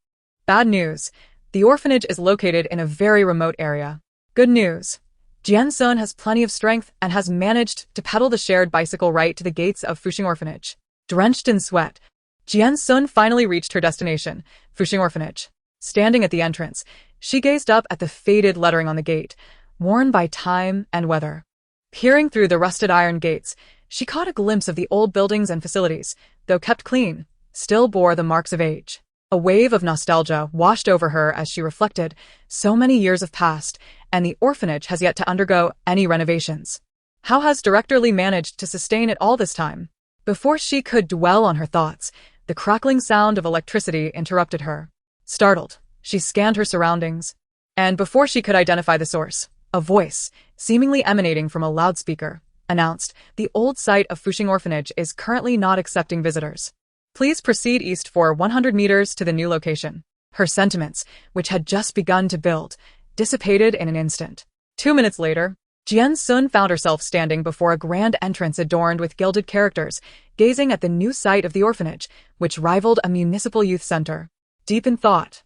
"Bad news. The orphanage is located in a very remote area. Good news. Jian Xun has plenty of strength and has managed to pedal the shared bicycle right to the gates of Fuxing Orphanage." Drenched in sweat, Jian Xun finally reached her destination, Fuxing Orphanage. Standing at the entrance, she gazed up at the faded lettering on the gate, worn by time and weather. Peering through the rusted iron gates, she caught a glimpse of the old buildings and facilities, though kept clean, still bore the marks of age. A wave of nostalgia washed over her as she reflected, so many years have passed, and the orphanage has yet to undergo any renovations. How has Director Li managed to sustain it all this time? Before she could dwell on her thoughts, the crackling sound of electricity interrupted her. Startled, she scanned her surroundings, and before she could identify the source, a voice, seemingly emanating from a loudspeaker, announced, "The old site of Fuxing Orphanage is currently not accepting visitors. Please proceed east for 100 meters to the new location." Her sentiments, which had just begun to build, dissipated in an instant. 2 minutes later, Jian Xun found herself standing before a grand entrance adorned with gilded characters, gazing at the new site of the orphanage, which rivaled a municipal youth center. Deep in thought,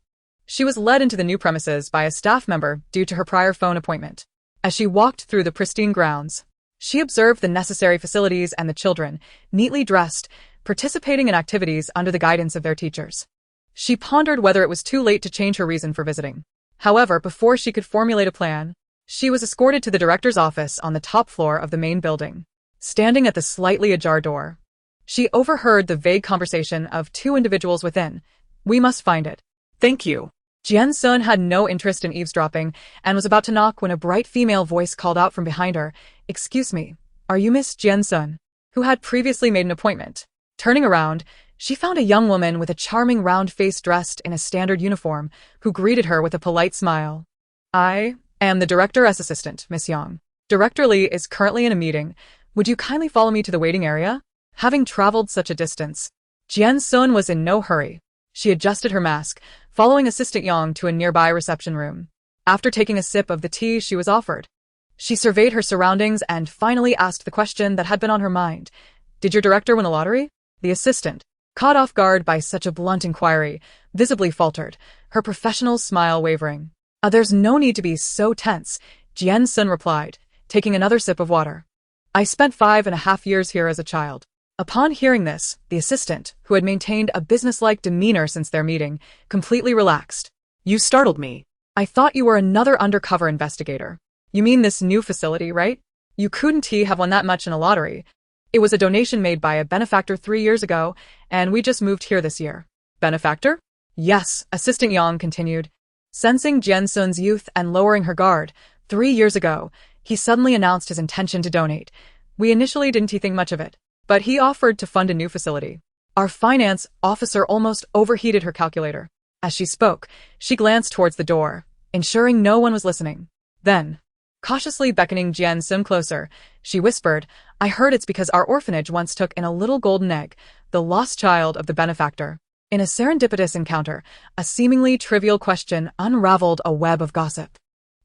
she was led into the new premises by a staff member due to her prior phone appointment. As she walked through the pristine grounds, she observed the necessary facilities and the children, neatly dressed, participating in activities under the guidance of their teachers. She pondered whether it was too late to change her reason for visiting. However, before she could formulate a plan, she was escorted to the director's office on the top floor of the main building. Standing at the slightly ajar door, she overheard the vague conversation of 2 individuals within. "We must find it." Thank you. Jian Xun had no interest in eavesdropping and was about to knock when a bright female voice called out from behind her, "Excuse me, are you Miss Jian Xun?" who had previously made an appointment. Turning around, she found a young woman with a charming round face dressed in a standard uniform, who greeted her with a polite smile. "I am the director's assistant, Miss Yang. Director Li is currently in a meeting. Would you kindly follow me to the waiting area?" Having traveled such a distance, Jian Xun was in no hurry. She adjusted her mask, following Assistant Yang to a nearby reception room. After taking a sip of the tea she was offered, she surveyed her surroundings and finally asked the question that had been on her mind. "Did your director win the lottery?" The assistant, caught off guard by such a blunt inquiry, visibly faltered, her professional smile wavering. "There's no need to be so tense," Jian Xun replied, taking another sip of water. "I spent 5.5 years here as a child." Upon hearing this, the assistant, who had maintained a businesslike demeanor since their meeting, completely relaxed. You startled me. "I thought you were another undercover investigator. You mean this new facility, right? You couldn't have won that much in a lottery. It was a donation made by a benefactor 3 years ago, and we just moved here this year." "Benefactor?" "Yes," Assistant Yang continued. Sensing Jian Xun's youth and lowering her guard, 3 years ago, he suddenly announced his intention to donate. We initially didn't think much of it, but he offered to fund a new facility. Our finance officer almost overheated her calculator. As she spoke, she glanced towards the door, ensuring no one was listening. Then, cautiously beckoning Jian Xun closer, she whispered, I heard it's because our orphanage once took in a little golden egg, the lost child of the benefactor. In a serendipitous encounter, a seemingly trivial question unraveled a web of gossip.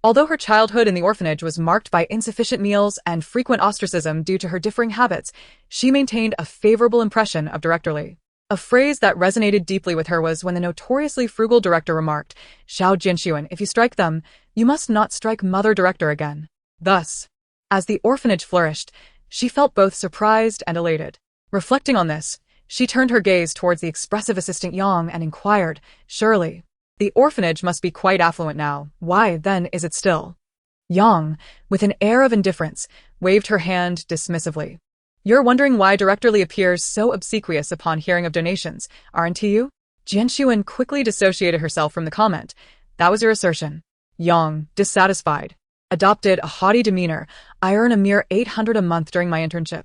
Although her childhood in the orphanage was marked by insufficient meals and frequent ostracism due to her differing habits, she maintained a favorable impression of Director Li. A phrase that resonated deeply with her was when the notoriously frugal director remarked, Xiao Jianxuan, if you strike them, you must not strike Mother Director again. Thus, as the orphanage flourished, she felt both surprised and elated. Reflecting on this, she turned her gaze towards the expressive assistant Yang and inquired, surely, the orphanage must be quite affluent now. Why, then, is it still? Yang, with an air of indifference, waved her hand dismissively. You're wondering why Director Li appears so obsequious upon hearing of donations, aren't you? Jian Xun quickly dissociated herself from the comment. That was your assertion. Yang, dissatisfied, adopted a haughty demeanor. I earn a mere 800 a month during my internship.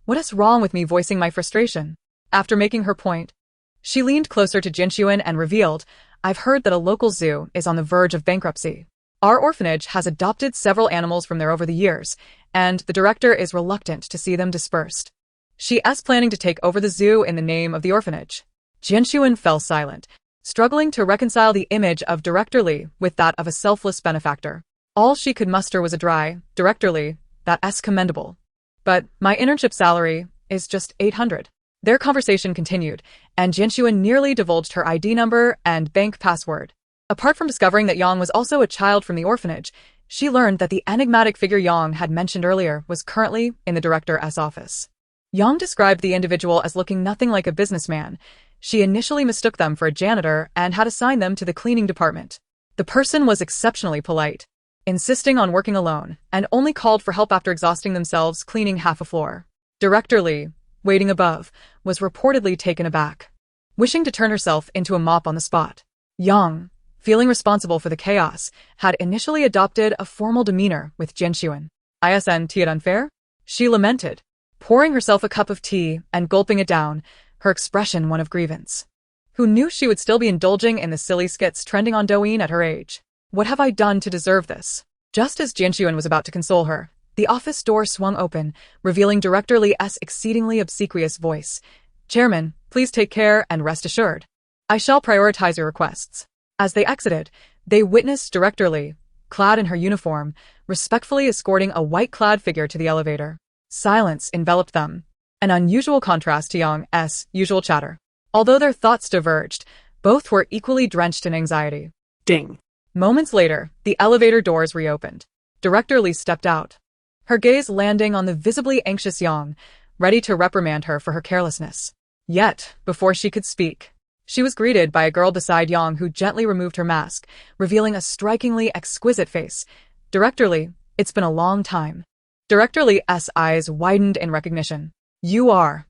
What is wrong with me voicing my frustration? After making her point, she leaned closer to Jian Xun and revealed, I've heard that a local zoo is on the verge of bankruptcy. Our orphanage has adopted several animals from there over the years, and the director is reluctant to see them dispersed. She is planning to take over the zoo in the name of the orphanage. Jian Xun fell silent, struggling to reconcile the image of Director Li with that of a selfless benefactor. All she could muster was a dry, Director Li, that's commendable. But my internship salary is just 800. Their conversation continued, and Jian Xun nearly divulged her ID number and bank password. Apart from discovering that Yang was also a child from the orphanage, she learned that the enigmatic figure Yang had mentioned earlier was currently in the director's office. Yang described the individual as looking nothing like a businessman. She initially mistook them for a janitor and had assigned them to the cleaning department. The person was exceptionally polite, insisting on working alone, and only called for help after exhausting themselves cleaning half a floor. Director Li, waiting above, was reportedly taken aback, wishing to turn herself into a mop on the spot. Yang, feeling responsible for the chaos, had initially adopted a formal demeanor with Jian Xun. Isn't it unfair? She lamented, pouring herself a cup of tea and gulping it down, her expression one of grievance. Who knew she would still be indulging in the silly skits trending on Douyin at her age? What have I done to deserve this? Just as Jian Xun was about to console her, the office door swung open, revealing Director Li's exceedingly obsequious voice. Chairman, please take care and rest assured. I shall prioritize your requests. As they exited, they witnessed Director Li, clad in her uniform, respectfully escorting a white-clad figure to the elevator. Silence enveloped them, an unusual contrast to Yang's usual chatter. Although their thoughts diverged, both were equally drenched in anxiety. Ding. Moments later, the elevator doors reopened. Director Li stepped out, her gaze landing on the visibly anxious Yang, ready to reprimand her for her carelessness. Yet, before she could speak, she was greeted by a girl beside Yang who gently removed her mask, revealing a strikingly exquisite face. Director Li, it's been a long time. Director Li's eyes widened in recognition. You are.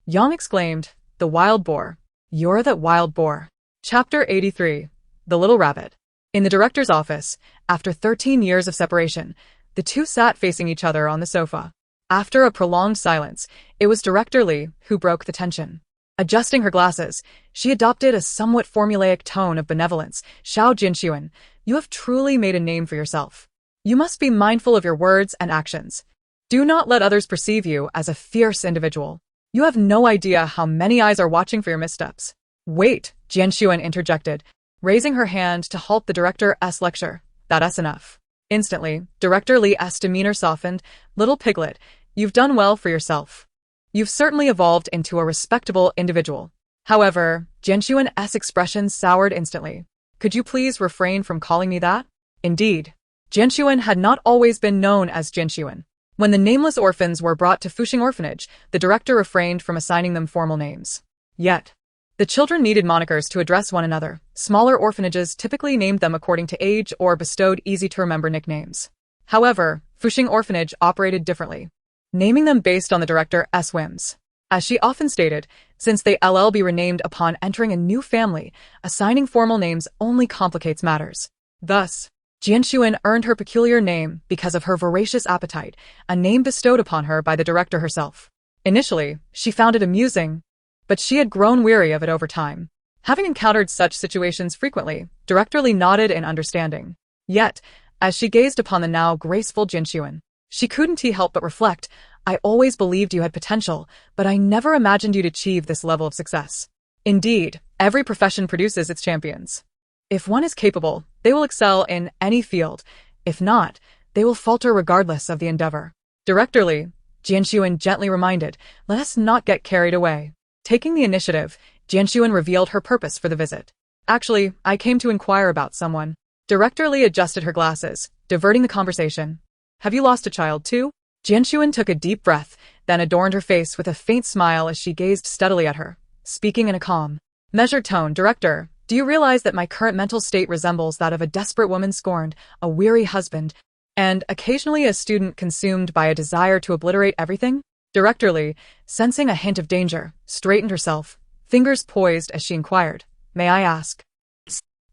Yang exclaimed, the wild boar. You're that wild boar. Chapter 83. The Little Rabbit. In the director's office, after 13 years of separation, the two sat facing each other on the sofa. After a prolonged silence, it was Director Li who broke the tension. Adjusting her glasses, she adopted a somewhat formulaic tone of benevolence. Xiao Jianxuan, you have truly made a name for yourself. You must be mindful of your words and actions. Do not let others perceive you as a fierce individual. You have no idea how many eyes are watching for your missteps. Wait, Jian Xun interjected, raising her hand to halt the director's lecture. That's enough. Instantly, Director Li's demeanor softened. Little piglet, you've done well for yourself. You've certainly evolved into a respectable individual. However, Jian Xun's expression soured instantly. Could you please refrain from calling me that? Indeed, Jian Xun had not always been known as Jian Xun. When the nameless orphans were brought to Fuxing Orphanage, the director refrained from assigning them formal names. Yet, the children needed monikers to address one another. Smaller orphanages typically named them according to age or bestowed easy-to-remember nicknames. However, Fuxing Orphanage operated differently, naming them based on the director's whims. As she often stated, since they will be renamed upon entering a new family, assigning formal names only complicates matters. Thus, Jian Xun earned her peculiar name because of her voracious appetite, a name bestowed upon her by the director herself. Initially, she found it amusing, but she had grown weary of it over time. Having encountered such situations frequently, Director Lee nodded in understanding. Yet, as she gazed upon the now graceful Jian Xun, she couldn't help but reflect, I always believed you had potential, but I never imagined you'd achieve this level of success. Indeed, every profession produces its champions. If one is capable, they will excel in any field. If not, they will falter regardless of the endeavor. Director Lee, Jian Xun gently reminded, let us not get carried away. Taking the initiative, Jian Xun revealed her purpose for the visit. Actually, I came to inquire about someone. Director Lee adjusted her glasses, diverting the conversation. Have you lost a child too? Jian Xun took a deep breath, then adorned her face with a faint smile as she gazed steadily at her, speaking in a calm, measured tone. Director, do you realize that my current mental state resembles that of a desperate woman scorned, a weary husband, and occasionally a student consumed by a desire to obliterate everything? Director Lee, sensing a hint of danger, straightened herself, fingers poised as she inquired, may I ask?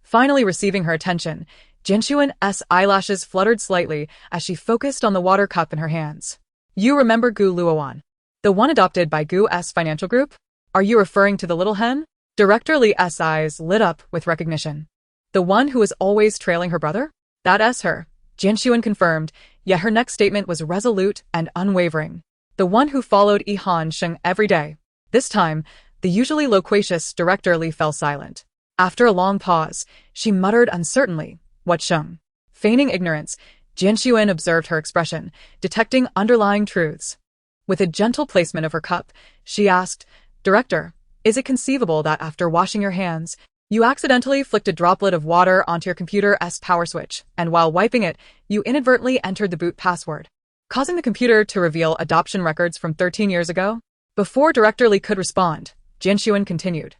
Finally receiving her attention, Jian Xun's eyelashes fluttered slightly as she focused on the water cup in her hands. You remember Gu Luowan, the one adopted by Gu's financial group? Are you referring to the little hen? Director Lee's eyes lit up with recognition. The one who was always trailing her brother? That's her, Jian Xun confirmed, yet her next statement was resolute and unwavering. The one who followed Sheng every day. This time, the usually loquacious Director Lee fell silent. After a long pause, she muttered uncertainly, what Sheng? Feigning ignorance, Jian Xun observed her expression, detecting underlying truths. With a gentle placement of her cup, she asked, Director, is it conceivable that after washing your hands, you accidentally flicked a droplet of water onto your computer's power switch, and while wiping it, you inadvertently entered the boot password, causing the computer to reveal adoption records from 13 years ago? Before Director Lee could respond, Jian Xun continued.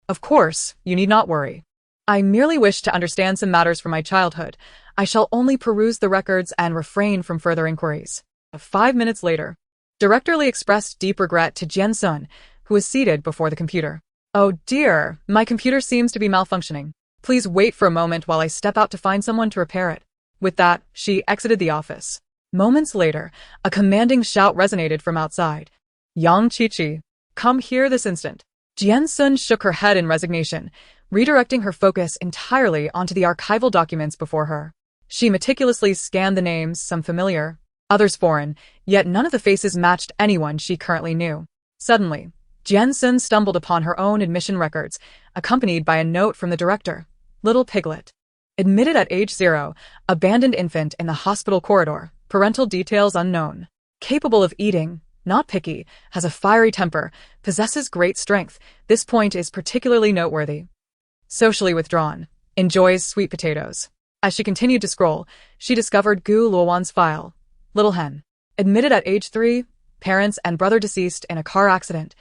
Of course, you need not worry. I merely wish to understand some matters from my childhood. I shall only peruse the records and refrain from further inquiries. 5 minutes later, Director Lee expressed deep regret to Jian Xun, who was seated before the computer. Oh dear, my computer seems to be malfunctioning. Please wait for a moment while I step out to find someone to repair it. With that, she exited the office. Moments later, a commanding shout resonated from outside. Yang Qiqi, come here this instant. Jian Xun shook her head in resignation, redirecting her focus entirely onto the archival documents before her. She meticulously scanned the names, some familiar, others foreign, yet none of the faces matched anyone she currently knew. Suddenly, Jian Xun stumbled upon her own admission records, accompanied by a note from the director. Little Piglet. Admitted at age 0, abandoned infant in the hospital corridor, parental details unknown. Capable of eating, not picky, has a fiery temper, possesses great strength. This point is particularly noteworthy. Socially withdrawn, enjoys sweet potatoes. As she continued to scroll, she discovered Gu Luowan's file. Little hen. Admitted at age 3, parents and brother deceased in a car accident.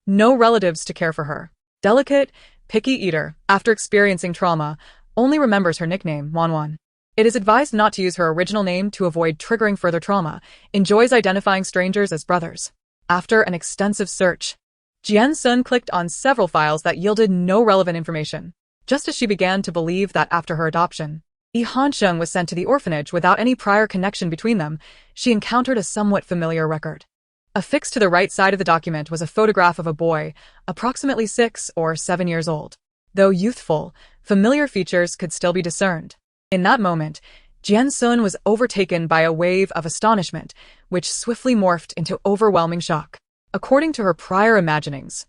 No relatives to care for her. Delicate, picky eater, after experiencing trauma, only remembers her nickname, Wanwan. It is advised not to use her original name to avoid triggering further trauma, enjoys identifying strangers as brothers. After an extensive search, Jian Xun clicked on several files that yielded no relevant information. Just as she began to believe that after her adoption, Sheng was sent to the orphanage without any prior connection between them, she encountered a somewhat familiar record. Affixed to the right side of the document was a photograph of a boy, approximately 6 or 7 years old. Though youthful, familiar features could still be discerned. In that moment, Jian Xun was overtaken by a wave of astonishment, which swiftly morphed into overwhelming shock. According to her prior imaginings,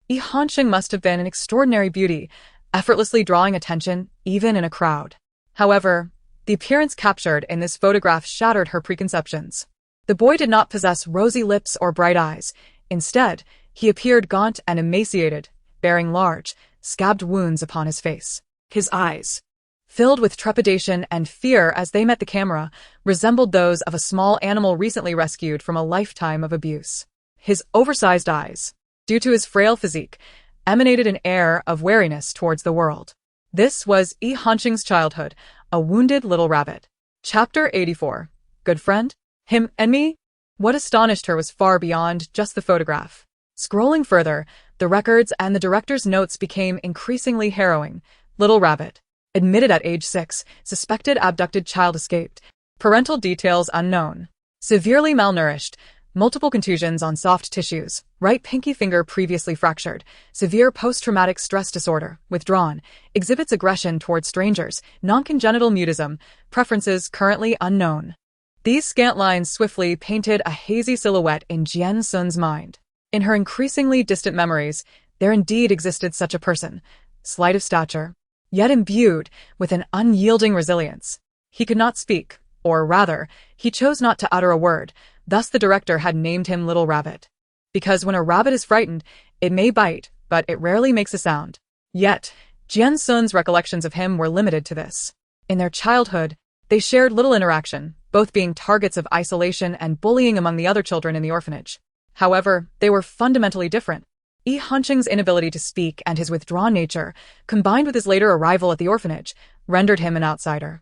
Sheng must have been an extraordinary beauty, effortlessly drawing attention even in a crowd. However, the appearance captured in this photograph shattered her preconceptions. The boy did not possess rosy lips or bright eyes. Instead, he appeared gaunt and emaciated, bearing large, scabbed wounds upon his face. His eyes, filled with trepidation and fear as they met the camera, resembled those of a small animal recently rescued from a lifetime of abuse. His oversized eyes, due to his frail physique, emanated an air of wariness towards the world. This was Sheng's childhood, a wounded little rabbit. Chapter 84. Good friend? Him and me? What astonished her was far beyond just the photograph. Scrolling further, the records and the director's notes became increasingly harrowing. Little rabbit. Admitted at age 6, suspected abducted child escaped. Parental details unknown. Severely malnourished. Multiple contusions on soft tissues. Right pinky finger previously fractured. Severe post-traumatic stress disorder. Withdrawn. Exhibits aggression toward strangers. Non-congenital mutism. Preferences currently unknown. These scant lines swiftly painted a hazy silhouette in Jian Xun's mind. In her increasingly distant memories, there indeed existed such a person. Slight of stature, yet imbued with an unyielding resilience. He could not speak, or rather, he chose not to utter a word, thus the director had named him Little Rabbit. Because when a rabbit is frightened, it may bite, but it rarely makes a sound. Yet, Jian Xun's recollections of him were limited to this. In their childhood, they shared little interaction, both being targets of isolation and bullying among the other children in the orphanage. However, they were fundamentally different. Hanqing's inability to speak and his withdrawn nature, combined with his later arrival at the orphanage, rendered him an outsider.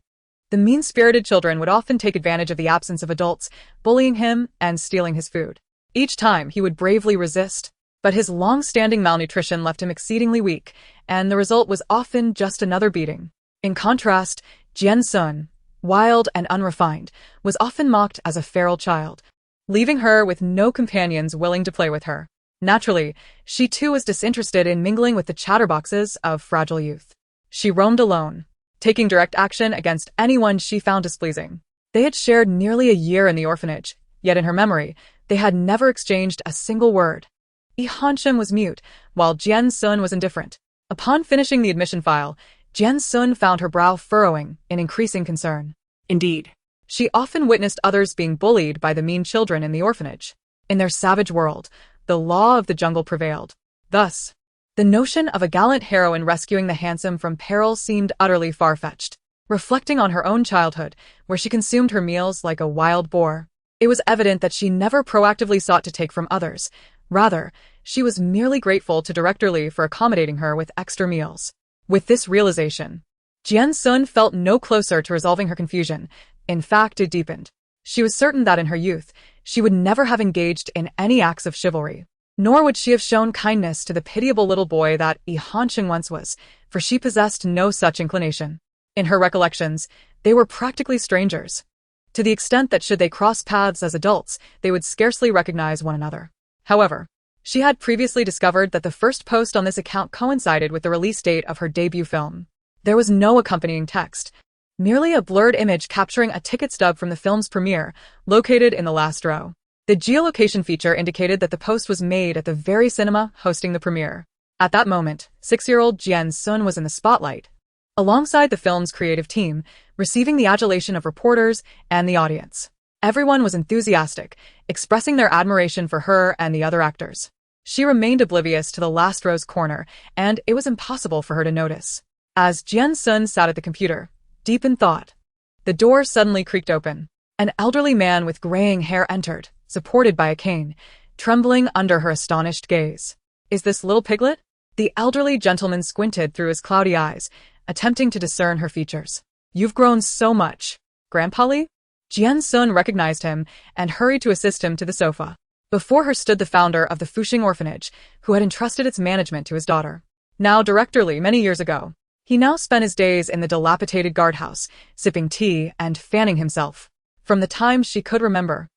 The mean-spirited children would often take advantage of the absence of adults, bullying him and stealing his food. Each time, he would bravely resist, but his long-standing malnutrition left him exceedingly weak, and the result was often just another beating. In contrast, Jian Xun, wild and unrefined, was often mocked as a feral child, leaving her with no companions willing to play with her. Naturally, she too was disinterested in mingling with the chatterboxes of fragile youth. She roamed alone, taking direct action against anyone she found displeasing. They had shared nearly a year in the orphanage, yet in her memory, they had never exchanged a single word. Hanqing was mute, while Jian Xun was indifferent. Upon finishing the admission file, Jian Xun found her brow furrowing in increasing concern. Indeed. She often witnessed others being bullied by the mean children in the orphanage. In their savage world, the law of the jungle prevailed. Thus, the notion of a gallant heroine rescuing the handsome from peril seemed utterly far-fetched. Reflecting on her own childhood, where she consumed her meals like a wild boar, it was evident that she never proactively sought to take from others. Rather, she was merely grateful to Director Li for accommodating her with extra meals. With this realization, Jian Xun felt no closer to resolving her confusion. In fact, it deepened. She was certain that in her youth, she would never have engaged in any acts of chivalry. Nor would she have shown kindness to the pitiable little boy that Hanqing once was, for she possessed no such inclination. In her recollections, they were practically strangers, to the extent that should they cross paths as adults, they would scarcely recognize one another. However, she had previously discovered that the first post on this account coincided with the release date of her debut film. There was no accompanying text, merely a blurred image capturing a ticket stub from the film's premiere, located in the last row. The geolocation feature indicated that the post was made at the very cinema hosting the premiere. At that moment, 6-year-old Jian Xun was in the spotlight, alongside the film's creative team, receiving the adulation of reporters and the audience. Everyone was enthusiastic, expressing their admiration for her and the other actors. She remained oblivious to the last row's corner, and it was impossible for her to notice. As Jian Xun sat at the computer, deep in thought, the door suddenly creaked open. An elderly man with graying hair entered, supported by a cane, trembling under her astonished gaze. "Is this little piglet?" The elderly gentleman squinted through his cloudy eyes, attempting to discern her features. "You've grown so much, Grandpa Li?" Jian Xun recognized him and hurried to assist him to the sofa. Before her stood the founder of the Fuxing orphanage, who had entrusted its management to his daughter. Now Director Li, many years ago. He now spent his days in the dilapidated guardhouse, sipping tea and fanning himself. From the time she could remember,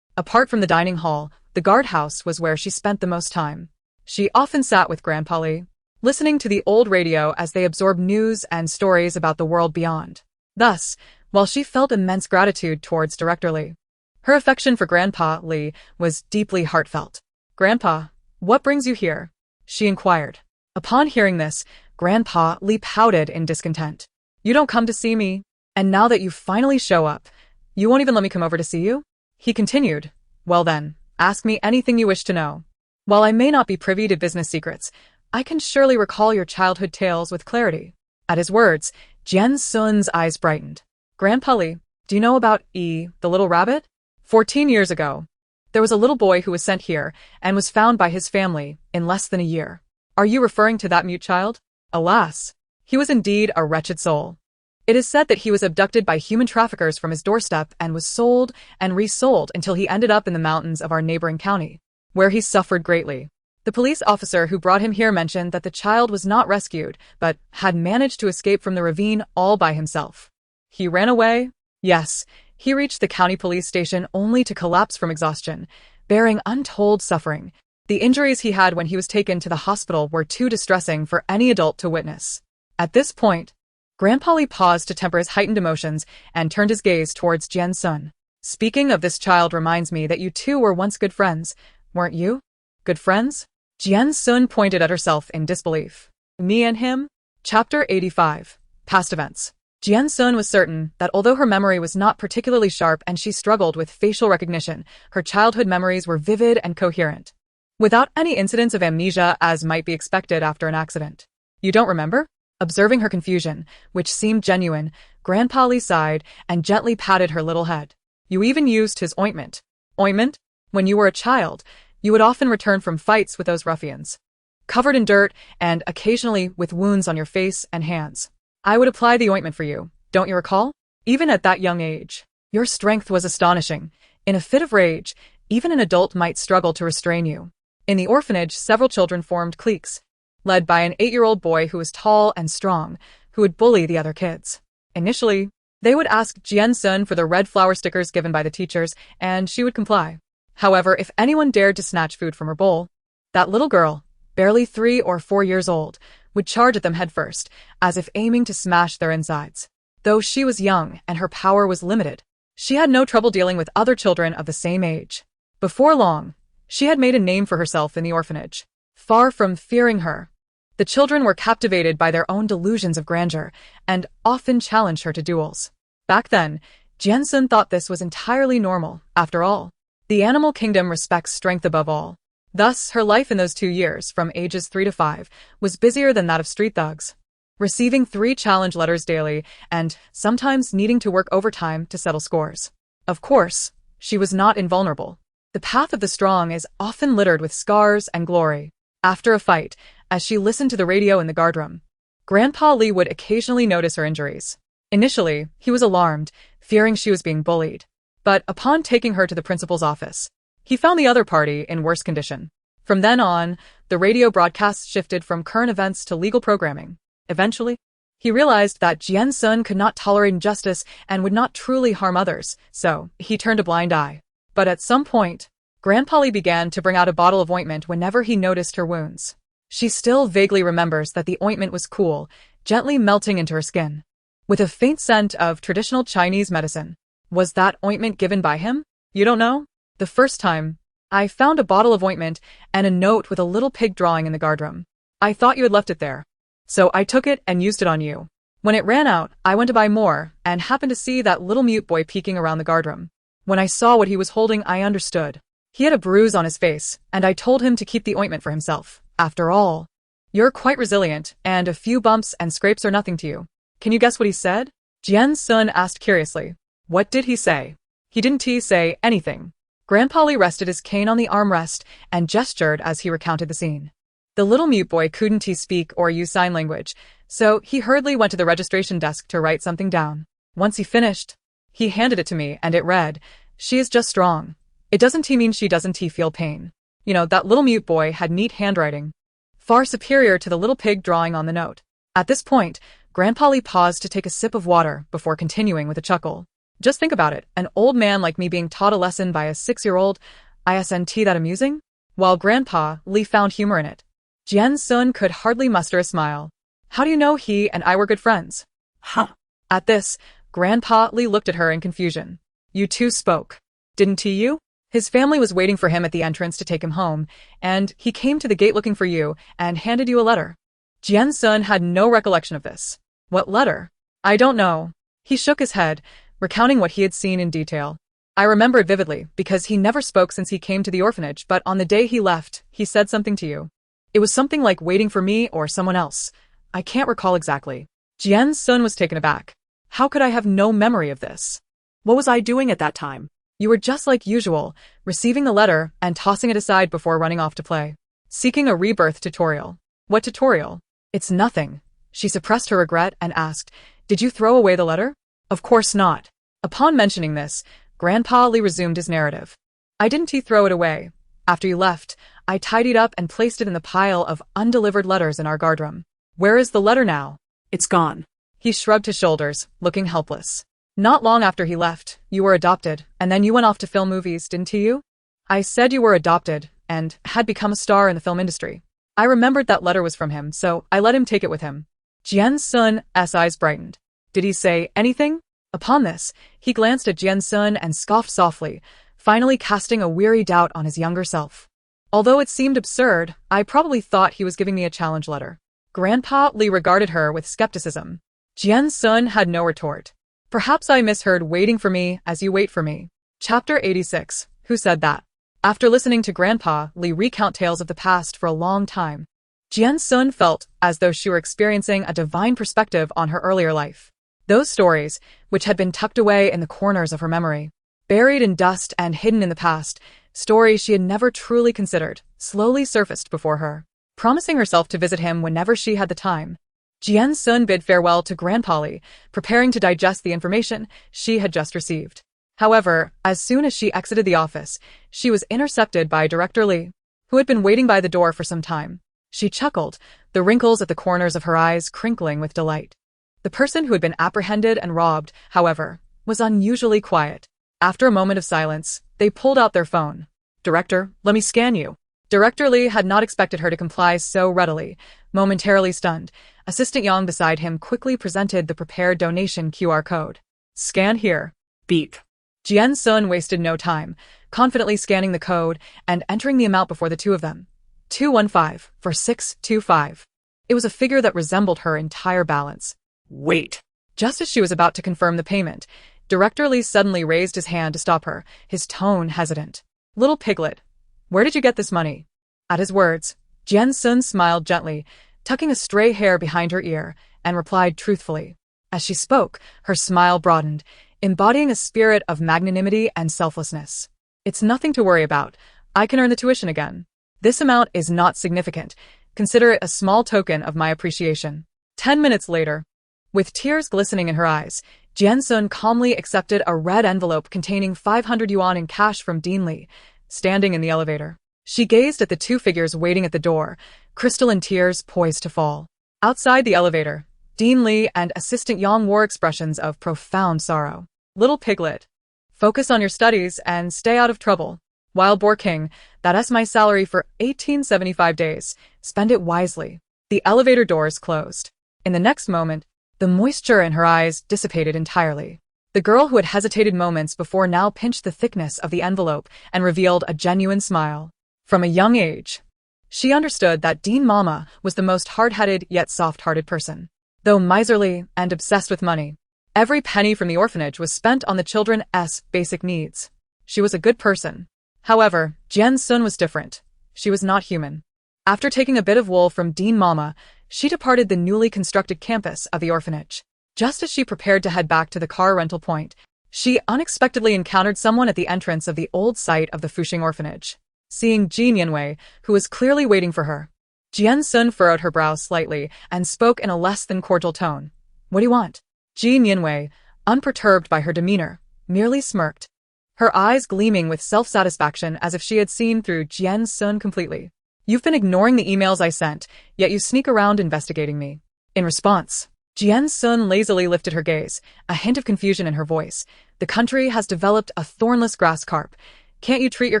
apart from the dining hall, the guardhouse was where she spent the most time. She often sat with Grandpa Li, listening to the old radio as they absorbed news and stories about the world beyond. Thus, while she felt immense gratitude towards Director Li, her affection for Grandpa Li was deeply heartfelt. "Grandpa, what brings you here?" she inquired. Upon hearing this, Grandpa Li pouted in discontent. "You don't come to see me, and now that you finally show up, you won't even let me come over to see you?" He continued, "Well then, ask me anything you wish to know. While I may not be privy to business secrets, I can surely recall your childhood tales with clarity." At his words, Jian Xun's eyes brightened. "Grandpa Li, do you know about the little rabbit? 14 years ago, there was a little boy who was sent here and was found by his family in less than a year. Are you referring to that mute child? Alas, he was indeed a wretched soul. It is said that he was abducted by human traffickers from his doorstep and was sold and resold until he ended up in the mountains of our neighboring county, where he suffered greatly. The police officer who brought him here mentioned that the child was not rescued, but had managed to escape from the ravine all by himself. He ran away? Yes, he reached the county police station only to collapse from exhaustion, bearing untold suffering. The injuries he had when he was taken to the hospital were too distressing for any adult to witness. At this point, Grandpa Li paused to temper his heightened emotions and turned his gaze towards Jian Xun. Speaking of this child reminds me that you two were once good friends, weren't you? Good friends? Jian Xun pointed at herself in disbelief. Me and him? Chapter 85. Past Events. Jian Xun was certain that although her memory was not particularly sharp and she struggled with facial recognition, her childhood memories were vivid and coherent, without any incidents of amnesia as might be expected after an accident. You don't remember? Observing her confusion, which seemed genuine, Grandpa Li sighed and gently patted her little head. You even used his ointment. Ointment? When you were a child, you would often return from fights with those ruffians, covered in dirt and occasionally with wounds on your face and hands. I would apply the ointment for you, don't you recall? Even at that young age, your strength was astonishing. In a fit of rage, even an adult might struggle to restrain you. In the orphanage, several children formed cliques, led by an 8-year-old boy who was tall and strong, who would bully the other kids. Initially, they would ask Jian Xun for the red flower stickers given by the teachers, and she would comply. However, if anyone dared to snatch food from her bowl, that little girl, barely 3 or 4 years old, would charge at them headfirst, as if aiming to smash their insides. Though she was young and her power was limited, she had no trouble dealing with other children of the same age. Before long, she had made a name for herself in the orphanage. Far from fearing her, the children were captivated by their own delusions of grandeur and often challenged her to duels. Back then, Jian Xun thought this was entirely normal. After all, the animal kingdom respects strength above all. Thus, her life in those 2 years, from ages 3 to 5, was busier than that of street thugs, receiving 3 challenge letters daily and sometimes needing to work overtime to settle scores. Of course, she was not invulnerable. The path of the strong is often littered with scars and glory. After a fight, as she listened to the radio in the guardroom, Grandpa Li would occasionally notice her injuries. Initially, he was alarmed, fearing she was being bullied. But upon taking her to the principal's office, he found the other party in worse condition. From then on, the radio broadcasts shifted from current events to legal programming. Eventually, he realized that Jian Xun could not tolerate injustice and would not truly harm others, so he turned a blind eye. But at some point, Grandpa Li began to bring out a bottle of ointment whenever he noticed her wounds. She still vaguely remembers that the ointment was cool, gently melting into her skin, with a faint scent of traditional Chinese medicine. Was that ointment given by him? You don't know? The first time, I found a bottle of ointment and a note with a little pig drawing in the guardroom. I thought you had left it there, so I took it and used it on you. When it ran out, I went to buy more and happened to see that little mute boy peeking around the guardroom. When I saw what he was holding, I understood. He had a bruise on his face, and I told him to keep the ointment for himself. After all, you're quite resilient, and a few bumps and scrapes are nothing to you. Can you guess what he said? Jian Xun asked curiously. What did he say? He didn't say anything. Grandpa Li rested his cane on the armrest and gestured as he recounted the scene. The little mute boy couldn't speak or use sign language, so he hurriedly went to the registration desk to write something down. Once he finished, he handed it to me and it read, "She is just strong. It doesn't mean she doesn't feel pain." You know, that little mute boy had neat handwriting, far superior to the little pig drawing on the note. At this point, Grandpa Li paused to take a sip of water before continuing with a chuckle. Just think about it, an old man like me being taught a lesson by a 6-year-old, isn't that amusing? While Grandpa Li found humor in it, Jian Xun could hardly muster a smile. How do you know he and I were good friends? Huh. At this, Grandpa Li looked at her in confusion. You two spoke, didn't you? His family was waiting for him at the entrance to take him home, and he came to the gate looking for you and handed you a letter. Jian Xun had no recollection of this. What letter? I don't know. He shook his head, recounting what he had seen in detail. I remember it vividly, because he never spoke since he came to the orphanage, but on the day he left, he said something to you. It was something like waiting for me or someone else. I can't recall exactly. Jian Xun was taken aback. How could I have no memory of this? What was I doing at that time? You were just like usual, receiving the letter and tossing it aside before running off to play. Seeking a rebirth tutorial. What tutorial? It's nothing. She suppressed her regret and asked, Did you throw away the letter? Of course not. Upon mentioning this, Grandpa Li resumed his narrative. I didn't throw it away. After you left, I tidied up and placed it in the pile of undelivered letters in our guardroom. Where is the letter now? It's gone. He shrugged his shoulders, looking helpless. Not long after he left, you were adopted, and then you went off to film movies, didn't you? I said you were adopted, and had become a star in the film industry. I remembered that letter was from him, so I let him take it with him. Jian Xun's eyes brightened. Did he say anything? Upon this, he glanced at Jian Xun and scoffed softly, finally casting a weary doubt on his younger self. Although it seemed absurd, I probably thought he was giving me a challenge letter. Grandpa Li regarded her with skepticism. Jian Xun had no retort. Perhaps I misheard waiting for me as you wait for me. Chapter 86. Who said that? After listening to Grandpa Li recount tales of the past for a long time, Jian Xun felt as though she were experiencing a divine perspective on her earlier life. Those stories, which had been tucked away in the corners of her memory, buried in dust and hidden in the past, stories she had never truly considered, slowly surfaced before her. Promising herself to visit him whenever she had the time, Jian Xun bid farewell to Grandpa Li, preparing to digest the information she had just received. However, as soon as she exited the office, she was intercepted by Director Li, who had been waiting by the door for some time. She chuckled, the wrinkles at the corners of her eyes crinkling with delight. The person who had been apprehended and robbed, however, was unusually quiet. After a moment of silence, they pulled out their phone. Director, let me scan you. Director Li had not expected her to comply so readily. Momentarily stunned, Assistant Yang beside him quickly presented the prepared donation QR code. Scan here. Beep. Jian Xun wasted no time, confidently scanning the code and entering the amount before the two of them. 215 for 625. It was a figure that resembled her entire balance. Wait. Just as she was about to confirm the payment, Director Li suddenly raised his hand to stop her, his tone hesitant. Little piglet, where did you get this money? At his words, Jian Xun smiled gently, tucking a stray hair behind her ear, and replied truthfully. As she spoke, her smile broadened, embodying a spirit of magnanimity and selflessness. It's nothing to worry about. I can earn the tuition again. This amount is not significant. Consider it a small token of my appreciation. 10 minutes later, with tears glistening in her eyes, Jian Xun calmly accepted a red envelope containing 500 yuan in cash from Dean Li, standing in the elevator. She gazed at the two figures waiting at the door, crystalline tears poised to fall. Outside the elevator, Dean Li and Assistant Yang wore expressions of profound sorrow. Little piglet, focus on your studies and stay out of trouble. Wild Boar King, that's my salary for 1875 days. Spend it wisely. The elevator doors closed. In the next moment, the moisture in her eyes dissipated entirely. The girl who had hesitated moments before now pinched the thickness of the envelope and revealed a genuine smile. From a young age, she understood that Dean Mama was the most hard-headed yet soft-hearted person. Though miserly and obsessed with money, every penny from the orphanage was spent on the children's basic needs. She was a good person. However, Jian Xun was different. She was not human. After taking a bit of wool from Dean Mama, she departed the newly constructed campus of the orphanage. Just as she prepared to head back to the car rental point, she unexpectedly encountered someone at the entrance of the old site of the Fuxing orphanage. Seeing Jian Yanwei, who was clearly waiting for her, Jian Xun furrowed her brow slightly and spoke in a less than cordial tone. What do you want? Jian Yanwei, unperturbed by her demeanor, merely smirked, her eyes gleaming with self-satisfaction as if she had seen through Jian Xun completely. You've been ignoring the emails I sent, yet you sneak around investigating me. In response, Jian Xun lazily lifted her gaze, a hint of confusion in her voice. The country has developed a thornless grass carp. Can't you treat your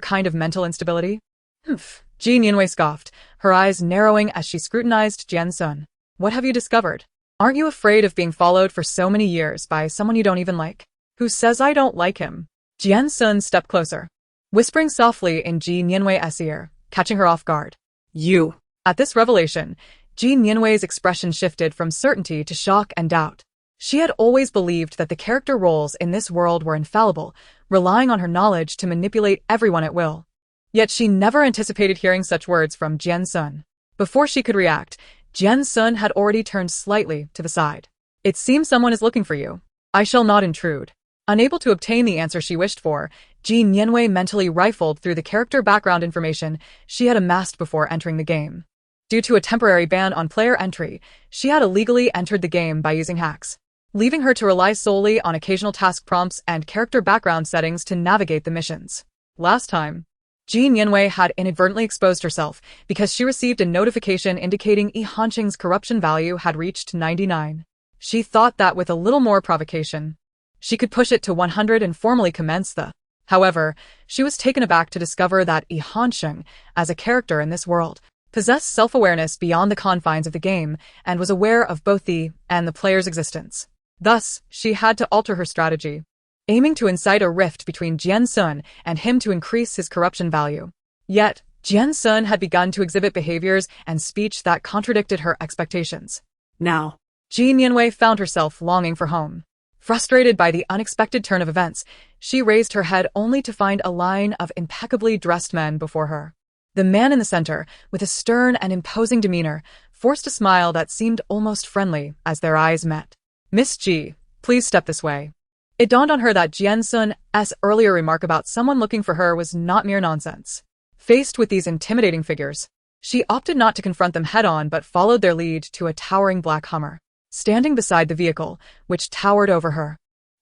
kind of mental instability? Humph. Jian Yanwei scoffed, her eyes narrowing as she scrutinized Jian Xun. What have you discovered? Aren't you afraid of being followed for so many years by someone you don't even like? Who says I don't like him? Jian Xun stepped closer, whispering softly in Jian Yanwei's ear, catching her off guard. You. At this revelation, Jian Yanwei's expression shifted from certainty to shock and doubt. She had always believed that the character roles in this world were infallible, relying on her knowledge to manipulate everyone at will. Yet she never anticipated hearing such words from Jian Xun. Before she could react, Jian Xun had already turned slightly to the side. It seems someone is looking for you. I shall not intrude. Unable to obtain the answer she wished for, Jian Yanwei mentally rifled through the character background information she had amassed before entering the game. Due to a temporary ban on player entry, she had illegally entered the game by using hacks, leaving her to rely solely on occasional task prompts and character background settings to navigate the missions. Last time, Jian Xun had inadvertently exposed herself because she received a notification indicating Yi Hanqing's corruption value had reached 99. She thought that with a little more provocation, she could push it to 100 and formally commence the. However, she was taken aback to discover that Yi Hanqing, as a character in this world, possessed self-awareness beyond the confines of the game and was aware of both the and the player's existence. Thus, she had to alter her strategy, aiming to incite a rift between Jian Xun and him to increase his corruption value. Yet, Jian Xun had begun to exhibit behaviors and speech that contradicted her expectations. Now, Jian Xun found herself longing for home. Frustrated by the unexpected turn of events, she raised her head only to find a line of impeccably dressed men before her. The man in the center, with a stern and imposing demeanor, forced a smile that seemed almost friendly as their eyes met. "Miss Ji, please step this way." It dawned on her that Jian Xun's earlier remark about someone looking for her was not mere nonsense. Faced with these intimidating figures, she opted not to confront them head-on but followed their lead to a towering black Hummer, standing beside the vehicle, which towered over her.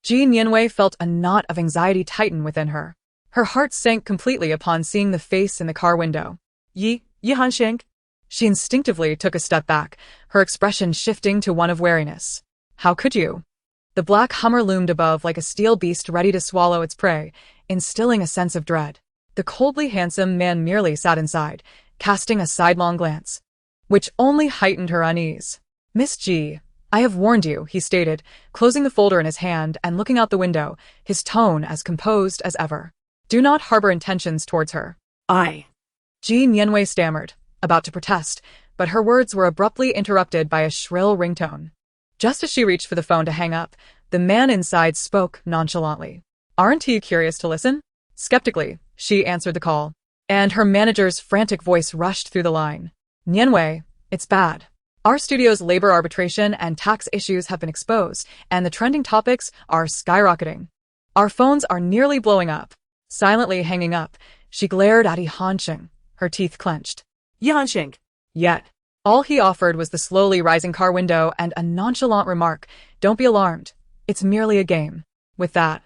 Jian Xun felt a knot of anxiety tighten within her. Her heart sank completely upon seeing the face in the car window. Yi Hanqing? She instinctively took a step back, her expression shifting to one of wariness. "How could you?" The black Hummer loomed above like a steel beast ready to swallow its prey, instilling a sense of dread. The coldly handsome man merely sat inside, casting a sidelong glance, which only heightened her unease. "Miss Ji, I have warned you," he stated, closing the folder in his hand and looking out the window, his tone as composed as ever. "Do not harbor intentions towards her." I. Jian Xun stammered, about to protest, but her words were abruptly interrupted by a shrill ringtone. Just as she reached for the phone to hang up, the man inside spoke nonchalantly. "Aren't you curious to listen?" Skeptically, she answered the call, and her manager's frantic voice rushed through the line. "Nianwei, it's bad. Our studio's labor arbitration and tax issues have been exposed, and the trending topics are skyrocketing. Our phones are nearly blowing up." Silently hanging up, she glared at Yi Hanqing, her teeth clenched. Yi Hanqing. Yet, all he offered was the slowly rising car window and a nonchalant remark, "Don't be alarmed. It's merely a game." With that,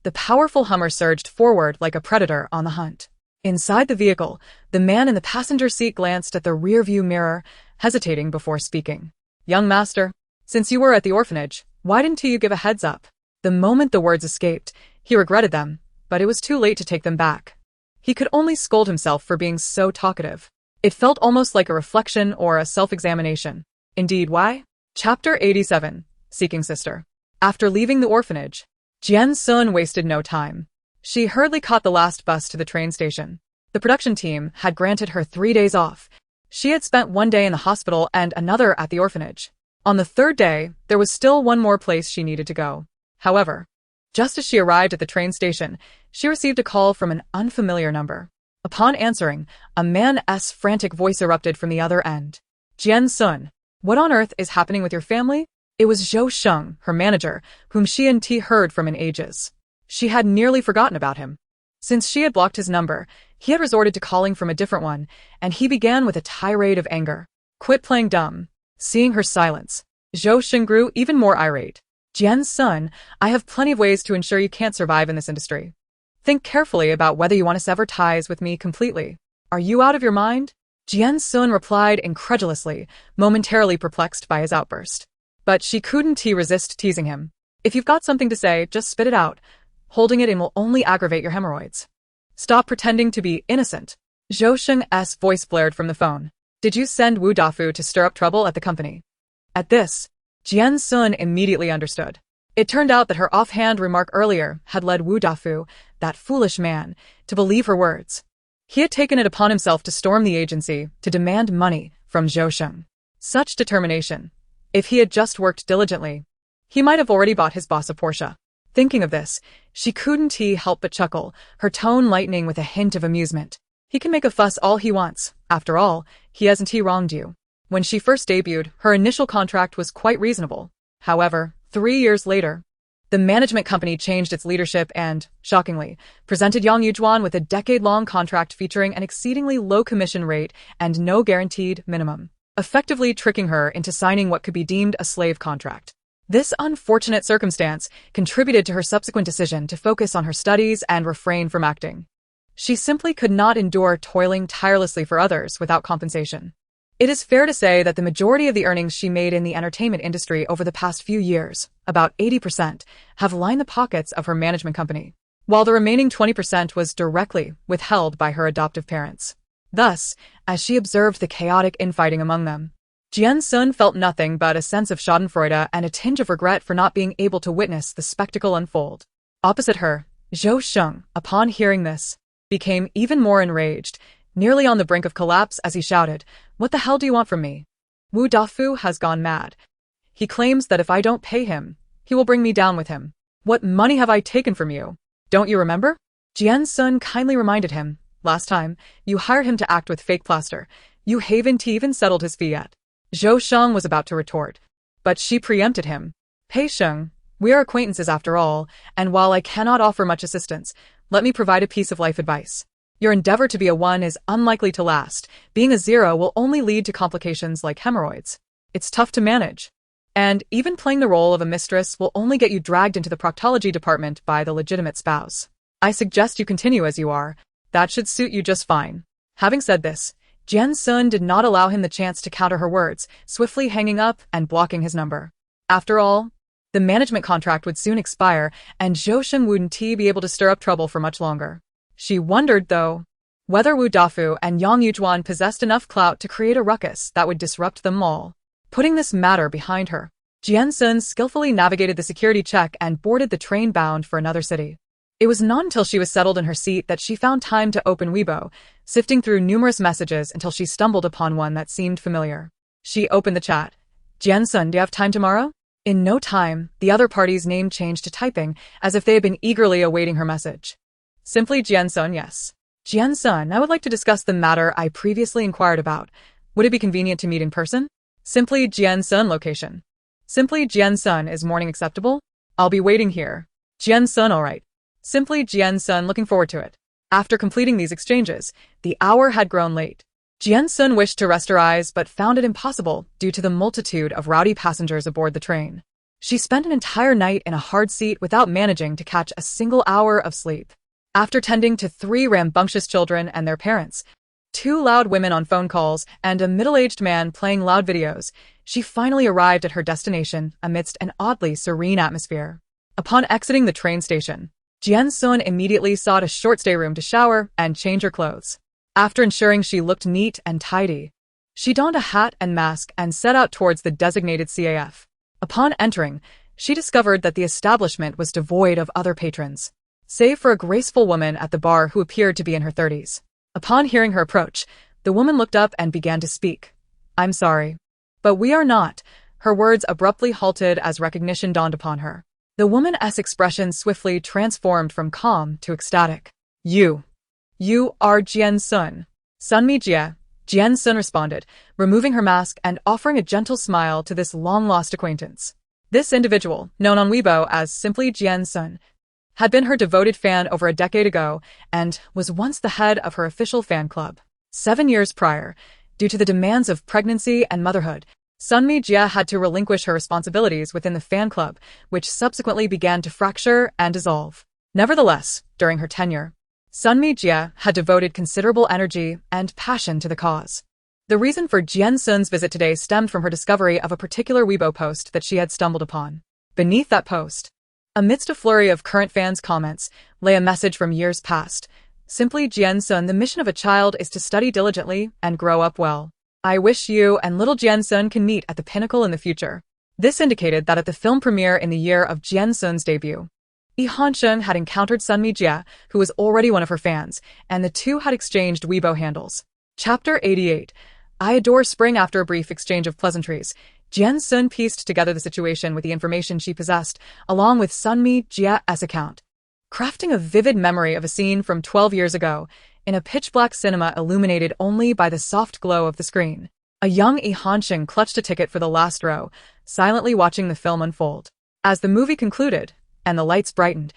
the powerful Hummer surged forward like a predator on the hunt. Inside the vehicle, the man in the passenger seat glanced at the rear-view mirror, hesitating before speaking. "Young master, since you were at the orphanage, why didn't you give a heads up?" The moment the words escaped, he regretted them, but it was too late to take them back. He could only scold himself for being so talkative. It felt almost like a reflection or a self-examination. Indeed, why? Chapter 87, Seeking Sister. After leaving the orphanage, Jian Xun wasted no time. She hurriedly caught the last bus to the train station. The production team had granted her 3 days off. She had spent 1 day in the hospital and another at the orphanage. On the 3rd day, there was still one more place she needed to go. However, just as she arrived at the train station, she received a call from an unfamiliar number. Upon answering, a man's frantic voice erupted from the other end. "Jian Xun, what on earth is happening with your family?" It was Zhou Sheng, her manager, whom she and T heard from in ages. She had nearly forgotten about him. Since she had blocked his number, he had resorted to calling from a different one, and he began with a tirade of anger. "Quit playing dumb." Seeing her silence, Zhou Sheng grew even more irate. "Jian Xun, I have plenty of ways to ensure you can't survive in this industry. Think carefully about whether you want to sever ties with me completely. Are you out of your mind?" Jian Xun replied incredulously, momentarily perplexed by his outburst. But she couldn't resist teasing him. "If you've got something to say, just spit it out. Holding it in will only aggravate your hemorrhoids. Stop pretending to be innocent." Zhou Sheng's voice blared from the phone. "Did you send Wu Dafu to stir up trouble at the company?" At this, Jian Xun immediately understood. It turned out that her offhand remark earlier had led Wu Dafu, that foolish man, to believe her words. He had taken it upon himself to storm the agency to demand money from Zhou Sheng. Such determination. If he had just worked diligently, he might have already bought his boss a Porsche. Thinking of this, she couldn't help but chuckle, her tone lightening with a hint of amusement. He can make a fuss all he wants. After all, he hasn't wronged you. When she first debuted, her initial contract was quite reasonable. However, 3 years later, the management company changed its leadership and, shockingly, presented Yang Yujuan with a decade-long contract featuring an exceedingly low commission rate and no guaranteed minimum, effectively tricking her into signing what could be deemed a slave contract. This unfortunate circumstance contributed to her subsequent decision to focus on her studies and refrain from acting. She simply could not endure toiling tirelessly for others without compensation. It is fair to say that the majority of the earnings she made in the entertainment industry over the past few years, about 80%, have lined the pockets of her management company, while the remaining 20% was directly withheld by her adoptive parents. Thus, as she observed the chaotic infighting among them, Jian Xun felt nothing but a sense of schadenfreude and a tinge of regret for not being able to witness the spectacle unfold. Opposite her, Zhou Sheng, upon hearing this, became even more enraged, nearly on the brink of collapse as he shouted, "What the hell do you want from me? Wu Dafu has gone mad. He claims that if I don't pay him, he will bring me down with him. What money have I taken from you? Don't you remember?" Jian Xun kindly reminded him, "Last time, you hired him to act with fake plaster. You haven't even settled his fee yet." Zhou Sheng was about to retort, but she preempted him. "Pei Sheng, we are acquaintances after all, and while I cannot offer much assistance, let me provide a piece of life advice. Your endeavor to be a 1 is unlikely to last. Being a 0 will only lead to complications like hemorrhoids. It's tough to manage. And even playing the role of a mistress will only get you dragged into the proctology department by the legitimate spouse. I suggest you continue as you are. That should suit you just fine." Having said this, Jian Xun did not allow him the chance to counter her words, swiftly hanging up and blocking his number. After all, the management contract would soon expire, and Zhou Sheng wouldn't be able to stir up trouble for much longer. She wondered, though, whether Wu Dafu and Yang Yujuan possessed enough clout to create a ruckus that would disrupt them all. Putting this matter behind her, Jian Xun skillfully navigated the security check and boarded the train bound for another city. It was not until she was settled in her seat that she found time to open Weibo, sifting through numerous messages until she stumbled upon one that seemed familiar. She opened the chat. "Jian Xun, do you have time tomorrow?" In no time, the other party's name changed to typing, as if they had been eagerly awaiting her message. Simply Jian Xun, yes. "Jian Xun, I would like to discuss the matter I previously inquired about. Would it be convenient to meet in person?" Simply Jian Xun, location. Simply Jian Xun, is morning acceptable? I'll be waiting here. Jian Xun, alright. Simply Jian Xun, looking forward to it. After completing these exchanges, the hour had grown late. Jian Xun wished to rest her eyes but found it impossible due to the multitude of rowdy passengers aboard the train. She spent an entire night in a hard seat without managing to catch a single hour of sleep. After tending to 3 rambunctious children and their parents, 2 loud women on phone calls, and a middle-aged man playing loud videos, she finally arrived at her destination amidst an oddly serene atmosphere. Upon exiting the train station, Jian Xun immediately sought a short stay room to shower and change her clothes. After ensuring she looked neat and tidy, she donned a hat and mask and set out towards the designated CAF. Upon entering, she discovered that the establishment was devoid of other patrons, save for a graceful woman at the bar who appeared to be in her 30s. Upon hearing her approach, the woman looked up and began to speak. "I'm sorry, but we are not." Her words abruptly halted as recognition dawned upon her. The woman's expression swiftly transformed from calm to ecstatic. You are Jian Xun." "Sunmi Jie," Jian Xun responded, removing her mask and offering a gentle smile to this long-lost acquaintance. This individual, known on Weibo as simply Jian Xun, had been her devoted fan over a decade ago and was once the head of her official fan club. 7 years prior, due to the demands of pregnancy and motherhood, Sunmi Jie had to relinquish her responsibilities within the fan club, which subsequently began to fracture and dissolve. Nevertheless, during her tenure, Sunmi Jie had devoted considerable energy and passion to the cause. The reason for Jian Xun's visit today stemmed from her discovery of a particular Weibo post that she had stumbled upon. Beneath that post, amidst a flurry of current fans' comments, lay a message from years past. Simply Jian Xun, the mission of a child is to study diligently and grow up well. I wish you and little Jian Xun can meet at the pinnacle in the future. This indicated that at the film premiere in the year of Jian Xun's debut, Yihansheng had encountered Sunmi Jie, who was already one of her fans, and the two had exchanged Weibo handles. Chapter 88. I adore spring. After a brief exchange of pleasantries, Jian Xun pieced together the situation with the information she possessed, along with Sunmi Jie's account, crafting a vivid memory of a scene from 12 years ago, in a pitch-black cinema illuminated only by the soft glow of the screen. A young Yihansheng clutched a ticket for the last row, silently watching the film unfold. As the movie concluded, and the lights brightened,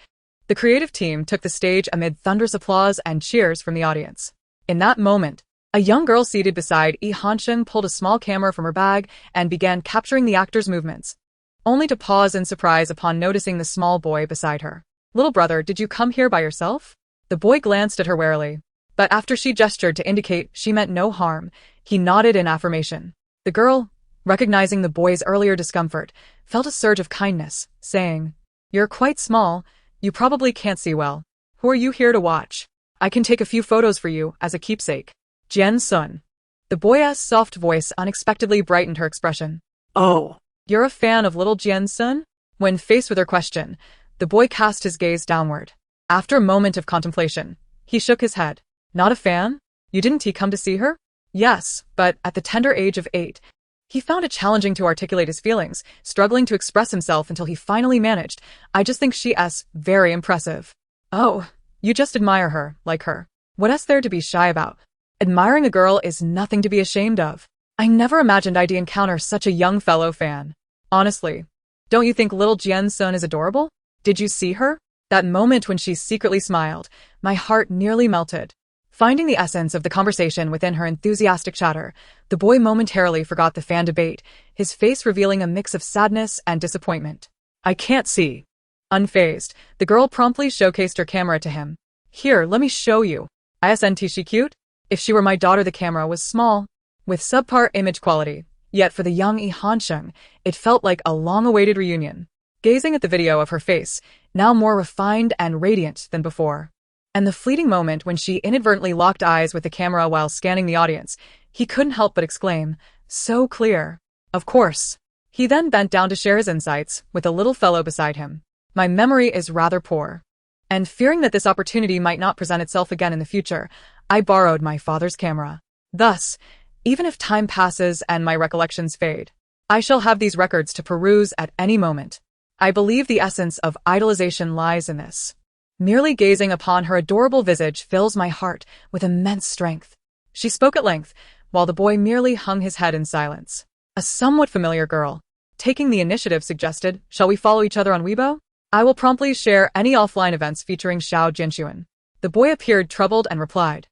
the creative team took the stage amid thunderous applause and cheers from the audience. In that moment, a young girl seated beside Yihansheng pulled a small camera from her bag and began capturing the actor's movements, only to pause in surprise upon noticing the small boy beside her. Little brother, did you come here by yourself? The boy glanced at her warily, but after she gestured to indicate she meant no harm, he nodded in affirmation. The girl, recognizing the boy's earlier discomfort, felt a surge of kindness, saying, "You're quite small, you probably can't see well. Who are you here to watch? I can take a few photos for you as a keepsake." Jian Xun. The boy's soft voice unexpectedly brightened her expression. Oh. "You're a fan of little Jian Xun?" When faced with her question, the boy cast his gaze downward. After a moment of contemplation, he shook his head. "Not a fan? You didn't come to see her?" "Yes, but at the tender age of 8, he found it challenging to articulate his feelings, struggling to express himself until he finally managed. I just think she's very impressive." "Oh, you just admire her, like her. What's there to be shy about? Admiring a girl is nothing to be ashamed of. I never imagined I'd encounter such a young fellow fan. Honestly, don't you think little Jian Xun is adorable? Did you see her? That moment when she secretly smiled, my heart nearly melted." Finding the essence of the conversation within her enthusiastic chatter, the boy momentarily forgot the fan debate, his face revealing a mix of sadness and disappointment. "I can't see." Unfazed, the girl promptly showcased her camera to him. "Here, let me show you. Isn't she cute? If she were my daughter, the camera was small, with subpar image quality, yet for the young Ihansheng, it felt like a long-awaited reunion." Gazing at the video of her face, now more refined and radiant than before, and the fleeting moment when she inadvertently locked eyes with the camera while scanning the audience, he couldn't help but exclaim, "So clear." "Of course." He then bent down to share his insights with a little fellow beside him. "My memory is rather poor, and fearing that this opportunity might not present itself again in the future, I borrowed my father's camera. Thus, even if time passes and my recollections fade, I shall have these records to peruse at any moment. I believe the essence of idolization lies in this. Merely gazing upon her adorable visage fills my heart with immense strength." She spoke at length, while the boy merely hung his head in silence. A somewhat familiar girl, taking the initiative, suggested, "Shall we follow each other on Weibo? I will promptly share any offline events featuring Xiao Jianxuan." The boy appeared troubled and replied,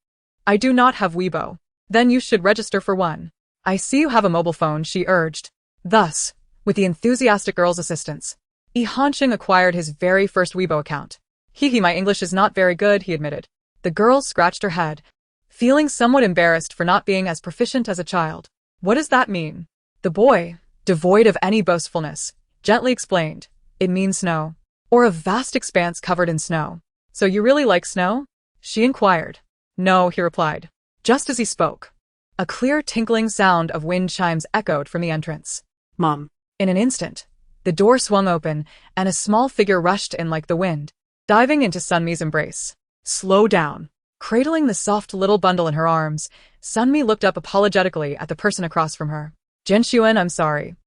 "I do not have Weibo." "Then you should register for one. I see you have a mobile phone," she urged. Thus, with the enthusiastic girl's assistance, Ihansheng acquired his very first Weibo account. My English is not very good," he admitted. The girl scratched her head, feeling somewhat embarrassed for not being as proficient as a child. "What does that mean?" The boy, devoid of any boastfulness, gently explained, "It means snow, or a vast expanse covered in snow." "So you really like snow?" she inquired. "No," he replied. Just as he spoke, a clear tinkling sound of wind chimes echoed from the entrance. "Mom." In an instant, the door swung open, and a small figure rushed in like the wind, diving into Sunmi's embrace. "Slow down." Cradling the soft little bundle in her arms, Sunmi looked up apologetically at the person across from her. "Jianxuan, I'm sorry.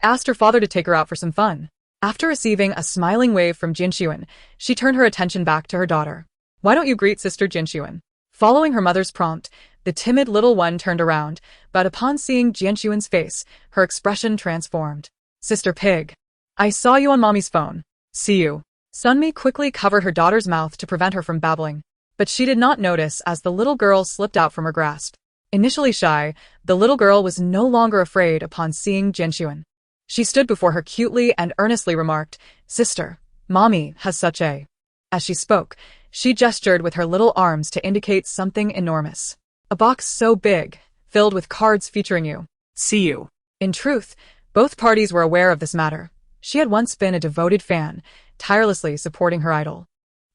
Asked her father to take her out for some fun." After receiving a smiling wave from Jianxuan, she turned her attention back to her daughter. "Why don't you greet Sister Jianxuan?" Following her mother's prompt, the timid little one turned around, but upon seeing Jianxuan's face, her expression transformed. "Sister Pig, I saw you on Mommy's phone. See you." Sunmi quickly covered her daughter's mouth to prevent her from babbling, but she did not notice as the little girl slipped out from her grasp. Initially shy, the little girl was no longer afraid upon seeing Jianxuan. She stood before her cutely and earnestly remarked, "Sister, Mommy has such a..." As she spoke, she gestured with her little arms to indicate something enormous. "A box so big, filled with cards featuring you. See you." In truth, both parties were aware of this matter. She had once been a devoted fan, tirelessly supporting her idol.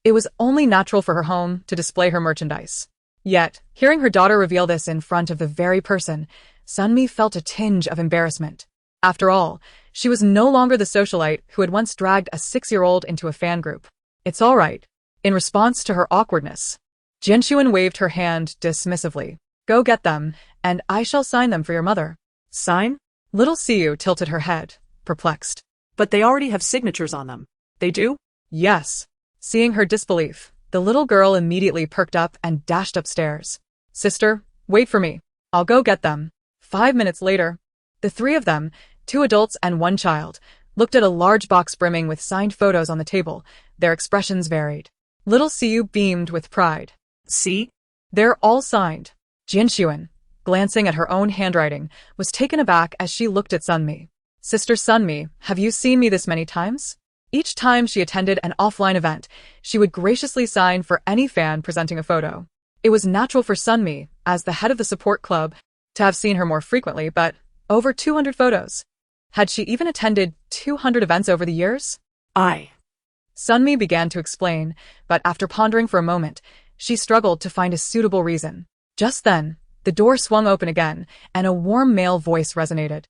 It was only natural for her home to display her merchandise. Yet, hearing her daughter reveal this in front of the very person, Sunmi felt a tinge of embarrassment. After all, she was no longer the socialite who had once dragged a 6-year-old into a fan group. "It's all right." In response to her awkwardness, Jianxuan waved her hand dismissively. "Go get them, and I shall sign them for your mother." "Sign?" Little Siu tilted her head, perplexed. "But they already have signatures on them." "They do?" "Yes." Seeing her disbelief, the little girl immediately perked up and dashed upstairs. "Sister, wait for me. I'll go get them." 5 minutes later, the three of them, 2 adults and 1 child, looked at a large box brimming with signed photos on the table. Their expressions varied. Little Siu beamed with pride. "See? They're all signed." Jianxuan, glancing at her own handwriting, was taken aback as she looked at Sunmi. "Sister Sunmi, have you seen me this many times?" Each time she attended an offline event, she would graciously sign for any fan presenting a photo. It was natural for Sunmi, as the head of the support club, to have seen her more frequently, but over 200 photos. Had she even attended 200 events over the years? Sunmi began to explain, but after pondering for a moment, she struggled to find a suitable reason. Just then, the door swung open again, and a warm male voice resonated.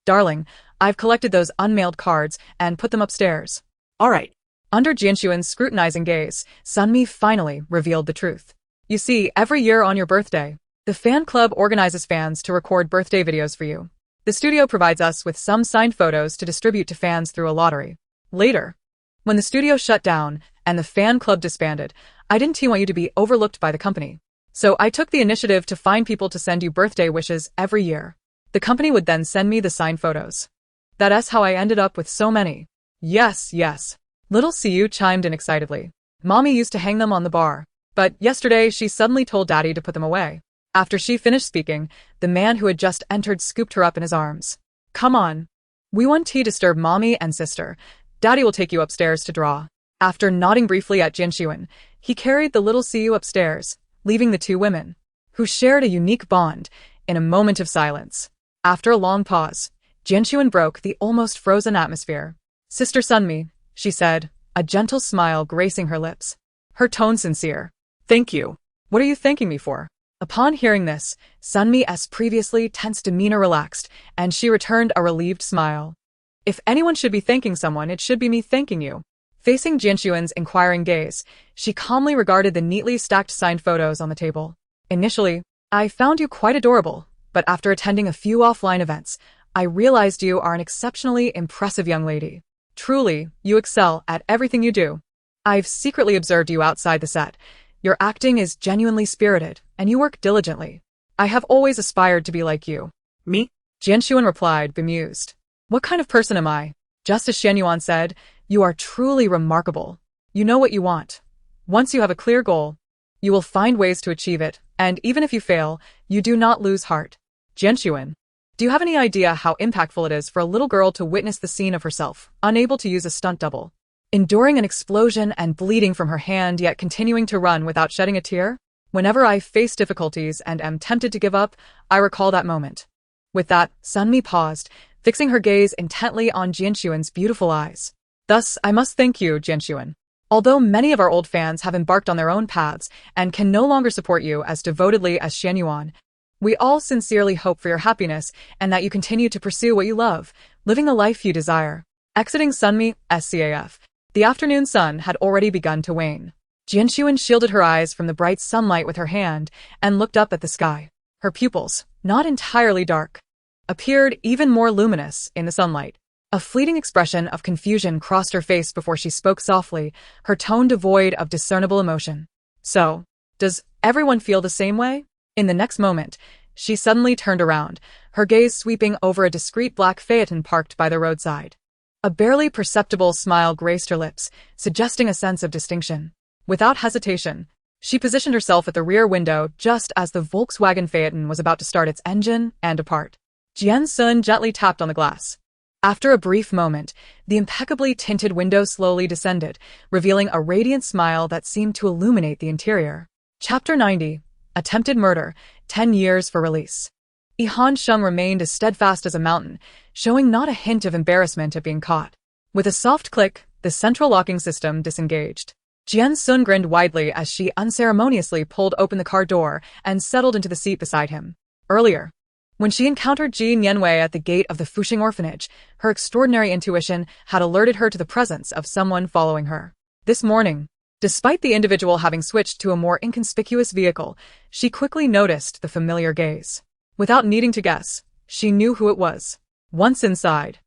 "Darling, I've collected those unmailed cards and put them upstairs." All right. Under Jian Xun's scrutinizing gaze, Sunmi finally revealed the truth. "You see, every year on your birthday, the fan club organizes fans to record birthday videos for you. The studio provides us with some signed photos to distribute to fans through a lottery. Later, when the studio shut down and the fan club disbanded, I didn't want you to be overlooked by the company. So I took the initiative to find people to send you birthday wishes every year. The company would then send me the signed photos. That's how I ended up with so many." Yes. Little Siu chimed in excitedly. "Mommy used to hang them on the bar, but yesterday she suddenly told Daddy to put them away." After she finished speaking, the man who had just entered scooped her up in his arms. "Come on. We won't disturb Mommy and sister. Daddy will take you upstairs to draw." After nodding briefly at Jian Xun, he carried the little Siu upstairs, leaving the two women, who shared a unique bond, in a moment of silence. After a long pause, Jian Xun broke the almost frozen atmosphere. "Sister Sunmi," she said, a gentle smile gracing her lips. Her tone sincere. "Thank you. What are you thanking me for?" Upon hearing this, Sunmi's previously tense demeanor relaxed, and she returned a relieved smile. "If anyone should be thanking someone, it should be me thanking you." Facing Jian Xun's inquiring gaze, she calmly regarded the neatly stacked signed photos on the table. "Initially, I found you quite adorable, but after attending a few offline events, I realized you are an exceptionally impressive young lady. Truly, you excel at everything you do. I've secretly observed you outside the set. Your acting is genuinely spirited, and you work diligently. I have always aspired to be like you." Me? Jian Xun replied, bemused. "What kind of person am I?" Just as Shen Yuan said, "You are truly remarkable. You know what you want. Once you have a clear goal, you will find ways to achieve it, and even if you fail, you do not lose heart." Jian Xun, do you have any idea how impactful it is for a little girl to witness the scene of herself, unable to use a stunt double, enduring an explosion and bleeding from her hand yet continuing to run without shedding a tear? Whenever I face difficulties and am tempted to give up, I recall that moment. With that, Sunmi paused, fixing her gaze intently on Jian Xun's beautiful eyes. "Thus, I must thank you, Jian Xun. Although many of our old fans have embarked on their own paths and can no longer support you as devotedly as Shen Yuan, we all sincerely hope for your happiness and that you continue to pursue what you love, living the life you desire." Exiting Sunmi's CAF, the afternoon sun had already begun to wane. Jian Xun shielded her eyes from the bright sunlight with her hand and looked up at the sky. Her pupils, not entirely dark, appeared even more luminous in the sunlight. A fleeting expression of confusion crossed her face before she spoke softly, her tone devoid of discernible emotion. "So, does everyone feel the same way?" In the next moment, she suddenly turned around, her gaze sweeping over a discreet black phaeton parked by the roadside. A barely perceptible smile graced her lips, suggesting a sense of distinction. Without hesitation, she positioned herself at the rear window just as the Volkswagen phaeton was about to start its engine and depart. Jian Xun gently tapped on the glass. After a brief moment, the impeccably tinted window slowly descended, revealing a radiant smile that seemed to illuminate the interior. Chapter 90. Attempted Murder, 10 Years for Release. Yihan Sheng remained as steadfast as a mountain, showing not a hint of embarrassment at being caught. With a soft click, the central locking system disengaged. Jian Xun grinned widely as she unceremoniously pulled open the car door and settled into the seat beside him. Earlier, when she encountered Ji Nianwei at the gate of the Fuxing orphanage, her extraordinary intuition had alerted her to the presence of someone following her. This morning, despite the individual having switched to a more inconspicuous vehicle, she quickly noticed the familiar gaze. Without needing to guess, she knew who it was. Once inside,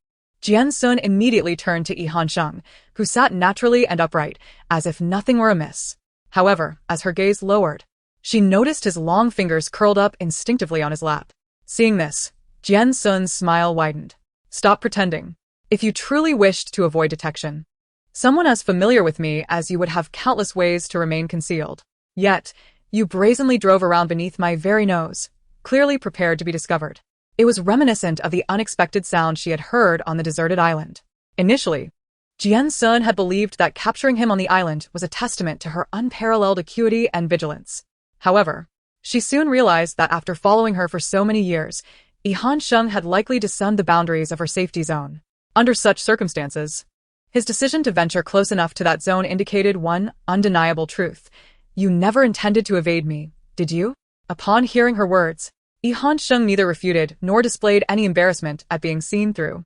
Jian Xun immediately turned to Yihan Sheng, who sat naturally and upright, as if nothing were amiss. However, as her gaze lowered, she noticed his long fingers curled up instinctively on his lap. Seeing this, Jian Xun's smile widened. "Stop pretending. If you truly wished to avoid detection, someone as familiar with me as you would have countless ways to remain concealed. Yet, you brazenly drove around beneath my very nose, clearly prepared to be discovered." It was reminiscent of the unexpected sound she had heard on the deserted island. Initially, Jian Xun had believed that capturing him on the island was a testament to her unparalleled acuity and vigilance. However, she soon realized that after following her for so many years, Jian Xun had likely discerned the boundaries of her safety zone. Under such circumstances, his decision to venture close enough to that zone indicated one undeniable truth. You never intended to evade me, did you? Upon hearing her words, Jian Xun neither refuted nor displayed any embarrassment at being seen through.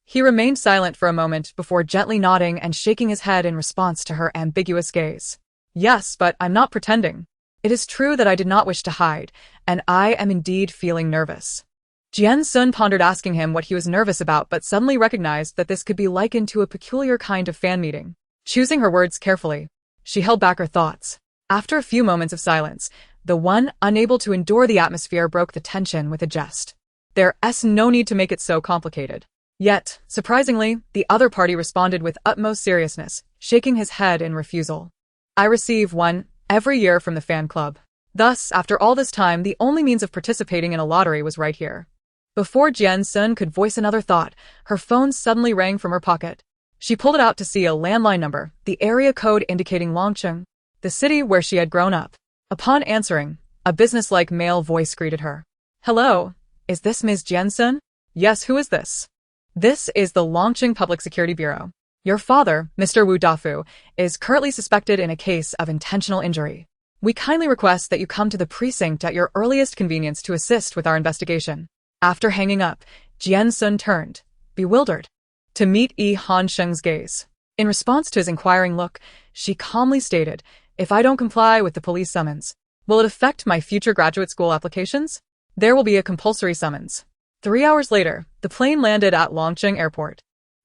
He remained silent for a moment before gently nodding and shaking his head in response to her ambiguous gaze. Yes, but I'm not pretending. It is true that I did not wish to hide, and I am indeed feeling nervous. Jian Xun pondered asking him what he was nervous about but suddenly recognized that this could be likened to a peculiar kind of fan meeting. Choosing her words carefully, she held back her thoughts. After a few moments of silence, the one unable to endure the atmosphere broke the tension with a jest. There's no need to make it so complicated. Yet, surprisingly, the other party responded with utmost seriousness, shaking his head in refusal. I receive one every year from the fan club. Thus, after all this time, the only means of participating in a lottery was right here. Before Jian Xun could voice another thought, her phone suddenly rang from her pocket. She pulled it out to see a landline number, the area code indicating Longcheng, the city where she had grown up. Upon answering, a businesslike male voice greeted her. Hello, is this Ms. Jian Xun? Yes, who is this? This is the Longcheng Public Security Bureau. Your father, Mr. Wu Dafu, is currently suspected in a case of intentional injury. We kindly request that you come to the precinct at your earliest convenience to assist with our investigation. After hanging up, Jian Xun turned, bewildered, to meet Jian Xun's gaze. In response to his inquiring look, she calmly stated, if I don't comply with the police summons, will it affect my future graduate school applications? There will be a compulsory summons. 3 hours later, the plane landed at Longcheng Airport.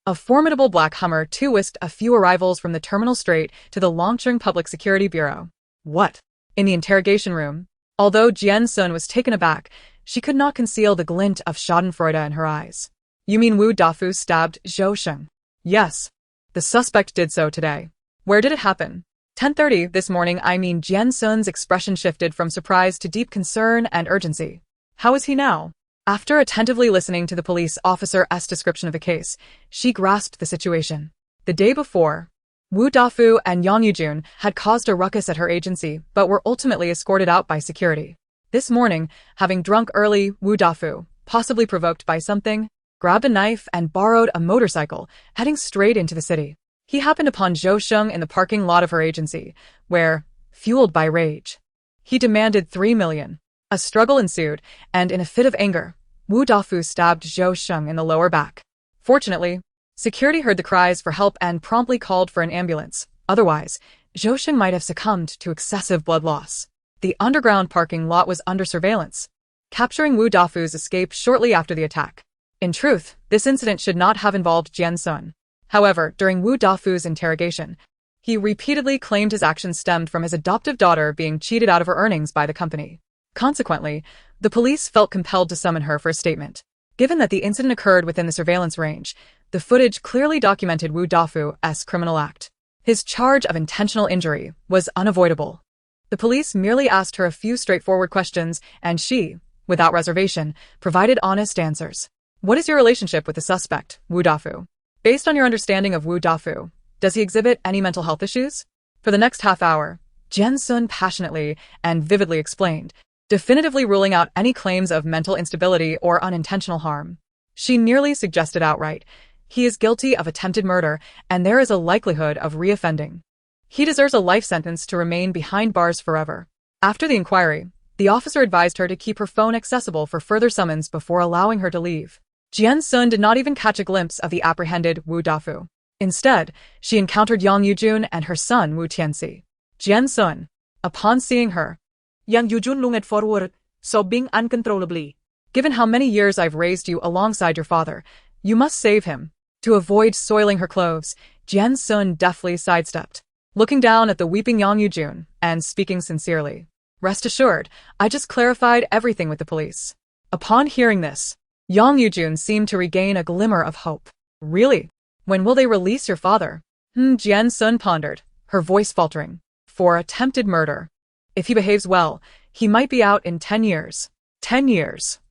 A formidable black Hummer whisked a few arrivals from the terminal straight to the Longcheng Public Security Bureau. What? In the interrogation room, although Jian Xun was taken aback, she could not conceal the glint of schadenfreude in her eyes. You mean Wu Dafu stabbed Zhou Sheng? Yes. The suspect did so today. Where did it happen? 10:30 this morning. Jian Xun's expression shifted from surprise to deep concern and urgency. How is he now? After attentively listening to the police officer's description of the case, she grasped the situation. The day before, Wu Dafu and Yang Yujun had caused a ruckus at her agency but were ultimately escorted out by security. This morning, having drunk early, Wu Dafu, possibly provoked by something, grabbed a knife and borrowed a motorcycle, heading straight into the city. He happened upon Zhou Sheng in the parking lot of her agency, where, fueled by rage, he demanded 3 million. A struggle ensued, and in a fit of anger, Wu Dafu stabbed Zhou Sheng in the lower back. Fortunately, security heard the cries for help and promptly called for an ambulance. Otherwise, Zhou Sheng might have succumbed to excessive blood loss. The underground parking lot was under surveillance, capturing Wu Dafu's escape shortly after the attack. In truth, this incident should not have involved Jian Xun. However, during Wu Dafu's interrogation, he repeatedly claimed his actions stemmed from his adoptive daughter being cheated out of her earnings by the company. Consequently, the police felt compelled to summon her for a statement. Given that the incident occurred within the surveillance range, the footage clearly documented Wu Dafu's criminal act. His charge of intentional injury was unavoidable. The police merely asked her a few straightforward questions, and she, without reservation, provided honest answers. What is your relationship with the suspect, Wu Dafu? Based on your understanding of Wu Dafu, does he exhibit any mental health issues? For the next half hour, Jian Xun passionately and vividly explained, definitively ruling out any claims of mental instability or unintentional harm. She nearly suggested outright, he is guilty of attempted murder and there is a likelihood of reoffending. He deserves a life sentence to remain behind bars forever. After the inquiry, the officer advised her to keep her phone accessible for further summons before allowing her to leave. Jian Xun did not even catch a glimpse of the apprehended Wu Dafu. Instead, she encountered Yang Yujun and her son Wu Tianxi. Jian Xun, upon seeing her, Yang Yujun lunged forward, sobbing uncontrollably. Given how many years I've raised you alongside your father, you must save him. To avoid soiling her clothes, Jian Xun deftly sidestepped, looking down at the weeping Yang Yujun and speaking sincerely. Rest assured, I just clarified everything with the police. Upon hearing this, Yang Yujun seemed to regain a glimmer of hope. Really? When will they release your father? Jian Xun pondered, her voice faltering. For attempted murder. If he behaves well, he might be out in 10 years. 10 years.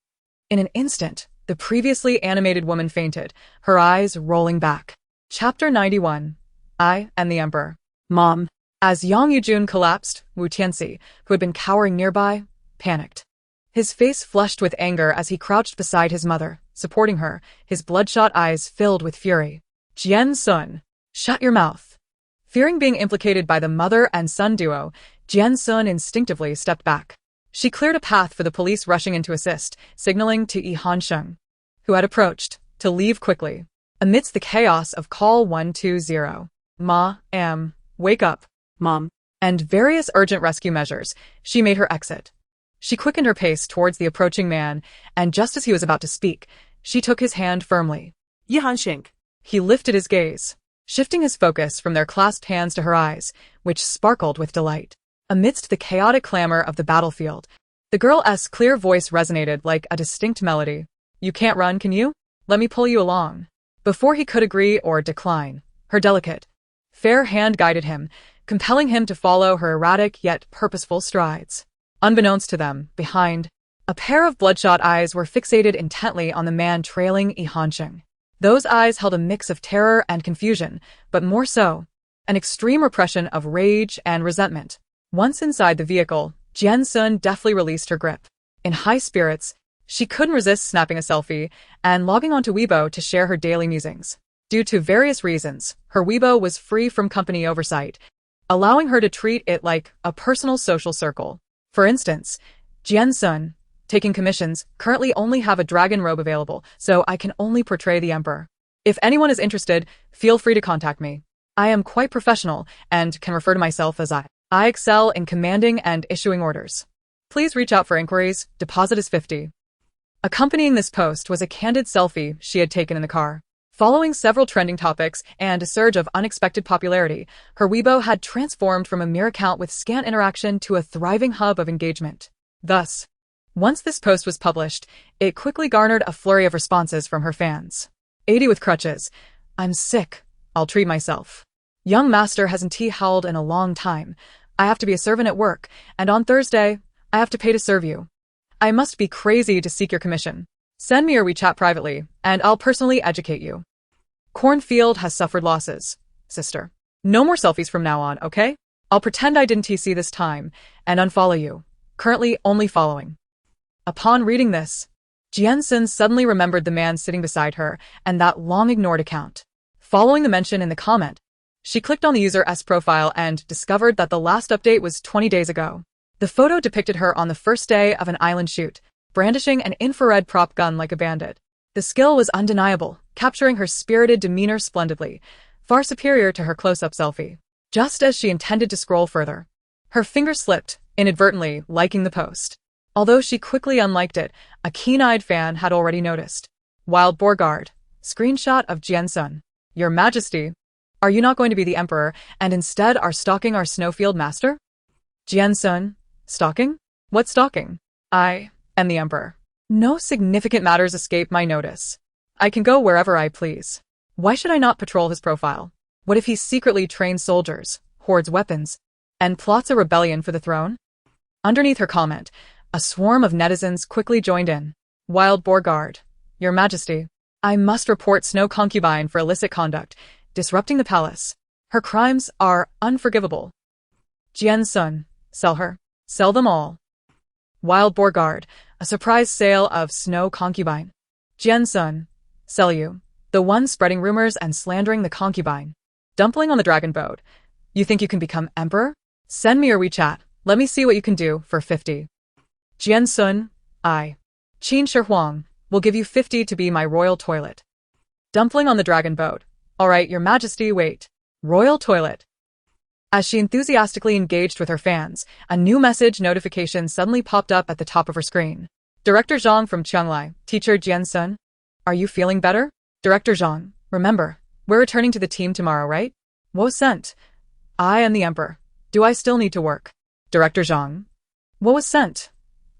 In an instant, the previously animated woman fainted, her eyes rolling back. Chapter 91. I and the Emperor. Mom. As Yang Yujun collapsed, Wu Tianxi, who had been cowering nearby, panicked. His face flushed with anger as he crouched beside his mother, supporting her, his bloodshot eyes filled with fury. Jian Xun, shut your mouth. Fearing being implicated by the mother and son duo, Jian Xun instinctively stepped back. She cleared a path for the police rushing in to assist, signaling to Yi Hansheng, who had approached, to leave quickly. Amidst the chaos of Call 120, wake up, Mom. and various urgent rescue measures, she made her exit. She quickened her pace towards the approaching man, and just as he was about to speak, she took his hand firmly. Yi Hansheng. He lifted his gaze, shifting his focus from their clasped hands to her eyes, which sparkled with delight. Amidst the chaotic clamor of the battlefield, the girl's clear voice resonated like a distinct melody. You can't run, can you? Let me pull you along. Before he could agree or decline, her delicate, fair hand guided him, compelling him to follow her erratic yet purposeful strides. Unbeknownst to them, behind, a pair of bloodshot eyes were fixated intently on the man trailing Yi Hansheng. Those eyes held a mix of terror and confusion, but more so, an extreme repression of rage and resentment. Once inside the vehicle, Jian Xun deftly released her grip. In high spirits, she couldn't resist snapping a selfie and logging onto Weibo to share her daily musings. Due to various reasons, her Weibo was free from company oversight, allowing her to treat it like a personal social circle. For instance, Jian Xun, taking commissions, currently only have a dragon robe available, so I can only portray the emperor. If anyone is interested, feel free to contact me. I am quite professional and can refer to myself as I excel in commanding and issuing orders. Please reach out for inquiries. Deposit is 50. Accompanying this post was a candid selfie she had taken in the car. Following several trending topics and a surge of unexpected popularity, her Weibo had transformed from a mere account with scant interaction to a thriving hub of engagement. Thus, once this post was published, it quickly garnered a flurry of responses from her fans. 80 with crutches. I'm sick. I'll treat myself. Young master hasn't howled in a long time. I have to be a servant at work, and on Thursday, I have to pay to serve you. I must be crazy to seek your commission. Send me your WeChat privately, and I'll personally educate you. Cornfield has suffered losses, sister. No more selfies from now on, okay? I'll pretend I didn't see this time, and unfollow you. Currently only following. Upon reading this, Jian Xun suddenly remembered the man sitting beside her and that long-ignored account. Following the mention in the comment, she clicked on the user's profile and discovered that the last update was 20 days ago. The photo depicted her on the first day of an island shoot, brandishing an infrared prop gun like a bandit. The skill was undeniable, capturing her spirited demeanor splendidly, far superior to her close-up selfie. Just as she intended to scroll further, her finger slipped, inadvertently liking the post. Although she quickly unliked it, a keen-eyed fan had already noticed. Wild Boar Guard. Screenshot of Jian Xun. Your Majesty, are you not going to be the emperor and instead are stalking our snowfield master? Jian Xun. Stalking? What stalking? I am the emperor. No significant matters escape my notice. I can go wherever I please. Why should I not patrol his profile? What if he secretly trains soldiers, hoards weapons, and plots a rebellion for the throne? Underneath her comment, a swarm of netizens quickly joined in. Wild Boar Guard. Your Majesty, I must report Snow Concubine for illicit conduct, disrupting the palace. Her crimes are unforgivable. Jian Xun. Sell her. Sell them all. Wild Boar Guard. A surprise sale of Snow Concubine. Jian Xun. Sell you. The one spreading rumors and slandering the concubine. Dumpling on the dragon boat. You think you can become emperor? Send me your WeChat. Let me see what you can do for 50. Jian Xun. I, Qin Shi Huang, will give you 50 to be my royal toilet. Dumpling on the dragon boat. All right, Your Majesty, wait. Royal toilet. As she enthusiastically engaged with her fans, a new message notification suddenly popped up at the top of her screen. Director Zhang from Qianglai, teacher Jian Xun. Are you feeling better? Director Zhang, remember, we're returning to the team tomorrow, right? Wo sent. I am the emperor. Do I still need to work? Director Zhang. What was sent?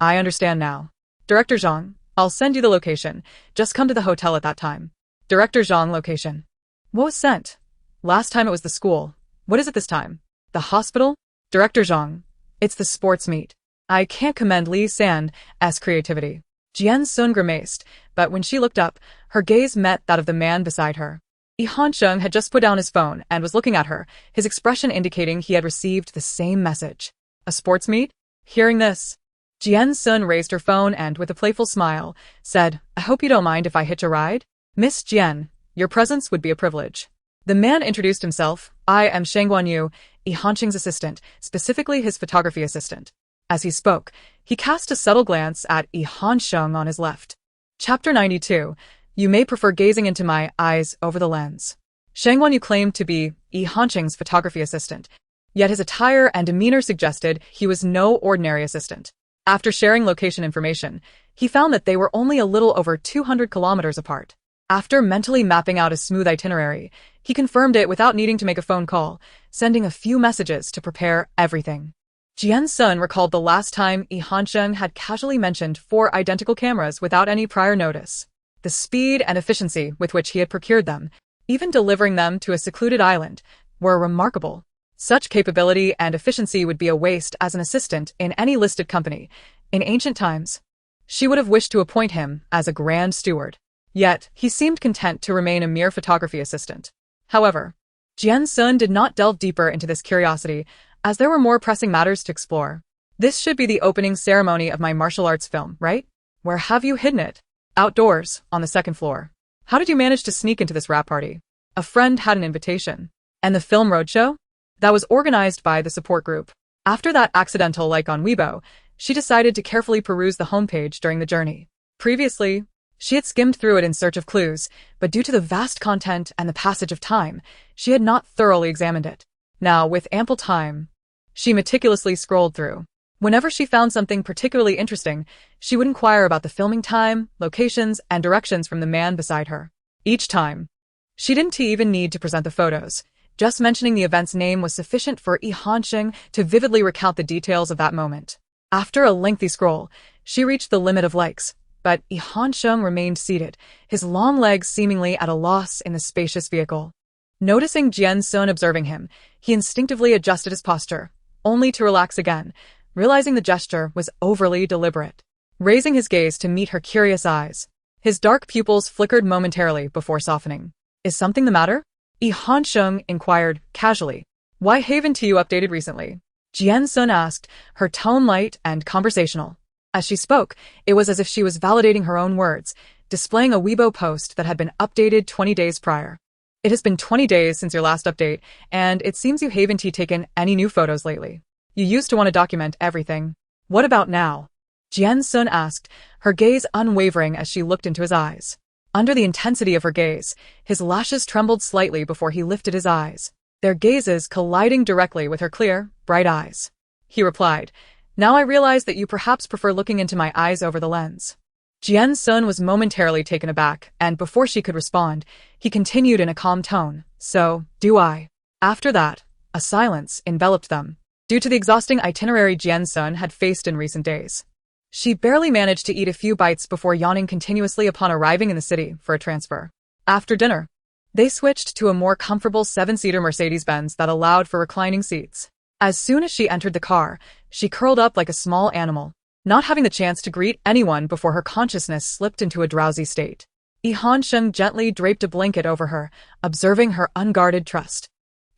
I understand now. Director Zhang, I'll send you the location. Just come to the hotel at that time. Director Zhang location. What was sent? Last time it was the school. What is it this time? The hospital? Director Zhang. It's the sports meet. I can't commend Li San's creativity. Jian Xun grimaced, but when she looked up, her gaze met that of the man beside her. Xun had just put down his phone and was looking at her, his expression indicating he had received the same message. A sports meet? Hearing this, Jian Xun raised her phone and, with a playful smile, said, "I hope you don't mind if I hitch a ride? Miss Jian, your presence would be a privilege." The man introduced himself. "I am Shangguan Yu, Xing's assistant, specifically his photography assistant." As he spoke, he cast a subtle glance at Xing on his left. Chapter 92. You may prefer gazing into my eyes over the lens. Shangguan Yu claimed to be Xing's photography assistant, yet his attire and demeanor suggested he was no ordinary assistant. After sharing location information, he found that they were only a little over 200 kilometers apart. After mentally mapping out a smooth itinerary, he confirmed it without needing to make a phone call, sending a few messages to prepare everything. Jian Xun recalled the last time Xing had casually mentioned 4 identical cameras without any prior notice. The speed and efficiency with which he had procured them, even delivering them to a secluded island, were remarkable. Such capability and efficiency would be a waste as an assistant in any listed company. In ancient times, she would have wished to appoint him as a grand steward. Yet, he seemed content to remain a mere photography assistant. However, Jian Xun did not delve deeper into this curiosity, as there were more pressing matters to explore. This should be the opening ceremony of my martial arts film, right? Where have you hidden it? Outdoors, on the 2nd floor. How did you manage to sneak into this rap party? A friend had an invitation. And the film roadshow? That was organized by the support group. After that accidental like on Weibo, she decided to carefully peruse the homepage during the journey. Previously, she had skimmed through it in search of clues, but due to the vast content and the passage of time, she had not thoroughly examined it. Now, with ample time, she meticulously scrolled through. Whenever she found something particularly interesting, she would inquire about the filming time, locations, and directions from the man beside her. Each time, she didn't even need to present the photos. Just mentioning the event's name was sufficient for Xing to vividly recount the details of that moment. After a lengthy scroll, she reached the limit of likes, but Xing remained seated, his long legs seemingly at a loss in the spacious vehicle. Noticing Jian Xun observing him, he instinctively adjusted his posture, only to relax again, realizing the gesture was overly deliberate. Raising his gaze to meet her curious eyes, his dark pupils flickered momentarily before softening. "Is something the matter?" Xing inquired casually. "Why haven't you updated recently?" Jian Xun asked, her tone light and conversational. As she spoke, it was as if she was validating her own words, displaying a Weibo post that had been updated 20 days prior. "It has been 20 days since your last update, and it seems you haven't taken any new photos lately. You used to want to document everything. What about now?" Jian Xun asked, her gaze unwavering as she looked into his eyes. Under the intensity of her gaze, his lashes trembled slightly before he lifted his eyes, their gazes colliding directly with her clear, bright eyes. He replied, "Now I realize that you perhaps prefer looking into my eyes over the lens." Jian Xun was momentarily taken aback, and before she could respond, he continued in a calm tone, "So, do I." After that, a silence enveloped them, due to the exhausting itinerary Jian Xun had faced in recent days. She barely managed to eat a few bites before yawning continuously upon arriving in the city for a transfer. After dinner, they switched to a more comfortable 7-seater Mercedes-Benz that allowed for reclining seats. As soon as she entered the car, she curled up like a small animal, not having the chance to greet anyone before her consciousness slipped into a drowsy state. Xing gently draped a blanket over her, observing her unguarded trust.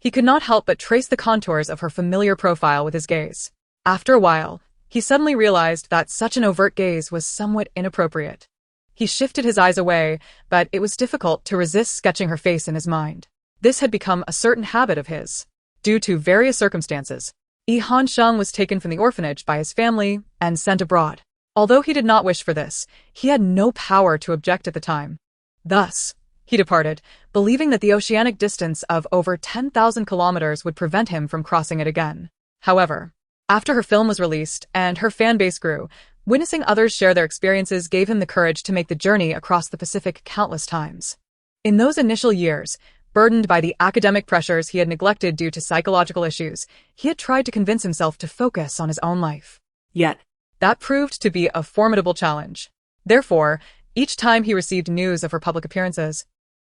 He could not help but trace the contours of her familiar profile with his gaze. After a while, he suddenly realized that such an overt gaze was somewhat inappropriate. He shifted his eyes away, but it was difficult to resist sketching her face in his mind. This had become a certain habit of his. Due to various circumstances, Xing was taken from the orphanage by his family and sent abroad. Although he did not wish for this, he had no power to object at the time. Thus, he departed, believing that the oceanic distance of over 10,000 kilometers would prevent him from crossing it again. However, after her film was released and her fan base grew, witnessing others share their experiences gave him the courage to make the journey across the Pacific countless times. In those initial years, burdened by the academic pressures he had neglected due to psychological issues, he had tried to convince himself to focus on his own life. Yet, that proved to be a formidable challenge. Therefore, each time he received news of her public appearances,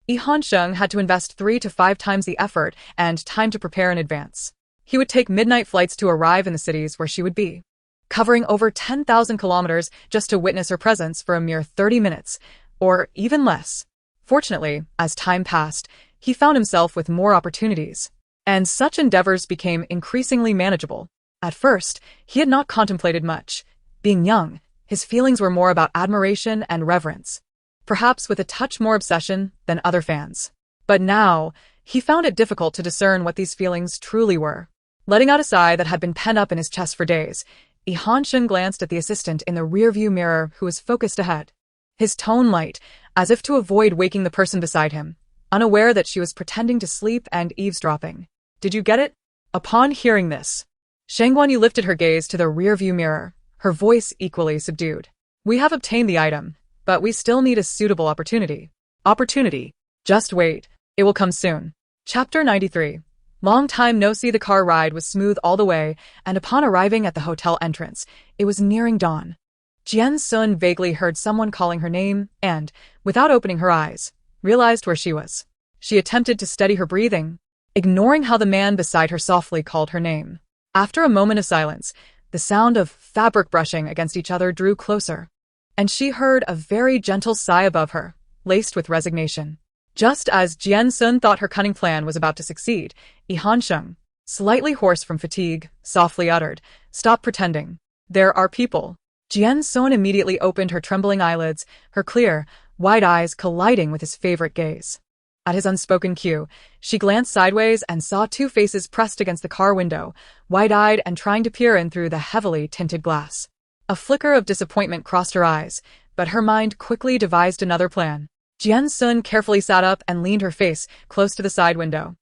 Xing had to invest 3 to 5 times the effort and time to prepare in advance. He would take midnight flights to arrive in the cities where she would be, covering over 10,000 kilometers just to witness her presence for a mere 30 minutes, or even less. Fortunately, as time passed, he found himself with more opportunities. And such endeavors became increasingly manageable. At first, he had not contemplated much. Being young, his feelings were more about admiration and reverence, perhaps with a touch more obsession than other fans. But now, he found it difficult to discern what these feelings truly were. Letting out a sigh that had been pent up in his chest for days, Jian Xun glanced at the assistant in the rearview mirror who was focused ahead. His tone light, as if to avoid waking the person beside him, unaware that she was pretending to sleep and eavesdropping. Did you get it? Upon hearing this, Shangguanyu lifted her gaze to the rearview mirror, her voice equally subdued. We have obtained the item, but we still need a suitable opportunity. Opportunity. Just wait. It will come soon. Chapter 93. Long time no see. The car ride was smooth all the way, and upon arriving at the hotel entrance, it was nearing dawn. Jian Xun vaguely heard someone calling her name and, without opening her eyes, realized where she was. She attempted to steady her breathing, ignoring how the man beside her softly called her name. After a moment of silence, the sound of fabric brushing against each other drew closer, and she heard a very gentle sigh above her, laced with resignation. Just as Jian Xun thought her cunning plan was about to succeed, Jian Xun, slightly hoarse from fatigue, softly uttered, "Stop pretending. There are people." Jian Xun immediately opened her trembling eyelids, her clear, wide eyes colliding with his favorite gaze. At his unspoken cue, she glanced sideways and saw two faces pressed against the car window, wide-eyed and trying to peer in through the heavily tinted glass. A flicker of disappointment crossed her eyes, but her mind quickly devised another plan. Jian Xun carefully sat up and leaned her face close to the side window,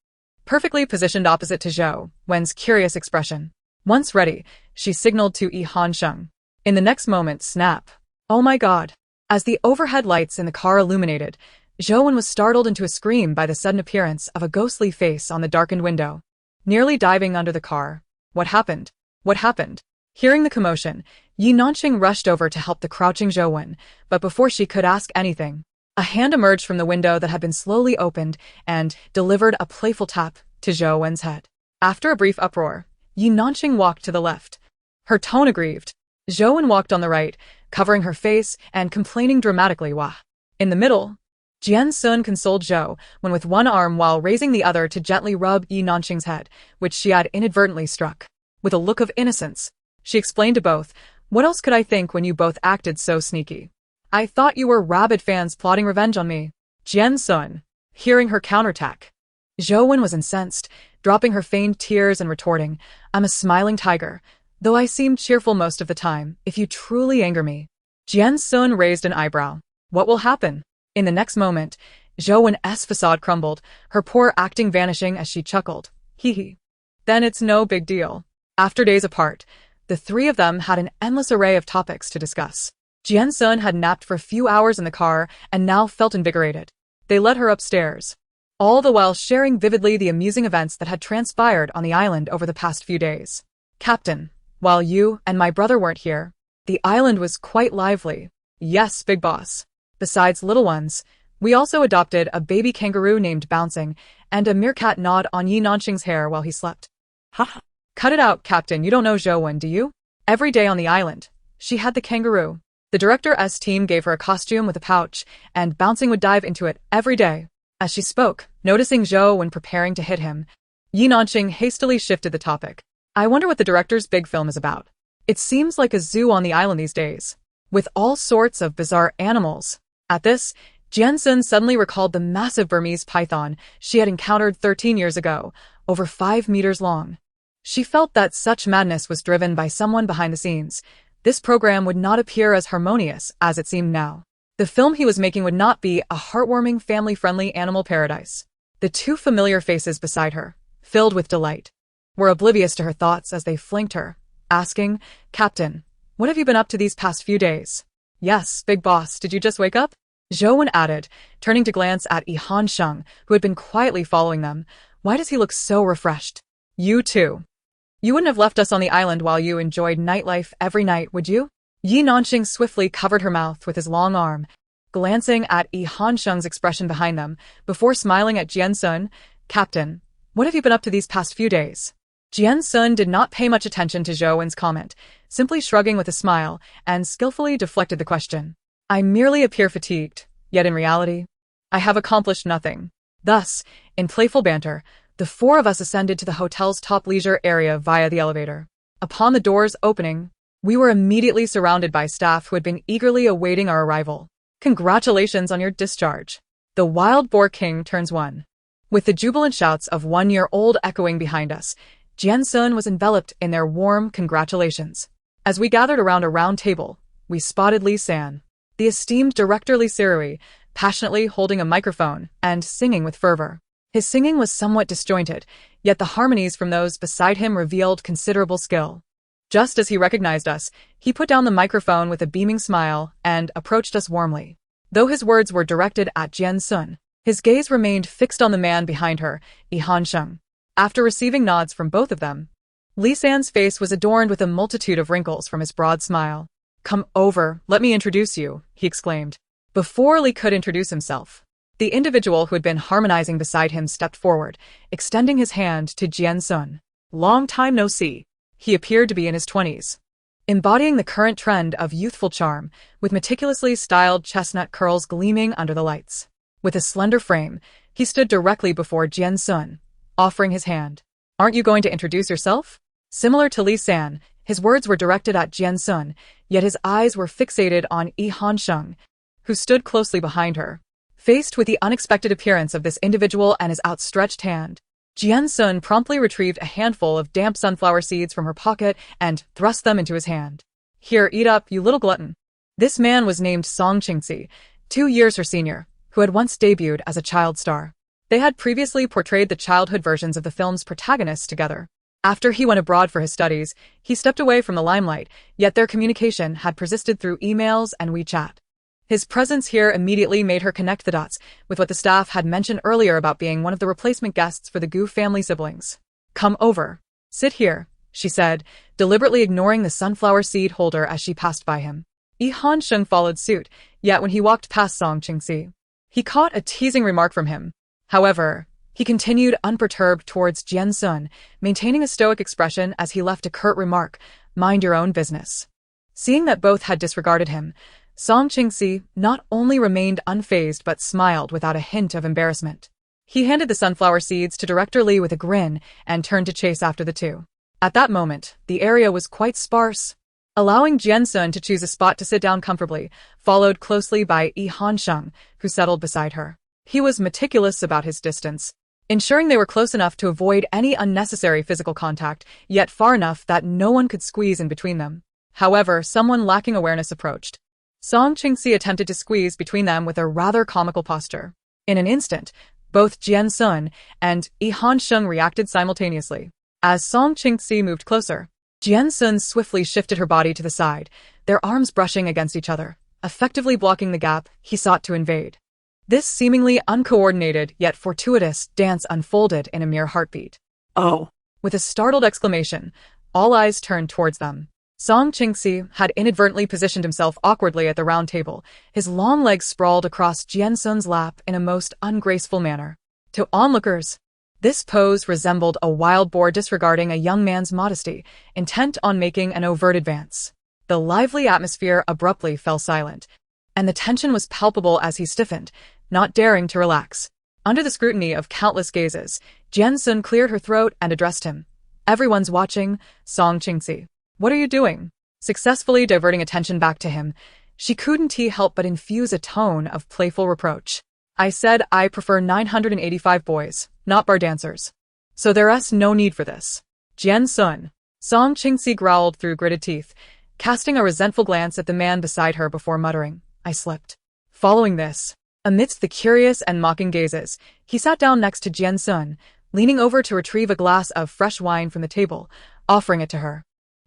perfectly positioned opposite to Zhou Wen's curious expression. Once ready, she signaled to Jian Xun. In the next moment, snap. Oh my god. As the overhead lights in the car illuminated, Zhou Wen was startled into a scream by the sudden appearance of a ghostly face on the darkened window. Nearly diving under the car. What happened? What happened? Hearing the commotion, Yi Nanqing rushed over to help the crouching Zhou Wen, but before she could ask anything, a hand emerged from the window that had been slowly opened and delivered a playful tap to Zhou Wen's head. After a brief uproar, Yi Nanqing walked to the left, her tone aggrieved. Zhou Wen walked on the right, covering her face and complaining dramatically. Wah. In the middle, Jian Xun consoled Zhou Wen with one arm while raising the other to gently rub Yi Nanqing's head, which she had inadvertently struck. With a look of innocence, she explained to both, "What else could I think when you both acted so sneaky? I thought you were rabid fans plotting revenge on me." Jian Xun, hearing her counterattack. Zhou Wen was incensed, dropping her feigned tears and retorting, "I'm a smiling tiger, though I seem cheerful most of the time, if you truly anger me." Jian Xun raised an eyebrow. What will happen? In the next moment, Zhou Wen's facade crumbled, her poor acting vanishing as she chuckled. Hee hee. Then it's no big deal. After days apart, the three of them had an endless array of topics to discuss. Jian Xun had napped for a few hours in the car and now felt invigorated. They led her upstairs, all the while sharing vividly the amusing events that had transpired on the island over the past few days. "Captain, while you and my brother weren't here, the island was quite lively." "Yes, big boss. Besides little ones, we also adopted a baby kangaroo named Bouncing, and a meerkat gnawed on Yi Nanqing's hair while he slept." "Ha! Cut it out, Captain. You don't know Zhou Wen, do you? Every day on the island, she had the kangaroo. The director's team gave her a costume with a pouch, and Bouncing would dive into it every day." As she spoke, noticing Zhou Wen preparing to hit him, Yi Nanqing hastily shifted the topic. "I wonder what the director's big film is about. It seems like a zoo on the island these days, with all sorts of bizarre animals." At this, Jian Xun suddenly recalled the massive Burmese python she had encountered 13 years ago, over 5 meters long. She felt that such madness was driven by someone behind the scenes. This program would not appear as harmonious as it seemed now. The film he was making would not be a heartwarming, family-friendly animal paradise. The two familiar faces beside her, filled with delight, were oblivious to her thoughts as they flanked her, asking, "Captain, what have you been up to these past few days?" "Yes, big boss, did you just wake up?" Zhou Wen added, turning to glance at Jian Xun, who had been quietly following them. "Why does he look so refreshed?" "You too. You wouldn't have left us on the island while you enjoyed nightlife every night, would you?" Yi Nanqing swiftly covered her mouth with his long arm, glancing at Jian Xun's expression behind them, before smiling at Jian Xun. "Captain, what have you been up to these past few days?" Jian Xun did not pay much attention to Zhou Wen's comment, simply shrugging with a smile, and skillfully deflected the question. "I merely appear fatigued, yet in reality, I have accomplished nothing." Thus, in playful banter, the four of us ascended to the hotel's top leisure area via the elevator. Upon the doors opening, we were immediately surrounded by staff who had been eagerly awaiting our arrival. Congratulations on your discharge. The Wild Boar King turns one. With the jubilant shouts of 1-year-old echoing behind us, Jian Xun was enveloped in their warm congratulations. As we gathered around a round table, we spotted Li San, the esteemed director Li Sirui, passionately holding a microphone and singing with fervor. His singing was somewhat disjointed, yet the harmonies from those beside him revealed considerable skill. Just as he recognized us, he put down the microphone with a beaming smile and approached us warmly. Though his words were directed at Jian Xun, his gaze remained fixed on the man behind her, Yi Hansheng. After receiving nods from both of them, Li San's face was adorned with a multitude of wrinkles from his broad smile. "Come over, let me introduce you," he exclaimed. Before Li could introduce himself, the individual who had been harmonizing beside him stepped forward, extending his hand to Jian Xun. Long time no see. He appeared to be in his 20s. Embodying the current trend of youthful charm, with meticulously styled chestnut curls gleaming under the lights. With a slender frame, he stood directly before Jian Xun, offering his hand. "Aren't you going to introduce yourself?" Similar to Li San, his words were directed at Jian Xun, yet his eyes were fixated on Yi Hansheng, who stood closely behind her. Faced with the unexpected appearance of this individual and his outstretched hand, Jian Xun promptly retrieved a handful of damp sunflower seeds from her pocket and thrust them into his hand. "Here, eat up, you little glutton." This man was named Song Qingxi, 2 years her senior, who had once debuted as a child star. They had previously portrayed the childhood versions of the film's protagonists together. After he went abroad for his studies, he stepped away from the limelight, yet their communication had persisted through emails and WeChat. His presence here immediately made her connect the dots with what the staff had mentioned earlier about being one of the replacement guests for the Gu family siblings. "Come over. Sit here," she said, deliberately ignoring the sunflower seed holder as she passed by him. Yi Hansheng followed suit, yet when he walked past Song Qingxi, he caught a teasing remark from him. However, he continued unperturbed towards Jian Xun, maintaining a stoic expression as he left a curt remark, "Mind your own business." Seeing that both had disregarded him, Song Qingxi not only remained unfazed but smiled without a hint of embarrassment. He handed the sunflower seeds to Director Li with a grin and turned to chase after the two. At that moment, the area was quite sparse, allowing Jian Xun to choose a spot to sit down comfortably, followed closely by Yi Hansheng, who settled beside her. He was meticulous about his distance, ensuring they were close enough to avoid any unnecessary physical contact, yet far enough that no one could squeeze in between them. However, someone lacking awareness approached. Song Qingxi attempted to squeeze between them with a rather comical posture. In an instant, both Jian Xun and Yi Hansheng reacted simultaneously. As Song Qingxi moved closer, Jian Xun swiftly shifted her body to the side, their arms brushing against each other, effectively blocking the gap he sought to invade. This seemingly uncoordinated yet fortuitous dance unfolded in a mere heartbeat. "Oh!" With a startled exclamation, all eyes turned towards them. Song Qingxi had inadvertently positioned himself awkwardly at the round table, his long legs sprawled across Jian Xun's lap in a most ungraceful manner. To onlookers, this pose resembled a wild boar disregarding a young man's modesty, intent on making an overt advance. The lively atmosphere abruptly fell silent, and the tension was palpable as he stiffened, not daring to relax. Under the scrutiny of countless gazes, Jian Xun cleared her throat and addressed him. "Everyone's watching, Song Qingxi. What are you doing?" Successfully diverting attention back to him, she couldn't help but infuse a tone of playful reproach. "I said I prefer 985 boys, not bar dancers. So there's no need for this." "Jian Xun," Song Qingxi growled through gritted teeth, casting a resentful glance at the man beside her before muttering, "I slipped." Following this, amidst the curious and mocking gazes, he sat down next to Jian Xun, leaning over to retrieve a glass of fresh wine from the table, offering it to her.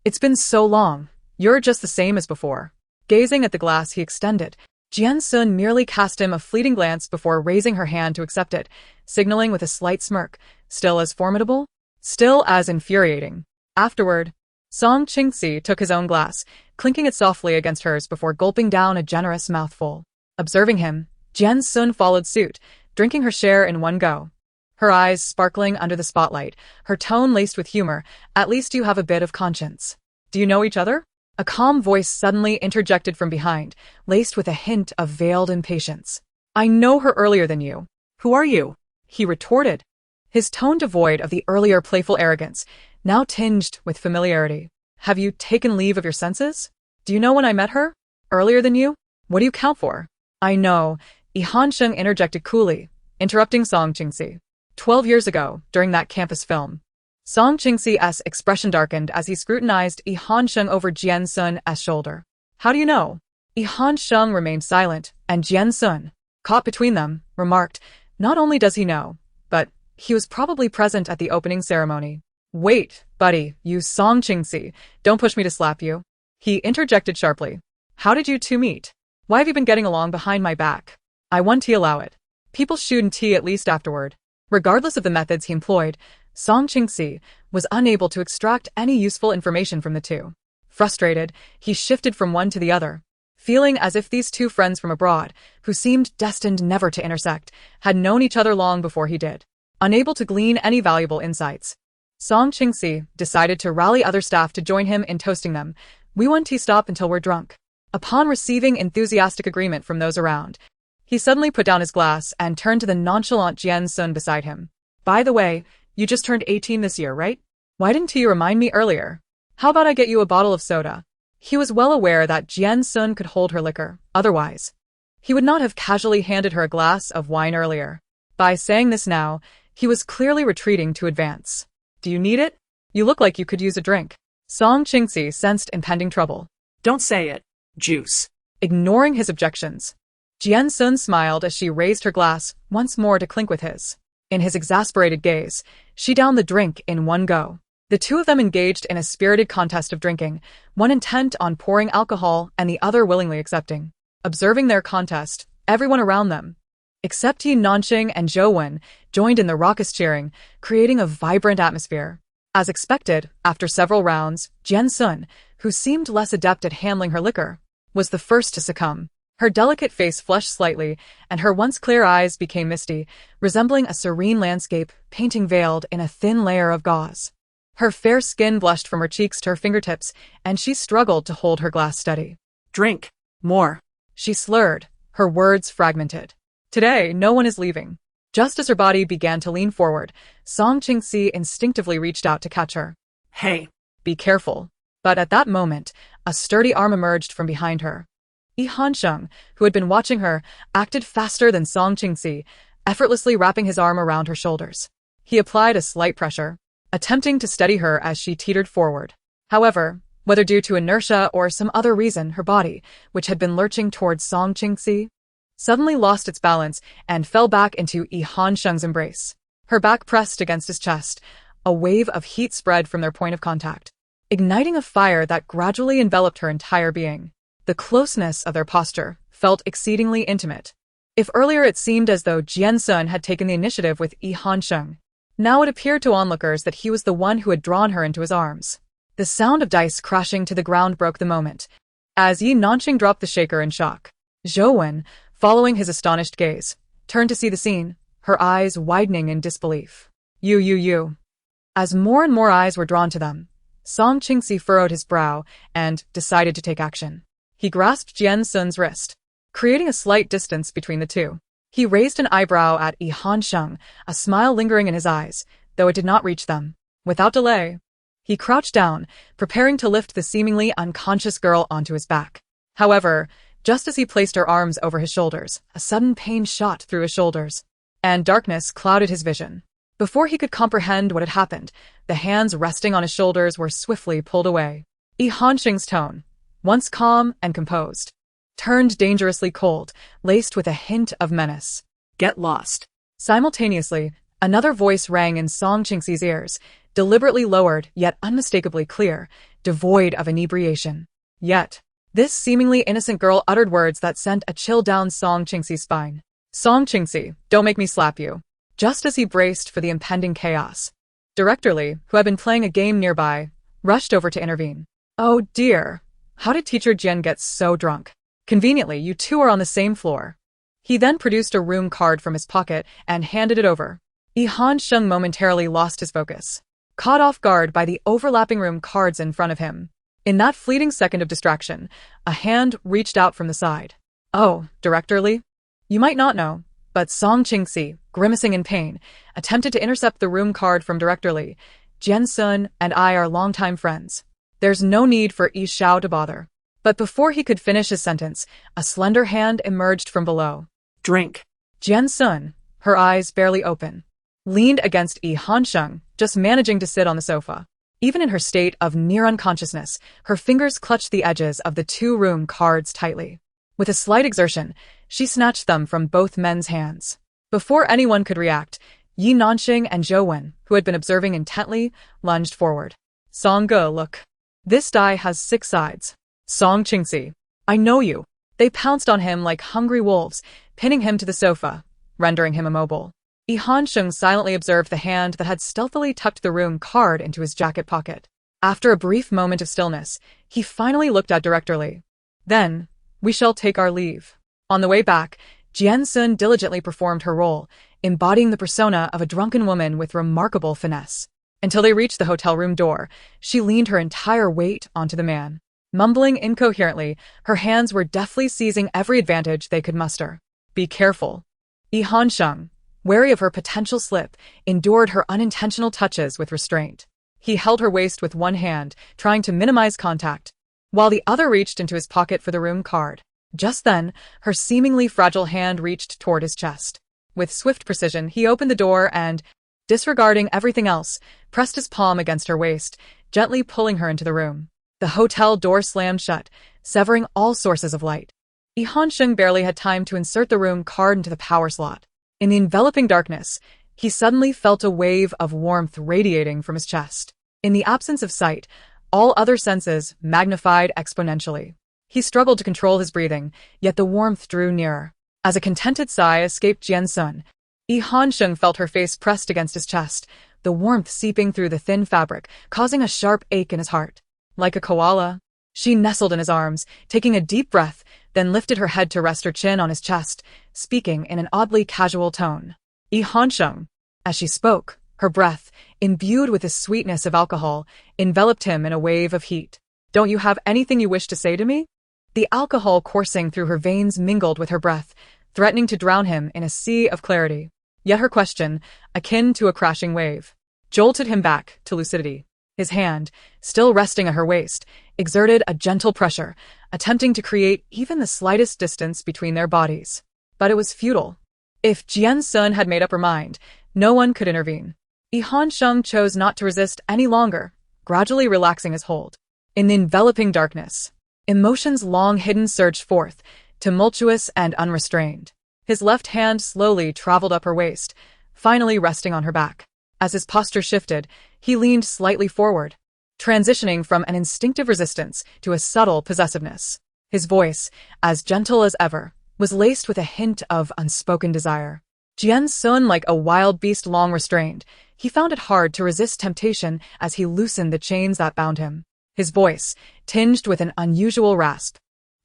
"It's been so long. You're just the same as before." Gazing at the glass he extended, Jian Xun merely cast him a fleeting glance before raising her hand to accept it, signaling with a slight smirk, "Still as formidable? Still as infuriating." Afterward, Song Qingxi took his own glass, clinking it softly against hers before gulping down a generous mouthful. Observing him, Jian Xun followed suit, drinking her share in one go. Her eyes sparkling under the spotlight, her tone laced with humor. "At least you have a bit of conscience. Do you know each other?" A calm voice suddenly interjected from behind, laced with a hint of veiled impatience. "I know her earlier than you." "Who are you?" he retorted, his tone devoid of the earlier playful arrogance, now tinged with familiarity. Have you taken leave of your senses? Do you know when I met her? Earlier than you? What do you count for? I know, Han Sheng interjected coolly, interrupting Song Qingxi. 12 years ago, during that campus film. Song Qingxi's expression darkened as he scrutinized Han Sheng over Jian Xun's shoulder. How do you know? Han Sheng remained silent, and Jian Xun, caught between them, remarked, not only does he know, but he was probably present at the opening ceremony. Wait, buddy, you Song Qingxi, don't push me to slap you. He interjected sharply. How did you two meet? Why have you been getting along behind my back? I won't allow it. People shouldn't tea at least afterward. Regardless of the methods he employed, Song Qingxi was unable to extract any useful information from the two. Frustrated, he shifted from one to the other, feeling as if these two friends from abroad, who seemed destined never to intersect, had known each other long before he did. Unable to glean any valuable insights, Song Qingxi decided to rally other staff to join him in toasting them. We won't stop until we're drunk. Upon receiving enthusiastic agreement from those around, he suddenly put down his glass and turned to the nonchalant Jian Xun beside him. By the way, you just turned 18 this year, right? Why didn't you remind me earlier? How about I get you a bottle of soda? He was well aware that Jian Xun could hold her liquor, otherwise he would not have casually handed her a glass of wine earlier. By saying this now, he was clearly retreating to advance. Do you need it? You look like you could use a drink. Song Qingxi sensed impending trouble. Don't say it. Juice. Ignoring his objections, Jian Xun smiled as she raised her glass once more to clink with his. In his exasperated gaze, she downed the drink in one go. The two of them engaged in a spirited contest of drinking, one intent on pouring alcohol and the other willingly accepting. Observing their contest, everyone around them, except Yi Nanqing and Zhou Wen, joined in the raucous cheering, creating a vibrant atmosphere. As expected, after several rounds, Jian Xun, who seemed less adept at handling her liquor, was the first to succumb. Her delicate face flushed slightly, and her once clear eyes became misty, resembling a serene landscape painting veiled in a thin layer of gauze. Her fair skin blushed from her cheeks to her fingertips, and she struggled to hold her glass steady. Drink. More. She slurred, her words fragmented. Today, no one is leaving. Just as her body began to lean forward, Song Qingxi instinctively reached out to catch her. Hey. Be careful. But at that moment, a sturdy arm emerged from behind her. Han Sheng, who had been watching her, acted faster than Song Qingxi, effortlessly wrapping his arm around her shoulders. He applied a slight pressure, attempting to steady her as she teetered forward. However, whether due to inertia or some other reason, her body, which had been lurching towards Song Qingxi, suddenly lost its balance and fell back into Han Sheng's embrace. Her back pressed against his chest, a wave of heat spread from their point of contact, igniting a fire that gradually enveloped her entire being. The closeness of their posture felt exceedingly intimate. If earlier it seemed as though Jian Xun had taken the initiative with Han Sheng, now it appeared to onlookers that he was the one who had drawn her into his arms. The sound of dice crashing to the ground broke the moment, as Yi Nanqing dropped the shaker in shock. Zhou Wen, following his astonished gaze, turned to see the scene, her eyes widening in disbelief. You. As more and more eyes were drawn to them, Song Qingxi furrowed his brow and decided to take action. He grasped Jian Xun's wrist, creating a slight distance between the two. He raised an eyebrow at Han Sheng, a smile lingering in his eyes, though it did not reach them. Without delay, he crouched down, preparing to lift the seemingly unconscious girl onto his back. However, just as he placed her arms over his shoulders, a sudden pain shot through his shoulders, and darkness clouded his vision. Before he could comprehend what had happened, the hands resting on his shoulders were swiftly pulled away. Han Sheng's tone, once calm and composed, turned dangerously cold, laced with a hint of menace. Get lost. Simultaneously, another voice rang in Song Qingxi's ears, deliberately lowered yet unmistakably clear, devoid of inebriation. Yet, this seemingly innocent girl uttered words that sent a chill down Song Qingxi's spine. Song Qingxi, don't make me slap you. Just as he braced for the impending chaos, Director Li, who had been playing a game nearby, rushed over to intervene. Oh dear. How did Teacher Jian get so drunk? Conveniently, you two are on the same floor. He then produced a room card from his pocket and handed it over. Han Sheng momentarily lost his focus, caught off guard by the overlapping room cards in front of him. In that fleeting second of distraction, a hand reached out from the side. Oh, Director Li? You might not know, But Song Qingxi, grimacing in pain, attempted to intercept the room card from Director Li. Jian Xun and I are longtime friends. There's no need for Yi Xiao to bother. But before he could finish his sentence, a slender hand emerged from below. Drink. Jian Xun, her eyes barely open, leaned against Yi Hansheng, just managing to sit on the sofa. Even in her state of near unconsciousness, her fingers clutched the edges of the two room cards tightly. With a slight exertion, she snatched them from both men's hands. Before anyone could react, Yi Nanxing and Zhou Wen, who had been observing intently, lunged forward. Song Ge, look. This die has 6 sides. Song Qingxi, I know you. They pounced on him like hungry wolves, pinning him to the sofa, rendering him immobile. Yi Hansheng silently observed the hand that had stealthily tucked the room card into his jacket pocket. After a brief moment of stillness, he finally looked at Director Li. Then, we shall take our leave. On the way back, Jian Xun diligently performed her role, embodying the persona of a drunken woman with remarkable finesse. Until they reached the hotel room door, she leaned her entire weight onto the man. Mumbling incoherently, her hands were deftly seizing every advantage they could muster. Be careful. Yi Hansheng, wary of her potential slip, endured her unintentional touches with restraint. He held her waist with one hand, trying to minimize contact, while the other reached into his pocket for the room card. Just then, her seemingly fragile hand reached toward his chest. With swift precision, he opened the door and, disregarding everything else, pressed his palm against her waist, gently pulling her into the room. The hotel door slammed shut, severing all sources of light. Yi Hansheng barely had time to insert the room card into the power slot. In the enveloping darkness, he suddenly felt a wave of warmth radiating from his chest. In the absence of sight, all other senses magnified exponentially. He struggled to control his breathing, yet the warmth drew nearer. As a contented sigh escaped Jian Xun, Yi Hansheng felt her face pressed against his chest, the warmth seeping through the thin fabric, causing a sharp ache in his heart. Like a koala, she nestled in his arms, taking a deep breath, then lifted her head to rest her chin on his chest, speaking in an oddly casual tone. Yi Hansheng. As she spoke, her breath, imbued with the sweetness of alcohol, enveloped him in a wave of heat. Don't you have anything you wish to say to me? The alcohol coursing through her veins mingled with her breath, threatening to drown him in a sea of clarity. Yet her question, akin to a crashing wave, jolted him back to lucidity. His hand, still resting at her waist, exerted a gentle pressure, attempting to create even the slightest distance between their bodies. But it was futile. If Jian Xun had made up her mind, no one could intervene. Yi Hansheng chose not to resist any longer, gradually relaxing his hold. In the enveloping darkness, emotions long hidden surged forth, tumultuous and unrestrained. His left hand slowly traveled up her waist, finally resting on her back. As his posture shifted, he leaned slightly forward, transitioning from an instinctive resistance to a subtle possessiveness. His voice, as gentle as ever, was laced with a hint of unspoken desire. Jian Xun, like a wild beast long restrained, he found it hard to resist temptation as he loosened the chains that bound him. His voice, tinged with an unusual rasp,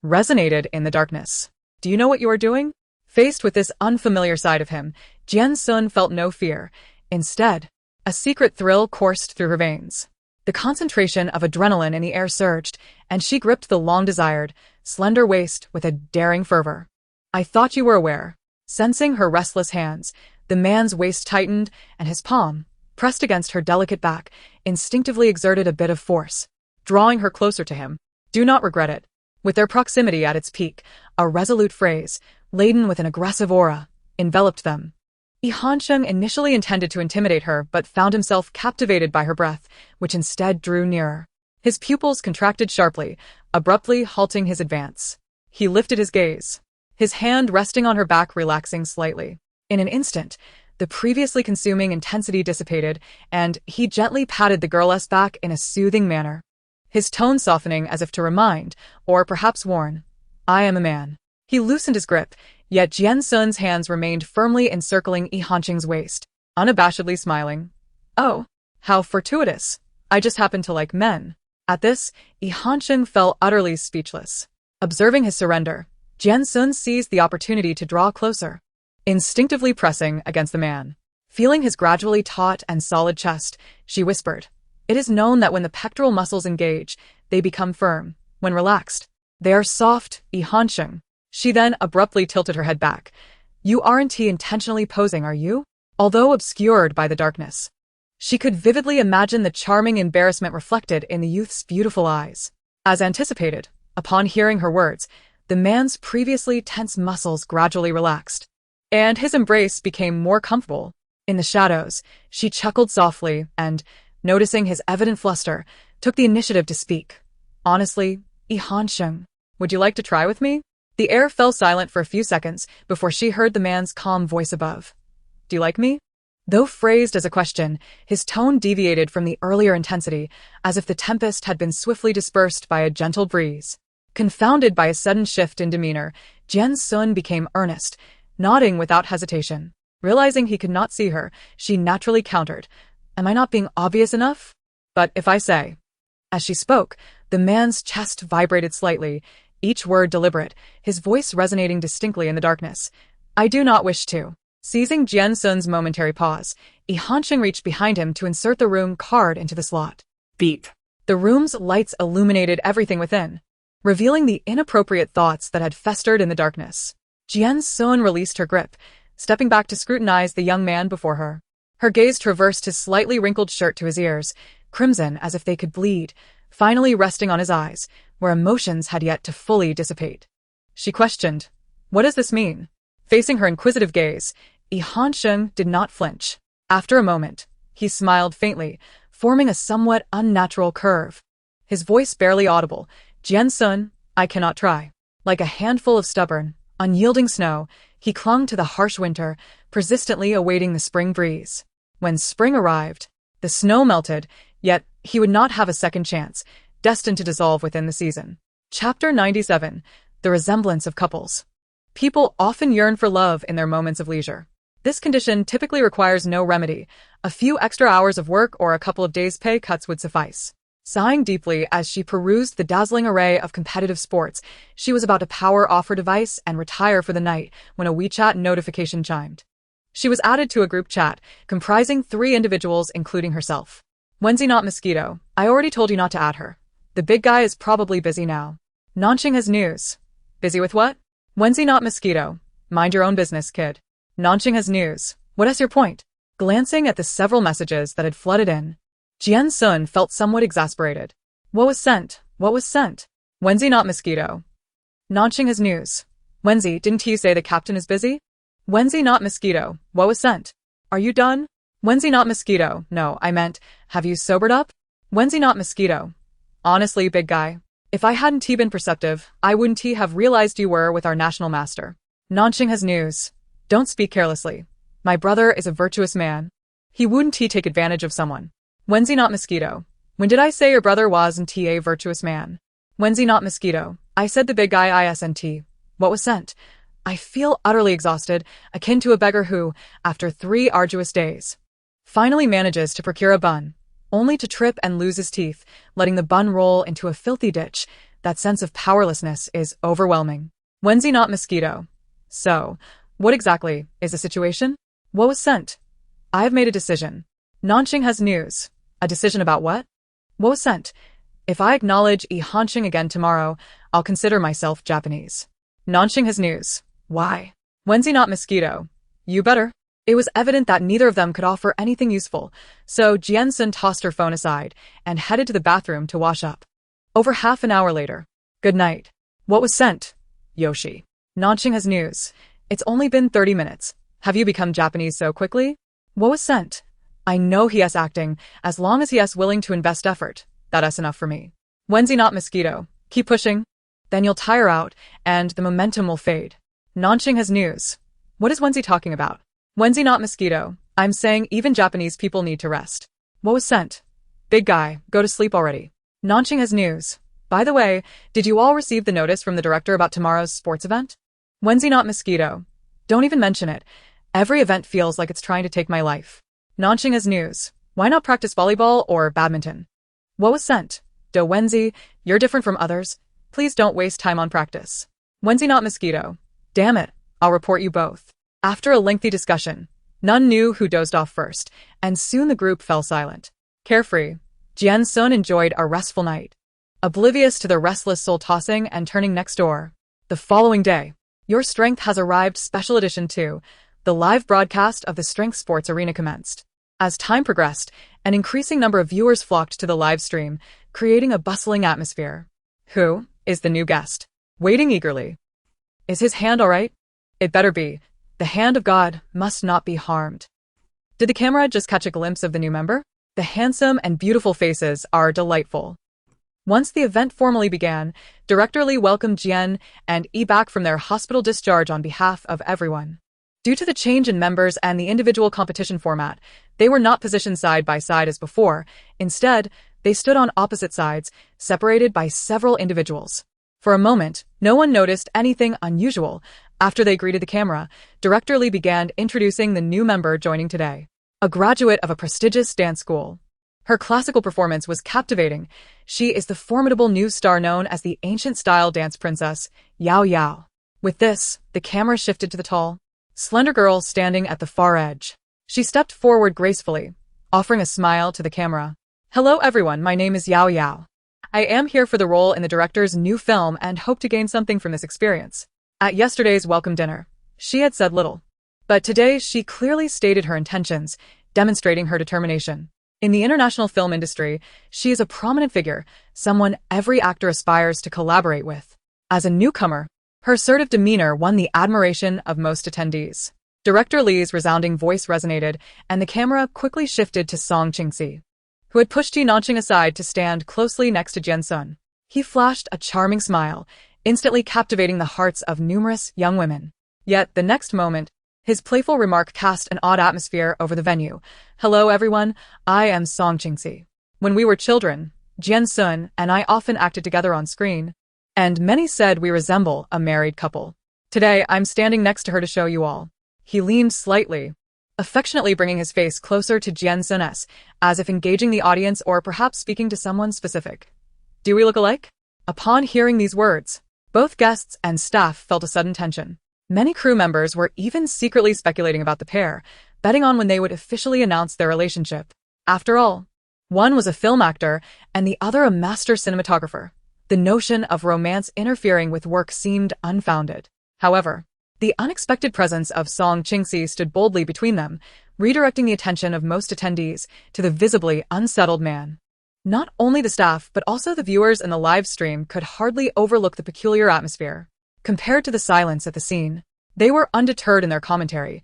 resonated in the darkness. Do you know what you are doing? Faced with this unfamiliar side of him, Jian Xun felt no fear. Instead, a secret thrill coursed through her veins. The concentration of adrenaline in the air surged, and she gripped the long-desired, slender waist with a daring fervor. I thought you were aware. Sensing her restless hands, the man's waist tightened, and his palm, pressed against her delicate back, instinctively exerted a bit of force, drawing her closer to him. Do not regret it. With their proximity at its peak, a resolute phrase, laden with an aggressive aura, enveloped them. Yi Hansheng initially intended to intimidate her but found himself captivated by her breath, which instead drew nearer. His pupils contracted sharply, abruptly halting his advance. He lifted his gaze, his hand resting on her back relaxing slightly. In an instant, the previously consuming intensity dissipated, and he gently patted the girl's back in a soothing manner, his tone softening as if to remind, or perhaps warn, I am a man. He loosened his grip, yet Jian Xun's hands remained firmly encircling Yi Hansheng's waist, unabashedly smiling. Oh, how fortuitous. I just happen to like men. At this, Yi Hansheng fell utterly speechless. Observing his surrender, Jian Xun seized the opportunity to draw closer, instinctively pressing against the man. Feeling his gradually taut and solid chest, she whispered, It is known that when the pectoral muscles engage, they become firm. When relaxed, they are soft, Yi Hansheng. She then abruptly tilted her head back, You aren't intentionally posing, are you? Although obscured by the darkness, she could vividly imagine the charming embarrassment reflected in the youth's beautiful eyes. As anticipated, upon hearing her words, the man's previously tense muscles gradually relaxed, and his embrace became more comfortable. In the shadows, she chuckled softly and, noticing his evident fluster, took the initiative to speak. Honestly, Jian, would you like to try with me? The air fell silent for a few seconds before she heard the man's calm voice above. Do you like me? Though phrased as a question, his tone deviated from the earlier intensity, as if the tempest had been swiftly dispersed by a gentle breeze. Confounded by a sudden shift in demeanor, Jian Xun became earnest, nodding without hesitation. Realizing he could not see her, she naturally countered, Am I not being obvious enough? But if I say. As she spoke, the man's chest vibrated slightly, each word deliberate, his voice resonating distinctly in the darkness. I do not wish to. Seizing Jian Xun's momentary pause, Jian reached behind him to insert the room card into the slot. Beep. The room's lights illuminated everything within, revealing the inappropriate thoughts that had festered in the darkness. Jian Xun released her grip, stepping back to scrutinize the young man before her. Her gaze traversed his slightly wrinkled shirt to his ears, crimson as if they could bleed, finally resting on his eyes, where emotions had yet to fully dissipate. She questioned, What does this mean? Facing her inquisitive gaze, Jian did not flinch. After a moment, he smiled faintly, forming a somewhat unnatural curve. His voice barely audible, Jian Xun, I cannot try. Like a handful of stubborn, unyielding snow, he clung to the harsh winter, persistently awaiting the spring breeze. When spring arrived, the snow melted, yet he would not have a second chance, destined to dissolve within the season. Chapter 97. The Resemblance of Couples. People often yearn for love in their moments of leisure. This condition typically requires no remedy. A few extra hours of work or a couple of days' pay cuts would suffice. Sighing deeply as she perused the dazzling array of competitive sports, she was about to power off her device and retire for the night when a WeChat notification chimed. She was added to a group chat, comprising 3 individuals including herself. Wenzi not mosquito, I already told you not to add her. The big guy is probably busy now. Nanqing has news. Busy with what? Wenzi not mosquito. Mind your own business, kid. Nanqing has news. What is your point? Glancing at the several messages that had flooded in, Jian Xun felt somewhat exasperated. What was sent? What was sent? Wenzi not mosquito. Nanqing has news. Wenzi, didn't you say the captain is busy? Wenzi not mosquito. What was sent? Are you done? Wenzi not mosquito. No, I meant, have you sobered up? Wenzi not mosquito. Honestly, big guy, if I hadn't been perceptive, I wouldn't have realized you were with our national master. Nanqing has news. Don't speak carelessly. My brother is a virtuous man. He wouldn't take advantage of someone. Wenzi not mosquito. When did I say your brother wasn't a virtuous man? Wenzi not mosquito. I said the big guy isn't. What was sent? I feel utterly exhausted, akin to a beggar who, after 3 arduous days, finally manages to procure a bun, only to trip and lose his teeth, letting the bun roll into a filthy ditch. That sense of powerlessness is overwhelming. Wenzi not mosquito. So, what exactly is the situation? What was sent? I have made a decision. Nanqing has news. A decision about what? What was sent? If I acknowledge Jian again tomorrow, I'll consider myself Japanese. Nanqing has news. Why? Wenzi not mosquito. You better. It was evident that neither of them could offer anything useful, so Jian Xun tossed her phone aside and headed to the bathroom to wash up. Over half an hour later. Good night. What was sent? Yoshi. Nanqing has news. It's only been 30 minutes. Have you become Japanese so quickly? What was sent? I know he is acting, as long as he is willing to invest effort. That is enough for me. Wenzi not mosquito. Keep pushing. Then you'll tire out, and the momentum will fade. Nanqing has news. What is Wenzi talking about? Wenzi not mosquito. I'm saying even Japanese people need to rest. What was sent? Big guy, go to sleep already. Nanqing has news. By the way, did you all receive the notice from the director about tomorrow's sports event? Wenzi not mosquito. Don't even mention it. Every event feels like it's trying to take my life. Nanqing has news. Why not practice volleyball or badminton? What was sent? Do Wenzi, you're different from others. Please don't waste time on practice. Wenzi not mosquito. Damn it, I'll report you both. After a lengthy discussion, none knew who dozed off first, and soon the group fell silent. Carefree, Jian Xun enjoyed a restful night, oblivious to the restless soul tossing and turning next door. The following day, Your Strength has arrived special edition 2. The live broadcast of the Strength Sports Arena commenced. As time progressed, an increasing number of viewers flocked to the live stream, creating a bustling atmosphere. Who is the new guest? Waiting eagerly. Is his hand all right? It better be. The hand of God must not be harmed. Did the camera just catch a glimpse of the new member? The handsome and beautiful faces are delightful. Once the event formally began, Director Lee welcomed Jian and Yi back from their hospital discharge on behalf of everyone. Due to the change in members and the individual competition format, they were not positioned side by side as before. Instead, they stood on opposite sides, separated by several individuals. For a moment, no one noticed anything unusual. After they greeted the camera, Director Lee began introducing the new member joining today, a graduate of a prestigious dance school. Her classical performance was captivating. She is the formidable new star known as the ancient-style dance princess, Yao Yao. With this, the camera shifted to the tall, slender girl standing at the far edge. She stepped forward gracefully, offering a smile to the camera. Hello everyone, my name is Yao Yao. I am here for the role in the director's new film and hope to gain something from this experience. At yesterday's welcome dinner, she had said little. But today she clearly stated her intentions, demonstrating her determination. In the international film industry, she is a prominent figure, someone every actor aspires to collaborate with. As a newcomer, her assertive demeanor won the admiration of most attendees. Director Lee's resounding voice resonated, and the camera quickly shifted to Song Ching-si, who had pushed Jian Xun aside to stand closely next to Jian Xun. He flashed a charming smile, instantly captivating the hearts of numerous young women. Yet, the next moment, his playful remark cast an odd atmosphere over the venue. Hello everyone, I am Song Ching-si. When we were children, Jian Xun and I often acted together on screen, and many said we resemble a married couple. Today, I'm standing next to her to show you all. He leaned slightly, affectionately bringing his face closer to Jian Xun's, as if engaging the audience or perhaps speaking to someone specific. Do we look alike? Upon hearing these words, both guests and staff felt a sudden tension. Many crew members were even secretly speculating about the pair, betting on when they would officially announce their relationship. After all, one was a film actor and the other a master cinematographer. The notion of romance interfering with work seemed unfounded. However, the unexpected presence of Song Ching-si stood boldly between them, redirecting the attention of most attendees to the visibly unsettled man. Not only the staff but also the viewers in the live stream could hardly overlook the peculiar atmosphere. Compared to the silence at the scene, they were undeterred in their commentary.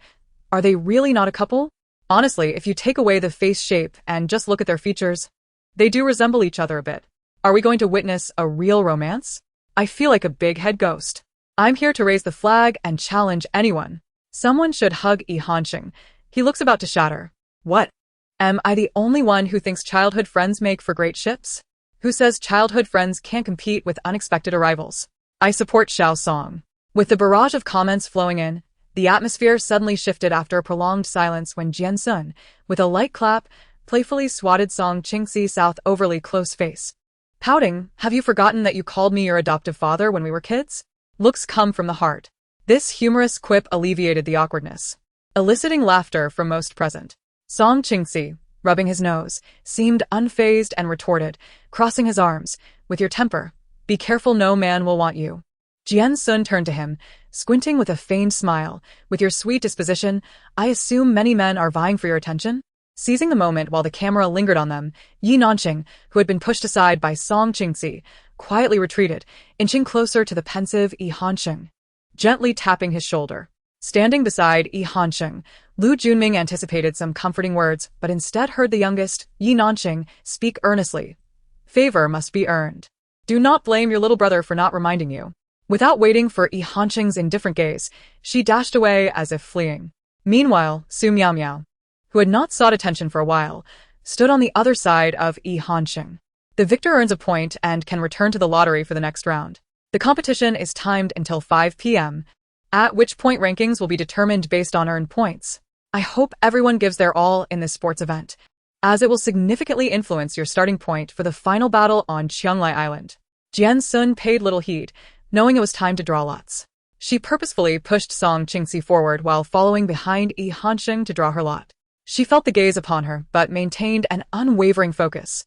Are they really not a couple? Honestly, if you take away the face shape and just look at their features, they do resemble each other a bit. Are we going to witness a real romance? I feel like a big head ghost. I'm here to raise the flag and challenge anyone. Someone should hug Yi Hanqing. He looks about to shatter. What? Am I the only one who thinks childhood friends make for great ships? Who says childhood friends can't compete with unexpected arrivals? I support Xiao Song. With the barrage of comments flowing in, the atmosphere suddenly shifted after a prolonged silence when Jian Xun, with a light clap, playfully swatted Song Ching-si's overly close face. Pouting, have you forgotten that you called me your adoptive father when we were kids? Looks come from the heart. This humorous quip alleviated the awkwardness, eliciting laughter from most present. Song Ching-si, rubbing his nose, seemed unfazed and retorted, crossing his arms, with your temper. Be careful, no man will want you. Jian Xun turned to him, squinting with a feigned smile. With your sweet disposition, I assume many men are vying for your attention? Seizing the moment while the camera lingered on them, Yi Hanqing, who had been pushed aside by Song Ching-si, quietly retreated, inching closer to the pensive Yi Hanqing, gently tapping his shoulder. Standing beside Yi Hanqing, Lu Junming anticipated some comforting words, but instead heard the youngest, Yi Hanqing, speak earnestly. Favor must be earned. Do not blame your little brother for not reminding you. Without waiting for Yi Hanqing's indifferent gaze, she dashed away as if fleeing. Meanwhile, Su Miao Miao, who had not sought attention for a while, stood on the other side of Yi Hanqing. The victor earns a point and can return to the lottery for the next round. The competition is timed until 5 p.m., at which point rankings will be determined based on earned points. I hope everyone gives their all in this sports event, as it will significantly influence your starting point for the final battle on Qionglai Island. Jian Xun paid little heed, knowing it was time to draw lots. She purposefully pushed Song Ching-si forward while following behind Yi Hanqing to draw her lot. She felt the gaze upon her, but maintained an unwavering focus,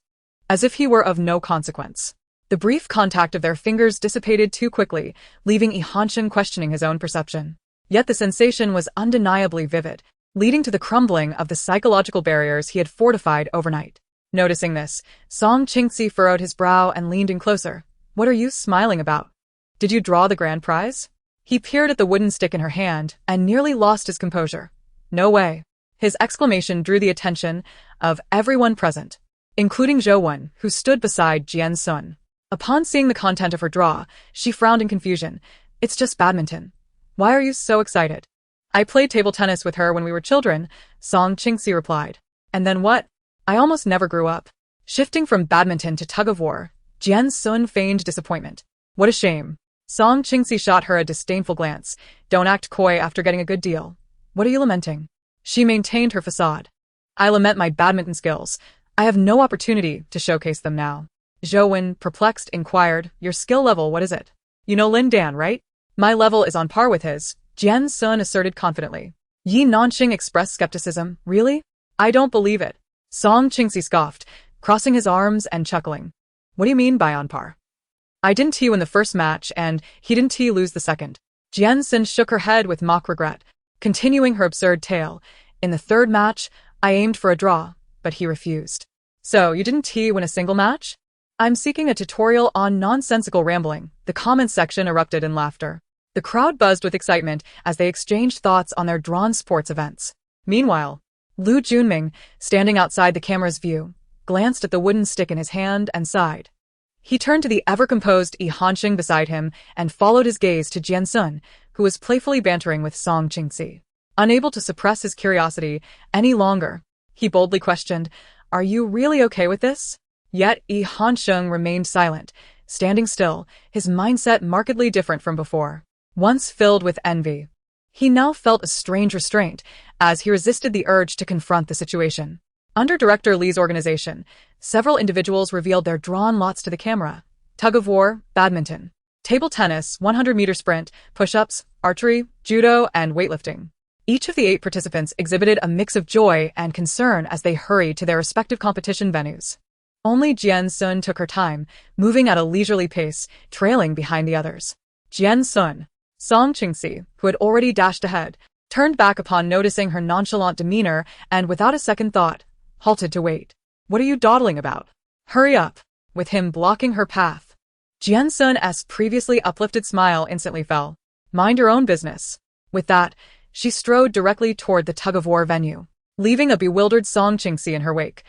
as if he were of no consequence. The brief contact of their fingers dissipated too quickly, leaving Jian Xun questioning his own perception. Yet the sensation was undeniably vivid, leading to the crumbling of the psychological barriers he had fortified overnight. Noticing this, Song Qingxi furrowed his brow and leaned in closer. "What are you smiling about? Did you draw the grand prize?" He peered at the wooden stick in her hand and nearly lost his composure. "No way." His exclamation drew the attention of everyone present, including Zhou Wen, who stood beside Jian Xun. Upon seeing the content of her draw, she frowned in confusion. "It's just badminton. Why are you so excited?" "I played table tennis with her when we were children," Song Qingxi replied. "And then what? I almost never grew up." Shifting from badminton to tug-of-war, Jian Xun feigned disappointment. "What a shame." Song Qingxi shot her a disdainful glance. "Don't act coy after getting a good deal. What are you lamenting?" She maintained her facade. "I lament my badminton skills. I have no opportunity to showcase them now." Zhou Wen, perplexed, inquired, "Your skill level, what is it?" "You know Lin Dan, right?" "My level is on par with his," Jian Xun asserted confidently. Yi Nanxing expressed skepticism. "Really? I don't believe it." Song Qingxi scoffed, crossing his arms and chuckling. "What do you mean by on par? I didn't T win the first match, and he didn't T lose the second." Jian Xun shook her head with mock regret, continuing her absurd tale. "In the third match, I aimed for a draw, but he refused." "So, you didn't T win a single match?" "I'm seeking a tutorial on nonsensical rambling." The comments section erupted in laughter. The crowd buzzed with excitement as they exchanged thoughts on their drawn sports events. Meanwhile, Lu Junming, standing outside the camera's view, glanced at the wooden stick in his hand and sighed. He turned to the ever-composed Jian Xun beside him and followed his gaze to Jian Xun, who was playfully bantering with Song Qingxi. Unable to suppress his curiosity any longer, he boldly questioned, "Are you really okay with this?" Yet Jian Xun remained silent, standing still, his mindset markedly different from before. Once filled with envy, he now felt a strange restraint as he resisted the urge to confront the situation. Under Director Li's organization, several individuals revealed their drawn lots to the camera. Tug-of-war, badminton, table tennis, 100-meter sprint, push-ups, archery, judo, and weightlifting. Each of the 8 participants exhibited a mix of joy and concern as they hurried to their respective competition venues. Only Jian Xun took her time, moving at a leisurely pace, trailing behind the others. Jian Xun, Song Qingxi, who had already dashed ahead, turned back upon noticing her nonchalant demeanor and, without a second thought, halted to wait. "What are you dawdling about? Hurry up!" With him blocking her path, Jian Xun's previously uplifted smile instantly fell. "Mind your own business." With that, she strode directly toward the tug-of-war venue, leaving a bewildered Song Qingxi in her wake.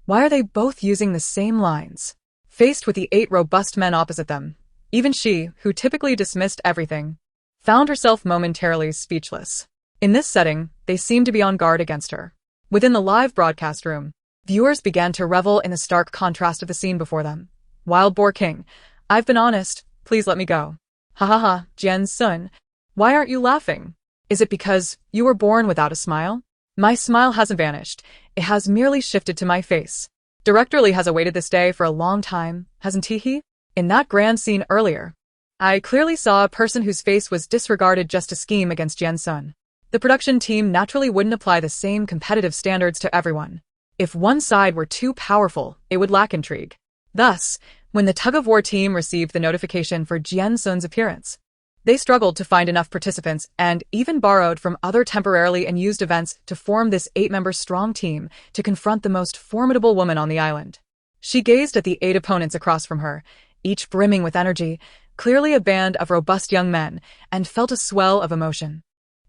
Why are they both using the same lines? Faced with the 8 robust men opposite them, even she, who typically dismissed everything, found herself momentarily speechless. In this setting, they seemed to be on guard against her. Within the live broadcast room, viewers began to revel in the stark contrast of the scene before them. "Wild Boar King, I've been honest, please let me go." "Ha ha ha, Jian Xun, why aren't you laughing? Is it because you were born without a smile?" "My smile hasn't vanished, it has merely shifted to my face. Director Li has awaited this day for a long time, hasn't he? In that grand scene earlier, I clearly saw a person whose face was disregarded just to scheme against Jian Xun. The production team naturally wouldn't apply the same competitive standards to everyone. If one side were too powerful, it would lack intrigue. Thus, when the tug-of-war team received the notification for Jian Xun's appearance, they struggled to find enough participants and even borrowed from other temporarily unused events to form this 8-member strong team to confront the most formidable woman on the island. She gazed at the 8 opponents across from her, each brimming with energy, clearly a band of robust young men, and felt a swell of emotion.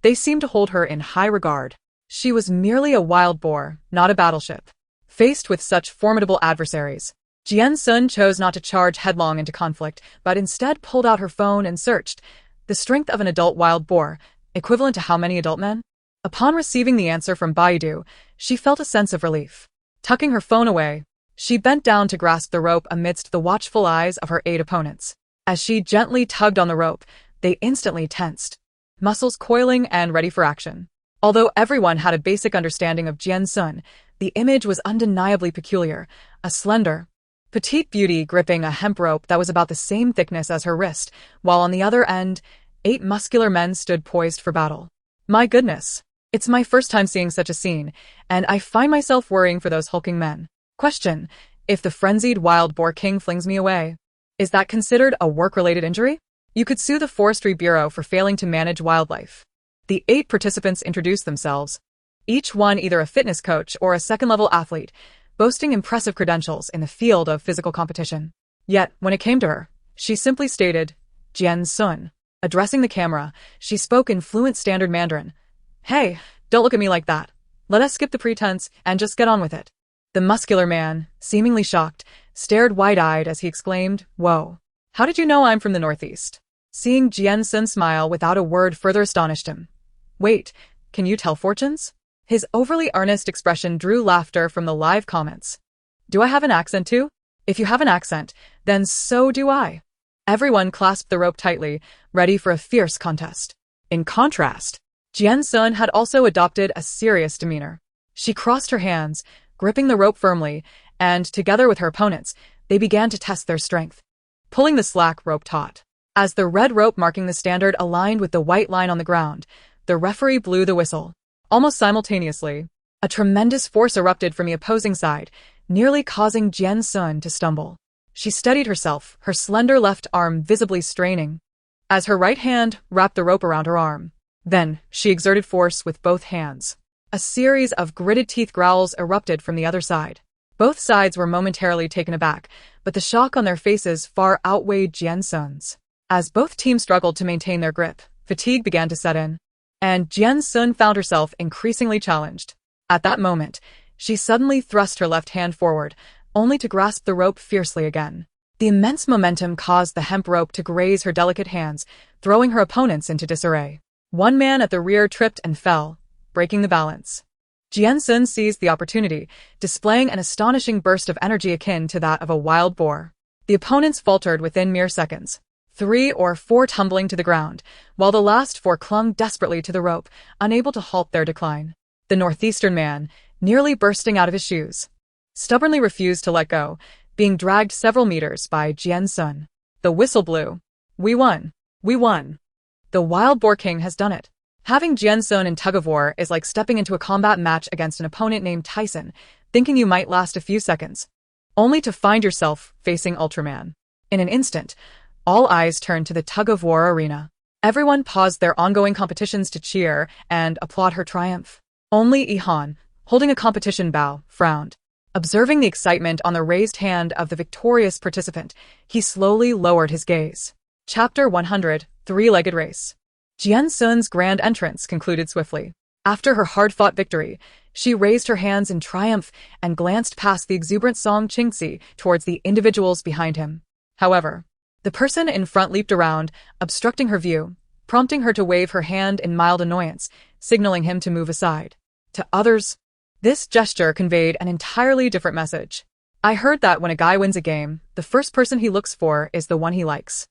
They seemed to hold her in high regard. She was merely a wild boar, not a battleship. Faced with such formidable adversaries, Jian Xun chose not to charge headlong into conflict, but instead pulled out her phone and searched. The strength of an adult wild boar, equivalent to how many adult men? Upon receiving the answer from Baidu, she felt a sense of relief. Tucking her phone away, she bent down to grasp the rope amidst the watchful eyes of her 8 opponents. As she gently tugged on the rope, they instantly tensed, muscles coiling and ready for action. Although everyone had a basic understanding of Jian Xun, the image was undeniably peculiar, a slender, petite beauty gripping a hemp rope that was about the same thickness as her wrist, while on the other end, 8 muscular men stood poised for battle. My goodness, it's my first time seeing such a scene, and I find myself worrying for those hulking men. Question: if the frenzied wild boar king flings me away, Is that considered a work-related injury? You could sue the Forestry Bureau for failing to manage wildlife. The 8 participants introduced themselves, each one either a fitness coach or a second-level athlete, boasting impressive credentials in the field of physical competition. Yet, when it came to her, she simply stated, Jian Xun. Addressing the camera, she spoke in fluent standard Mandarin. Hey, don't look at me like that. Let us skip the pretense and just get on with it. The muscular man, seemingly shocked, stared wide-eyed as he exclaimed, Whoa. How did you know I'm from the Northeast? Seeing Jian Xun smile without a word further astonished him. Wait, can you tell fortunes? His overly earnest expression drew laughter from the live comments. Do I have an accent too? If you have an accent, then so do I. Everyone clasped the rope tightly, ready for a fierce contest. In contrast, Jian Xun had also adopted a serious demeanor. She crossed her hands, gripping the rope firmly, and, together with her opponents, they began to test their strength. Pulling the slack rope taut. As the red rope marking the standard aligned with the white line on the ground, the referee blew the whistle. Almost simultaneously, a tremendous force erupted from the opposing side, nearly causing Jian Xun to stumble. She steadied herself, her slender left arm visibly straining, as her right hand wrapped the rope around her arm. Then, she exerted force with both hands. A series of gritted teeth growls erupted from the other side. Both sides were momentarily taken aback, but the shock on their faces far outweighed Jian Xun's. As both teams struggled to maintain their grip, fatigue began to set in, and Jian Xun found herself increasingly challenged. At that moment, she suddenly thrust her left hand forward, only to grasp the rope fiercely again. The immense momentum caused the hemp rope to graze her delicate hands, throwing her opponents into disarray. One man at the rear tripped and fell, breaking the balance. Jian Xun seized the opportunity, displaying an astonishing burst of energy akin to that of a wild boar. The opponents faltered within mere seconds, 3 or 4 tumbling to the ground, while the last 4 clung desperately to the rope, unable to halt their decline. The northeastern man, nearly bursting out of his shoes, stubbornly refused to let go, being dragged several meters by Jian Xun. The whistle blew. We won. We won. The Wild Boar King has done it. Having Jian Xun in tug-of-war is like stepping into a combat match against an opponent named Tyson, thinking you might last a few seconds, only to find yourself facing Ultraman. In an instant, all eyes turned to the tug-of-war arena. Everyone paused their ongoing competitions to cheer and applaud her triumph. Only Ihan, holding a competition bow, frowned. Observing the excitement on the raised hand of the victorious participant, he slowly lowered his gaze. Chapter 100, Three-Legged Race. Jian Xun's grand entrance concluded swiftly. After her hard-fought victory, she raised her hands in triumph and glanced past the exuberant Song Qingxi towards the individuals behind him. However, the person in front leaped around, obstructing her view, prompting her to wave her hand in mild annoyance, signaling him to move aside. To others, this gesture conveyed an entirely different message. I heard that when a guy wins a game, the first person he looks for is the one he likes.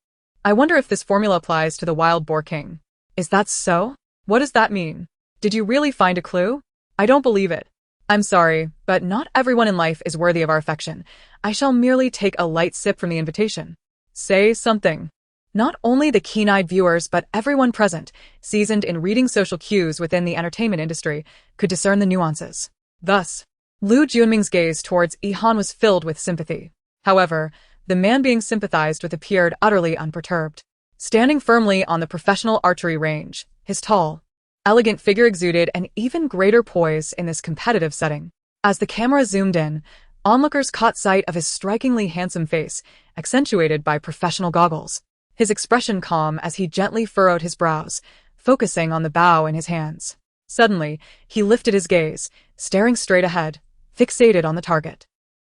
I wonder if this formula applies to the Wild Boar King. Is that so? What does that mean? Did you really find a clue? I don't believe it. I'm sorry, but not everyone in life is worthy of our affection. I shall merely take a light sip from the invitation. Say something. Not only the keen-eyed viewers but everyone present, seasoned in reading social cues within the entertainment industry, could discern the nuances. Thus, Lu Junming's gaze towards Ihan was filled with sympathy. However, the man being sympathized with appeared utterly unperturbed. Standing firmly on the professional archery range, his tall, elegant figure exuded an even greater poise in this competitive setting. As the camera zoomed in, onlookers caught sight of his strikingly handsome face, accentuated by professional goggles. His expression calm as he gently furrowed his brows, focusing on the bow in his hands. Suddenly, he lifted his gaze, staring straight ahead, fixated on the target.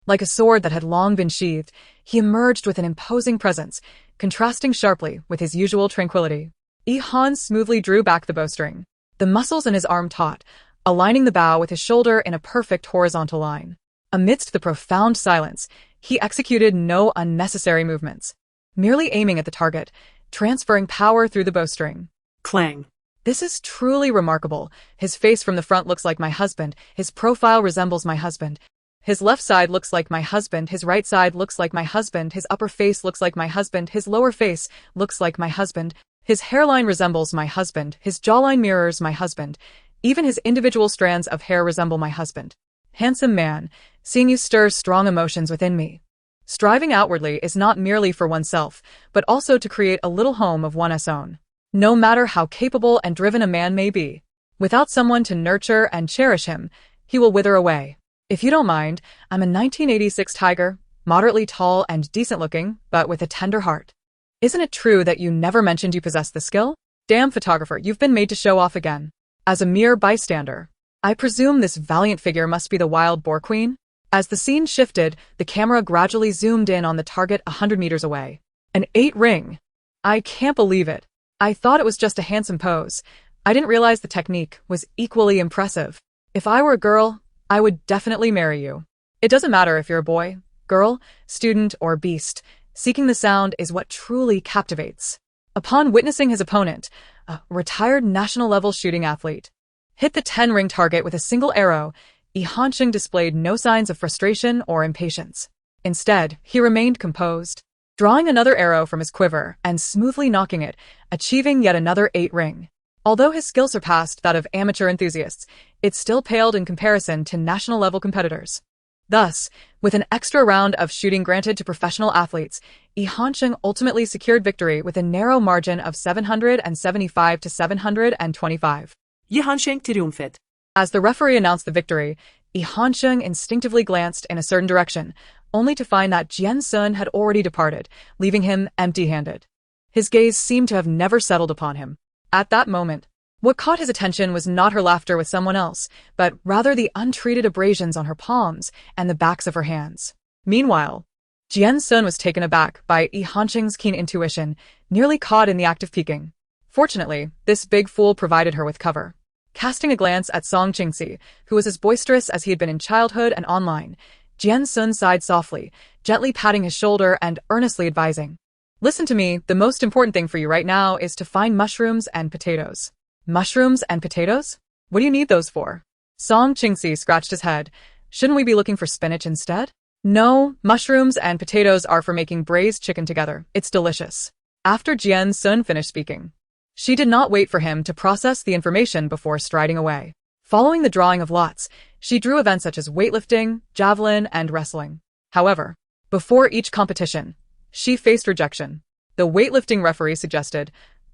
Like a sword that had long been sheathed, he emerged with an imposing presence, contrasting sharply with his usual tranquility. Ihan smoothly drew back the bowstring, the muscles in his arm taut, aligning the bow with his shoulder in a perfect horizontal line. Amidst the profound silence, he executed no unnecessary movements, merely aiming at the target, transferring power through the bowstring. Clang. This is truly remarkable. His face from the front looks like my husband, his profile resembles my husband. His left side looks like my husband, his right side looks like my husband, his upper face looks like my husband, his lower face looks like my husband, his hairline resembles my husband, his jawline mirrors my husband, even his individual strands of hair resemble my husband. Handsome man, seeing you stirs strong emotions within me. Striving outwardly is not merely for oneself, but also to create a little home of one's own. No matter how capable and driven a man may be, without someone to nurture and cherish him, he will wither away. If you don't mind, I'm a 1986 tiger, moderately tall and decent-looking, but with a tender heart. Isn't it true that you never mentioned you possess the skill? Damn photographer, you've been made to show off again. As a mere bystander, I presume this valiant figure must be the wild boar queen? As the scene shifted, the camera gradually zoomed in on the target 100 meters away. An 8-ring. I can't believe it. I thought it was just a handsome pose. I didn't realize the technique was equally impressive. If I were a girl, I would definitely marry you. It doesn't matter if you're a boy, girl, student, or beast. Seeking the sound is what truly captivates. Upon witnessing his opponent, a retired national-level shooting athlete, hit the 10-ring target with a single arrow, Jian Xun displayed no signs of frustration or impatience. Instead, he remained composed, drawing another arrow from his quiver and smoothly knocking it, achieving yet another 8-ring. Although his skill surpassed that of amateur enthusiasts, it still paled in comparison to national-level competitors. Thus, with an extra round of shooting granted to professional athletes, Jian Xun ultimately secured victory with a narrow margin of 775 to 725. Jian Xun triumfet. As the referee announced the victory, Jian Xun instinctively glanced in a certain direction, only to find that Jian Xun had already departed, leaving him empty-handed. His gaze seemed to have never settled upon him. At that moment, what caught his attention was not her laughter with someone else, but rather the untreated abrasions on her palms and the backs of her hands. Meanwhile, Jian Xun was taken aback by Jian Xun's keen intuition, nearly caught in the act of peeking. Fortunately, this big fool provided her with cover. Casting a glance at Song Qingxi, who was as boisterous as he had been in childhood and online, Jian Xun sighed softly, gently patting his shoulder and earnestly advising, "Listen to me, the most important thing for you right now is to find mushrooms and potatoes." Mushrooms and potatoes? What do you need those for? Song Qingxi scratched his head. Shouldn't we be looking for spinach instead? No, mushrooms and potatoes are for making braised chicken together. It's delicious. After Jian Xun finished speaking, she did not wait for him to process the information before striding away. Following the drawing of lots, she drew events such as weightlifting, javelin, and wrestling. However, before each competition, she faced rejection. The weightlifting referee suggested,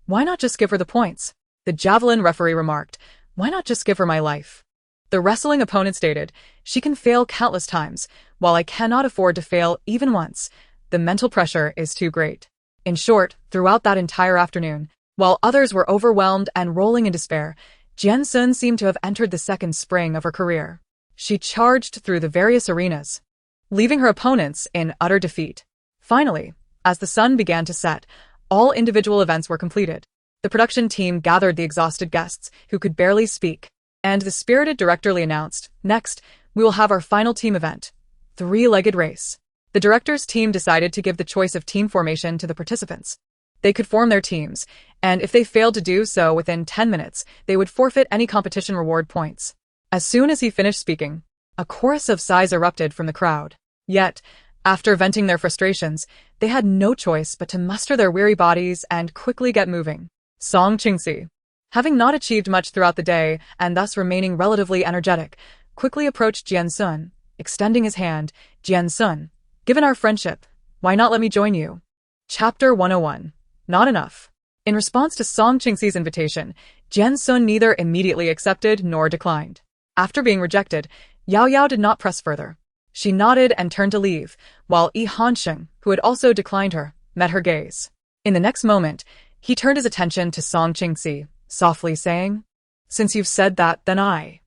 "Why not just give her the points?" The javelin referee remarked, "Why not just give her my life?" The wrestling opponent stated, "She can fail countless times, while I cannot afford to fail even once. The mental pressure is too great." In short, throughout that entire afternoon, while others were overwhelmed and rolling in despair, Jian Xun seemed to have entered the second spring of her career. She charged through the various arenas, leaving her opponents in utter defeat. Finally, as the sun began to set, all individual events were completed. The production team gathered the exhausted guests, who could barely speak, and the spirited directorly announced, "Next, we will have our final team event, three-legged race." The director's team decided to give the choice of team formation to the participants. They could form their teams, and if they failed to do so within 10 minutes, they would forfeit any competition reward points. As soon as he finished speaking, a chorus of sighs erupted from the crowd. Yet, after venting their frustrations, they had no choice but to muster their weary bodies and quickly get moving. Song Qingxi, having not achieved much throughout the day and thus remaining relatively energetic, quickly approached Jian Xun, extending his hand. "Jian Xun, given our friendship, why not let me join you?" Chapter 101. Not enough. In response to Song Qingxi's invitation, Jian Xun neither immediately accepted nor declined. After being rejected, Yao Yao did not press further. She nodded and turned to leave, while Jian Xun, who had also declined her, met her gaze. In the next moment, he turned his attention to Song Qingxi, softly saying, "Since you've said that, then I..."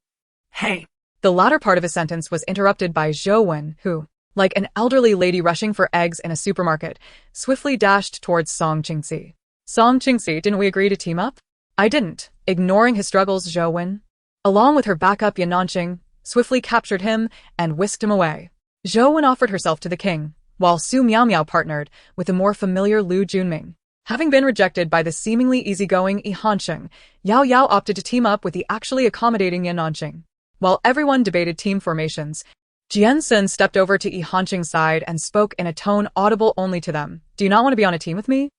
Hey. The latter part of his sentence was interrupted by Zhou Wen, who, like an elderly lady rushing for eggs in a supermarket, swiftly dashed towards Song Qingxi. "Song Qingxi, didn't we agree to team up?" "I didn't." Ignoring his struggles, Zhou Wen, along with her backup Yananqing, swiftly captured him and whisked him away. Zhou Wen offered herself to the king, while Su Miaomiao partnered with the more familiar Lu Junming. Having been rejected by the seemingly easygoing Jian Xun, Yao Yao opted to team up with the actually accommodating Yananqing. While everyone debated team formations, Jian Xun stepped over to Jian Xun's side and spoke in a tone audible only to them. "Do you not want to be on a team with me?"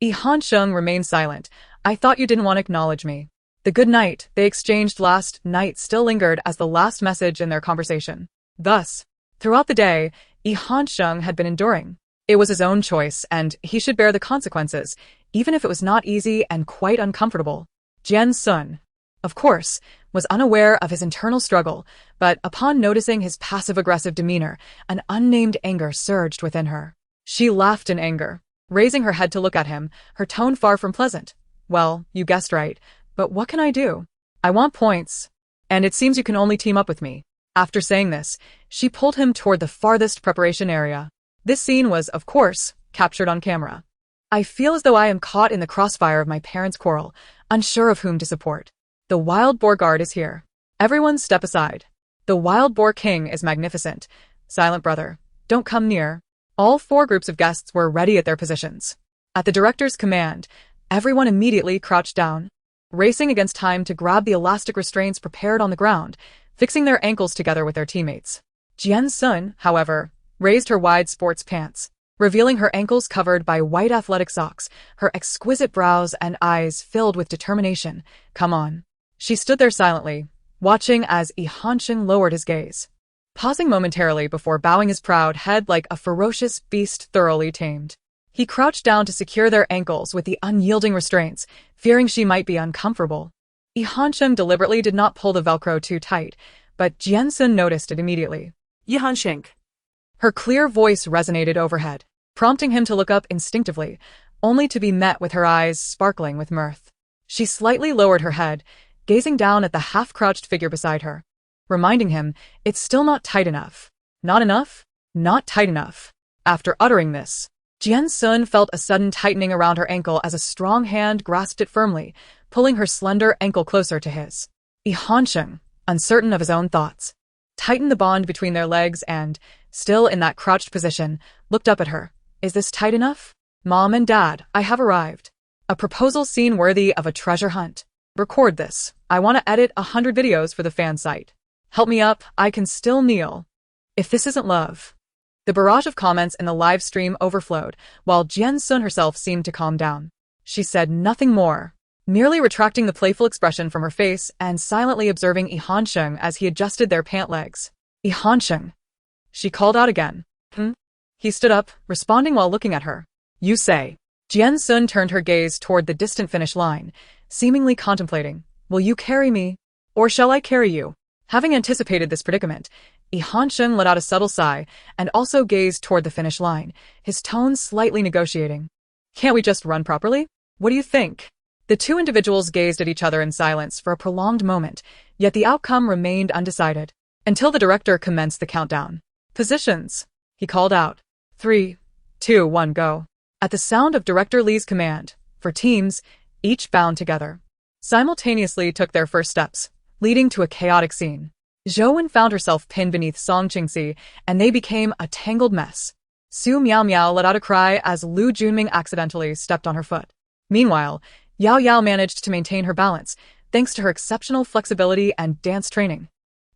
Jian Xun remained silent. "I thought you didn't want to acknowledge me." The good night they exchanged last night still lingered as the last message in their conversation. Thus, throughout the day, Sheng had been enduring. It was his own choice, and he should bear the consequences, even if it was not easy and quite uncomfortable. Jian Xun, of course, was unaware of his internal struggle, but upon noticing his passive-aggressive demeanor, an unnamed anger surged within her. She laughed in anger, raising her head to look at him, her tone far from pleasant. Well, you guessed right, but what can I do? I want points, and it seems you can only team up with me. After saying this, she pulled him toward the farthest preparation area. This scene was, of course, captured on camera. I feel as though I am caught in the crossfire of my parents' quarrel, unsure of whom to support. The wild boar guard is here. Everyone step aside. The wild boar king is magnificent. Silent brother, don't come near. All 4 groups of guests were ready at their positions. At the director's command, everyone immediately crouched down, racing against time to grab the elastic restraints prepared on the ground, fixing their ankles together with their teammates. Jian Xun, however, raised her wide sports pants, revealing her ankles covered by white athletic socks, her exquisite brows and eyes filled with determination. Come on. She stood there silently, watching as Sheng lowered his gaze, pausing momentarily before bowing his proud head like a ferocious beast thoroughly tamed. He crouched down to secure their ankles with the unyielding restraints, fearing she might be uncomfortable. Sheng deliberately did not pull the Velcro too tight, but Jian Xun noticed it immediately. Sheng. Her clear voice resonated overhead, prompting him to look up instinctively, only to be met with her eyes sparkling with mirth. She slightly lowered her head, gazing down at the half-crouched figure beside her, reminding him, it's still not tight enough. Not enough? Not tight enough. After uttering this, Jian Xun felt a sudden tightening around her ankle as a strong hand grasped it firmly, pulling her slender ankle closer to his. Sheng, uncertain of his own thoughts, tightened the bond between their legs and, still in that crouched position, looked up at her. Is this tight enough? Mom and Dad, I have arrived. A proposal scene worthy of a treasure hunt. Record this. I want to edit 100 videos for the fan site. Help me up, I can still kneel. If this isn't love. The barrage of comments in the live stream overflowed, while Jian Xun herself seemed to calm down. She said nothing more, merely retracting the playful expression from her face and silently observing Sheng as he adjusted their pant legs. Sheng. She called out again. He stood up, responding while looking at her. You say. Jian Xun turned her gaze toward the distant finish line, seemingly contemplating. Will you carry me? Or shall I carry you? Having anticipated this predicament, Sheng let out a subtle sigh and also gazed toward the finish line, his tone slightly negotiating. Can't we just run properly? What do you think? The 2 individuals gazed at each other in silence for a prolonged moment, yet the outcome remained undecided, until the director commenced the countdown. Positions, he called out. 3, 2, 1, go. At the sound of Director Li's command, for teams, each bound together, simultaneously took their first steps, leading to a chaotic scene. Zhou found herself pinned beneath Song Qingxi, and they became a tangled mess. Su Miao Miao let out a cry as Lu Junming accidentally stepped on her foot. Meanwhile, Yao Yao managed to maintain her balance, thanks to her exceptional flexibility and dance training.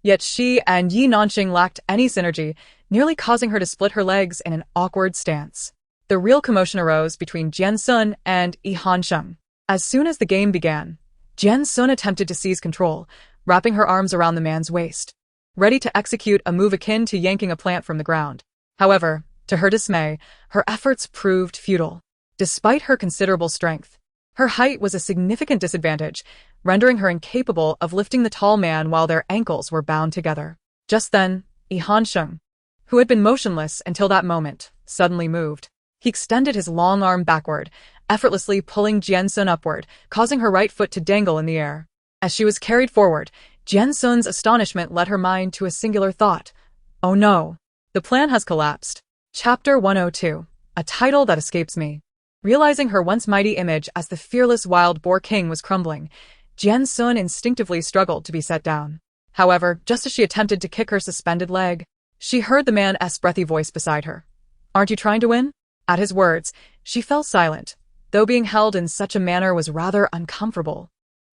Yet she and Yi Nanxing lacked any synergy, nearly causing her to split her legs in an awkward stance. The real commotion arose between Jian Xun and Sheng. As soon as the game began, Jian Xun attempted to seize control, wrapping her arms around the man's waist, ready to execute a move akin to yanking a plant from the ground. However, to her dismay, her efforts proved futile. Despite her considerable strength, her height was a significant disadvantage, rendering her incapable of lifting the tall man while their ankles were bound together. Just then, Sheng, who had been motionless until that moment, suddenly moved. He extended his long arm backward, effortlessly pulling Jian Xun upward, causing her right foot to dangle in the air. As she was carried forward, Jian Xun's astonishment led her mind to a singular thought. Oh no! The plan has collapsed. Chapter 102. A title that escapes me. Realizing her once mighty image as the fearless wild boar king was crumbling, Jian Xun instinctively struggled to be set down. However, just as she attempted to kick her suspended leg, she heard the man's breathy voice beside her. Aren't you trying to win? At his words, she fell silent, though being held in such a manner was rather uncomfortable.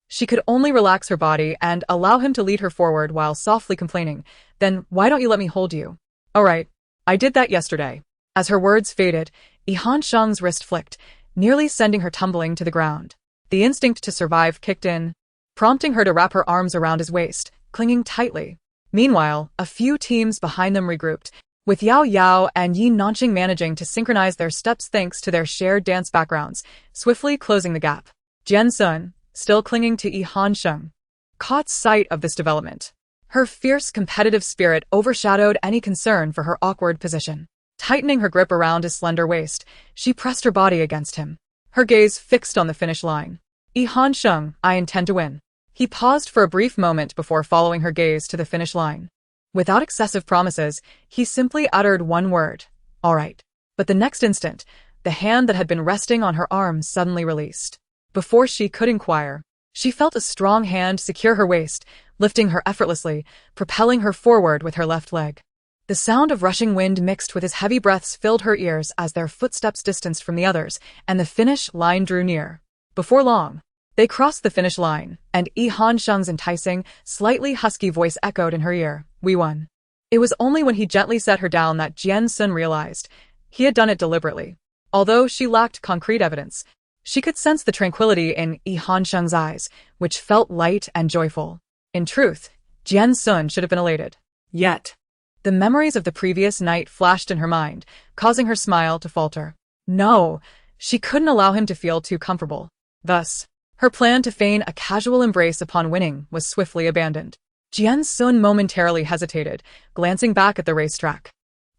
She could only relax her body and allow him to lead her forward while softly complaining, Then why don't you let me hold you? All right, I did that yesterday. As her words faded, Sheng's wrist flicked, nearly sending her tumbling to the ground. The instinct to survive kicked in, prompting her to wrap her arms around his waist, clinging tightly. Meanwhile, a few teams behind them regrouped, with Yao Yao and Yi Nanqing managing to synchronize their steps thanks to their shared dance backgrounds, swiftly closing the gap. Jian Xun, still clinging to Yi Hansheng, caught sight of this development. Her fierce competitive spirit overshadowed any concern for her awkward position. Tightening her grip around his slender waist, she pressed her body against him, her gaze fixed on the finish line. Yi Hansheng, I intend to win. He paused for a brief moment before following her gaze to the finish line. Without excessive promises, he simply uttered one word, all right. But the next instant, the hand that had been resting on her arm suddenly released. Before she could inquire, she felt a strong hand secure her waist, lifting her effortlessly, propelling her forward with her left leg. The sound of rushing wind mixed with his heavy breaths filled her ears as their footsteps distanced from the others, and the finish line drew near. Before long, they crossed the finish line, and Yi Hansheng's enticing, slightly husky voice echoed in her ear, we won. It was only when he gently set her down that Jian Xun realized he had done it deliberately. Although she lacked concrete evidence, she could sense the tranquility in Yi Hansheng's eyes, which felt light and joyful. In truth, Jian Xun should have been elated. Yet, the memories of the previous night flashed in her mind, causing her smile to falter. No, she couldn't allow him to feel too comfortable. Thus, her plan to feign a casual embrace upon winning was swiftly abandoned. Jian Xun momentarily hesitated, glancing back at the racetrack.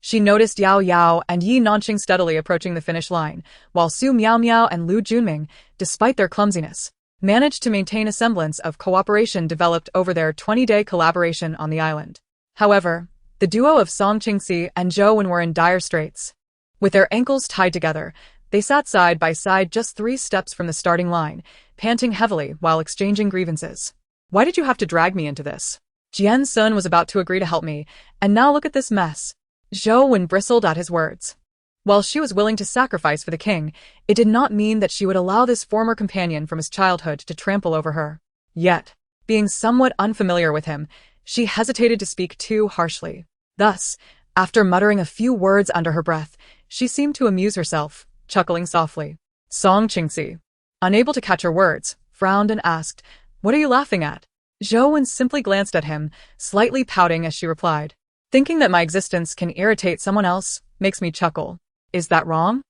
She noticed Yao Yao and Yi Nanqing steadily approaching the finish line, while Su Miao Miao and Lu Junming, despite their clumsiness, managed to maintain a semblance of cooperation developed over their 20-day collaboration on the island. However, the duo of Song Qingxi and Zhou Wen were in dire straits. With their ankles tied together, they sat side by side just 3 steps from the starting line, panting heavily while exchanging grievances. Why did you have to drag me into this? Jian Xun was about to agree to help me, and now look at this mess. Zhou Wen bristled at his words. While she was willing to sacrifice for the king, it did not mean that she would allow this former companion from his childhood to trample over her. Yet, being somewhat unfamiliar with him, she hesitated to speak too harshly. Thus, after muttering a few words under her breath, she seemed to amuse herself, chuckling softly. Song Qingxi, unable to catch her words, frowned and asked, what are you laughing at? Zhou Wen simply glanced at him, slightly pouting as she replied, thinking that my existence can irritate someone else makes me chuckle. Is that wrong?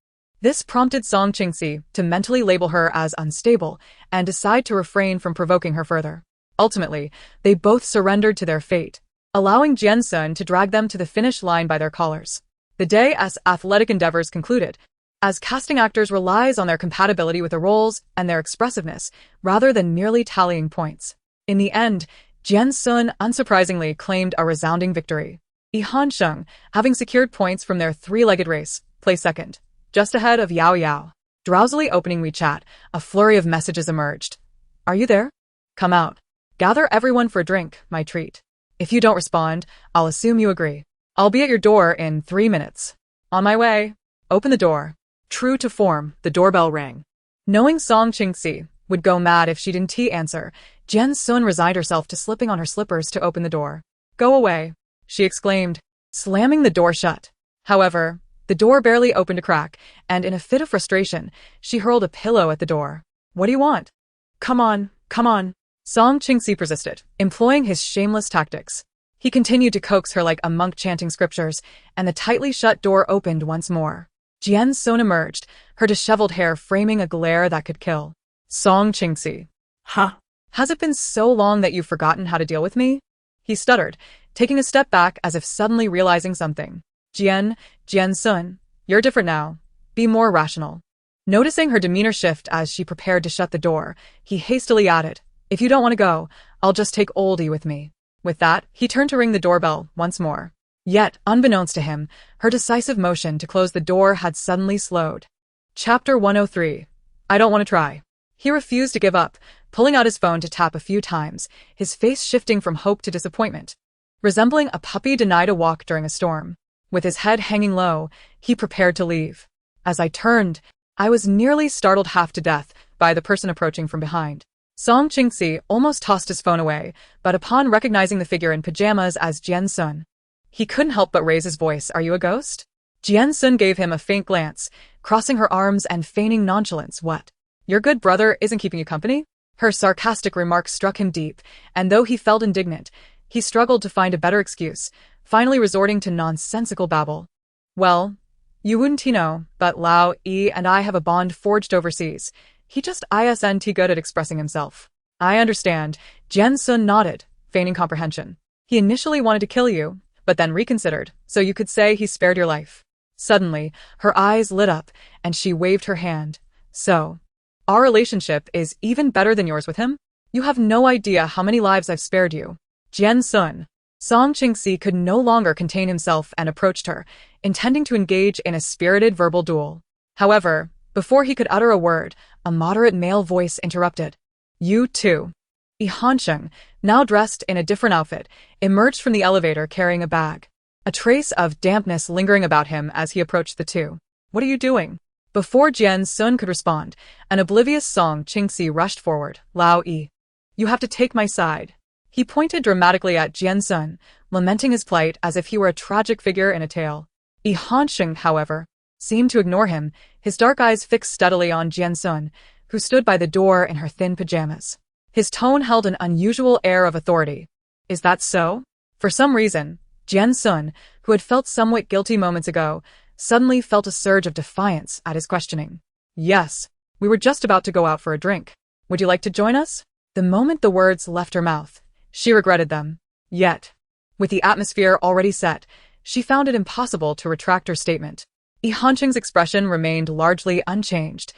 This prompted Song Qingxi to mentally label her as unstable and decide to refrain from provoking her further. Ultimately, they both surrendered to their fate, allowing Jian Xun to drag them to the finish line by their collars. The day's athletic endeavors concluded, as casting actors relies on their compatibility with the roles and their expressiveness, rather than merely tallying points. In the end, Jian Xun unsurprisingly claimed a resounding victory. Yi Hansheng, having secured points from their 3-legged race, placed second, just ahead of Yao Yao. Drowsily opening WeChat, a flurry of messages emerged. Are you there? Come out. Gather everyone for a drink, my treat. If you don't respond, I'll assume you agree. I'll be at your door in 3 minutes. On my way. Open the door. True to form, the doorbell rang. Knowing Song Qingxi would go mad if she didn't answer, Jian Xun resigned herself to slipping on her slippers to open the door. Go away, she exclaimed, slamming the door shut. However, the door barely opened a crack, and in a fit of frustration, she hurled a pillow at the door. What do you want? Come on, come on. Song Qingxi persisted, employing his shameless tactics. He continued to coax her like a monk chanting scriptures, and the tightly shut door opened once more. Jian Xun emerged, her disheveled hair framing a glare that could kill. Song Qingxi. Huh? Has it been so long that you've forgotten how to deal with me? He stuttered, taking a step back as if suddenly realizing something. Jian Xun, you're different now. Be more rational. Noticing her demeanor shift as she prepared to shut the door, he hastily added, if you don't want to go, I'll just take Oldie with me. With that, he turned to ring the doorbell once more. Yet, unbeknownst to him, her decisive motion to close the door had suddenly slowed. Chapter 103. I don't want to try. He refused to give up, pulling out his phone to tap a few times, his face shifting from hope to disappointment. Resembling a puppy denied a walk during a storm. With his head hanging low, he prepared to leave. As I turned, I was nearly startled half to death by the person approaching from behind. Song Qingxi almost tossed his phone away, but upon recognizing the figure in pajamas as Jian Xun, he couldn't help but raise his voice. Are you a ghost? Jian Xun gave him a faint glance, crossing her arms and feigning nonchalance. What? Your good brother isn't keeping you company? Her sarcastic remark struck him deep, and though he felt indignant, He struggled to find a better excuse, finally resorting to nonsensical babble. Well, you wouldn't know, but Lao E and I have a bond forged overseas. He just isn't good at expressing himself. I understand. Jian Xun nodded, feigning comprehension. He initially wanted to kill you, but then reconsidered, so you could say he spared your life. Suddenly, her eyes lit up, and she waved her hand. So, our relationship is even better than yours with him? You have no idea how many lives I've spared you. Jian Xun. Song Qingxi could no longer contain himself and approached her, intending to engage in a spirited verbal duel. However, before he could utter a word, a moderate male voice interrupted. You too. Hansheng, now dressed in a different outfit, emerged from the elevator carrying a bag. A trace of dampness lingering about him as he approached the two. What are you doing? Before Jian Xun could respond, an oblivious Song Qingxi rushed forward. Lao E. You have to take my side. He pointed dramatically at Jian Xun, lamenting his plight as if he were a tragic figure in a tale. Hansheng, however, seemed to ignore him, his dark eyes fixed steadily on Jian Xun, who stood by the door in her thin pajamas. His tone held an unusual air of authority. Is that so? For some reason, Jian Xun, who had felt somewhat guilty moments ago, suddenly felt a surge of defiance at his questioning. Yes, we were just about to go out for a drink. Would you like to join us? The moment the words left her mouth, she regretted them. Yet, with the atmosphere already set, she found it impossible to retract her statement. Hansheng's expression remained largely unchanged,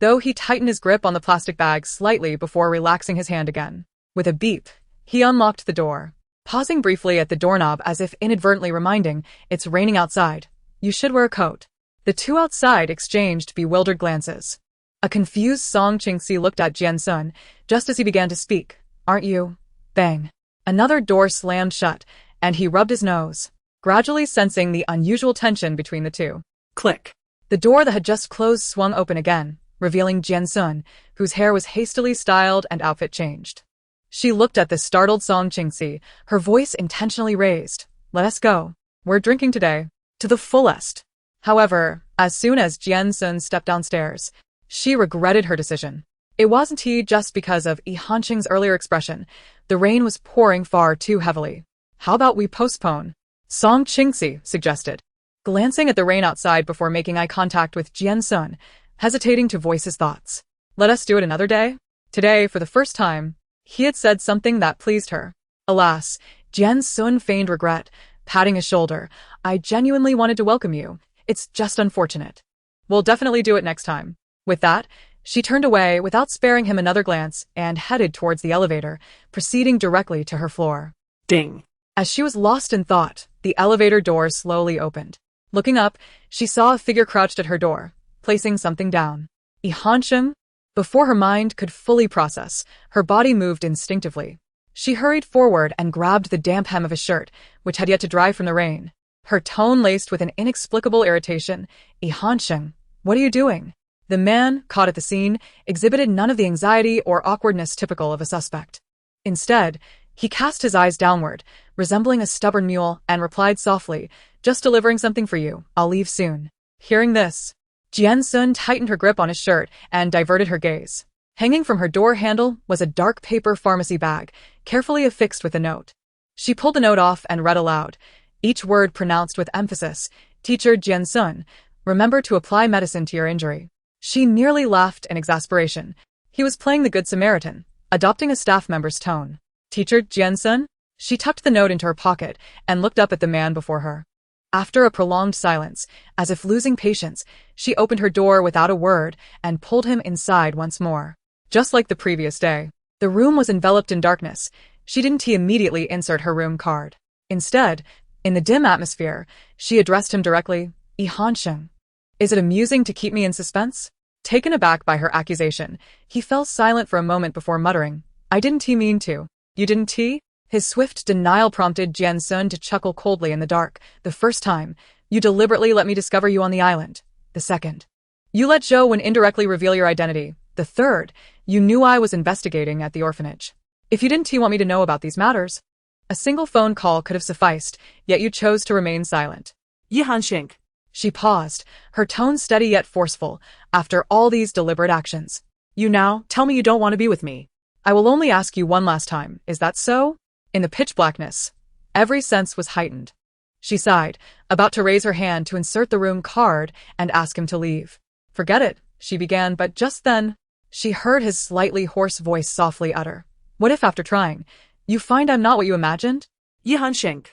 though he tightened his grip on the plastic bag slightly before relaxing his hand again. With a beep, he unlocked the door, pausing briefly at the doorknob as if inadvertently reminding, it's raining outside. You should wear a coat. The two outside exchanged bewildered glances. A confused Song Qingxi looked at Jian Xun just as he began to speak. Aren't you? Bang. Another door slammed shut, and he rubbed his nose, gradually sensing the unusual tension between the two. Click. The door that had just closed swung open again, revealing Jian Xun, whose hair was hastily styled and outfit changed. She looked at the startled Song Qingxi, her voice intentionally raised. Let us go. We're drinking today. To the fullest. However, as soon as Jian Xun stepped downstairs, she regretted her decision. It wasn't just because of Hansheng's earlier expression. The rain was pouring far too heavily. How about we postpone? Song Qingxi suggested, glancing at the rain outside before making eye contact with Jian Xun, hesitating to voice his thoughts. Let us do it another day? Today, for the first time, he had said something that pleased her. Alas, Jian Xun feigned regret, patting his shoulder. I genuinely wanted to welcome you. It's just unfortunate. We'll definitely do it next time. With that, she turned away without sparing him another glance and headed towards the elevator, proceeding directly to her floor. Ding. As she was lost in thought, the elevator door slowly opened. Looking up, she saw a figure crouched at her door, placing something down. Hansheng? Before her mind could fully process, her body moved instinctively. She hurried forward and grabbed the damp hem of his shirt, which had yet to dry from the rain. Her tone laced with an inexplicable irritation. Hansheng, what are you doing? The man, caught at the scene, exhibited none of the anxiety or awkwardness typical of a suspect. Instead, he cast his eyes downward, resembling a stubborn mule, and replied softly, just delivering something for you. I'll leave soon. Hearing this, Jian Xun tightened her grip on his shirt and diverted her gaze. Hanging from her door handle was a dark paper pharmacy bag, carefully affixed with a note. She pulled the note off and read aloud, each word pronounced with emphasis. Teacher Jian Xun, remember to apply medicine to your injury. She nearly laughed in exasperation. He was playing the Good Samaritan, adopting a staff member's tone. Teacher Jian Xun? She tucked the note into her pocket and looked up at the man before her. After a prolonged silence, as if losing patience, she opened her door without a word and pulled him inside once more. Just like the previous day, the room was enveloped in darkness. She didn't immediately insert her room card. Instead, in the dim atmosphere, she addressed him directly. Hansheng, is it amusing to keep me in suspense? Taken aback by her accusation, he fell silent for a moment before muttering, I didn't mean to. You didn't? His swift denial prompted Jian Xun to chuckle coldly in the dark. The first time, you deliberately let me discover you on the island. The second, you let Zhou Wen indirectly reveal your identity. The third, you knew I was investigating at the orphanage. If you didn't want me to know about these matters, a single phone call could have sufficed, yet you chose to remain silent. Hansheng. She paused, her tone steady yet forceful, after all these deliberate actions. You now tell me you don't want to be with me. I will only ask you one last time, is that so? In the pitch blackness, every sense was heightened. She sighed, about to raise her hand to insert the room card and ask him to leave. "Forget it," she began, but just then, she heard his slightly hoarse voice softly utter, "What if after trying, you find I'm not what you imagined?" Jian Xun.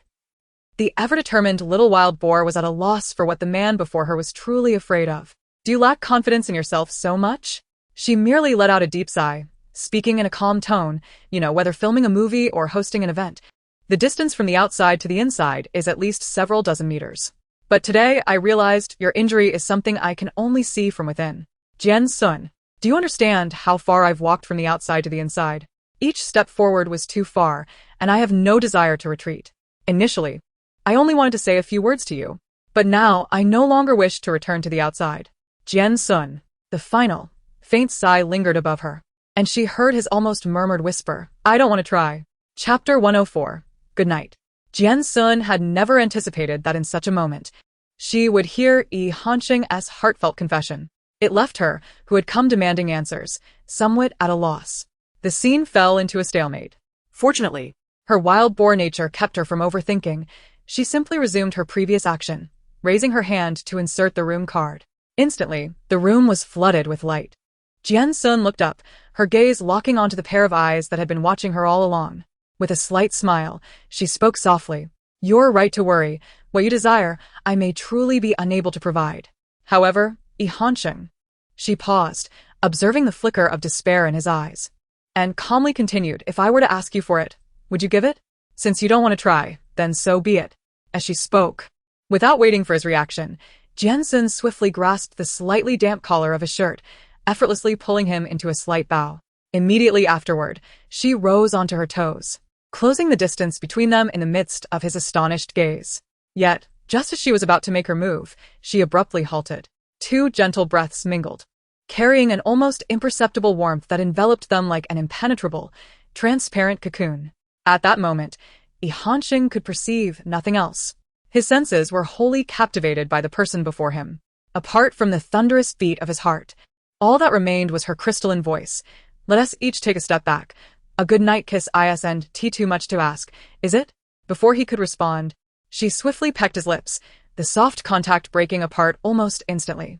The ever-determined little wild boar was at a loss for what the man before her was truly afraid of. "Do you lack confidence in yourself so much?" She merely let out a deep sigh, speaking in a calm tone, whether filming a movie or hosting an event. The distance from the outside to the inside is at least several dozen meters. But today I realized your injury is something I can only see from within. Jian Xun, do you understand how far I've walked from the outside to the inside? Each step forward was too far, and I have no desire to retreat. Initially, I only wanted to say a few words to you, but now I no longer wish to return to the outside. Jian Xun, the final, faint sigh lingered above her, and she heard his almost murmured whisper, "I don't want to try." Chapter 104. Good night. Jian Xun had never anticipated that in such a moment, she would hear Yi Hanqing's heartfelt confession. It left her, who had come demanding answers, somewhat at a loss. The scene fell into a stalemate. Fortunately, her wild boar nature kept her from overthinking. She simply resumed her previous action, raising her hand to insert the room card. Instantly, the room was flooded with light. Jian Xun looked up, her gaze locking onto the pair of eyes that had been watching her all along. With a slight smile, she spoke softly. "You're right to worry. What you desire, I may truly be unable to provide. However, Yi Hanqing." She paused, observing the flicker of despair in his eyes, and calmly continued, "If I were to ask you for it, would you give it? Since you don't want to try, then so be it." As she spoke, without waiting for his reaction, Jian Xun swiftly grasped the slightly damp collar of his shirt, effortlessly pulling him into a slight bow. Immediately afterward, she rose onto her toes, closing the distance between them in the midst of his astonished gaze. Yet, just as she was about to make her move, she abruptly halted. Two gentle breaths mingled, carrying an almost imperceptible warmth that enveloped them like an impenetrable, transparent cocoon. At that moment, Yi Hanqing could perceive nothing else. His senses were wholly captivated by the person before him. Apart from the thunderous beat of his heart, all that remained was her crystalline voice. "Let us each take a step back. A good night kiss and too much to ask, is it?" Before he could respond, she swiftly pecked his lips, the soft contact breaking apart almost instantly.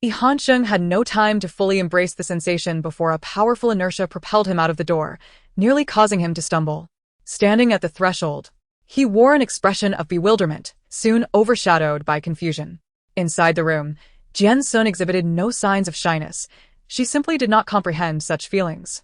Yi Hanqing had no time to fully embrace the sensation before a powerful inertia propelled him out of the door, nearly causing him to stumble. Standing at the threshold, he wore an expression of bewilderment, soon overshadowed by confusion. Inside the room, Jian Xun exhibited no signs of shyness. She simply did not comprehend such feelings.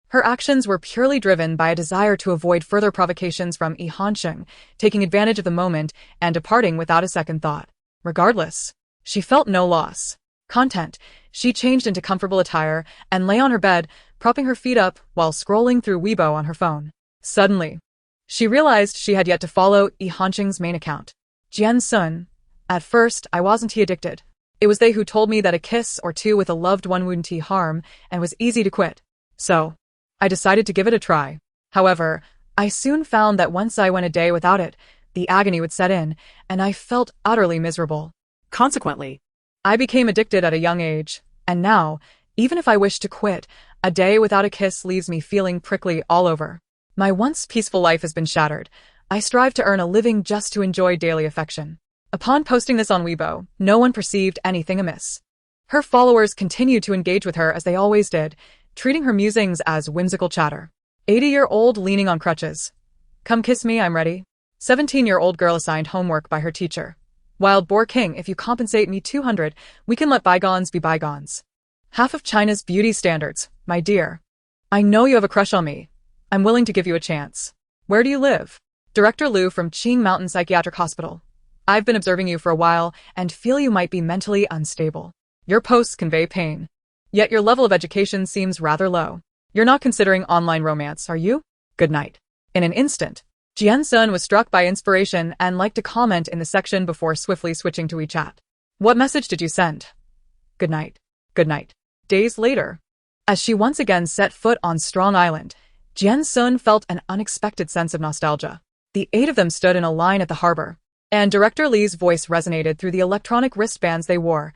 Her actions were purely driven by a desire to avoid further provocations from Yi Hanqing, taking advantage of the moment and departing without a second thought. Regardless, she felt no loss. Content, she changed into comfortable attire and lay on her bed, propping her feet up while scrolling through Weibo on her phone. Suddenly, she realized she had yet to follow Yi Hanqing's main account. "Jian Xun, at first I wasn't addicted. It was they who told me that a kiss or two with a loved one wouldn't harm and was easy to quit. So, I decided to give it a try. However, I soon found that once I went a day without it, the agony would set in, and I felt utterly miserable. Consequently, I became addicted at a young age, and now, even if I wish to quit, a day without a kiss leaves me feeling prickly all over. My once peaceful life has been shattered. I strive to earn a living just to enjoy daily affection." Upon posting this on Weibo, no one perceived anything amiss. Her followers continued to engage with her as they always did, treating her musings as whimsical chatter. 80-year-old leaning on crutches. "Come kiss me, I'm ready." 17-year-old girl assigned homework by her teacher. "Wild Boar King, if you compensate me 200, we can let bygones be bygones." Half of China's beauty standards, my dear. "I know you have a crush on me. I'm willing to give you a chance. Where do you live?" Director Liu from Qing Mountain Psychiatric Hospital. "I've been observing you for a while and feel you might be mentally unstable. Your posts convey pain. Yet your level of education seems rather low. You're not considering online romance, are you? Good night." In an instant, Jian Xun was struck by inspiration and liked to comment in the section before swiftly switching to WeChat. "What message did you send?" "Good night. Good night." Days later, as she once again set foot on Strong Island, Jian Xun felt an unexpected sense of nostalgia. The 8 of them stood in a line at the harbor, and Director Li's voice resonated through the electronic wristbands they wore.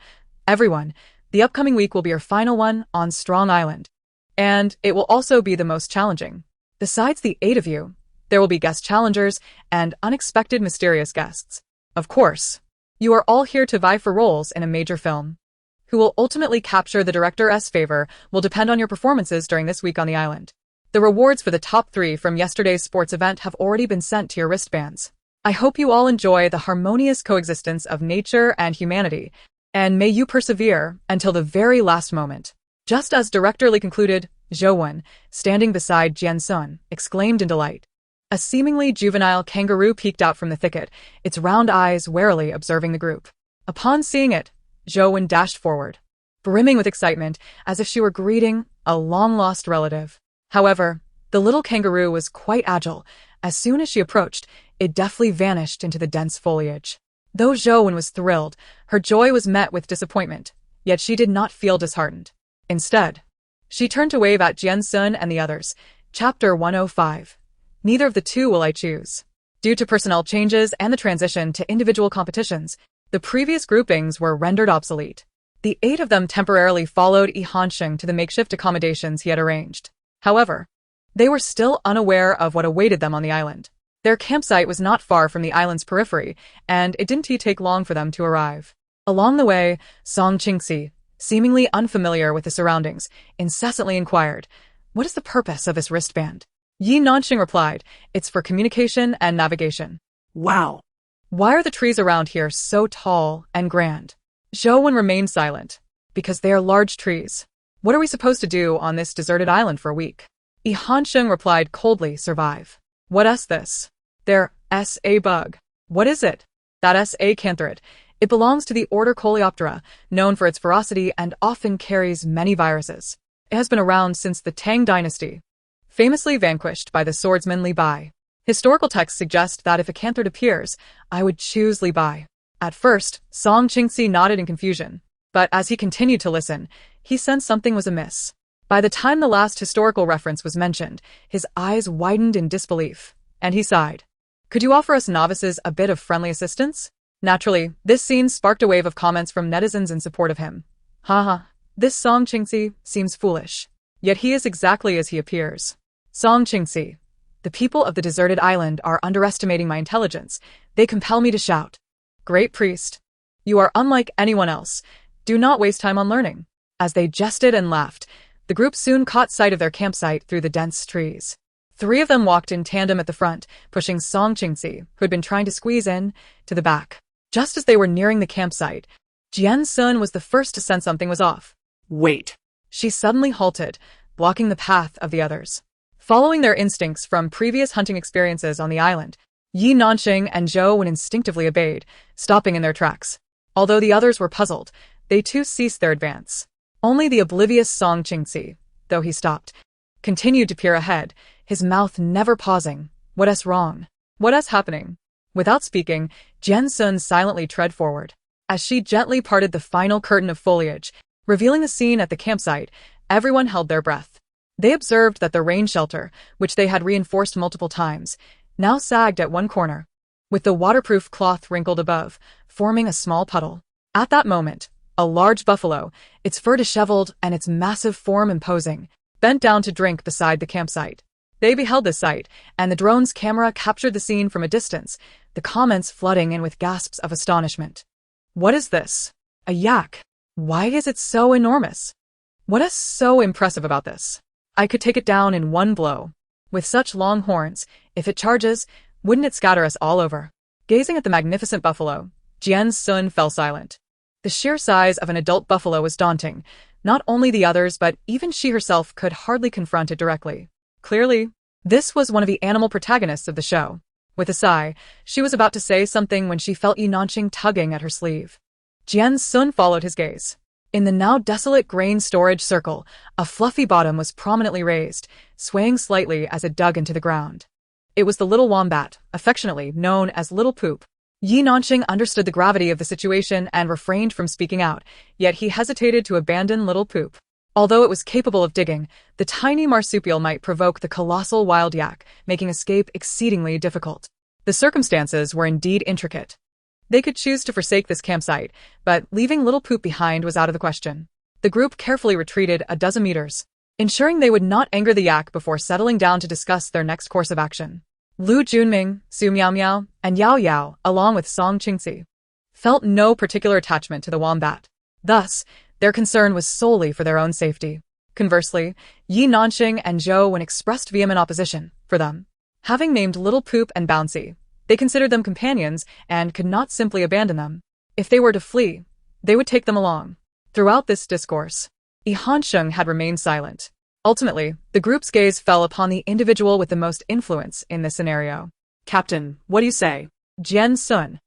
"Everyone, the upcoming week will be your final one on Strong Island. And it will also be the most challenging. Besides the 8 of you, There will be guest challengers and unexpected mysterious guests. Of course, you are all here to vie for roles in a major film. Who will ultimately capture the director's favor will depend on your performances during this week on the island. The rewards for the top 3 from yesterday's sports event have already been sent to your wristbands. I hope you all enjoy the harmonious coexistence of nature and humanity, and may you persevere until the very last moment. Just as Director Lee concluded, Zhou, standing beside Jian Xun, exclaimed in delight. A seemingly juvenile kangaroo peeked out from the thicket, its round eyes warily observing the group. Upon seeing it, Zhou dashed forward, brimming with excitement as if she were greeting a long-lost relative. However, the little kangaroo was quite agile. As soon as she approached, it deftly vanished into the dense foliage. Though Zhou was thrilled, her joy was met with disappointment, yet she did not feel disheartened. Instead, she turned to wave at Jian Xun and the others. Chapter 105. Neither of the two will I choose. Due to personnel changes and the transition to individual competitions, the previous groupings were rendered obsolete. The 8 of them temporarily followed Jian Xun to the makeshift accommodations he had arranged. However, they were still unaware of what awaited them on the island. Their campsite was not far from the island's periphery, and it didn't take long for them to arrive. Along the way, Song Qingxi, seemingly unfamiliar with the surroundings, incessantly inquired, "What is the purpose of this wristband?" Yi Nanxing replied, "It's for communication and navigation." Wow. "Why are the trees around here so tall and grand?" Zhou remained silent. "Because they are large trees. What are we supposed to do on this deserted island for a week?" Jian Xun replied coldly, "Survive." "What's this?" "There's a bug." "What is it?" "That's a cantharid. It belongs to the order Coleoptera, known for its ferocity and often carries many viruses. It has been around since the Tang dynasty, famously vanquished by the swordsman Li Bai. Historical texts suggest that if a cantharid appears, I would choose Li Bai." At first, Song Qingxi nodded in confusion, but as he continued to listen, he sensed something was amiss. By the time the last historical reference was mentioned, his eyes widened in disbelief, and he sighed. "Could you offer us novices a bit of friendly assistance?" Naturally, this scene sparked a wave of comments from netizens in support of him. Haha, this Song Qingxi seems foolish. Yet he is exactly as he appears. Song Qingxi, the people of the deserted island are underestimating my intelligence. They compel me to shout. Great priest, you are unlike anyone else. Do not waste time on learning. As they jested and laughed, the group soon caught sight of their campsite through the dense trees. 3 of them walked in tandem at the front, pushing Song Qingxi, who had been trying to squeeze in, to the back. Just as they were nearing the campsite, Jian Xun was the first to sense something was off. Wait. She suddenly halted, blocking the path of the others. Following their instincts from previous hunting experiences on the island, Yi Nanxing and Zhou instinctively obeyed, stopping in their tracks. Although the others were puzzled, they too ceased their advance. Only the oblivious Song Qingxi, though he stopped, continued to peer ahead, his mouth never pausing. What's wrong? What's happening? Without speaking, Jian Xun silently tread forward. As she gently parted the final curtain of foliage, revealing the scene at the campsite, everyone held their breath. They observed that the rain shelter, which they had reinforced multiple times, now sagged at one corner, with the waterproof cloth wrinkled above, forming a small puddle. At that moment, a large buffalo, its fur disheveled and its massive form imposing, bent down to drink beside the campsite. They beheld this sight, and the drone's camera captured the scene from a distance, the comments flooding in with gasps of astonishment. What is this? A yak. Why is it so enormous? What is so impressive about this? I could take it down in one blow. With such long horns, if it charges, wouldn't it scatter us all over? Gazing at the magnificent buffalo, Jian Xun fell silent. The sheer size of an adult buffalo was daunting. Not only the others but even she herself could hardly confront it directly. Clearly, this was one of the animal protagonists of the show. With a sigh, she was about to say something when she felt Yi Nanxing tugging at her sleeve. Jian Xun followed his gaze. In the now desolate grain storage circle, a fluffy bottom was prominently raised, swaying slightly as it dug into the ground. It was the little wombat, affectionately known as Little Poop. Yi Nanxing understood the gravity of the situation and refrained from speaking out, yet he hesitated to abandon Little Poop. Although it was capable of digging, the tiny marsupial might provoke the colossal wild yak, making escape exceedingly difficult. The circumstances were indeed intricate. They could choose to forsake this campsite, but leaving Little Poop behind was out of the question. The group carefully retreated a dozen meters, ensuring they would not anger the yak before settling down to discuss their next course of action. Lu Junming, Su Miao, and Yao Yao, along with Song Qingxi, felt no particular attachment to the wombat. Thus, their concern was solely for their own safety. Conversely, Yi Nanxing and Zhou Wen expressed vehement opposition for them. Having named Little Poop and Bouncy, they considered them companions and could not simply abandon them. If they were to flee, they would take them along. Throughout this discourse, Yi Hansheng had remained silent. Ultimately, the group's gaze fell upon the individual with the most influence in this scenario. Captain, what do you say? Jian Xun,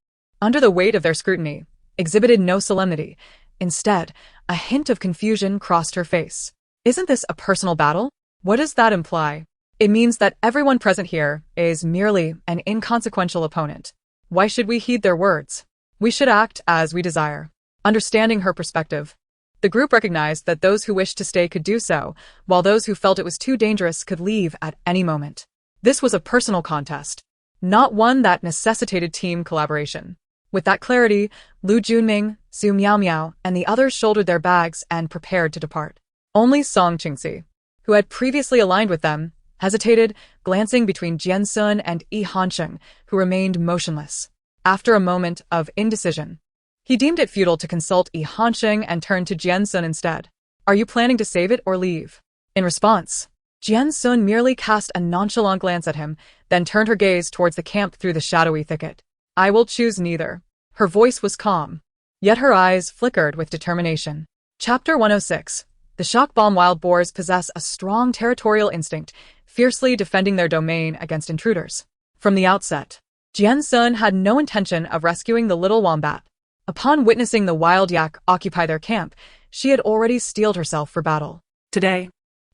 under the weight of their scrutiny, exhibited no solemnity. Instead, a hint of confusion crossed her face. Isn't this a personal battle? What does that imply? It means that everyone present here is merely an inconsequential opponent. Why should we heed their words? We should act as we desire. Understanding her perspective, the group recognized that those who wished to stay could do so, while those who felt it was too dangerous could leave at any moment. This was a personal contest, not one that necessitated team collaboration. With that clarity, Lu Junming, Su Miao, and the others shouldered their bags and prepared to depart. Only Song Qingxi, who had previously aligned with them, hesitated, glancing between Jian Xun and Yi Hansheng, who remained motionless. After a moment of indecision, he deemed it futile to consult Yi Hansheng and turned to Jian Xun instead. Are you planning to save it or leave? In response, Jian Xun merely cast a nonchalant glance at him, then turned her gaze towards the camp through the shadowy thicket. I will choose neither. Her voice was calm, yet her eyes flickered with determination. Chapter 106. The shock bomb wild boars possess a strong territorial instinct, fiercely defending their domain against intruders. From the outset, Jian Xun had no intention of rescuing the little wombat. Upon witnessing the wild yak occupy their camp, she had already steeled herself for battle. Today,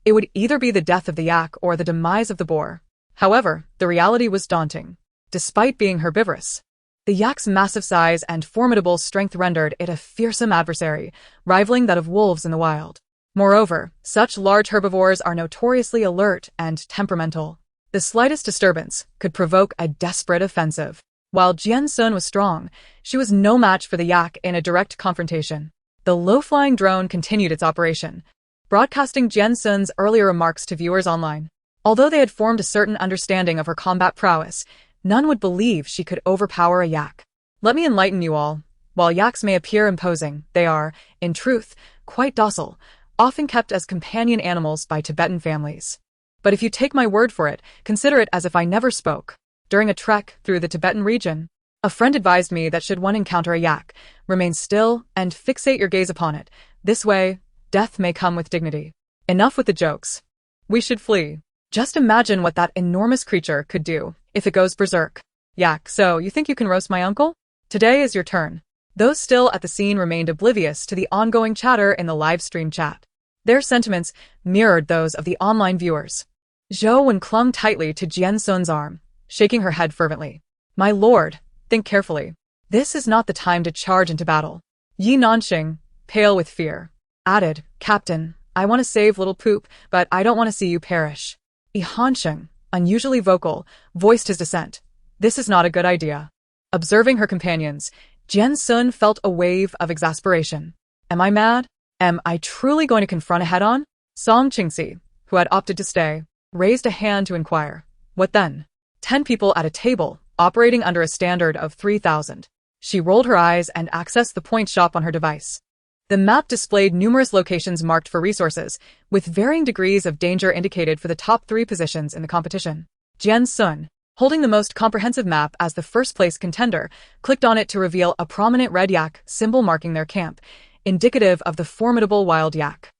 it would either be the death of the yak or the demise of the boar. However, the reality was daunting. Despite being herbivorous, the yak's massive size and formidable strength rendered it a fearsome adversary, rivaling that of wolves in the wild. Moreover, such large herbivores are notoriously alert and temperamental. The slightest disturbance could provoke a desperate offensive. While Jian Xun was strong, she was no match for the yak in a direct confrontation. The low-flying drone continued its operation, broadcasting Jian Xun's earlier remarks to viewers online. Although they had formed a certain understanding of her combat prowess, none would believe she could overpower a yak. Let me enlighten you all. While yaks may appear imposing, they are, in truth, quite docile, often kept as companion animals by Tibetan families. But if you take my word for it, consider it as if I never spoke. During a trek through the Tibetan region, a friend advised me that should one encounter a yak, remain still and fixate your gaze upon it. This way, death may come with dignity. Enough with the jokes. We should flee. Just imagine what that enormous creature could do if it goes berserk. Yak, so you think you can roast my uncle? Today is your turn. Those still at the scene remained oblivious to the ongoing chatter in the live stream chat. Their sentiments mirrored those of the online viewers. Zhou Wen clung tightly to Jian Xun's arm, shaking her head fervently. My lord, think carefully. This is not the time to charge into battle. Yi Nanxing, pale with fear, added, Captain, I want to save Little Poop, but I don't want to see you perish. Yi Hansheng, unusually vocal, voiced his dissent. This is not a good idea. Observing her companions, Jian Xun felt a wave of exasperation. Am I mad? Am I truly going to confront a head-on? Song Qingxi, who had opted to stay, raised a hand to inquire. What then? 10 people at a table, operating under a standard of 3,000. She rolled her eyes and accessed the point shop on her device. The map displayed numerous locations marked for resources, with varying degrees of danger indicated for the top 3 positions in the competition. Jian Xun, holding the most comprehensive map as the first-place contender, clicked on it to reveal a prominent red yak symbol marking their camp, indicative of the formidable wild yak.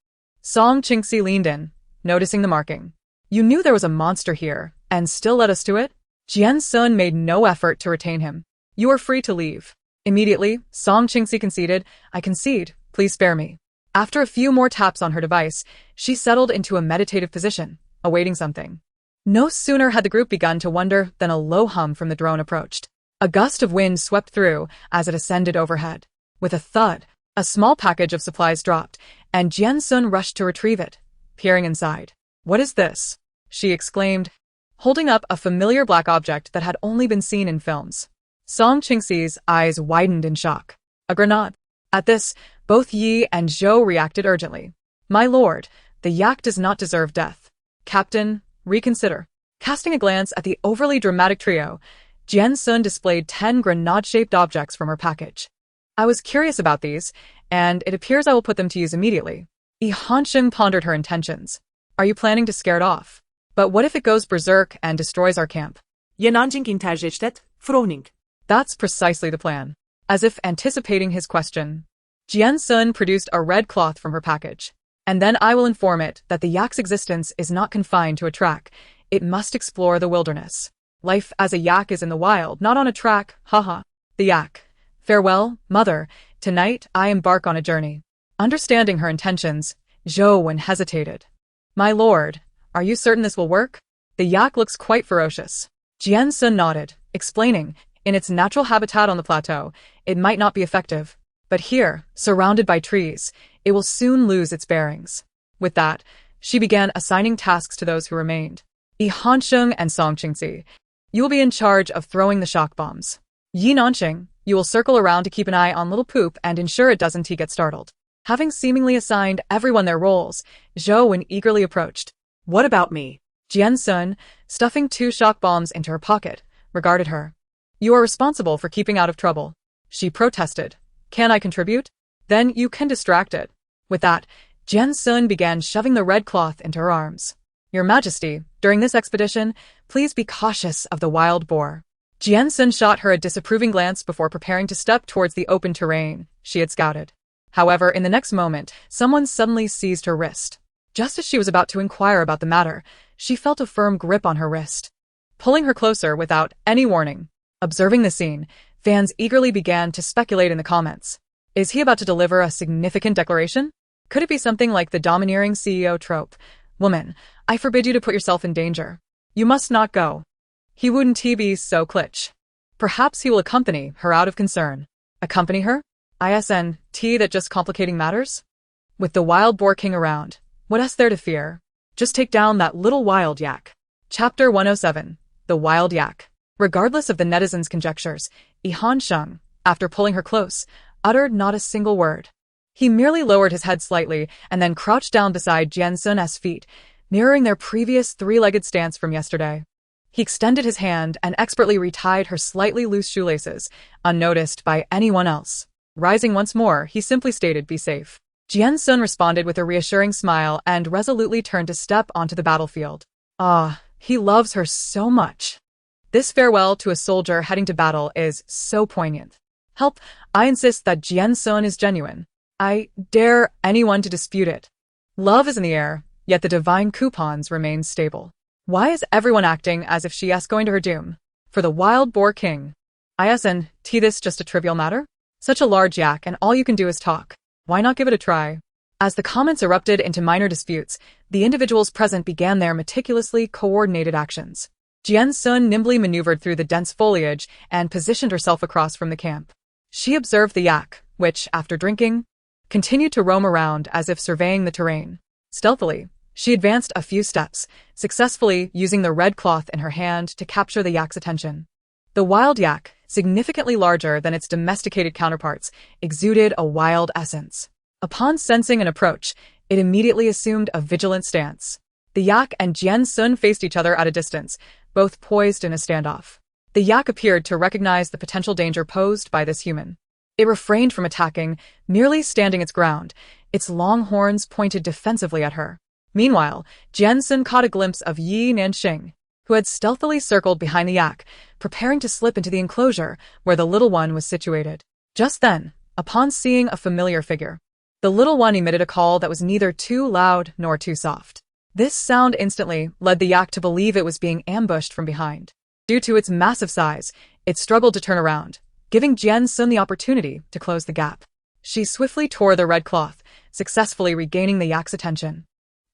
Song Qingxi leaned in, noticing the marking. You knew there was a monster here, and still led us to it? Jian Xun made no effort to retain him. You are free to leave. Immediately, Song Qingxi conceded, I concede, please spare me. After a few more taps on her device, she settled into a meditative position, awaiting something. No sooner had the group begun to wonder than a low hum from the drone approached. A gust of wind swept through as it ascended overhead. With a thud, a small package of supplies dropped, and Jian Xun rushed to retrieve it, peering inside. What is this? She exclaimed, holding up a familiar black object that had only been seen in films. Song Qingxi's eyes widened in shock. A grenade. At this, both Yi and Zhou reacted urgently. My lord, the yak does not deserve death. Captain, reconsider. Casting a glance at the overly dramatic trio, Jian Xun displayed 10 grenade-shaped objects from her package. I was curious about these, and it appears I will put them to use immediately. Hansheng pondered her intentions. Are you planning to scare it off? But what if it goes berserk and destroys our camp? Yenanjing interjected, frowning. That's precisely the plan. As if anticipating his question, Jian Xun produced a red cloth from her package. And then I will inform it that the yak's existence is not confined to a track. It must explore the wilderness. Life as a yak is in the wild, not on a track, haha. The yak. Farewell, mother. Tonight I embark on a journey. Understanding her intentions, Zhou Wen hesitated. My lord, are you certain this will work? The yak looks quite ferocious. Jian Xun nodded, explaining, in its natural habitat on the plateau, it might not be effective. But here, surrounded by trees, it will soon lose its bearings. With that, she began assigning tasks to those who remained. Yi Hansheng and Song Qingzi, you will be in charge of throwing the shock bombs. Yi Nanqing, you will circle around to keep an eye on little Poop and ensure it doesn't get startled. Having seemingly assigned everyone their roles, Zhou Wen eagerly approached. What about me? Jian Xun, stuffing 2 shock bombs into her pocket, regarded her. You are responsible for keeping out of trouble. She protested. Can I contribute? Then you can distract it. With that, Jian Xun began shoving the red cloth into her arms. Your Majesty, during this expedition, please be cautious of the wild boar. Jian Xun shot her a disapproving glance before preparing to step towards the open terrain she had scouted. However, in the next moment, someone suddenly seized her wrist. Just as she was about to inquire about the matter, she felt a firm grip on her wrist, pulling her closer without any warning. Observing the scene, fans eagerly began to speculate in the comments. Is he about to deliver a significant declaration? Could it be something like the domineering CEO trope? Woman, I forbid you to put yourself in danger. You must not go. He wouldn't be so klitsch. Perhaps he will accompany her out of concern. Accompany her? That just complicating matters? With the wild boar king around, what is there to fear? Just take down that little wild yak. Chapter 107. The Wild Yak. Regardless of the netizens' conjectures, Yi Hansheng, after pulling her close, uttered not a single word. He merely lowered his head slightly and then crouched down beside Jian Xun's feet, mirroring their previous 3-legged stance from yesterday. He extended his hand and expertly retied her slightly loose shoelaces, unnoticed by anyone else. Rising once more, he simply stated, "Be safe." Jian Xun responded with a reassuring smile and resolutely turned to step onto the battlefield. He loves her so much. This farewell to a soldier heading to battle is so poignant. Help, I insist that Jian Xun is genuine. I dare anyone to dispute it. Love is in the air, yet the divine coupons remain stable. Why is everyone acting as if she is going to her doom? For the wild boar king. Isn't this just a trivial matter? Such a large yak and all you can do is talk. Why not give it a try? As the comments erupted into minor disputes, the individuals present began their meticulously coordinated actions. Jian Xun nimbly maneuvered through the dense foliage and positioned herself across from the camp. She observed the yak, which, after drinking, continued to roam around as if surveying the terrain. Stealthily, she advanced a few steps, successfully using the red cloth in her hand to capture the yak's attention. The wild yak, significantly larger than its domesticated counterparts, exuded a wild essence. Upon sensing an approach, it immediately assumed a vigilant stance. The yak and Jian Xun faced each other at a distance, both poised in a standoff. The yak appeared to recognize the potential danger posed by this human. It refrained from attacking, merely standing its ground, its long horns pointed defensively at her. Meanwhile, Jian Xun caught a glimpse of Yi Nanqing, who had stealthily circled behind the yak, preparing to slip into the enclosure where the little one was situated. Just then, upon seeing a familiar figure, the little one emitted a call that was neither too loud nor too soft. This sound instantly led the yak to believe it was being ambushed from behind. Due to its massive size, it struggled to turn around, giving Jian Xun the opportunity to close the gap. She swiftly tore the red cloth, successfully regaining the yak's attention.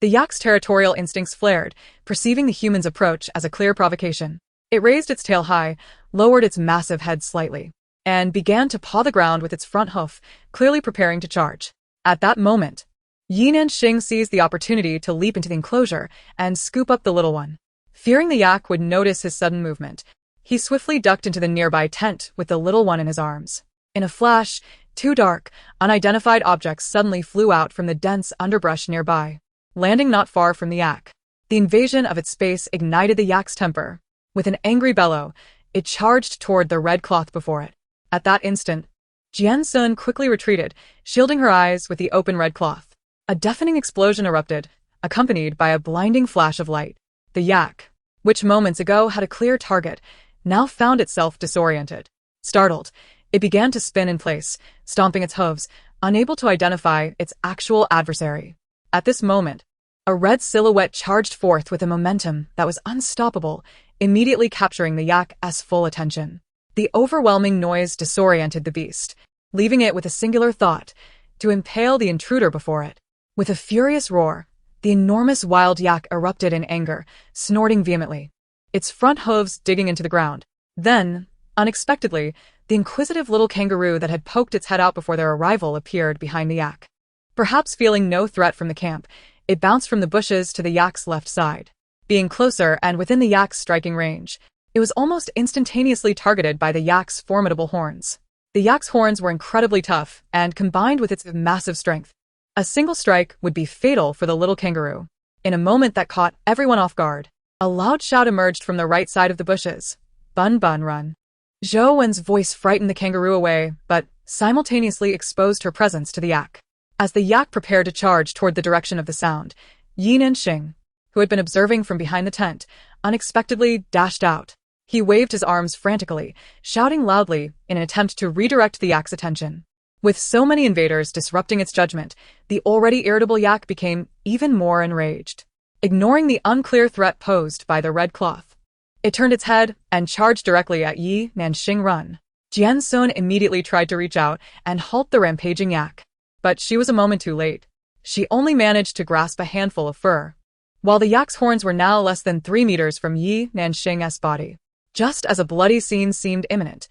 The yak's territorial instincts flared, perceiving the human's approach as a clear provocation. It raised its tail high, lowered its massive head slightly, and began to paw the ground with its front hoof, clearly preparing to charge. At that moment, Yi Nanqing seized the opportunity to leap into the enclosure and scoop up the little one. Fearing the yak would notice his sudden movement, he swiftly ducked into the nearby tent with the little one in his arms. In a flash, 2 dark, unidentified objects suddenly flew out from the dense underbrush nearby, landing not far from the yak. The invasion of its space ignited the yak's temper. With an angry bellow, it charged toward the red cloth before it. At that instant, Jian Xun quickly retreated, shielding her eyes with the open red cloth. A deafening explosion erupted, accompanied by a blinding flash of light. The yak, which moments ago had a clear target, now found itself disoriented. Startled, it began to spin in place, stomping its hooves, unable to identify its actual adversary. At this moment, a red silhouette charged forth with a momentum that was unstoppable, immediately capturing the yak's full attention. The overwhelming noise disoriented the beast, leaving it with a singular thought: to impale the intruder before it. With a furious roar, the enormous wild yak erupted in anger, snorting vehemently, its front hooves digging into the ground. Then, unexpectedly, the inquisitive little kangaroo that had poked its head out before their arrival appeared behind the yak. Perhaps feeling no threat from the camp, it bounced from the bushes to the yak's left side. Being closer and within the yak's striking range, it was almost instantaneously targeted by the yak's formidable horns. The yak's horns were incredibly tough, and combined with its massive strength, a single strike would be fatal for the little kangaroo. In a moment that caught everyone off guard, a loud shout emerged from the right side of the bushes. "Bun bun run." Zhou Wen's voice frightened the kangaroo away, but simultaneously exposed her presence to the yak. As the yak prepared to charge toward the direction of the sound, Yi Nanxing, who had been observing from behind the tent, unexpectedly dashed out. He waved his arms frantically, shouting loudly in an attempt to redirect the yak's attention. With so many invaders disrupting its judgment, the already irritable yak became even more enraged. Ignoring the unclear threat posed by the red cloth, it turned its head and charged directly at Yi Nanxing Run. Jian Xun immediately tried to reach out and halt the rampaging yak, but she was a moment too late. She only managed to grasp a handful of fur, while the yak's horns were now less than 3 meters from Yi Nanxing's body. Just as a bloody scene seemed imminent,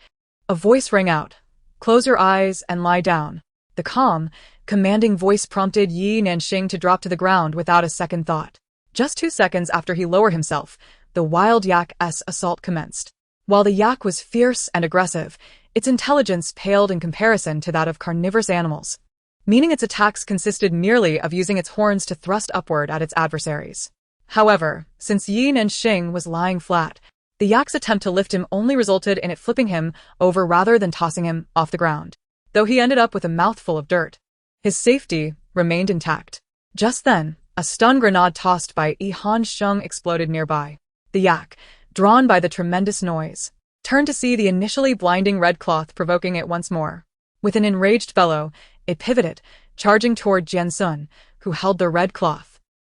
a voice rang out, "Close your eyes and lie down." The calm, commanding voice prompted Yi Nanxing to drop to the ground without a second thought. Just 2 seconds after he lowered himself, the wild yak's assault commenced. While the yak was fierce and aggressive, its intelligence paled in comparison to that of carnivorous animals, meaning its attacks consisted merely of using its horns to thrust upward at its adversaries. However, since Yi Nanxing was lying flat, the yak's attempt to lift him only resulted in it flipping him over rather than tossing him off the ground. Though he ended up with a mouthful of dirt, his safety remained intact. Just then, a stun grenade tossed by Yi Hansheng exploded nearby. The yak, drawn by the tremendous noise, turned to see the initially blinding red cloth provoking it once more. With an enraged bellow, it pivoted, charging toward Jian Xun, who held the red cloth.